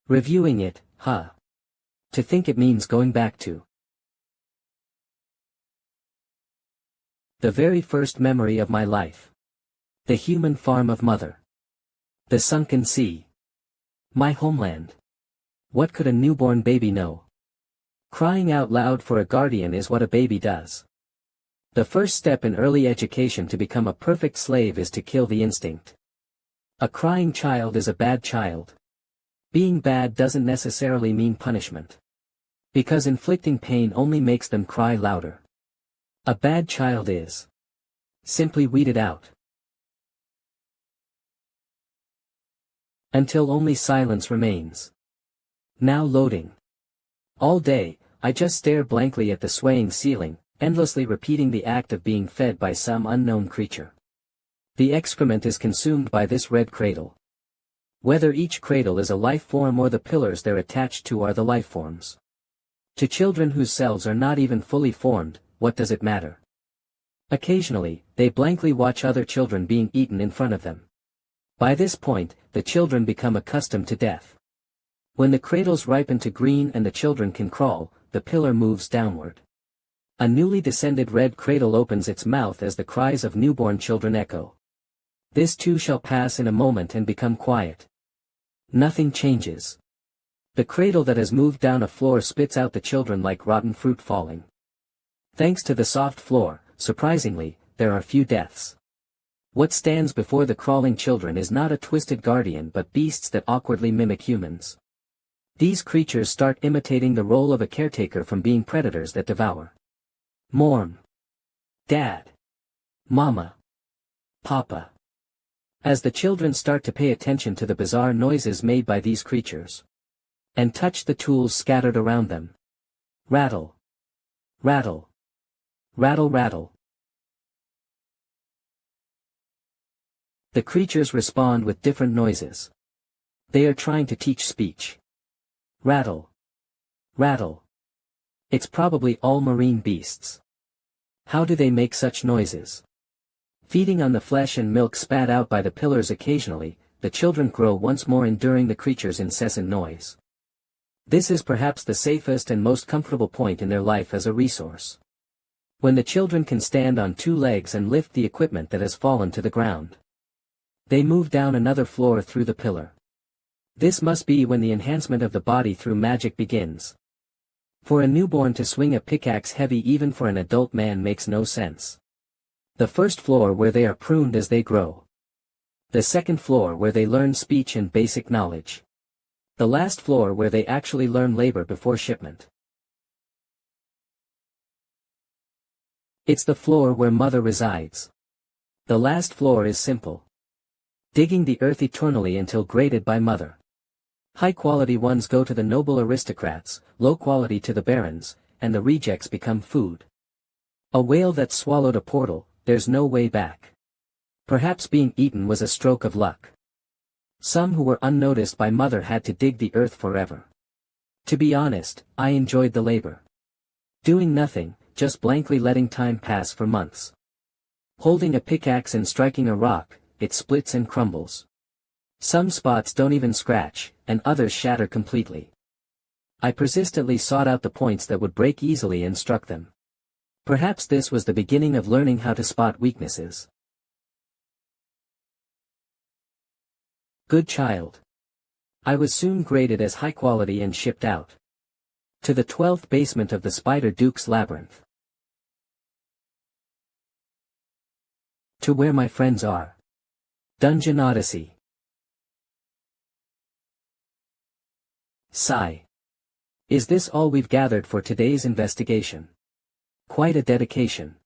Reviewing it, huh? To think it means going back to the very first memory of my life. The human farm of mother. The sunken sea. My homeland. What could a newborn baby know? Crying out loud for a guardian is what a baby does. The first step in early education to become a perfect slave is to kill the instinct. A crying child is a bad child. Being bad doesn't necessarily mean punishment. Because inflicting pain only makes them cry louder. A bad child is simply weeded out. Until only silence remains. Now loading. All day, I just stare blankly at the swaying ceiling, endlessly repeating the act of being fed by some unknown creature. The excrement is consumed by this red cradle. Whether each cradle is a life form or the pillars they're attached to are the life forms. To children whose cells are not even fully formed, what does it matter? Occasionally, they blankly watch other children being eaten in front of them. By this point, the children become accustomed to death. When the cradles ripen to green and the children can crawl, the pillar moves downward. A newly descended red cradle opens its mouth as the cries of newborn children echo. This too shall pass in a moment and become quiet. Nothing changes. The cradle that has moved down a floor spits out the children like rotten fruit falling. Thanks to the soft floor, surprisingly, there are few deaths. What stands before the crawling children is not a twisted guardian but beasts that awkwardly mimic humans. These creatures start imitating the role of a caretaker from being predators that devour. Mom. Dad. Mama. Papa. As the children start to pay attention to the bizarre noises made by these creatures. And touch the tools scattered around them. Rattle. Rattle. Rattle rattle. The creatures respond with different noises. They are trying to teach speech. Rattle. Rattle. It's probably all marine beasts. How do they make such noises? Feeding on the flesh and milk spat out by the pillars occasionally, the children grow once more enduring the creatures' incessant noise. This is perhaps the safest and most comfortable point in their life as a resource. When the children can stand on two legs and lift the equipment that has fallen to the ground. They move down another floor through the pillar. This must be when the enhancement of the body through magic begins. For a newborn to swing a pickaxe heavy even for an adult man makes no sense. The first floor where they are pruned as they grow. The second floor where they learn speech and basic knowledge. The last floor where they actually learn labor before shipment. It's the floor where mother resides. The last floor is simple. Digging the earth eternally until graded by mother. High-quality ones go to the noble aristocrats, low-quality to the barons, and the rejects become food. A whale that swallowed a portal, there's no way back. Perhaps being eaten was a stroke of luck. Some who were unnoticed by mother had to dig the earth forever. To be honest, I enjoyed the labor. Doing nothing, just blankly letting time pass for months. Holding a pickaxe and striking a rock, it splits and crumbles. Some spots don't even scratch, and others shatter completely. I persistently sought out the points that would break easily and struck them. Perhaps this was the beginning of learning how to spot weaknesses. Good child. I was soon graded as high quality and shipped out. To the 12th basement of the Spider Duke's labyrinth. To where my friends are. Dungeon Odyssey. Sigh. Is this all we've gathered for today's investigation? Quite a dedication.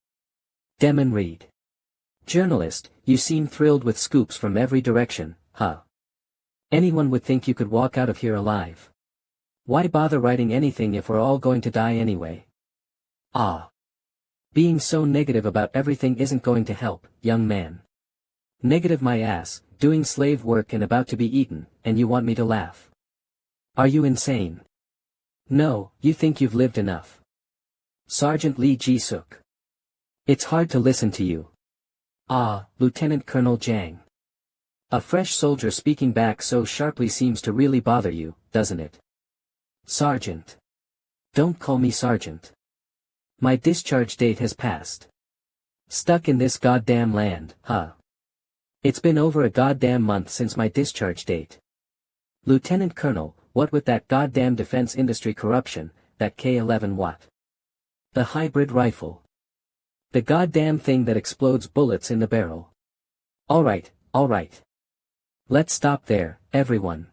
Demon Reed. Journalist, you seem thrilled with scoops from every direction, huh? Anyone would think you could walk out of here alive. Why bother writing anything if we're all going to die anyway? Ah. Being so negative about everything isn't going to help, young man. Negative my ass, doing slave work and about to be eaten, and you want me to laugh. Are you insane? No, you think you've lived enough. Sergeant Lee Ji-suk. It's hard to listen to you. Ah, Lieutenant Colonel Jang. A fresh soldier speaking back so sharply seems to really bother you, doesn't it? Sergeant. Don't call me Sergeant. My discharge date has passed. Stuck in this goddamn land, huh? It's been over a goddamn month since my discharge date. Lieutenant Colonel, what with that goddamn defense industry corruption, that K-11 what? The hybrid rifle. The goddamn thing that explodes bullets in the barrel. Alright. Let's stop there, everyone.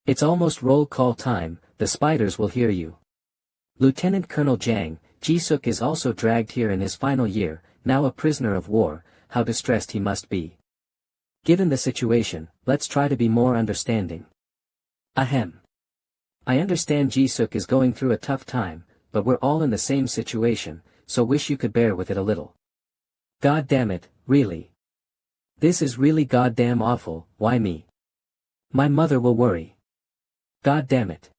It's almost roll call time, the spiders will hear you. Lieutenant Colonel Jang, Ji-suk is also dragged here in his final year, now a prisoner of war, how distressed he must be. Given the situation, let's try to be more understanding. Ahem. I understand Ji-suk is going through a tough time, but we're all in the same situation, so wish you could bear with it a little. God damn it, really. This is really goddamn awful, why me? My mother will worry. God damn it.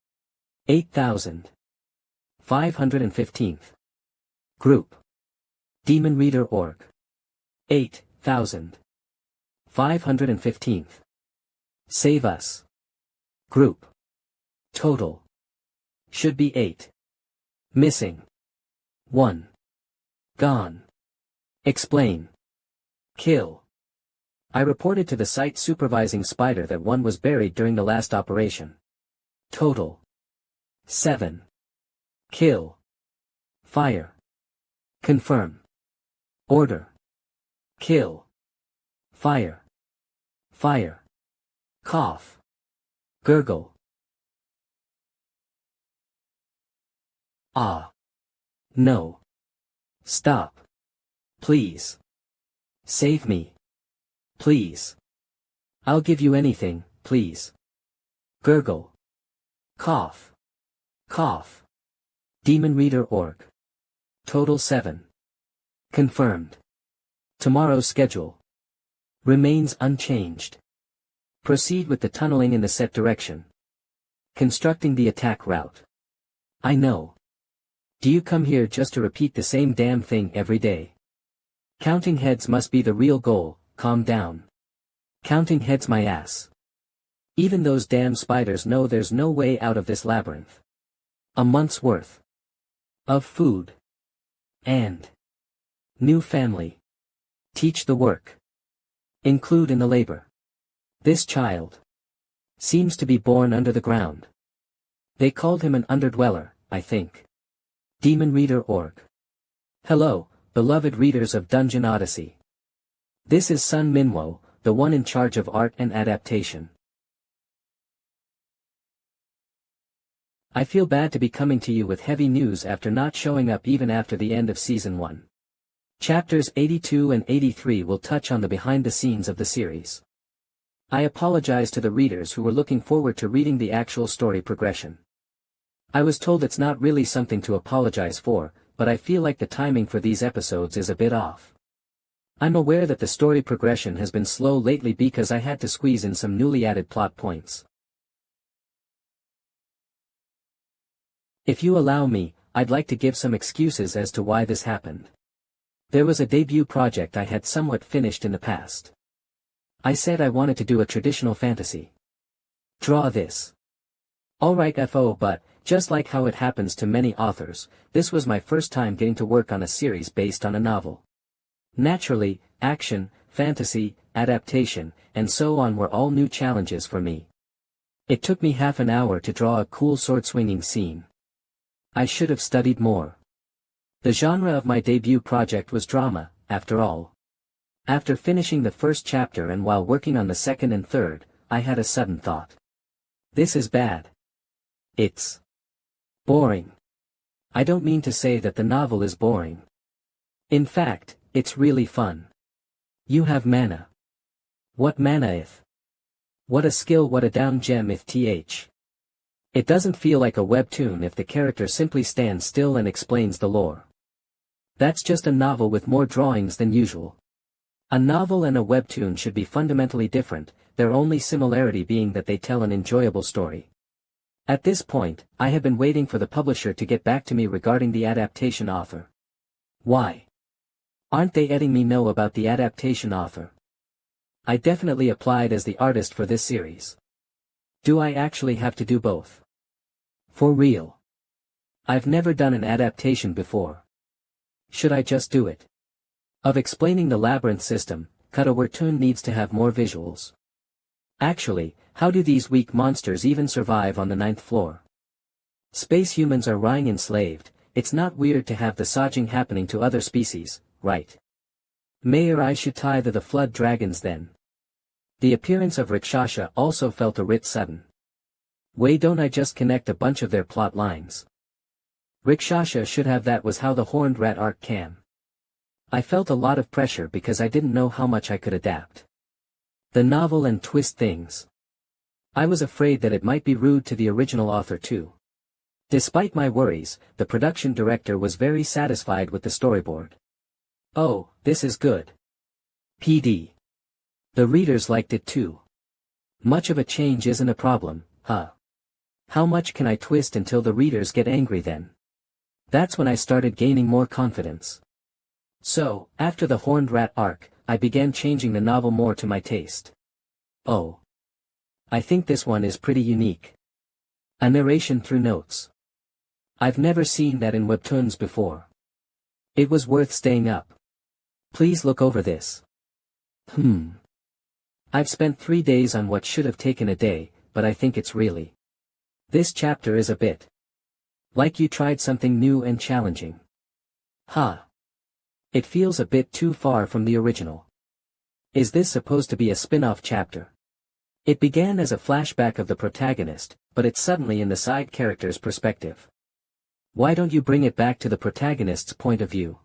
8,000. 515th. Group. Demon Reader Org. 8,000. 515th. Save us. Group. Total. Should be 8. Missing. 1. Gone. Explain. Kill. I reported to the site supervising Spider that one was buried during the last operation. Total. 7. Kill. Fire. Confirm. Order. Kill. Fire. Fire. Cough. Gurgle. Ah. No. Stop. Please. Save me. Please. I'll give you anything, please. Gurgle. Cough. Cough. Demon Reader Org. Total 7. Confirmed. Tomorrow's schedule remains unchanged. Proceed with the tunneling in the set direction. Constructing the attack route. I know. Do you come here just to repeat the same damn thing every day? Counting heads must be the real goal. Calm down. Counting heads my ass. Even those damn spiders know there's no way out of this labyrinth. A month's worth of food. And new family. Teach the work. Include in the labor. This child seems to be born under the ground. They called him an underdweller, I think. Demon Reader Org. Hello, beloved readers of Dungeon Odyssey. This is Sun Minwo, the one in charge of art and adaptation. I feel bad to be coming to you with heavy news after not showing up even after the end of Season 1. Chapters 82 and 83 will touch on the behind the scenes of the series. I apologize to the readers who were looking forward to reading the actual story progression. I was told it's not really something to apologize for, but I feel like the timing for these episodes is a bit off. I'm aware that the story progression has been slow lately because I had to squeeze in some newly added plot points. If you allow me, I'd like to give some excuses as to why this happened. There was a debut project I had somewhat finished in the past. I said I wanted to do a traditional fantasy. Draw this. Alright FO, but, just like how it happens to many authors, this was my first time getting to work on a series based on a novel. Naturally, action, fantasy, adaptation, and so on were all new challenges for me. It took me half an hour to draw a cool sword-swinging scene. I should have studied more. The genre of my debut project was drama, after all. After finishing the first chapter and while working on the second and third, I had a sudden thought. This is bad. It's boring. I don't mean to say that the novel is boring. In fact, it's really fun. You have mana. What mana if? What a skill, what a down gem if th. It doesn't feel like a webtoon if the character simply stands still and explains the lore. That's just a novel with more drawings than usual. A novel and a webtoon should be fundamentally different, their only similarity being that they tell an enjoyable story. At this point, I have been waiting for the publisher to get back to me regarding the adaptation author. Why aren't they letting me know about the adaptation author? I definitely applied as the artist for this series. Do I actually have to do both? For real. I've never done an adaptation before. Should I just do it? Of explaining the labyrinth system, Katawartoon needs to have more visuals. Actually, how do these weak monsters even survive on the 9th floor? Space humans are Rhine enslaved, it's not weird to have the Sajing happening to other species, right? Mayor I should tie to the flood dragons then. The appearance of Rakshasa also felt a bit sudden. Why don't I just connect a bunch of their plot lines? Rakshasa should have, that was how the Horned Rat arc came. I felt a lot of pressure because I didn't know how much I could adapt the novel and twist things. I was afraid that it might be rude to the original author too. Despite my worries, the production director was very satisfied with the storyboard. Oh, this is good. PD. The readers liked it too. Much of a change isn't a problem, huh? How much can I twist until the readers get angry then? That's when I started gaining more confidence. So, after the Horned Rat arc, I began changing the novel more to my taste. Oh. I think this one is pretty unique. A narration through notes. I've never seen that in webtoons before. It was worth staying up. Please look over this. I've spent 3 days on what should have taken a day, but I think it's really This chapter is a bit like you tried something new and challenging. Ha! It feels a bit too far from the original. Is this supposed to be a spin-off chapter? It began as a flashback of the protagonist, but it's suddenly in the side character's perspective. Why don't you bring it back to the protagonist's point of view?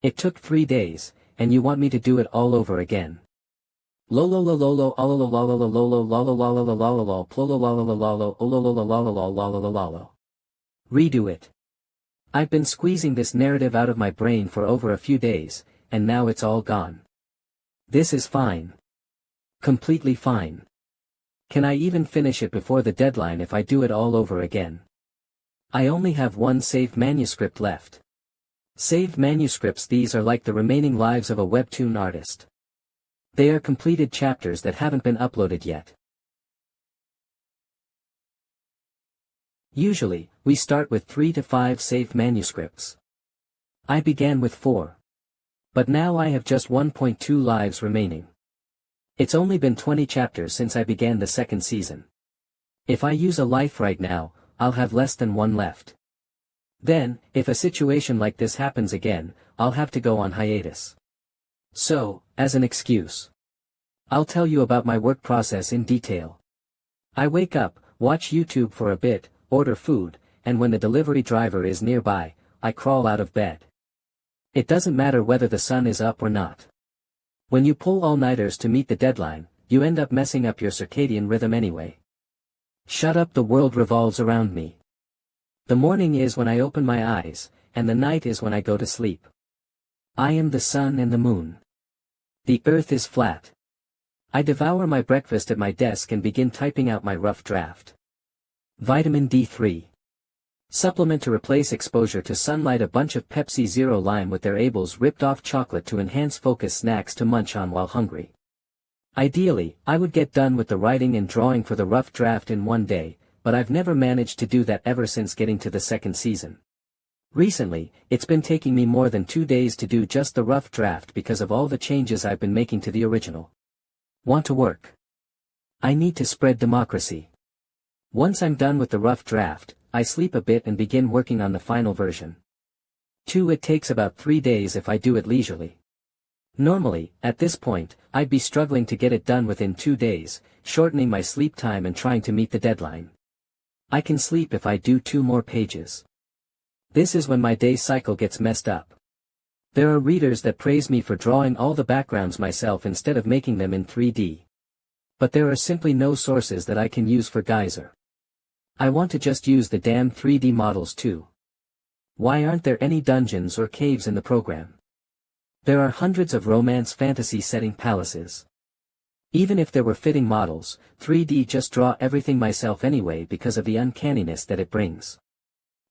It took 3 days, and you want me to do it all over again. Redo it. I've been squeezing this narrative out of my brain for over a few days, and now it's all gone. This is fine. Completely fine. Can I even finish it before the deadline if I do it all over again? I only have one saved manuscript left. Saved manuscripts, these are like the remaining lives of a webtoon artist. They are completed chapters that haven't been uploaded yet. Usually, we start with 3 to 5 saved manuscripts. I began with 4. But now I have just 1.2 lives remaining. It's only been 20 chapters since I began the second season. If I use a life right now, I'll have less than 1 left. Then, if a situation like this happens again, I'll have to go on hiatus. So, as an excuse, I'll tell you about my work process in detail. I wake up, watch YouTube for a bit, order food, and when the delivery driver is nearby, I crawl out of bed. It doesn't matter whether the sun is up or not. When you pull all-nighters to meet the deadline, you end up messing up your circadian rhythm anyway. Shut up, the world revolves around me. The morning is when I open my eyes, and the night is when I go to sleep. I am the sun and the moon. The earth is flat. I devour my breakfast at my desk and begin typing out my rough draft. Vitamin D3. Supplement to replace exposure to sunlight. A bunch of Pepsi Zero Lime with their labels ripped off chocolate to enhance focus. Snacks to munch on while hungry. Ideally, I would get done with the writing and drawing for the rough draft in 1 day, but I've never managed to do that ever since getting to the second season. Recently, it's been taking me more than 2 days to do just the rough draft because of all the changes I've been making to the original. Want to work? I need to spread democracy. Once I'm done with the rough draft, I sleep a bit and begin working on the final version. It takes about 3 days if I do it leisurely. Normally, at this point, I'd be struggling to get it done within 2 days, shortening my sleep time and trying to meet the deadline. I can sleep if I do 2 more pages. This is when my day cycle gets messed up. There are readers that praise me for drawing all the backgrounds myself instead of making them in 3D. But there are simply no sources that I can use for Geyser. I want to just use the damn 3D models too. Why aren't there any dungeons or caves in the program? There are hundreds of romance fantasy setting palaces. Even if there were fitting models, 3D just draw everything myself anyway because of the uncanniness that it brings.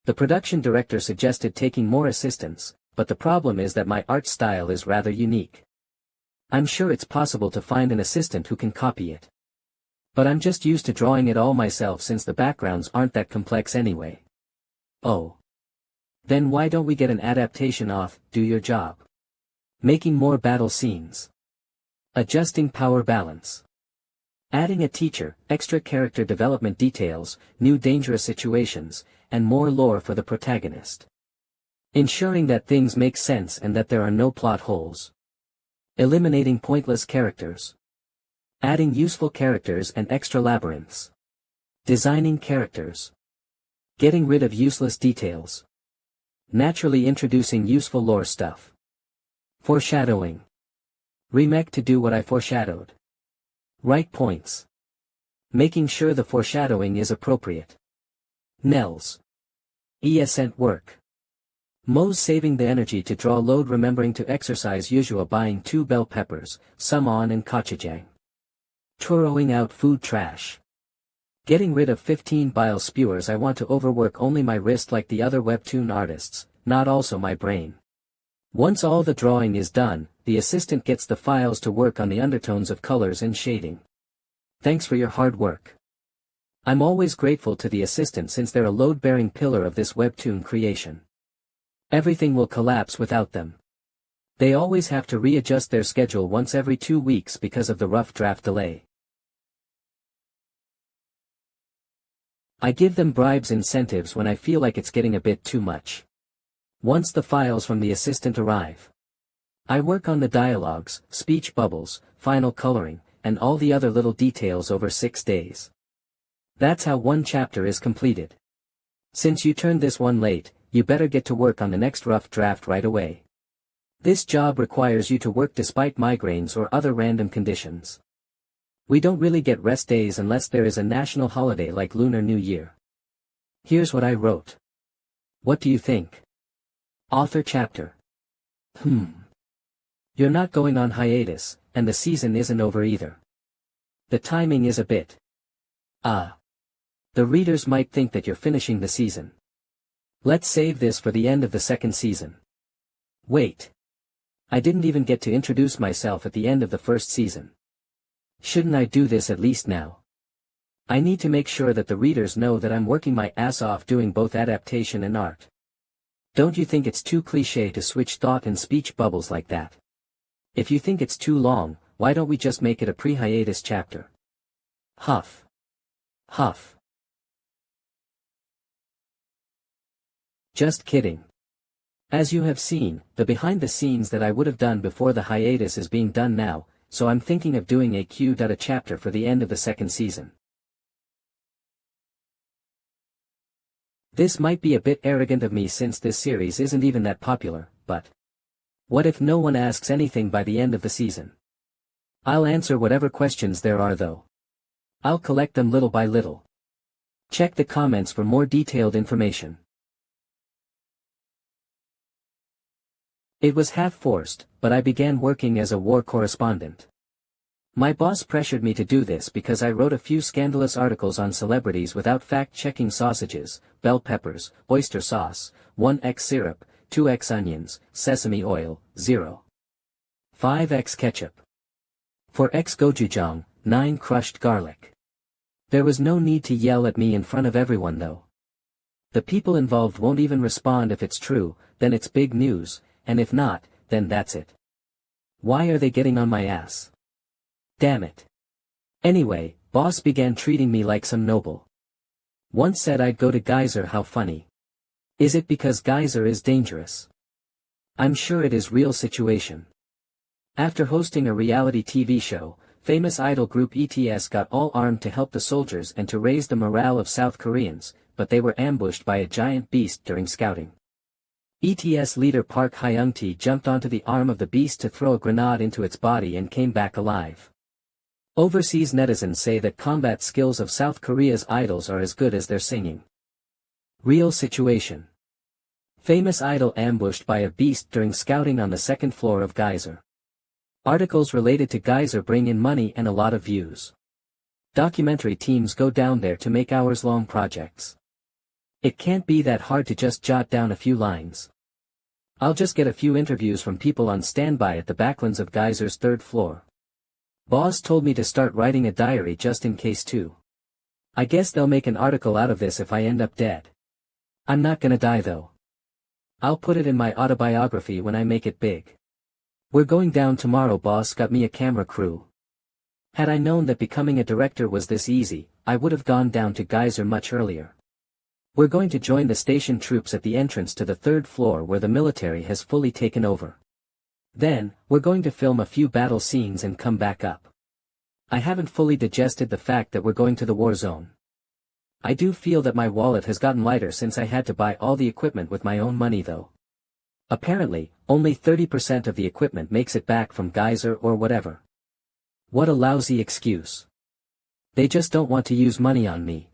The production director suggested taking more assistants, but the problem is that my art style is rather unique. I'm sure it's possible to find an assistant who can copy it. But I'm just used to drawing it all myself since the backgrounds aren't that complex anyway. Oh. Then why don't we get an adaptation off, do your job? Making more battle scenes. Adjusting power balance. Adding a teacher, extra character development details, new dangerous situations, and more lore for the protagonist. Ensuring that things make sense and that there are no plot holes. Eliminating pointless characters. Adding useful characters and extra labyrinths. Designing characters. Getting rid of useless details. Naturally introducing useful lore stuff. Foreshadowing. Remake to do what I foreshadowed. Right points. Making sure the foreshadowing is appropriate. Nels. Escent work. Mo's saving the energy to draw load, remembering to exercise. Usual buying 2 bell peppers, some on and gochujang. Throwing out food trash. Getting rid of 15 bile spewers. I want to overwork only my wrist like the other webtoon artists, not also my brain. Once all the drawing is done, the assistant gets the files to work on the undertones of colors and shading. Thanks for your hard work. I'm always grateful to the assistant since they're a load-bearing pillar of this webtoon creation. Everything will collapse without them. They always have to readjust their schedule once every 2 weeks because of the rough draft delay. I give them bribes incentives when I feel like it's getting a bit too much. Once the files from the assistant arrive, I work on the dialogues, speech bubbles, final coloring, and all the other little details over 6 days. That's how one chapter is completed. Since you turned this one late, you better get to work on the next rough draft right away. This job requires you to work despite migraines or other random conditions. We don't really get rest days unless there is a national holiday like Lunar New Year. Here's what I wrote. What do you think? Author chapter. You're not going on hiatus, and the season isn't over either. The timing is a bit. The readers might think that you're finishing the season. Let's save this for the end of the second season. Wait. I didn't even get to introduce myself at the end of the first season. Shouldn't I do this at least now? I need to make sure that the readers know that I'm working my ass off doing both adaptation and art. Don't you think it's too cliché to switch thought and speech bubbles like that? If you think it's too long, why don't we just make it a pre-hiatus chapter? Huff. Huff. Just kidding. As you have seen, the behind the scenes that I would have done before the hiatus is being done now, so I'm thinking of doing a Q.A. chapter for the end of the second season. This might be a bit arrogant of me since this series isn't even that popular, but what if no one asks anything by the end of the season? I'll answer whatever questions there are though. I'll collect them little by little. Check the comments for more detailed information. It was half-forced, but I began working as a war correspondent. My boss pressured me to do this because I wrote a few scandalous articles on celebrities without fact-checking sausages, bell peppers, oyster sauce, 1x syrup, 2x onions, sesame oil, 0.5x ketchup, 4x gochujang, 9 crushed garlic. There was no need to yell at me in front of everyone though. The people involved won't even respond if it's true, then it's big news, and if not, then that's it. Why are they getting on my ass? Damn it. Anyway, boss began treating me like some noble. Once said I'd go to Geyser. How funny. Is it because Geyser is dangerous? I'm sure it is real situation. After hosting a reality TV show, famous idol group ETS got all armed to help the soldiers and to raise the morale of South Koreans, but they were ambushed by a giant beast during scouting. ETS leader Park Hyung-tae jumped onto the arm of the beast to throw a grenade into its body and came back alive. Overseas netizens say that combat skills of South Korea's idols are as good as their singing. Real situation. Famous idol ambushed by a beast during scouting on the second floor of Geyser. Articles related to Geyser bring in money and a lot of views. Documentary teams go down there to make hours-long projects. It can't be that hard to just jot down a few lines. I'll just get a few interviews from people on standby at the backlands of Geyser's third floor. Boss told me to start writing a diary just in case too. I guess they'll make an article out of this if I end up dead. I'm not gonna die though. I'll put it in my autobiography when I make it big. We're going down tomorrow. Boss got me a camera crew. Had I known that becoming a director was this easy, I would have gone down to Geyser much earlier. We're going to join the station troops at the entrance to the third floor where the military has fully taken over. Then, we're going to film a few battle scenes and come back up. I haven't fully digested the fact that we're going to the war zone. I do feel that my wallet has gotten lighter since I had to buy all the equipment with my own money though. Apparently, only 30% of the equipment makes it back from Geyser or whatever. What a lousy excuse. They just don't want to use money on me.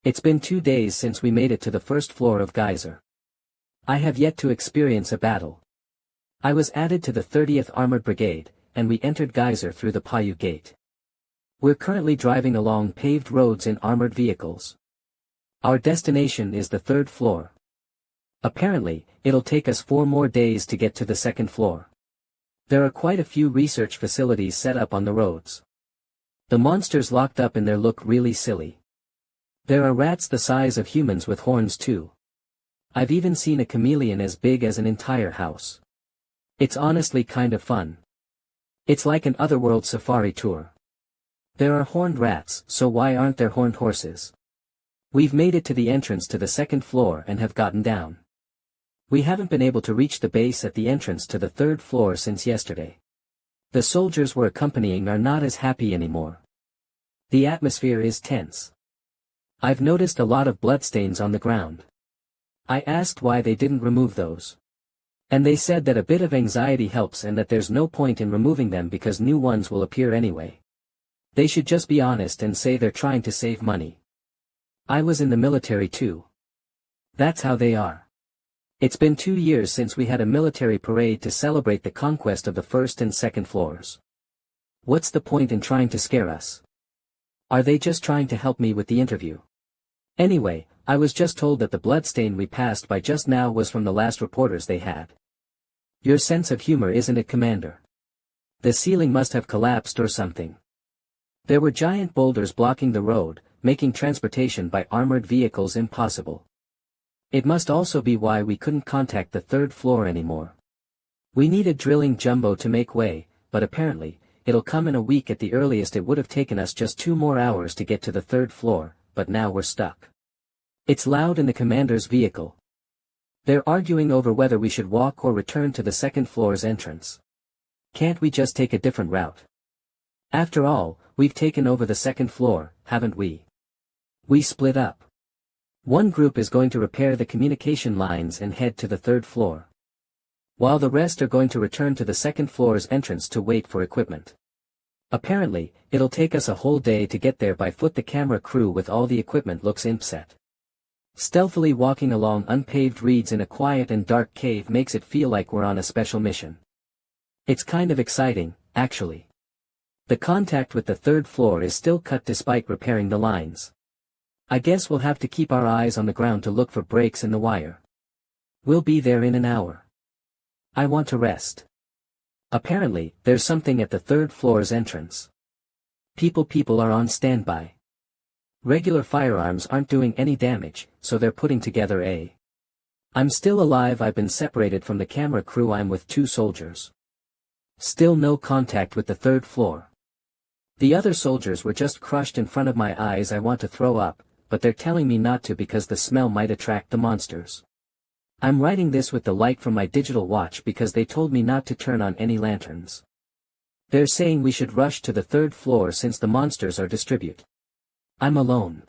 It's been 2 days since we made it to the first floor of Geyser. I have yet to experience a battle. I was added to the 30th Armored Brigade, and we entered Geyser through the Payu Gate. We're currently driving along paved roads in armored vehicles. Our destination is the third floor. Apparently, it'll take us 4 more days to get to the second floor. There are quite a few research facilities set up on the roads. The monsters locked up in there look really silly. There are rats the size of humans with horns too. I've even seen a chameleon as big as an entire house. It's honestly kind of fun. It's like an otherworld safari tour. There are horned rats, so why aren't there horned horses? We've made it to the entrance to the second floor and have gotten down. We haven't been able to reach the base at the entrance to the third floor since yesterday. The soldiers we're accompanying are not as happy anymore. The atmosphere is tense. I've noticed a lot of bloodstains on the ground. I asked why they didn't remove those. And they said that a bit of anxiety helps and that there's no point in removing them because new ones will appear anyway. They should just be honest and say they're trying to save money. I was in the military too. That's how they are. It's been 2 years since we had a military parade to celebrate the conquest of the first and second floors. What's the point in trying to scare us? Are they just trying to help me with the interview? Anyway, I was just told that the bloodstain we passed by just now was from the last reporters they had. Your sense of humor, isn't it, Commander? The ceiling must have collapsed or something. There were giant boulders blocking the road, making transportation by armored vehicles impossible. It must also be why we couldn't contact the third floor anymore. We needed drilling jumbo to make way, but apparently, it'll come in a week at the earliest. It would have taken us just 2 more hours to get to the third floor, but now we're stuck. It's loud in the commander's vehicle. They're arguing over whether we should walk or return to the second floor's entrance. Can't we just take a different route? After all, we've taken over the second floor, haven't we? We split up. One group is going to repair the communication lines and head to the third floor, while the rest are going to return to the second floor's entrance to wait for equipment. Apparently, it'll take us a whole day to get there by foot. The camera crew with all the equipment looks impset. Stealthily walking along unpaved reeds in a quiet and dark cave makes it feel like we're on a special mission. It's kind of exciting, actually. The contact with the third floor is still cut despite repairing the lines. I guess we'll have to keep our eyes on the ground to look for breaks in the wire. We'll be there in an hour. I want to rest. Apparently, there's something at the third floor's entrance. People are on standby. Regular firearms aren't doing any damage, so they're putting together a... I'm still alive. I've been separated from the camera crew. I'm with 2 soldiers. Still no contact with the third floor. The other soldiers were just crushed in front of my eyes. I want to throw up, but they're telling me not to because the smell might attract the monsters. I'm writing this with the light from my digital watch because they told me not to turn on any lanterns. They're saying we should rush to the third floor since the monsters are distributed. I'm alone.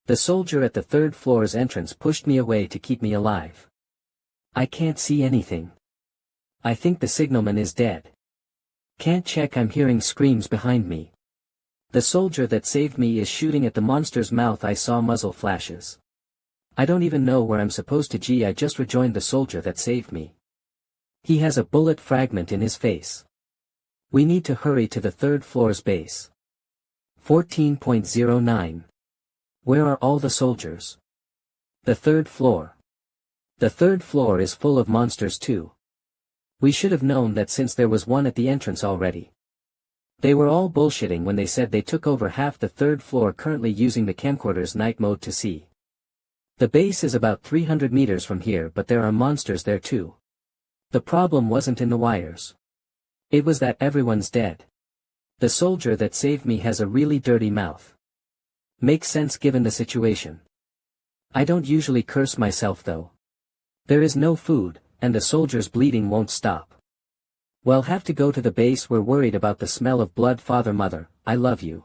The soldier at the third floor's entrance pushed me away to keep me alive. I can't see anything. I think the signalman is dead. Can't check. I'm hearing screams behind me. The soldier that saved me is shooting at the monster's mouth. I saw muzzle flashes. I don't even know where I'm supposed to be. I just rejoined the soldier that saved me. He has a bullet fragment in his face. We need to hurry to the third floor's base. 14.09. Where are all the soldiers? The third floor. The third floor is full of monsters too. We should have known that since there was one at the entrance already. They were all bullshitting when they said they took over half the third floor, currently using the camcorder's night mode to see. The base is about 300 meters from here, but there are monsters there too. The problem wasn't in the wires. It was that everyone's dead. The soldier that saved me has a really dirty mouth. Makes sense given the situation. I don't usually curse myself though. There is no food, and the soldier's bleeding won't stop. We'll have to go to the base. We're worried about the smell of blood. Father, mother, I love you.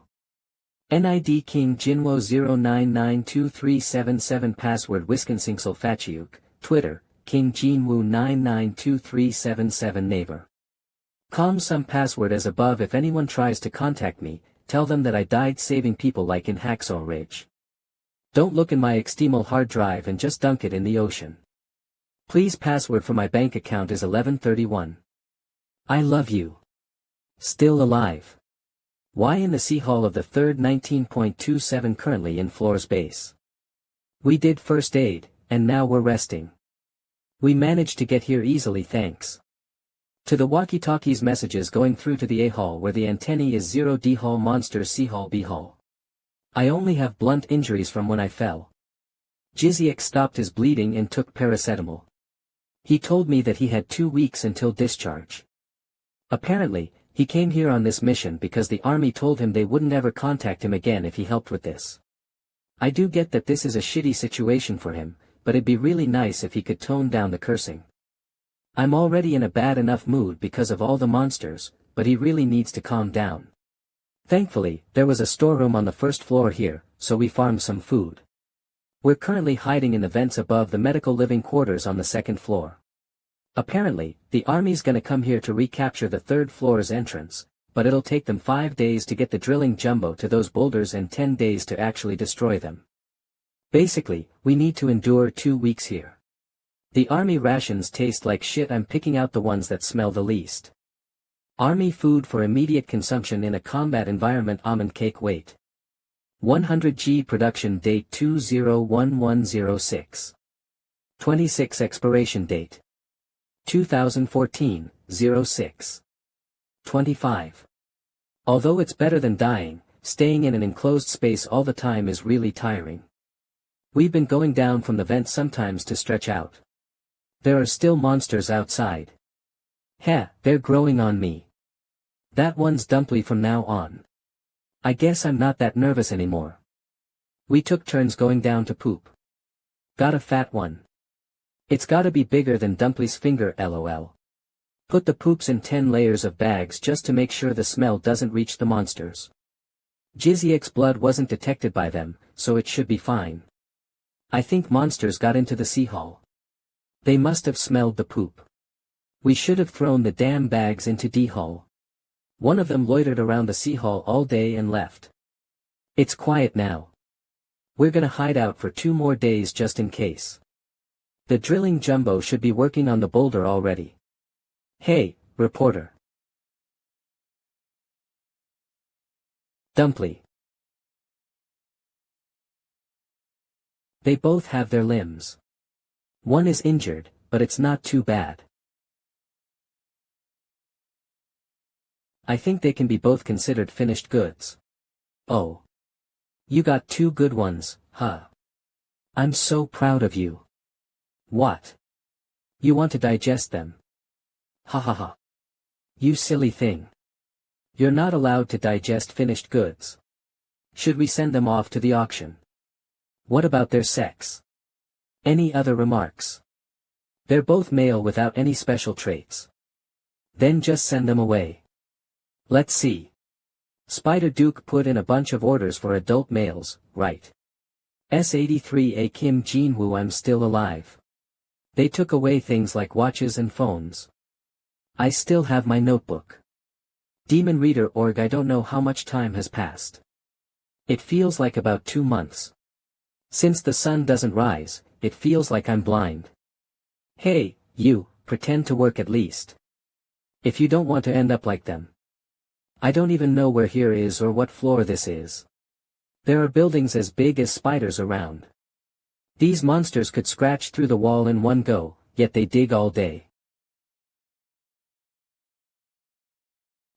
NID King Jinwo 09923777. Password Wisconsin Twitter, King Jinwoo 992377. Neighbor. Calm some password as above. If anyone tries to contact me, tell them that I died saving people like in Hacksaw Ridge. Don't look in my external hard drive and just dunk it in the ocean. Please. Password for my bank account is 1131. I love you. Still alive. Why in the sea hall of the third 19.27 currently in floor's base. We did first aid, and now we're resting. We managed to get here easily thanks to the walkie-talkies messages going through to the A hall where the antennae is 0D hall monster C hall B hall. I only have blunt injuries from when I fell. Jiziek stopped his bleeding and took paracetamol. He told me that he had 2 weeks until discharge. Apparently, he came here on this mission because the army told him they wouldn't ever contact him again if he helped with this. I do get that this is a shitty situation for him, but it'd be really nice if he could tone down the cursing. I'm already in a bad enough mood because of all the monsters, but he really needs to calm down. Thankfully, there was a storeroom on the first floor here, so we farmed some food. We're currently hiding in the vents above the medical living quarters on the second floor. Apparently, the army's gonna come here to recapture the third floor's entrance, but it'll take them 5 days to get the drilling jumbo to those boulders and 10 days to actually destroy them. Basically, we need to endure 2 weeks here. The army rations taste like shit. I'm picking out the ones that smell the least. Army food for immediate consumption in a combat environment. Almond cake weight 100g, production date 201106. 26 expiration date 2014-06. 25. Although it's better than dying, staying in an enclosed space all the time is really tiring. We've been going down from the vents sometimes to stretch out. There are still monsters outside. Heh, they're growing on me. That one's dumply from now on. I guess I'm not that nervous anymore. We took turns going down to poop. Got a fat one. It's gotta be bigger than Dumply's finger, lol. Put the poops in 10 layers of bags just to make sure the smell doesn't reach the monsters. Jizzy's blood wasn't detected by them, so it should be fine. I think monsters got into the sea hall. They must have smelled the poop. We should have thrown the damn bags into D hall. One of them loitered around the sea hall all day and left. It's quiet now. We're gonna hide out for 2 more days just in case. The drilling jumbo should be working on the boulder already. Hey, reporter. Dumply. They both have their limbs. One is injured, but it's not too bad. I think they can be both considered finished goods. Oh. You got 2 good ones, huh? I'm so proud of you. What? You want to digest them? Ha ha ha. You silly thing. You're not allowed to digest finished goods. Should we send them off to the auction? What about their sex? Any other remarks? They're both male without any special traits. Then just send them away. Let's see. Spider Duke put in a bunch of orders for adult males, right? S83A Kim Jin-woo, I'm still alive. They took away things like watches and phones. I still have my notebook. Demon Reader Org, I don't know how much time has passed. It feels like about 2 months. Since the sun doesn't rise, it feels like I'm blind. Hey, you, pretend to work at least. If you don't want to end up like them. I don't even know where here is or what floor this is. There are buildings as big as spiders around. These monsters could scratch through the wall in one go, yet they dig all day.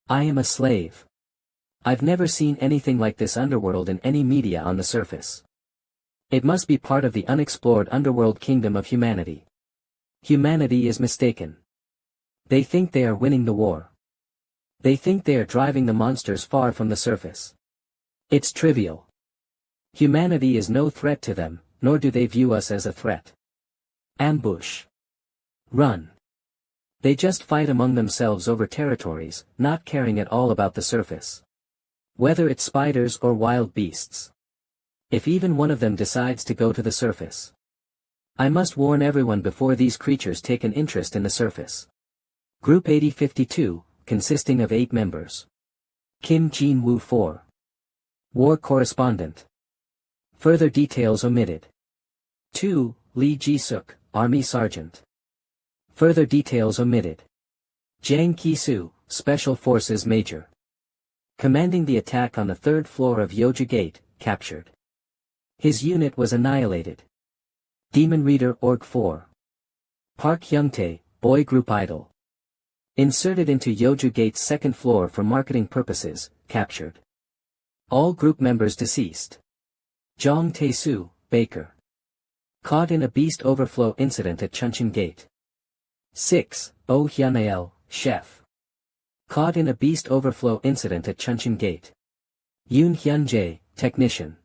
I am a slave. I've never seen anything like this underworld in any media on the surface. It must be part of the unexplored underworld kingdom of humanity. Humanity is mistaken. They think they are winning the war. They think they are driving the monsters far from the surface. It's trivial. Humanity is no threat to them, nor do they view us as a threat. Ambush. Run. They just fight among themselves over territories, not caring at all about the surface. Whether it's spiders or wild beasts. If even one of them decides to go to the surface. I must warn everyone before these creatures take an interest in the surface. Group 8052, consisting of 8 members. Kim Jin-woo 4. War Correspondent. Further details omitted. 2. Lee Ji-suk, Army Sergeant. Further details omitted. Jang Ki-soo, Special Forces Major. Commanding the attack on the 3rd floor of Yoja Gate, captured. His unit was annihilated. Demon Reader Org 4. Park Hyung-tae, Boy Group Idol. Inserted into Yoja Gate's 2nd floor for marketing purposes, captured. All group members deceased. Jong Tae-soo, Baker. Caught in a beast overflow incident at Chuncheon Gate. 6. Oh Hyunail, chef. Caught in a beast overflow incident at Chuncheon Gate. Yoon Hyun-jae, technician.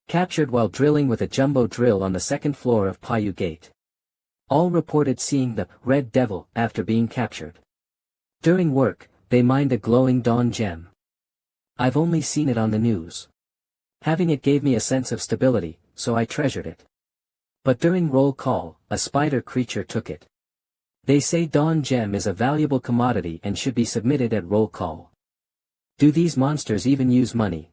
Captured while drilling with a jumbo drill on the second floor of Paju Gate. All reported seeing the Red Devil after being captured. During work, they mined a glowing dawn gem. I've only seen it on the news. Having it gave me a sense of stability, so I treasured it. But during roll call, a spider creature took it. They say dawn gem is a valuable commodity and should be submitted at roll call. Do these monsters even use money?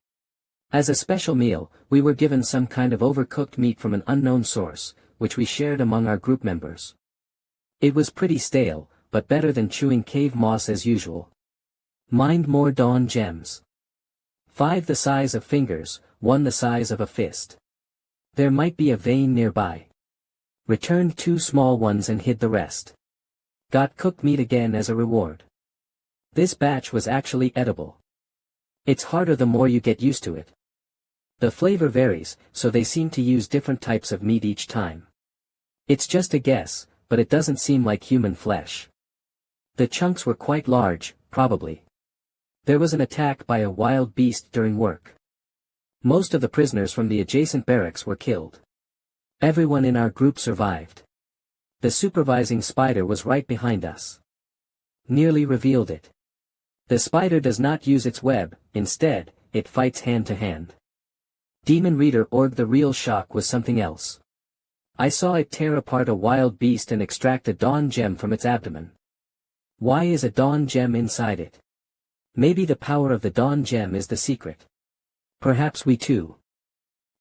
As a special meal, we were given some kind of overcooked meat from an unknown source, which we shared among our group members. It was pretty stale, but better than chewing cave moss as usual. Mined more dawn gems. 5 the size of fingers, 1 the size of a fist. There might be a vein nearby. Returned 2 small ones and hid the rest. Got cooked meat again as a reward. This batch was actually edible. It's harder the more you get used to it. The flavor varies, so they seem to use different types of meat each time. It's just a guess, but it doesn't seem like human flesh. The chunks were quite large, probably. There was an attack by a wild beast during work. Most of the prisoners from the adjacent barracks were killed. Everyone in our group survived. The supervising spider was right behind us. Nearly revealed it. The spider does not use its web, instead, it fights hand to hand. Demon Reader org the real shock was something else. I saw it tear apart a wild beast and extract a dawn gem from its abdomen. Why is a dawn gem inside it? Maybe the power of the dawn gem is the secret. Perhaps we too.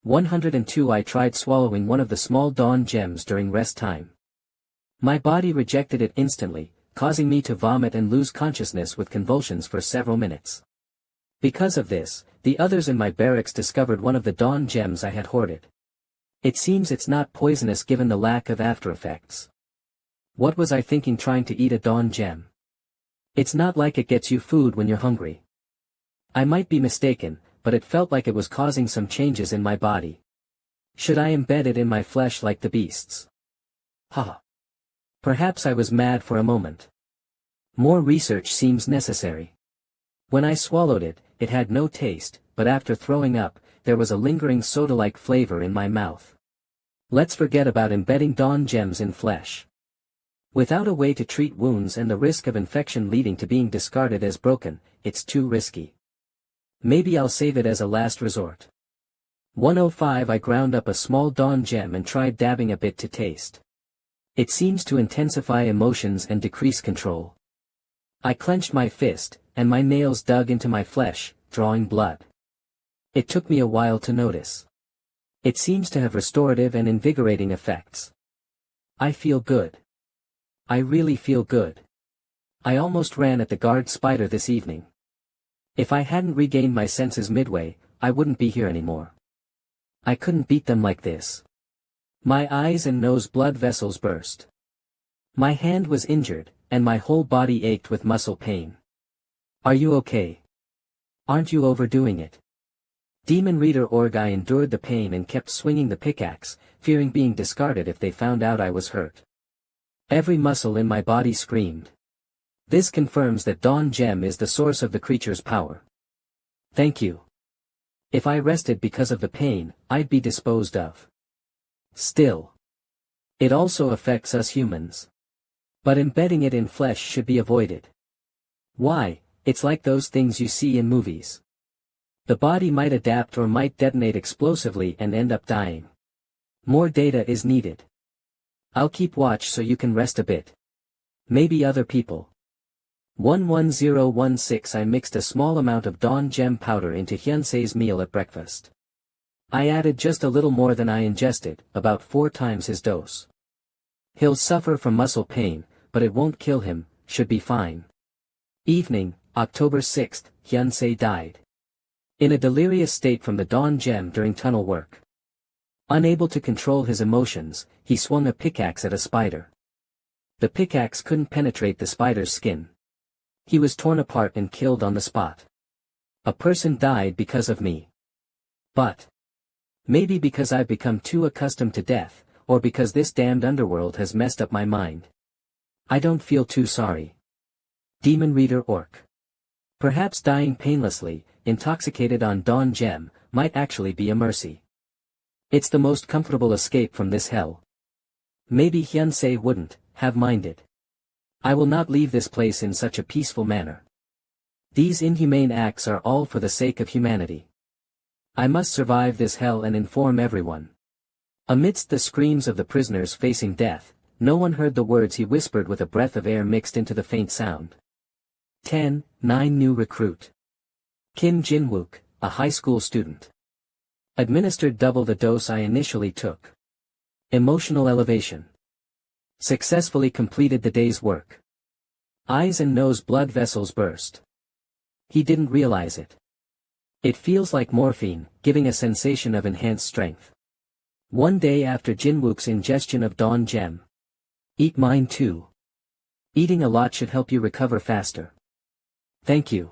102 I tried swallowing one of the small dawn gems during rest time. My body rejected it instantly, causing me to vomit and lose consciousness with convulsions for several minutes. Because of this, the others in my barracks discovered one of the dawn gems I had hoarded. It seems it's not poisonous given the lack of after effects. What was I thinking trying to eat a dawn gem? It's not like it gets you food when you're hungry. I might be mistaken, but it felt like it was causing some changes in my body. Should I embed it in my flesh like the beasts? Haha. Perhaps I was mad for a moment. More research seems necessary. When I swallowed it, it had no taste, but after throwing up, there was a lingering soda-like flavor in my mouth. Let's forget about embedding dawn gems in flesh. Without a way to treat wounds and the risk of infection leading to being discarded as broken, it's too risky. Maybe I'll save it as a last resort. 105 I ground up a small dawn gem and tried dabbing a bit to taste. It seems to intensify emotions and decrease control. I clenched my fist, and my nails dug into my flesh, drawing blood. It took me a while to notice. It seems to have restorative and invigorating effects. I feel good. I really feel good. I almost ran at the guard spider this evening. If I hadn't regained my senses midway, I wouldn't be here anymore. I couldn't beat them like this. My eyes and nose blood vessels burst. My hand was injured, and my whole body ached with muscle pain. Are you okay? Aren't you overdoing it? Demon Reader org I endured the pain and kept swinging the pickaxe, fearing being discarded if they found out I was hurt. Every muscle in my body screamed. This confirms that dawn gem is the source of the creature's power. Thank you. If I rested because of the pain, I'd be disposed of. Still. It also affects us humans. But embedding it in flesh should be avoided. Why? It's like those things you see in movies. The body might adapt or might detonate explosively and end up dying. More data is needed. I'll keep watch so you can rest a bit. Maybe other people. 11016 I mixed a small amount of dawn gem powder into Hyunsei's meal at breakfast. I added just a little more than I ingested, about 4 times his dose. He'll suffer from muscle pain, but it won't kill him, should be fine. Evening, October 6th, Hyunsei died. In a delirious state from the dawn gem during tunnel work. Unable to control his emotions, he swung a pickaxe at a spider. The pickaxe couldn't penetrate the spider's skin. He was torn apart and killed on the spot. A person died because of me. But maybe because I've become too accustomed to death, or because this damned underworld has messed up my mind. I don't feel too sorry. Demon Reader Orc. Perhaps dying painlessly, intoxicated on Dawn Gem, might actually be a mercy. It's the most comfortable escape from this hell. Maybe Hyunsei wouldn't have minded. I will not leave this place in such a peaceful manner. These inhumane acts are all for the sake of humanity. I must survive this hell and inform everyone. Amidst the screams of the prisoners facing death, no one heard the words he whispered with a breath of air mixed into the faint sound. 10-9 New recruit. Kim Jin-wook, a high school student. Administered double the dose I initially took. Emotional elevation. Successfully completed the day's work. Eyes and nose blood vessels burst. He didn't realize it. It feels like morphine, giving a sensation of enhanced strength. One day after Jin-wook's ingestion of Dawn Gem. Eat mine too. Eating a lot should help you recover faster. Thank you.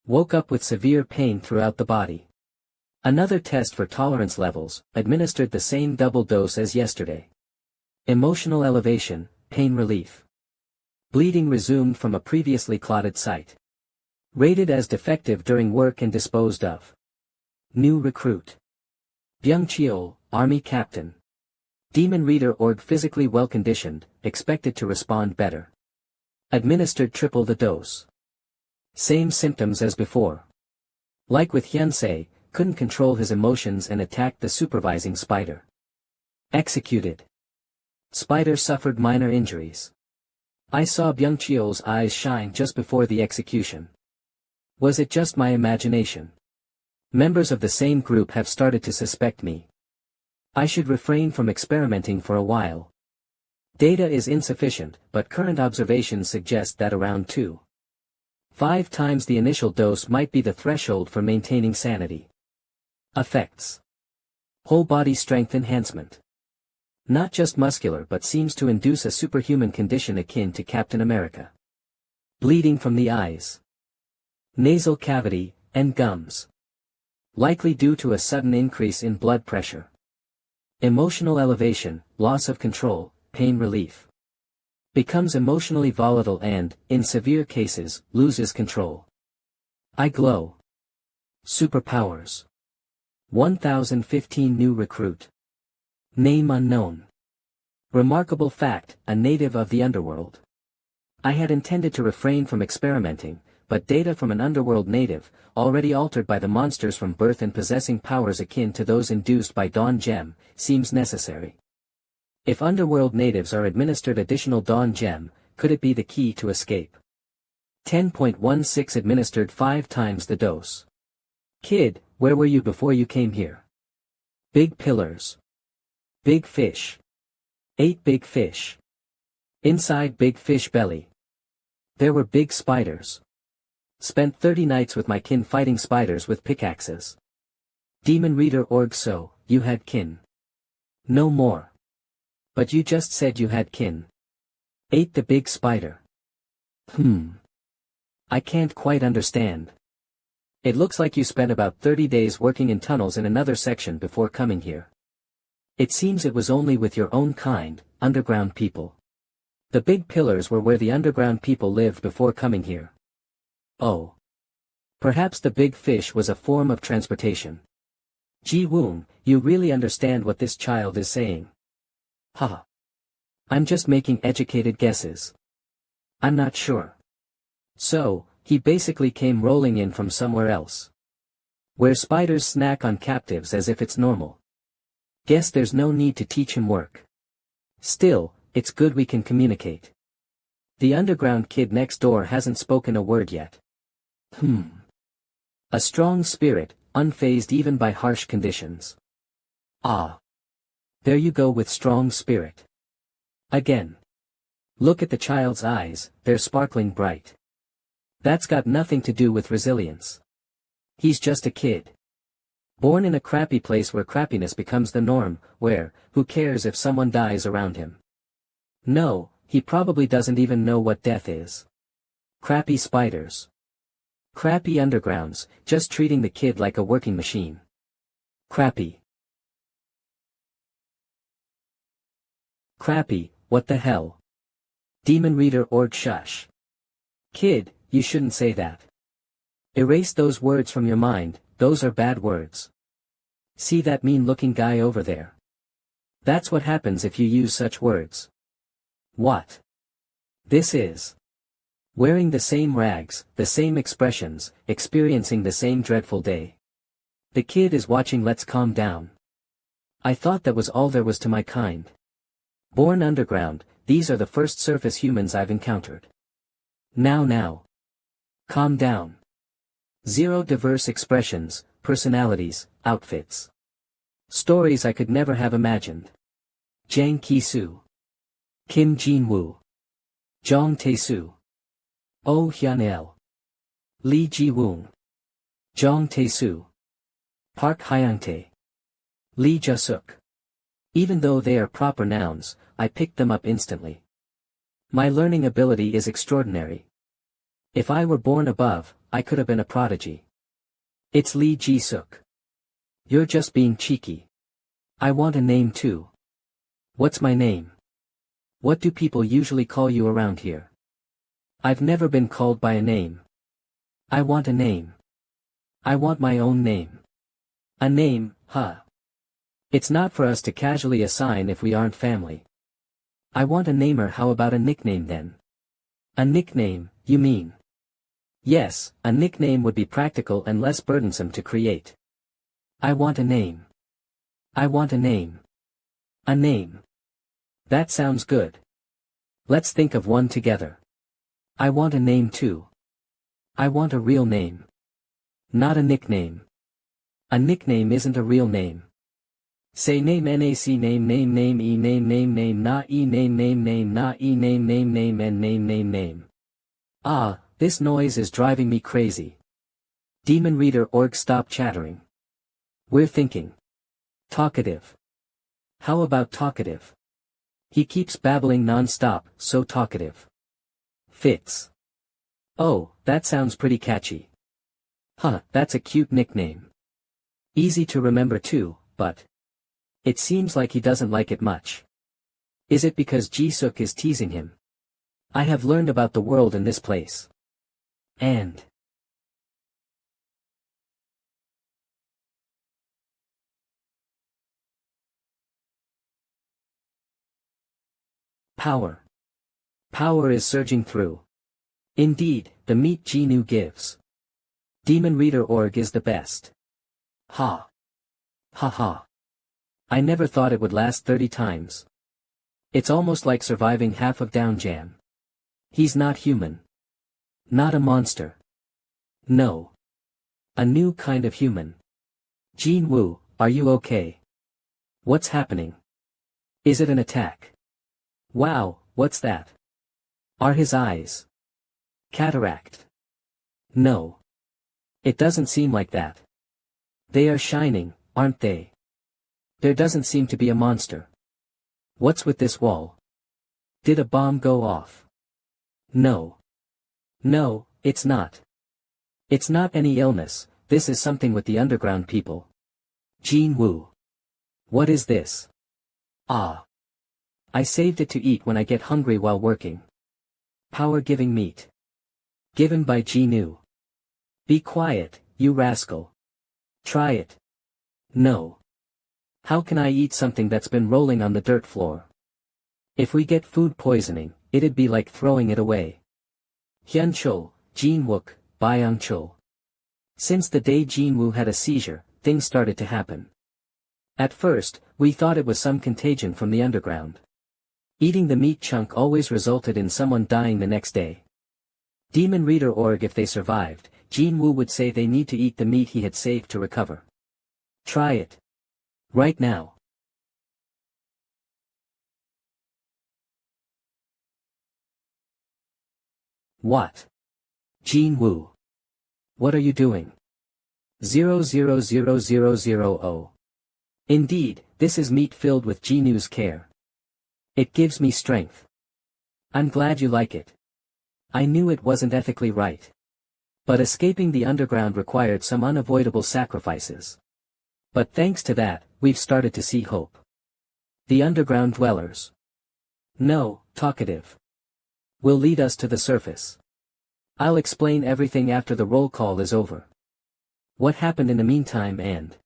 Woke up with severe pain throughout the body. Another test for tolerance levels, administered the same double dose as yesterday. Emotional elevation, pain relief. Bleeding resumed from a previously clotted site. Rated as defective during work and disposed of. New recruit. Byung-cheol, Army Captain. Demon Reader Org physically well-conditioned, expected to respond better. Administered triple the dose. Same symptoms as before. Like with Hyunsei, couldn't control his emotions and attacked the supervising spider. Executed. Spider suffered minor injuries. I saw Byung-cheol's eyes shine just before the execution. Was it just my imagination? Members of the same group have started to suspect me. I should refrain from experimenting for a while. Data is insufficient, but current observations suggest that around 2.5 times the initial dose might be the threshold for maintaining sanity. Effects. Whole body strength enhancement. Not just muscular but seems to induce a superhuman condition akin to Captain America. Bleeding from the eyes. Nasal cavity, and gums. Likely due to a sudden increase in blood pressure. Emotional elevation, loss of control, pain relief. Becomes emotionally volatile and, in severe cases, loses control. I glow. Superpowers. 1015 New recruit. Name unknown. Remarkable fact, a native of the underworld. I had intended to refrain from experimenting, but data from an underworld native, already altered by the monsters from birth and possessing powers akin to those induced by Dawn Gem, seems necessary. If underworld natives are administered additional Dawn Gem, could it be the key to escape? 10.16 administered 5 times the dose. Kid, where were you before you came here? Big pillars. Big fish. 8 big fish. Inside big fish belly. There were big spiders. Spent 30 nights with my kin fighting spiders with pickaxes. Demon Reader Org. So, you had kin. No more. But you just said you had kin. Ate the big spider. I can't quite understand. It looks like you spent about 30 days working in tunnels in another section before coming here. It seems it was only with your own kind, underground people. The big pillars were where the underground people lived before coming here. Oh. Perhaps the big fish was a form of transportation. Ji-woon, you really understand what this child is saying. Haha. I'm just making educated guesses. I'm not sure. So, he basically came rolling in from somewhere else. Where spiders snack on captives as if it's normal. Guess there's no need to teach him work. Still, it's good we can communicate. The underground kid next door hasn't spoken a word yet. A strong spirit, unfazed even by harsh conditions. Ah. There you go with strong spirit. Again. Look at the child's eyes, they're sparkling bright. That's got nothing to do with resilience. He's just a kid. Born in a crappy place where crappiness becomes the norm, where, who cares if someone dies around him? No, he probably doesn't even know what death is. Crappy spiders. Crappy undergrounds, just treating the kid like a working machine. Crappy. Crappy, what the hell? Demon Reader Org shush. Kid, you shouldn't say that. Erase those words from your mind, those are bad words. See that mean-looking guy over there? That's what happens if you use such words. What? This is wearing the same rags, the same expressions, experiencing the same dreadful day. The kid is watching. Let's calm down. I thought that was all there was to my kind. Born underground, these are the first surface humans I've encountered. Now. Calm down. Zero diverse expressions, personalities, outfits. Stories I could never have imagined. Jang Ki-soo. Kim Jin-woo. Jong Tae-soo. Oh Hyun-il. Lee Ji-woong. Jong Tae-soo. Park Hyung-tae. Lee Ja-suk. Even though they are proper nouns, I picked them up instantly. My learning ability is extraordinary. If I were born above, I could have been a prodigy. It's Lee Ji-suk. You're just being cheeky. I want a name too. What's my name? What do people usually call you around here? I've never been called by a name. I want a name. I want my own name. A name, huh? It's not for us to casually assign if we aren't family. I want a namer. How about a nickname then? A nickname, you mean? Yes, a nickname would be practical and less burdensome to create. I want a name. I want a name. A name. That sounds good. Let's think of one together. I want a name too. I want a real name. Not a nickname. A nickname isn't a real name. Say name nac name e name na e name na e name and name. Ah, this noise is driving me crazy. Demon Reader Org, stop chattering. We're thinking. Talkative. How about talkative? He keeps babbling non-stop, so talkative. Fits. Oh, that sounds pretty catchy. Huh, that's a cute nickname. Easy to remember too, but it seems like he doesn't like it much. Is it because Ji-suk is teasing him? I have learned about the world in this place. And power. Power is surging through. Indeed, the meat Ji-nu gives. Demon Reader Org is the best. Ha. Ha ha. I never thought it would last 30 times. It's almost like surviving half of Down Jam. He's not human. Not a monster. No. A new kind of human. Jin-woo, are you okay? What's happening? Is it an attack? Wow, what's that? Are his eyes cataract? No. It doesn't seem like that. They are shining, aren't they? There doesn't seem to be a monster. What's with this wall? Did a bomb go off? No. No, it's not. It's not any illness, this is something with the underground people. Jin-woo. What is this? Ah. I saved it to eat when I get hungry while working. Power-giving meat. Given by Ji-nu. Be quiet, you rascal. Try it. No. How can I eat something that's been rolling on the dirt floor? If we get food poisoning, it'd be like throwing it away. Hyun-chul, Jin-wook, Byung-chul. Since the day Jin-woo had a seizure, things started to happen. At first, we thought it was some contagion from the underground. Eating the meat chunk always resulted in someone dying the next day. Demon Reader Org, if they survived, Jin-woo would say they need to eat the meat he had saved to recover. Try it. Right now. What? Jin-woo. What are you doing? 000000. Indeed, this is meat filled with Ji-nu's care. It gives me strength. I'm glad you like it. I knew it wasn't ethically right. But escaping the underground required some unavoidable sacrifices. But thanks to that, we've started to see hope. The underground dwellers. No, talkative. will lead us to the surface. I'll explain everything after the roll call is over. What happened in the meantime and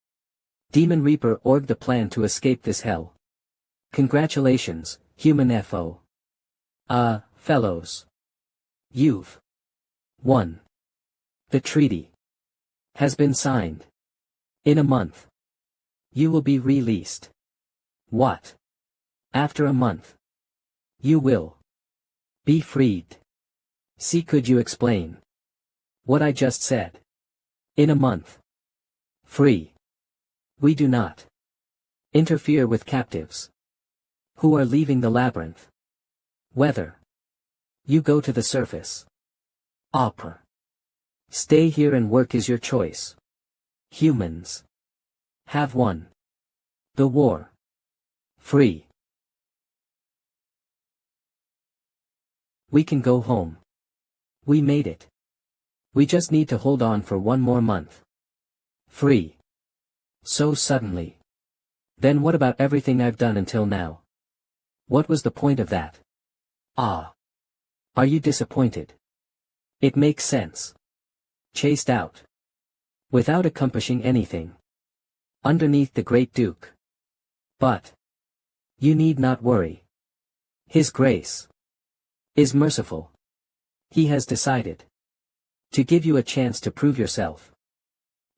Demon Reaper orged the plan to escape this hell. Congratulations, human FO. Fellows. You've won. The treaty has been signed. In a month, you will be released. What? After a month, you will be freed. See, could you explain what I just said? In a month. Free. We do not interfere with captives who are leaving the labyrinth. Whether you go to the surface, opera, stay here and work is your choice. Humans have won the war. Free. We can go home. We made it. We just need to hold on for one more month. Free. So suddenly. Then what about everything I've done until now? What was the point of that? Are you disappointed? It makes sense. Chased out. Without accomplishing anything. Underneath the Great Duke. But you need not worry. His grace is merciful. He has decided to give you a chance to prove yourself.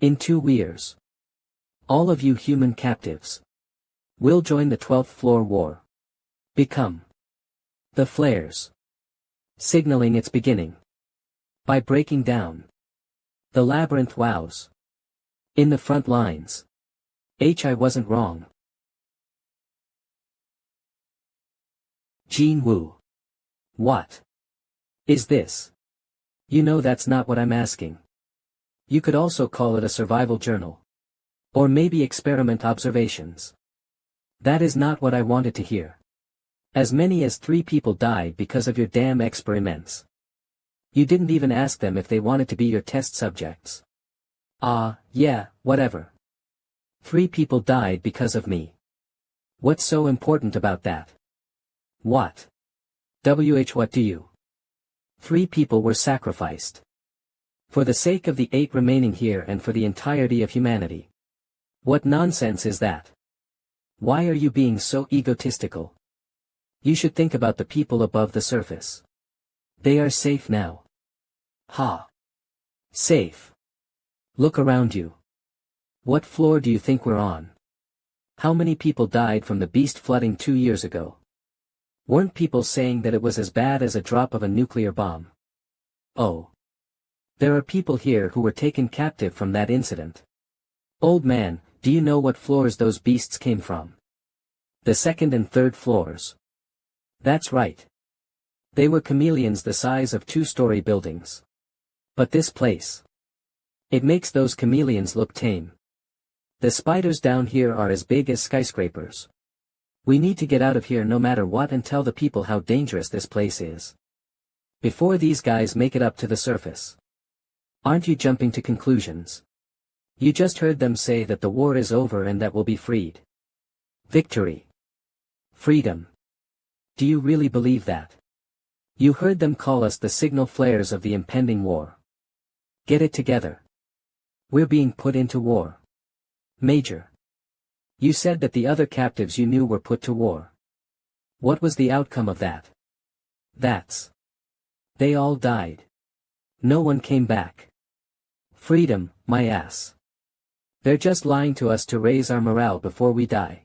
In 2 years, all of you human captives will join the 12th floor war. Become the flares, signaling its beginning by breaking down the labyrinth wows. In the front lines. I wasn't wrong. Jean Wu. What is this? You know that's not what I'm asking. You could also call it a survival journal. Or maybe experiment observations. That is not what I wanted to hear. As many as 3 people died because of your damn experiments. You didn't even ask them if they wanted to be your test subjects. Yeah, whatever. 3 people died because of me. What's so important about that? What? What do you? 3 people were sacrificed. For the sake of the 8 remaining here and for the entirety of humanity. What nonsense is that? Why are you being so egotistical? You should think about the people above the surface. They are safe now. Safe. Look around you. What floor do you think we're on? How many people died from the beast flooding 2 years ago? Weren't people saying that it was as bad as a drop of a nuclear bomb? Oh. There are people here who were taken captive from that incident. Old man, do you know what floors those beasts came from? The 2nd and 3rd floors. That's right. They were chameleons the size of 2-story buildings. But this place. It makes those chameleons look tame. The spiders down here are as big as skyscrapers. We need to get out of here no matter what and tell the people how dangerous this place is. Before these guys make it up to the surface. Aren't you jumping to conclusions? You just heard them say that the war is over and that we'll be freed. Victory. Freedom. Do you really believe that? You heard them call us the signal flares of the impending war. Get it together. We're being put into war. Major. You said that the other captives you knew were put to war. What was the outcome of that? They all died. No one came back. Freedom, my ass. They're just lying to us to raise our morale before we die.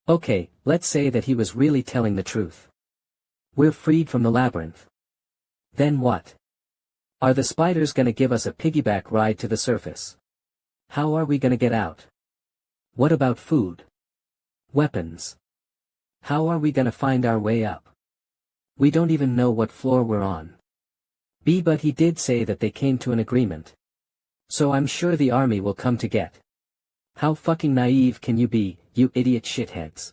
Okay, let's say that he was really telling the truth. We're freed from the labyrinth. Then what? Are the spiders gonna give us a piggyback ride to the surface? How are we gonna get out? What about food? Weapons? How are we gonna find our way up? We don't even know what floor we're on. But he did say that they came to an agreement. So I'm sure the army will come to get. How fucking naive can you be, you idiot shitheads?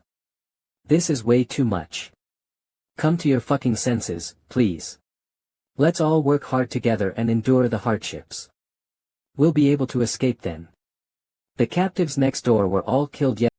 This is way too much. Come to your fucking senses, please. Let's all work hard together and endure the hardships. We'll be able to escape then. The captives next door were all killed